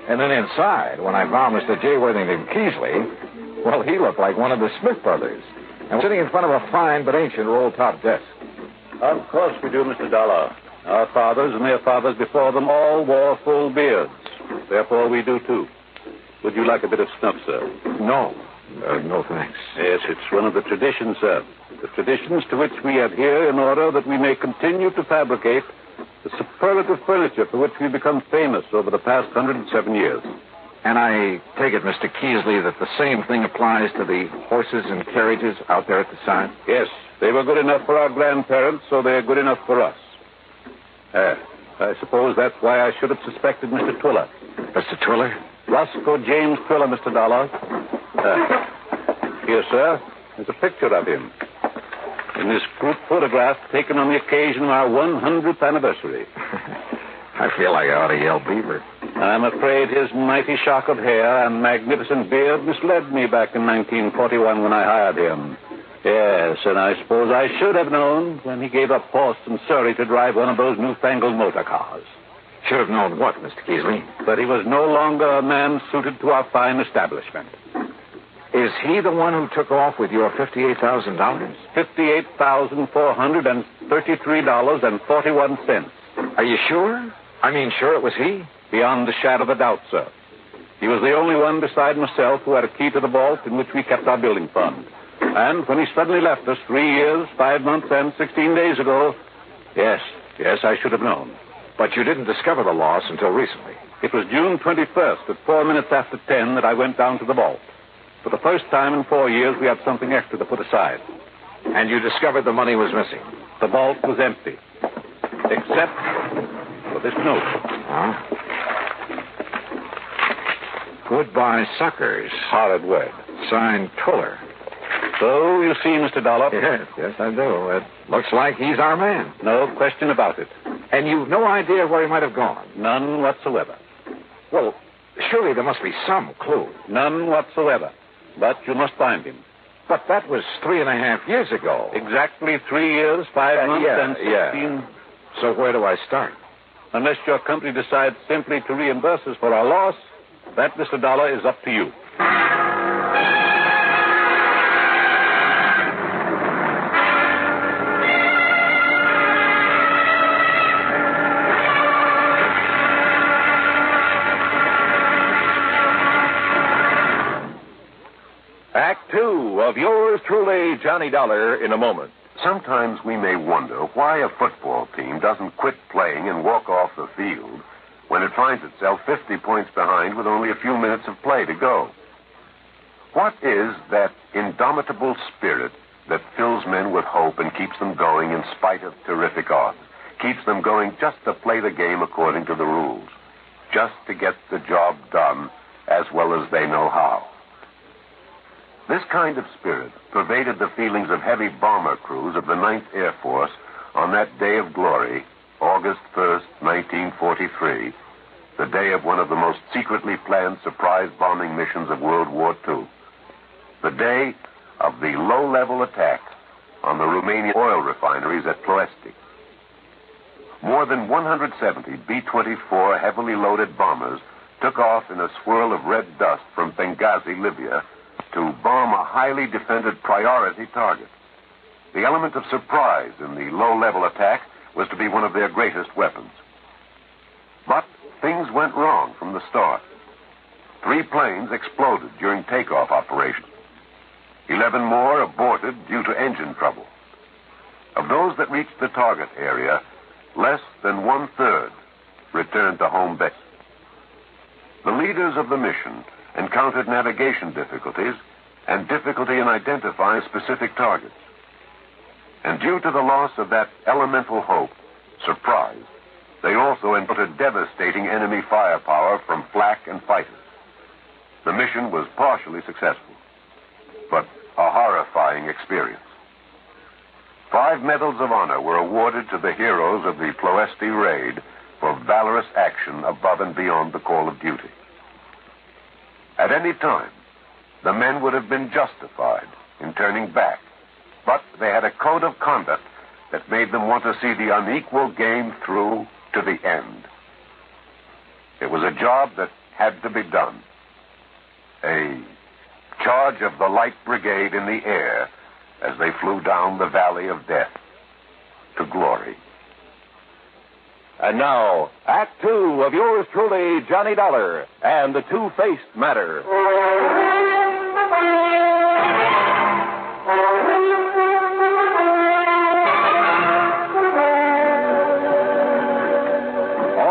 And then inside, when I found Mr. J. Worthington Keesley, well, he looked like one of the Smith brothers, and sitting in front of a fine but ancient roll-top desk. Of course we do, Mr. Dollar. Our fathers and their fathers before them all wore full beards. Therefore, we do, too. Would you like a bit of snuff, sir? No. No, thanks. Yes, it's one of the traditions, sir. The traditions to which we adhere in order that we may continue to fabricate the superlative furniture for which we've become famous over the past 107 years. And I take it, Mr. Keesley, that the same thing applies to the horses and carriages out there at the side? Yes, they were good enough for our grandparents, so they're good enough for us. I suppose that's why I should have suspected Mr. Twiller. Mr. Twiller? Roscoe James Twiller, Mr. Dollar. Here, sir. There's a picture of him. in this group photograph taken on the occasion of our 100th anniversary. I feel like I ought to yell beaver. I'm afraid his mighty shock of hair and magnificent beard misled me back in 1941 when I hired him. Yes, and I suppose I should have known when he gave up horse and Surrey to drive one of those newfangled motor cars. Should have known what, Mr. Keasley? But he was no longer a man suited to our fine establishment. Is he the one who took off with your $58,000? $58,433.41. Are you sure? I mean, sure it was he? Beyond a shadow of a doubt, sir. He was the only one beside myself who had a key to the vault in which we kept our building fund. And when he suddenly left us 3 years, 5 months, and 16 days ago, yes, I should have known. But you didn't discover the loss until recently. It was June 21st at 4 minutes after 10 that I went down to the vault. For the first time in 4 years, we had something extra to put aside. And you discovered the money was missing? The vault was empty. Except for this note. Huh? Goodbye, suckers. Horrid word. Signed Twiller. So, you see, Mr. Dollar? Yes, I do. It looks like he's our man. No question about it. And you've no idea where he might have gone? None whatsoever. Well, surely there must be some clue. None whatsoever. But you must find him. But that was 3.5 years ago. Exactly 3 years, 5 months, and 16... Yeah. So where do I start? Unless your company decides simply to reimburse us for our loss, that, Mr. Dollar, is up to you. Act two of yours truly, Johnny Dollar, in a moment. Sometimes we may wonder why a football team doesn't quit playing and walk off the field when it finds itself 50 points behind with only a few minutes of play to go. What is that indomitable spirit that fills men with hope and keeps them going in spite of terrific odds, keeps them going just to play the game according to the rules, just to get the job done as well as they know how? This kind of spirit pervaded the feelings of heavy bomber crews of the 9th Air Force on that day of glory, August 1st, 1943, the day of one of the most secretly planned surprise bombing missions of World War II. The day of the low-level attack on the Romanian oil refineries at Ploiești. More than 170 B-24 heavily loaded bombers took off in a swirl of red dust from Benghazi, Libya, to bomb a highly defended priority target. The element of surprise in the low-level attack was to be one of their greatest weapons. But things went wrong from the start. 3 planes exploded during takeoff operations. 11 more aborted due to engine trouble. Of those that reached the target area, less than 1/3 returned to home base. The leaders of the mission encountered navigation difficulties and difficulty in identifying specific targets. And due to the loss of that elemental hope, surprise, they also encountered devastating enemy firepower from flak and fighters. The mission was partially successful, but a horrifying experience. 5 medals of honor were awarded to the heroes of the Ploiești raid for valorous action above and beyond the call of duty. At any time, the men would have been justified in turning back, but they had a code of conduct that made them want to see the unequal game through to the end. It was a job that had to be done. A charge of the Light Brigade in the air as they flew down the valley of death to glory. And now, Act two of yours truly, Johnny Dollar, and the Two-Faced Matter.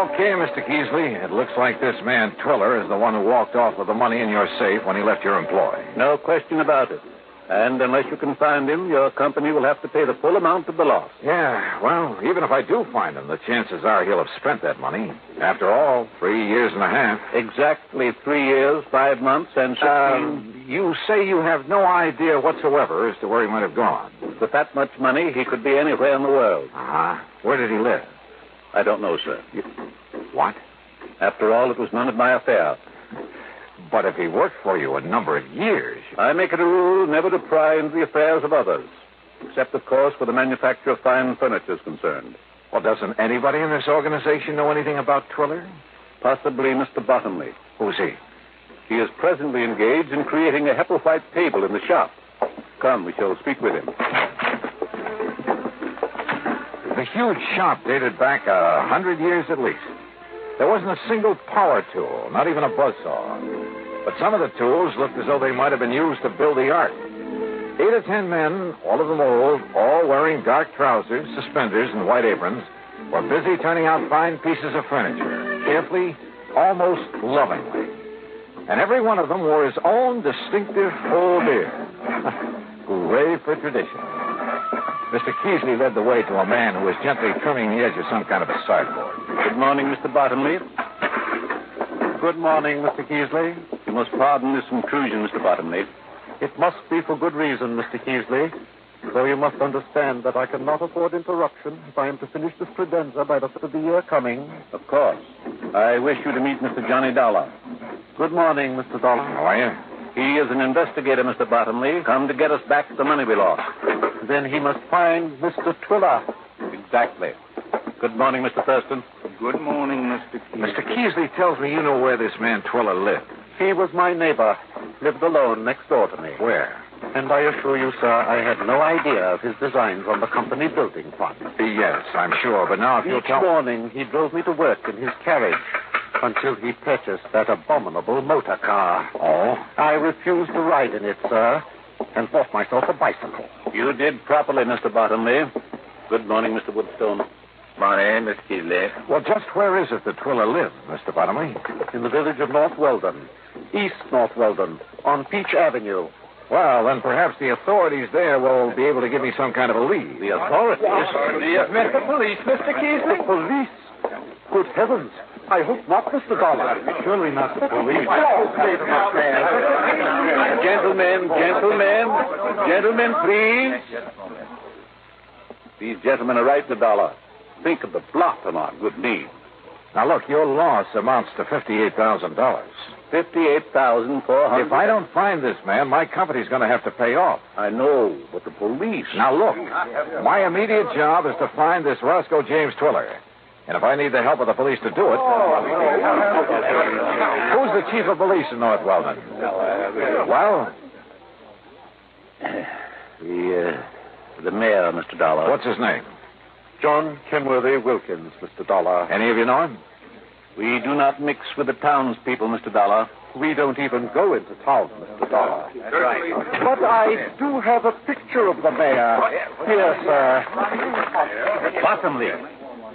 Okay, Mr. Keasley, it looks like this man Twiller is the one who walked off with the money in your safe when he left your employ. No question about it. And unless you can find him, your company will have to pay the full amount of the loss. Yeah, well, even if I do find him, the chances are he'll have spent that money. After all, 3 years and a half. Exactly 3 years, 5 months, and 16... You say you have no idea whatsoever as to where he might have gone. With that much money, he could be anywhere in the world. Uh-huh. Where did he live? I don't know, sir. What? After all, it was none of my affair. But if he worked for you a number of years... I make it a rule never to pry into the affairs of others. Except, of course, where the manufacture of fine furniture is concerned. Well, doesn't anybody in this organization know anything about Twiller? Possibly Mr. Bottomley. Who's he? He is presently engaged in creating a Hepplewhite table in the shop. Come, we shall speak with him. The huge shop dated back 100 years at least. There wasn't a single power tool, not even a buzzsaw. But some of the tools looked as though they might have been used to build the ark. 8 or 10 men, all of them old, all wearing dark trousers, suspenders, and white aprons, were busy turning out fine pieces of furniture, carefully, almost lovingly. And every one of them wore his own distinctive full beard. Hooray for tradition. Mr. Keasley led the way to a man who was gently trimming the edge of some kind of a sideboard. Good morning, Mr. Bottomley. Good morning, Mr. Keasley. You must pardon this intrusion, Mr. Bottomley. It must be for good reason, Mr. Keasley. So you must understand that I cannot afford interruption if I am to finish this credenza by the 5th of the year coming. Of course. I wish you to meet Mr. Johnny Dollar. Good morning, Mr. Dollar. How are you? He is an investigator, Mr. Bottomley, come to get us back the money we lost. Then he must find Mr. Twiller. Exactly. Good morning, Mr. Thurston. Good morning, Mr. Keasley. Mr. Keasley tells me you know where this man Twiller lived. He was my neighbor. Lived alone next door to me. Where? And I assure you, sir, I had no idea of his designs on the company building front. Yes, I'm sure. But now if you'll tell... Each morning he drove me to work in his carriage until he purchased that abominable motor car. Oh? I refused to ride in it, sir, and bought myself a bicycle. You did properly, Mr. Bottomley. Good morning, Mr. Woodstone. Morning, Mr. Keasley. Well, just where is it that Twiller lived, Mr. Bottomley? In the village of North Weldon. East North Weldon, on Peach Avenue. Well, then perhaps the authorities there will be able to give me some kind of a lead. The authorities? The police, Mr. Keasley? The police? Good heavens. I hope not, Mr. Dollar. Surely not the police. Gentlemen, please. These gentlemen are right, Mr. Dollar. Think of the blot on our good name. Now, look, your loss amounts to $58,000. $58,400. If I don't find this man, my company's going to have to pay off. I know, but the police... Now, look, my immediate job is to find this Roscoe James Twiller. And if I need the help of the police to do it... Who's the chief of police in North Weldon? Well? The mayor, Mr. Dollar. What's his name? John Kenworthy Wilkins, Mr. Dollar. Any of you know him? We do not mix with the townspeople, Mr. Dollar. We don't even go into town, Mr. Dollar. That's right. But I do have a picture of the mayor. Here, sir. Bottomley.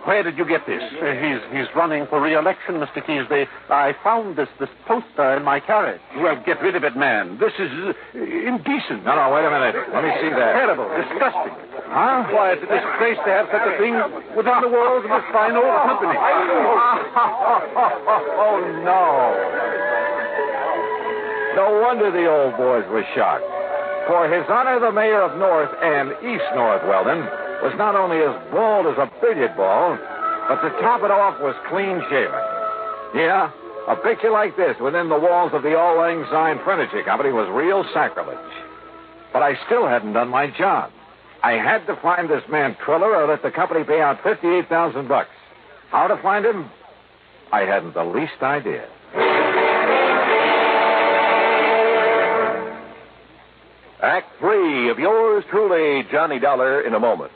Where did you get this? He's running for re-election, Mr. Keasley. I found this poster in my carriage. Well, get rid of it, man. This is indecent. No, wait a minute. Let me see that. Terrible. Disgusting. Huh? Why, it's a disgrace to have such a thing within the walls of this fine old company. Oh, no. No wonder the old boys were shocked. For His Honor the Mayor of North and East North Weldon was not only as bald as a billiard ball, but to top it off was clean shaven. Yeah, a picture like this within the walls of the All Lang Syne Furniture Company was real sacrilege. But I still hadn't done my job. I had to find this man Twiller or let the company pay out $58,000. How to find him? I hadn't the least idea. Act 3 of yours truly, Johnny Dollar, in a moment.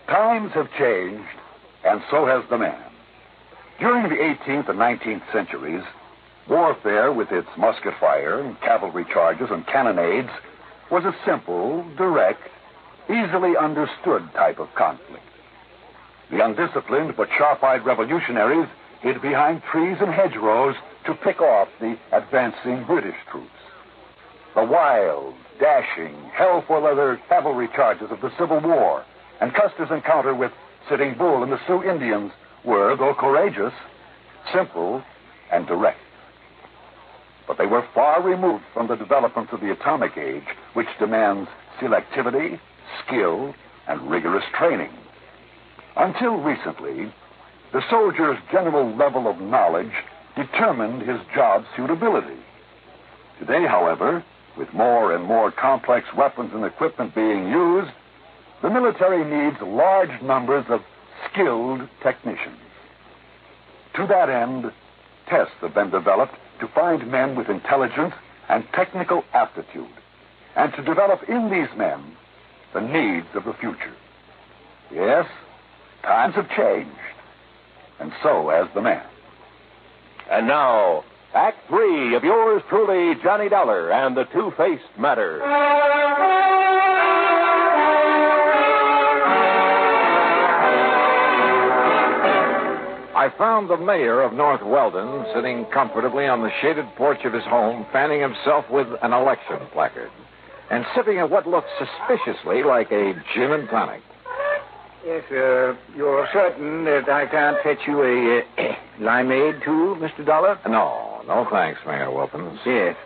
Times have changed, and so has the man. During the 18th and 19th centuries, warfare with its musket fire and cavalry charges and cannonades was a simple, direct, easily understood type of conflict. The undisciplined but sharp-eyed revolutionaries hid behind trees and hedgerows to pick off the advancing British troops. The wild, dashing, hell-for-leather cavalry charges of the Civil War and Custer's encounter with Sitting Bull and the Sioux Indians were, though courageous, simple and direct. But they were far removed from the developments of the atomic age, which demands selectivity, skill, and rigorous training. Until recently, the soldier's general level of knowledge determined his job suitability. Today, however, with more and more complex weapons and equipment being used, the military needs large numbers of skilled technicians. To that end, tests have been developed to find men with intelligence and technical aptitude, and to develop in these men the needs of the future. Yes, times have changed, and so has the man. And now, Act 3 of yours truly, Johnny Dollar and the Two-Faced Matter. I found the mayor of North Weldon sitting comfortably on the shaded porch of his home, fanning himself with an election placard and sipping at what looked suspiciously like a gin and tonic. Yes, you're certain that I can't fetch you a limeade, too, Mr. Dollar? No thanks, Mayor Wilkins. Yes.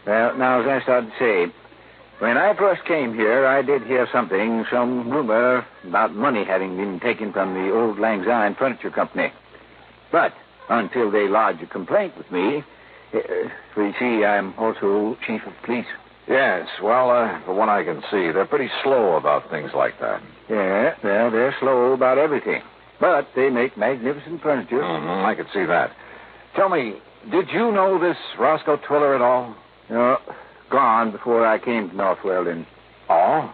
Well, now, as I started to say, when I first came here, I did hear some rumor about money having been taken from the old Lang Syne Furniture Company. But until they lodged a complaint with me, you see, I'm also chief of police. Yes, well, from what I can see, they're pretty slow about things like that. Yeah, well, they're slow about everything. But they make magnificent furniture. Mm-hmm, I could see that. Tell me, did you know this Roscoe Twiller at all? No, gone before I came to North Weldon. Oh?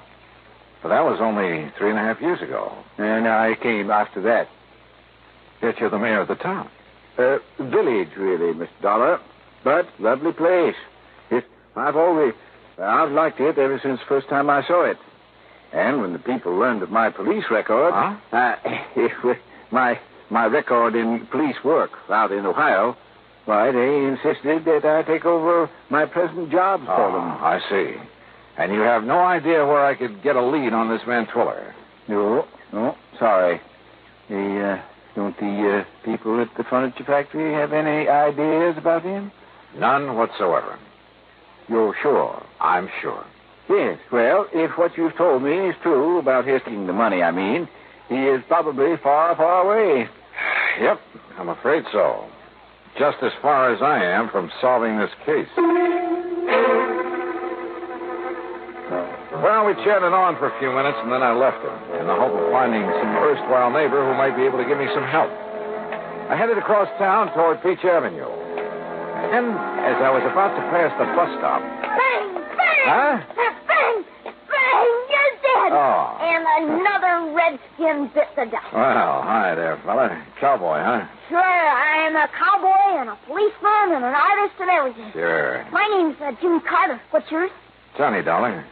But that was only 3.5 years ago. And I came after that. Yet you're the mayor of the town. Village, really, Mr. Dollar. But lovely place. I've liked it ever since the first time I saw it. And when the people learned of my police record, my record in police work out in Ohio, why, they insisted that I take over my present jobs for them. I see. And you have no idea where I could get a lead on this man Twiller? No, sorry. Don't the people at the furniture factory have any ideas about him? None whatsoever. You're sure? I'm sure. Yes, well, if what you've told me is true about his taking the money, he is probably far, far away. Yep, I'm afraid so. Just as far as I am from solving this case. Well, we chatted on for a few minutes, and then I left him in the hope of finding some erstwhile neighbor who might be able to give me some help. I headed across town toward Peach Avenue. And as I was about to pass the bus stop... Bang! Bang! Huh? Bang! Bang! You're dead! Oh. And another redskin bit the dust. Well, hi there, fella. Cowboy, huh? Sure, I'm a cowboy and a policeman and an artist and everything. Sure. My name's Jimmy Carter. What's yours? Johnny Dollar.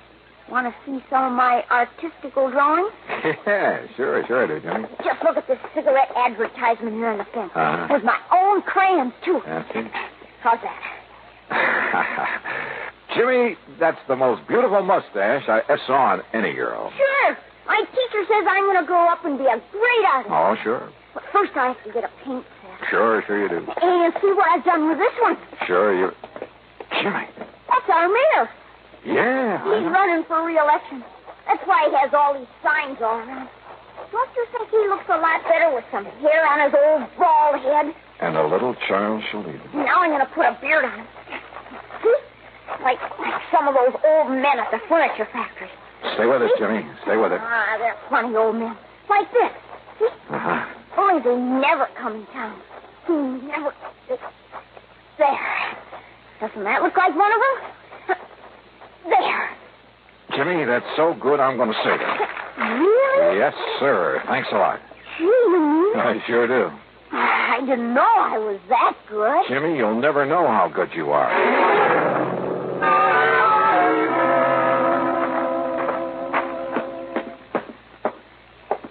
Want to see some of my artistical drawings? Yeah, sure I do, Jimmy. Just look at this cigarette advertisement here on the fence. Uh-huh. With my own crayons, too. That's it. How's that? Jimmy, that's the most beautiful mustache I ever saw on any girl. Sure. My teacher says I'm going to grow up and be a great artist. Oh, sure. But first I have to get a paint set. Sure you do. And see what I've done with this one. Sure, you... Jimmy. That's our mayor. Yeah. He's running for re-election. That's why he has all these signs all around. Don't you think he looks a lot better with some hair on his old bald head? And a little child shall lead him. Now I'm going to put a beard on him. See? Like some of those old men at the furniture factory. Stay with us, Jimmy. Stay with it. They're funny old men. Like this. See? Uh-huh. Only they never come in town. Never. There. Doesn't that look like one of them? There. Jimmy, that's so good I'm going to save it. Really? Yes, sir. Thanks a lot. Gee. I sure do. I didn't know I was that good. Jimmy, you'll never know how good you are.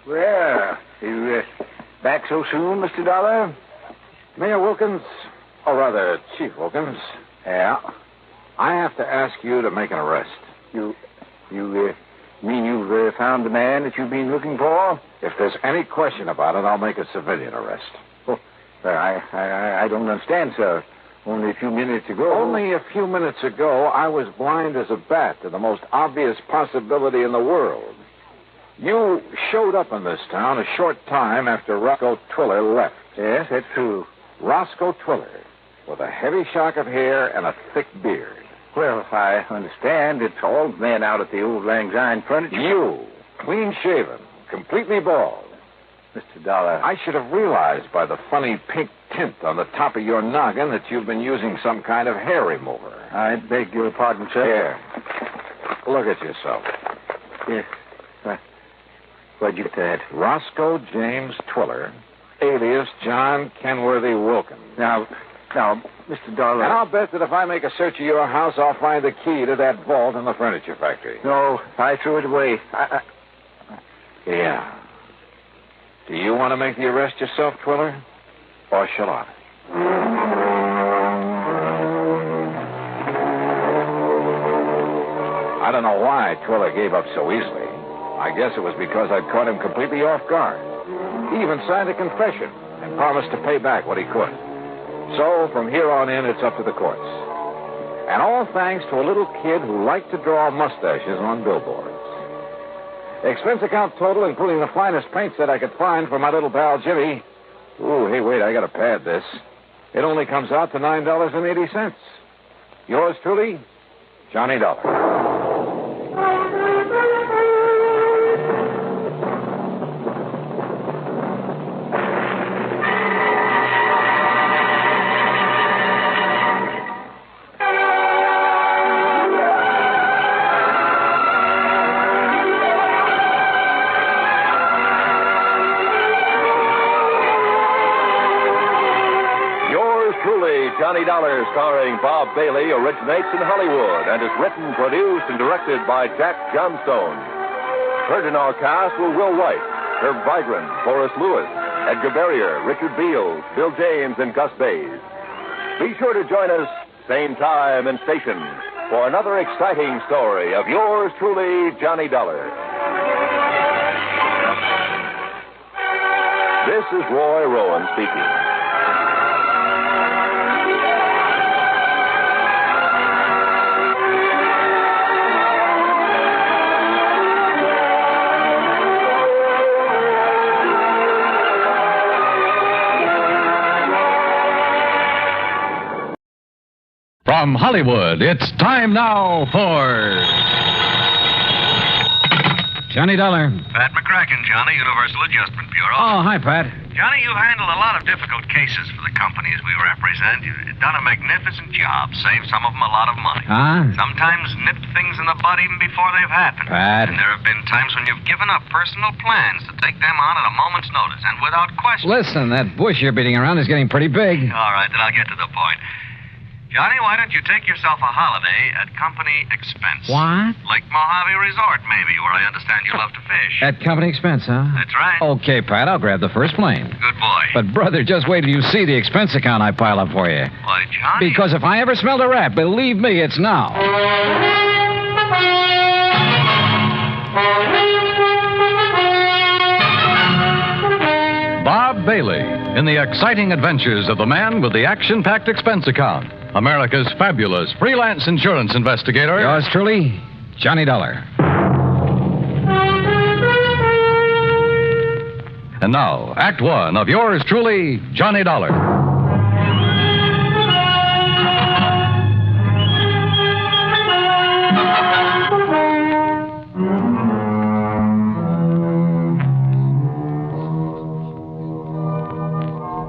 Well, you back so soon, Mr. Dollar? Mayor Wilkins, or rather, Chief Wilkins. Yeah? I have to ask you to make an arrest. You mean you've found the man that you've been looking for? If there's any question about it, I'll make a civilian arrest. Oh, I don't understand, sir. Only a few minutes ago. Only a few minutes ago, I was blind as a bat to the most obvious possibility in the world. You showed up in this town a short time after Roscoe Twiller left. Yes, that's true. Roscoe Twiller, with a heavy shock of hair and a thick beard. Well, I understand it's all men out at the old Lang Syne furniture. You, clean-shaven, completely bald. Mr. Dollar. I should have realized by the funny pink tint on the top of your noggin that you've been using some kind of hair remover. I beg your pardon, sir. Here. Look at yourself. Yes. Where'd you get that? Roscoe James Twiller, alias John Kenworthy Wilkins. Now, Mr. Dollar. And I'll bet that if I make a search of your house, I'll find the key to that vault in the furniture factory. No, I threw it away. Yeah. Do you want to make the arrest yourself, Twiller? Or shall I? I don't know why Twiller gave up so easily. I guess it was because I'd caught him completely off guard. He even signed a confession and promised to pay back what he could. So, from here on in, it's up to the courts. And all thanks to a little kid who liked to draw mustaches on billboards. Expense account total, including the finest paint set I could find for my little pal Jimmy. Ooh, hey, wait, I gotta pad this. It only comes out to $9.80. Yours truly, Johnny Dollar. Johnny Dollar, starring Bob Bailey, originates in Hollywood and is written, produced, and directed by Jack Johnstone. Heard in our cast were Will White, Herb Vigran, Forrest Lewis, Edgar Barrier, Richard Beals, Bill James, and Gus Bays. Be sure to join us, same time and station, for another exciting story of yours truly, Johnny Dollar. This is Roy Rowan speaking. From Hollywood, it's time now for Johnny Dollar. Pat McCracken, Johnny, Universal Adjustment Bureau. Oh, hi, Pat. Johnny, you've handled a lot of difficult cases for the companies we represent. You've done a magnificent job, saved some of them a lot of money. Huh? Sometimes nipped things in the bud even before they've happened. Pat. And there have been times when you've given up personal plans to take them on at a moment's notice and without question. Listen, that bush you're beating around is getting pretty big. All right, then I'll get to the point. Johnny, why don't you take yourself a holiday at company expense? What? Lake Mojave Resort, maybe, where I understand you love to fish. At company expense, huh? That's right. Okay, Pat, I'll grab the first plane. Good boy. But, brother, just wait till you see the expense account I pile up for you. Why, Johnny? Because if I ever smelled a rat, believe me, it's now. Bob Bailey in the exciting adventures of the man with the action-packed expense account, America's fabulous freelance insurance investigator. Yours truly, Johnny Dollar. And now, Act One of yours truly, Johnny Dollar.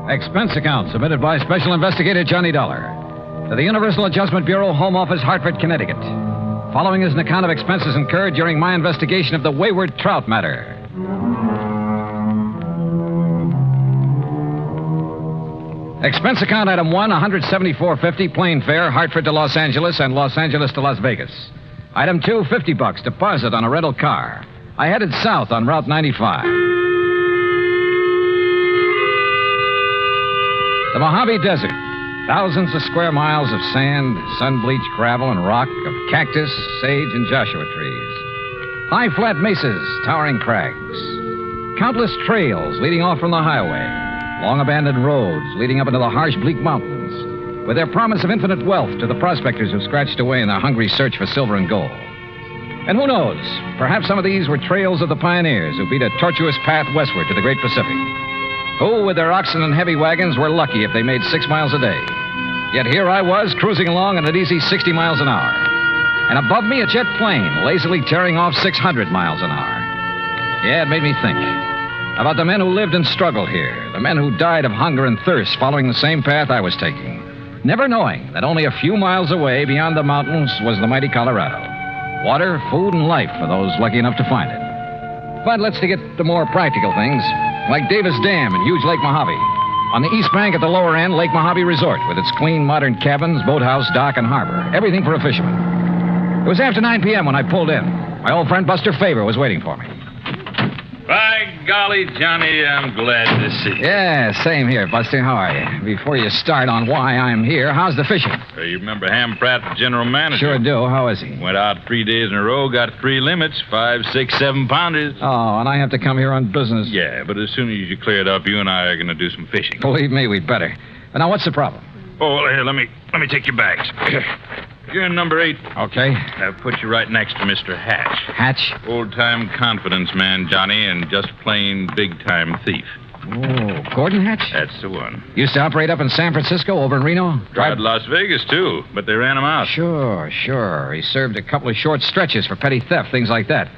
Expense account submitted by Special Investigator Johnny Dollar to the Universal Adjustment Bureau, Home Office, Hartford, Connecticut. Following is an account of expenses incurred during my investigation of the Wayward Trout Matter. Expense account item 1, $174.50 plane fare, Hartford to Los Angeles and Los Angeles to Las Vegas. Item 2, $50 deposit on a rental car. I headed south on Route 95. The Mojave Desert. Thousands of square miles of sand, sun-bleached gravel and rock, of cactus, sage, and Joshua trees. High flat mesas, towering crags. Countless trails leading off from the highway. Long abandoned roads leading up into the harsh, bleak mountains, with their promise of infinite wealth to the prospectors who scratched away in their hungry search for silver and gold. And who knows, perhaps some of these were trails of the pioneers who beat a tortuous path westward to the great Pacific. Who, with their oxen and heavy wagons, were lucky if they made 6 miles a day. Yet here I was, cruising along at an easy 60 miles an hour. And above me, a jet plane, lazily tearing off 600 miles an hour. Yeah, it made me think about the men who lived and struggled here, the men who died of hunger and thirst following the same path I was taking, never knowing that only a few miles away beyond the mountains was the mighty Colorado. Water, food, and life for those lucky enough to find it. But let's get to more practical things, like Davis Dam and huge Lake Mojave. On the east bank at the lower end, Lake Mojave Resort, with its clean, modern cabins, boathouse, dock, and harbor. Everything for a fisherman. It was after 9 p.m. when I pulled in. My old friend Buster Faber was waiting for me. By golly, Johnny, I'm glad to see you. Yeah, same here, Buster. How are you? Before you start on why I'm here, how's the fishing? You remember Ham Pratt, the general manager? Sure do. How is he? Went out 3 days in a row, got 3 limits, 5, 6, 7 pounders. Oh, and I have to come here on business. Yeah, but as soon as you clear it up, you and I are going to do some fishing. Believe me, we'd better. But now, what's the problem? Oh, well, here, let me take your bags. You're in number 8. Okay. I'll put you right next to Mr. Hatch. Hatch? Old-time confidence man, Johnny, and just plain big-time thief. Oh, Gordon Hatch? That's the one. Used to operate up in San Francisco, over in Reno? Tried Las Vegas, too, but they ran him out. Sure. He served a couple of short stretches for petty theft, things like that.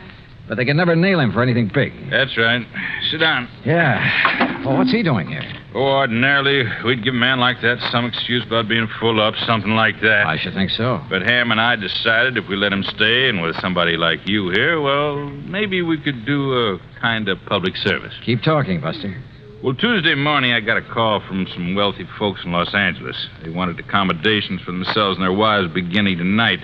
But they could never nail him for anything big. That's right. Sit down. Yeah. Well, what's he doing here? Oh, ordinarily, we'd give a man like that some excuse about being full up, something like that. I should think so. But Ham and I decided if we let him stay, and with somebody like you here, well, maybe we could do a kind of public service. Keep talking, Buster. Well, Tuesday morning, I got a call from some wealthy folks in Los Angeles. They wanted accommodations for themselves and their wives beginning tonight.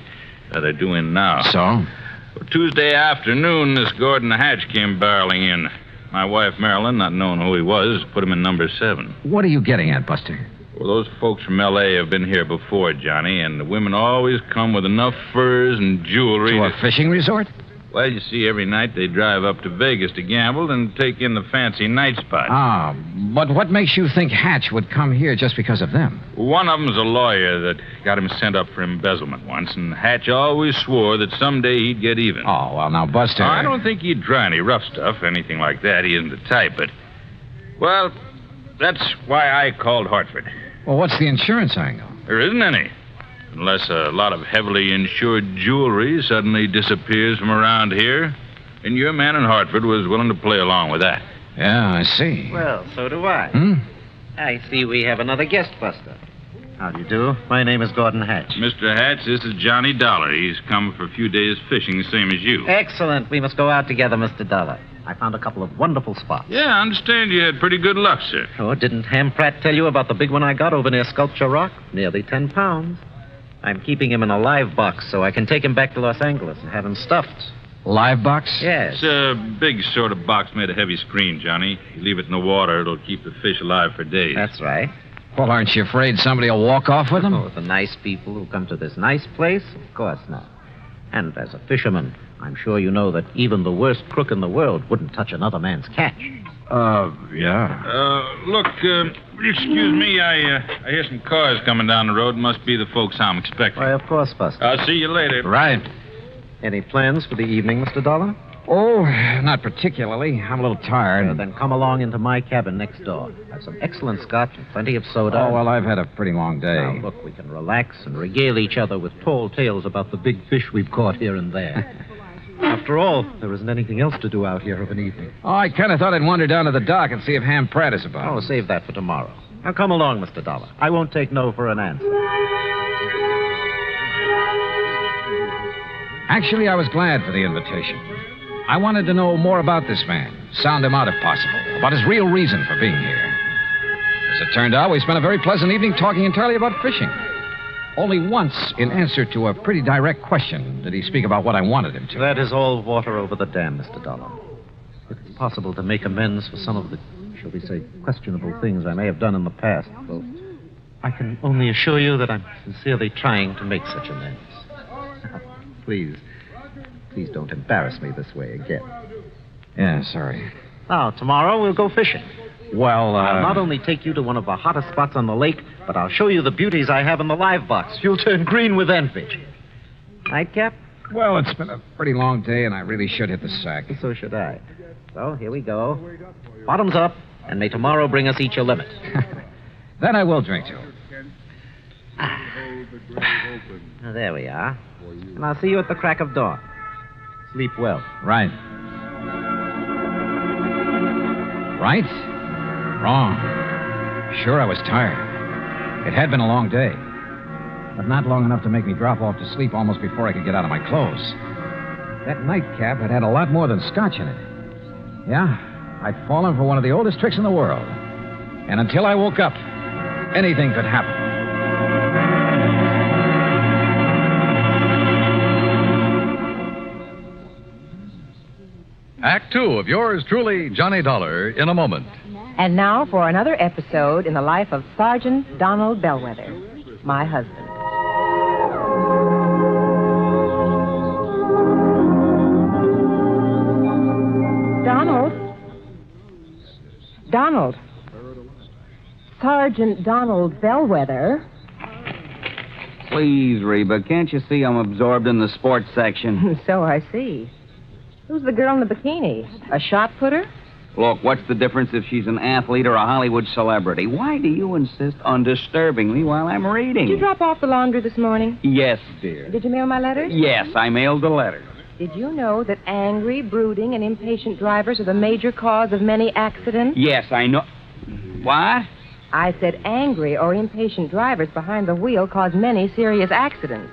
They're doing now. So? Well, Tuesday afternoon, this Gordon Hatch came barreling in. My wife, Marilyn, not knowing who he was, put him in number 7. What are you getting at, Buster? Well, those folks from L.A. have been here before, Johnny, and the women always come with enough furs and jewelry to a fishing resort? Well, you see, every night they drive up to Vegas to gamble and take in the fancy night spots. Ah, but what makes you think Hatch would come here just because of them? One of them's a lawyer that got him sent up for embezzlement once, and Hatch always swore that someday he'd get even. Oh, well, now, Buster... I don't think he'd try any rough stuff, anything like that. He isn't the type, but... Well, that's why I called Hartford. Well, what's the insurance angle? There isn't any. Unless a lot of heavily insured jewelry suddenly disappears from around here. And your man in Hartford was willing to play along with that. Yeah, I see. Well, so do I. I see we have another guest, Buster. How do you do? My name is Gordon Hatch. Mr. Hatch, this is Johnny Dollar. He's come for a few days fishing, same as you. Excellent. We must go out together, Mr. Dollar. I found a couple of wonderful spots. Yeah, I understand you had pretty good luck, sir. Oh, didn't Ham Pratt tell you about the big one I got over near Sculpture Rock? Nearly 10 pounds. I'm keeping him in a live box so I can take him back to Los Angeles and have him stuffed. Live box? Yes. It's a big sort of box made of heavy screen, Johnny. You leave it in the water, it'll keep the fish alive for days. That's right. Well, aren't you afraid somebody will walk off with them? Oh, the nice people who come to this nice place? Of course not. And as a fisherman, I'm sure you know that even the worst crook in the world wouldn't touch another man's catch. Yeah. Look, excuse me, I hear some cars coming down the road. Must be the folks I'm expecting. Why, of course, Buster. I'll see you later. Right. Any plans for the evening, Mr. Dollar? Oh, not particularly. I'm a little tired. Well, then come along into my cabin next door. I have some excellent scotch and plenty of soda. Oh, well, I've had a pretty long day. Now, look, we can relax and regale each other with tall tales about the big fish we've caught here and there. After all, there isn't anything else to do out here of an evening. Oh, I kind of thought I'd wander down to the dock and see if Ham Pratt is about. Oh, save that for tomorrow. Now, come along, Mr. Dollar. I won't take no for an answer. Actually, I was glad for the invitation. I wanted to know more about this man, sound him out if possible, about his real reason for being here. As it turned out, we spent a very pleasant evening talking entirely about fishing. Only once, in answer to a pretty direct question, did he speak about what I wanted him to. That is all water over the dam, Mr. Dollar. If it's possible to make amends for some of the, shall we say, questionable things I may have done in the past, well, I can only assure you that I'm sincerely trying to make such amends. Please don't embarrass me this way again. Yeah, sorry. Now, tomorrow we'll go fishing. Well, I'll not only take you to one of the hottest spots on the lake, but I'll show you the beauties I have in the live box. You'll turn green with envy. Nightcap? Well, it's been a pretty long day, and I really should hit the sack. So should I. So, here we go. Bottoms up, and may tomorrow bring us each a limit. That I will drink to. Now, there we are. And I'll see you at the crack of dawn. Sleep well. Right. Right? Wrong. Sure, I was tired. It had been a long day. But not long enough to make me drop off to sleep almost before I could get out of my clothes. That nightcap had had a lot more than scotch in it. Yeah, I'd fallen for one of the oldest tricks in the world. And until I woke up, anything could happen. Act two of yours truly, Johnny Dollar, in a moment. And now for another episode in the life of Sergeant Donald Bellwether, my husband. Donald. Sergeant Donald Bellwether. Please, Reba, can't you see I'm absorbed in the sports section? So I see. Who's the girl in the bikini? A shot putter? Look, what's the difference if she's an athlete or a Hollywood celebrity? Why do you insist on disturbing me while I'm reading? Did you drop off the laundry this morning? Yes, dear. Did you mail my letters? Yes, I mailed the letter. Did you know that angry, brooding, and impatient drivers are the major cause of many accidents? Yes, I know. What? I said angry or impatient drivers behind the wheel cause many serious accidents.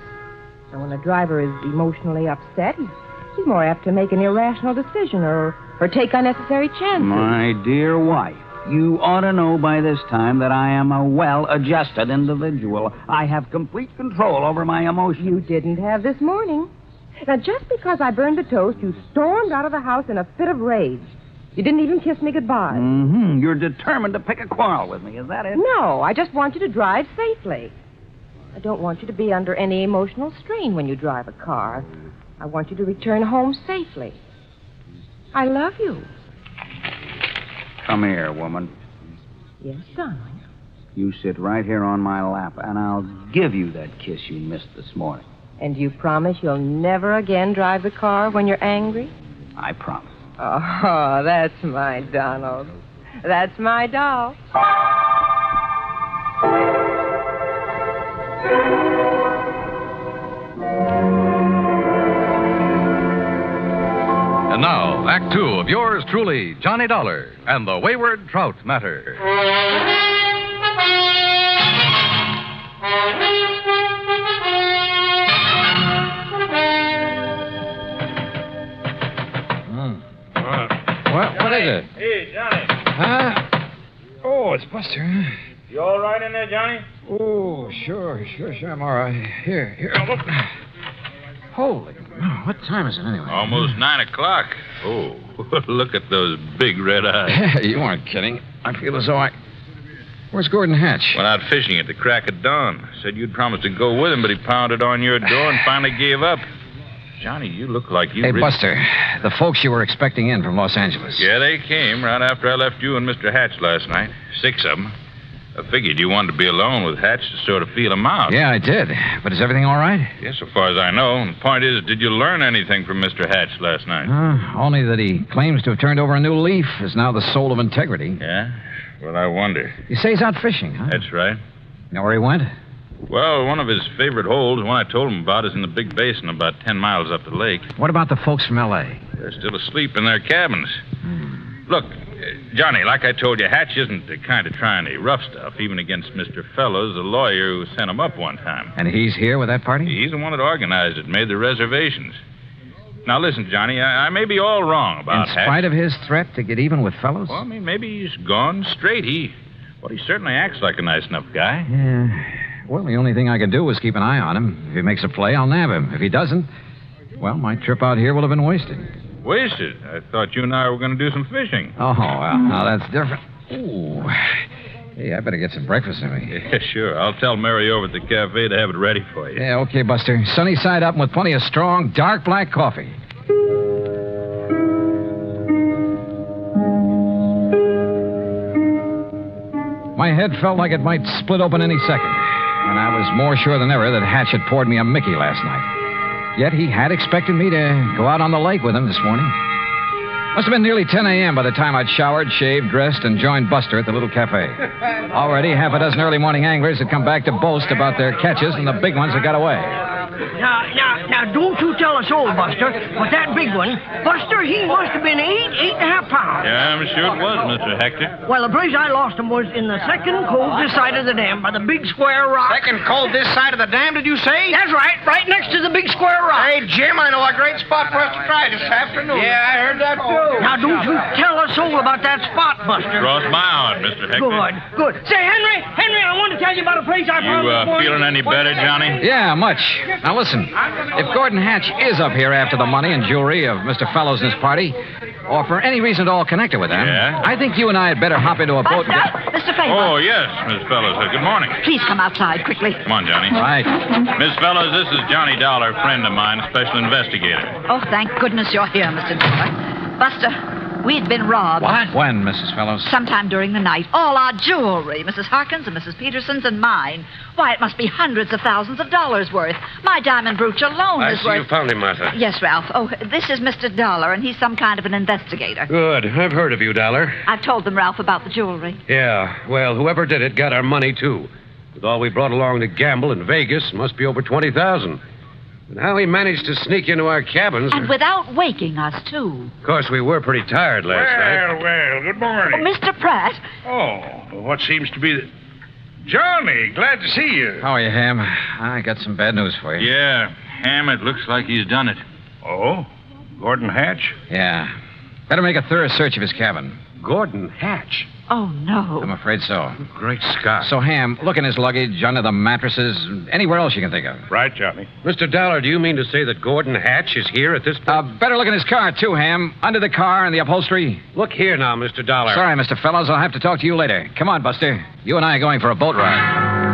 And when a driver is emotionally upset, he's more apt to make an irrational decision or take unnecessary chances. My dear wife, you ought to know by this time that I am a well-adjusted individual. I have complete control over my emotions. You didn't have this morning. Now, just because I burned the toast, you stormed out of the house in a fit of rage. You didn't even kiss me goodbye. Mm-hmm. You're determined to pick a quarrel with me, is that it? No, I just want you to drive safely. I don't want you to be under any emotional strain when you drive a car. I want you to return home safely. I love you. Come here, woman. Yes, Donald. You sit right here on my lap, and I'll give you that kiss you missed this morning. And you promise you'll never again drive the car when you're angry? I promise. Oh, that's my Donald. That's my doll. And now, Act two of yours truly, Johnny Dollar, and the Wayward Trout Matter. What is it? Hey, Johnny. Huh? Oh, it's Buster. You all right in there, Johnny? Oh, sure, I'm all right. Here, look. Holy, what time is it anyway? Almost 9 o'clock. Oh, look at those big red eyes. You aren't kidding. I feel as though Where's Gordon Hatch? Went out fishing at the crack of dawn. Said you'd promised to go with him, but he pounded on your door and finally gave up. Johnny, you look like you... Hey, Buster, the folks you were expecting in from Los Angeles. Yeah, they came right after I left you and Mr. Hatch last night. 6 of them. I figured you wanted to be alone with Hatch to sort of feel him out. Yeah, I did. But is everything all right? Yeah, so far as I know. And the point is, did you learn anything from Mr. Hatch last night? Only that he claims to have turned over a new leaf, is now the soul of integrity. Yeah? Well, I wonder. You say he's out fishing, huh? That's right. You know where he went? Well, one of his favorite holes, the one I told him about, is in the big basin about 10 miles up the lake. What about the folks from L.A.? They're still asleep in their cabins. Look, Johnny, like I told you, Hatch isn't the kind of trying any rough stuff, even against Mr. Fellows, the lawyer who sent him up one time. And he's here with that party? He's the one that organized it, made the reservations. Now, listen, Johnny, I may be all wrong about Hatch. In spite of his threat to get even with Fellows? Well, I mean, maybe he's gone straight. He certainly acts like a nice enough guy. Yeah. Well, the only thing I can do is keep an eye on him. If he makes a play, I'll nab him. If he doesn't, well, my trip out here will have been wasted. Wasted? I thought you and I were going to do some fishing. Oh, well, now that's different. Ooh. Hey, I better get some breakfast in me. Yeah, sure. I'll tell Mary over at the cafe to have it ready for you. Yeah, okay, Buster. Sunny side up and with plenty of strong, dark black coffee. My head felt like it might split open any second, and I was more sure than ever that Hatch had poured me a Mickey last night. Yet he had expected me to go out on the lake with him this morning. Must have been nearly 10 a.m. by the time I'd showered, shaved, dressed, and joined Buster at the little cafe. Already, half a dozen early morning anglers had come back to boast about their catches and the big ones that got away. Now, don't you tell us all, Buster, but that big one, Buster, he must have been 8.5 pounds. Yeah, I'm sure it was, Mr. Hector. Well, the place I lost him was in the second cove this side of the dam by the big square rock. Second cove this side of the dam, did you say? That's right next to the big square rock. Hey, Jim, I know a great spot for us to try this afternoon. Yeah, I heard that, too. Now, don't you tell us all about that spot, Buster. Cross my heart, Mr. Hector. Good. Say, Henry, I want to tell you about a place I found this morning. Feeling any better, Johnny? Yeah, much. Now, listen. If Gordon Hatch is up here after the money and jewelry of Mr. Fellows and his party, or for any reason at all connected with them, Yeah? I think you and I had better hop into a boat and get... Mr. Favor. Oh, yes, Miss Fellows. Good morning. Please come outside quickly. Come on, Johnny. Right. Miss Fellows, this is Johnny Dollar, friend of mine, special investigator. Oh, thank goodness you're here, Mr. Dollar. Buster, we'd been robbed. What? When, Mrs. Fellows? Sometime during the night. All our jewelry, Mrs. Harkins and Mrs. Peterson's and mine. Why, it must be hundreds of thousands of dollars worth. My diamond brooch alone I is see worth... you found him, Martha. Yes, Ralph. Oh, this is Mr. Dollar, and he's some kind of an investigator. Good. I've heard of you, Dollar. I've told them, Ralph, about the jewelry. Yeah, well, whoever did it got our money, too. With all we brought along to gamble in Vegas, must be over $20,000. And how he managed to sneak into our cabins... And without waking us, too. Of course, we were pretty tired last night. Well, good morning. Oh, Mr. Pratt. Oh, what seems to be the... Johnny, glad to see you. How are you, Ham? I got some bad news for you. Yeah, Ham, it looks like he's done it. Oh? Gordon Hatch? Yeah. Better make a thorough search of his cabin. Gordon Hatch? Oh, no. I'm afraid so. Great Scott. So, Ham, look in his luggage, under the mattresses, anywhere else you can think of. Right, Johnny. Mr. Dollar, do you mean to say that Gordon Hatch is here at this point? Better look in his car, too, Ham. Under the car and the upholstery. Look here now, Mr. Dollar. Sorry, Mr. Fellows. I'll have to talk to you later. Come on, Buster. You and I are going for a boat ride.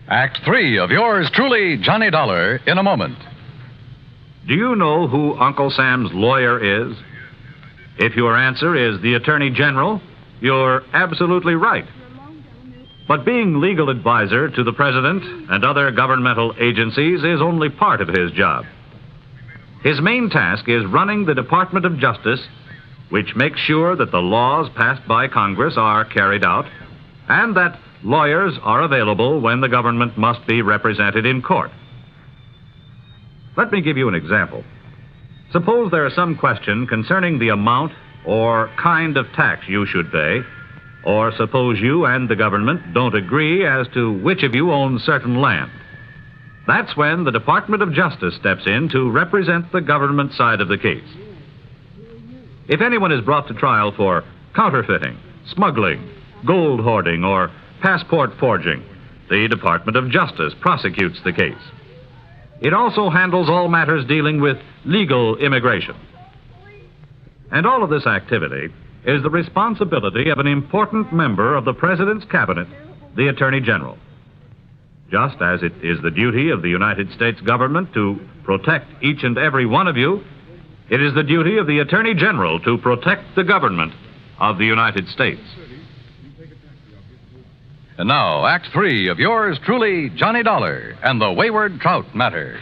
Act 3 of yours truly, Johnny Dollar, in a moment. Do you know who Uncle Sam's lawyer is? If your answer is the Attorney General, you're absolutely right. But being legal advisor to the President and other governmental agencies is only part of his job. His main task is running the Department of Justice, which makes sure that the laws passed by Congress are carried out, and that lawyers are available when the government must be represented in court. Let me give you an example. Suppose there is some question concerning the amount or kind of tax you should pay, or suppose you and the government don't agree as to which of you owns certain land. That's when the Department of Justice steps in to represent the government side of the case. If anyone is brought to trial for counterfeiting, smuggling, gold hoarding, or passport forging, the Department of Justice prosecutes the case. It also handles all matters dealing with legal immigration. And all of this activity is the responsibility of an important member of the President's Cabinet, the Attorney General. Just as it is the duty of the United States government to protect each and every one of you, it is the duty of the Attorney General to protect the government of the United States. And now, Act 3 of yours truly, Johnny Dollar and the Wayward Trout Matter.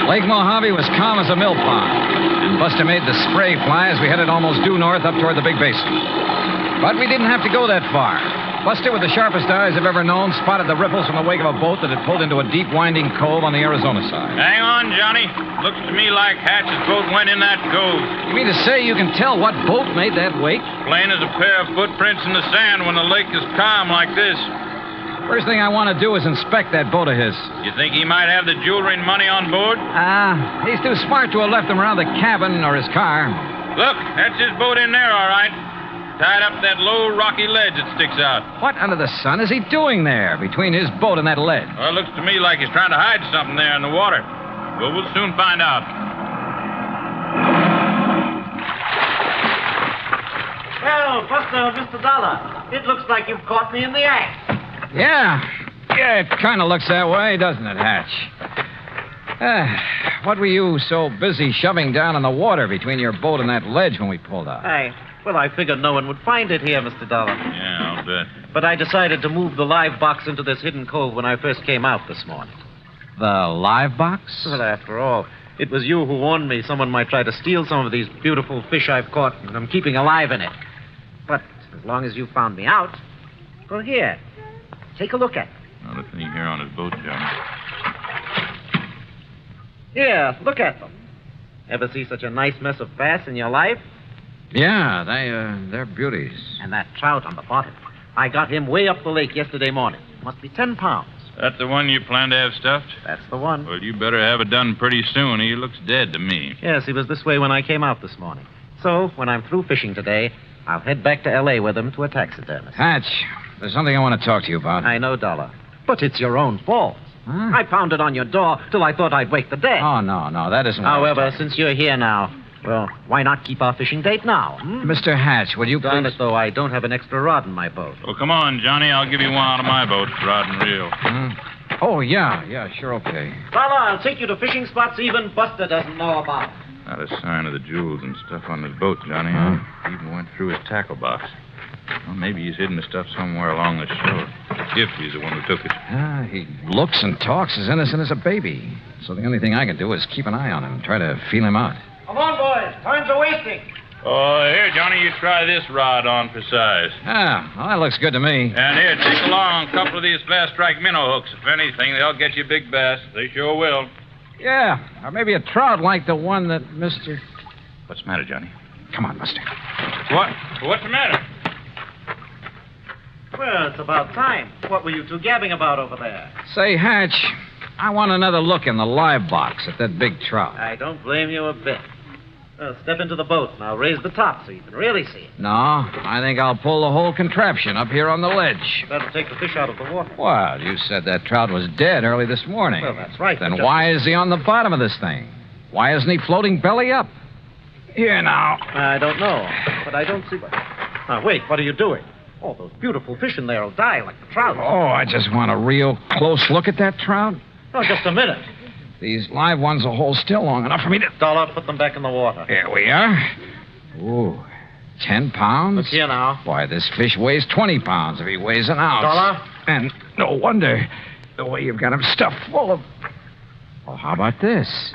Lake Mojave was calm as a mill pond, and Buster made the spray fly as we headed almost due north up toward the big basin. But we didn't have to go that far. Buster, with the sharpest eyes I've ever known, spotted the ripples from the wake of a boat that had pulled into a deep, winding cove on the Arizona side. Hang on, Johnny. Looks to me like Hatch's boat went in that cove. You mean to say you can tell what boat made that wake? Plain as a pair of footprints in the sand when the lake is calm like this. First thing I want to do is inspect that boat of his. You think he might have the jewelry and money on board? He's too smart to have left them around the cabin or his car. Look, that's his boat in there, all right. Tied up that low, rocky ledge that sticks out. What under the sun is he doing there, between his boat and that ledge? Well, it looks to me like he's trying to hide something there in the water. Well, we'll soon find out. Well, Buster, Mr. Dollar, it looks like you've caught me in the act. Yeah, it kind of looks that way, doesn't it, Hatch? What were you so busy shoving down in the water between your boat and that ledge when we pulled out? I figured no one would find it here, Mr. Dollar. Yeah, I'll bet. But I decided to move the live box into this hidden cove when I first came out this morning. The live box? Well, after all, it was you who warned me someone might try to steal some of these beautiful fish I've caught, and I'm keeping alive in it. But as long as you found me out, well, here, take a look at it. Not a thing here on his boat, John. Here, look at them. Ever see such a nice mess of bass in your life? Yeah, they're beauties. And that trout on the bottom. I got him way up the lake yesterday morning. Must be 10 pounds. That the one you plan to have stuffed? That's the one. Well, you better have it done pretty soon. He looks dead to me. Yes, he was this way when I came out this morning. So, when I'm through fishing today, I'll head back to L.A. with him to a taxidermist. Hatch, there's something I want to talk to you about. I know, Dollar. But it's your own fault. Huh? I pounded on your door till I thought I'd wake the dead. Oh, no, that isn't what However, since you're here now, well, why not keep our fishing date now? Mr. Hatch, will you Darn please... it, though, I don't have an extra rod in my boat. Well, come on, Johnny. I'll give you one out of my boat, rod and reel. Oh, yeah, sure, okay. Dollar, I'll take you to fishing spots even Buster doesn't know about. Not a sign of the jewels and stuff on his boat, Johnny. He even went through his tackle box. Well, maybe he's hidden the stuff somewhere along the shore. If he's the one who took it. He looks and talks as innocent as a baby. So the only thing I can do is keep an eye on him and try to feel him out. Come on, boys. Time's a-wasting. Oh, here, Johnny, you try this rod on for size. Well, that looks good to me. And here, take along a couple of these fast strike minnow hooks. If anything, they'll get you big bass. They sure will. Yeah, or maybe a trout like the one that Mr... What's the matter, Johnny? Come on, Buster. What? What's the matter? Well, it's about time. What were you two gabbing about over there? Say, Hatch, I want another look in the live box at that big trout. I don't blame you a bit. Well, step into the boat and I'll raise the top so you can really see it. No, I think I'll pull the whole contraption up here on the ledge. That'll take the fish out of the water. Well, you said that trout was dead early this morning. Well, that's right. Then why is he on the bottom of this thing? Why isn't he floating belly up? Here now. I don't know, but I don't see... Now, wait, what are you doing? Oh, those beautiful fish in there will die like the trout. Oh, I just want a real close look at that trout. Oh, just a minute. These live ones will hold still long enough for me to... Dollar, put them back in the water. Here we are. Ooh, 10 pounds? Look here now. Why, this fish weighs 20 pounds if he weighs an ounce. Dollar? And no wonder the way you've got him stuffed full of... Oh, how about this?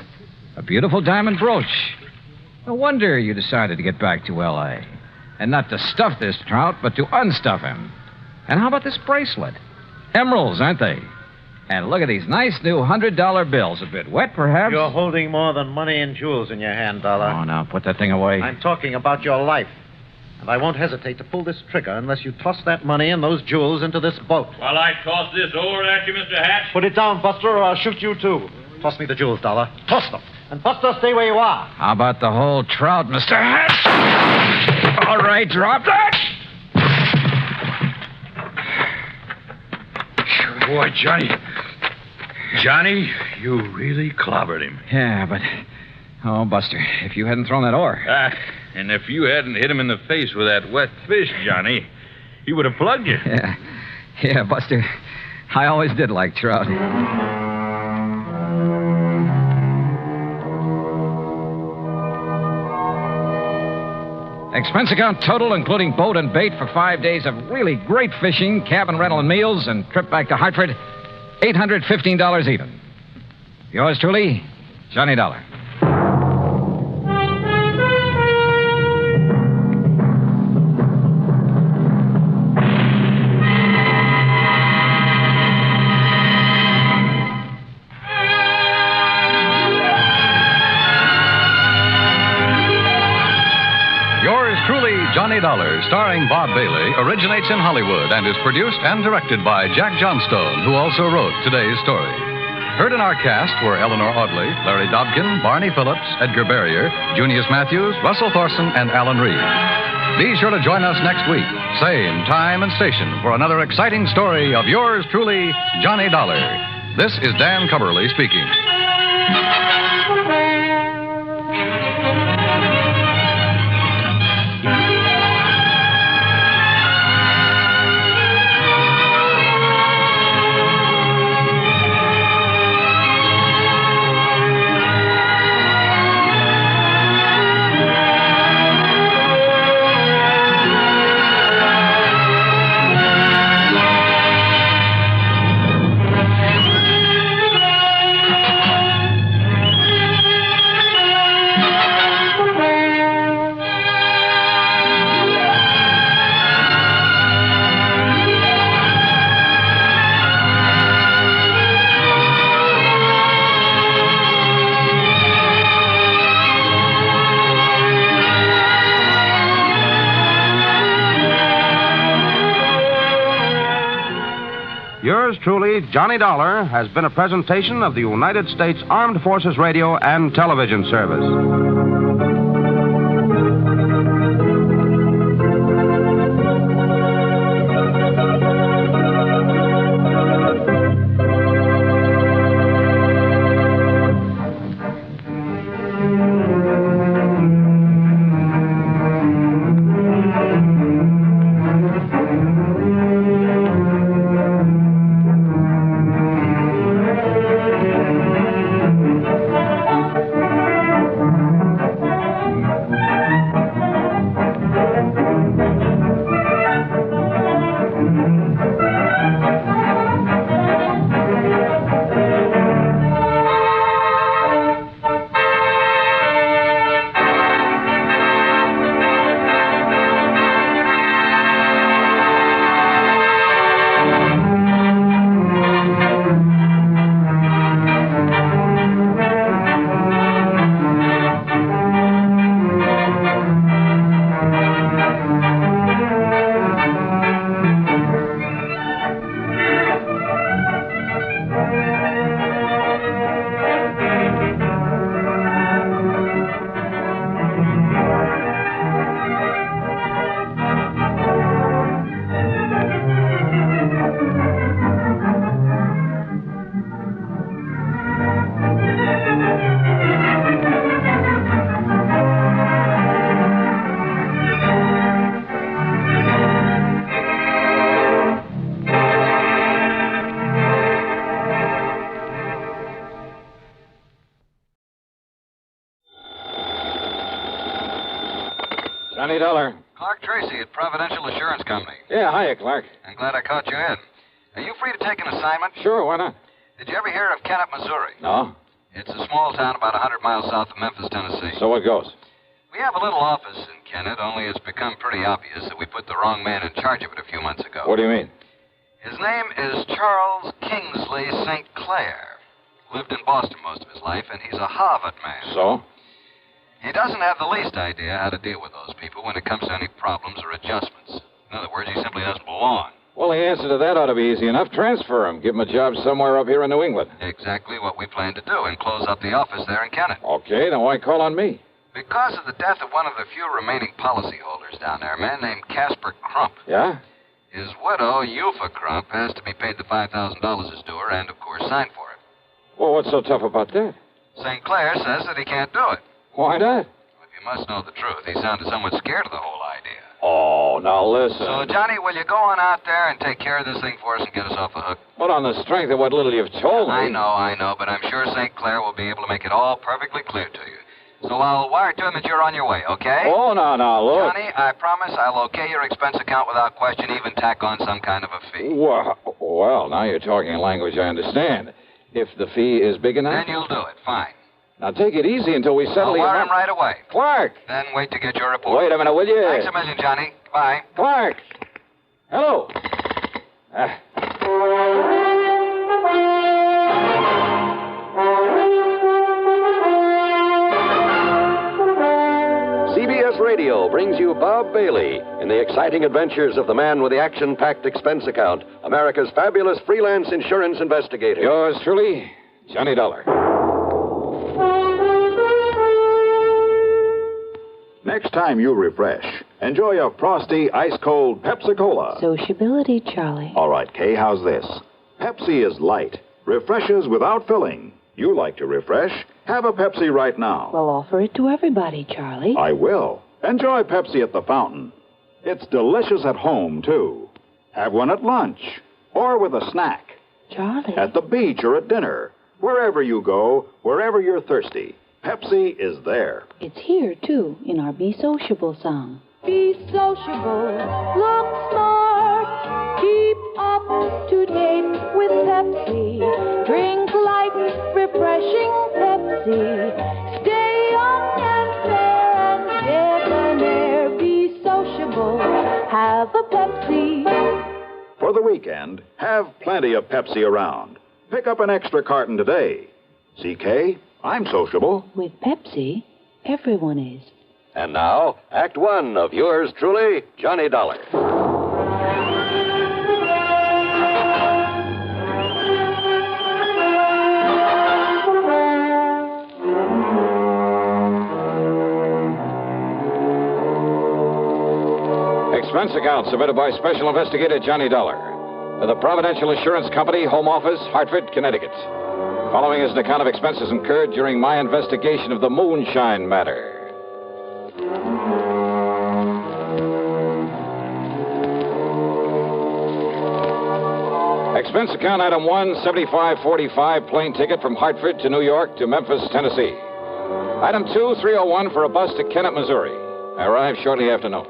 A beautiful diamond brooch. No wonder you decided to get back to L.A. And not to stuff this trout, but to unstuff him. And how about this bracelet? Emeralds, aren't they? And look at these nice new $100 bills. A bit wet, perhaps? You're holding more than money and jewels in your hand, Dollar. Oh, now, put that thing away. I'm talking about your life. And I won't hesitate to pull this trigger unless you toss that money and those jewels into this boat. While I toss this over at you, Mr. Hatch? Put it down, Buster, or I'll shoot you, too. Toss me the jewels, Dollar. Toss them. And Buster, stay where you are. How about the whole trout, Mr. Hatch? All right, drop that. Boy, Johnny, you really clobbered him. Yeah, but... Oh, Buster, if you hadn't thrown that oar... and if you hadn't hit him in the face with that wet fish, Johnny, he would have plugged you. Yeah, Buster, I always did like trout. Expense account total, including boat and bait for 5 days of really great fishing, cabin rental and meals, and trip back to Hartford, $815 even. Yours truly, Johnny Dollar. Johnny Dollar. Dollar, starring Bob Bailey, originates in Hollywood and is produced and directed by Jack Johnstone, who also wrote today's story. Heard in our cast were Eleanor Audley, Larry Dobkin, Barney Phillips, Edgar Barrier, Junius Matthews, Russell Thorson, and Alan Reed. Be sure to join us next week, same time and station, for another exciting story of yours truly, Johnny Dollar. This is Dan Cubberly speaking. Yours truly, Johnny Dollar, has been a presentation of the United States Armed Forces Radio and Television Service. Johnny Dollar. Clark Tracy at Providential Assurance Company. Yeah, hiya, Clark. I'm glad I caught you in. Are you free to take an assignment? Sure, why not? Did you ever hear of Kennett, Missouri? No. It's a small town about 100 miles south of Memphis, Tennessee. So what goes? We have a little office in Kennett, only it's become pretty obvious that we put the wrong man in charge of it a few months ago. What do you mean? His name is Charles Kingsley St. Clair. Lived in Boston most of his life, and he's a Harvard man. So? He doesn't have the least idea how to deal with those people when it comes to any problems or adjustments. In other words, he simply doesn't belong. Well, the answer to that ought to be easy enough. Transfer him. Give him a job somewhere up here in New England. Exactly what we plan to do, and close up the office there in Kennett. Okay, then why call on me? Because of the death of one of the few remaining policyholders down there, a man named Casper Crump. Yeah? His widow, Eupha Crump, has to be paid the $5,000 as due her and, of course, signed for it. Well, what's so tough about that? St. Clair says that he can't do it. Why not? If you must know the truth, he sounded somewhat scared of the whole idea. Oh, now listen. So, Johnny, will you go on out there and take care of this thing for us and get us off the hook? Well, on the strength of what little you've told me. I know, but I'm sure St. Clair will be able to make it all perfectly clear to you. So I'll wire to him that you're on your way, okay? Oh, now, look. Johnny, I promise I'll okay your expense account without question, even tack on some kind of a fee. Well, now you're talking a language I understand. If the fee is big enough? Then you'll do it. Fine. Now take it easy until we settle I'll wire him right away. Clark! Then wait to get your report. Wait a minute, will you? Thanks a million, Johnny. Bye. Clark! Hello. CBS Radio Radio brings you Bob Bailey in the exciting adventures of the man with the action-packed expense account, America's fabulous freelance insurance investigator. Yours truly, Johnny Dollar. Next time you refresh, enjoy a frosty, ice-cold Pepsi-Cola. Sociability, Charlie. All right, Kay, how's this? Pepsi is light, refreshes without filling. You like to refresh? Have a Pepsi right now. Well, offer it to everybody, Charlie. I will. Enjoy Pepsi at the fountain. It's delicious at home, too. Have one at lunch or with a snack. Charlie. At the beach or at dinner. Wherever you go, wherever you're thirsty, Pepsi is there. It's here, too, in our Be Sociable song. Be sociable, look smart, keep up to date with Pepsi. Drink light, refreshing Pepsi. Stay young and fair and debonair. Be sociable, have a Pepsi. For the weekend, have plenty of Pepsi around. Pick up an extra carton today. CK, I'm sociable. With Pepsi, everyone is. And now, Act One of yours truly, Johnny Dollar. Expense account submitted by Special Investigator Johnny Dollar to the Providential Insurance Company, Home Office, Hartford, Connecticut. Following is an account of expenses incurred during my investigation of the Moonshine Matter. Expense account item 1, $75.45 plane ticket from Hartford to New York to Memphis, Tennessee. Item 2, $301 for a bus to Kennett, Missouri. I arrived shortly after noon.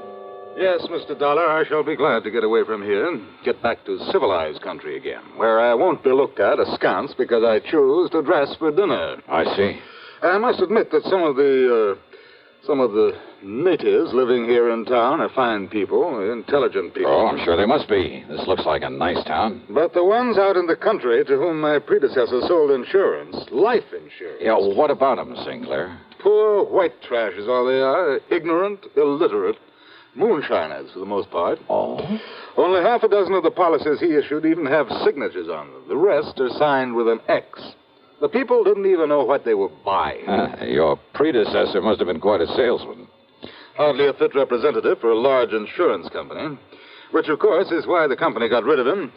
Yes, Mr. Dollar, I shall be glad to get away from here and get back to civilized country again, where I won't be looked at askance because I choose to dress for dinner. I see. I must admit that some of the natives living here in town are fine people, intelligent people. Oh, I'm sure they must be. This looks like a nice town. But the ones out in the country to whom my predecessor sold insurance, life insurance. Yeah, what about them, Sinclair? Poor white trash is all they are. Ignorant, illiterate. Moonshiners, for the most part. Oh? Only half a dozen of the policies he issued even have signatures on them. The rest are signed with an X. The people didn't even know what they were buying. Your predecessor must have been quite a salesman. Hardly a fit representative for a large insurance company, which, of course, is why the company got rid of him.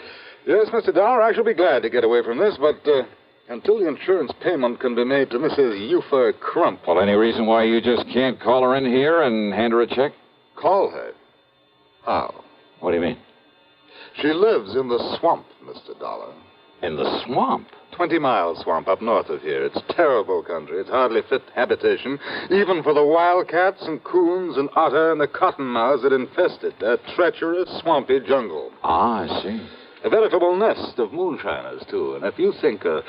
Yes, Mr. Dollar, I shall be glad to get away from this, but until the insurance payment can be made to Mrs. Euphor Crump. Well, any reason why you just can't call her in here and hand her a check? Call her? How? What do you mean? She lives in the swamp, Mr. Dollar. In the swamp? 20-mile swamp up north of here. It's terrible country. It's hardly fit habitation, even for the wildcats and coons and otter and the cottonmouths that infest it. A treacherous, swampy jungle. Ah, I see. A veritable nest of moonshiners, too. And if you think a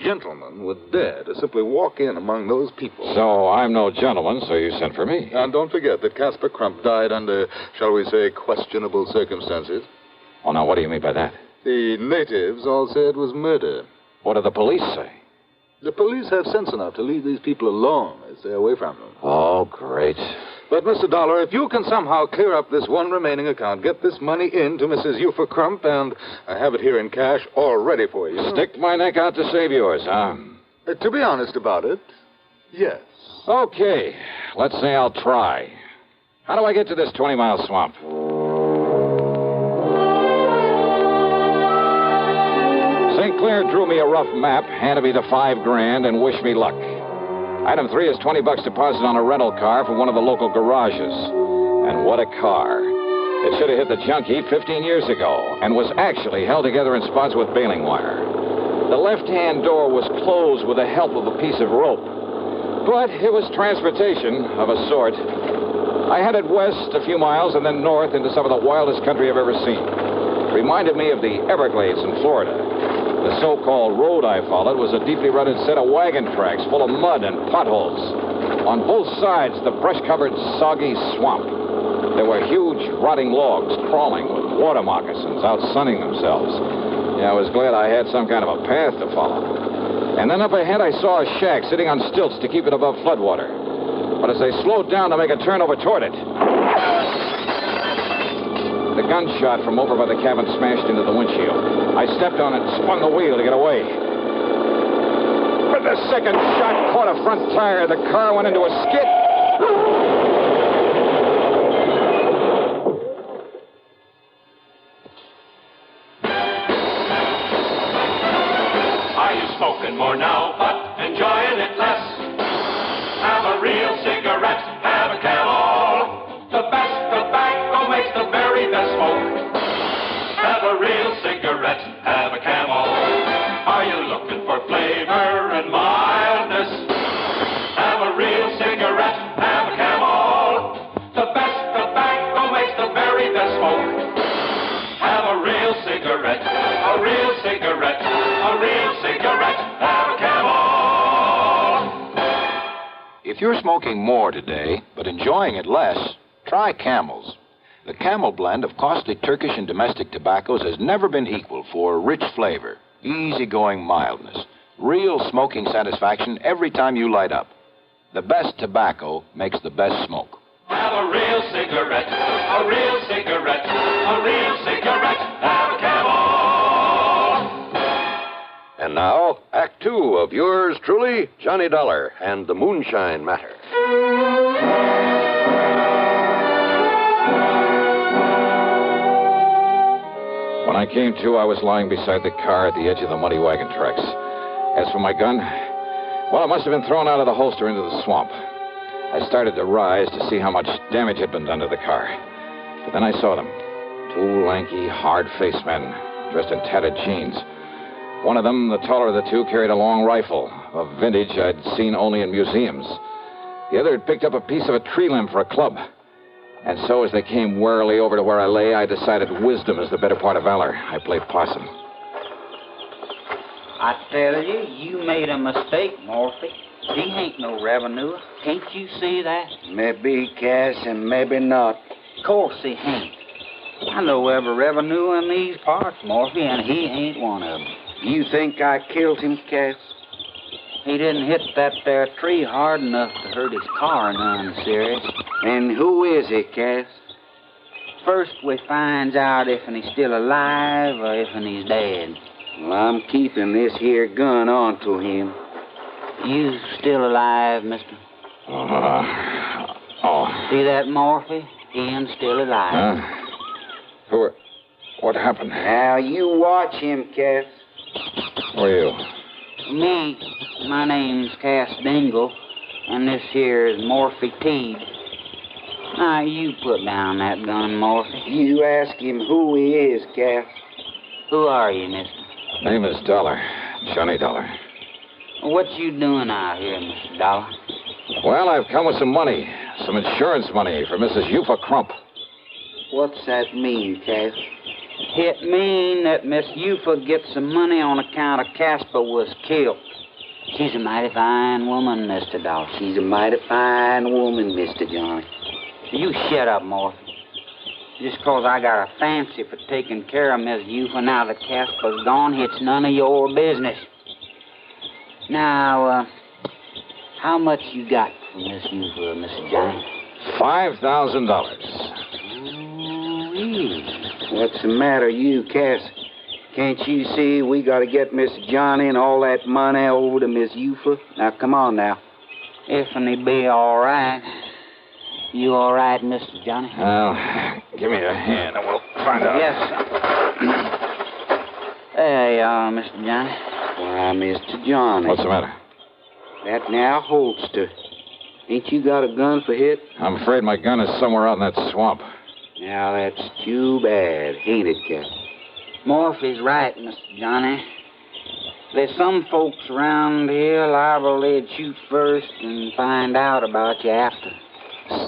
gentleman would dare to simply walk in among those people... So I'm no gentleman, so you sent for me. And don't forget that Caspar Crump died under, shall we say, questionable circumstances. Oh, now, what do you mean by that? The natives all said it was murder. What do the police say? The police have sense enough to leave these people alone. They stay away from them. Oh, great. But, Mr. Dollar, if you can somehow clear up this one remaining account, get this money in to Mrs. Euphor Crump, and I have it here in cash all ready for you. Stick my neck out to save yours, huh? To be honest about it, yes. Okay. Let's say I'll try. How do I get to this 20-mile swamp? St. Clair drew me a rough map, handed me the $5,000, and wished me luck. Item 3 is $20 deposit on a rental car from one of the local garages. And what a car. It should have hit the junk heap 15 years ago and was actually held together in spots with baling wire. The left-hand door was closed with the help of a piece of rope. But it was transportation of a sort. I headed west a few miles and then north into some of the wildest country I've ever seen. Reminded me of the Everglades in Florida. The so-called road I followed was a deeply rutted set of wagon tracks full of mud and potholes. On both sides, the brush-covered, soggy swamp. There were huge, rotting logs crawling with water moccasins out sunning themselves. Yeah, I was glad I had some kind of a path to follow. And then up ahead, I saw a shack sitting on stilts to keep it above floodwater. But as they slowed down to make a turn over toward it, the gunshot from over by the cabin smashed into the windshield. I stepped on it and spun the wheel to get away. But the second shot caught a front tire. The car went into a skid. Are you smoking more now, but enjoying it less? Have a real cigarette, have a Camel. The best tobacco makes the very best smoke. Have a real cigarette, have a Camel. Are you looking for flavor and mildness? Have a real cigarette, have a Camel. The best tobacco makes the very best smoke. Have a real cigarette, a real cigarette, a real cigarette, have a Camel. If you're smoking more today, but enjoying it less, try Camels. The Camel blend of costly Turkish and domestic tobaccos has never been equal for rich flavor, easygoing mildness, real smoking satisfaction every time you light up. The best tobacco makes the best smoke. Have a real cigarette, a real cigarette, a real cigarette, have a Camel. And now, Act Two of yours truly, Johnny Dollar and the Moonshine Matter. When I came to, I was lying beside the car at the edge of the muddy wagon tracks. As for my gun, well, it must have been thrown out of the holster into the swamp. I started to rise to see how much damage had been done to the car. But then I saw them. Two lanky, hard-faced men, dressed in tattered jeans. One of them, the taller of the two, carried a long rifle, a vintage I'd seen only in museums. The other had picked up a piece of a tree limb for a club. And so as they came warily over to where I lay, I decided wisdom is the better part of valor. I played possum. I tell you, you made a mistake, Morphy. He ain't no revenue. Can't you see that? Maybe Cass and maybe not. Of course he ain't. I know every revenue in these parts, Morphy, and he ain't one of them. You think I killed him, Cass? He didn't hit that there tree hard enough to hurt his car none serious. And who is he, Cass? First we finds out if he's still alive or if he's dead. Well, I'm keeping this here gun onto him. You still alive, mister? See that, Morphy? He ain't still alive. What happened? Now, you watch him, Cass. Who are you? Me. My name's Cass Dingle, and this here is Morphy Teed. Now, you put down that gun, Morphy. You ask him who he is, Cass. Who are you, mister? Name is Dollar. Johnny Dollar. What you doing out here, Mr. Dollar? Well, I've come with some money. Some insurance money for Mrs. Eufa Crump. What's that mean, Cass? It mean that Miss Eufa gets some money on account of Casper was killed. She's a mighty fine woman, Mr. Dollar. She's a mighty fine woman, Mr. Johnny. You shut up, Morphy. Just 'cause I got a fancy for taking care of Miss Eufa now that Casper's gone, it's none of your business. Now, how much you got for Miss Eufa, Mr. Johnny? $5,000. What's the matter, you, Cass? Can't you see we got to get Mr. Johnny and all that money over to Miss Eufa? Now, come on now. If he be all right. You all right, Mr. Johnny? Well, give me a hand and we'll find out. Yes, sir. There you are, Mr. Johnny. Why, Mr. Johnny. What's the matter? That now holster. Ain't you got a gun for hit? I'm afraid my gun is somewhere out in that swamp. Now, that's too bad, ain't it, Cap? Morphy's right, Mr. Johnny. There's some folks around here liable they'd shoot first and find out about you after.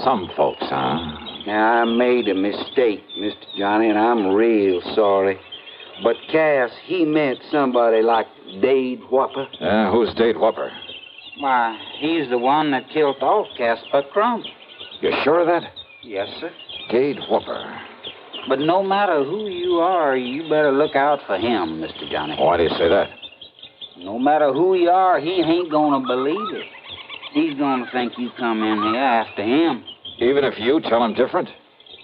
Some folks, huh? Now, I made a mistake, Mr. Johnny, and I'm real sorry. But Cass, he meant somebody like Dade Whopper. Who's Dade Whopper? Why, he's the one that killed off Casper Crump. You sure of that? Yes, sir. Dade Whopper. But no matter who you are, you better look out for him, Mr. Johnny. Why do you say that? No matter who you are, he ain't gonna believe it. He's gonna think you come in here after him. Even if you tell him different?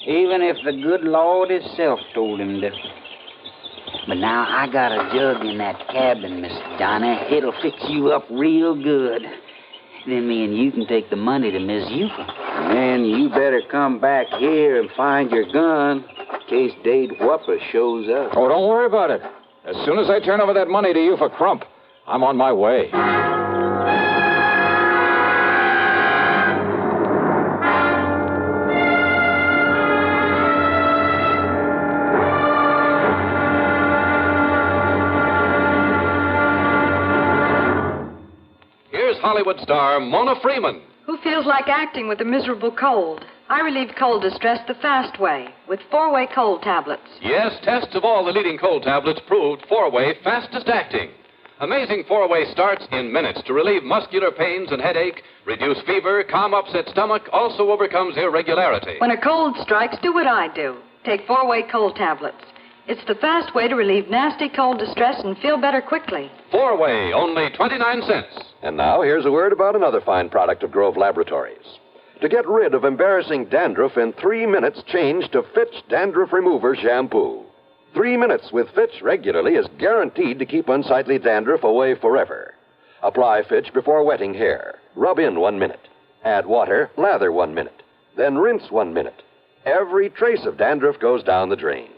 Even if the good Lord himself told him different. But now I got a jug in that cabin, Mr. Johnny. It'll fix you up real good. Then me and you can take the money to Miss Eufa. Man, you better come back here and find your gun in case Dade Whopper shows up. Oh, don't worry about it. As soon as I turn over that money to you for Crump, I'm on my way. Hollywood star Mona Freeman. Who feels like acting with a miserable cold? I relieve cold distress the fast way with 4-way cold tablets. Yes, tests of all the leading cold tablets proved 4-way fastest acting. Amazing 4-way starts in minutes to relieve muscular pains and headache, reduce fever, calm upset stomach, also overcomes irregularity. When a cold strikes, do what I do. Take 4-way cold tablets. It's the fast way to relieve nasty cold distress and feel better quickly. 4-way, only 29 cents. And now here's a word about another fine product of Grove Laboratories. To get rid of embarrassing dandruff in 3 minutes, change to Fitch Dandruff Remover Shampoo. 3 minutes with Fitch regularly is guaranteed to keep unsightly dandruff away forever. Apply Fitch before wetting hair. Rub in 1 minute. Add water, lather 1 minute. Then rinse 1 minute. Every trace of dandruff goes down the drain.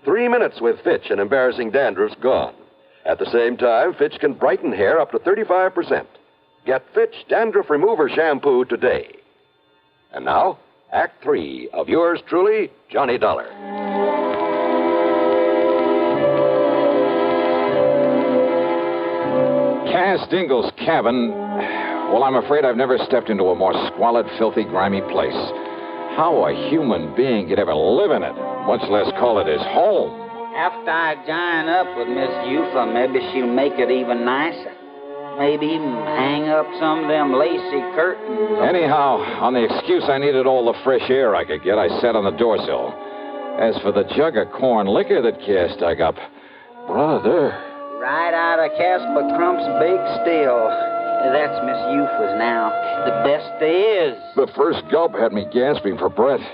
3 minutes with Fitch and embarrassing dandruff's gone. At the same time, Fitch can brighten hair up to 35%. Get Fitch Dandruff Remover Shampoo today. And now, Act 3 of yours truly, Johnny Dollar. Cass Dingle's cabin. Well, I'm afraid I've never stepped into a more squalid, filthy, grimy place. How a human being could ever live in it, much less call it his home. After I join up with Miss Eufa, maybe she'll make it even nicer. Maybe even hang up some of them lacy curtains. Anyhow, on the excuse I needed all the fresh air I could get, I sat on the doorsill. As for the jug of corn liquor that Cass dug up, brother. Right out of Casper Crump's big still. That's Miss Eufa's now. The best there is. The first gulp had me gasping for breath.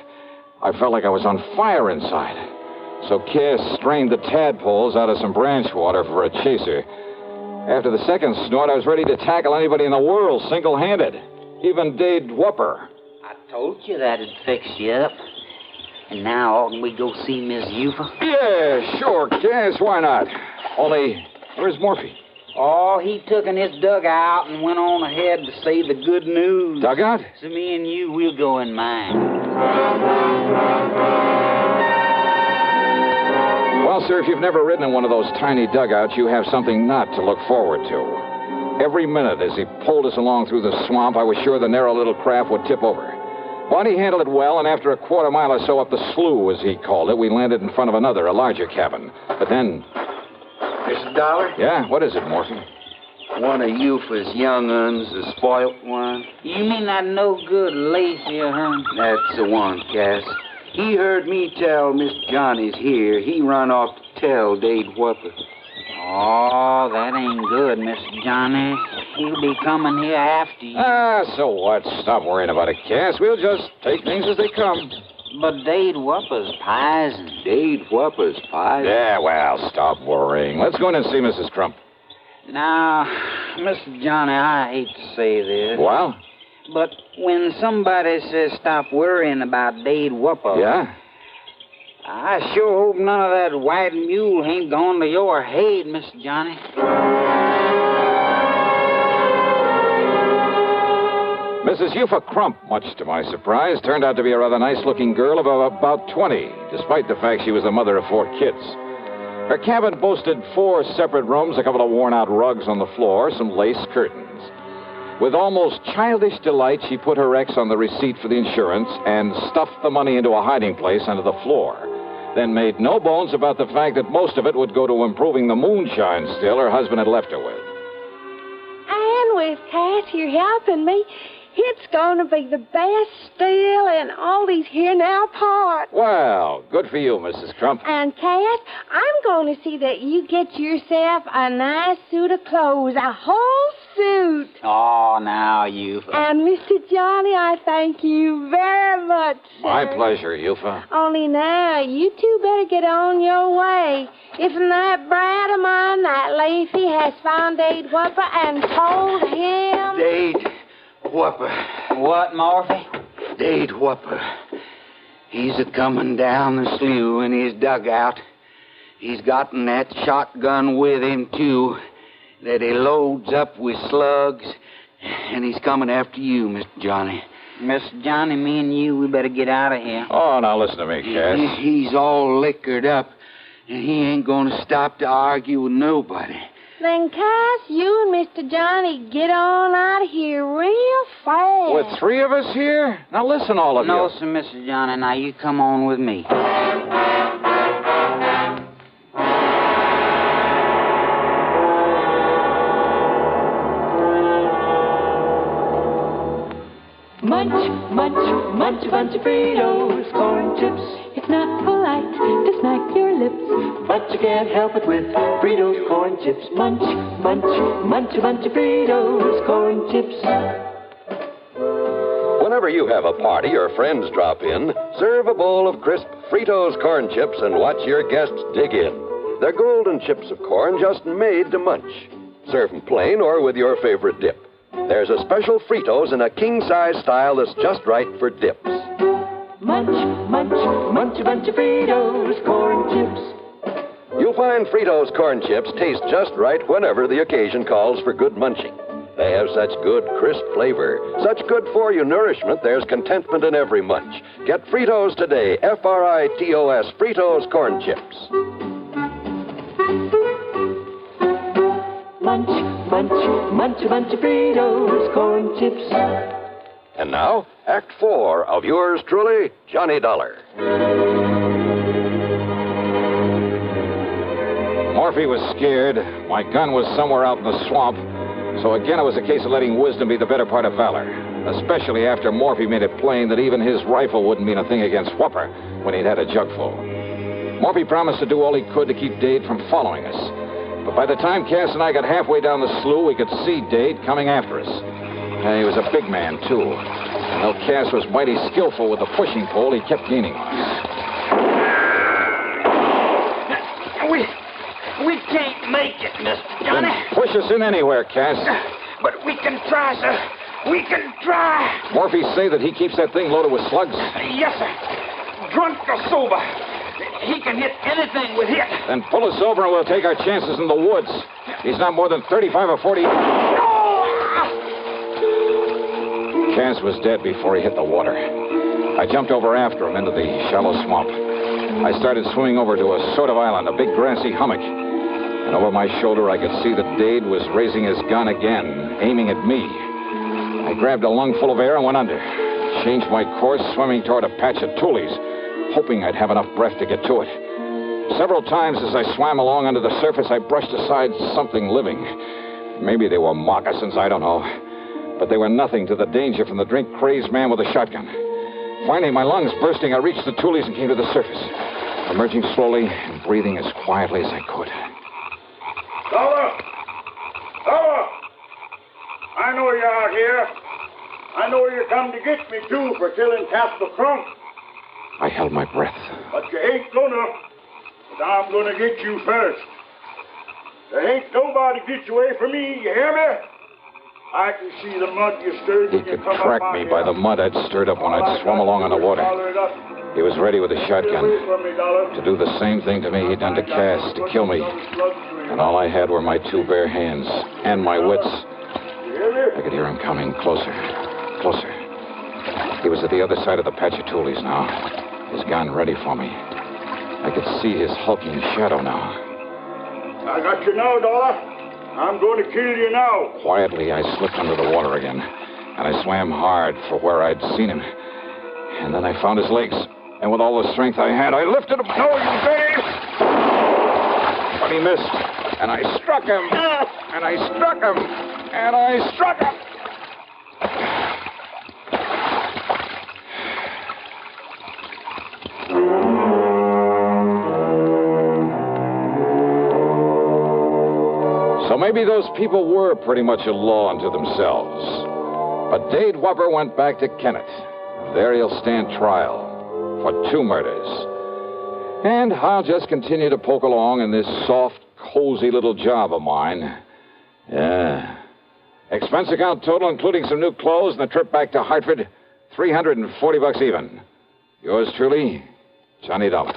I felt like I was on fire inside. So Cass strained the tadpoles out of some branch water for a chaser. After the second snort, I was ready to tackle anybody in the world single-handed. Even Dade Whopper. I told you that'd fix you up. And now, oughtn't we go see Miss Eufa? Yeah, sure, Cass, why not? Only, where's Morphy? Oh, he took in his dugout and went on ahead to say the good news. Dugout? So me and you, we'll go in mine. Well, sir, if you've never ridden in one of those tiny dugouts, you have something not to look forward to. Every minute as he pulled us along through the swamp, I was sure the narrow little craft would tip over. But he handled it well, and after a quarter mile or so up the slough, as he called it, we landed in front of another, a larger cabin. But then... Mr. Dollar? Yeah? What is it, Morphy? One of Eufa's young uns, the spoilt one. You mean that no-good lazy, huh? That's the one, Cass. He heard me tell Miss Johnny's here. He run off to tell Dade Whopper. Oh, that ain't good, Mr. Johnny. He'll be coming here after you. So what? Stop worrying about it, Cass. We'll just take things as they come. But Dade Whopper's poison. Dade Whopper's poison? Yeah, well, stop worrying. Let's go in and see Mrs. Crump. Now, Mr. Johnny, I hate to say this. Well? But when somebody says stop worrying about Dade Whopper... Yeah? I sure hope none of that white mule ain't gone to your head, Mr. Johnny. Mrs. Eufa Crump, much to my surprise, turned out to be a rather nice-looking girl of about 20, despite the fact she was the mother of 4 kids. Her cabin boasted 4 separate rooms, a couple of worn-out rugs on the floor, some lace curtains. With almost childish delight, she put her ex on the receipt for the insurance and stuffed the money into a hiding place under the floor, then made no bones about the fact that most of it would go to improving the moonshine still her husband had left her with. And with Cass here helping me, it's going to be the best still in all these here now parts. Well, good for you, Mrs. Crump. And, Cass, I'm going to see that you get yourself a nice suit of clothes, a whole suit. Oh, now, you. And Mr. Johnny, I thank you very much, sir. My pleasure, Yufa. Only now, you two better get on your way. If that brat of mine, that Lacey, has found Dade Whopper and told him... Dade Whopper. What, Morphy? Dade Whopper. He's a-coming down the slough in his dugout. He's gotten that shotgun with him, too, that he loads up with slugs, and he's coming after you, Mr. Johnny. Mr. Johnny, me and you, we better get out of here. Oh, now listen to me, Cass. He's all liquored up, and he ain't going to stop to argue with nobody. Then, Cass, you and Mr. Johnny get on out of here real fast. With three of us here? Now listen, all of you. No, sir, Mr. Johnny. Now you come on with me. Munch, munch, munch a bunch of Fritos, corn chips. It's not polite to smack your lips, but you can't help it with Fritos corn chips. Munch, munch, munch a bunch of Fritos, corn chips. Whenever you have a party or friends drop in, serve a bowl of crisp Fritos corn chips and watch your guests dig in. They're golden chips of corn just made to munch. Serve them plain or with your favorite dip. There's a special Fritos in a king-size style that's just right for dips. Munch, munch, munch a bunch of Fritos, corn chips. You'll find Fritos corn chips taste just right whenever the occasion calls for good munching. They have such good, crisp flavor, such good-for-you nourishment, there's contentment in every munch. Get Fritos today, F-R-I-T-O-S, Fritos corn chips. Munch, munch, munch a bunch of Fritos, corn chips. And now, Act 4 of yours truly, Johnny Dollar. Morphy was scared. My gun was somewhere out in the swamp. So again, it was a case of letting wisdom be the better part of valor. Especially after Morphy made it plain that even his rifle wouldn't mean a thing against Whopper when he'd had a jugful. Morphy promised to do all he could to keep Dade from following us. But by the time Cass and I got halfway down the slough, we could see Dade coming after us. And he was a big man, too. And though Cass was mighty skillful with the pushing pole, he kept gaining on us. We can't make it, Mr. Johnny. Then push us in anywhere, Cass. But we can try, sir. We can try. Morphy say that he keeps that thing loaded with slugs? Yes, sir. Drunk or sober. He can hit anything with hit. Then pull us over and we'll take our chances in the woods. He's not more than 35 or 40. Cass was dead before he hit the water. I jumped over after him into the shallow swamp. I started swimming over to a sort of island, a big grassy hummock. And over my shoulder, I could see that Dade was raising his gun again, aiming at me. I grabbed a lungful of air and went under. Changed my course, swimming toward a patch of tules, hoping I'd have enough breath to get to it. Several times as I swam along under the surface, I brushed aside something living. Maybe they were moccasins, I don't know. But they were nothing to the danger from the drink-crazed man with a shotgun. Finally, my lungs bursting, I reached the tules and came to the surface, emerging slowly and breathing as quietly as I could. Dollar! Dollar! I know you're out here. I know you come to get me, too, for killing Castle Crump. I held my breath. But you ain't gonna. But I'm gonna get you first. There ain't nobody gets you away from me, you hear me? I can see the mud you stirred He when you could come track up me out by here. the mud I'd stirred up when I'd swum along on the water. He was ready with a shotgun to do the same thing to me he'd done to Cass, to kill me. And all I had were my two bare hands and my wits. I could hear him coming closer, closer. He was at the other side of the patch of tules now, his gun ready for me. I could see his hulking shadow now. I got you now, Dollar. I'm going to kill you now. Quietly, I slipped under the water again, and I swam hard for where I'd seen him. And then I found his legs, and with all the strength I had, I lifted him. No, you dirty! But he missed, and I struck him, and I struck him, and I struck him. So maybe those people were pretty much a law unto themselves. But Dade Webber went back to Kennett. There he'll stand trial for 2 murders. And I'll just continue to poke along in this soft, cozy little job of mine. Yeah. Expense account total, including some new clothes and a trip back to Hartford, $340 even. Yours truly, Johnny Dollar.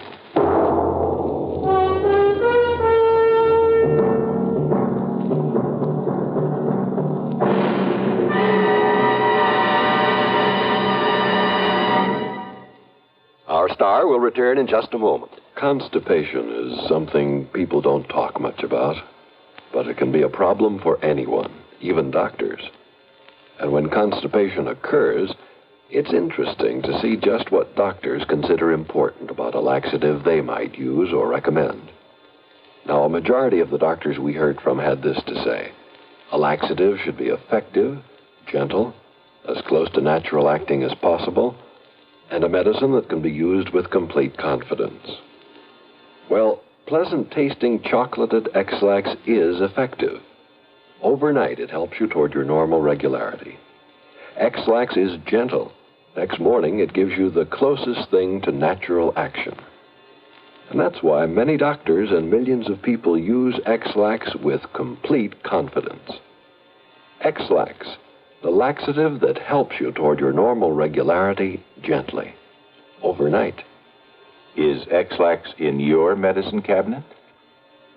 Our star will return in just a moment. Constipation is something people don't talk much about, but it can be a problem for anyone, even doctors. And when constipation occurs, it's interesting to see just what doctors consider important about a laxative they might use or recommend. Now, a majority of the doctors we heard from had this to say. A laxative should be effective, gentle, as close to natural acting as possible, and a medicine that can be used with complete confidence. Well, pleasant-tasting chocolated X-Lax is effective. Overnight, it helps you toward your normal regularity. X-Lax is gentle. Next morning, it gives you the closest thing to natural action. And that's why many doctors and millions of people use X-Lax with complete confidence. X-Lax, the laxative that helps you toward your normal regularity gently, overnight. Is X-Lax in your medicine cabinet?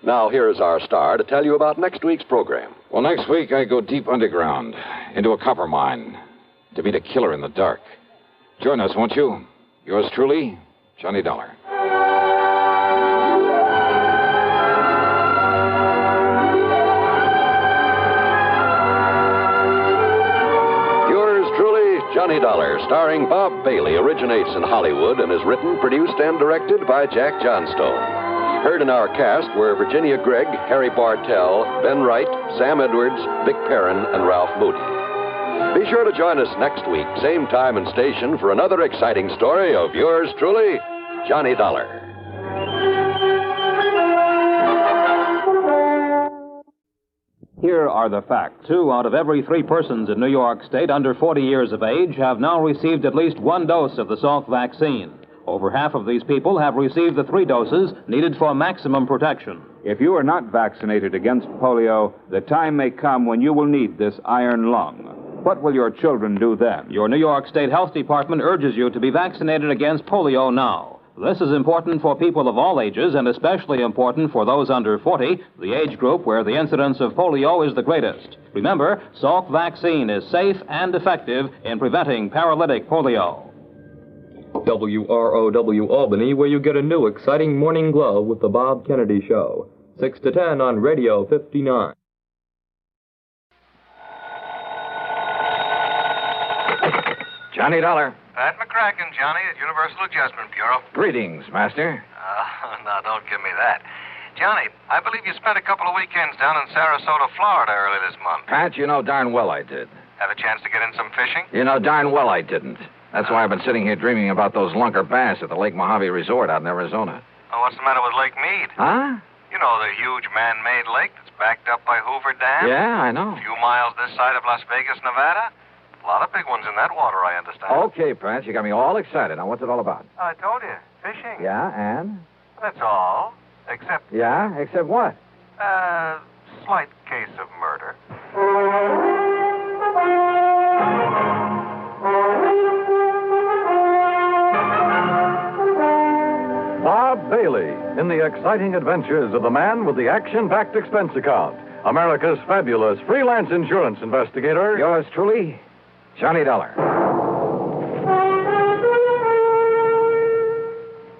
Now, here is our star to tell you about next week's program. Well, next week I go deep underground, into a copper mine, to meet a killer in the dark. Join us, won't you? Yours truly, Johnny Dollar. Johnny Dollar, starring Bob Bailey, originates in Hollywood and is written, produced, and directed by Jack Johnstone. Heard in our cast were Virginia Gregg, Harry Bartell, Ben Wright, Sam Edwards, Vic Perrin, and Ralph Moody. Be sure to join us next week, same time and station, for another exciting story of yours truly, Johnny Dollar. Here are the facts. 2 out of every 3 persons in New York State under 40 years of age have now received at least 1 dose of the Salk vaccine. Over half of these people have received the 3 doses needed for maximum protection. If you are not vaccinated against polio, the time may come when you will need this iron lung. What will your children do then? Your New York State Health Department urges you to be vaccinated against polio now. This is important for people of all ages and especially important for those under 40, the age group where the incidence of polio is the greatest. Remember, Salk vaccine is safe and effective in preventing paralytic polio. WROW Albany, where you get a new exciting morning glow with the Bob Kennedy Show. 6 to 10 on Radio 59. Johnny Dollar. Pat McCracken, Johnny, at Universal Adjustment Bureau. Greetings, Master. No, don't give me that. Johnny, I believe you spent a couple of weekends down in Sarasota, Florida early this month. Pat, you know darn well I did. Have a chance to get in some fishing? You know darn well I didn't. That's why I've been sitting here dreaming about those lunker bass at the Lake Mojave Resort out in Arizona. Oh, what's the matter with Lake Mead? Huh? You know, the huge man-made lake that's backed up by Hoover Dam? Yeah, I know. A few miles this side of Las Vegas, Nevada. A lot of big ones in that water, I understand. Okay, Pat, you got me all excited. Now, what's it all about? I told you, fishing. Yeah, and? That's all. Except... Yeah, except what? Slight case of murder. Bob Bailey in the exciting adventures of the man with the action-packed expense account. America's fabulous freelance insurance investigator. Yours truly, Johnny Dollar.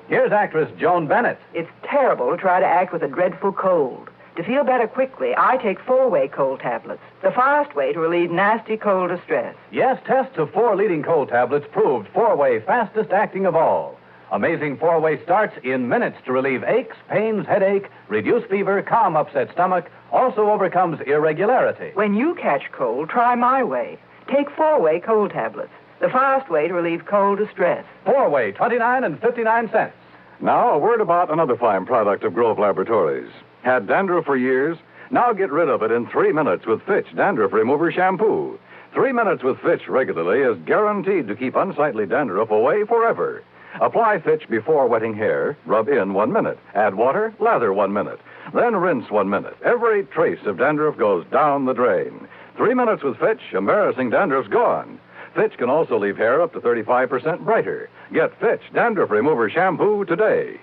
Here's actress Joan Bennett. It's terrible to try to act with a dreadful cold. To feel better quickly, I take 4-way cold tablets, the fast way to relieve nasty cold distress. Yes, tests of 4 leading cold tablets proved 4-way fastest acting of all. Amazing 4-way starts in minutes to relieve aches, pains, headache, reduce fever, calm upset stomach, also overcomes irregularity. When you catch cold, try my way. Take 4-way cold tablets, the fast way to relieve cold distress. 4-way, 29 and 59 cents. Now, a word about another fine product of Grove Laboratories. Had dandruff for years? Now get rid of it in 3 minutes with Fitch Dandruff Remover Shampoo. 3 minutes with Fitch regularly is guaranteed to keep unsightly dandruff away forever. Apply Fitch before wetting hair, rub in 1 minute. Add water, lather 1 minute. Then rinse 1 minute. Every trace of dandruff goes down the drain. 3 minutes with Fitch, embarrassing dandruff's gone. Fitch can also leave hair up to 35% brighter. Get Fitch Dandruff Remover Shampoo today.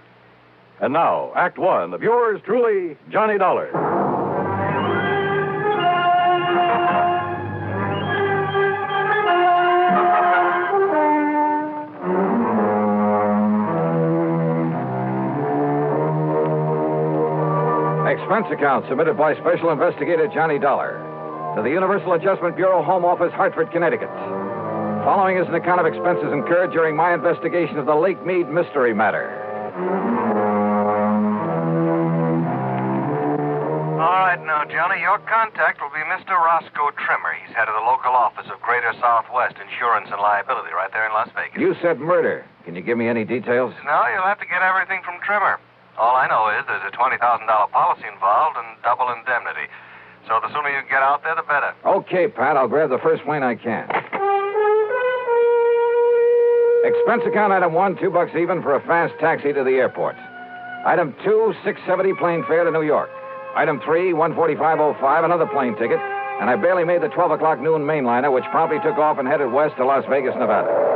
And now, Act One of yours truly, Johnny Dollar. Expense account submitted by Special Investigator Johnny Dollar to the Universal Adjustment Bureau, Home Office, Hartford, Connecticut. Following is an account of expenses incurred during my investigation of the Lake Mead Mystery Matter. All right, now, Johnny, your contact will be Mr. Roscoe Trimmer. He's head of the local office of Greater Southwest Insurance and Liability right there in Las Vegas. You said murder. Can you give me any details? No, you'll have to get everything from Trimmer. All I know is there's a $20,000 policy involved and double indemnity. So the sooner you get out there, the better. Okay, Pat. I'll grab the first plane I can. Expense account item 1, $2 even for a fast taxi to the airport. Item 2, $6.70 plane fare to New York. Item 3, $145.05, another plane ticket. And I barely made the 12 o'clock noon mainliner, which promptly took off and headed west to Las Vegas, Nevada.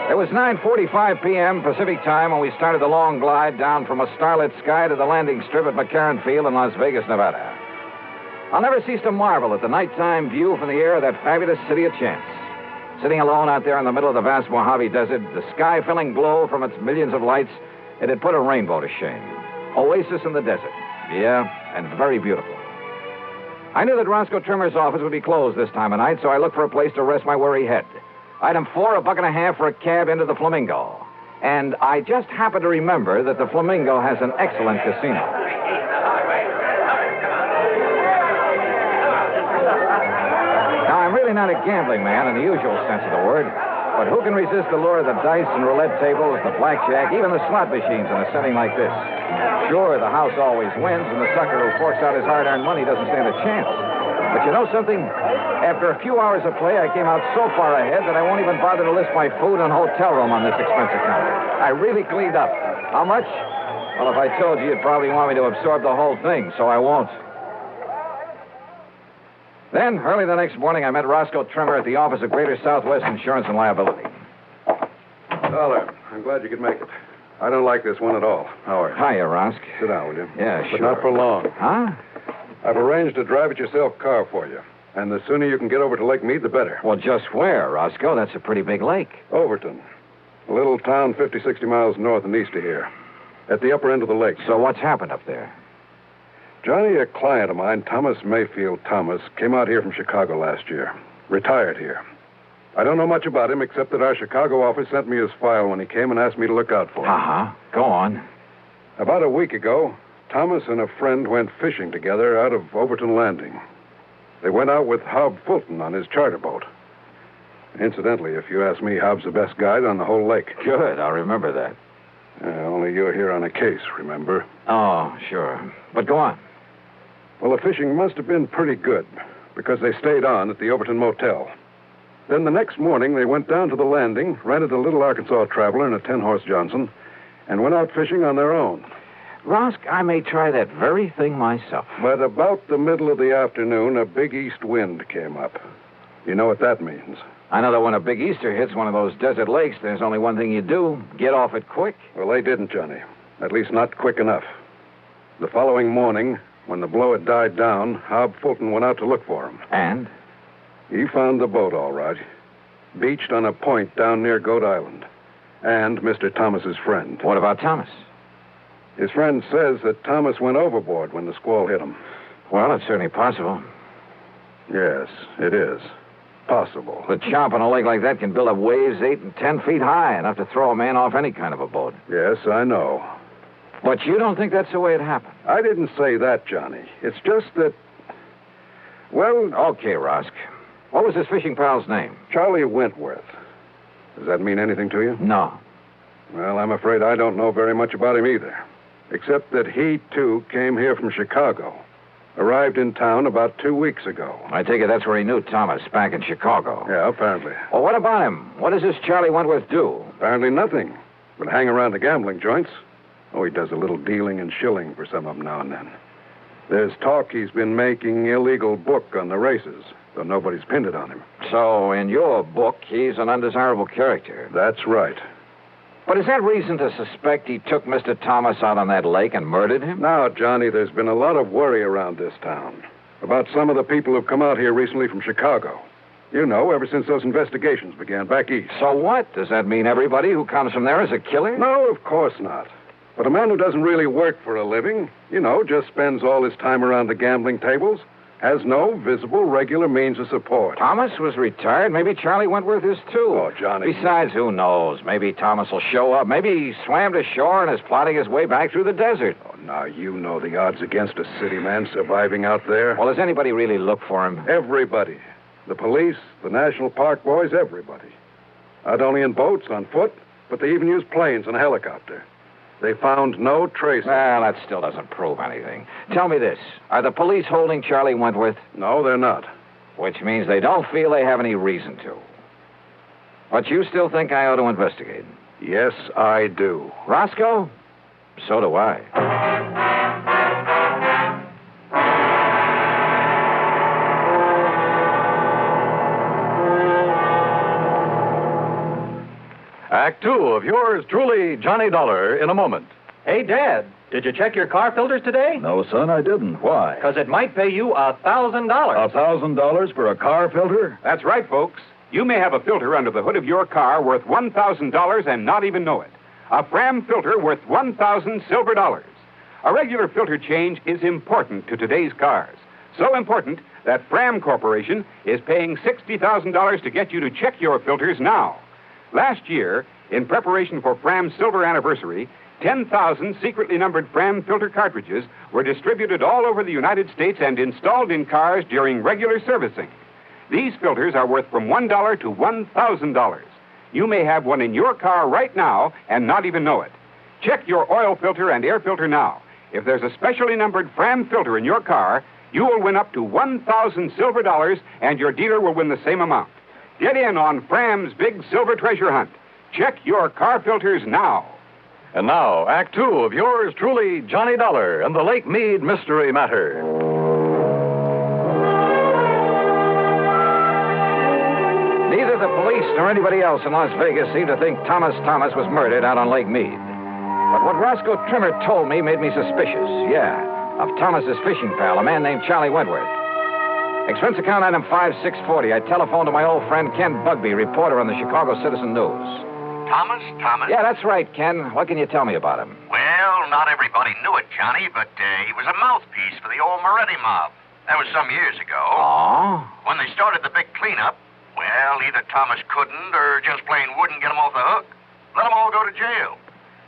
It was 9:45 p.m. Pacific time when we started the long glide down from a starlit sky to the landing strip at McCarran Field in Las Vegas, Nevada. I'll never cease to marvel at the nighttime view from the air of that fabulous city of chance. Sitting alone out there in the middle of the vast Mojave Desert, the sky-filling glow from its millions of lights, it had put a rainbow to shame. Oasis in the desert. Yeah, and very beautiful. I knew that Roscoe Trimmer's office would be closed this time of night, so I looked for a place to rest my weary head. Item 4, $1.50 for a cab into the Flamingo. And I just happened to remember that the Flamingo has an excellent casino. Now, I'm really not a gambling man in the usual sense of the word, but who can resist the lure of the dice and roulette tables, the blackjack, even the slot machines in a setting like this? Sure, the house always wins, and the sucker who forks out his hard-earned money doesn't stand a chance. But you know something? After a few hours of play, I came out so far ahead that I won't even bother to list my food and hotel room on this expense account. I really cleaned up. How much? Well, if I told you, you'd probably want me to absorb the whole thing, so I won't. Then, early the next morning, I met Roscoe Trimmer at the office of Greater Southwest Insurance and Liability. Dollar, I'm glad you could make it. I don't like this one at all. Howard. Hiya, Rosk. Sit down, will you? Yeah, but sure. not for long. Huh? I've arranged a drive-it-yourself car for you. And the sooner you can get over to Lake Mead, the better. Well, just where, Roscoe? That's a pretty big lake. Overton. A little town 50, 60 miles north and east of here. At the upper end of the lake. So what's happened up there? Johnny, a client of mine, Thomas Mayfield Thomas, came out here from Chicago last year. Retired here. I don't know much about him except that our Chicago office sent me his file when he came and asked me to look out for him. Uh-huh. Go on. About a week ago, Thomas and a friend went fishing together out of Overton Landing. They went out with Hob Fulton on his charter boat. Incidentally, if you ask me, Hob's the best guide on the whole lake. Good, I'll remember that. Only you're here on a case, remember? Oh, sure. But go on. Well, the fishing must have been pretty good, because they stayed on at the Overton Motel. Then the next morning, they went down to the landing, rented a little Arkansas Traveler and a 10-horse Johnson, and went out fishing on their own. Rosk, I may try that very thing myself. But about the middle of the afternoon, a big east wind came up. You know what that means? I know that when a big Easter hits one of those desert lakes, there's only one thing you do. Get off it quick. Well, they didn't, Johnny. At least not quick enough. The following morning, when the blow had died down, Hob Fulton went out to look for him. And? He found the boat, all right. Beached on a point down near Goat Island. And Mr. Thomas's friend. What about Thomas? His friend says that Thomas went overboard when the squall hit him. Well, it's certainly possible. Yes, it is. Possible. The chomp on a lake like that can build up waves 8 and 10 feet high, enough to throw a man off any kind of a boat. Yes, I know. But you don't think that's the way it happened? I didn't say that, Johnny. It's just that... Well... Okay, Rosk. What was his fishing pal's name? Charlie Wentworth. Does that mean anything to you? No. Well, I'm afraid I don't know very much about him either. Except that he, too, came here from Chicago. Arrived in town about 2 weeks ago. I take it that's where he knew Thomas, back in Chicago. Yeah, apparently. Well, what about him? What does this Charlie Wentworth do? Apparently nothing. But hang around the gambling joints. Oh, he does a little dealing and shilling for some of them now and then. There's talk he's been making illegal book on the races, though nobody's pinned it on him. So, in your book, he's an undesirable character. That's right. But is that reason to suspect he took Mr. Thomas out on that lake and murdered him? Now, Johnny, there's been a lot of worry around this town about some of the people who've come out here recently from Chicago. You know, ever since those investigations began back east. So what? Does that mean everybody who comes from there is a killer? No, of course not. But a man who doesn't really work for a living, just spends all his time around the gambling tables, has no visible, regular means of support. Thomas was retired. Maybe Charlie Wentworth is, too. Oh, Johnny. Besides, who knows? Maybe Thomas will show up. Maybe he swam to shore and is plotting his way back through the desert. Oh, now, you know the odds against a city man surviving out there. Well, does anybody really look for him? Everybody. The police, the National Park boys, everybody. Not only in boats, on foot, but they even use planes and a helicopter. They found no trace. Well, that still doesn't prove anything. Tell me this. Are the police holding Charlie Wentworth? No, they're not. Which means they don't feel they have any reason to. But you still think I ought to investigate? Yes, I do. Roscoe? So do I. Act 2 of yours truly, Johnny Dollar, in a moment. Hey, Dad, did you check your car filters today? No, son, I didn't. Why? Because it might pay you $1,000. $1,000 for a car filter? That's right, folks. You may have a filter under the hood of your car worth $1,000 and not even know it. A Fram filter worth 1,000 silver dollars. A regular filter change is important to today's cars. So important that Fram Corporation is paying $60,000 to get you to check your filters now. Last year, in preparation for Fram's silver anniversary, 10,000 secretly numbered Fram filter cartridges were distributed all over the United States and installed in cars during regular servicing. These filters are worth from $1 to $1,000. You may have one in your car right now and not even know it. Check your oil filter and air filter now. If there's a specially numbered Fram filter in your car, you will win up to 1,000 silver dollars, and your dealer will win the same amount. Get in on Fram's big silver treasure hunt. Check your car filters now. And now, Act 2 of yours truly, Johnny Dollar and the Lake Mead Mystery Matter. Neither the police nor anybody else in Las Vegas seemed to think Thomas was murdered out on Lake Mead. But what Roscoe Trimmer told me made me suspicious, of Thomas's fishing pal, a man named Charlie Wentworth. Expense account item 5640. I telephoned to my old friend Ken Bugby, reporter on the Chicago Citizen News. Thomas? Yeah, that's right, Ken. What can you tell me about him? Well, not everybody knew it, Johnny, but he was a mouthpiece for the old Moretti mob. That was some years ago. Oh? When they started the big cleanup, well, either Thomas couldn't or just plain wouldn't get them off the hook. Let them all go to jail.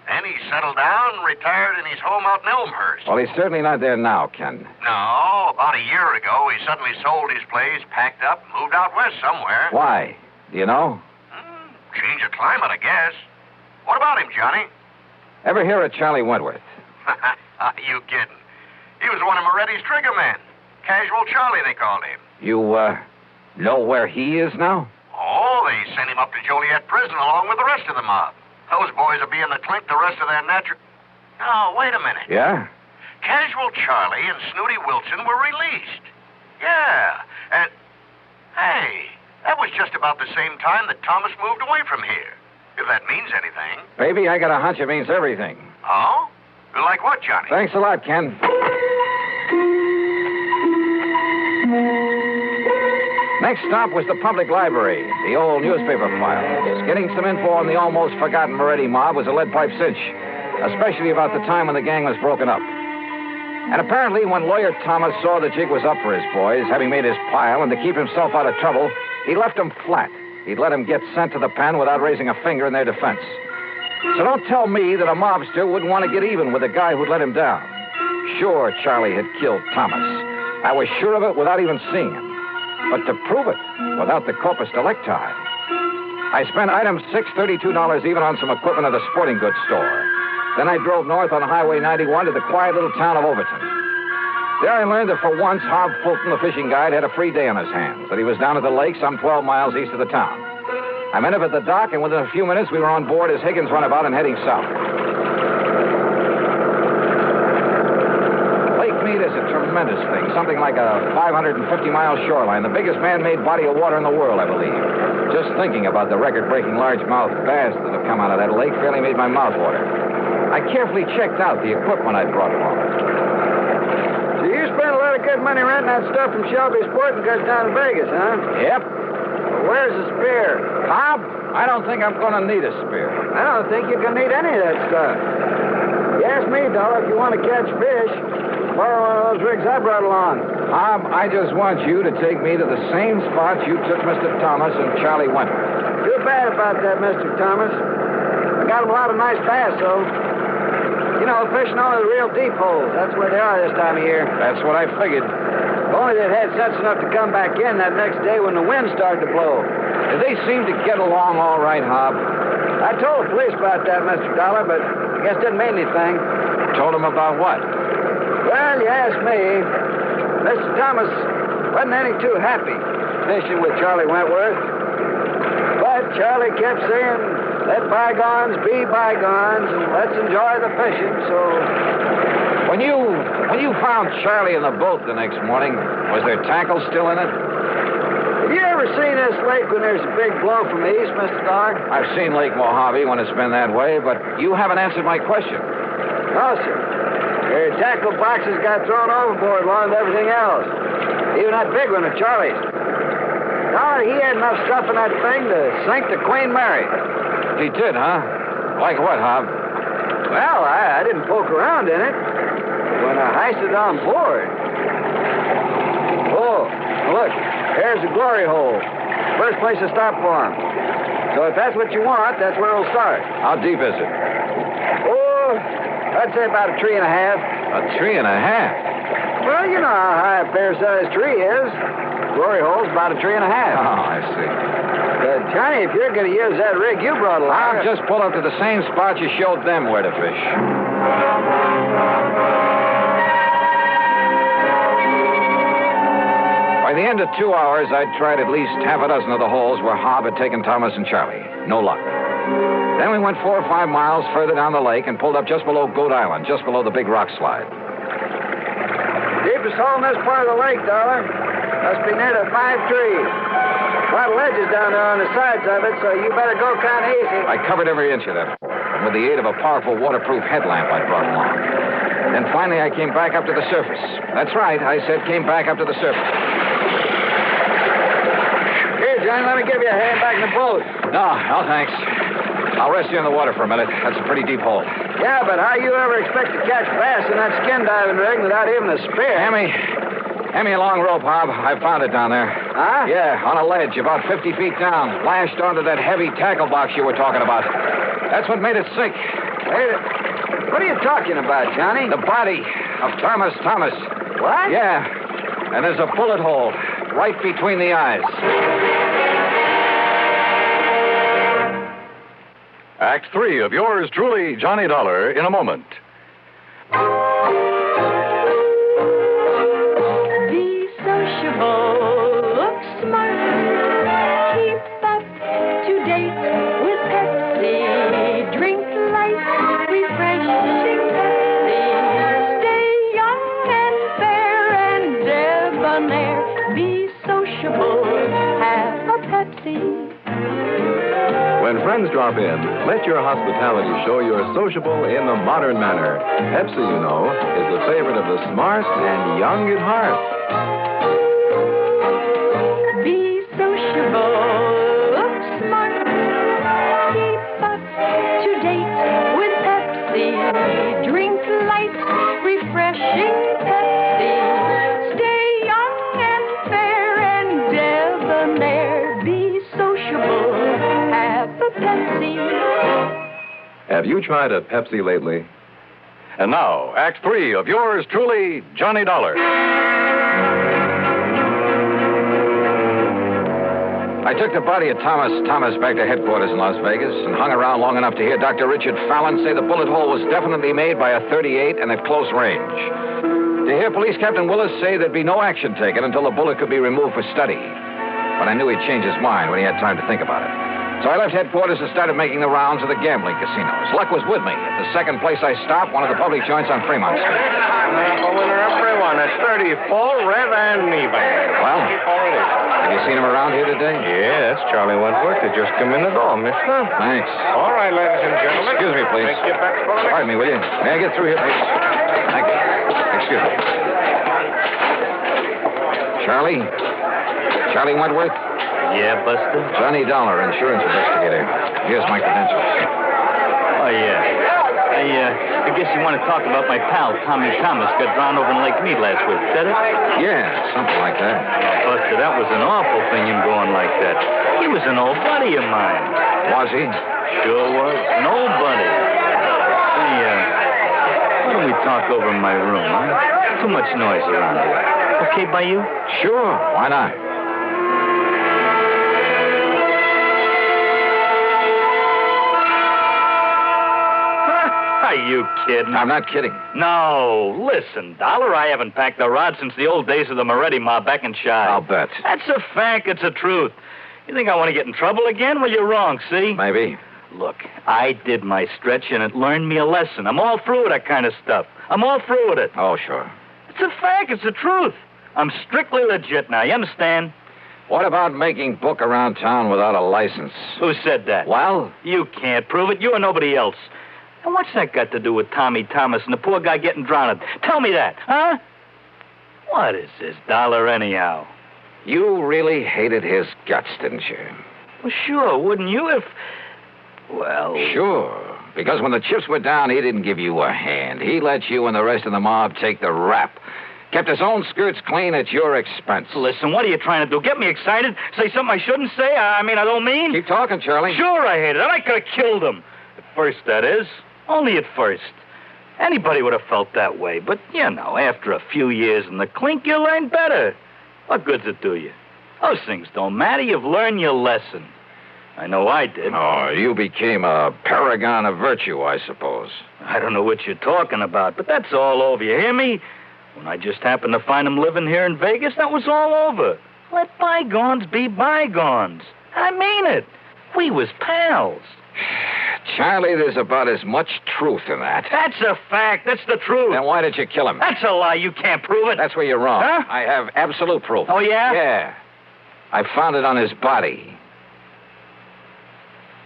Then he settled down and retired in his home out in Elmhurst. Well, he's certainly not there now, Ken. No, about a year ago, he suddenly sold his place, packed up, moved out west somewhere. Why? Do you know? Change of climate, I guess. What about him, Johnny? Ever hear of Charlie Wentworth? Are you kidding? He was one of Moretti's trigger men. Casual Charlie, they called him. You, know where he is now? Oh, they sent him up to Joliet prison along with the rest of the mob. Those boys will be in the clink the rest of their natural... Oh, wait a minute. Yeah? Casual Charlie and Snooty Wilson were released. Yeah, and... Hey, that was just about the same time that Thomas moved away from here. If that means anything. Baby, I got a hunch it means everything. Oh? Like what, Johnny? Thanks a lot, Ken. Next stop was the public library, the old newspaper files. Getting some info on the almost forgotten Moretti mob was a lead pipe cinch, especially about the time when the gang was broken up. And apparently, when Lawyer Thomas saw the jig was up for his boys, having made his pile, and to keep himself out of trouble, he left them flat. He'd let them get sent to the pen without raising a finger in their defense. So don't tell me that a mobster wouldn't want to get even with the guy who'd let him down. Sure, Charlie had killed Thomas. I was sure of it without even seeing him. But to prove it without the corpus delicti. I spent item $632 even on some equipment at a sporting goods store. Then I drove north on Highway 91 to the quiet little town of Overton. There I learned that for once, Hob Fulton, the fishing guide, had a free day on his hands, that he was down at the lake some 12 miles east of the town. I met him at the dock, and within a few minutes, we were on board as Higgins runabout and heading south. Lake Mead is a tremendous thing, something like a 550-mile shoreline, the biggest man-made body of water in the world, I believe. Just thinking about the record-breaking largemouth bass that have come out of that lake fairly made my mouth water. I carefully checked out the equipment I'd brought along. So you spent a lot of good money renting that stuff from Shelby's Port and got down to Vegas, huh? Yep. Well, where's the spear? Bob, I don't think I'm going to need a spear. I don't think you can need any of that stuff. You ask me, Dollar, if you want to catch fish, borrow one of those rigs I brought along. Bob, I just want you to take me to the same spot you took Mr. Thomas and Charlie Wentworth. Too bad about that, Mr. Thomas. I got him a lot of nice bass, though. You know, fishing only the real deep holes. That's where they are this time of year. That's what I figured. If only they'd had sense enough to come back in that next day when the wind started to blow. Did they seem to get along all right, Hob? I told the police about that, Mr. Dollar, but I guess it didn't mean anything. Told them about what? Well, you ask me. Mr. Thomas wasn't any too happy fishing with Charlie Wentworth. But Charlie kept saying, let bygones be bygones, and let's enjoy the fishing, so... When you found Charlie in the boat the next morning, was there tackle still in it? Have you ever seen this lake when there's a big blow from the east, Mr. Dollar? I've seen Lake Mojave when it's been that way, but you haven't answered my question. No, sir. Their tackle boxes got thrown overboard along with everything else. Even that big one of Charlie's. Dollar, he had enough stuff in that thing to sink the Queen Mary. He did, huh? Like what, Hob? Well, I didn't poke around in it. When I heisted on board. Oh, look, there's the glory hole. First place to stop for him. So if that's what you want, that's where we'll start. How deep is it? Oh, I'd say about a 3.5. A 3.5? Well, you know how high a fair-sized tree is. Glory hole's about a 3.5. Oh, I see. Johnny, if you're going to use that rig you brought along... I'll just pull up to the same spot you showed them where to fish. By the end of 2 hours, I'd tried at least half a dozen of the holes where Hob had taken Thomas and Charlie. No luck. Then we went 4 or 5 miles further down the lake and pulled up just below Goat Island, just below the big rock slide. Deepest hole in this part of the lake, Dollar. Must be near the 5 trees. A lot of ledges down there on the sides of it, so you better go kind of easy. I covered every inch of that hole, and with the aid of a powerful waterproof headlamp I'd brought along. Then finally I came back up to the surface. That's right, I said came back up to the surface. Here, Johnny, let me give you a hand back in the boat. No, thanks. I'll rest you in the water for a minute. That's a pretty deep hole. Yeah, but how you ever expect to catch bass in that skin diving rig without even a spear? Hand me a long rope, Hob. I found it down there. Huh? Yeah, on a ledge about 50 feet down, lashed onto that heavy tackle box you were talking about. That's what made it sink. Wait, what are you talking about, Johnny? The body of Thomas. What? Yeah, and there's a bullet hole right between the eyes. Act 3 of yours truly, Johnny Dollar, in a moment. Be sociable, look smart, keep up to date with Pepsi, drink light, refreshing Pepsi, stay young and fair and debonair, be sociable, have a Pepsi. When friends drop in, let your hospitality show you're sociable in the modern manner. Pepsi, you know, is the favorite of the smart and young at heart. Be sociable, look smart, keep up to date with Pepsi, drink light, refreshing Pepsi, stay young and fair and debonair, be sociable, have a Pepsi. Have you tried a Pepsi lately? And now, Act 3 of yours truly, Johnny Dollar. I took the body of Thomas back to headquarters in Las Vegas and hung around long enough to hear Dr. Richard Fallon say the bullet hole was definitely made by a .38 and at close range. To hear Police Captain Willis say there'd be no action taken until the bullet could be removed for study. But I knew he'd change his mind when he had time to think about it. So I left headquarters and started making the rounds of the gambling casinos. Luck was with me. At the second place I stopped, one of the public joints on Fremont Street. Winner, everyone. It's 34, red and me bag. Well, have you seen him around here today? Yes, Charlie Wentworth. They just come in the door, mister. Thanks. All right, ladies and gentlemen. Excuse me, please. Take you back for the next... Pardon me, will you? May I get through here, please? Thank you. Excuse me. Charlie Wentworth? Yeah, Buster? Johnny Dollar, insurance investigator. Here's my credentials. Oh, yeah. I guess you want to talk about my pal, Tommy Thomas, got drowned over in Lake Mead last week. Is that it? Yeah, something like that. Oh, Buster, that was an awful thing, him going like that. He was an old buddy of mine. Was he? Sure was. An old buddy. Hey, why don't we talk over in my room, huh? Too much noise around here. Okay by you? Sure. Why not? Are you kidding? I'm not kidding. No. Listen, Dollar, I haven't packed a rod since the old days of the Moretti mob back in Chi. I'll bet. That's a fact. It's a truth. You think I want to get in trouble again? Well, you're wrong, see? Maybe. Look, I did my stretch, and it learned me a lesson. I'm all through with that kind of stuff. I'm all through with it. Oh, sure. It's a fact. It's the truth. I'm strictly legit now. You understand? What about making book around town without a license? Who said that? Well? You can't prove it. You or nobody else. And what's that got to do with Tommy Thomas and the poor guy getting drowned? Tell me that, huh? What is this Dollar anyhow? You really hated his guts, didn't you? Well, sure, wouldn't you if... Well... Sure. Because when the chips were down, he didn't give you a hand. He let you and the rest of the mob take the rap. Kept his own skirts clean at your expense. Listen, what are you trying to do? Get me excited? Say something I shouldn't say? I don't mean... Keep talking, Charlie. Sure I hated it. I could have killed him. At first, that is. Only at first. Anybody would have felt that way. But, after a few years in the clink, you learn better. What good's it do you? Those things don't matter. You've learned your lesson. I know I did. Oh, you became a paragon of virtue, I suppose. I don't know what you're talking about, but that's all over. You hear me? When I just happened to find him living here in Vegas, that was all over. Let bygones be bygones. I mean it. We was pals. Charlie, there's about as much truth in that. That's a fact. That's the truth. Then why did you kill him? That's a lie. You can't prove it. That's where you're wrong. Huh? I have absolute proof. Oh, yeah? Yeah. I found it on his body.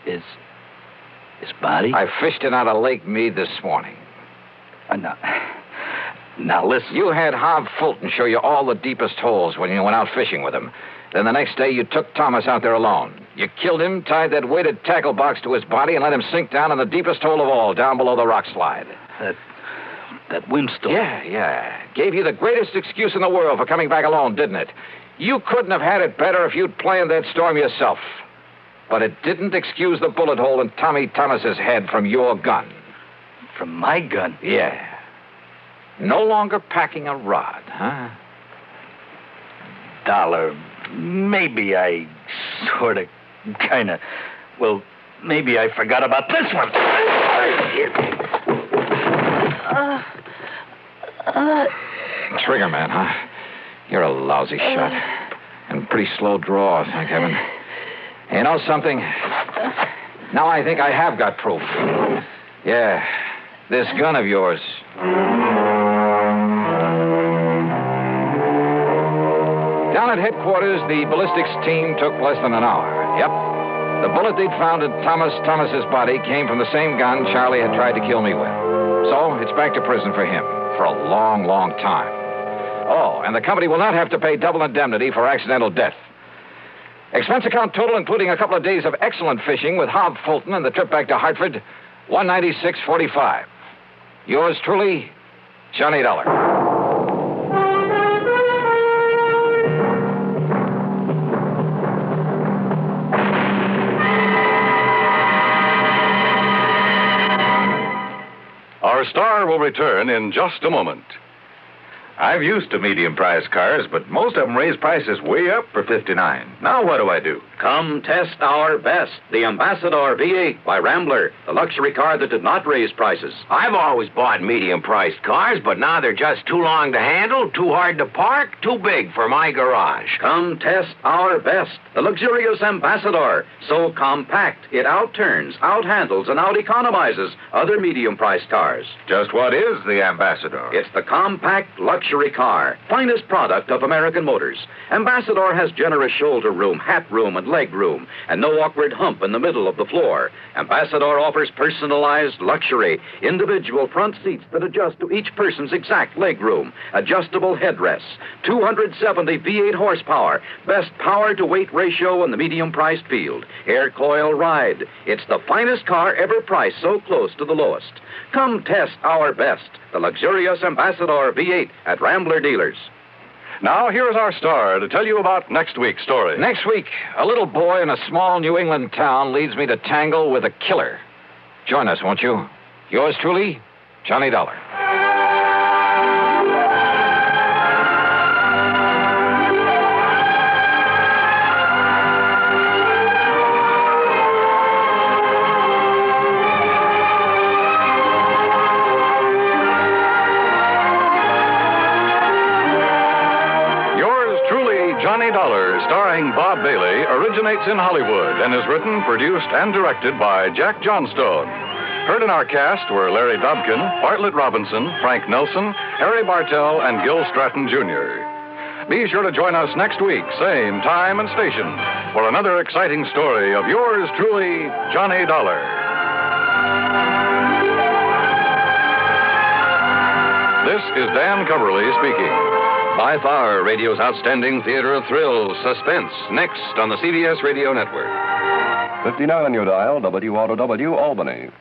His body? I fished it out of Lake Mead this morning. Now, listen. You had Hob Fulton show you all the deepest holes when you went out fishing with him. Then the next day, you took Thomas out there alone. You killed him, tied that weighted tackle box to his body, and let him sink down in the deepest hole of all, down below the rock slide. That windstorm? Yeah. Gave you the greatest excuse in the world for coming back alone, didn't it? You couldn't have had it better if you'd planned that storm yourself. But it didn't excuse the bullet hole in Tommy Thomas's head from your gun. From my gun? Yeah. No longer packing a rod, huh? Dollar, maybe I sort of, kind of... Well, maybe I forgot about this one. Trigger man, huh? You're a lousy shot. And pretty slow draw, thank heaven. You know something? Now I think I have got proof. Yeah, this gun of yours. Down at headquarters, the ballistics team took less than an hour. Yep. The bullet they'd found in Thomas's body came from the same gun Charlie had tried to kill me with. So it's back to prison for him for a long, long time. Oh, and the company will not have to pay double indemnity for accidental death. Expense account total, including a couple of days of excellent fishing with Hob Fulton and the trip back to Hartford, $196.45. Yours truly, Johnny Dollar. Our star will return in just a moment. I'm used to medium-priced cars, but most of them raise prices way up for $59. Now what do I do? Come test our best, the Ambassador V8 by Rambler, the luxury car that did not raise prices. I've always bought medium-priced cars, but now they're just too long to handle, too hard to park, too big for my garage. Come test our best, the luxurious Ambassador. So compact, it outturns, outhandles, and out-economizes other medium-priced cars. Just what is the Ambassador? It's the compact luxury car, finest product of American Motors. Ambassador has generous shoulder room, hat room, and leg room, and no awkward hump in the middle of the floor. Ambassador offers personalized luxury, individual front seats that adjust to each person's exact leg room, adjustable headrests, 270 V8 horsepower, best power-to-weight ratio in the medium-priced field, air coil ride. It's the finest car ever priced so close to the lowest. Come test our best, the luxurious Ambassador V8 at Rambler dealers. Now, here's our star to tell you about next week's story. Next week, a little boy in a small New England town leads me to tangle with a killer. Join us, won't you? Yours truly, Johnny Dollar. Johnny Dollar, starring Bob Bailey, originates in Hollywood and is written, produced, and directed by Jack Johnstone. Heard in our cast were Larry Dobkin, Bartlett Robinson, Frank Nelson, Harry Bartell, and Gil Stratton, Jr. Be sure to join us next week, same time and station, for another exciting story of yours truly, Johnny Dollar. This is Dan Coverly speaking. By far, radio's outstanding theater of thrills, Suspense, next on the CBS Radio Network. 59 you dial, WROW Albany.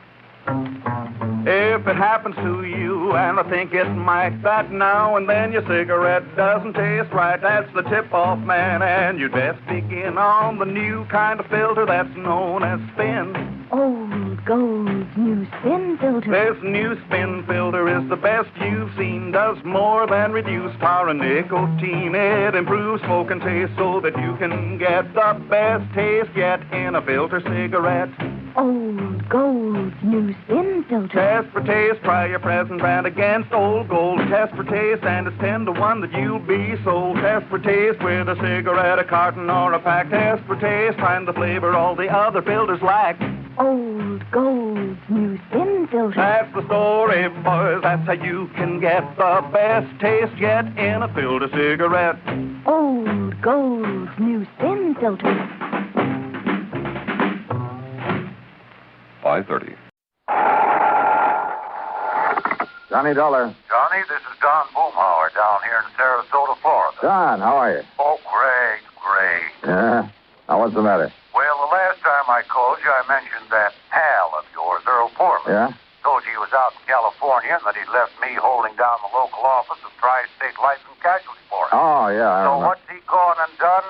If it happens to you, and I think it might, that now and then your cigarette doesn't taste right, that's the tip-off, man, and you'd best begin on the new kind of filter that's known as Spin. Old Gold's new Spin filter. This new Spin filter is the best you've seen, does more than reduce tar and nicotine. It improves smoke and taste so that you can get the best taste yet in a filter cigarette. Old Gold's new Spin filter. Test for taste, try your present brand against Old Gold. Test for taste, and it's 10 to 1 that you'll be sold. Test for taste with a cigarette, a carton, or a pack. Test for taste, find the flavor all the other filters lack. Old Gold's new Spin filter. That's the story, boys. That's how you can get the best taste yet in a filter cigarette. Old Gold's new Spin filter. 5:30. Johnny Dollar. Johnny, this is Don Boomhauer down here in Sarasota, Florida. Don, how are you? Oh, great. Yeah? Now, what's the matter? Well, the last time I called you, I mentioned that pal of yours, Earl Foreman. Yeah? Told you he was out in California and that he'd left me holding down the local office of Tri-State Life and Casualty for him. Oh, yeah, I So remember. what's he gone and done?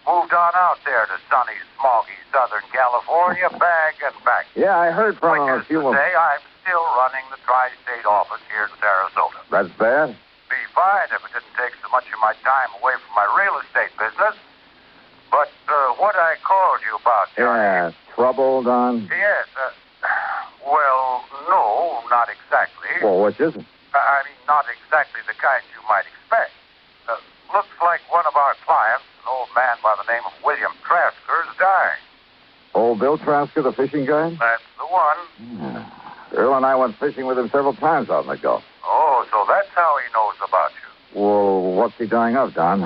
Moved on out there to sunny, smoggy Southern California, bag and back. Yeah, I heard from him a few To say, I'm still running the Tri-State office here in Sarasota. That's bad? Be fine if it didn't take so much of my time away from my real estate business. But what I called you about, Johnny... Yeah, trouble, Don? Yes, well, no, not exactly. Well, which is it? I mean, not exactly the kind you might expect. Looks like one of our clients, an old man by the name of William Trasker, is dying. Old Bill Trasker, the fishing guy? That's the one. Yeah. Earl and I went fishing with him several times out in the Gulf. Oh, so that's how he knows about you. Well, what's he dying of, Don?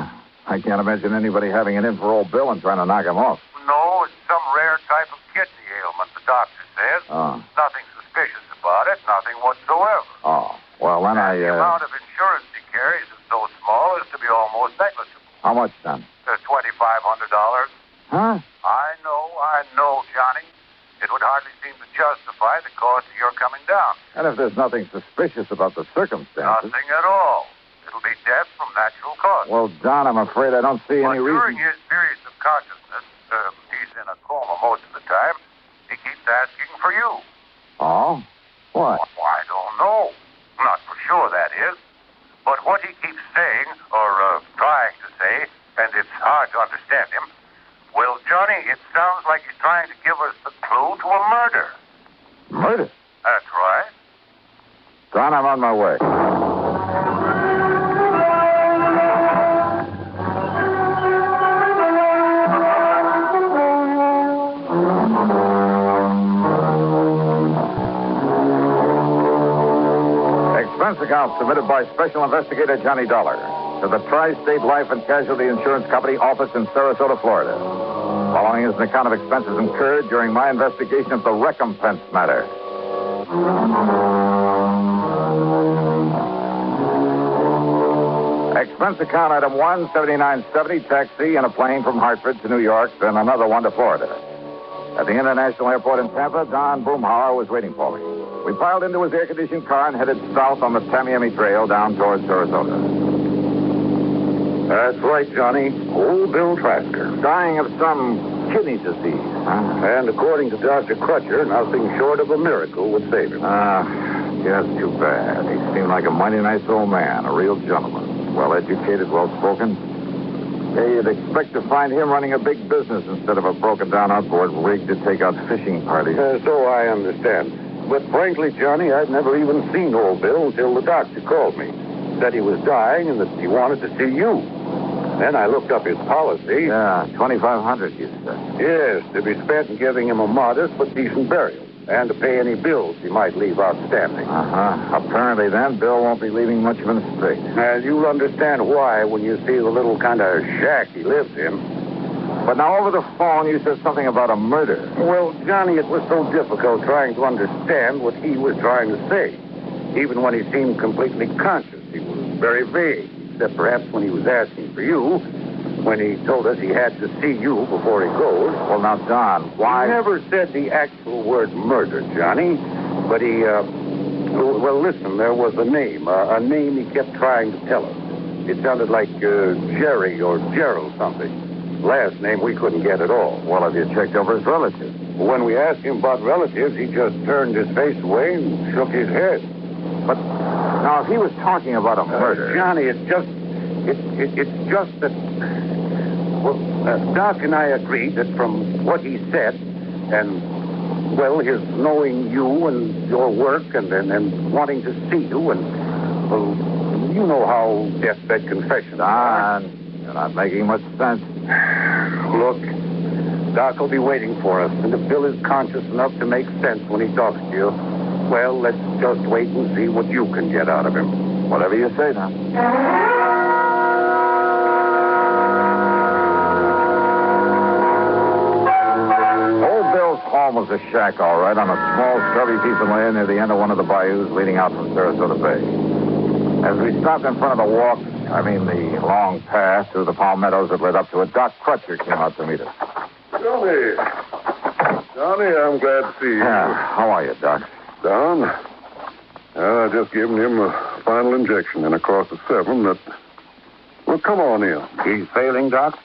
I can't imagine anybody having it in for old Bill and trying to knock him off. No, it's some rare type of kidney ailment, the doctor says. Oh. Nothing suspicious about it, nothing whatsoever. Oh, well, then The amount of insurance he carries is so small as to be almost negligible. How much, Don? $2,500. Huh? I know, Johnny. It would hardly seem to justify the cost of your coming down. And if there's nothing suspicious about the circumstances... Nothing at all. It'll be death from natural causes. Well, Don, I'm afraid I don't see any During reason... his periods of consciousness, he's in a coma most of the time, he keeps asking for you. Oh? What? Well, I don't know. Not for sure, that is. But what he keeps saying, or trying to say, and it's hard to understand him, well, Johnny, it sounds like he's trying to give us the clue to a murder. Murder? That's right. Don, I'm on my way. Expense account submitted by Special Investigator Johnny Dollar to the Tri-State Life and Casualty Insurance Company office in Sarasota, Florida. Following is an account of expenses incurred during my investigation of the Recompense Matter. Expense account item 1, 7970, taxi in a plane from Hartford to New York, then another one to Florida. At the International Airport in Tampa, Don Boomhauer was waiting for me. We piled into his air-conditioned car and headed south on the Tamiami Trail down towards Sarasota. That's right, Johnny. Old Bill Trasker. Dying of some kidney disease, huh? And according to Dr. Crutcher, nothing short of a miracle would save him. Just too bad. He seemed like a mighty nice old man, a real gentleman. Well-educated, well-spoken. Hey, you'd expect to find him running a big business instead of a broken-down outboard rig to take out fishing parties. So I understand. But frankly, Johnny, I'd never even seen old Bill until the doctor called me. Said he was dying and that he wanted to see you. Then I looked up his policy. Yeah, $2,500, you said. Yes, to be spent in giving him a modest but decent burial. And to pay any bills he might leave outstanding. Apparently, then, Bill won't be leaving much of an estate. And you'll understand why when you see the little kind of shack he lives in. But now, over the phone, you said something about a murder. Well, Johnny, it was so difficult trying to understand what he was trying to say. Even when he seemed completely conscious, he was very vague. Except perhaps when he was asking for you, when he told us he had to see you before he goes. Well, now, Don, why? He never said the actual word murder, Johnny. But he, well, listen, there was a name he kept trying to tell us. It sounded like Jerry or Gerald something. Last name we couldn't get at all. Well, have you checked over his relatives? When we asked him about relatives, he just turned his face away and shook his head. But now, if he was talking about a murder... Johnny, it's just that... Well, Doc and I agreed that from what he said, and, well, his knowing you and your work and wanting to see you, and, well, you know how deathbed confessions are. You're not making much sense. Look, Doc will be waiting for us, and if Bill is conscious enough to make sense when he talks to you, well, let's just wait and see what you can get out of him. Whatever you say, now. Old Bill's home was a shack, all right, on a small, scrubby piece of land near the end of one of the bayous leading out from Sarasota Bay. As we stopped in front of the the long path through the palmettos that led up to it, Doc Crutcher came out to meet us. Johnny, I'm glad to see you. Yeah, how are you, Doc? Don? Well, I just given him a final injection in a course of 7 that... Well, come on in. He's failing, Doc?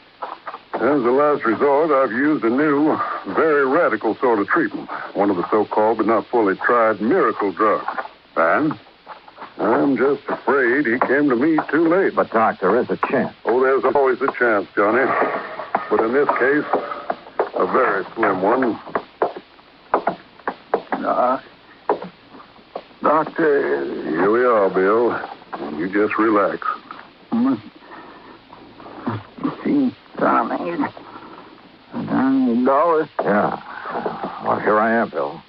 As a last resort, I've used a new, very radical sort of treatment. One of the so-called but not fully tried miracle drugs. And? I'm just afraid he came to me too late. But, Doc, there is a chance. Oh, there's always a chance, Johnny. But in this case, a very slim one. Doctor... Here we are, Bill. You just relax. See, Johnny. $1,000. Yeah. Well, here I am, Bill.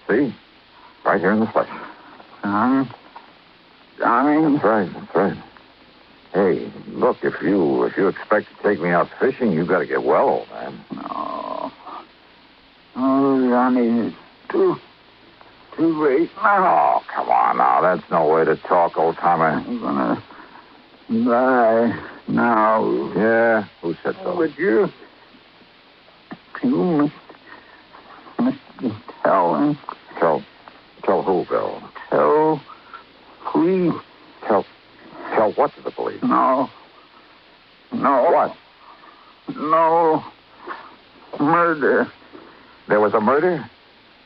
See? Right here in the flesh. Johnny. That's right. Hey, look, if you expect to take me out fishing, you got to get well, old man. No. Oh, Johnny, it's too late. Oh, come on now. That's no way to talk, old timer. I'm gonna die now. Yeah? Who said so? But you must tell him. Tell who, Bill? Tell police. Tell what to the police? No. What? No. Murder. There was a murder?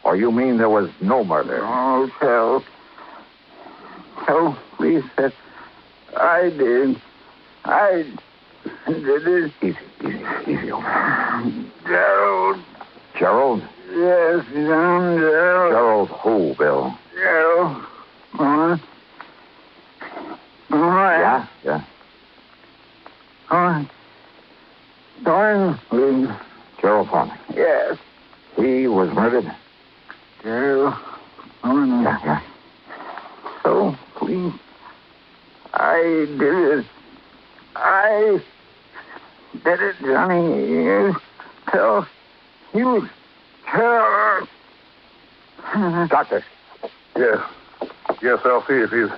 Or you mean there was no murder? Oh, tell police that I did. I did it. Easy over. Gerald. Gerald? Yes, I'm Gerald. Gerald who, Bill? Gerald. Yeah? Thornley. Gerald Thornley. Yes. He was murdered? Gerald Thornley. Yeah. So, please. I did it. I did it, Johnny. You tell you tell. Doctor. Yes. Yes, I'll see if he's...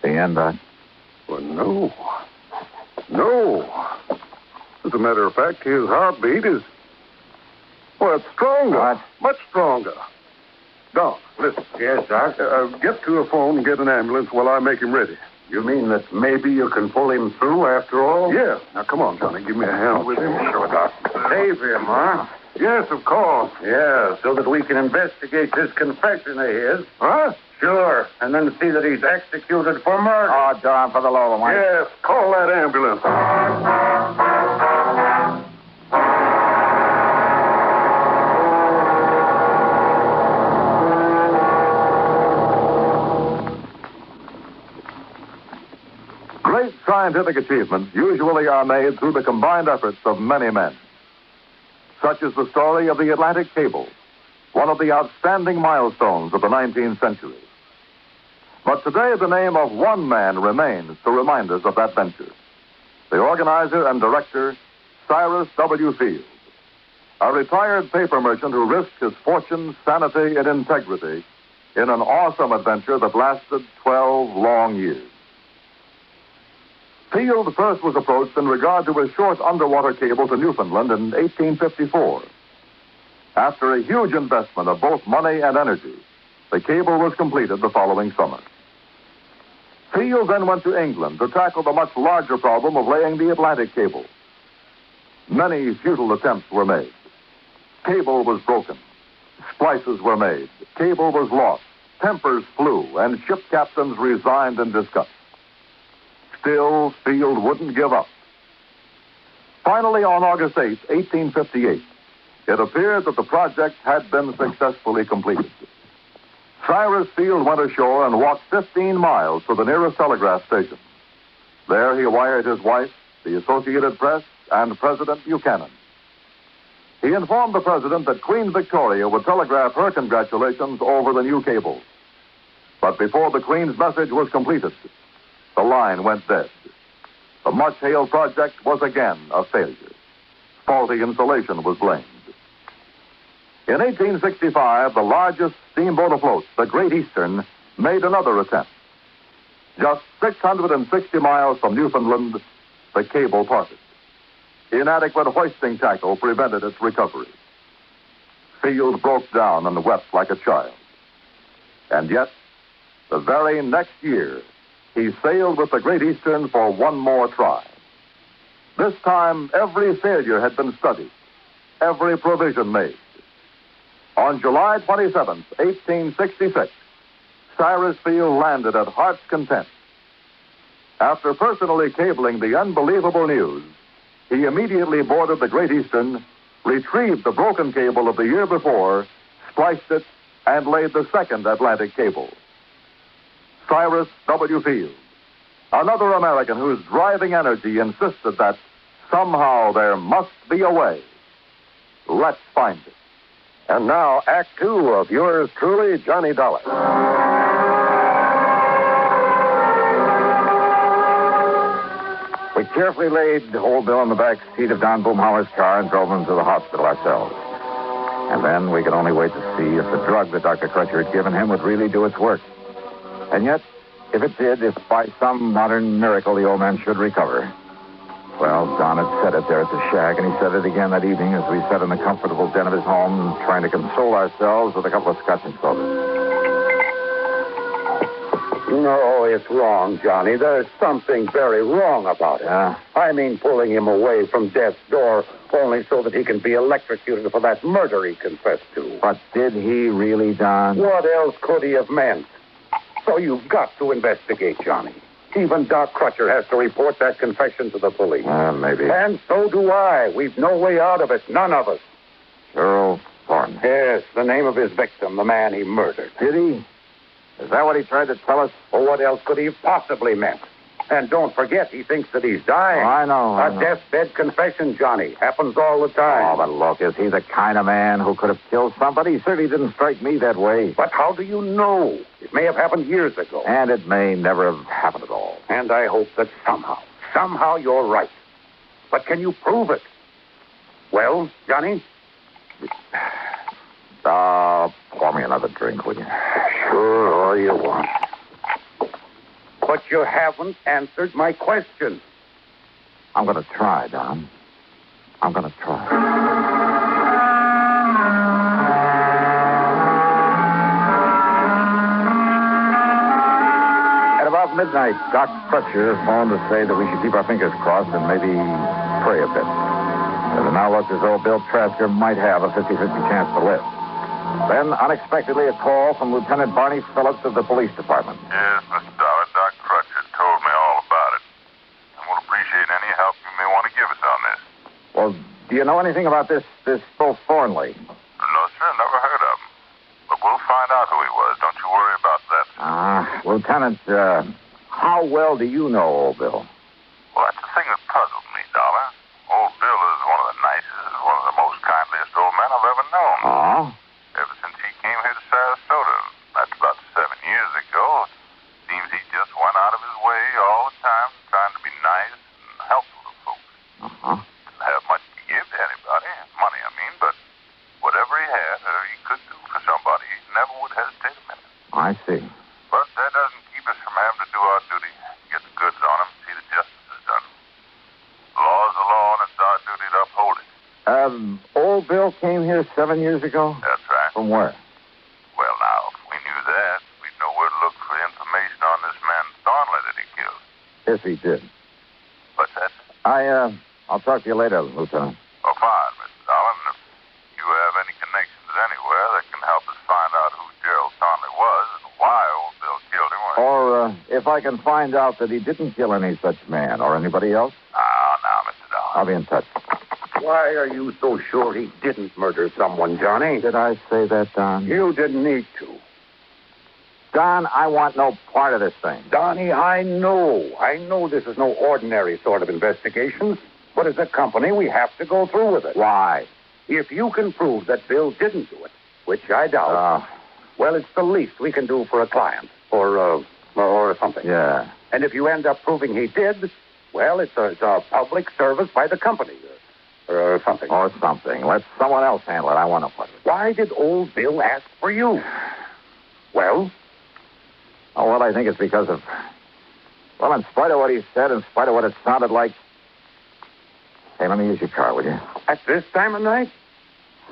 The end, Doc? Well, no. No. As a matter of fact, his heartbeat is... Well, it's stronger. What? Much stronger. Doc, listen. Yes, Doc? Get to a phone and get an ambulance while I make him ready. You mean that maybe you can pull him through after all? Yeah. Now, come on, Johnny. Give me a hand with him. Sure, Doc. Save him, huh? Yes, of course. Yeah, so that we can investigate this confession of his. Huh? Sure, and then see that he's executed for murder. Oh, darn for the Lola, Mike. Yes, call that ambulance. Great scientific achievements usually are made through the combined efforts of many men. Such is the story of the Atlantic Cable, one of the outstanding milestones of the 19th century. But today, the name of one man remains to remind us of that venture. The organizer and director, Cyrus W. Field, a retired paper merchant who risked his fortune, sanity, and integrity in an awesome adventure that lasted 12 long years. Field first was approached in regard to a short underwater cable to Newfoundland in 1854. After a huge investment of both money and energy, the cable was completed the following summer. Field then went to England to tackle the much larger problem of laying the Atlantic cable. Many futile attempts were made. Cable was broken. Splices were made. Cable was lost. Tempers flew, and ship captains resigned in disgust. Still, Field wouldn't give up. Finally, on August 8, 1858, it appeared that the project had been successfully completed. Cyrus Field went ashore and walked 15 miles to the nearest telegraph station. There he wired his wife, the Associated Press, and President Buchanan. He informed the president that Queen Victoria would telegraph her congratulations over the new cable. But before the Queen's message was completed, the line went dead. The much-hailed project was again a failure. Faulty insulation was blamed. In 1865, the largest steamboat afloat, the Great Eastern, made another attempt. Just 660 miles from Newfoundland, the cable parted. Inadequate hoisting tackle prevented its recovery. Field broke down and wept like a child. And yet, the very next year, he sailed with the Great Eastern for one more try. This time, every failure had been studied, every provision made. On July 27, 1866, Cyrus Field landed at Heart's Content. After personally cabling the unbelievable news, he immediately boarded the Great Eastern, retrieved the broken cable of the year before, spliced it, and laid the second Atlantic cable. Cyrus W. Field, another American whose driving energy insisted that somehow there must be a way. Let's find it. And now, Act Two of yours truly, Johnny Dollar. We carefully laid old Bill in the back seat of Don Boomhauer's car and drove him to the hospital ourselves. And then we could only wait to see if the drug that Dr. Crutcher had given him would really do its work. And yet, if it did, if by some modern miracle the old man should recover. Well, Don had said it there at the shack, and he said it again that evening as we sat in the comfortable den of his home, trying to console ourselves with a couple of scotch and sodas. No, it's wrong, Johnny. There's something very wrong about it. I mean, pulling him away from death's door only so that he can be electrocuted for that murder he confessed to. But did he really, Don? What else could he have meant? So you've got to investigate, Johnny. Even Doc Crutcher has to report that confession to the police. Maybe. And so do I. We've no way out of it. None of us. Gerald Thornton. Yes, the name of his victim, the man he murdered. Did he? Is that what he tried to tell us? Well, what else could he have possibly meant? And don't forget, he thinks that he's dying. Oh, I know. A deathbed confession, Johnny. Happens all the time. Oh, but look, is he the kind of man who could have killed somebody? He certainly didn't strike me that way. But how do you know? It may have happened years ago. And it may never have happened at all. And I hope that somehow you're right. But can you prove it? Well, Johnny? Pour me another drink, will you? Sure, all you want. But you haven't answered my question. I'm going to try, Don. I'm going to try. At about midnight, Doc Crutcher phoned to say that we should keep our fingers crossed and maybe pray a bit. As it now looked as though Bill Trasker might have a 50-50 chance to live. Then, unexpectedly, a call from Lieutenant Barney Phillips of the police department. Yes, Mr. Dollar. Doc Crutcher told me all about it. And we'll appreciate any help you may want to give us on this. Well, do you know anything about this Bill Thornley? No, sir. Never heard of him. But we'll find out who he was. Don't you worry about that. Lieutenant, how well do you know old Bill? Well, that's the thing that puzzles me, Dollar. Old Bill is one of the nicest, one of the most kindliest old men I've ever known. Oh? Ever since he came here to Sarasota, that's about 7 years ago, seems he just went out of his way all the time trying to be nice and helpful to folks. Didn't have much to give to anybody, money I mean, but whatever he had or he could do for somebody, he never would hesitate a minute. I see. But that doesn't keep us from having to do our duty, get the goods on him, see that justice is done. The law is the law, and it's our duty to uphold it. Old Bill came here 7 years ago? That's right. From where? Well, now, if we knew that, we'd know where to look for information on this man Thornley that he killed. Yes, he did. What's that? I'll talk to you later, Lieutenant. Oh, fine, Mr. Dolan. If you have any connections anywhere that can help us find out who Gerald Thornley was and why old Bill killed him. Or if I can find out that he didn't kill any such man or anybody else. Now, Mr. Dolan. I'll be in touch. Why are you so sure he didn't murder someone, Johnny? Did I say that, Don? You didn't need to. Don, I want no part of this thing. Donnie, I know this is no ordinary sort of investigation, but as a company, we have to go through with it. Why? If you can prove that Bill didn't do it, which I doubt, well, it's the least we can do for a client, or something. Yeah. And if you end up proving he did, well, it's a public service by the company, or something. Or something. Let someone else handle it. I want to put it. Why did old Bill ask for you? Well? Oh, well, I think it's because of... Well, in spite of what he said, in spite of what it sounded like... Hey, let me use your car, will you? At this time of night?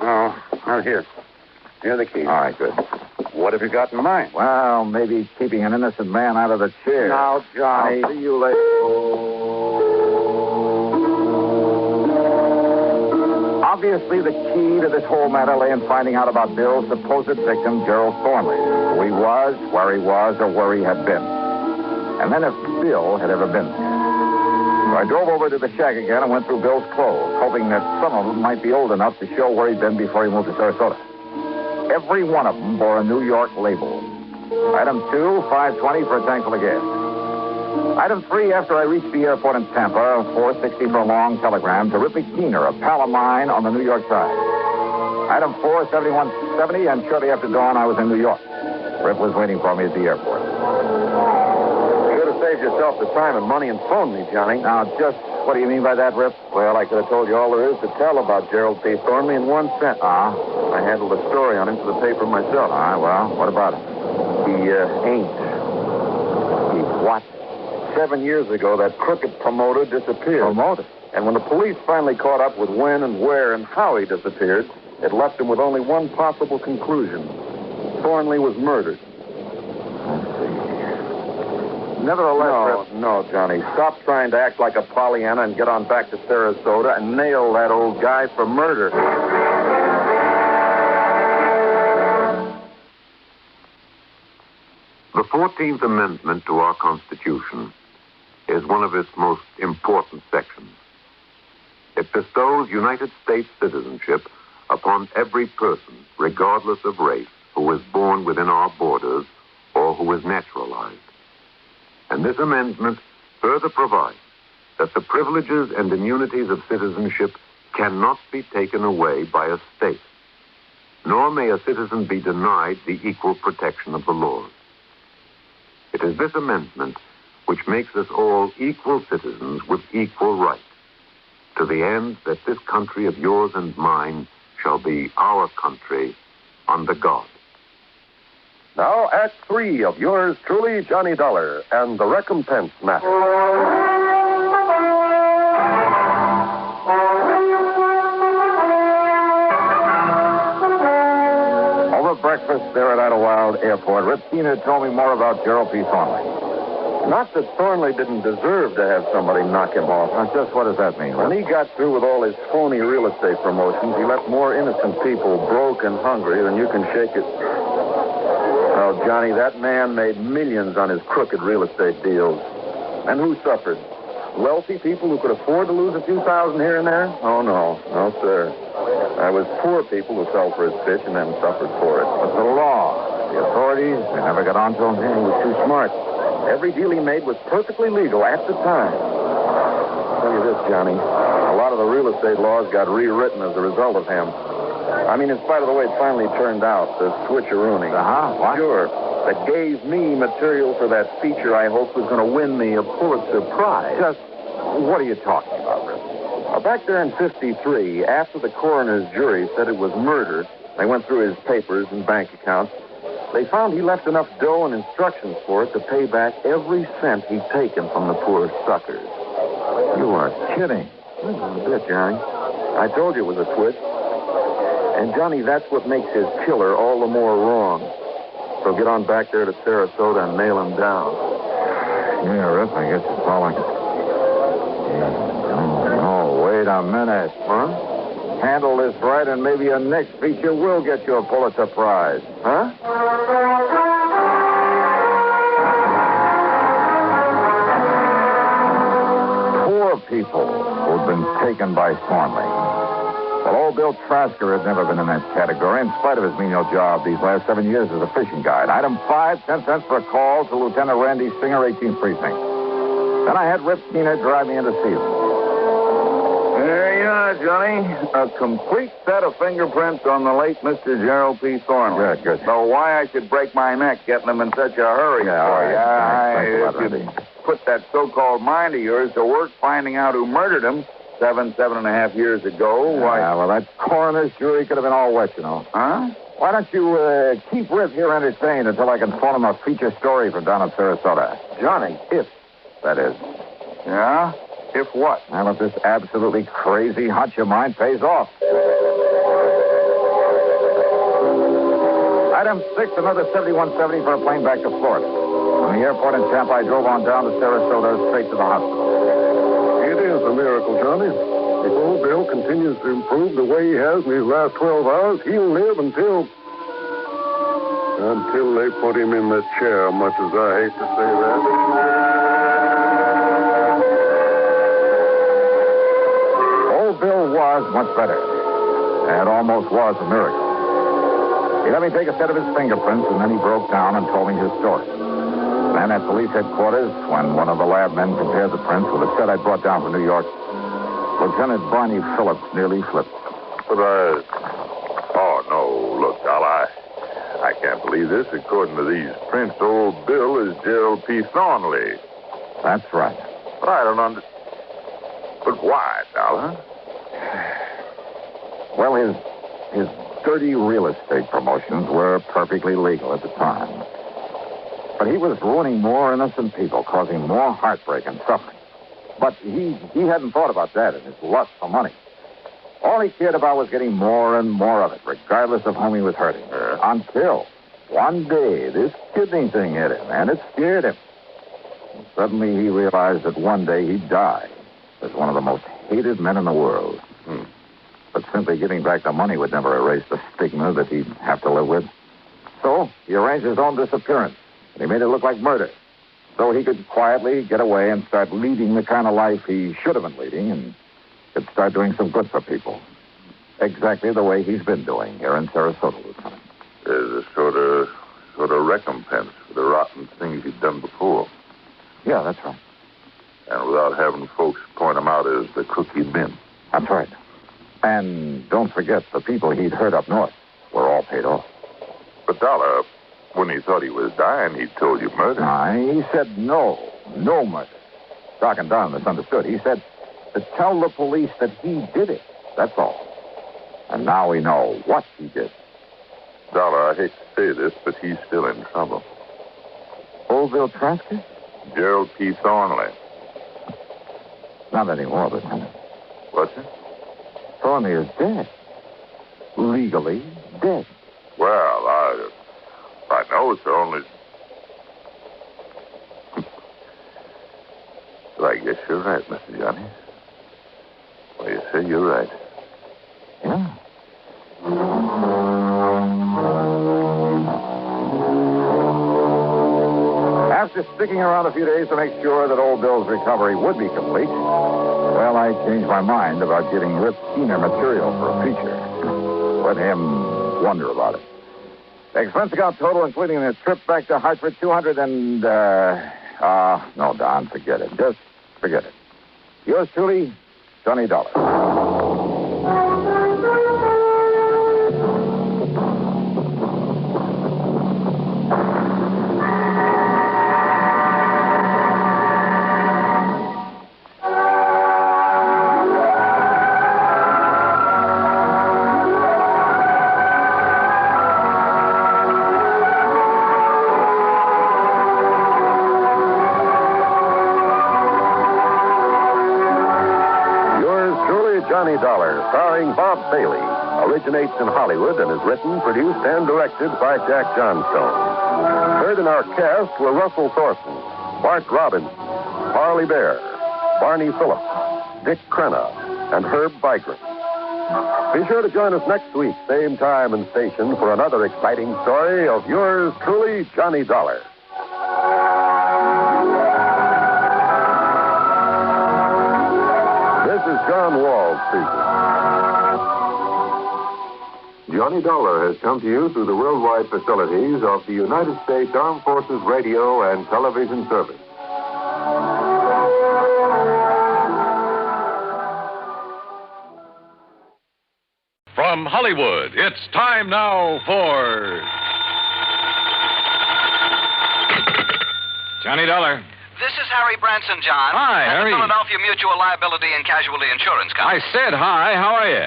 Oh, well, here. Here are the keys. All right, good. What have you got in mind? Well, maybe keeping an innocent man out of the chair. Now, Johnny... I'll see you later. Obviously, the key to this whole matter lay in finding out about Bill's supposed victim, Gerald Thornley. Who he was, where he was, or where he had been. And then if Bill had ever been there. So I drove over to the shack again and went through Bill's clothes, hoping that some of them might be old enough to show where he'd been before he moved to Sarasota. Every one of them bore a New York label. Item 2, $5.20 for a tank full of gas. Item 3, after I reached the airport in Tampa, $4.60 for a long telegram to Rippy Keener, a pal of mine on the New York side. Item 4, $71.70, and shortly after dawn, I was in New York. Rip was waiting for me at the airport. You could have saved yourself the time and money and phoned me, Johnny. Now, just what do you mean by that, Rip? Well, I could have told you all there is to tell about Gerald P. Thornley in one sentence. I handled the story on into the paper myself. All right, well, what about it? He ain't. He what? 7 years ago, that crooked promoter disappeared. Promoter? And when the police finally caught up with when and where and how he disappeared, it left them with only one possible conclusion. Thornley was murdered. I see. Nevertheless... No, Johnny. Stop trying to act like a Pollyanna and get on back to Sarasota and nail that old guy for murder. The 14th Amendment to our Constitution is one of its most important sections. It bestows United States citizenship upon every person, regardless of race, who is born within our borders or who is naturalized. And this amendment further provides that the privileges and immunities of citizenship cannot be taken away by a state, nor may a citizen be denied the equal protection of the laws. It is this amendment which makes us all equal citizens with equal rights, to the end that this country of yours and mine shall be our country under God. Now, Act 3 of yours truly, Johnny Dollar, and the Recompense Matter. Over breakfast there at Idlewild Airport, Rip Keener told me more about Gerald P. Thornley. Not that Thornley didn't deserve to have somebody knock him off. Now, just what does that mean? When he got through with all his phony real estate promotions, he left more innocent people broke and hungry than you can shake it. Oh, Johnny, that man made millions on his crooked real estate deals. And who suffered? Wealthy people who could afford to lose a few thousand here and there? Oh, no. No, sir. I was poor people who fell for his pitch and then suffered for it. But the law, the authorities, they never got on to him. He was too smart. Every deal he made was perfectly legal at the time. I'll tell you this, Johnny. A lot of the real estate laws got rewritten as a result of him. I mean, in spite of the way it finally turned out, the switcherooning. What? Sure. That gave me material for that feature I hoped was going to win me a Pulitzer Prize. Just, what are you talking about, Rip? Back there in 53, after the coroner's jury said it was murder, they went through his papers and bank accounts. They found he left enough dough and instructions for it to pay back every cent he'd taken from the poor suckers. You are kidding. A bit, Johnny. I told you it was a twist. And, Johnny, that's what makes his killer all the more wrong. So get on back there to Sarasota and nail him down. Yeah, Rip, I guess it's all I can... Oh, wait a minute. Huh? Handle this right, and maybe your next feature will get you a Pulitzer Prize. Huh? Poor people who've been taken by Thornley. Well, old Bill Trasker had never been in that category, in spite of his menial job these last 7 years as a fishing guide. Item 5, 10 cents for a call to Lieutenant Randy Singer, 18th Precinct. Then I had Rip Keener drive me in to see him. There you are, Johnny. A complete set of fingerprints on the late Mr. Gerald P. Thornley. Good. So why I should break my neck getting them in such a hurry for you. If you put that so-called mind of yours to work finding out who murdered him 7.5 years ago, why... Yeah, well, that coroner's jury could have been all wet, you know. Huh? Why don't you keep Rip here entertained until I can phone him a feature story from down in Sarasota? Johnny, If that is. Yeah? If what? Now, if this absolutely crazy hunch of mine pays off. Item 6, another 7170 for a plane back to Florida. From the airport in Tampa, I drove on down to Sarasota, straight to the hospital. It is a miracle, Johnny. If old Bill continues to improve the way he has in these last 12 hours, he'll live until they put him in the chair, much as I hate to say that. Bill was much better. It almost was a miracle. He let me take a set of his fingerprints, and then he broke down and told me his story. Then at police headquarters, when one of the lab men compared the prints with a set I brought down from New York, Lieutenant Barney Phillips nearly flipped. But oh, no, look, Al, I can't believe this. According to these prints, old Bill is Gerald P. Thornley. That's right. But I don't understand. But why, Dollar? Well, his dirty real estate promotions were perfectly legal at the time. But he was ruining more innocent people, causing more heartbreak and suffering. But he hadn't thought about that in his lust for money. All he cared about was getting more and more of it, regardless of whom he was hurting. Until one day, this kidney thing hit him, and it scared him. Suddenly he realized that one day he'd die as one of the most hated men in the world. But simply getting back the money would never erase the stigma that he'd have to live with. So he arranged his own disappearance, and he made it look like murder. So he could quietly get away and start leading the kind of life he should have been leading and could start doing some good for people. Exactly the way he's been doing here in Sarasota, Lieutenant. There's a sort of recompense for the rotten things he'd done before. Yeah, that's right. And without having folks point him out as the crook he'd been. That's right. And don't forget, the people he'd hurt up north were all paid off. But Dollar, when he thought he was dying, he told you murder. He said no murder. Doc and Don misunderstood. He said to tell the police that he did it. That's all. And now we know what he did. Dollar, I hate to say this, but he's still in trouble. Old Bill Trasker? Gerald P. Thornley. Not anymore, Lieutenant. What's it? Thornley is dead. Legally dead. Well, I know Thornley's... Well, I guess you're right, Mr. Johnny. Well, you say you're right. Yeah. After sticking around a few days to make sure that old Bill's recovery would be complete, well, I changed my mind about getting Rip Keener material for a feature. Let him wonder about it. Expense account total, including the trip back to Hartford, 200 and, no, Don, forget it. Just forget it. Yours truly, Johnny Dollar. Johnny Dollar, starring Bob Bailey, originates in Hollywood and is written, produced, and directed by Jack Johnstone. Heard in our cast were Russell Thornton, Bart Robbins, Harley Bear, Barney Phillips, Dick Crenna, and Herb Vigran. Be sure to join us next week, same time and station, for another exciting story of yours truly, Johnny Dollar. This is John Wall speaking. Johnny Dollar has come to you through the worldwide facilities of the United States Armed Forces Radio and Television Service. From Hollywood, it's time now for... Johnny Dollar. This is Harry Branson, John. Hi, at Harry. the Philadelphia Mutual Liability and Casualty Insurance Company. I said hi. How are you?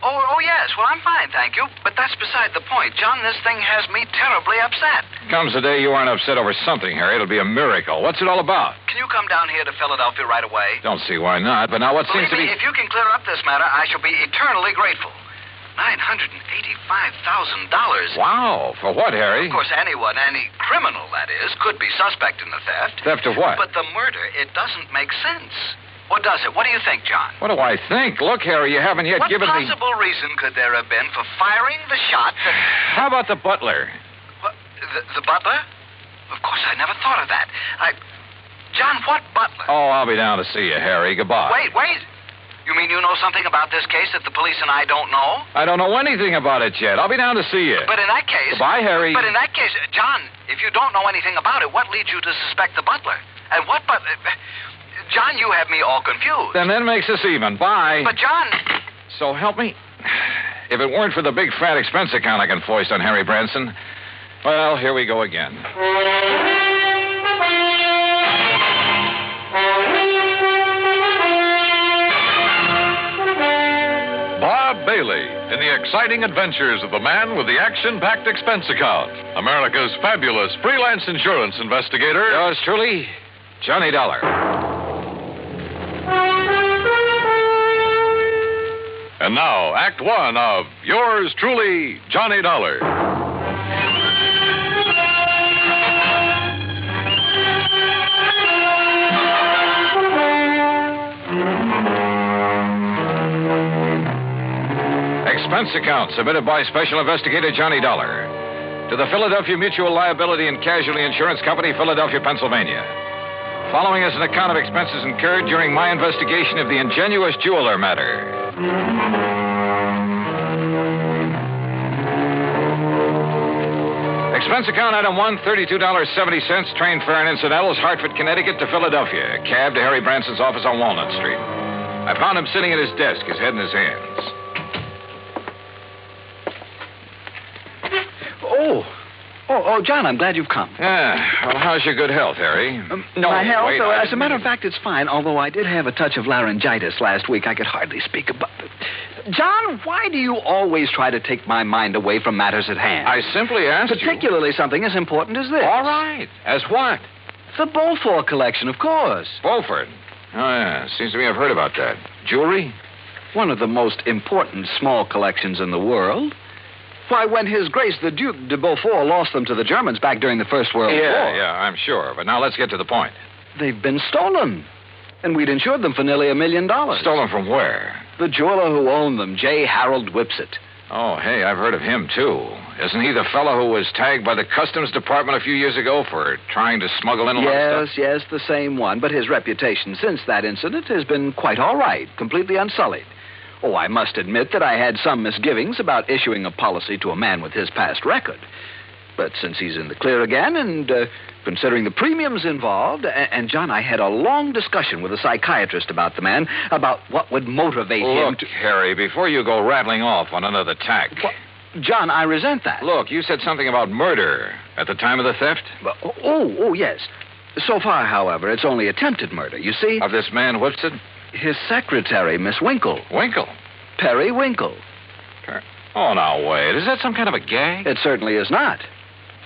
Oh, yes. Well, I'm fine, thank you. But that's beside the point. John, this thing has me terribly upset. Comes the day you aren't upset over something, Harry. It'll be a miracle. What's it all about? Can you come down here to Philadelphia right away? Don't see why not. But now what seems to be... If you can clear up this matter, I shall be eternally grateful. $985,000. Wow. For what, Harry? Of course, anyone, any criminal, that is, could be suspect in the theft. Theft of what? But the murder, it doesn't make sense. Or does it? What do you think, John? What do I think? Look, Harry, you haven't yet given me... What possible reason could there have been for firing the shot that... How about the butler? What? The butler? Of course, I never thought of that. John, what butler? Oh, I'll be down to see you, Harry. Goodbye. Wait. You mean you know something about this case that the police and I don't know? I don't know anything about it yet. I'll be down to see you. But in that case... Goodbye, Harry. But in that case, John, if you don't know anything about it, what leads you to suspect the butler? And what butler... John, you have me all confused. Then that makes us even. Bye. But, John... So help me. If it weren't for the big fat expense account I can foist on Harry Branson, well, here we go again. Bob Bailey in the exciting adventures of the man with the action-packed expense account. America's fabulous freelance insurance investigator. Yours truly, Johnny Dollar. And now, Act One of yours truly, Johnny Dollar. Expense account submitted by Special Investigator Johnny Dollar to the Philadelphia Mutual Liability and Casualty Insurance Company, Philadelphia, Pennsylvania. Following is an account of expenses incurred during my investigation of the Ingenuous Jeweler Matter. Expense account item 1, $32.70, train fare and incidentals, Hartford, Connecticut to Philadelphia. Cab to Harry Branson's office on Walnut Street. I found him sitting at his desk, his head in his hands. Oh, John, I'm glad you've come. Yeah. Well, how's your good health, Harry? My health? wait, As a matter of fact, it's fine, although I did have a touch of laryngitis last week. I could hardly speak about it. John, why do you always try to take my mind away from matters at hand? I simply asked Particularly something as important as this. All right. As what? The Beaufort collection, of course. Beaufort? Oh, yeah. Seems to me I've heard about that. Jewelry? One of the most important small collections in the world. Why, when His Grace the Duke de Beaufort lost them to the Germans back during the First World War. Yeah, I'm sure. But now let's get to the point. They've been stolen. And we'd insured them for nearly $1 million. Stolen from where? The jeweler who owned them, J. Harold Whipsett. Oh, hey, I've heard of him, too. Isn't he the fellow who was tagged by the Customs Department a few years ago for trying to smuggle in a lot of stuff? Yes, the same one. But his reputation since that incident has been quite all right, completely unsullied. Oh, I must admit that I had some misgivings about issuing a policy to a man with his past record. But since he's in the clear again, and considering the premiums involved, and John, I had a long discussion with a psychiatrist about the man, about what would motivate him to... Look, Harry, before you go rattling off on another tack... Well, John, I resent that. Look, you said something about murder at the time of the theft? Oh, yes. So far, however, it's only attempted murder, you see? Of this man, Whipsett? His secretary, Miss Winkle. Winkle? Perry Winkle. Oh, now, wait. Is that some kind of a gag? It certainly is not.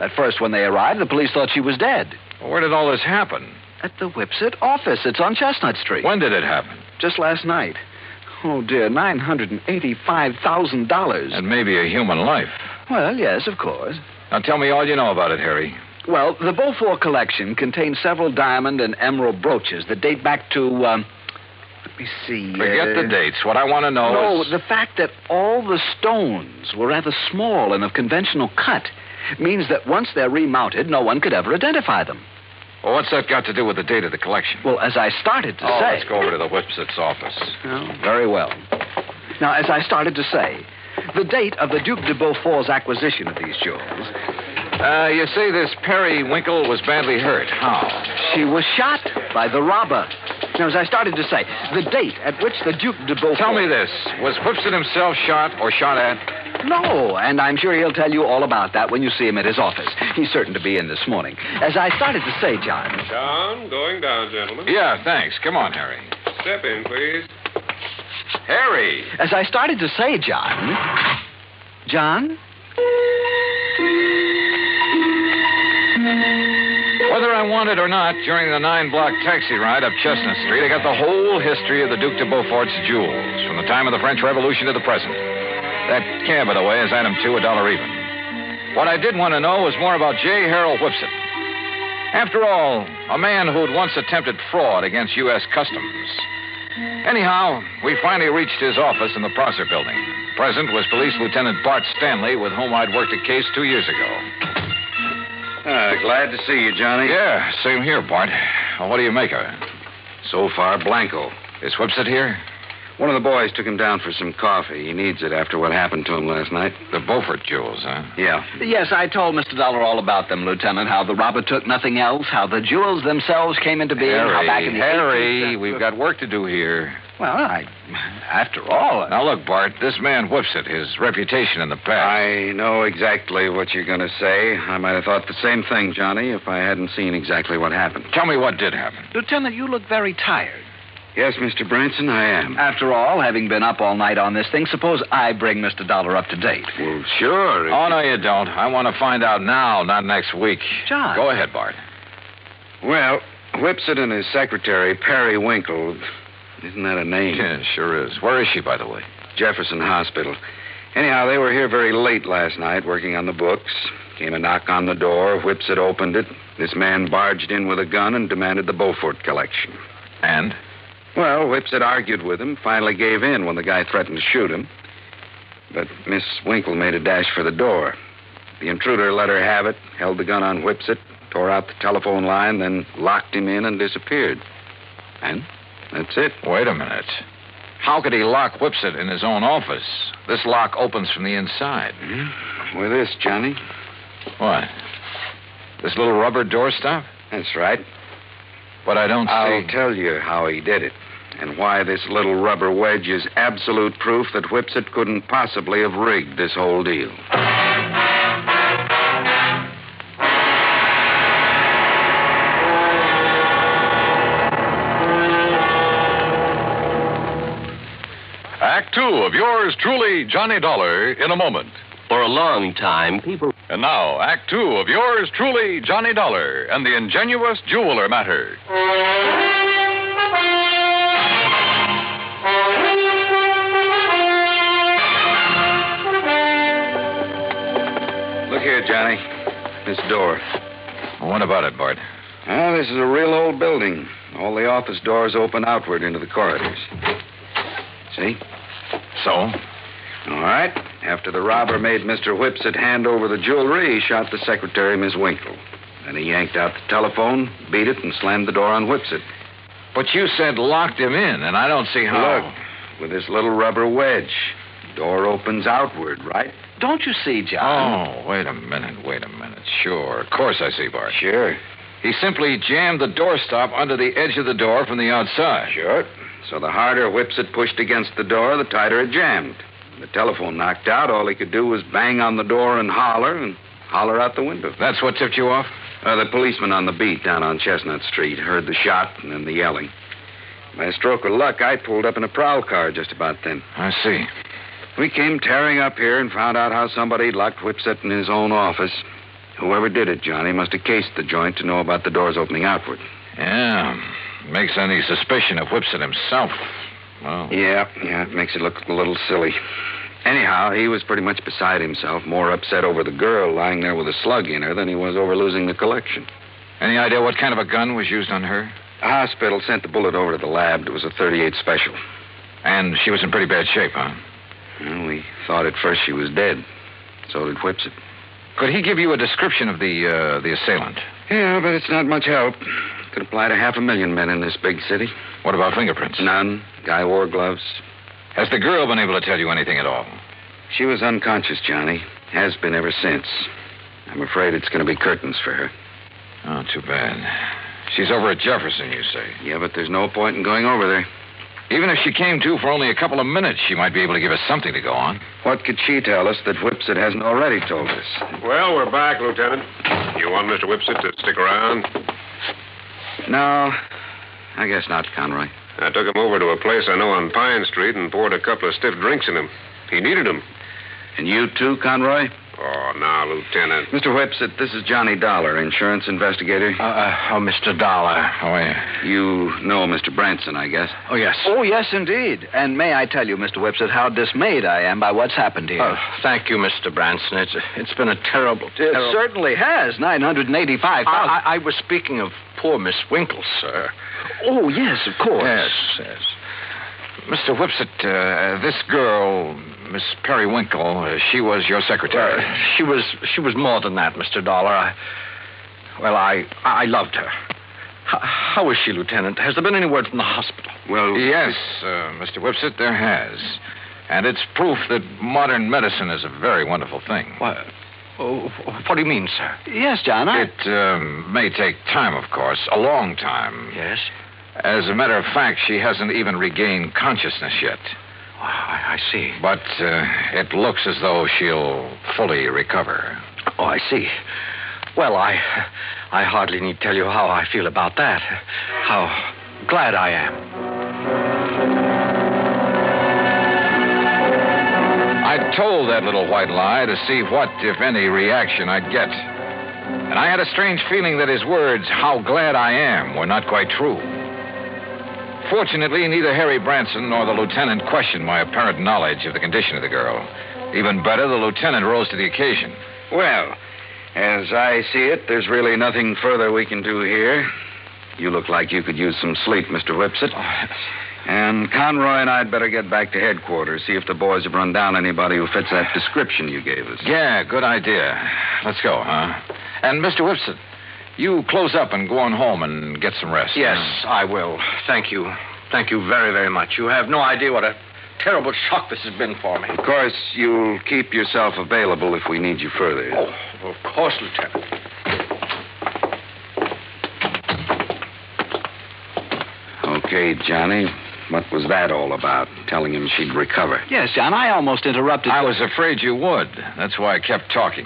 At first, when they arrived, the police thought she was dead. Well, where did all this happen? At the Whipsett office. It's on Chestnut Street. When did it happen? Just last night. Oh, dear, $985,000. And maybe a human life. Well, yes, of course. Now, tell me all you know about it, Harry. Well, the Beaufort collection contains several diamond and emerald brooches that date back to, let me see. Forget the dates. What I want to know is... No, the fact that all the stones were rather small and of conventional cut means that once they're remounted, no one could ever identify them. Well, what's that got to do with the date of the collection? Well, as I started to say... let's go over to the Whipsett's office. Oh, very well. Now, as I started to say, the date of the Duke de Beaufort's acquisition of these jewels... you say this Perry Winkle was badly hurt. How? She was shot by the robber. Now, as I started to say, the date at which the Duke de Beaufort... Tell me this. Was Whipsett himself shot or shot at? No, and I'm sure he'll tell you all about that when you see him at his office. He's certain to be in this morning. As I started to say, John... John, going down, gentlemen. Yeah, thanks. Come on, Harry. Step in, please. Harry! As I started to say, John... John? Whether I wanted or not, during the 9-block taxi ride up Chestnut Street, I got the whole history of the Duke de Beaufort's jewels, from the time of the French Revolution to the present. That cab, by the way, is item 2, $1 even. What I did want to know was more about J. Harold Whipsett. After all, a man who'd once attempted fraud against U.S. Customs. Anyhow, we finally reached his office in the Prosser building. Present was Police Lieutenant Bart Stanley, with whom I'd worked a case 2 years ago. Glad to see you, Johnny. Yeah, same here, Bart. Well, what do you make of it? So far, blanco. Is Whipsett here? One of the boys took him down for some coffee. He needs it after what happened to him last night. The Beaufort jewels, huh? Yeah. Yes, I told Mr. Dollar all about them, Lieutenant. How the robber took nothing else, how the jewels themselves came into being, how back in the Harry, we've got work to do here. Well, after all... Now, look, Bart, this man Whipsett, his reputation in the past... I know exactly what you're going to say. I might have thought the same thing, Johnny, if I hadn't seen exactly what happened. Tell me what did happen. Lieutenant, you look very tired. Yes, Mr. Branson, I am. After all, having been up all night on this thing, suppose I bring Mr. Dollar up to date. Well, sure. Oh, no, you don't. I want to find out now, not next week. John. Go ahead, Bart. Well, Whipsett and his secretary, Perry Winkle... Isn't that a name? Yeah, sure is. Where is she, by the way? Jefferson Hospital. Anyhow, they were here very late last night working on the books. Came a knock on the door. Whipsett opened it. This man barged in with a gun and demanded the Beaufort collection. And? Well, Whipsett argued with him, finally gave in when the guy threatened to shoot him. But Miss Winkle made a dash for the door. The intruder let her have it, held the gun on Whipsit, tore out the telephone line, then locked him in and disappeared. And that's it. Wait a minute. How could he lock Whipsit in his own office? This lock opens from the inside. With this, Johnny. What? This little rubber doorstop? That's right. But I don't see... I'll tell you how he did it, and why this little rubber wedge is absolute proof that Whipsit couldn't possibly have rigged this whole deal. Act two of yours truly, Johnny Dollar, in a moment. For a long time, people... And now, Act two of yours truly, Johnny Dollar, and the Ingenuous Jeweler Matter. Look here, Johnny. This door. What about it, Bart? Well, this is a real old building. All the office doors open outward into the corridors. See? So? All right. After the robber made Mr. Whipsit hand over the jewelry, he shot the secretary, Miss Winkle. Then he yanked out the telephone, beat it, and slammed the door on Whipsit. But you said locked him in, and I don't see how. Look, with this little rubber wedge, door opens outward, right? Don't you see, John? Oh, wait a minute. Sure, of course I see, Bart. Sure. He simply jammed the doorstop under the edge of the door from the outside. Sure. So the harder Whipsit pushed against the door, the tighter it jammed. The telephone knocked out. All he could do was bang on the door and holler out the window. That's what tipped you off? The policeman on the beat down on Chestnut Street heard the shot and then the yelling. By a stroke of luck, I pulled up in a prowl car just about then. I see. We came tearing up here and found out how somebody locked Whipsit in his own office. Whoever did it, Johnny, must have cased the joint to know about the doors opening outward. Yeah. Makes any suspicion of Whipsit himself. Well. Yeah, it makes it look a little silly. Anyhow, he was pretty much beside himself, more upset over the girl lying there with a slug in her than he was over losing the collection. Any idea what kind of a gun was used on her? The hospital sent the bullet over to the lab. It was a .38 special. And she was in pretty bad shape, huh? Well, we thought at first she was dead. So did Whipsit. Could he give you a description of the assailant? Yeah, but it's not much help. Could apply to 500,000 men in this big city. What about fingerprints? None. Guy wore gloves. Has the girl been able to tell you anything at all? She was unconscious, Johnny. Has been ever since. I'm afraid it's going to be curtains for her. Oh, too bad. She's over at Jefferson, you say? Yeah, but there's no point in going over there. Even if she came to for only a couple of minutes, she might be able to give us something to go on. What could she tell us that Whipsit hasn't already told us? Well, we're back, Lieutenant. You want Mr. Whipsit to stick around? No, I guess not, Conroy. I took him over to a place I know on Pine Street and poured a couple of stiff drinks in him. He needed them. And you too, Conroy? Oh, now, Lieutenant. Mr. Whipsit, this is Johnny Dollar, insurance investigator. Mr. Dollar. How are you? You know Mr. Branson, I guess. Oh, yes. Oh, yes, indeed. And may I tell you, Mr. Whipsit, how dismayed I am by what's happened here. Thank you, Mr. Branson. It's been a terrible... It certainly has. $985,000. I was speaking of poor Miss Winkle, sir. Oh, yes, of course. Yes. Mr. Whipsit, this girl, Miss Periwinkle, she was your secretary. She was more than that, Mr. Dollar. I loved her. How is she, Lieutenant? Has there been any word from the hospital? Well, yes, Mr. Whipsit, there has. And it's proof that modern medicine is a very wonderful thing. What? Oh, what do you mean, sir? Yes, John, It may take time, of course, a long time. Yes? As a matter of fact, she hasn't even regained consciousness yet. Oh, I see. But it looks as though she'll fully recover. Oh, I see. Well, I hardly need tell you how I feel about that. How glad I am. I told that little white lie to see what, if any, reaction I'd get. And I had a strange feeling that his words, how glad I am, were not quite true. Fortunately, neither Harry Branson nor the lieutenant questioned my apparent knowledge of the condition of the girl. Even better, the lieutenant rose to the occasion. Well, as I see it, there's really nothing further we can do here. You look like you could use some sleep, Mr. Whipsit. And Conroy and I'd better get back to headquarters, see if the boys have run down anybody who fits that description you gave us. Yeah, good idea. Let's go, huh? And Mr. Whipson, you close up and go on home and get some rest. Yes, I will. Thank you. Thank you very, very much. You have no idea what a terrible shock this has been for me. Of course, you'll keep yourself available if we need you further. Oh, of course, Lieutenant. Okay, Johnny. What was that all about? Telling him she'd recover. Yes, John, I almost interrupted. I was afraid you would. That's why I kept talking.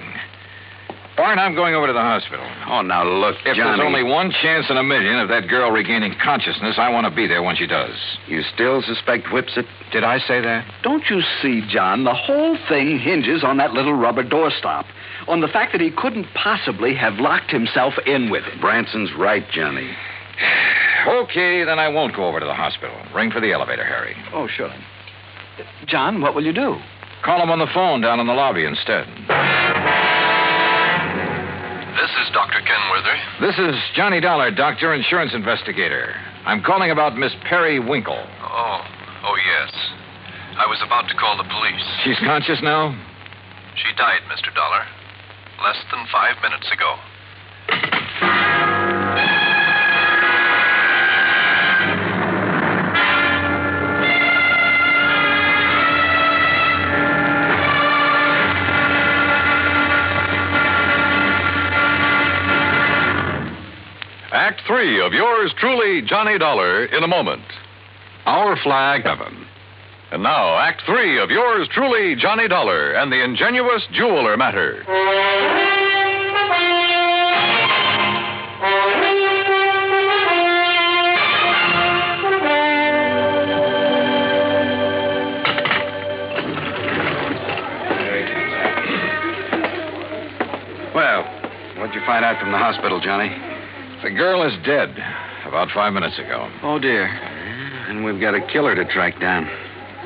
Bart, I'm going over to the hospital. Oh, now look, If Johnny. there's only one chance in a million of that girl regaining consciousness, I want to be there when she does. You still suspect Whipsit? Did I say that? Don't you see, John, the whole thing hinges on that little rubber doorstop. On the fact that he couldn't possibly have locked himself in with it. Branson's right, Johnny. Okay, then I won't go over to the hospital. Ring for the elevator, Harry. Oh, sure. John, what will you do? Call him on the phone down in the lobby instead. This is Dr. Kenworthy. This is Johnny Dollar, doctor, insurance investigator. I'm calling about Miss Perry Winkle. Oh, yes. I was about to call the police. She's conscious now? She died, Mr. Dollar, less than 5 minutes ago. Act 3 of yours truly, Johnny Dollar, in a moment. Our flag, heaven. And now, Act 3 of yours truly, Johnny Dollar, and the Ingenuous Jeweler Matter. Well, what'd you find out from the hospital, Johnny? The girl is dead about 5 minutes ago. Oh, dear. And we've got a killer to track down.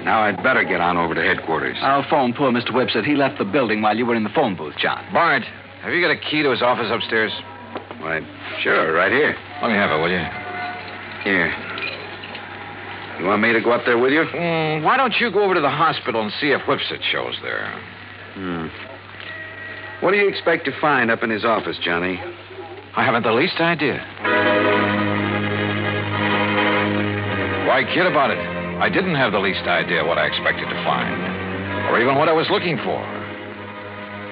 Now I'd better get on over to headquarters. I'll phone poor Mr. Whipsit. He left the building while you were in the phone booth, John. Bart, have you got a key to his office upstairs? Why, sure, right here. Let me have it, will you? Here. You want me to go up there with you? Why don't you go over to the hospital and see if Whipsit shows there? What do you expect to find up in his office, Johnny? I haven't the least idea. Why kid about it? I didn't have the least idea what I expected to find, or even what I was looking for.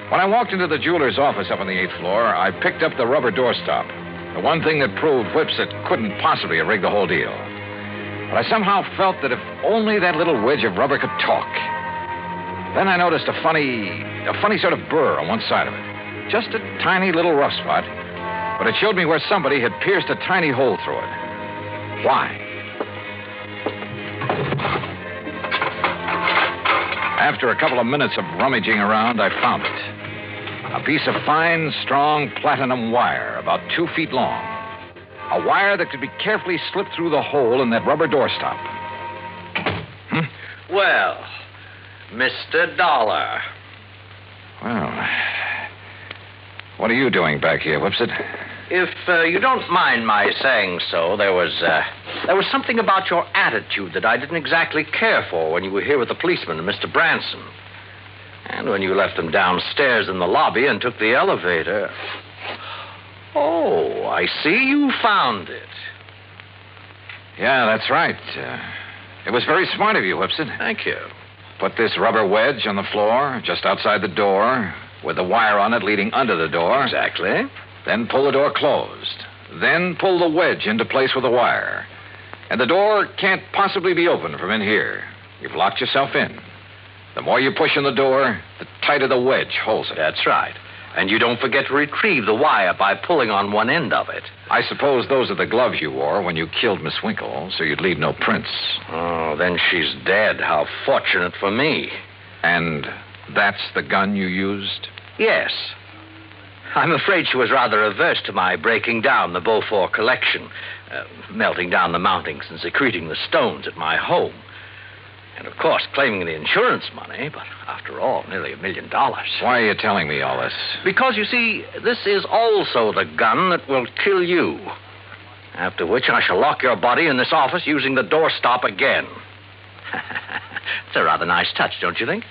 When I walked into the jeweler's office up on the 8th floor, I picked up the rubber doorstop, the one thing that proved Whipsit couldn't possibly have rigged the whole deal. But I somehow felt that if only that little wedge of rubber could talk. Then I noticed a funny sort of burr on one side of it. Just a tiny little rough spot. But it showed me where somebody had pierced a tiny hole through it. Why? After a couple of minutes of rummaging around, I found it. A piece of fine, strong platinum wire, about 2 feet long. A wire that could be carefully slipped through the hole in that rubber doorstop. Well, Mr. Dollar. Well, what are you doing back here, Whipsit? If you don't mind my saying so, there was something about your attitude that I didn't exactly care for when you were here with the policeman and Mr. Branson. And when you left them downstairs in the lobby and took the elevator. Oh, I see you found it. Yeah, that's right. It was very smart of you, Whipsit. Thank you. Put this rubber wedge on the floor, just outside the door, with the wire on it leading under the door. Exactly. Then pull the door closed. Then pull the wedge into place with the wire. And the door can't possibly be opened from in here. You've locked yourself in. The more you push on the door, the tighter the wedge holds it. That's right. And you don't forget to retrieve the wire by pulling on one end of it. I suppose those are the gloves you wore when you killed Miss Winkle, so you'd leave no prints. Oh, then she's dead. How fortunate for me. And that's the gun you used? Yes. I'm afraid she was rather averse to my breaking down the Beaufort collection, melting down the mountings and secreting the stones at my home. And, of course, claiming the insurance money, but after all, nearly $1 million. Why are you telling me all this? Because, you see, this is also the gun that will kill you. After which I shall lock your body in this office using the doorstop again. It's a rather nice touch, don't you think?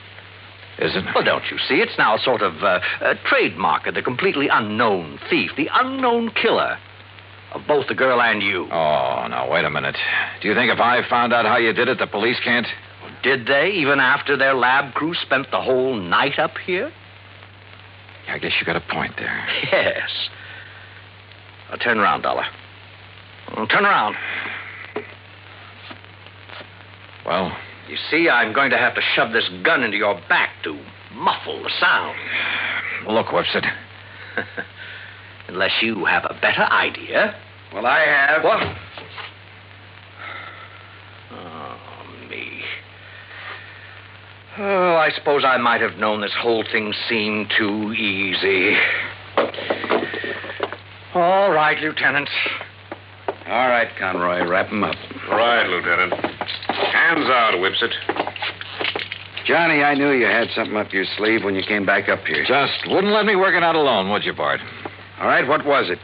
Is it? Well, don't you see? It's now a sort of a trademark of the completely unknown thief, the unknown killer of both the girl and you. Oh, now, wait a minute. Do you think if I found out how you did it, the police can't? Did they, even after their lab crew spent the whole night up here? I guess you got a point there. Yes. Now, turn around, Dollar. Turn around. Well? You see, I'm going to have to shove this gun into your back to muffle the sound. Look, Whipsit. Unless you have a better idea. Well, I have. What? Oh, me. Oh, I suppose I might have known this whole thing seemed too easy. All right, Lieutenant. All right, Conroy, wrap him up. Right, Lieutenant. Hands out, Whipsit. Johnny, I knew you had something up your sleeve when you came back up here. Just wouldn't let me work it out alone, would you, Bart? All right, what was it?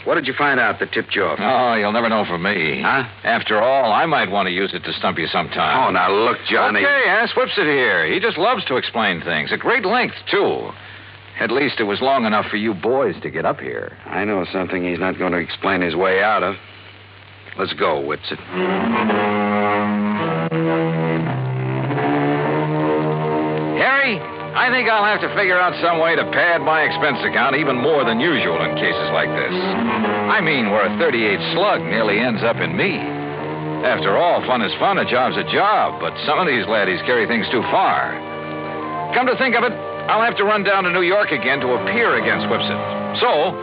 What did you find out that tipped you off? Oh, you'll never know from me. Huh? After all, I might want to use it to stump you sometime. Oh, now look, Johnny. Okay, ask Whipsit here. He just loves to explain things. At great length, too. At least it was long enough for you boys to get up here. I know something he's not going to explain his way out of. Let's go, Whipsit. Harry, I think I'll have to figure out some way to pad my expense account even more than usual in cases like this. I mean, where a 38 slug nearly ends up in me. After all, fun is fun, a job's a job, but some of these laddies carry things too far. Come to think of it, I'll have to run down to New York again to appear against Whipsit. So,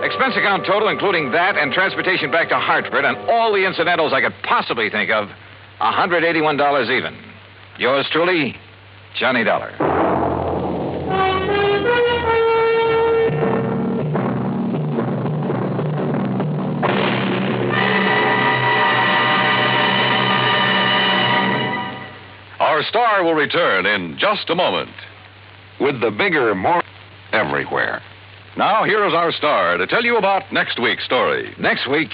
expense account total, including that and transportation back to Hartford and all the incidentals I could possibly think of, $181 even. Yours truly, Johnny Dollar. Our star will return in just a moment. With the bigger, more everywhere. Now, here is our star to tell you about next week's story. Next week,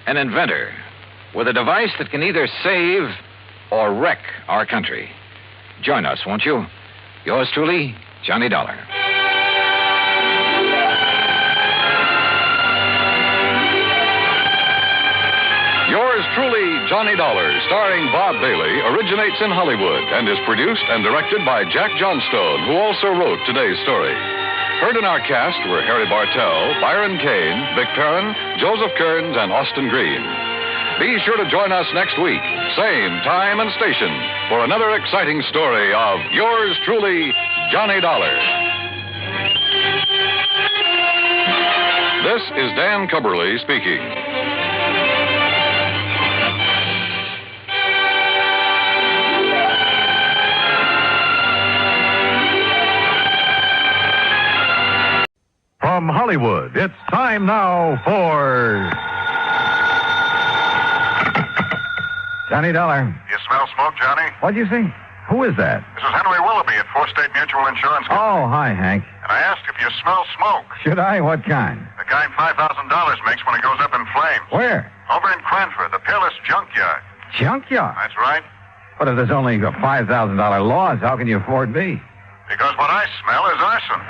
an inventor with a device that can either save or wreck our country. Join us, won't you? Yours truly, Johnny Dollar. Yours truly, Johnny Dollar, starring Bob Bailey, originates in Hollywood and is produced and directed by Jack Johnstone, who also wrote today's story. Heard in our cast were Harry Bartell, Byron Kane, Vic Perrin, Joseph Kearns, and Austin Green. Be sure to join us next week, same time and station, for another exciting story of yours truly, Johnny Dollar. This is Dan Cubberly speaking. From Hollywood, it's time now for Johnny Dollar. You smell smoke, Johnny? What'd you say? Who is that? This is Henry Willoughby at Four State Mutual Insurance Company. Oh, hi, Hank. And I asked if you smell smoke. Should I? What kind? The kind $5,000 makes when it goes up in flames. Where? Over in Cranford, the Peerless Junkyard. Junkyard? That's right. But if there's only a $5,000 loss, how can you afford me? Because what I smell is arson.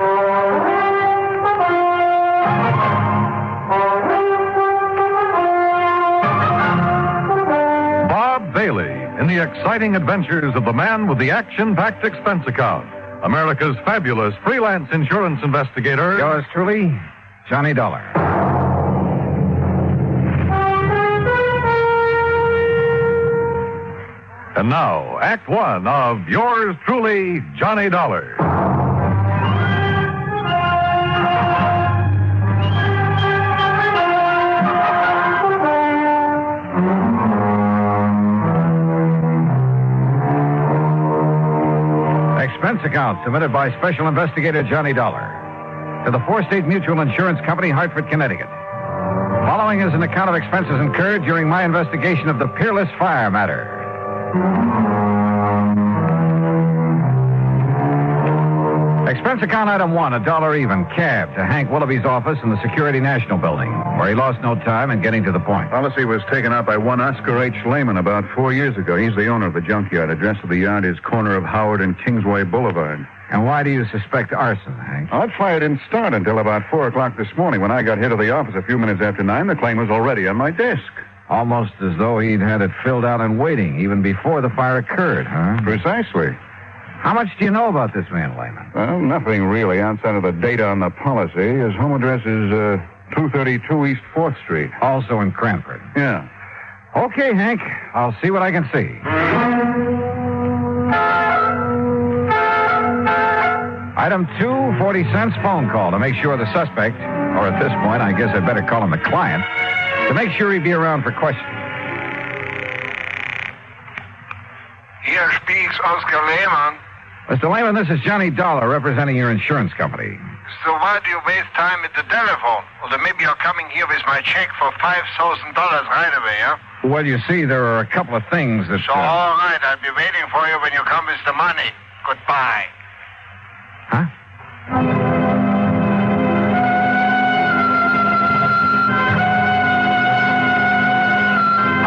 Bob Bailey in the exciting adventures of the man with the action-packed expense account. America's fabulous freelance insurance investigator. Yours truly, Johnny Dollar. And now, Act One of yours truly, Johnny Dollar. Expense account submitted by Special Investigator Johnny Dollar to the Four State Mutual Insurance Company, Hartford, Connecticut. Following is an account of expenses incurred during my investigation of the Peerless Fire Matter. Expense Expense account item 1, $1 even, cab to Hank Willoughby's office in the Security National Building, where he lost no time in getting to the point. Policy was taken out by one Oscar H. Lehman about 4 years ago. He's the owner of the junkyard. Address of the yard is corner of Howard and Kingsway Boulevard. And why do you suspect arson, Hank? That fire didn't start until about 4 o'clock this morning. When I got here to the office a few minutes after 9, the claim was already on my desk. Almost as though he'd had it filled out and waiting even before the fire occurred, huh? Precisely. How much do you know about this man, Lehman? Well, nothing really outside of the data on the policy. His home address is 232 East 4th Street. Also in Cranford. Yeah. Okay, Hank. I'll see what I can see. Item 2, 40 cents phone call to make sure the suspect, or at this point, I guess I'd better call him the client, to make sure he'd be around for questioning. Here speaks Oscar Lehman. Mr. Lehman, this is Johnny Dollar representing your insurance company. So why do you waste time at the telephone? Or then maybe you're coming here with my check for $5,000 right away, huh? Well, you see, there are a couple of things that... So, all right, I'll be waiting for you when you come with the money. Goodbye. Huh?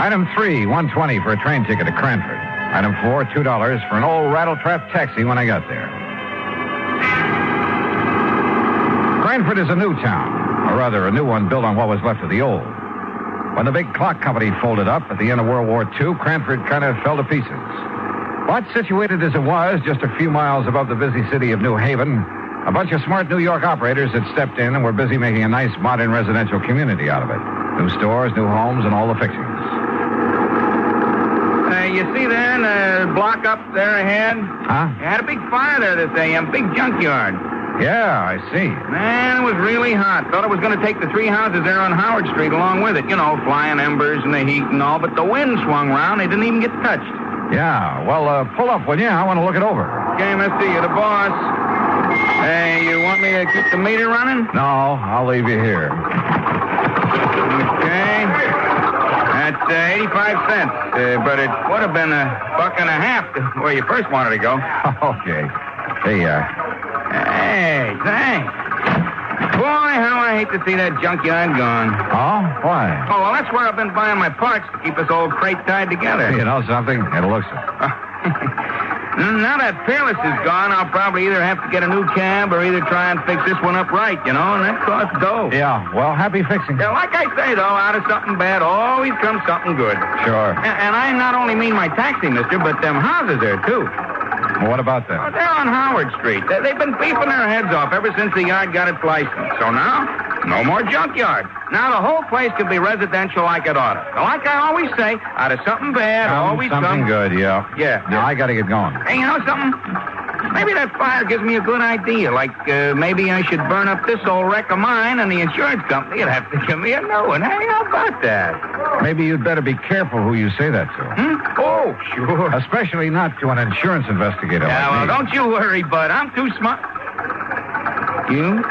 Item 3, $1.20 for a train ticket to Cranford. Item 4, $2 for an old rattle-trap taxi when I got there. Cranford is a new town, or rather a new one built on what was left of the old. When the big clock company folded up at the end of World War II, Cranford kind of fell to pieces. But situated as it was, just a few miles above the busy city of New Haven, a bunch of smart New York operators had stepped in and were busy making a nice modern residential community out of it. New stores, new homes, and all the fixings. You see there in the block up there ahead? Huh? You had a big fire there this AM, big junkyard. Yeah, I see. Man, it was really hot. Thought it was going to take the 3 houses there on Howard Street along with it. You know, flying embers and the heat and all. But the wind swung round. They didn't even get touched. Yeah, well, pull up, will you? I want to look it over. Okay, mister, you're the boss. Hey, you want me to keep the meter running? No, I'll leave you here. Okay. That's 85 cents. But it would have been $1.50 to where you first wanted to go. Okay. There you are. Hey, thanks. Boy, how I hate to see that junkyard gone. Oh? Why? Oh, well, that's where I've been buying my parts to keep this old crate tied together. You know something? It looks it. Now that Peerless is gone, I'll probably either have to get a new cab or either try and fix this one up right, you know, and that costs dough. Yeah, well, happy fixing. Yeah, like I say, though, out of something bad always comes something good. Sure. And I not only mean my taxi, mister, but them houses there, too. Well, what about them? Oh, they're on Howard Street. They've been beefing their heads off ever since the yard got its license. So now, no more junkyard. Now the whole place could be residential like it ought to. So like I always say, out of something bad, always something good, yeah. Yeah. Now, I got to get going. Hey, you know something? Maybe that fire gives me a good idea. Like, maybe I should burn up this old wreck of mine, and the insurance company would have to give me a new one. Hey, how about that? Maybe you'd better be careful who you say that to. Oh, sure. Especially not to an insurance investigator Yeah, like well, me. don't you worry, bud. I'm too smart. You?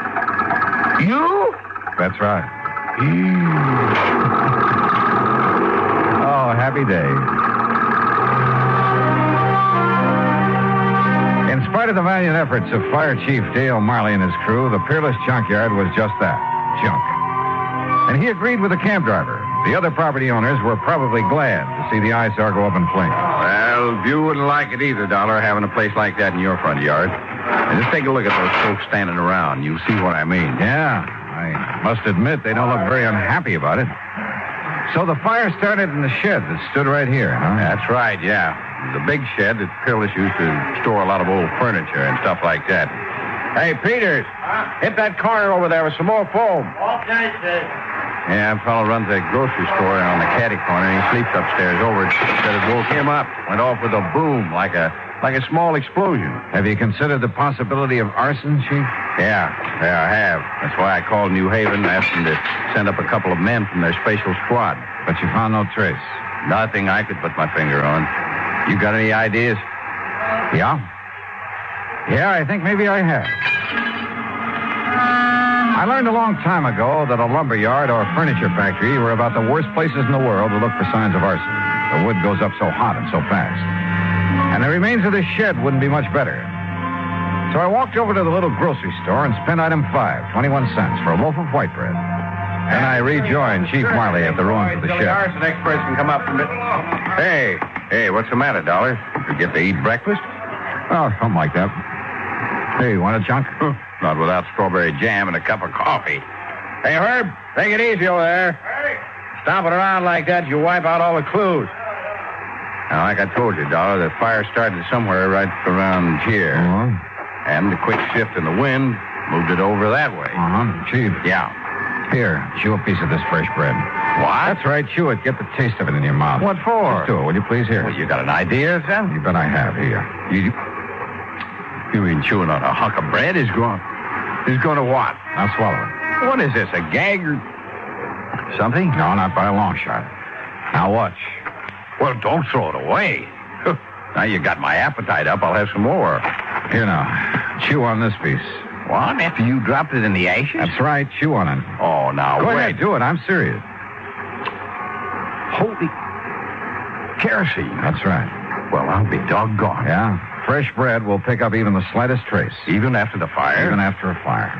You? That's right. Oh, happy day. In spite of the valiant efforts of Fire Chief Dale Marley and his crew, the Peerless Junkyard was just that, junk. And he agreed with the cab driver. The other property owners were probably glad to see the eyesore go up in flames. Well, you wouldn't like it either, Dollar, having a place like that in your front yard. And just take a look at those folks standing around. You'll see what I mean. Yeah, I must admit they don't look very unhappy about it. So the fire started in the shed that stood right here, huh? That's right, yeah. The big shed that Peerless used to store a lot of old furniture and stuff like that. Hey, Peters, hit that corner over there with some more foam. Okay, sir. Yeah, a fellow runs a grocery store on the caddy corner, and he sleeps upstairs over it. Said it woke him up. Went off with a boom, like a small explosion. Have you considered the possibility of arson, Chief? Yeah, I have. That's why I called New Haven and asked them to send up a couple of men from their special squad. But you found no trace? Nothing I could put my finger on. You got any ideas? Yeah? Yeah, I think maybe I have. I learned a long time ago that a lumber yard or a furniture factory were about the worst places in the world to look for signs of arson. The wood goes up so hot and so fast. And the remains of this shed wouldn't be much better. So I walked over to the little grocery store and spent item 5, 21 cents, for a loaf of white bread. Then I rejoined Chief Marley at the ruins of the The chef. arson experts can come up from it. Hey, what's the matter, Dollar? You get to eat breakfast? Oh, something like that. Hey, want a chunk? Not without strawberry jam and a cup of coffee. Hey, Herb, take it easy over there. Hey. Stomping around like that, you wipe out all the clues. Now, like I told you, Dollar, the fire started somewhere right around here. And the quick shift in the wind moved it over that way. Chief. Yeah. Here, chew a piece of this fresh bread. What? That's right, chew it. Get the taste of it in your mouth. What for? Just do it, will you please? Here. Well, you got an idea, son? You bet I have. Here. You mean chewing on a hunk of bread is going to what? Now swallow it. What is this, a gag or something? No, not by a long shot. Now watch. Well, don't throw it away. Now you got my appetite up. I'll have some more. Here now. Chew on this piece. What? After you dropped it in the ashes? That's right. Chew on it. Oh, now Go wait. ahead, do it. I'm serious. Holy kerosene. That's right. Well, I'll be doggone. Yeah. Fresh bread will pick up even the slightest trace. Even after the fire? Even after a fire.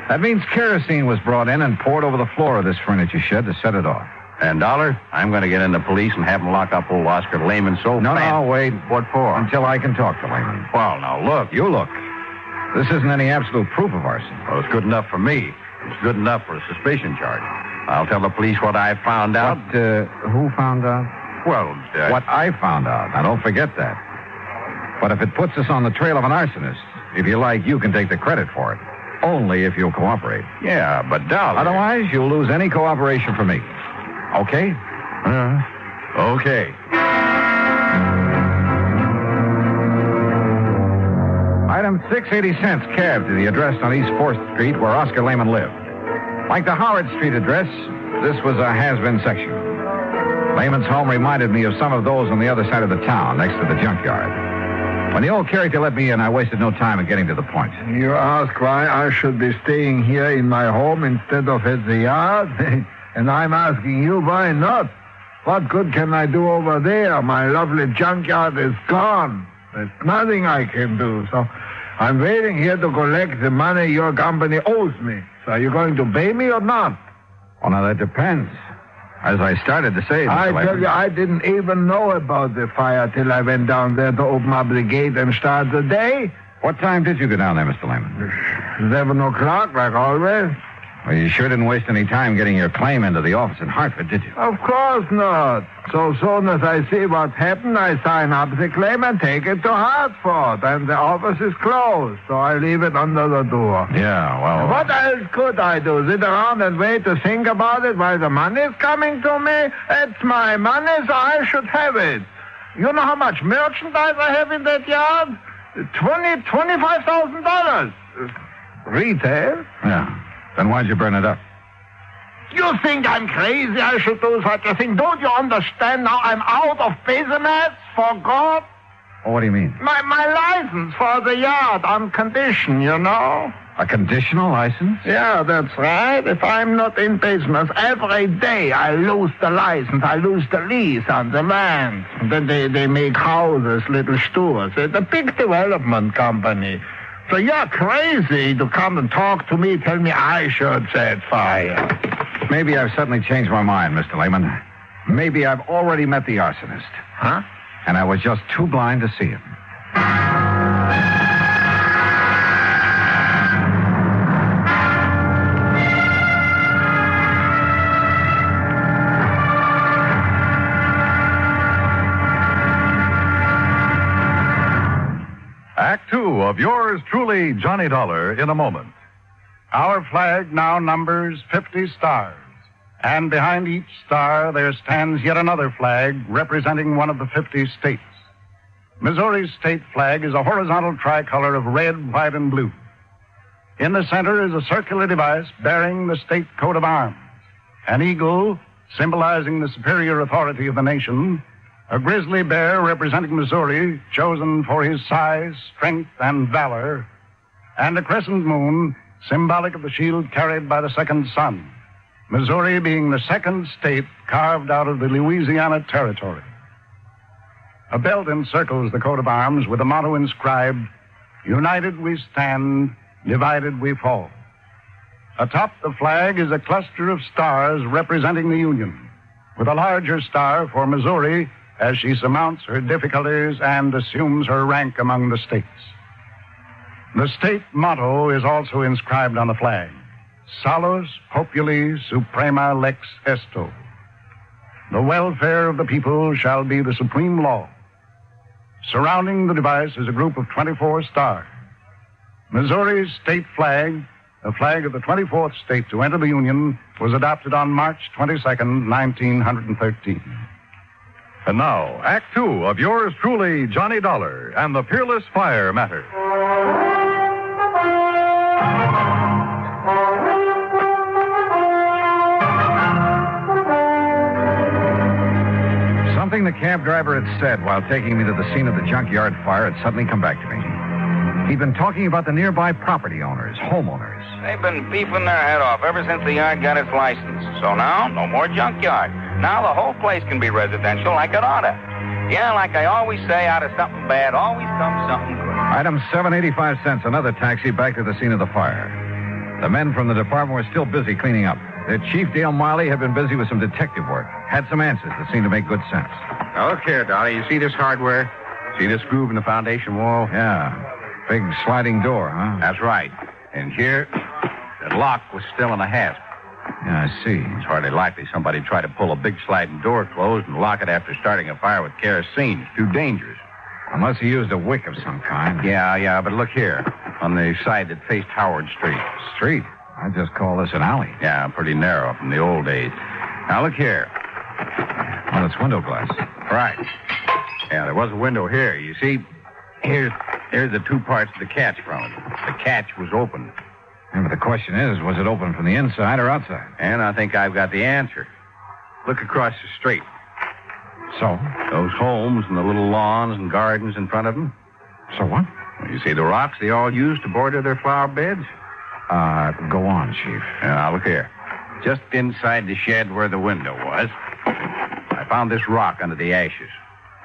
That means kerosene was brought in and poured over the floor of this furniture shed to set it off. And, Dollar, I'm going to get in the police and have them lock up old Oscar Lehman so No, fast. no, wait. What for? Until I can talk to Lehman. Well, now, look. You look. This isn't any absolute proof of arson. Well, it's good enough for me. It's good enough for a suspicion charge. I'll tell the police what I found out. Who found out? Well, What I found out. Now, don't forget that. But if it puts us on the trail of an arsonist, if you like, you can take the credit for it. Only if you'll cooperate. Yeah, but Dollar... Otherwise, you'll lose any cooperation from me. Okay? Okay. Item 680 cents cab to the address on East 4th Street where Oscar Lehman lived. Like the Howard Street address, this was a has-been section. Lehman's home reminded me of some of those on the other side of the town, next to the junkyard. When the old character let me in, I wasted no time in getting to the point. You ask why I should be staying here in my home instead of at the yard? And I'm asking you why not? What good can I do over there? My lovely junkyard is gone. There's nothing I can do. So I'm waiting here to collect the money your company owes me. So are you going to pay me or not? Well, now, that depends. As I started to say... I tell you, I didn't even know about the fire till I went down there to open up the gate and start the day. What time did you go down there, Mr. Lehman? 11 o'clock, like always. Well, you sure didn't waste any time getting your claim into the office in Hartford, did you? Of course not. So soon as I see what happened, I sign up the claim and take it to Hartford. And the office is closed, so I leave it under the door. Yeah, well... What else could I do? Sit around and wait to think about it while the money's coming to me? It's my money, so I should have it. You know how much merchandise I have in that yard? $25,000. Retail? Yeah. Then why'd you burn it up? You think I'm crazy I should do such a thing? Don't you understand now I'm out of business, for God? Oh, what do you mean? My license for the yard on condition, you know? A conditional license? Yeah, that's right. If I'm not in business, every day I lose the license. I lose the lease on the land. Then they make houses, little stores. It's a big development company. So you're crazy to come and talk to me, tell me I should set fire. Maybe I've suddenly changed my mind, Mr. Lehman. Maybe I've already met the arsonist. Huh? And I was just too blind to see him. Act two of yours truly, Johnny Dollar, in a moment. Our flag now numbers 50 stars. And behind each star there stands yet another flag representing one of the 50 states. Missouri's state flag is a horizontal tricolor of red, white, and blue. In the center is a circular device bearing the state coat of arms. An eagle, symbolizing the superior authority of the nation. A grizzly bear representing Missouri, chosen for his size, strength, and valor. And a crescent moon, symbolic of the shield carried by the second son. Missouri being the second state carved out of the Louisiana Territory. A belt encircles the coat of arms with a motto inscribed, United we stand, divided we fall. Atop the flag is a cluster of stars representing the Union, with a larger star for Missouri as she surmounts her difficulties and assumes her rank among the states. The state motto is also inscribed on the flag, Salus Populi Suprema Lex Esto. The welfare of the people shall be the supreme law. Surrounding the device is a group of 24 stars. Missouri's state flag, the flag of the 24th state to enter the Union, was adopted on March 22nd, 1913. And now, Act Two of yours truly, Johnny Dollar and the Peerless Fire Matter. Something the cab driver had said while taking me to the scene of the junkyard fire had suddenly come back to me. He'd been talking about the nearby property owners, homeowners. They've been beefing their head off ever since the yard got its license. So now, no more junkyard. Now the whole place can be residential like it oughta. Yeah, like I always say, out of something bad always comes something good. Item 785 cents, another taxi back to the scene of the fire. The men from the department were still busy cleaning up. Their chief, Dale Miley, had been busy with some detective work. Had some answers that seemed to make good sense. Now, look here, Dolly. You see this hardware? See this groove in the foundation wall? Yeah. Big sliding door, huh? That's right. And here, the lock was still in a hasp. Yeah, I see. It's hardly likely somebody tried to pull a big sliding door closed and lock it after starting a fire with kerosene. It's too dangerous. Unless he used a wick of some kind. Yeah, but look here. On the side that faced Howard Street. Street? I just call this an alley. Yeah, pretty narrow from the old days. Now, look here. Well, it's window glass. Right. Yeah, there was a window here. You see, here's the two parts of the catch from it. The catch was open. Yeah, but the question is, was it open from the inside or outside? And I think I've got the answer. Look across the street. So? Those homes and the little lawns and gardens in front of them. So what? Well, you see the rocks they all use to border their flower beds? Go on, Chief. Now, look here. Just inside the shed where the window was, I found this rock under the ashes.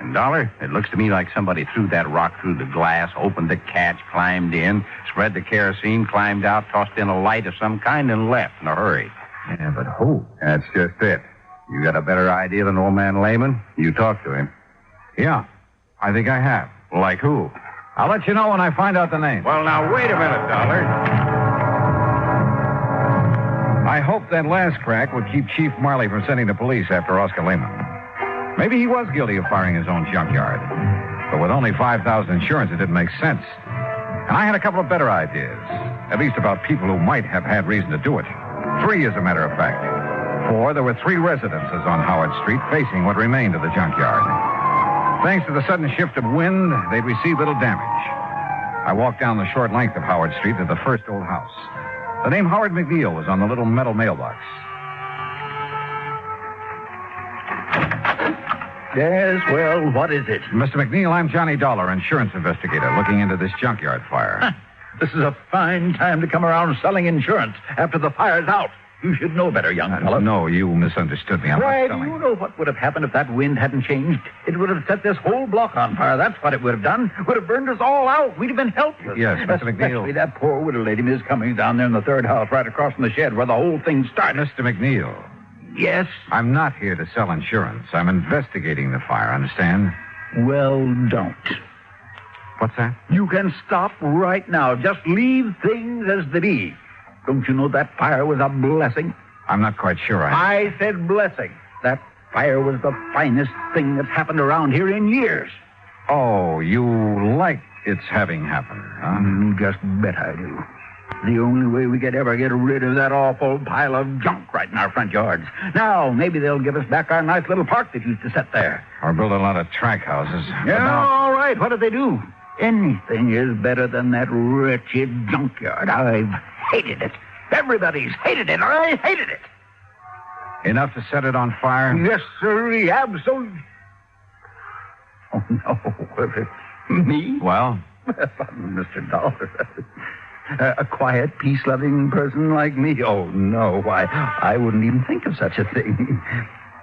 And, Dollar, it looks to me like somebody threw that rock through the glass, opened the catch, climbed in, spread the kerosene, climbed out, tossed in a light of some kind, and left in a hurry. Yeah, but who? That's just it. You got a better idea than old man Lehman? You talk to him. Yeah, I think I have. Like who? I'll let you know when I find out the name. Well, now, wait a minute, Dollar. I hoped that last crack would keep Chief Marley from sending the police after Oscar Lehman. Maybe he was guilty of firing his own junkyard. But with only $5,000 insurance, it didn't make sense. And I had a couple of better ideas, at least about people who might have had reason to do it. 3, as a matter of fact. For there were 3 residences on Howard Street facing what remained of the junkyard. Thanks to the sudden shift of wind, they'd received little damage. I walked down the short length of Howard Street to the first old house. The name Howard McNeil was on the little metal mailbox. Yes, well, what is it? Mr. McNeil, I'm Johnny Dollar, insurance investigator, looking into this junkyard fire. This is a fine time to come around selling insurance after the fire's out. You should know better, young fellow. No, you misunderstood me. I'm Why, not selling. do you know what would have happened if that wind hadn't changed? It would have set this whole block on fire. That's what it would have done. Would have burned us all out. We'd have been helpless. Yes, Mr. McNeil. Especially that poor widow lady, Miss Cummings, down there in the third house right across from the shed where the whole thing started. Mr. McNeil. Yes? I'm not here to sell insurance. I'm investigating the fire, understand? Well, don't. What's that? You can stop right now. Just leave things as they be. Don't you know that fire was a blessing? I'm not quite sure I said blessing. That fire was the finest thing that's happened around here in years. Oh, you like its having happened, huh? Just bet I do. The only way we could ever get rid of that awful pile of junk right in our front yards. Now, maybe they'll give us back our nice little park that used to sit there. Or build a lot of track houses. Yeah, all right. What did they do? Anything is better than that wretched junkyard. I've hated it. Everybody's hated it. I hated it. Enough to set it on fire? Yes, sir. Absolutely. Oh, no. Me? Well? Mr. Dollar. A quiet, peace-loving person like me? Oh, no. Why, I wouldn't even think of such a thing.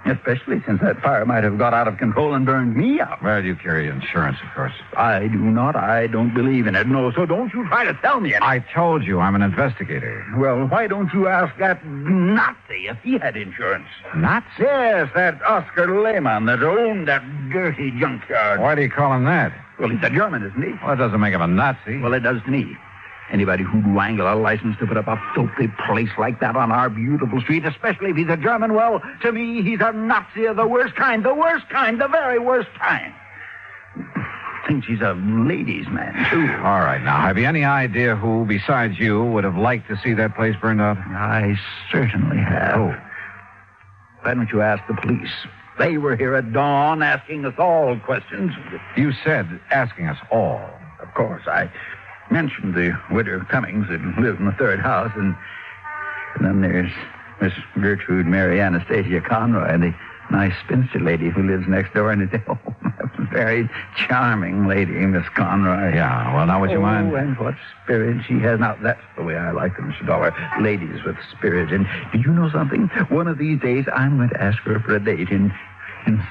Especially since that fire might have got out of control and burned me out. Well, you carry insurance, of course. I do not. I don't believe in it. No, so don't you try to tell me anything. I told you I'm an investigator. Well, why don't you ask that Nazi if he had insurance? Nazi? Yes, that Oscar Lehmann that owned that dirty junkyard. Why do you call him that? Well, he's a German, isn't he? Well, that doesn't make him a Nazi. Well, it does to me. Anybody who'd wangle a license to put up a filthy place like that on our beautiful street, especially if he's a German, well, to me, he's a Nazi of the worst kind, the very worst kind. Thinks he's a ladies' man, too. All right, now, have you any idea who, besides you, would have liked to see that place burned out? I certainly have. Oh. Why don't you ask the police? They were here at dawn asking us all questions. You said asking us all. Of course, I mentioned the widow Cummings that lives in the third house, and then there's Miss Gertrude Mary Anastasia Conroy, the nice spinster lady who lives next door, and it's a very charming lady, Miss Conroy. Yeah, well, now would you mind? Oh, and what spirit she has. Now, that's the way I like them, Mr. Dollar. Ladies with spirit. And do you know something? One of these days, I'm going to ask her for a date in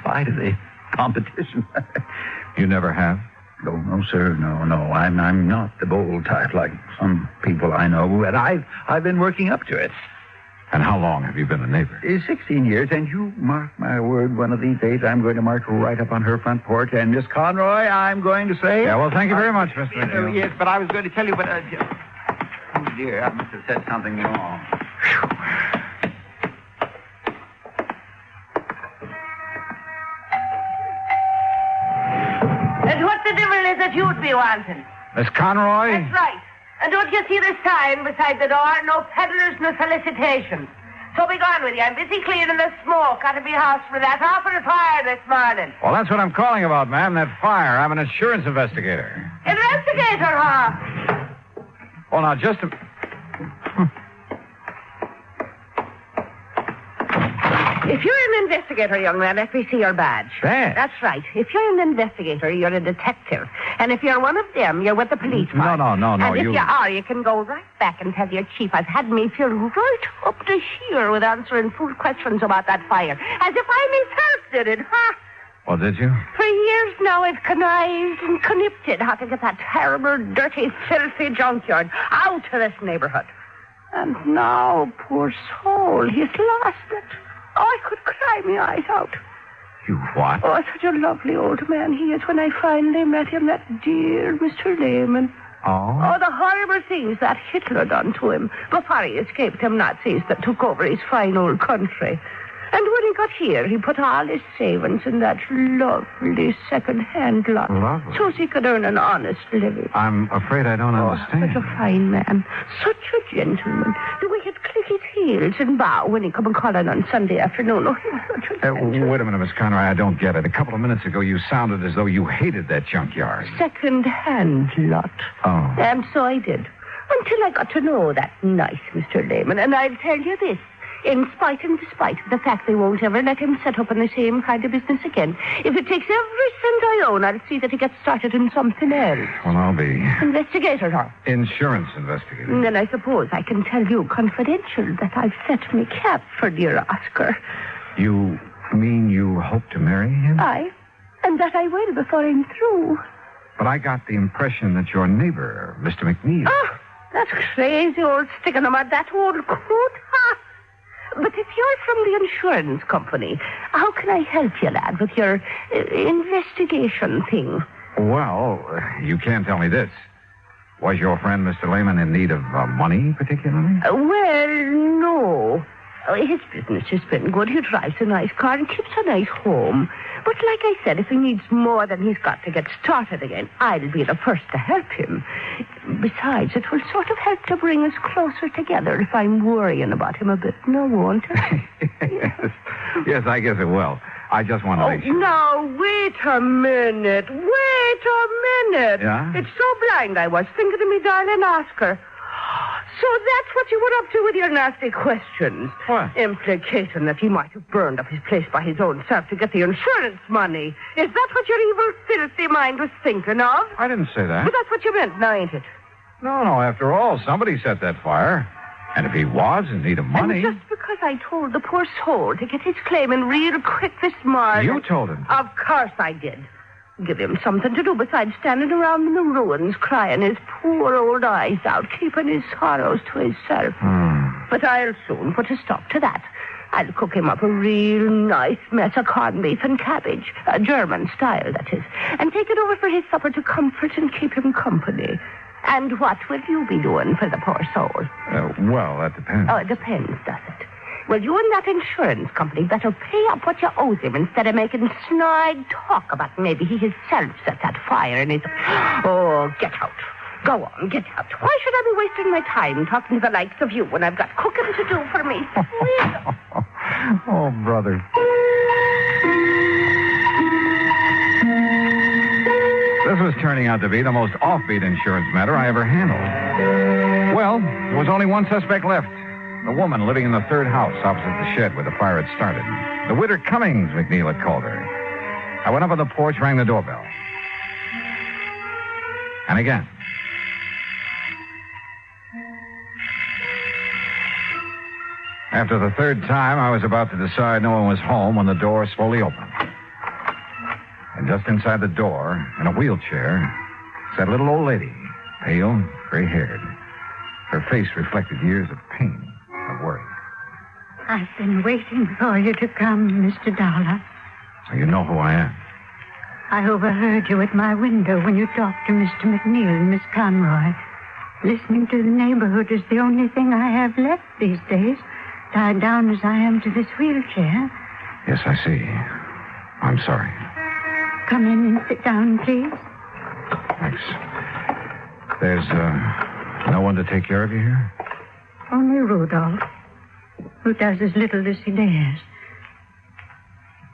spite of the competition. You never have? No, sir. No. I'm not the bold type like some people I know, but I've been working up to it. And how long have you been a neighbor? 16 years, and you mark my word, one of these days I'm going to march right up on her front porch, and Miss Conroy, I'm going to say... Yeah, well, thank you very much, Mr. McNeil. Yes, but I was going to tell you, but... oh, dear, I must have said something wrong. And what the devil is it you'd be wanting? Miss Conroy? That's right. And don't you see the sign beside the door? No peddlers, no solicitations. So be gone with you. I'm busy cleaning the smoke out of my house for that awful fire this morning. Well, that's what I'm calling about, ma'am, that fire. I'm an insurance investigator. Investigator, huh? Well, now, just a... If you're an investigator, young man, let me see your badge. Badge? That's right. If you're an investigator, you're a detective. And if you're one of them, you're with the police force. No, And if you are, you can go right back and tell your chief I've had me filled right up to here with answering food questions about that fire. As if I myself did it, huh? Well, did you? For years now, I've connived and connipted how to get that terrible, dirty, filthy junkyard out of this neighborhood. And now, poor soul, he's lost it. Oh, I could cry my eyes out. You what? Oh, such a lovely old man he is when I finally met him, that dear Mr. Lehman. Oh? Oh, the horrible things that Hitler done to him before he escaped them Nazis that took over his fine old country. And when he got here, he put all his savings in that lovely second-hand lot. Lovely. So he could earn an honest living. I'm afraid I don't understand. Such a fine man. Such a gentleman. The way he'd click his heels and bow when he come and call in on Sunday afternoon. Oh, he was such a gentleman. Wait a minute, Miss Conroy. I don't get it. A couple of minutes ago, you sounded as though you hated that junkyard. Second-hand lot. Oh. And so I did. Until I got to know that nice Mr. Lehman. And I'll tell you this. In spite and despite of the fact they won't ever let him set up in the same kind of business again. If it takes every cent I own, I'll see that he gets started in something else. Well, I'll be... Investigator, huh? Insurance investigator. And then I suppose I can tell you confidential that I've set me cap for dear Oscar. You mean you hope to marry him? Aye. And that I will before I'm through. But I got the impression that your neighbor, Mr. McNeil... Oh, that crazy old stick-in-the-mud, that old croot, huh? But if you're from the insurance company, how can I help you, lad, with your investigation thing? Well, you can't tell me this. Was your friend, Mr. Lehman, in need of money, particularly? Well, no. His business has been good. He drives a nice car and keeps a nice home. But like I said, if he needs more than he's got to get started again, I'll be the first to help him. Besides, it will sort of help to bring us closer together if I'm worrying about him a bit. No, won't it? Yes, I guess it will. I just want to make sure. Now, wait a minute. Yeah? It's so blind I was thinking of me darling Oscar. So that's what you were up to with your nasty questions. What? Implicating that he might have burned up his place by his own self to get the insurance money. Is that what your evil, filthy mind was thinking of? I didn't say that. But that's what you meant, now, ain't it? No, after all, somebody set that fire. And if he was in need of money... And just because I told the poor soul to get his claim in real quick this morning... You told him? Of course I did. Give him something to do besides standing around in the ruins, crying his poor old eyes out, keeping his sorrows to himself. But I'll soon put a stop to that. I'll cook him up a real nice mess of corned beef and cabbage, German style, that is, and take it over for his supper to comfort and keep him company. And what will you be doing for the poor soul? Well, that depends. Oh, it depends, does it? Well, you and that insurance company better pay up what you owe him instead of making snide talk about maybe he himself set that fire in his... Oh, get out. Go on, get out. Why should I be wasting my time talking to the likes of you when I've got cooking to do for me? Oh, brother. This was turning out to be the most offbeat insurance matter I ever handled. Well, there was only one suspect left. The woman living in the third house opposite the shed where the fire had started. The widow Cummings, McNeil had called her. I went up on the porch, rang the doorbell. And again. After the third time, I was about to decide no one was home when the door slowly opened. And just inside the door, in a wheelchair, sat a little old lady, pale, gray-haired. Her face reflected years of pain, of worry. I've been waiting for you to come, Mr. Dollar. So you know who I am. I overheard you at my window when you talked to Mr. McNeil and Miss Conroy. Listening to the neighborhood is the only thing I have left these days, tied down as I am to this wheelchair. Yes, I see. I'm sorry. Come in and sit down, please. Thanks. There's, no one to take care of you here? Only Rudolph, who does as little as he dares.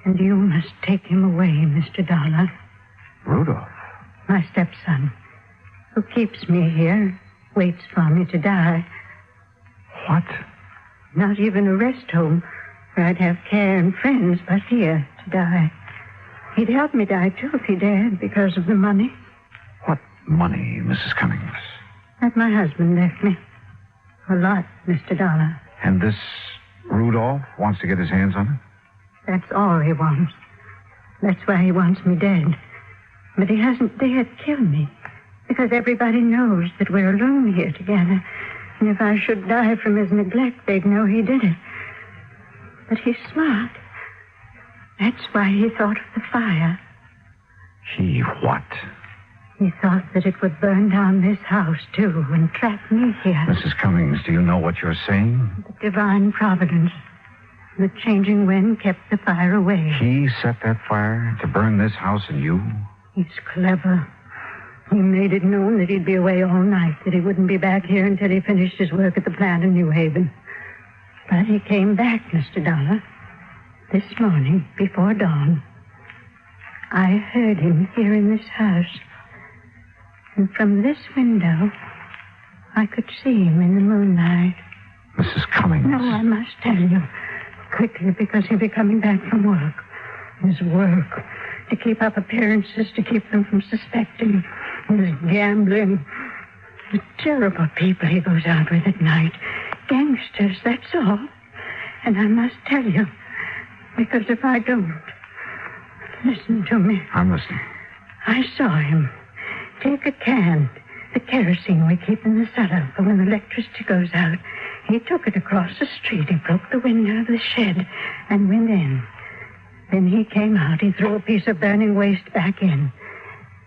And you must take him away, Mr. Dollar. Rudolph? My stepson, who keeps me here, waits for me to die. What? Not even a rest home where I'd have care and friends, but here to die. He'd help me die, too, if he dared, because of the money. What money, Mrs. Cummings? That my husband left me. A lot, Mr. Dollar. And this Rudolph wants to get his hands on it? That's all he wants. That's why he wants me dead. But he hasn't dared kill me, because everybody knows that we're alone here together. And if I should die from his neglect, they'd know he did it. But he's smart. That's why he thought of the fire. He what? He thought that it would burn down this house, too, and trap me here. Mrs. Cummings, do you know what you're saying? The divine providence. The changing wind kept the fire away. He set that fire to burn this house and you? He's clever. He made it known that he'd be away all night, that he wouldn't be back here until he finished his work at the plant in New Haven. But he came back, Mr. Dollar. This morning, before dawn, I heard him here in this house. And from this window, I could see him in the moonlight. Mrs. Cummings. No, I must tell you. Quickly, because he'll be coming back from work. His work. To keep up appearances, to keep them from suspecting. His gambling. The terrible people he goes out with at night. Gangsters, that's all. And I must tell you, because if I don't... Listen to me. I'm listening. I saw him take a can, the kerosene we keep in the cellar for when the electricity goes out. He took it across the street. He broke the window of the shed and went in. Then he came out. He threw a piece of burning waste back in.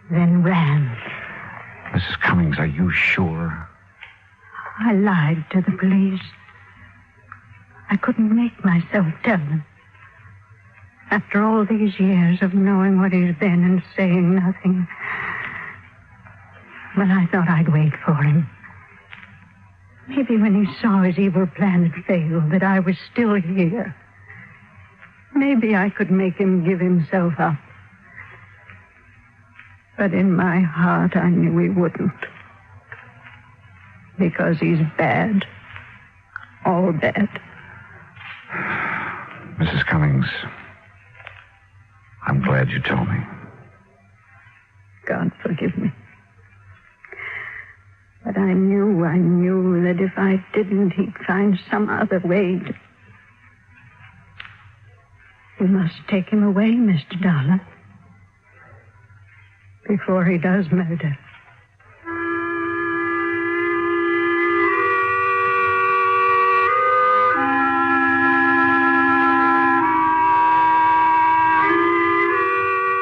Then ran. Mrs. Cummings, are you sure? I lied to the police. I couldn't make myself tell them. After all these years of knowing what he's been and saying nothing, well, I thought I'd wait for him. Maybe when he saw his evil plan had failed, that I was still here. Maybe I could make him give himself up. But in my heart, I knew he wouldn't. Because he's bad. All bad. Mrs. Cummings, I'm glad you told me. God forgive me. But I knew that if I didn't, he'd find some other way to... You must take him away, Mr. Dollar, before he does murder.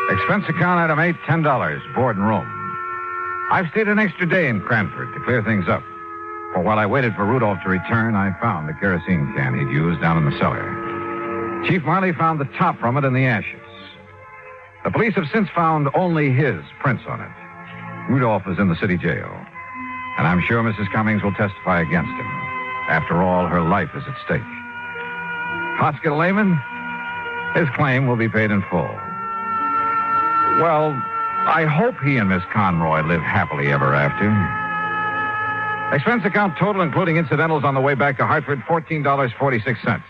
Expense account item 8, $10, board and room. I've stayed an extra day in Cranford to clear things up. For while I waited for Rudolph to return, I found the kerosene can he'd used down in the cellar. Chief Marley found the top from it in the ashes. The police have since found only his prints on it. Rudolph is in the city jail, and I'm sure Mrs. Cummings will testify against him. After all, her life is at stake. Hospital layman, his claim will be paid in full. Well, I hope he and Miss Conroy live happily ever after. Expense account total, including incidentals on the way back to Hartford, $14.46.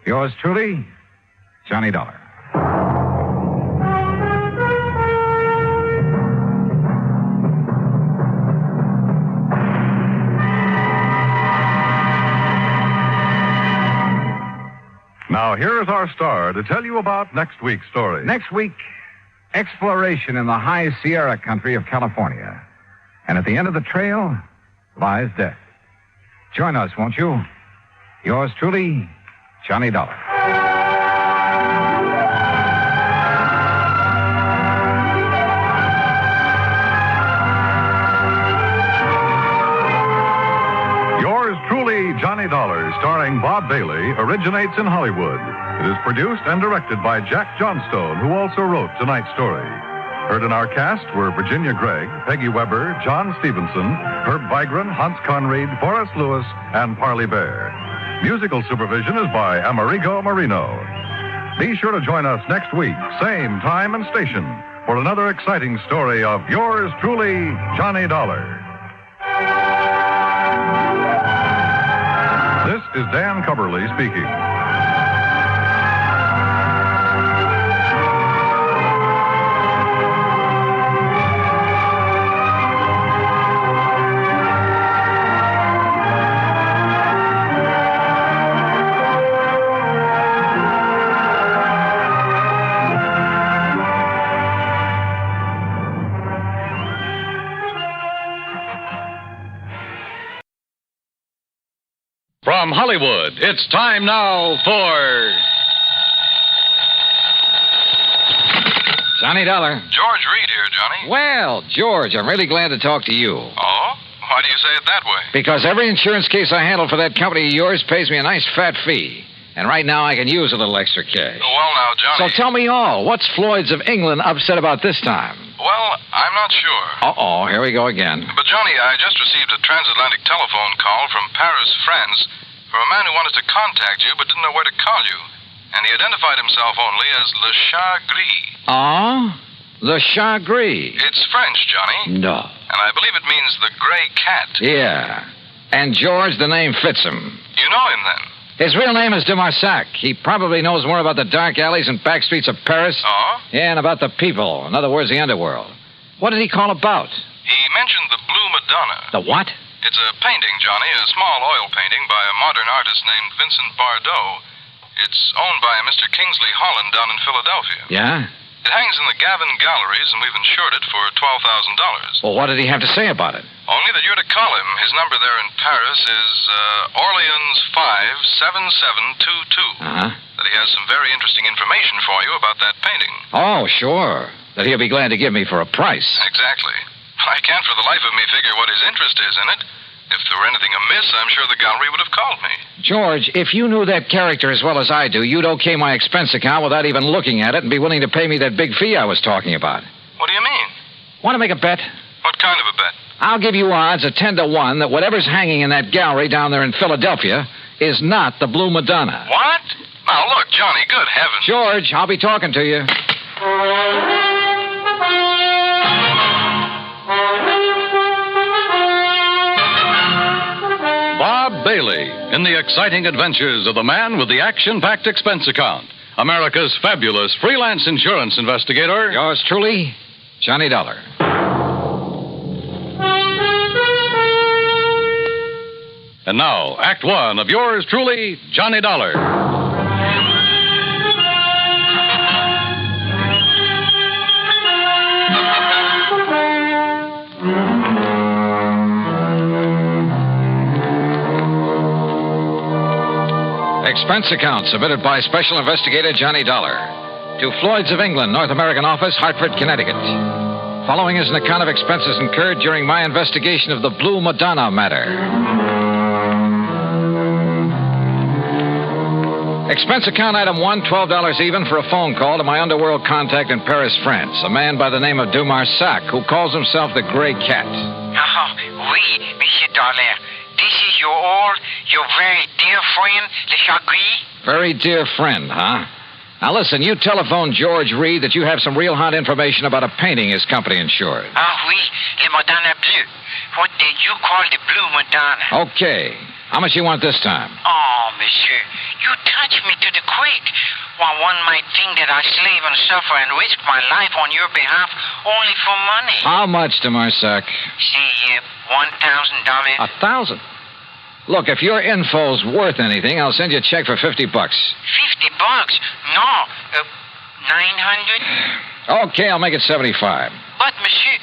Yours truly, Johnny Dollar. Now, here is our star to tell you about next week's story. Next week, exploration in the high Sierra country of California. And at the end of the trail lies death. Join us, won't you? Yours truly, Johnny Dollar. Yours truly, Johnny Dollar, starring Bob Bailey, originates in Hollywood. It is produced and directed by Jack Johnstone, who also wrote tonight's story. Heard in our cast were Virginia Gregg, Peggy Weber, John Stevenson, Herb Vigran, Hans Conried, Forrest Lewis, and Parley Bear. Musical supervision is by Amerigo Marino. Be sure to join us next week, same time and station, for another exciting story of yours truly, Johnny Dollar. This is Dan Cubberly speaking. From Hollywood, it's time now for... Johnny Dollar. George Reed here, Johnny. Well, George, I'm really glad to talk to you. Oh? Why do you say it that way? Because every insurance case I handle for that company of yours pays me a nice fat fee. And right now I can use a little extra cash. Well, now, Johnny... So tell me all. What's Floyd's of England upset about this time? Well, I'm not sure. Uh-oh, here we go again. But, Johnny, I just received a transatlantic telephone call from Paris, France, from a man who wanted to contact you but didn't know where to call you. And he identified himself only as Le Chat Gris. Oh? Le Chat Gris? It's French, Johnny. No. And I believe it means the gray cat. Yeah. And George, the name fits him. You know him, then? His real name is de Marsac. He probably knows more about the dark alleys and back streets of Paris. Oh? Yeah, and about the people. In other words, the underworld. What did he call about? He mentioned the Blue Madonna. The what? It's a painting, Johnny, a small oil painting by a modern artist named Vincent Bardot. It's owned by Mr. Kingsley Holland down in Philadelphia. Yeah? It hangs in the Gavin Galleries, and we've insured it for $12,000. Well, what did he have to say about it? Only that you're to call him. His number there in Paris is Orleans 57722. Uh-huh. That he has some very interesting information for you about that painting. Oh, sure. That he'll be glad to give me for a price. Exactly. I can't for the life of me figure what his interest is in it. If there were anything amiss, I'm sure the gallery would have called me. George, if you knew that character as well as I do, you'd okay my expense account without even looking at it and be willing to pay me that big fee I was talking about. What do you mean? Want to make a bet? What kind of a bet? I'll give you odds of 10 to 1 that whatever's hanging in that gallery down there in Philadelphia is not the Blue Madonna. What? Now, look, Johnny, good heavens. George, I'll be talking to you. Bob Bailey in the exciting adventures of the man with the action-packed expense account. America's fabulous freelance insurance investigator. Yours truly, Johnny Dollar. And now, Act One of yours truly, Johnny Dollar. Expense account submitted by Special Investigator Johnny Dollar to Floyd's of England, North American Office, Hartford, Connecticut. Following is an account of expenses incurred during my investigation of the Blue Madonna Matter. Expense account item 1, $12 even for a phone call to my underworld contact in Paris, France, a man by the name of Dumarsac, who calls himself the Gray Cat. Oh, oui, Monsieur Dollar. This is your very dear friend, Le Chagris? Very dear friend, huh? Now listen, you telephoned George Reed that you have some real hot information about a painting his company insured. Ah, oui, Le Madonna Bleu. What did you call the Blue Madonna? Okay. How much you want this time? Oh, monsieur, you touch me to the quick. Well, one might think that I slave and suffer and risk my life on your behalf only for money. How much, Dumarsac? Say, $1,000. $1,000? Look, if your info's worth anything, I'll send you a check for $50. $50? No, 900. Okay, I'll make it 75. But, monsieur,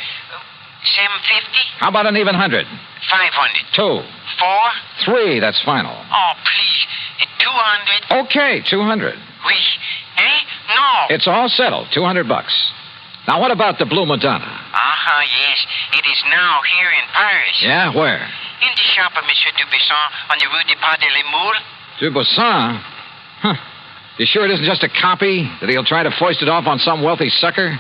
750. How about an even 100? 500. 2. 4. 3. That's final. Oh, please, 200. Okay, 200. Oui. Eh? No. It's all settled. $200. Now, what about the Blue Madonna? Yes. It is now here in Paris. Yeah, where? In the shop of Monsieur Dubuisson on the Rue des Pas de la Moule. Dubuisson? Huh. You sure it isn't just a copy? That he'll try to foist it off on some wealthy sucker?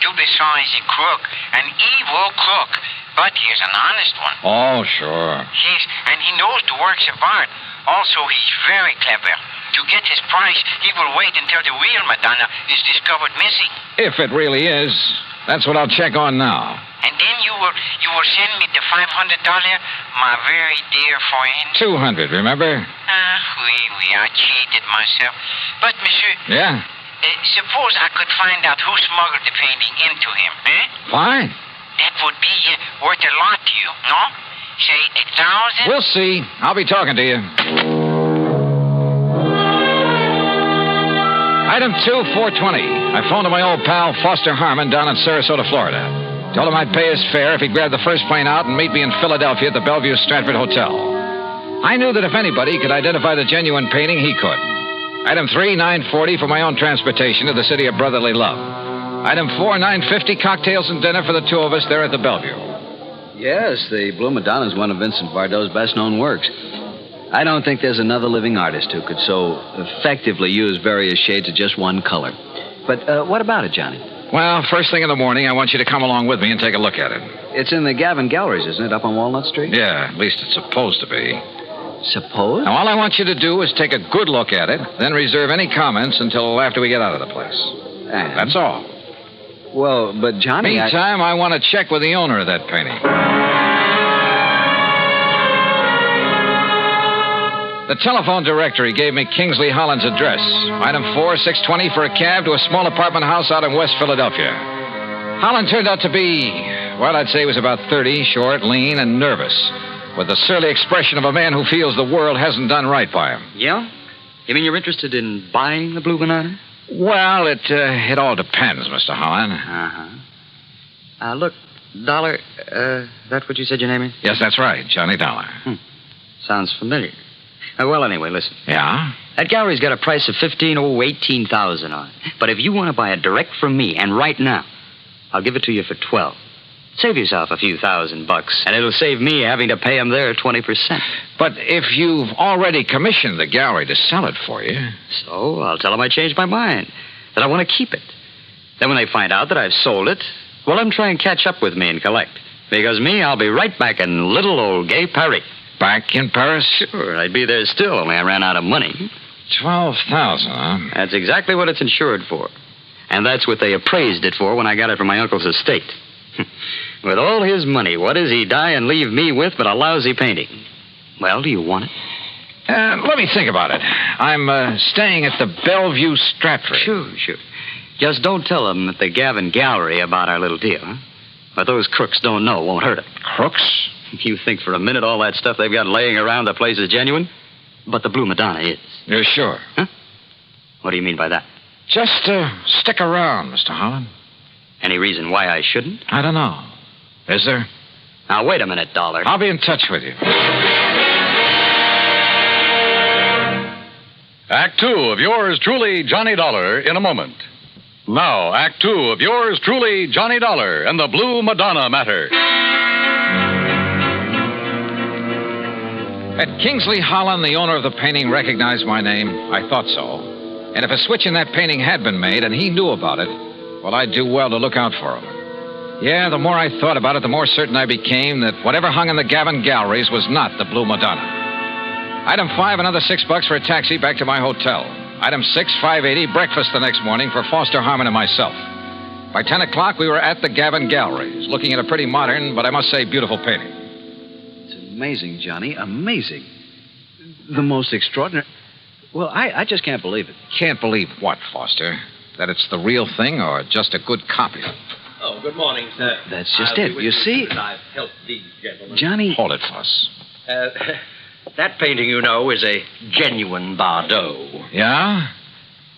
Dubuisson is a crook, an evil crook. But he's an honest one. Oh, sure. Yes, and he knows the works of art. Also, he's very clever. To get his price, he will wait until the real Madonna is discovered missing. If it really is. That's what I'll check on now. And then you will send me the $500, my very dear friend. 200, remember? Oui, I cheated myself. But, monsieur... Yeah? Suppose I could find out who smuggled the painting into him, eh? Fine. That would be worth a lot to you, no? Say, 1,000? We'll see. I'll be talking to you. Item 2, 420. I phoned to my old pal, Foster Harmon, down in Sarasota, Florida. Told him I'd pay his fare if he'd grab the first plane out and meet me in Philadelphia at the Bellevue Stratford Hotel. I knew that if anybody could identify the genuine painting, he could. Item 3, $9.40 for my own transportation to the city of brotherly love. Item 4, $9.50, cocktails and dinner for the two of us there at the Bellevue. Yes, the Blue Madonna is one of Vincent Bardot's best-known works. I don't think there's another living artist who could so effectively use various shades of just one color. But what about it, Johnny? Well, first thing in the morning, I want you to come along with me and take a look at it. It's in the Gavin Galleries, isn't it, up on Walnut Street? Yeah, at least it's supposed to be. Suppose? Now, all I want you to do is take a good look at it, then reserve any comments until after we get out of the place. And? That's all. Well, but Johnny... Meantime, I want to check with the owner of that painting. The telephone directory gave me Kingsley Holland's address. Item 4, 620 for a cab to a small apartment house out in West Philadelphia. Holland turned out to be, well, I'd say he was about 30, short, lean, and nervous, with the surly expression of a man who feels the world hasn't done right by him. Yeah? You mean you're interested in buying the Blue Madonna? Well, it all depends, Mr. Holland. Uh-huh. Look, Dollar, that's what you said your name is? Yes, that's right, Johnny Dollar. Sounds familiar. Well, anyway, listen. Yeah? That gallery's got a price of $18,000 on it. But if you want to buy it direct from me, and right now, I'll give it to you for $12,000. Save yourself a few $1,000, and it'll save me having to pay them their 20%. But if you've already commissioned the gallery to sell it for you... So I'll tell them I changed my mind, that I want to keep it. Then when they find out that I've sold it, well, let them try and catch up with me and collect. Because me, I'll be right back in little old gay Paris. Back in Paris? Sure, I'd be there still, only I ran out of money. $12,000, huh? That's exactly what it's insured for. And that's what they appraised it for when I got it from my uncle's estate. With all his money, what does he die and leave me with but a lousy painting? Well, do you want it? Let me think about it. I'm staying at the Bellevue Stratford. Sure. Just don't tell them at the Gavin Gallery about our little deal, huh? What those crooks don't know won't hurt it. Crooks? You think for a minute all that stuff they've got laying around the place is genuine? But the Blue Madonna is. You're sure? Huh? What do you mean by that? Just stick around, Mr. Holland. Any reason why I shouldn't? I don't know. Is there? Now, wait a minute, Dollar. I'll be in touch with you. Act 2 of yours truly, Johnny Dollar, in a moment. Now, Act 2 of yours truly, Johnny Dollar, and the Blue Madonna Matter. Had Kingsley Holland, the owner of the painting, recognized my name? I thought so. And if a switch in that painting had been made and he knew about it, well, I'd do well to look out for him. Yeah, the more I thought about it, the more certain I became that whatever hung in the Gavin galleries was not the Blue Madonna. Item 5, another $6 for a taxi back to my hotel. Item 6, $5.80, breakfast the next morning for Foster Harmon and myself. By 10 o'clock, we were at the Gavin galleries, looking at a pretty modern, but I must say beautiful painting. It's amazing, Johnny, amazing. The most extraordinary... Well, I just can't believe it. Can't believe what, Foster? That it's the real thing or just a good copy? Oh, good morning, sir. That's just it. You see... I've helped these gentlemen. Johnny... Hold it, Foss. That painting, you know, is a genuine Bardot. Yeah?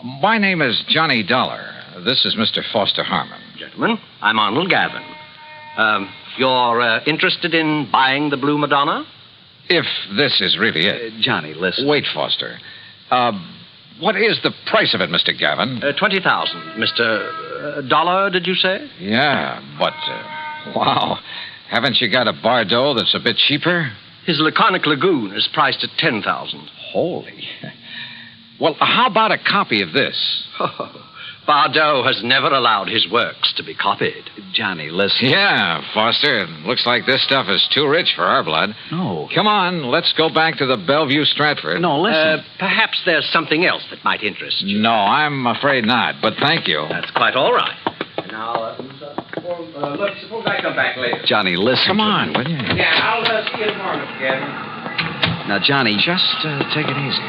My name is Johnny Dollar. This is Mr. Foster Harmon. Gentlemen, I'm Arnold Gavin. You're interested in buying the Blue Madonna? If this is really it. Johnny, listen. Wait, Foster. What is the price of it, Mr. Gavin? 20,000. Mr. Dollar, did you say? Yeah, but, wow. Haven't you got a Bardot that's a bit cheaper? His Laconic Lagoon is priced at 10,000. Holy. Well, how about a copy of this? Bardot has never allowed his works to be copied. Johnny, listen. Yeah, Foster. It looks like this stuff is too rich for our blood. No. Come on, let's go back to the Bellevue Stratford. No, listen. Perhaps there's something else that might interest you. No, I'm afraid not, but thank you. That's quite all right. Now, look, suppose I come back later. Johnny, listen. Come on, will you? Yeah, I'll see you tomorrow, Mr. Gavin. Now, Johnny... Just take it easy.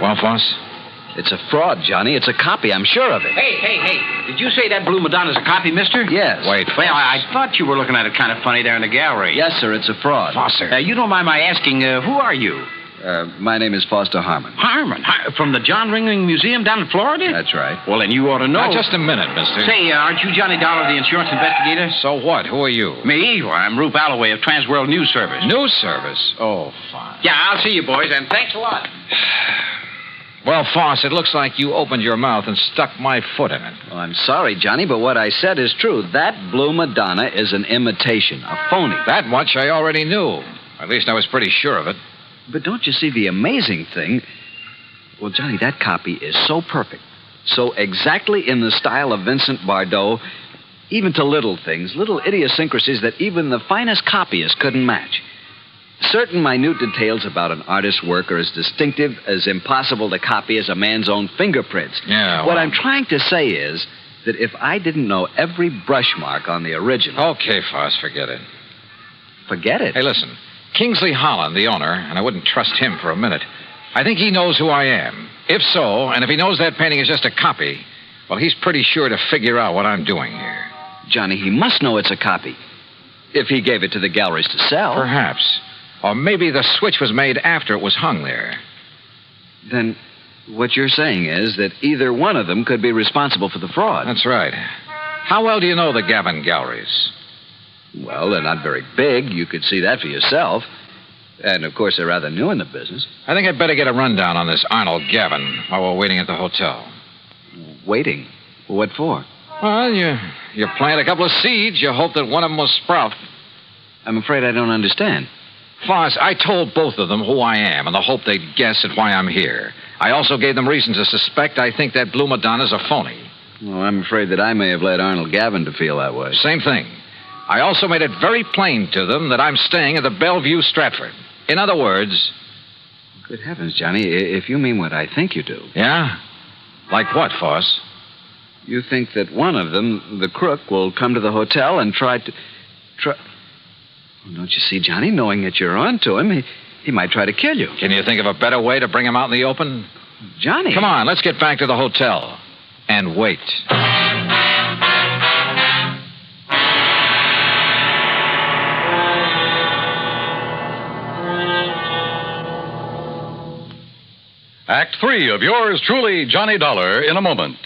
Well, Foss? It's a fraud, Johnny. It's a copy. I'm sure of it. Hey. Did you say that Blue Madonna's a copy, mister? Yes. Wait, Well, I thought you were looking at it kind of funny there in the gallery. Yes, sir. It's a fraud. Foster. You don't mind my asking, who are you? My name is Foster Harmon. Harmon? From the John Ringling Museum down in Florida? That's right. Well, then you ought to know. Now, just a minute, mister. Say, aren't you Johnny Dollar, the insurance investigator? So what? Who are you? Me? Well, I'm Rube Alloway of Transworld News Service. News Service? Oh, fine. Yeah, I'll see you, boys, and thanks a lot. Well, Foss, it looks like you opened your mouth and stuck my foot in it. Well, I'm sorry, Johnny, but what I said is true. That Blue Madonna is an imitation, a phony. That much I already knew. At least I was pretty sure of it. But don't you see the amazing thing? Well, Johnny, that copy is so perfect, so exactly in the style of Vincent Bardot, even to little things, little idiosyncrasies that even the finest copyist couldn't match. Certain minute details about an artist's work are as distinctive, as impossible to copy as a man's own fingerprints. Yeah, well... What I'm trying to say is that if I didn't know every brush mark on the original... Okay, Foss, forget it. Forget it? Hey, listen. Kingsley Holland, the owner, and I wouldn't trust him for a minute. I think he knows who I am. If so, and if he knows that painting is just a copy, well, he's pretty sure to figure out what I'm doing here. Johnny, he must know it's a copy. If he gave it to the galleries to sell. Perhaps. Or maybe the switch was made after it was hung there. Then what you're saying is that either one of them could be responsible for the fraud. That's right. How well do you know the Gavin galleries? Well, they're not very big. You could see that for yourself. And, of course, they're rather new in the business. I think I'd better get a rundown on this Arnold Gavin while we're waiting at the hotel. Waiting? What for? Well, you plant a couple of seeds. You hope that one of them will sprout. I'm afraid I don't understand. Foss, I told both of them who I am in the hope they'd guess at why I'm here. I also gave them reason to suspect I think that Blue Madonna's a phony. Well, I'm afraid that I may have led Arnold Gavin to feel that way. Same thing. I also made it very plain to them that I'm staying at the Bellevue Stratford. In other words... Good heavens, Johnny, if you mean what I think you do. Yeah? Like what, Foss? You think that one of them, the crook, will come to the hotel and try... Well, don't you see, Johnny, knowing that you're on to him, he might try to kill you. Can you think of a better way to bring him out in the open? Johnny. Come on, let's get back to the hotel. And wait. Act 3 of yours truly, Johnny Dollar, in a moment.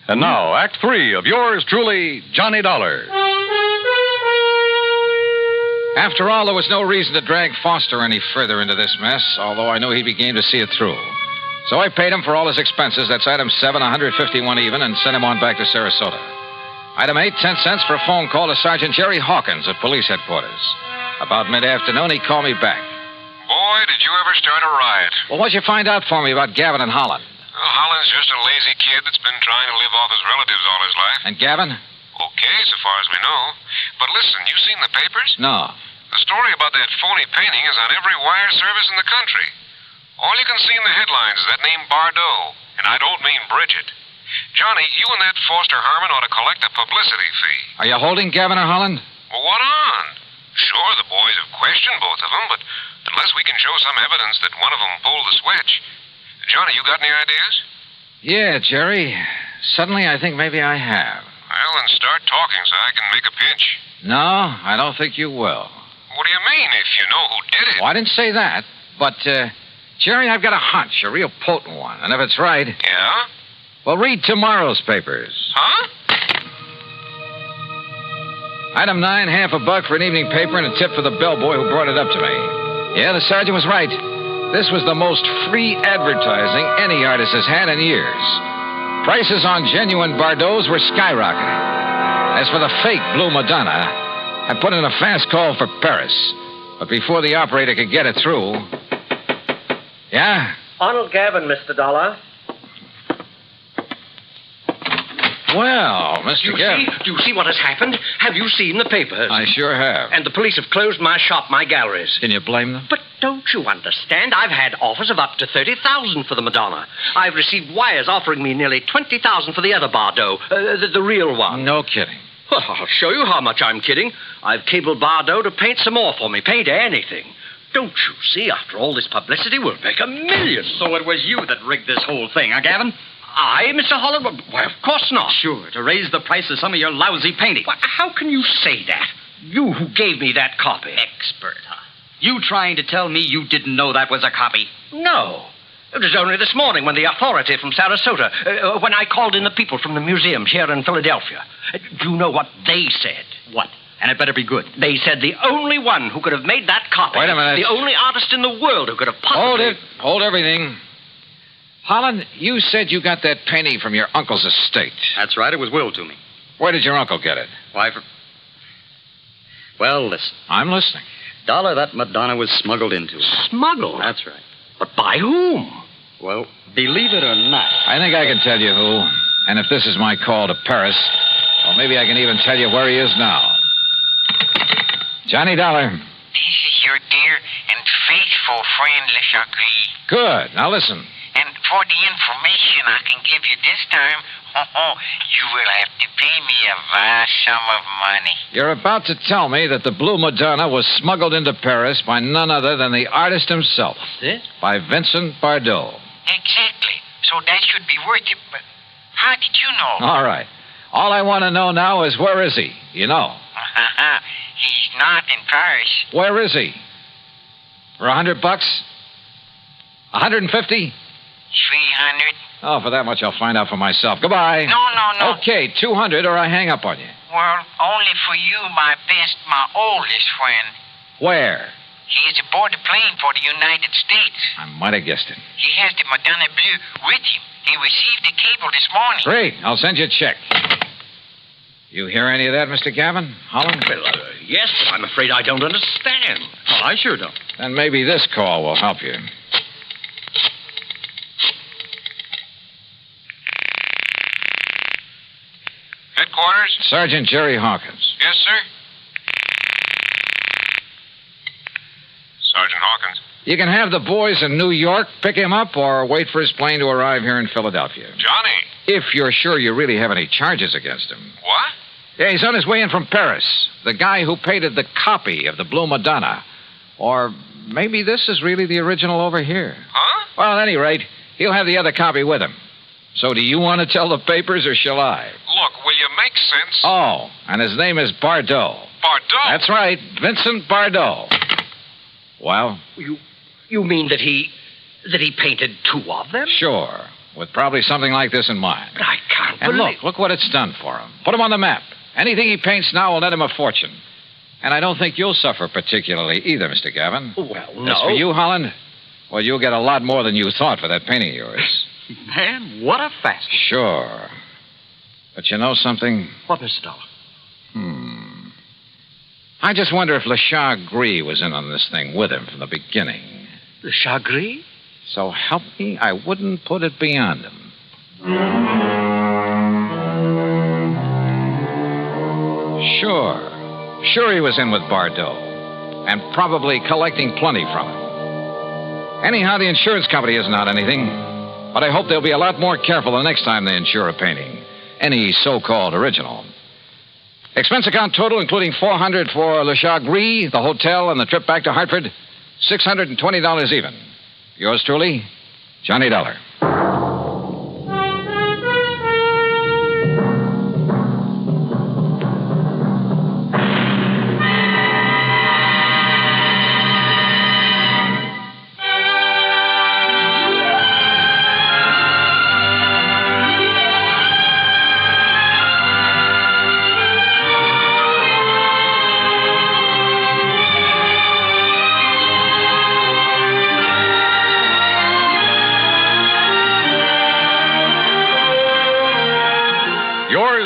And now, Act 3 of yours truly, Johnny Dollar. After all, there was no reason to drag Foster any further into this mess, although I knew he'd be game to see it through. So I paid him for all his expenses. That's item 7, 151 even, and sent him on back to Sarasota. Item 8, 10 cents for a phone call to Sergeant Jerry Hawkins at police headquarters. About mid-afternoon, he called me back. Boy, did you ever start a riot. Well, what'd you find out for me about Gavin and Holland? Well, Holland's just a lazy kid that's been trying to live off his relatives all his life. And Gavin? Okay, so far as we know. But listen, you seen the papers? No. The story about that phony painting is on every wire service in the country. All you can see in the headlines is that name Bardot, and I don't mean Bridget. Johnny, you and that Foster Harmon ought to collect a publicity fee. Are you holding Gavin or Holland? Well, what on? Sure, the boys have questioned both of them, but unless we can show some evidence that one of them pulled the switch. Johnny, you got any ideas? Yeah, Jerry. Suddenly, I think maybe I have. Well, then start talking so I can make a pitch. No, I don't think you will. What do you mean, if you know who did it? Well, I didn't say that, but, Jerry, I've got a hunch, a real potent one, and if it's right... Yeah? Well, read tomorrow's papers. Huh? Item 9, half a buck for an evening paper and a tip for the bellboy who brought it up to me. Yeah, the sergeant was right. This was the most free advertising any artist has had in years. Prices on genuine Bardots were skyrocketing. As for the fake Blue Madonna, I put in a fast call for Paris. But before the operator could get it through... Yeah? Arnold Gavin, Mr. Dollar. Well, Mr. Gavin... Do you see what has happened? Have you seen the papers? I sure have. And the police have closed my shop, my galleries. Can you blame them? But don't you understand? I've had offers of up to $30,000 for the Madonna. I've received wires offering me nearly $20,000 for the other Bardot, the real one. No kidding. Well, I'll show you how much I'm kidding. I've cabled Bardot to paint some more for me. Paint anything. Don't you see? After all this publicity, we'll make $1 million. So it was you that rigged this whole thing, huh, Gavin? I, Mr. Holland? Why, of course not. Sure, to raise the price of some of your lousy painting. Why, how can you say that? You who gave me that copy. Expert, huh? You trying to tell me you didn't know that was a copy? No. It was only this morning when the authority from Sarasota, when I called in the people from the museum here in Philadelphia. Do you know what they said? What? And it better be good. They said the only one who could have made that copy... Wait a minute. The only artist in the world who could have possibly... Hold it. Hold everything. Holland, you said you got that painting from your uncle's estate. That's right. It was willed to me. Where did your uncle get it? Why, Well, listen. I'm listening. Dollar, that Madonna was smuggled into. Smuggled? That's right. But by whom? Well, believe it or not. I think I can tell you who. And if this is my call to Paris, well, maybe I can even tell you where he is now. Johnny Dollar. This is your dear and faithful friend, Le Chagris. Good. Now listen. And for the information I can give you this time, you will have to pay me a vast sum of money. You're about to tell me that the Blue Madonna was smuggled into Paris by none other than the artist himself. This? By Vincent Bardot. Exactly. So that should be worth it. But how did you know? All right. All I want to know now is where is he? You know. He's not in Paris. Where is he? For $100? 150? 300. Oh, for that much I'll find out for myself. Goodbye. No. Okay, 200 or I hang up on you. Well, only for you, my best, my oldest friend. Where? He is aboard a plane for the United States. I might have guessed it. He has the Madonna Blue with him. He received the cable this morning. Great. I'll send you a check. You hear any of that, Mr. Gavin? Holland? Well, yes, but I'm afraid I don't understand. Oh, I sure don't. Then maybe this call will help you. Headquarters? Sergeant Jerry Hawkins. Yes, sir? Sergeant Hawkins. You can have the boys in New York pick him up or wait for his plane to arrive here in Philadelphia. Johnny. If you're sure you really have any charges against him. What? Yeah, he's on his way in from Paris. The guy who painted the copy of the Blue Madonna. Or maybe this is really the original over here. Huh? Well, at any rate, he'll have the other copy with him. So do you want to tell the papers or shall I? Look, will you make sense? Oh, and his name is Bardot. Bardot? That's right, Vincent Bardot. Well? You mean that he... That he painted two of them? Sure. With probably something like this in mind. I can't And believe... look what it's done for him. Put him on the map. Anything he paints now will net him a fortune. And I don't think you'll suffer particularly either, Mr. Gavin. Well, no. As for you, Holland, well, you'll get a lot more than you thought for that painting of yours. Man, what a fast one. Sure. But you know something? What, Mr. Dollar? I just wonder if Lachar Gris was in on this thing with him from the beginning. Lachar Gris? So help me, I wouldn't put it beyond him. Sure he was in with Bardot. And probably collecting plenty from him. Anyhow, the insurance company isn't out anything. But I hope they'll be a lot more careful the next time they insure a painting. Any so-called original. Expense account total, including $400 for Lachar Gris, the hotel, and the trip back to Hartford, $620 even. Yours truly, Johnny Dollar.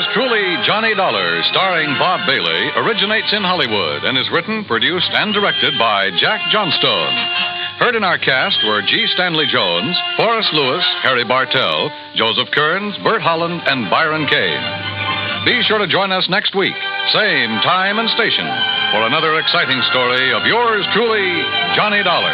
Truly, Johnny Dollar, starring Bob Bailey, originates in Hollywood and is written, produced, and directed by Jack Johnstone. Heard in our cast were G. Stanley Jones, Forrest Lewis, Harry Bartell, Joseph Kearns, Bert Holland, and Byron Kane. Be sure to join us next week, same time and station, for another exciting story of yours truly, Johnny Dollar.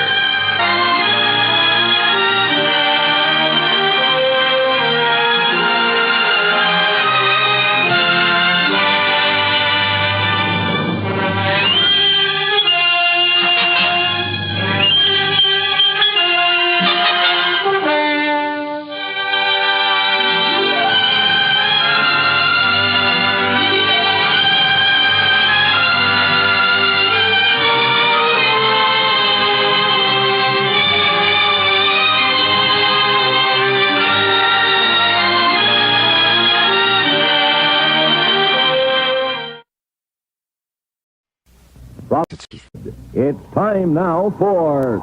It's time now for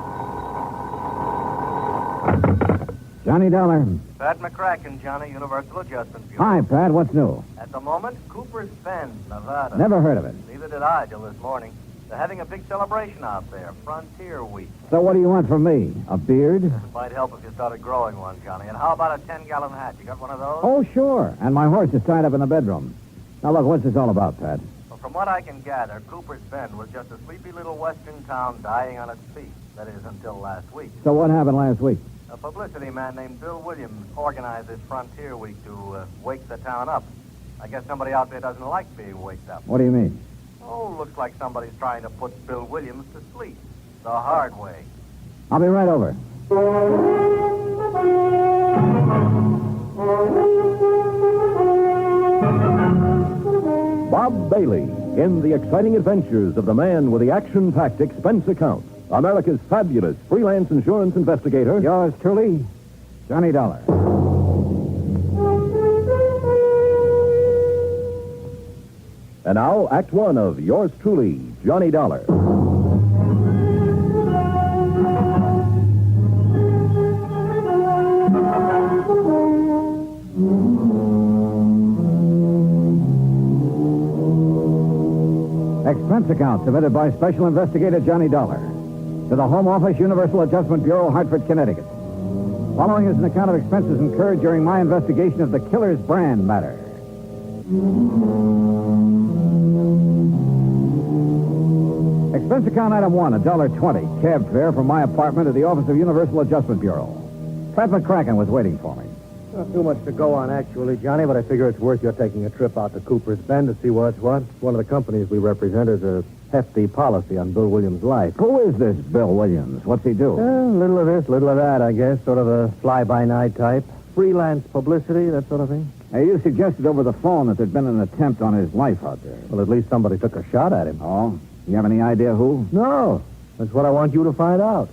Johnny Dollar. Pat McCracken, Johnny, Universal Adjustment Bureau. Hi, Pat. What's new? At the moment, Cooper's Bend, Nevada. Never heard of it. Neither did I till this morning. They're having a big celebration out there, Frontier Week. So what do you want from me? A beard? Might help if you started growing one, Johnny. And how about a 10-gallon hat? You got one of those? Oh, sure. And my horse is tied up in the bedroom. Now, look, what's this all about, Pat? Well, from what I can gather, Cooper's Bend was just a sleepy little western town dying on its feet. That is, until last week. So what happened last week? A publicity man named Bill Williams organized this Frontier Week to wake the town up. I guess somebody out there doesn't like being waked up. What do you mean? Oh, looks like somebody's trying to put Bill Williams to sleep. The hard way. I'll be right over. Bob Bailey in the exciting adventures of the man with the action-packed expense account. America's fabulous freelance insurance investigator. Yours truly, Johnny Dollar. And now, Act One of yours truly, Johnny Dollar. Expense account submitted by Special Investigator Johnny Dollar to the Home Office, Universal Adjustment Bureau, Hartford, Connecticut. Following is an account of expenses incurred during my investigation of the killer's brand matter. Expense account item 1, $1.20, cab fare from my apartment to the office of Universal Adjustment Bureau. Pat McCracken was waiting for me. Not too much to go on, actually, Johnny, but I figure it's worth your taking a trip out to Cooper's Bend to see what's what. One of the companies we represent has a hefty policy on Bill Williams' life. Who is this Bill Williams? What's he do? Little of this, little of that, I guess. Sort of a fly-by-night type. Freelance publicity, that sort of thing. Hey, you suggested over the phone that there'd been an attempt on his life out there. Well, at least somebody took a shot at him. Oh? You have any idea who? No. That's what I want you to find out.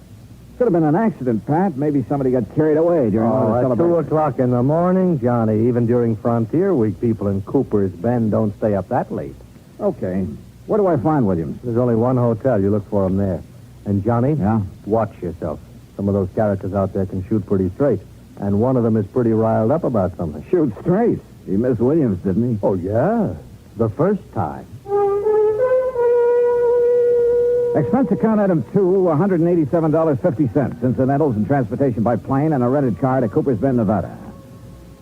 Could have been an accident, Pat. Maybe somebody got carried away during one of the at celebrations. 2 o'clock in the morning, Johnny. Even during Frontier Week, people in Cooper's Bend don't stay up that late. Okay. Where do I find Williams? There's only one hotel. You look for him there. And, Johnny? Yeah? Watch yourself. Some of those characters out there can shoot pretty straight. And one of them is pretty riled up about something. Shoot straight. He missed Williams, didn't he? Oh, yeah. The first time. Expense account item 2, $187.50. Incidentals and transportation by plane and a rented car to Cooper's Bend, Nevada.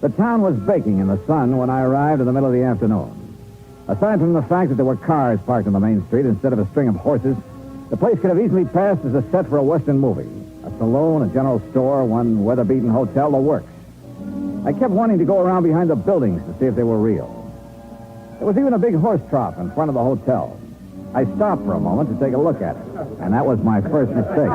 The town was baking in the sun when I arrived in the middle of the afternoon. Aside from the fact that there were cars parked on the main street instead of a string of horses, the place could have easily passed as a set for a Western movie. A saloon, a general store, one weather-beaten hotel, the works. I kept wanting to go around behind the buildings to see if they were real. There was even a big horse trough in front of the hotel. I stopped for a moment to take a look at it, and that was my first mistake.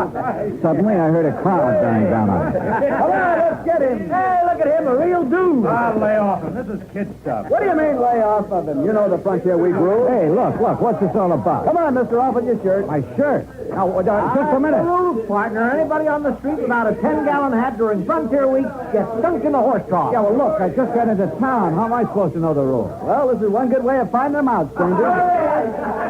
Suddenly, I heard a crowd bearing down on me. Come on, let's get him. Hey, look at him, a real dude. I'll lay off him. This is kid stuff. What do you mean, lay off of him? You know the Frontier Week rule. Hey, look, what's this all about? Come on, mister, off with your shirt. My shirt? Now, just a minute. The rules, partner. Anybody on the street without a 10-gallon hat during Frontier Week gets sunk in the horse trough. Yeah, well, look, I just got into town. How am I supposed to know the rules? Well, this is one good way of finding them out, stranger.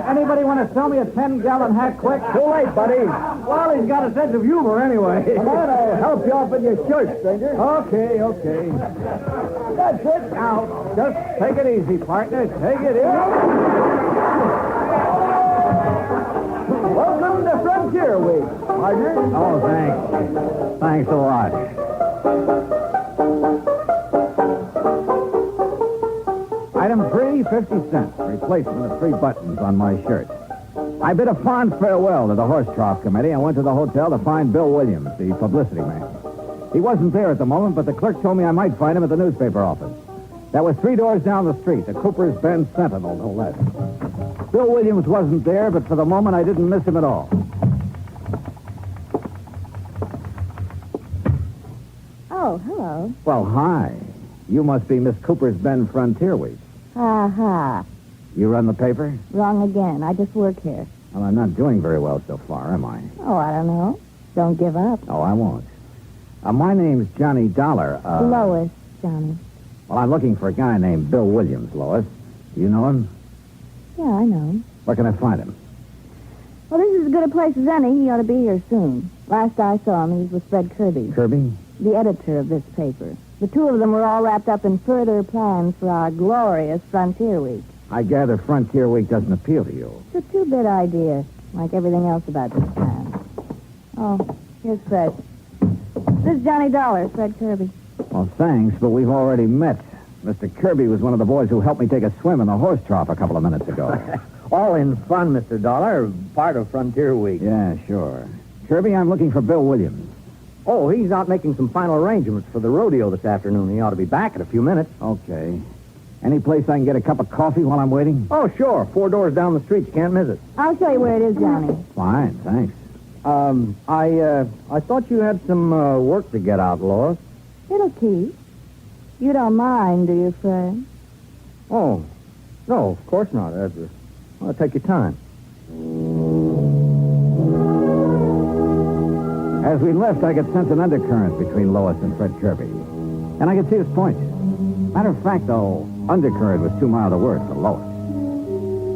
Anybody want to sell me a 10-gallon hat quick? Too late, buddy. Well, he's got a sense of humor anyway. Come on, I'll help you off with your shirt, stranger. Okay. That's it. Now, just take it easy, partner. Take it easy. Welcome to Frontier Week, partner. Oh, thanks. Thanks a lot. Item 3, 50 cents. Replacement of 3 buttons on my shirt. I bid a fond farewell to the horse trough committee and went to the hotel to find Bill Williams, the publicity man. He wasn't there at the moment, but the clerk told me I might find him at the newspaper office. That was 3 doors down the street, the Cooper's Bend Sentinel, no less. Bill Williams wasn't there, but for the moment I didn't miss him at all. Oh, hello. Well, hi. You must be Miss Cooper's Bend Frontier Week. Ha. You run the paper? Wrong again. I just work here. Well, I'm not doing very well so far, am I? Oh, I don't know. Don't give up. Oh, I won't. My name's Johnny Dollar. Lois, Johnny. Well, I'm looking for a guy named Bill Williams, Lois. You know him? Yeah, I know him. Where can I find him? Well, this is as good a place as any. He ought to be here soon. Last I saw him, he was with Fred Kirbey. Kirbey? The editor of this paper. The two of them were all wrapped up in further plans for our glorious Frontier Week. I gather Frontier Week doesn't appeal to you. It's a two-bit idea, like everything else about this town. Oh, here's Fred. This is Johnny Dollar, Fred Kirbey. Well, thanks, but we've already met. Mr. Kirbey was one of the boys who helped me take a swim in the horse trough a couple of minutes ago. All in fun, Mr. Dollar. Part of Frontier Week. Yeah, sure. Kirbey, I'm looking for Bill Williams. Oh, he's out making some final arrangements for the rodeo this afternoon. He ought to be back in a few minutes. Okay. Any place I can get a cup of coffee while I'm waiting? Oh, sure. 4 doors down the street. You can't miss it. I'll show you where it is, Johnny. Fine, thanks. I thought you had some work to get out, Lois. It'll keep. You don't mind, do you, Fred? Oh, no, of course not. Well, take your time. As we left, I could sense an undercurrent between Lois and Fred Kirbey. And I could see his point. Matter of fact, though, undercurrent was too mild a word for Lois.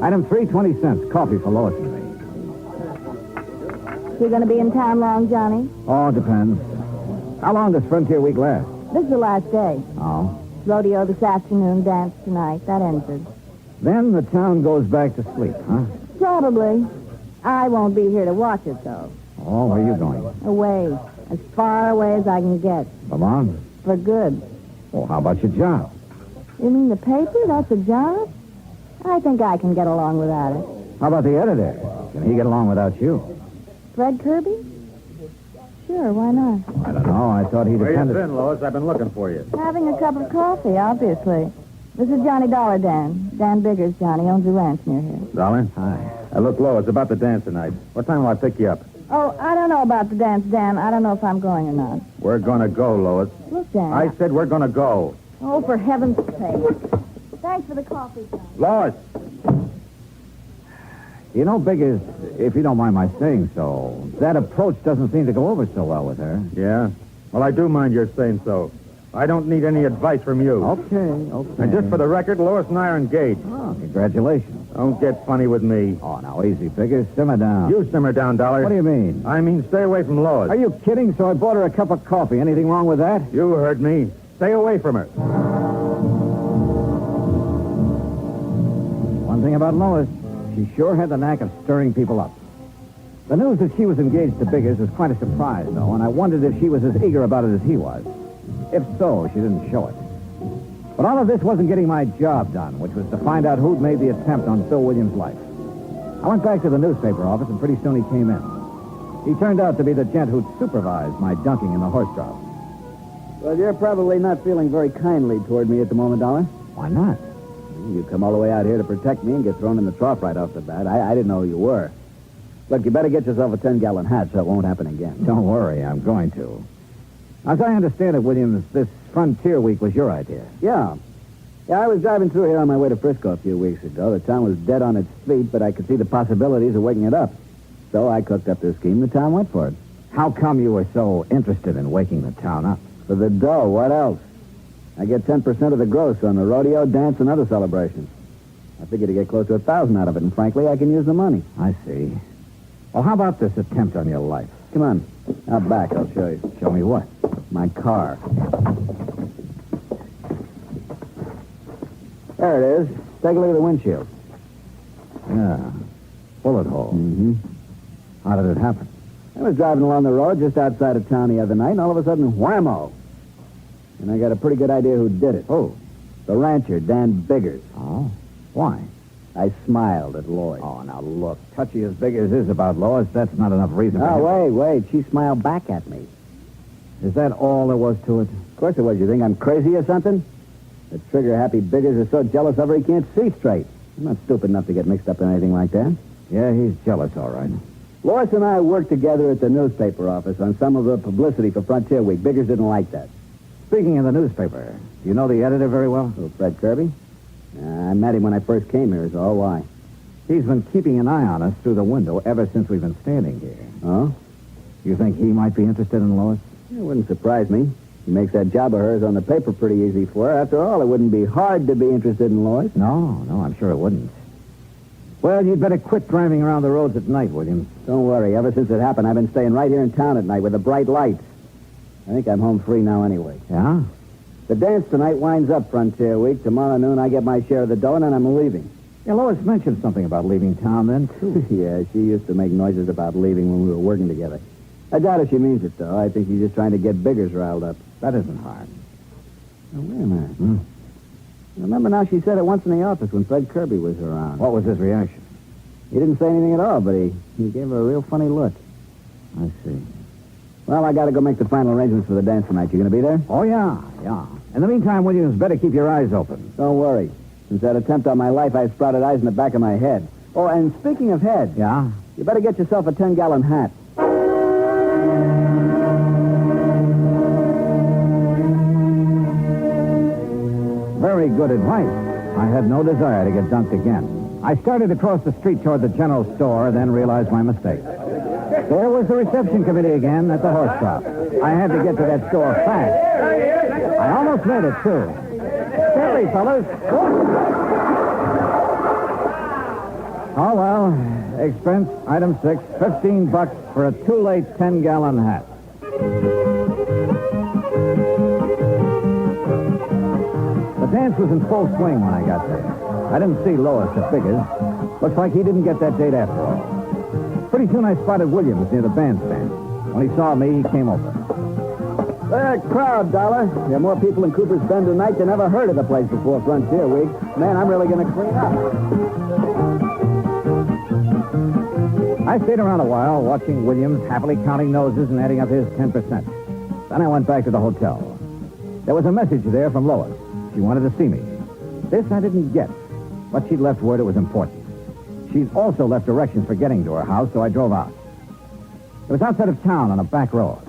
Item 3, 20 cents. Coffee for Lois and me. You going to be in town long, Johnny? Oh, depends. How long does Frontier Week last? This is the last day. Oh. Rodeo this afternoon, dance tonight. That ends it. Then the town goes back to sleep, huh? Probably. I won't be here to watch it, though. Oh, where are you going? Away. As far away as I can get. Come on. For good. Well, how about your job? You mean the paper? That's a job? I think I can get along without it. How about the editor? Can he get along without you? Fred Kirbey? Sure, why not? I don't know. I thought he'd Where you attended... been, Lois? I've been looking for you. Having a cup of coffee, obviously. This is Johnny Dollar, Dan. Dan Biggers, Johnny, owns a ranch near here. Dollar? Hi. Look, Lois, about the dance tonight. What time will I pick you up? Oh, I don't know about the dance, Dan. I don't know if I'm going or not. We're gonna go, Lois. Look, Dan. I said we're gonna go. Oh, for heaven's sake. Thanks for the coffee, John. Lois! You know, Biggers, if you don't mind my saying so, that approach doesn't seem to go over so well with her. Yeah? Well, I do mind your saying so. I don't need any advice from you. Okay. And just for the record, Lois and I are engaged. Oh, congratulations. Don't get funny with me. Oh, now, easy, Biggers. Simmer down. You simmer down, Dollar. What do you mean? I mean, stay away from Lois. Are you kidding? So I bought her a cup of coffee. Anything wrong with that? You heard me. Stay away from her. One thing about Lois, she sure had the knack of stirring people up. The news that she was engaged to Biggers was quite a surprise, though, and I wondered if she was as eager about it as he was. If so, she didn't show it. But all of this wasn't getting my job done, which was to find out who'd made the attempt on Phil Williams' life. I went back to the newspaper office, and pretty soon he came in. He turned out to be the gent who'd supervised my dunking in the horse trough. Well, you're probably not feeling very kindly toward me at the moment, Dollar. Why not? You come all the way out here to protect me and get thrown in the trough right off the bat. I didn't know who you were. Look, you better get yourself a 10-gallon hat so it won't happen again. Don't worry, I'm going to. As I understand it, Williams, this Frontier Week was your idea. Yeah. Yeah, I was driving through here on my way to Frisco a few weeks ago. The town was dead on its feet, but I could see the possibilities of waking it up. So I cooked up this scheme. The town went for it. How come you were so interested in waking the town up? For the dough, what else? I get 10% of the gross on the rodeo, dance, and other celebrations. I figured to get close to 1,000 out of it, and frankly, I can use the money. I see. Well, how about this attempt on your life? Come on. Out back, I'll show you. Show me what? My car. There it is. Take a look at the windshield. Yeah. Bullet hole. Mm-hmm. How did it happen? I was driving along the road just outside of town the other night, and all of a sudden, whammo. And I got a pretty good idea who did it. Oh. The rancher, Dan Biggers. Oh? Why? I smiled at Lloyd. Oh, now look, touchy as Biggers is about Lois, that's not enough reason for Oh, wait. She smiled back at me. Is that all there was to it? Of course it was. You think I'm crazy or something? The trigger-happy Biggers is so jealous of her he can't see straight. I'm not stupid enough to get mixed up in anything like that. Yeah, he's jealous, all right. Lois and I worked together at the newspaper office on some of the publicity for Frontier Week. Biggers didn't like that. Speaking of the newspaper, do you know the editor very well? Oh, Fred Kirbey? I met him when I first came here, is all. Why? He's been keeping an eye on us through the window ever since we've been standing here. Oh? You think he might be interested in Lois? It wouldn't surprise me. He makes that job of hers on the paper pretty easy for her. After all, it wouldn't be hard to be interested in Lois. No, I'm sure it wouldn't. Well, you'd better quit driving around the roads at night, Williams. Don't worry. Ever since it happened, I've been staying right here in town at night with the bright lights. I think I'm home free now anyway. Yeah? The dance tonight winds up Frontier Week. Tomorrow noon, I get my share of the dough, and then I'm leaving. Yeah, Lois mentioned something about leaving town then, too. Yeah, she used to make noises about leaving when we were working together. I doubt if she means it, though. I think she's just trying to get Biggers riled up. That isn't hard. Now, wait a minute. Remember now, she said it once in the office when Fred Kirbey was around. What was his reaction? He didn't say anything at all, but he gave her a real funny look. I see. Well, I got to go make the final arrangements for the dance tonight. You going to be there? Oh, yeah. In the meantime, Williams, better keep your eyes open. Don't worry. Since that attempt on my life, I've sprouted eyes in the back of my head. Oh, and speaking of head... Yeah? You better get yourself a 10-gallon hat. Very good advice. I had no desire to get dunked again. I started across the street toward the general store, then realized my mistake. There was the reception committee again at the horse shop. I had to get to that store fast. I almost made it, too. Steady, fellas. Oh, well. Expense, item 6, $15 for a too-late 10-gallon hat. The dance was in full swing when I got there. I didn't see Lois at Biggers. Looks like he didn't get that date after all. Pretty soon I spotted Williams near the bandstand. When he saw me, he came over. There, crowd, Dollar. There are more people in Cooper's Bend tonight than ever heard of the place before Frontier Week. Man, I'm really going to clean up. I stayed around a while, watching Williams happily counting noses and adding up his 10%. Then I went back to the hotel. There was a message there from Lois. She wanted to see me. This I didn't get, but she'd left word it was important. She'd also left directions for getting to her house, so I drove out. It was outside of town on a back road.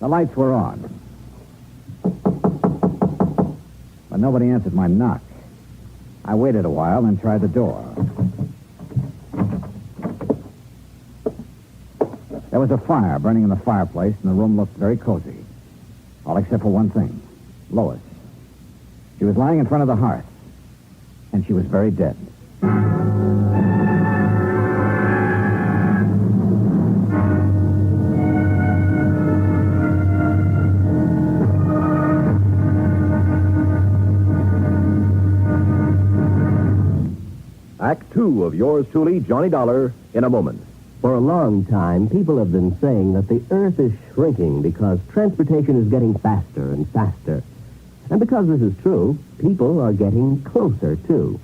The lights were on. But nobody answered my knock. I waited a while, then tried the door. There was a fire burning in the fireplace, and the room looked very cozy. All except for one thing. Lois. She was lying in front of the hearth, and she was very dead. Act 2 of yours truly, Johnny Dollar, in a moment. For a long time, people have been saying that the Earth is shrinking because transportation is getting faster and faster. And because this is true, people are getting closer, too.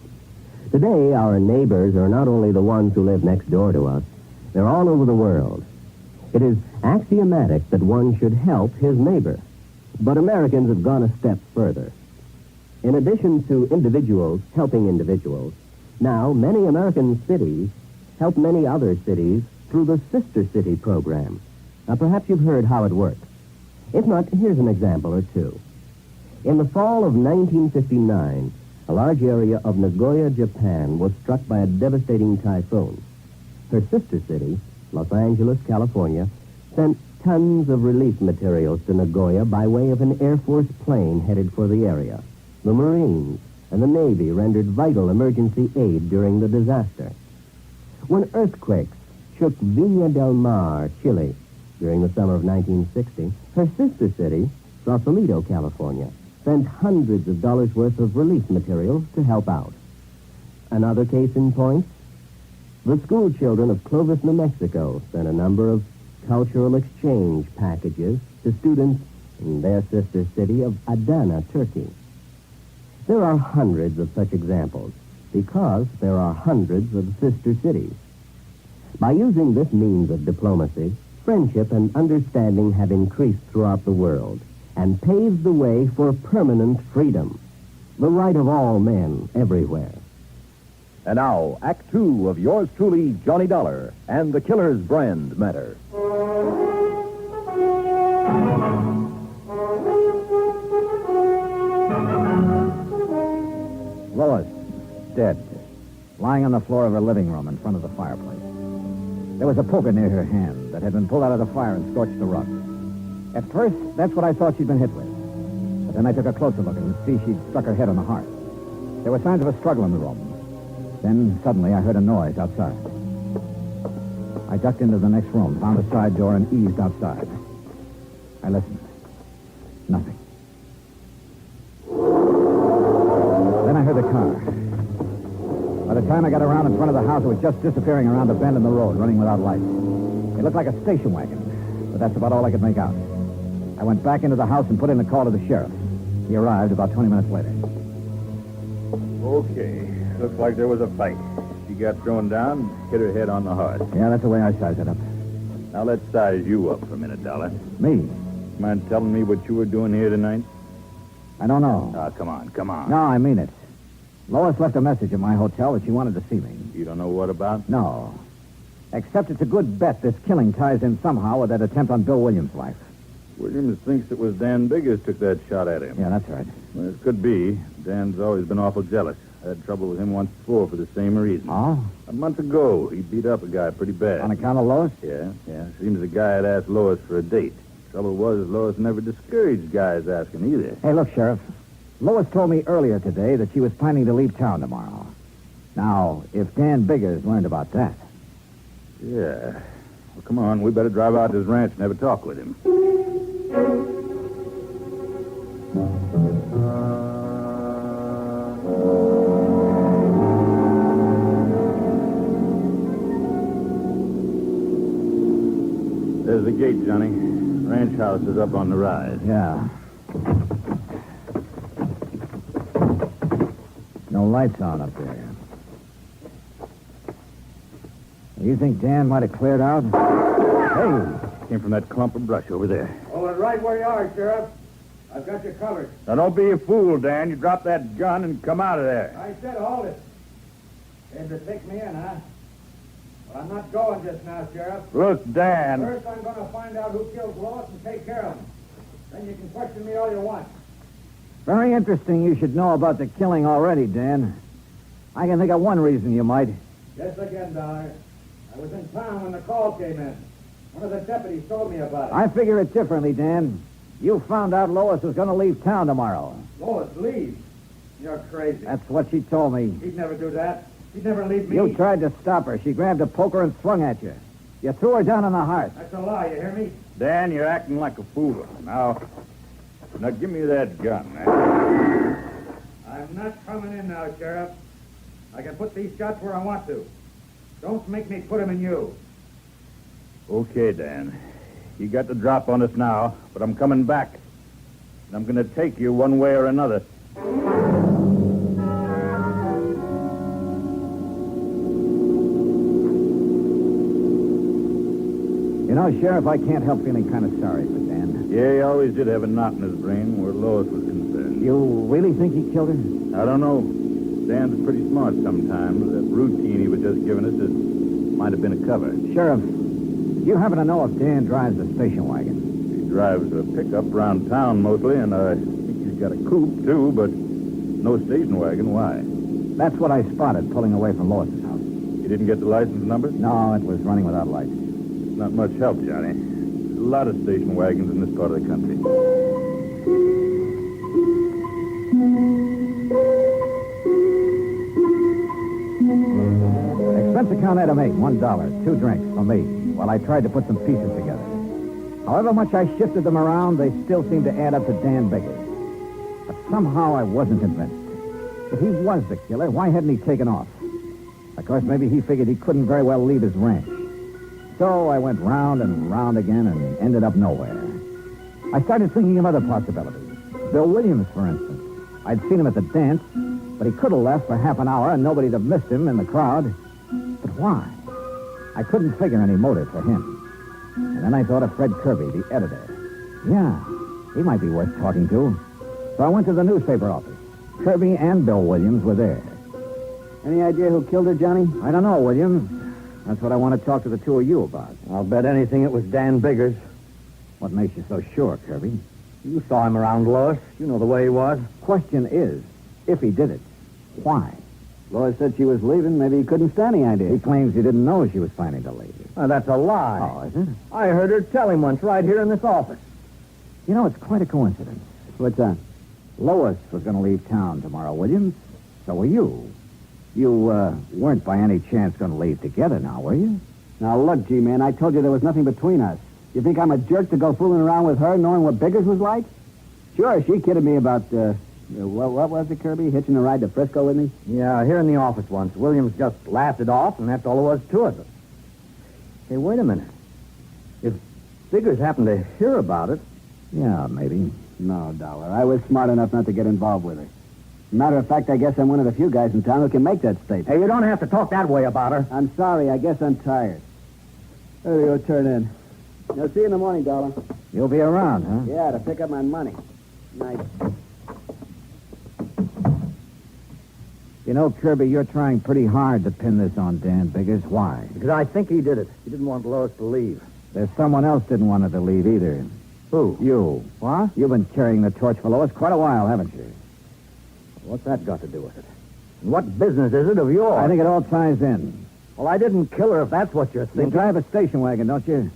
Today, our neighbors are not only the ones who live next door to us, they're all over the world. It is axiomatic that one should help his neighbor. But Americans have gone a step further. In addition to individuals helping individuals, now many American cities help many other cities through the Sister City program. Now, perhaps you've heard how it works. If not, here's an example or two. In the fall of 1959, a large area of Nagoya, Japan, was struck by a devastating typhoon. Her sister city, Los Angeles, California, sent tons of relief materials to Nagoya by way of an Air Force plane headed for the area. The Marines and the Navy rendered vital emergency aid during the disaster. When earthquakes shook Viña del Mar, Chile, during the summer of 1960, her sister city, Sausalito, California, sent hundreds of dollars worth of relief materials to help out. Another case in point, the school children of Clovis, New Mexico, sent a number of cultural exchange packages to students in their sister city of Adana, Turkey. There are hundreds of such examples because there are hundreds of sister cities. By using this means of diplomacy, friendship and understanding have increased throughout the world and paved the way for permanent freedom, the right of all men everywhere. And now, Act 2 of yours truly, Johnny Dollar, and the Killer's Brand Matter. Lois, dead, lying on the floor of her living room in front of the fireplace. There was a poker near her hand that had been pulled out of the fire and scorched the rug. At first, that's what I thought she'd been hit with. But then I took a closer look and see she'd struck her head on the hearth. There were signs of a struggle in the room. Then, suddenly, I heard a noise outside. I ducked into the next room, found a side door, and eased outside. I listened. Nothing. Then I heard the car. By the time I got around in front of the house, it was just disappearing around a bend in the road, running without lights. It looked like a station wagon, but that's about all I could make out. I went back into the house and put in a call to the sheriff. He arrived about 20 minutes later. Okay. Looks like there was a fight. She got thrown down, hit her head on the hearth. Yeah, that's the way I sized it up. Now let's size you up for a minute, Dollar. Me? Mind telling me what you were doing here tonight? I don't know. Ah, come on. No, I mean it. Lois left a message at my hotel that she wanted to see me. You don't know what about? No. Except it's a good bet this killing ties in somehow with that attempt on Bill Williams' life. Williams thinks it was Dan Biggers took that shot at him. Yeah, that's right. Well, it could be. Dan's always been awful jealous. I had trouble with him once before for the same reason. Oh? A month ago, he beat up a guy pretty bad. On account of Lois? Yeah. Seems the guy had asked Lois for a date. Trouble was, Lois never discouraged guys asking either. Hey, look, Sheriff. Lois told me earlier today that she was planning to leave town tomorrow. Now, if Dan Biggers learned about that... Yeah. Well, come on. We better drive out to his ranch and have a talk with him. There's the gate, Johnny. Ranch house is up on the rise. Yeah. No lights on up there. You think Dan might have cleared out? Hey! Came from that clump of brush over there. Hold it right where you are, Sheriff. I've got you covered. Now, don't be a fool, Dan. You drop that gun and come out of there. I said hold it. Came to take me in, huh? Well, I'm not going just now, Sheriff. Look, Dan. First, I'm going to find out who killed Lois and take care of him. Then you can question me all you want. Very interesting you should know about the killing already, Dan. I can think of one reason you might. Guess again, Dollar. I was in town when the call came in. One of the deputies told me about it. I figure it differently, Dan. You found out Lois was going to leave town tomorrow. Lois, leave. You're crazy. That's what she told me. He'd never do that. He'd never leave me. You tried to stop her. She grabbed a poker and swung at you. You threw her down on the hearth. That's a lie, you hear me? Dan, you're acting like a fool. Now give me that gun. Man. I'm not coming in now, Sheriff. I can put these shots where I want to. Don't make me put them in you. Okay, Dan. You got the drop on us now, but I'm coming back. And I'm going to take you one way or another. You know, Sheriff, I can't help feeling kind of sorry for Dan. Yeah, he always did have a knot in his brain where Lois was concerned. You really think he killed her? I don't know. Dan's pretty smart sometimes. That routine he was just giving us might have been a cover. Sheriff, you happen to know if Dan drives a station wagon? He drives a pickup around town mostly, and I think he's got a coupe, too, but no station wagon. Why? That's what I spotted pulling away from Lois's house. You didn't get the license number? No, it was running without lights. Not much help, Johnny. There's a lot of station wagons in this part of the country. Expense account had to make $1, 2 drinks for me, while I tried to put some pieces together. However much I shifted them around, they still seemed to add up to Dan Biggers. But somehow I wasn't convinced. If he was the killer, why hadn't he taken off? Of course, maybe he figured he couldn't very well leave his ranch. So I went round and round again and ended up nowhere. I started thinking of other possibilities. Bill Williams, for instance. I'd seen him at the dance, but he could have left for half an hour and nobody'd have missed him in the crowd. But why? I couldn't figure any motive for him. And then I thought of Fred Kirbey, the editor. Yeah, he might be worth talking to. So I went to the newspaper office. Kirbey and Bill Williams were there. Any idea who killed her, Johnny? I don't know, Williams. That's what I want to talk to the two of you about. I'll bet anything it was Dan Biggers. What makes you so sure, Kirbey? You saw him around, Lois. You know the way he was. Question is, if he did it, why? Lois said she was leaving. Maybe he couldn't stand the idea. He claims he didn't know she was planning to leave. That's a lie. Oh, is it? I heard her tell him once right here in this office. You know, it's quite a coincidence. What's that? Lois was going to leave town tomorrow, Williams. So were you. You weren't by any chance going to leave together now, were you? Now, look, G-Man, I told you there was nothing between us. You think I'm a jerk to go fooling around with her knowing what Biggers was like? Sure, she kidded me about, what was it, Kirbey? Hitching a ride to Frisco with me? Yeah, here in the office once. Williams just laughed it off, and that's all there was to it. Hey, wait a minute. If Biggers happened to hear about it... Yeah, maybe. No, Dollar. I was smart enough not to get involved with her. Matter of fact, I guess I'm one of the few guys in town who can make that statement. Hey, you don't have to talk that way about her. I'm sorry. I guess I'm tired. There you go, turn in. I'll see you in the morning, Dollar. You'll be around, huh? Yeah, to pick up my money. Night. You know, Kirbey, you're trying pretty hard to pin this on Dan Biggers. Why? Because I think he did it. He didn't want Lois to leave. There's someone else didn't want her to leave either. Who? You. What? You've been carrying the torch for Lois quite a while, haven't you? What's that got to do with it? And what business is it of yours? I think it all ties in. Well, I didn't kill her if that's what you're thinking. You drive a station wagon, don't you?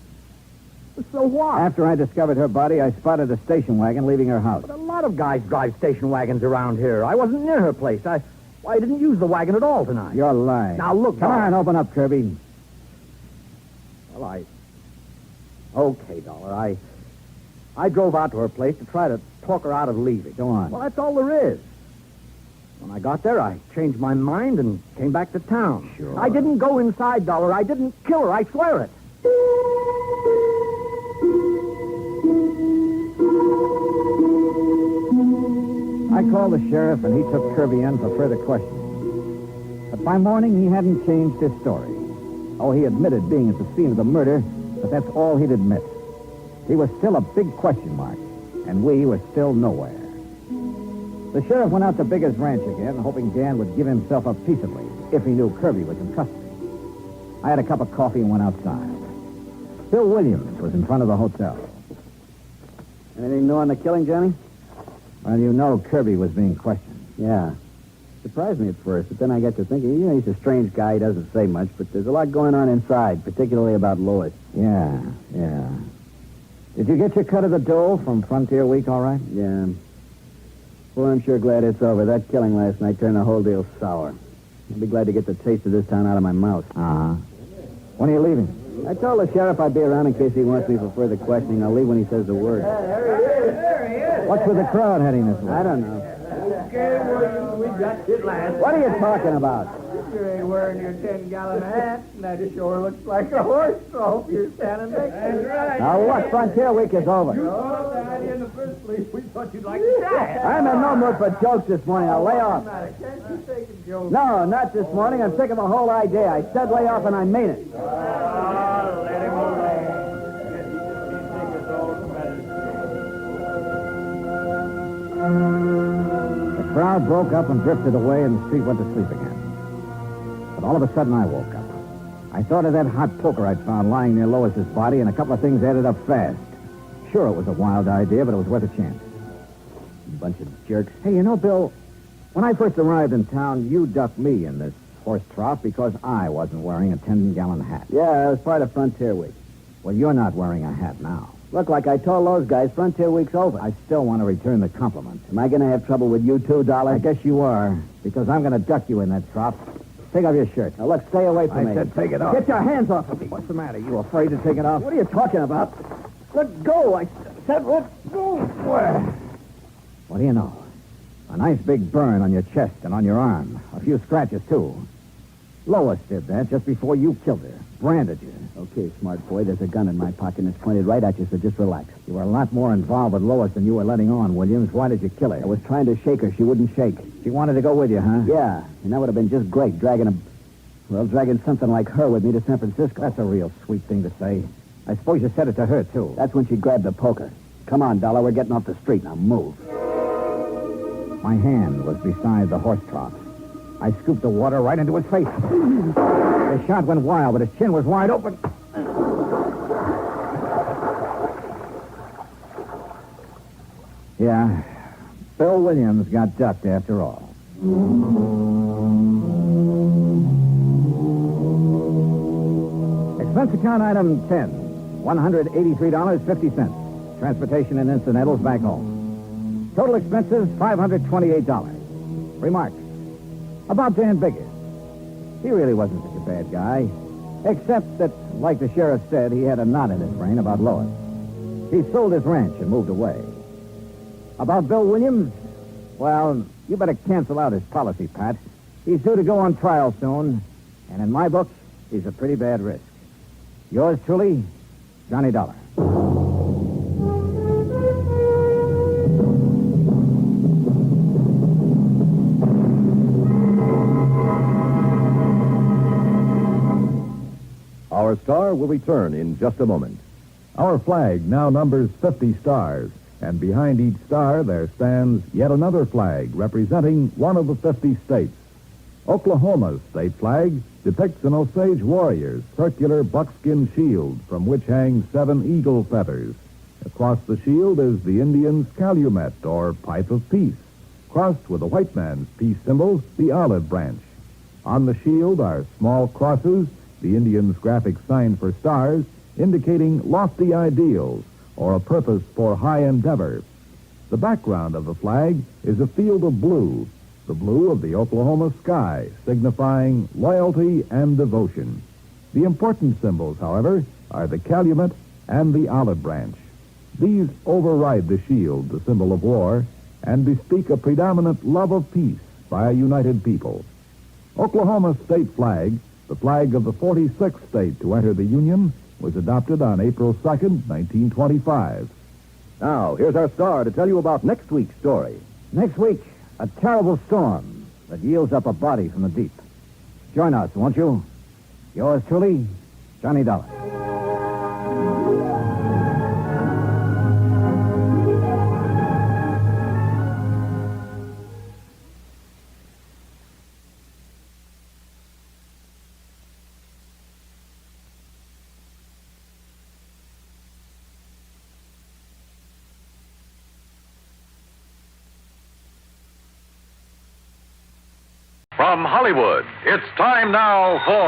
So what? After I discovered her body, I spotted a station wagon leaving her house. But a lot of guys drive station wagons around here. I wasn't near her place. I didn't use the wagon at all tonight. You're lying. Now, look. Come on, open up, Kirbey. Well, Okay, Dollar. I drove out to her place to try to talk her out of leaving. Go on. Well, that's all there is. When I got there, I changed my mind and came back to town. Sure. I didn't go inside, Dollar. I didn't kill her. I swear it. I called the sheriff, and he took Kirbey in for further questioning. But by morning, he hadn't changed his story. Oh, he admitted being at the scene of the murder, but that's all he'd admit. He was still a big question mark, and we were still nowhere. The sheriff went out to Biggers' ranch again, hoping Dan would give himself up peaceably if he knew Kirbey was in custody. I had a cup of coffee and went outside. Bill Williams was in front of the hotel. Anything new on the killing, Johnny? Well, you know Kirbey was being questioned. Yeah. Surprised me at first, but then I got to thinking, he's a strange guy. He doesn't say much, but there's a lot going on inside, particularly about Lois. Yeah. Did you get your cut of the dough from Frontier Week all right? Yeah. Well, I'm sure glad it's over. That killing last night turned the whole deal sour. I'll be glad to get the taste of this town out of my mouth. Uh-huh. When are you leaving? I told the sheriff I'd be around in case he wants me for further questioning. I'll leave when he says the word. There he is. What's with the crowd heading this way? I don't know. Okay, Williams, we got it last. What are you talking about? You ain't wearing your 10-gallon hat, and that sure looks like a horse rope you're standing next to. That's right. Now, look, Frontier Week is over. You thought of the idea in the first place. We thought you'd like to die. I'm in no mood for jokes this morning. I'll lay off. Can't you take a joke? No, not this morning. I'm sick of the whole idea. I said lay off, and I mean it. Let him away. Guess he just can't take us all to The crowd broke up and drifted away, and the street went to sleep again. But all of a sudden, I woke up. I thought of that hot poker I'd found lying near Lois's body, and a couple of things added up fast. Sure, it was a wild idea, but it was worth a chance. Bunch of jerks. Hey, Bill, when I first arrived in town, you ducked me in this horse trough because I wasn't wearing a 10-gallon hat. Yeah, it was part of Frontier Week. Well, you're not wearing a hat now. Look, like I told those guys, Frontier Week's over. I still want to return the compliment. Am I going to have trouble with you too, Dollar? I guess you are, because I'm going to duck you in that trough. Take off your shirt. Now, look, stay away from me. I said take it off. Get your hands off of me. What's the matter? You afraid to take it off? What are you talking about? Let go. I said let go. Where? What do you know? A nice big burn on your chest and on your arm. A few scratches, too. Lois did that just before you killed her. Branded you. Okay, smart boy. There's a gun in my pocket and it's pointed right at you, so just relax. You were a lot more involved with Lois than you were letting on, Williams. Why did you kill her? I was trying to shake her. She wouldn't shake. She wanted to go with you, huh? Yeah, and that would have been just great, dragging something like her with me to San Francisco. That's a real sweet thing to say. I suppose you said it to her, too. That's when she grabbed the poker. Come on, Dollar. We're getting off the street. Now, move. My hand was beside the horse trough. I scooped the water right into his face. The shot went wild, but his chin was wide open. Yeah, Bill Williams got ducked after all. Expense account item 10, $183.50. Transportation and incidentals back home. Total expenses, $528. Remarks. About Dan Biggers. He really wasn't such a bad guy. Except that, like the sheriff said, he had a knot in his brain about Lois. He sold his ranch and moved away. About Bill Williams, well, you better cancel out his policy, Pat. He's due to go on trial soon, and in my book, he's a pretty bad risk. Yours truly, Johnny Dollar. Our star will return in just a moment. Our flag now numbers 50 stars, and behind each star there stands yet another flag representing one of the 50 states. Oklahoma's state flag depicts an Osage warrior's circular buckskin shield from which hang 7 eagle feathers. Across the shield is the Indian's calumet, or pipe of peace, crossed with the white man's peace symbol, the olive branch. On the shield are small crosses, the Indian's graphic sign for stars, indicating lofty ideals or a purpose for high endeavor. The background of the flag is a field of blue, the blue of the Oklahoma sky, signifying loyalty and devotion. The important symbols, however, are the calumet and the olive branch. These override the shield, the symbol of war, and bespeak a predominant love of peace by a united people. Oklahoma's state flag, the flag of the 46th state to enter the Union, was adopted on April 2nd, 1925. Now, here's our star to tell you about next week's story. Next week, a terrible storm that yields up a body from the deep. Join us, won't you? Yours truly, Johnny Dollar. From Hollywood, it's time now for...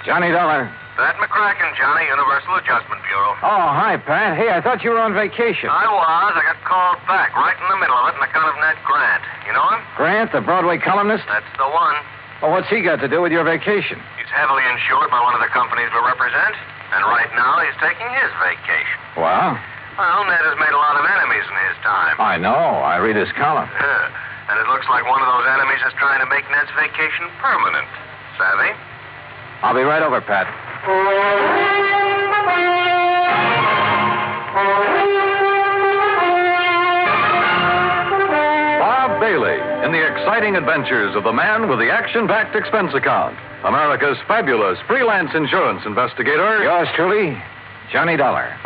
Johnny Dollar. Pat McCracken, Johnny, Universal Adjustment Bureau. Oh, hi, Pat. Hey, I thought you were on vacation. I was. I got called back right in the middle of it on account of Ned Grant. You know him? Grant, the Broadway columnist? That's the one. Well, what's he got to do with your vacation? He's heavily insured by one of the companies we represent, and right now he's taking his vacation. Well? Well, Ned has made a lot of enemies in his time. I know. I read his column. And it looks like one of those enemies is trying to make Ned's vacation permanent. Savvy? I'll be right over, Pat. Bob Bailey in the exciting adventures of the man with the action-packed expense account. America's fabulous freelance insurance investigator. Yours truly, Johnny Dollar.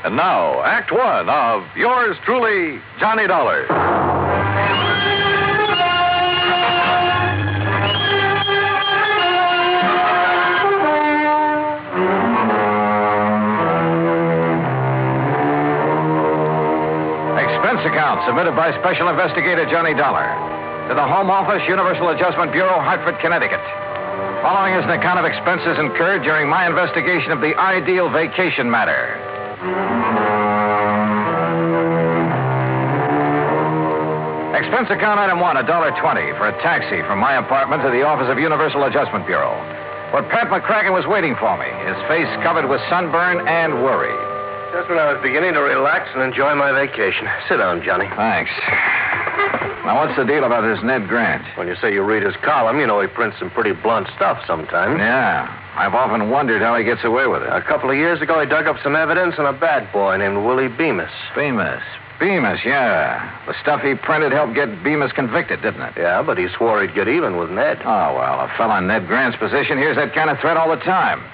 And now, Act One of yours truly, Johnny Dollar. Expense account submitted by Special Investigator Johnny Dollar to the Home Office, Universal Adjustment Bureau, Hartford, Connecticut. Following is an account of expenses incurred during my investigation of the ideal vacation matter. Expense account item one, $1.20 for a taxi from my apartment to the office of Universal Adjustment Bureau, where Pat McCracken was waiting for me, his face covered with sunburn and worry. Just when I was beginning to relax and enjoy my vacation. Sit down, Johnny. Thanks. Now, what's the deal about this Ned Grant? When you say you read his column, you know he prints some pretty blunt stuff sometimes. Yeah. I've often wondered how he gets away with it. A couple of years ago, he dug up some evidence on a bad boy named Willie Bemis. Bemis, yeah. The stuff he printed helped get Bemis convicted, didn't it? Yeah, but he swore he'd get even with Ned. Oh, well, a fellow in Ned Grant's position hears that kind of threat all the time.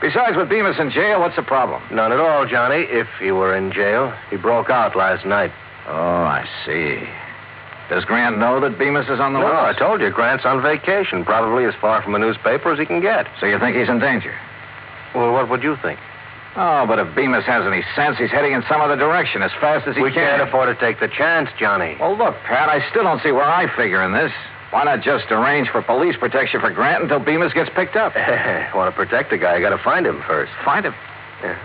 Besides, with Bemis in jail, what's the problem? None at all, Johnny, if he were in jail. He broke out last night. Oh, I see. Does Grant know that Bemis is on the list? No, I told you, Grant's on vacation, probably as far from a newspaper as he can get. So you think he's in danger? Well, what would you think? Oh, but if Bemis has any sense, he's heading in some other direction as fast as he can. We can't afford to take the chance, Johnny. Well, look, Pat, I still don't see where I figure in this. Why not just arrange for police protection for Grant until Bemis gets picked up? Want to protect the guy, you got to find him first. Find him? Yeah.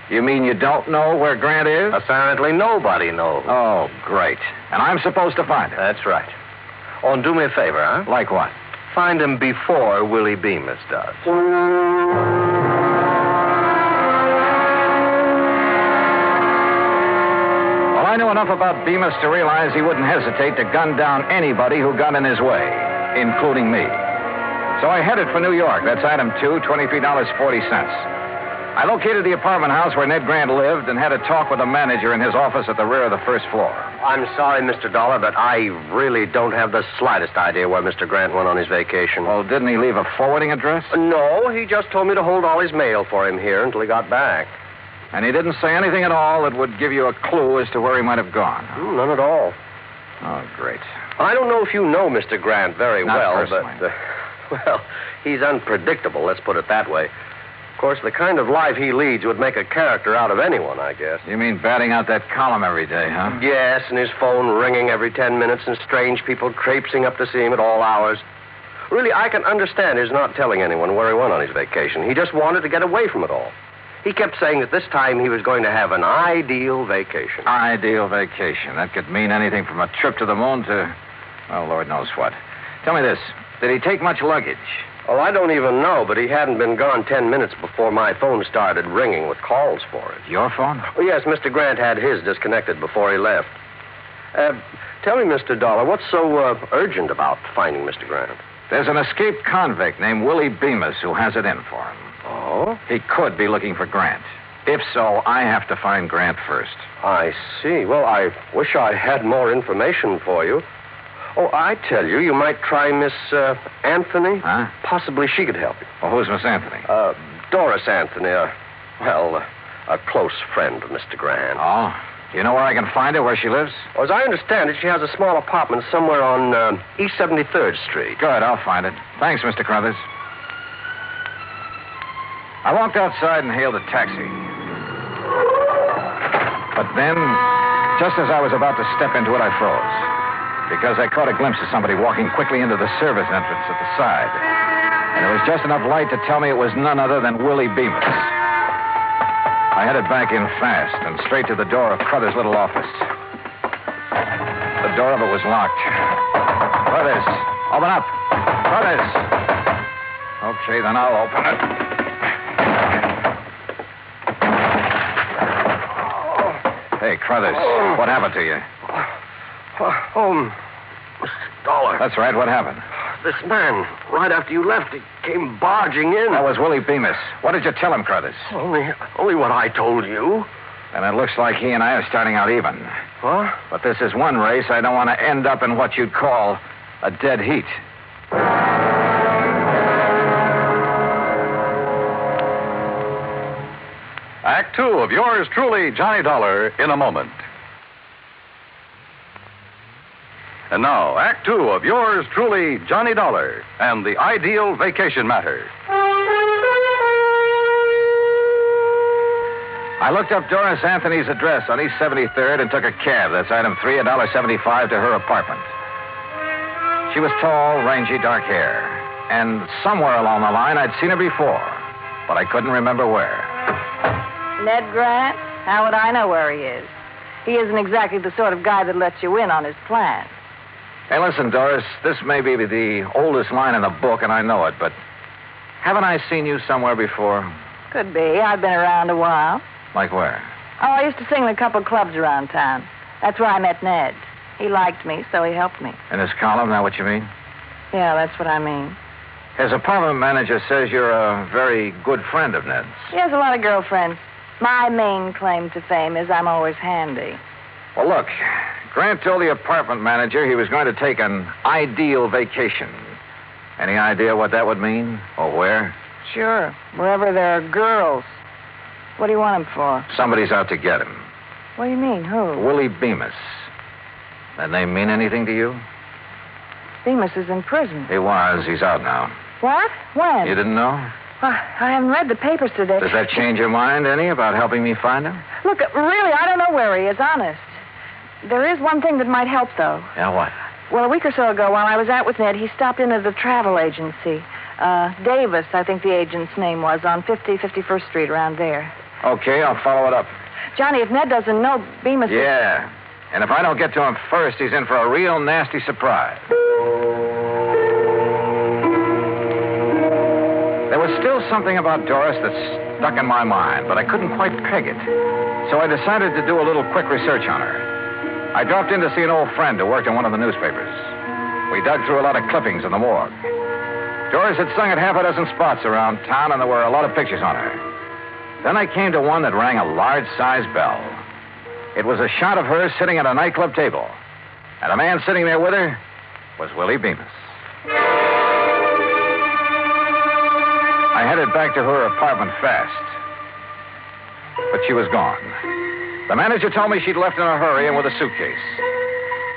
You mean you don't know where Grant is? Apparently nobody knows. Oh, great. And I'm supposed to find him? That's right. Oh, and do me a favor, huh? Like what? Find him before Willie Bemis does. Well, I knew enough about Bemis to realize he wouldn't hesitate to gun down anybody who got in his way, including me. So I headed for New York. That's item 2, $23.40. I located the apartment house where Ned Grant lived and had a talk with the manager in his office at the rear of the first floor. I'm sorry, Mr. Dollar, but I really don't have the slightest idea where Mr. Grant went on his vacation. Well, didn't he leave a forwarding address? No, he just told me to hold all his mail for him here until he got back. And he didn't say anything at all that would give you a clue as to where he might have gone? None at all. Oh, great. I don't know if you know Mr. Grant very Not well, personally. but, well, he's unpredictable, let's put it that way. Of course, the kind of life he leads would make a character out of anyone, I guess. You mean batting out that column every day, huh? Yes, and his phone ringing every 10 minutes and strange people traipsing up to see him at all hours. Really, I can understand his not telling anyone where he went on his vacation. He just wanted to get away from it all. He kept saying that this time he was going to have an ideal vacation. Ideal vacation. That could mean anything from a trip to the moon to, well, Lord knows what. Tell me this. Did he take much luggage? Oh, I don't even know, but he hadn't been gone 10 minutes before my phone started ringing with calls for it. Your phone? Oh, yes, Mr. Grant had his disconnected before he left. Tell me, Mr. Dollar, what's so urgent about finding Mr. Grant? There's an escaped convict named Willie Bemis who has it in for him. Oh? He could be looking for Grant. If so, I have to find Grant first. I see. Well, I wish I had more information for you. Oh, I tell you, you might try Miss Anthony. Huh? Possibly she could help you. Well, who's Miss Anthony? Doris Anthony. A close friend of Mr. Grant. Oh? You know where I can find her, where she lives? Well, as I understand it, she has a small apartment somewhere on East 73rd Street. Good, I'll find it. Thanks, Mr. Crothers. I walked outside and hailed a taxi. But then, just as I was about to step into it, I froze. Because I caught a glimpse of somebody walking quickly into the service entrance at the side. And there was just enough light to tell me it was none other than Willie Bemis. I headed back in fast and straight to the door of Crother's little office. The door of it was locked. Crothers, open up. Crothers. Okay, then I'll open it. Hey, Crothers, what happened to you? Oh, Mr. Dollar. That's right, what happened? This man, right after you left, he came barging in. That was Willie Bemis. What did you tell him, Crothers? Only what I told you. And it looks like he and I are starting out even. Huh? But this is one race I don't want to end up in what you'd call a dead heat. Act two of yours truly, Johnny Dollar, in a moment. And now, Act two of yours truly, Johnny Dollar, and the ideal vacation matter. I looked up Doris Anthony's address on East 73rd and took a cab. That's item 3, $1.75 to her apartment. She was tall, rangy, dark hair. And somewhere along the line, I'd seen her before. But I couldn't remember where. Ned Grant? How would I know where he is? He isn't exactly the sort of guy that lets you in on his plan. Hey, listen, Doris, this may be the oldest line in the book, and I know it, but haven't I seen you somewhere before? Could be. I've been around a while. Like where? Oh, I used to sing in a couple clubs around town. That's where I met Ned. He liked me, so he helped me. In his column, that what you mean? Yeah, that's what I mean. His apartment manager says you're a very good friend of Ned's. He has a lot of girlfriends. My main claim to fame is I'm always handy. Well, look, Grant told the apartment manager he was going to take an ideal vacation. Any idea what that would mean? Or where? Sure. Wherever there are girls. What do you want him for? Somebody's out to get him. What do you mean? Who? Willie Bemis. That name mean anything to you? Bemis is in prison. He was. He's out now. What? When? You didn't know? I haven't read the papers today. Does that change your mind any about helping me find him? Look, really, I don't know where he is, honest. There is one thing that might help, though. Yeah, what? Well, a week or so ago, while I was out with Ned, he stopped in at a travel agency. Davis, I think the agent's name was, on 51st Street, around there. Okay, I'll follow it up. Johnny, if Ned doesn't know, Bemis... Yeah, and if I don't get to him first, he's in for a real nasty surprise. There was still something about Doris that stuck in my mind, but I couldn't quite peg it. So I decided to do a little quick research on her. I dropped in to see an old friend who worked in one of the newspapers. We dug through a lot of clippings in the morgue. Doris had sung at half a dozen spots around town, and there were a lot of pictures on her. Then I came to one that rang a large-sized bell. It was a shot of her sitting at a nightclub table. And the man sitting there with her was Willie Bemis. I headed back to her apartment fast. But she was gone. The manager told me she'd left in a hurry and with a suitcase.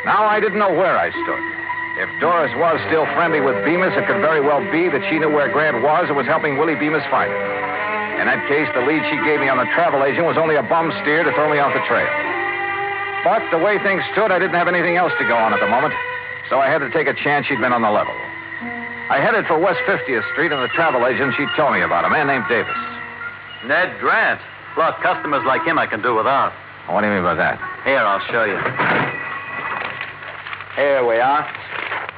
Now I didn't know where I stood. If Doris was still friendly with Bemis, it could very well be that she knew where Grant was and was helping Willie Bemis find him. In that case, the lead she gave me on the travel agent was only a bum steer to throw me off the trail. But the way things stood, I didn't have anything else to go on at the moment, so I had to take a chance she'd been on the level. I headed for West 50th Street, and the travel agent she told me about, a man named Davis. Ned Grant. Look, customers like him I can do without. What do you mean by that? Here, I'll show you. Here we are.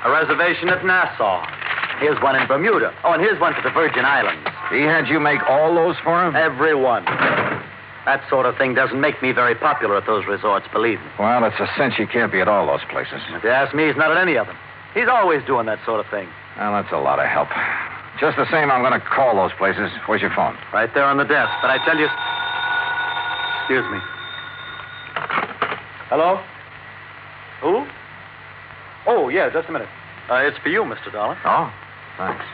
A reservation at Nassau. Here's one in Bermuda. Oh, and here's one for the Virgin Islands. He had you make all those for him? Every one. That sort of thing doesn't make me very popular at those resorts, believe me. Well, it's a cinch he can't be at all those places. If you ask me, he's not at any of them. He's always doing that sort of thing. Well, that's a lot of help. Just the same, I'm going to call those places. Where's your phone? Right there on the desk. But I tell you... Excuse me. Hello? Who? Oh, yeah, just a minute. It's for you, Mr. Dollar. Oh, thanks.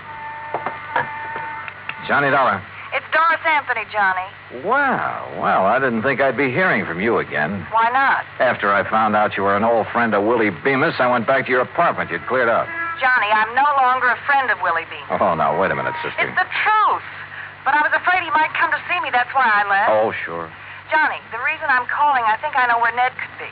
Johnny Dollar. It's Doris Anthony, Johnny. Well, I didn't think I'd be hearing from you again. Why not? After I found out you were an old friend of Willie Bemis, I went back to your apartment. You'd cleared out. Johnny, I'm no longer a friend of Willie Bemis. Oh, now, wait a minute, sister. It's the truth. But I was afraid he might come to see me. That's why I left. Oh, sure. Johnny, the reason I'm calling, I think I know where Ned could be.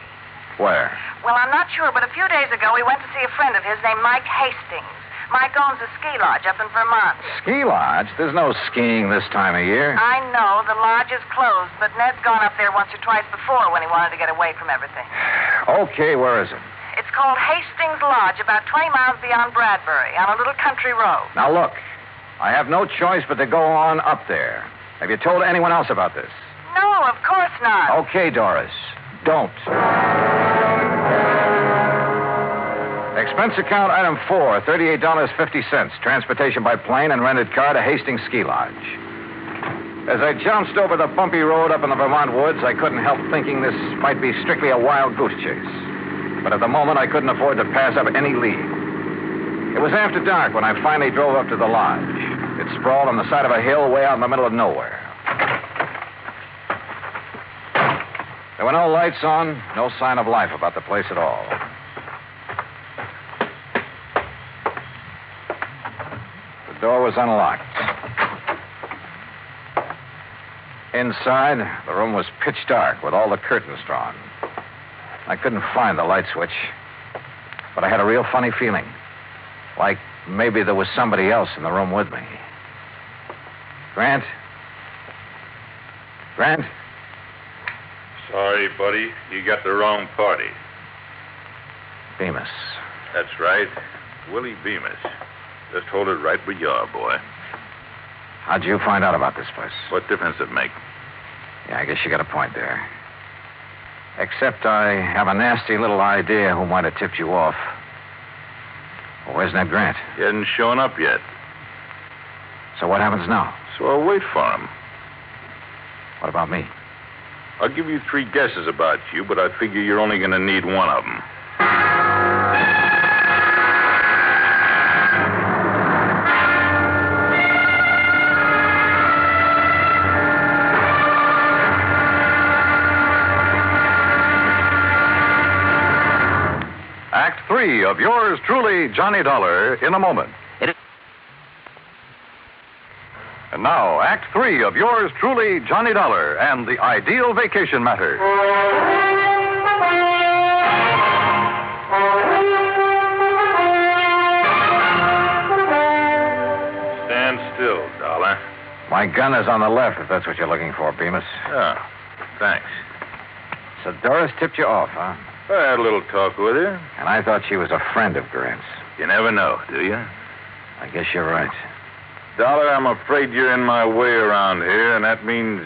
Where? Well, I'm not sure, but a few days ago we went to see a friend of his named Mike Hastings. Mike owns a ski lodge up in Vermont. Ski lodge? There's no skiing this time of year. I know, the lodge is closed, but Ned's gone up there once or twice before when he wanted to get away from everything. Okay, where is it? It's called Hastings Lodge, about 20 miles beyond Bradbury, on a little country road. Now, look, I have no choice but to go on up there. Have you told anyone else about this? No, of course not. Okay, Doris. Don't. Expense account item 4, $38.50. Transportation by plane and rented car to Hastings Ski Lodge. As I jounced over the bumpy road up in the Vermont woods, I couldn't help thinking this might be strictly a wild goose chase. But at the moment, I couldn't afford to pass up any lead. It was after dark when I finally drove up to the lodge. It sprawled on the side of a hill way out in the middle of nowhere. There were no lights on, no sign of life about the place at all. The door was unlocked. Inside, the room was pitch dark with all the curtains drawn. I couldn't find the light switch, but I had a real funny feeling. Like maybe there was somebody else in the room with me. Grant? Grant? Sorry, buddy. You got the wrong party. Bemis. That's right. Willie Bemis. Just hold it right where you are, boy. How'd you find out about this place? What difference does it make? Yeah, I guess you got a point there. Except I have a nasty little idea who might have tipped you off. Well, where's Ned Grant? He hasn't shown up yet. So what happens now? So I'll wait for him. What about me? I'll give you 3 guesses about you, but I figure you're only going to need one of them. Act 3 of yours truly, Johnny Dollar, in a moment. And now, Act 3 of yours truly, Johnny Dollar, and the Ideal Vacation Matter. Stand still, Dollar. My gun is on the left, if that's what you're looking for, Bemis. Oh, thanks. So Doris tipped you off, huh? I had a little talk with her. And I thought she was a friend of Grant's. You never know, do you? I guess you're right. Dollar, I'm afraid you're in my way around here, and that means...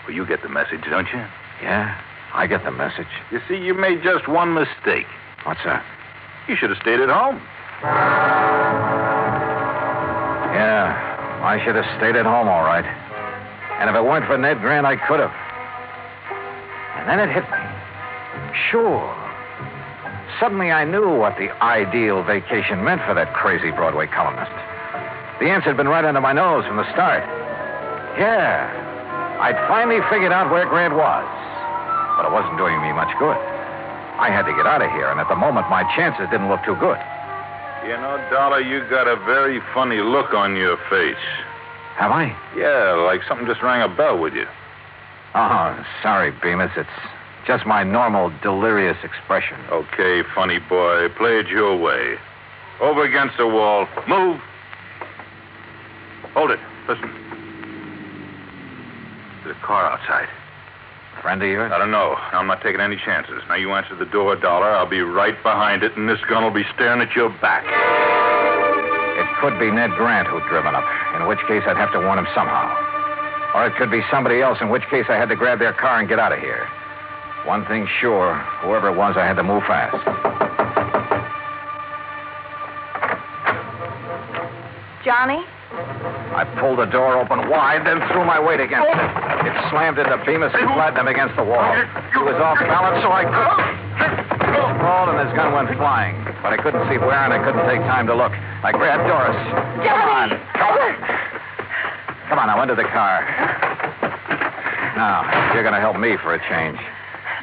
Well, you get the message, don't you? Yeah, I get the message. You see, you made just one mistake. What's that? You should have stayed at home. Yeah, I should have stayed at home, all right. And if it weren't for Ned Grant, I could have. And then it hit me. Sure. Suddenly I knew what the ideal vacation meant for that crazy Broadway columnist. The answer had been right under my nose from the start. Yeah, I'd finally figured out where Grant was. But it wasn't doing me much good. I had to get out of here, and at the moment, my chances didn't look too good. You know, Dollar, you got a very funny look on your face. Have I? Yeah, like something just rang a bell with you. Oh, sorry, Bemis. It's just my normal delirious expression. Okay, funny boy. Play it your way. Over against the wall. Move. Hold it. Listen. There's a car outside. Friend of yours? I don't know. I'm not taking any chances. Now, you answer the door, Dollar. I'll be right behind it, and this gun will be staring at your back. It could be Ned Grant who'd driven up, in which case I'd have to warn him somehow. Or it could be somebody else, in which case I had to grab their car and get out of here. One thing sure, whoever it was, I had to move fast. Johnny? I pulled the door open wide, then threw my weight against it. It slammed into Bemis and flattened him against the wall. He was off balance, so I couldn't. He sprawled and his gun went flying. But I couldn't see where, and I couldn't take time to look. I grabbed Doris. Johnny! Come on, now, into the car. Now, you're going to help me for a change.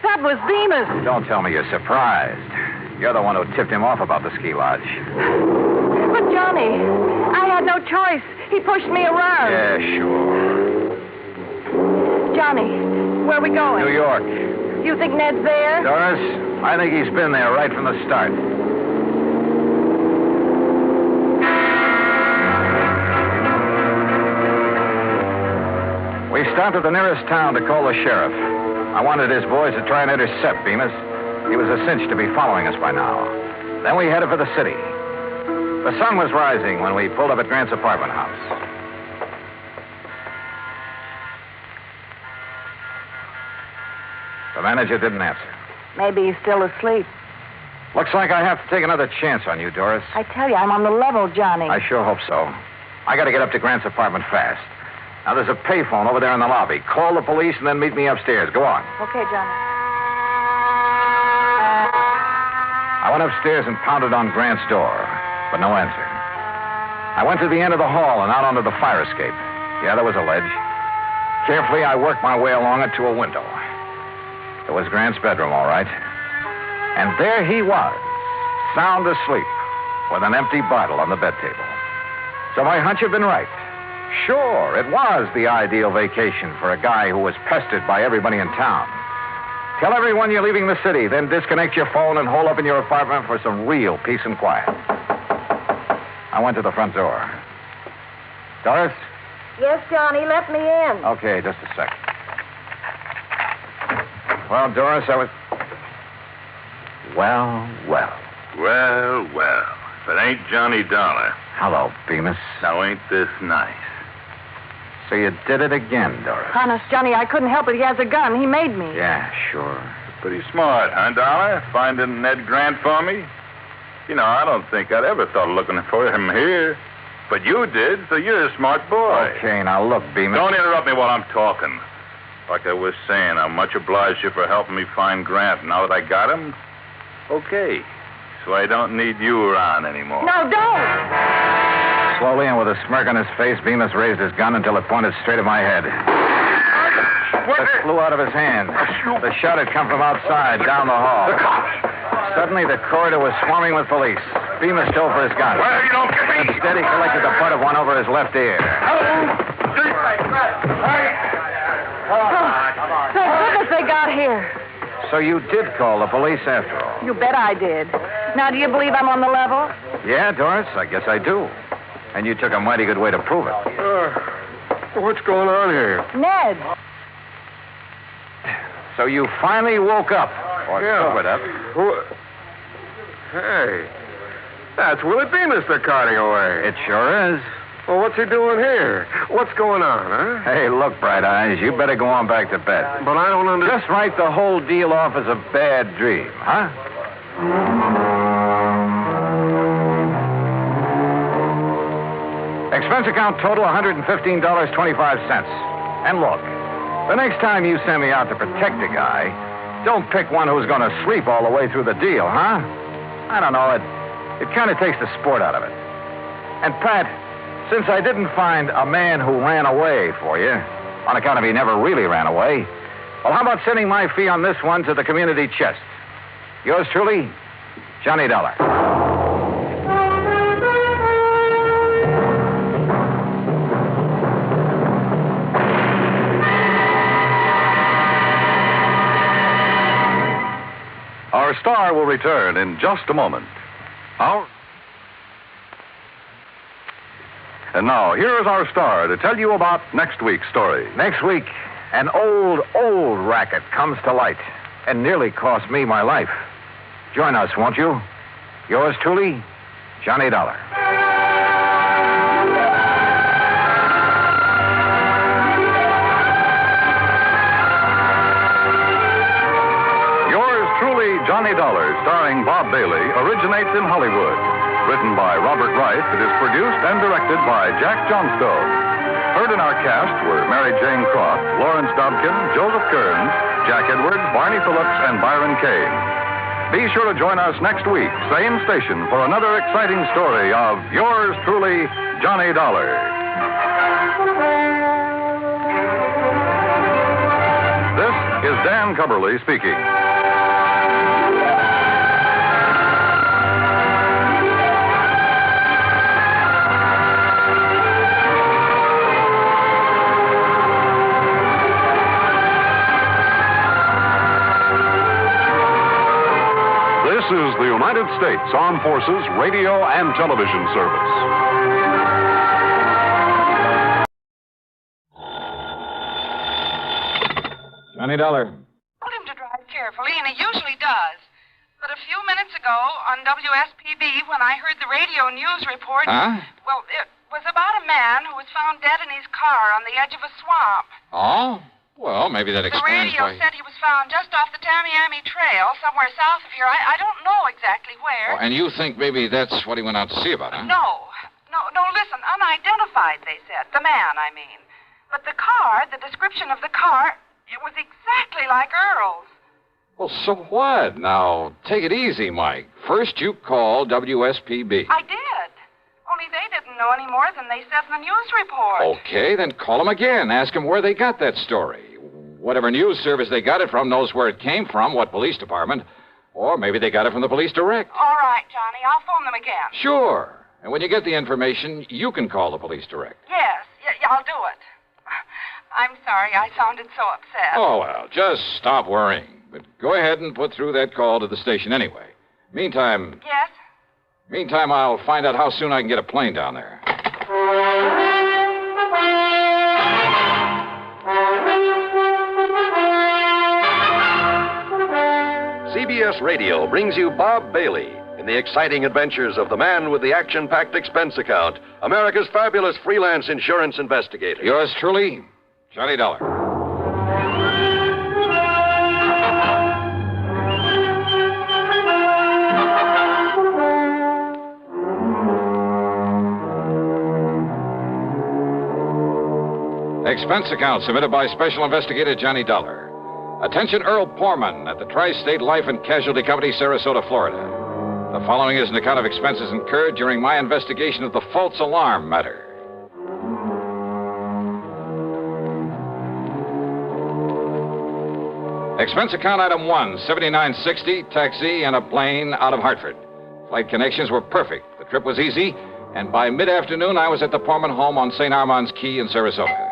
That was Bemis. Don't tell me you're surprised. You're the one who tipped him off about the ski lodge. But, Johnny, I had no choice. He pushed me around. Yeah, sure. Johnny, Where are we going? New York. You think Ned's there? Doris, I think he's been there right from the start. We stopped at the nearest town to call the sheriff. I wanted his boys to try and intercept Bemis. He was a cinch to be following us by now. Then we headed for the city. The sun was rising when we pulled up at Grant's apartment house. The manager didn't answer. Maybe he's still asleep. Looks like I have to take another chance on you, Doris. I tell you, I'm on the level, Johnny. I sure hope so. I got to get up to Grant's apartment fast. Now, there's a payphone over there in the lobby. Call the police and then meet me upstairs. Go on. Okay, Johnny. I went upstairs and pounded on Grant's door, but no answer. I went to the end of the hall and out onto the fire escape. Yeah, there was a ledge. Carefully, I worked my way along it to a window. It was Grant's bedroom, all right. And there he was, sound asleep, with an empty bottle on the bed table. So my hunch had been right. Sure, it was the ideal vacation for a guy who was pestered by everybody in town. Tell everyone you're leaving the city, then disconnect your phone and hole up in your apartment for some real peace and quiet. I went to the front door. Doris? Yes, Johnny, let me in. Okay, just a sec. Well, Doris, I was... Well. Well. If it ain't Johnny Dollar. Hello, Bemis. Now, ain't this nice? So you did it again, Doris. Honest, Johnny, I couldn't help it. He has a gun. He made me. Yeah, sure. Pretty smart, huh, Dollar? Finding Ned Grant for me? You know, I don't think I'd ever thought of looking for him here. But you did, so you're a smart boy. Okay, now look, Bemis. Don't interrupt me while I'm talking. Like I was saying, I'm much obliged you for helping me find Grant now that I got him. Okay, so I don't need you around anymore. No, don't! Slowly and with a smirk on his face, Bemis raised his gun until it pointed straight at my head. It flew out of his hand. The shot had come from outside, down the hall. The cops! Suddenly, the corridor was swarming with police. Bemis dove for his gun. Well, you don't get me! Instead, he collected the butt of one over his left ear. Thank goodness they got here. So you did call the police after all? You bet I did. Now, do you believe I'm on the level? Yeah, Doris, I guess I do. And you took a mighty good way to prove it. What's going on here? Ned. So you finally woke up. Or sobered up. Hey, that's Willie Bemis they're carting away. It sure is. Well, what's he doing here? What's going on, huh? Hey, look, Bright Eyes, you better go on back to bed. But I don't understand. Just write the whole deal off as a bad dream, huh? Expense account total $115.25. And look, the next time you send me out to protect a guy, don't pick one who's going to sleep all the way through the deal, huh? I don't know, it kind of takes the sport out of it. And Pat, since I didn't find a man who ran away for you, on account of he never really ran away, well, how about sending my fee on this one to the community chest? Yours truly, Johnny Dollar. Our star will return in just a moment. And now, here is our star to tell you about next week's story. Next week, an old racket comes to light and nearly cost me my life. Join us, won't you? Yours truly, Johnny Dollar. Yours truly, Johnny Dollar, starring Bob Bailey, originates in Hollywood. Written by Robert Wright, it is produced and directed by Jack Johnstone. Heard in our cast were Mary Jane Croft, Lawrence Dobkin, Joseph Kearns, Jack Edwards, Barney Phillips, and Byron Kane. Be sure to join us next week, same station, for another exciting story of yours truly, Johnny Dollar. This is Dan Cubberly speaking. This is the United States Armed Forces Radio and Television Service. Johnny Dollar. Told him to drive carefully, and he usually does. But a few minutes ago on WSPB, when I heard the radio news report... Huh? Well, it was about a man who was found dead in his car on the edge of a swamp. Oh? Well, maybe that The explains radio why... said he was found just off the Tamiami Trail, somewhere south of here. I don't know exactly where. Oh, and you think maybe that's what he went out to see about, huh? No, listen, unidentified, they said. The man, I mean. But the car, the description of the car, it was exactly like Earl's. Well, so what? Now, take it easy, Mike. First you call WSPB. I did. Only they didn't know any more than they said in the news report. Okay, then call them again. Ask them where they got that story. Whatever news service they got it from knows where it came from, what police department. Or maybe they got it from the police direct. All right, Johnny. I'll phone them again. Sure. And when you get the information, you can call the police direct. Yes, I'll do it. I'm sorry I sounded so upset. Oh, well, just stop worrying. But go ahead and put through that call to the station anyway. Meantime, I'll find out how soon I can get a plane down there. CBS Radio brings you Bob Bailey in the exciting adventures of the man with the action-packed expense account, America's fabulous freelance insurance investigator. Yours truly, Johnny Dollar. Expense account submitted by Special Investigator Johnny Dollar. Attention Earl Porman at the Tri-State Life and Casualty Company, Sarasota, Florida. The following is an account of expenses incurred during my investigation of the false alarm matter. Expense account item 1, $79.60, taxi and a plane out of Hartford. Flight connections were perfect. The trip was easy, and by mid-afternoon I was at the Porman home on St. Armand's Key in Sarasota.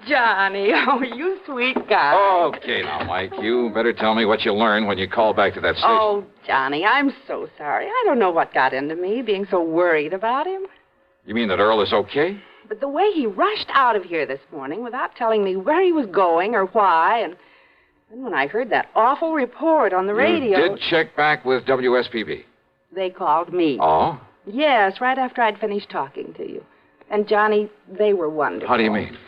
Johnny, oh, you sweet guy. Okay, now, Mike, you better tell me what you learned when you called back to that station. Oh, Johnny, I'm so sorry. I don't know what got into me, being so worried about him. You mean that Earl is okay? But the way he rushed out of here this morning without telling me where he was going or why, and then when I heard that awful report on the radio... You did check back with WSPB? They called me. Oh? Yes, right after I'd finished talking to you. And, Johnny, they were wonderful. How do you mean?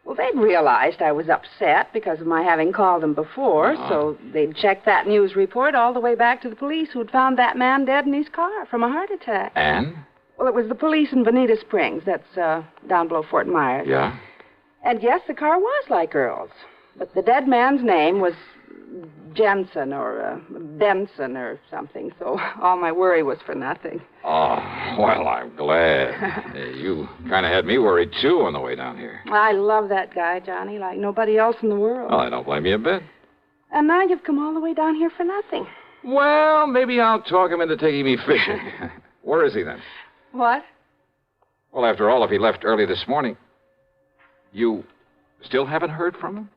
Well, they'd realized I was upset because of my having called them before, so they'd checked that news report all the way back to the police who'd found that man dead in his car from a heart attack. And? Well, it was the police in Bonita Springs. That's down below Fort Myers. Yeah? And yes, the car was like Earl's. But the dead man's name was Jensen or Benson or something, so all my worry was for nothing. Oh, well, I'm glad. You kind of had me worried, too, on the way down here. I love that guy, Johnny, like nobody else in the world. Well, I don't blame you a bit. And now you've come all the way down here for nothing. Well, maybe I'll talk him into taking me fishing. Where is he, then? What? Well, after all, if he left early this morning, you still haven't heard from him?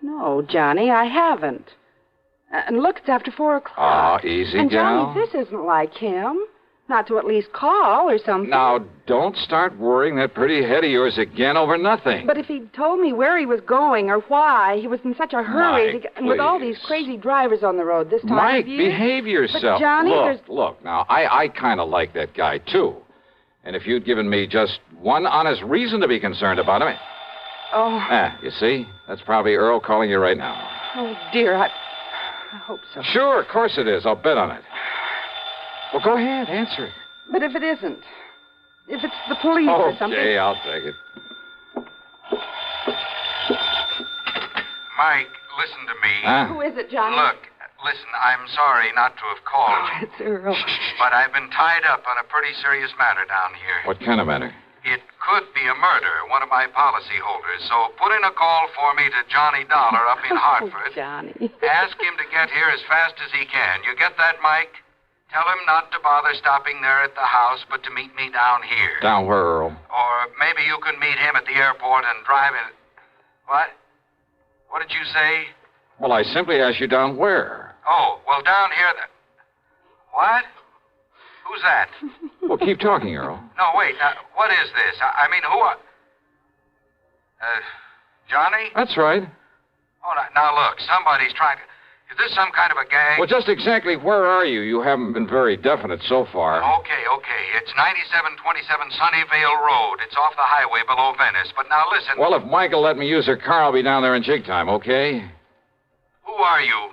No, Johnny, I haven't. And look, it's after 4 o'clock. Ah, easy, and gal. Johnny, this isn't like him. Not to at least call or something. Now, don't start worrying that pretty head of yours again over nothing. But if he'd told me where he was going or why, he was in such a hurry Mike, to get... And with all these crazy drivers on the road this time Mike, of year... behave yourself. But Johnny, Look, now, I kind of like that guy, too. And if you'd given me just one honest reason to be concerned about him... Oh. You see? That's probably Earl calling you right now. Oh, dear, I hope so. Sure, of course it is. I'll bet on it. Well, go ahead, answer it. But if it isn't, if it's the police or something... Okay, I'll take it. Mike, listen to me. Huh? Who is it, Johnny? Look, listen, I'm sorry not to have called you. It's Earl. But I've been tied up on a pretty serious matter down here. What kind of matter? It could be a murder, one of my policy holders. So put in a call for me to Johnny Dollar up in Hartford. Johnny. Ask him to get here as fast as he can. You get that, Mike? Tell him not to bother stopping there at the house, but to meet me down here. Down where, Earl? Or maybe maybe you can meet him at the airport and drive in. What? What did you say? Well, I simply asked you down where. Oh, well, down here. What? Who's that? Well, keep talking, Earl. No, wait. What is this? I mean, who are... Johnny? That's right. Oh, now look, somebody's trying to... Is this some kind of a gang? Well, just exactly where are you? You haven't been very definite so far. Okay. It's 9727 Sunnyvale Road. It's off the highway below Venice. But now listen... Well, if Michael let me use her car, I'll be down there in jig time, okay? Who are you?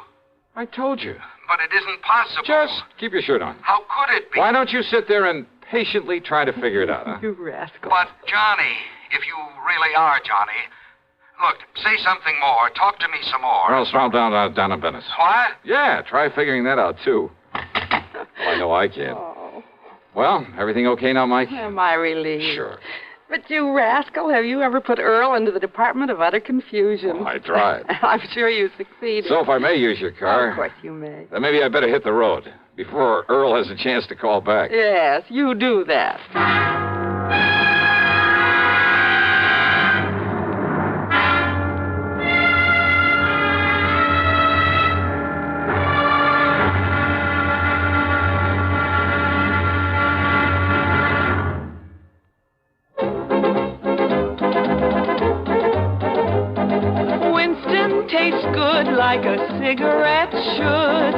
I told you. But it isn't possible. Just keep your shirt on. How could it be? Why don't you sit there and patiently try to figure it out, huh? You rascal. But, Johnny, if you really are Johnny... Look, say something more. Talk to me some more. Or else I'll down in Venice. What? Yeah, try figuring that out, too. Well, I know I can. Oh. Well, everything okay now, Mike? Am I relieved? Sure. But you rascal, have you ever put Earl into the Department of Utter Confusion? Well, I tried. I'm sure you succeeded. So if I may use your car... Of course you may. Then maybe I better hit the road before Earl has a chance to call back. Yes, you do that. Tastes good like a cigarette should.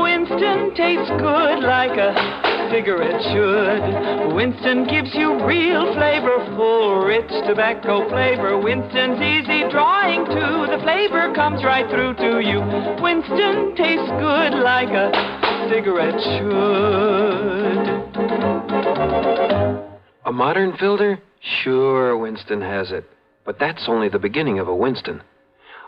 Winston tastes good like a cigarette should. Winston gives you real flavorful, rich tobacco flavor. Winston's easy drawing too. The flavor comes right through to you. Winston tastes good like a cigarette should. A modern filter? Sure, Winston has it. But that's only the beginning of a Winston.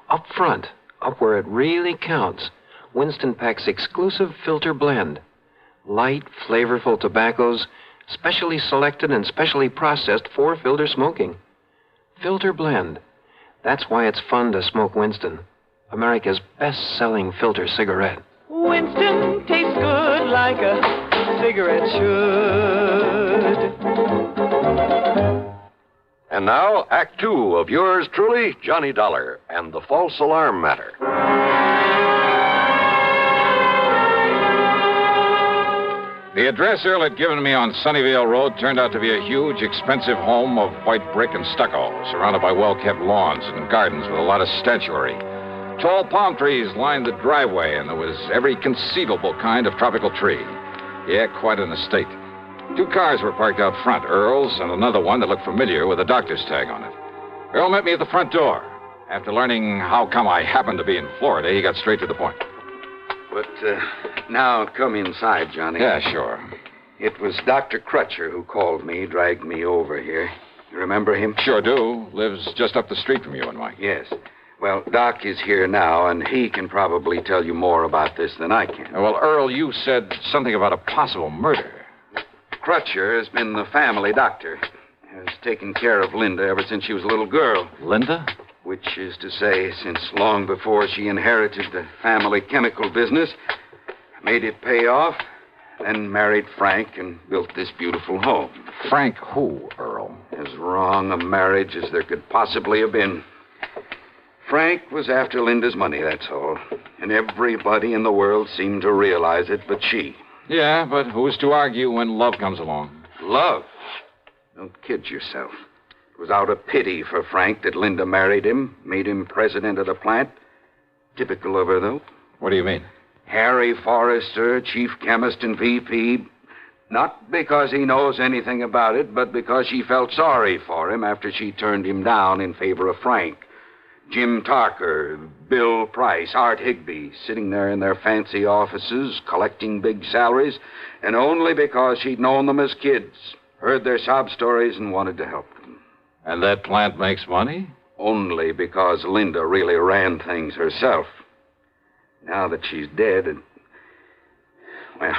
Up front, up where it really counts, Winston packs exclusive filter blend. Light, flavorful tobaccos, specially selected and specially processed for filter smoking. Filter blend. That's why it's fun to smoke Winston, America's best-selling filter cigarette. Winston tastes good like a cigarette should. And now, Act Two of yours truly, Johnny Dollar, and the False Alarm Matter. The address Earl had given me on Sunnyvale Road turned out to be a huge, expensive home of white brick and stucco, surrounded by well-kept lawns and gardens with a lot of statuary. Tall palm trees lined the driveway, and there was every conceivable kind of tropical tree. Yeah, quite an estate. 2 cars were parked out front, Earl's and another one that looked familiar with a doctor's tag on it. Earl met me at the front door. After learning how come I happened to be in Florida, he got straight to the point. But now come inside, Johnny. Yeah, sure. It was Dr. Crutcher who called me, dragged me over here. You remember him? Sure do. Lives just up the street from you and Mike. Yes. Well, Doc is here now, and he can probably tell you more about this than I can. Well, Earl, you said something about a possible murder. Crutcher has been the family doctor. Has taken care of Linda ever since she was a little girl. Linda? Which is to say, since long before she inherited the family chemical business, made it pay off, then married Frank and built this beautiful home. Frank who, Earl? As wrong a marriage as there could possibly have been. Frank was after Linda's money, that's all. And everybody in the world seemed to realize it but she. Yeah, but who's to argue when love comes along? Love? Don't kid yourself. It was out of pity for Frank that Linda married him, made him president of the plant. Typical of her, though. What do you mean? Harry Forrester, chief chemist and VP. Not because he knows anything about it, but because she felt sorry for him after she turned him down in favor of Frank. Jim Tarker, Bill Price, Art Higbee, sitting there in their fancy offices, collecting big salaries, and only because she'd known them as kids, heard their sob stories, and wanted to help them. And that plant makes money? Only because Linda really ran things herself. Now that she's dead, well,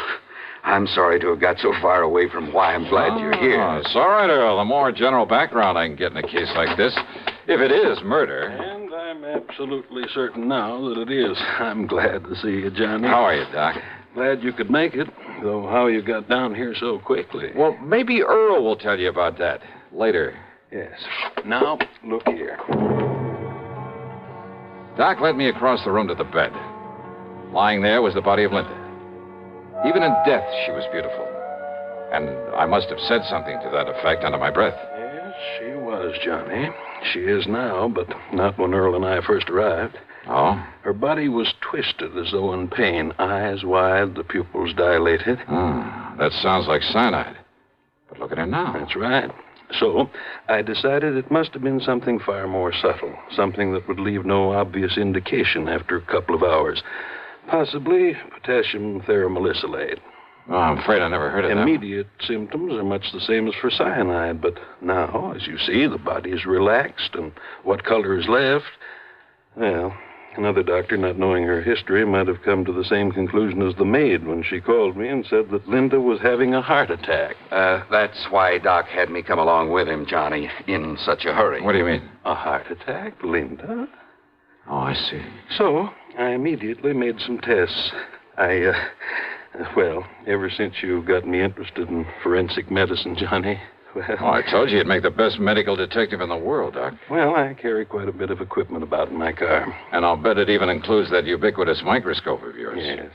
I'm sorry to have got so far away from why I'm glad you're here. It's all right, Earl. The more general background I can get in a case like this, if it is murder. And I'm absolutely certain now that it is. I'm glad to see you, Johnny. How are you, Doc? Glad you could make it, though how you got down here so quickly. Well, maybe Earl will tell you about that later. Yes. Now, look here. Doc led me across the room to the bed. Lying there was the body of Linda. Even in death, she was beautiful. And I must have said something to that effect under my breath. Yes, she was, Johnny. She is now, but not when Earl and I first arrived. Oh? Her body was twisted as though in pain, eyes wide, the pupils dilated. That sounds like cyanide. But look at her now. That's right. So, I decided it must have been something far more subtle, something that would leave no obvious indication after a couple of hours. Possibly potassium theramolysilate. Oh, I'm afraid I never heard of that. Immediate symptoms are much the same as for cyanide, but now, as you see, the body is relaxed, and what color is left? Well, another doctor, not knowing her history, might have come to the same conclusion as the maid when she called me and said that Linda was having a heart attack. That's why Doc had me come along with him, Johnny, in such a hurry. What do you mean? A heart attack, Linda? Oh, I see. So, I immediately made some tests. Well, ever since you got me interested in forensic medicine, Johnny, well... Oh, I told you you'd make the best medical detective in the world, Doc. Well, I carry quite a bit of equipment about in my car. And I'll bet it even includes that ubiquitous microscope of yours. Yes.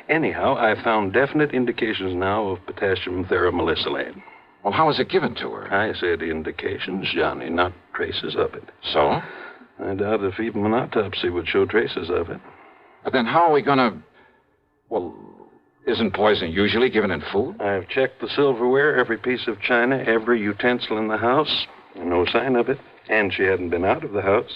Anyhow, I found definite indications now of potassium theramolysilate. Well, how was it given to her? I said indications, Johnny, not traces of it. So? I doubt if even an autopsy would show traces of it. But then how are we going to... Well... Isn't poison usually given in food? I've checked the silverware, every piece of china, every utensil in the house. No sign of it. And she hadn't been out of the house.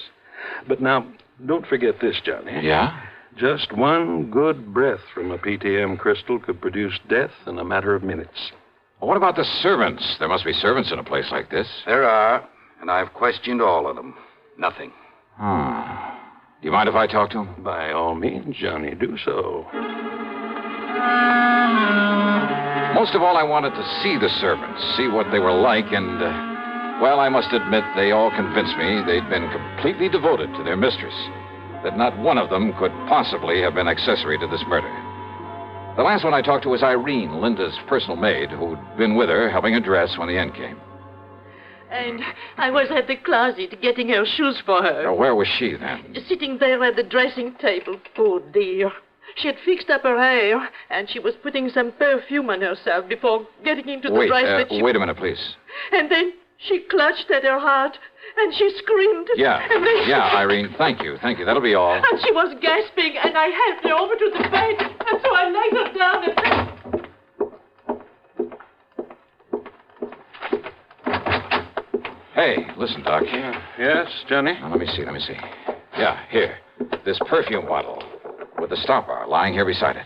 But now, don't forget this, Johnny. Yeah? Just one good breath from a PTM crystal could produce death in a matter of minutes. Well, what about the servants? There must be servants in a place like this. There are, and I've questioned all of them. Nothing. Do you mind if I talk to him? By all means, Johnny, do so. Most of all, I wanted to see the servants, see what they were like, and, well, I must admit, they all convinced me they'd been completely devoted to their mistress, that not one of them could possibly have been accessory to this murder. The last one I talked to was Irene, Linda's personal maid, who'd been with her, helping her dress when the end came. And I was at the closet getting her shoes for her. Now, where was she, then? Sitting there at the dressing table. Poor dear. She had fixed up her hair, and she was putting some perfume on herself before getting into the dress that she... Wait a minute, please. And then she clutched at her heart, and she screamed. Yeah, and then Irene, thank you. That'll be all. And she was gasping, and I helped her over to the bed, and so I laid her down and... Hey, listen, Doc. Yes, Johnny? Now, let me see. Yeah, here. This perfume bottle. With the stopper lying here beside it.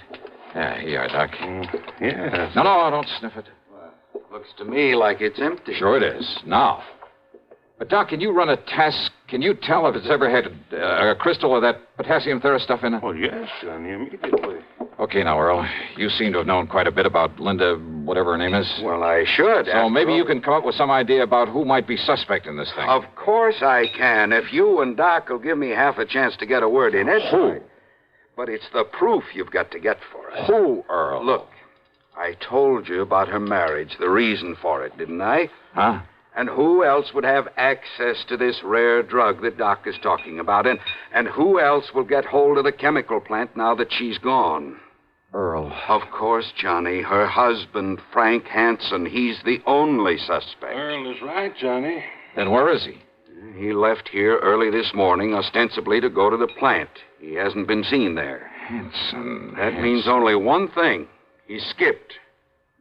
Yeah, here you are, Doc. Yes. No, don't sniff it. Looks to me like it's empty. Sure it is. Now. But, Doc, can you run a test? Can you tell if it's ever had a crystal of that potassium thera stuff in it? Well, yes, Johnny, immediately. Okay, now, Earl. You seem to have known quite a bit about Linda, whatever her name is. Well, I should. So maybe you can come up with some idea about who might be suspect in this thing. Of course I can, if you and Doc will give me half a chance to get a word in it. Who? But it's the proof you've got to get for us. Who, Earl? Look, I told you about her marriage, the reason for it, didn't I? Huh? And who else would have access to this rare drug that Doc is talking about? And who else will get hold of the chemical plant now that she's gone? Earl. Of course, Johnny. Her husband, Frank Hansen. He's the only suspect. Earl is right, Johnny. Then where is he? He left here early this morning, ostensibly to go to the plant. He hasn't been seen there. Hansen. That means only one thing. He skipped.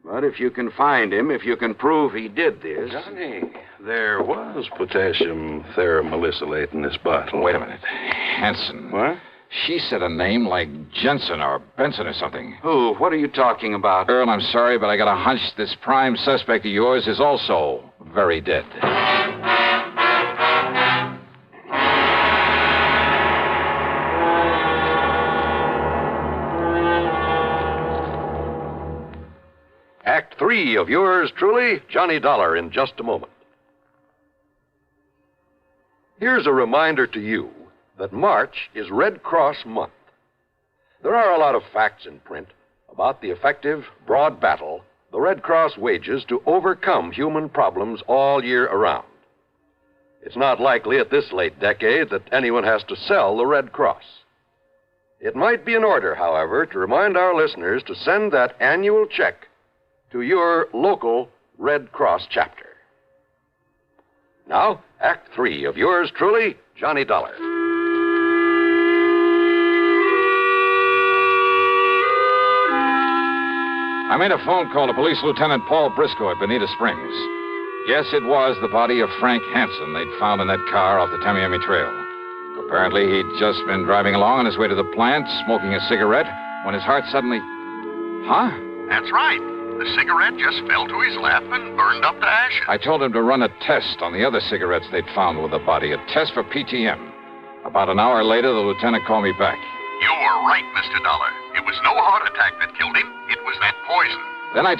But if you can find him, if you can prove he did this... Johnny, there was potassium theramolysilate in this bottle. Wait a minute. Hansen. What? She said a name like Jensen or Benson or something. Who? What are you talking about? Earl, I'm sorry, but I got a hunch this prime suspect of yours is also very dead. Act 3 of yours truly, Johnny Dollar, in just a moment. Here's a reminder to you that March is Red Cross Month. There are a lot of facts in print about the effective, broad battle the Red Cross wages to overcome human problems all year around. It's not likely at this late decade that anyone has to sell the Red Cross. It might be in order, however, to remind our listeners to send that annual check to your local Red Cross chapter. Now, Act 3 of yours truly, Johnny Dollar. I made a phone call to Police Lieutenant Paul Briscoe at Bonita Springs. Yes, it was the body of Frank Hansen they'd found in that car off the Tamiami Trail. Apparently, he'd just been driving along on his way to the plant, smoking a cigarette, when his heart suddenly... Huh? That's right. The cigarette just fell to his lap and burned up to ashes. I told him to run a test on the other cigarettes they'd found with the body, a test for PTM. About an hour later, the lieutenant called me back. You were right, Mr. Dollar. It was no heart attack that killed him. It was that poison. Then I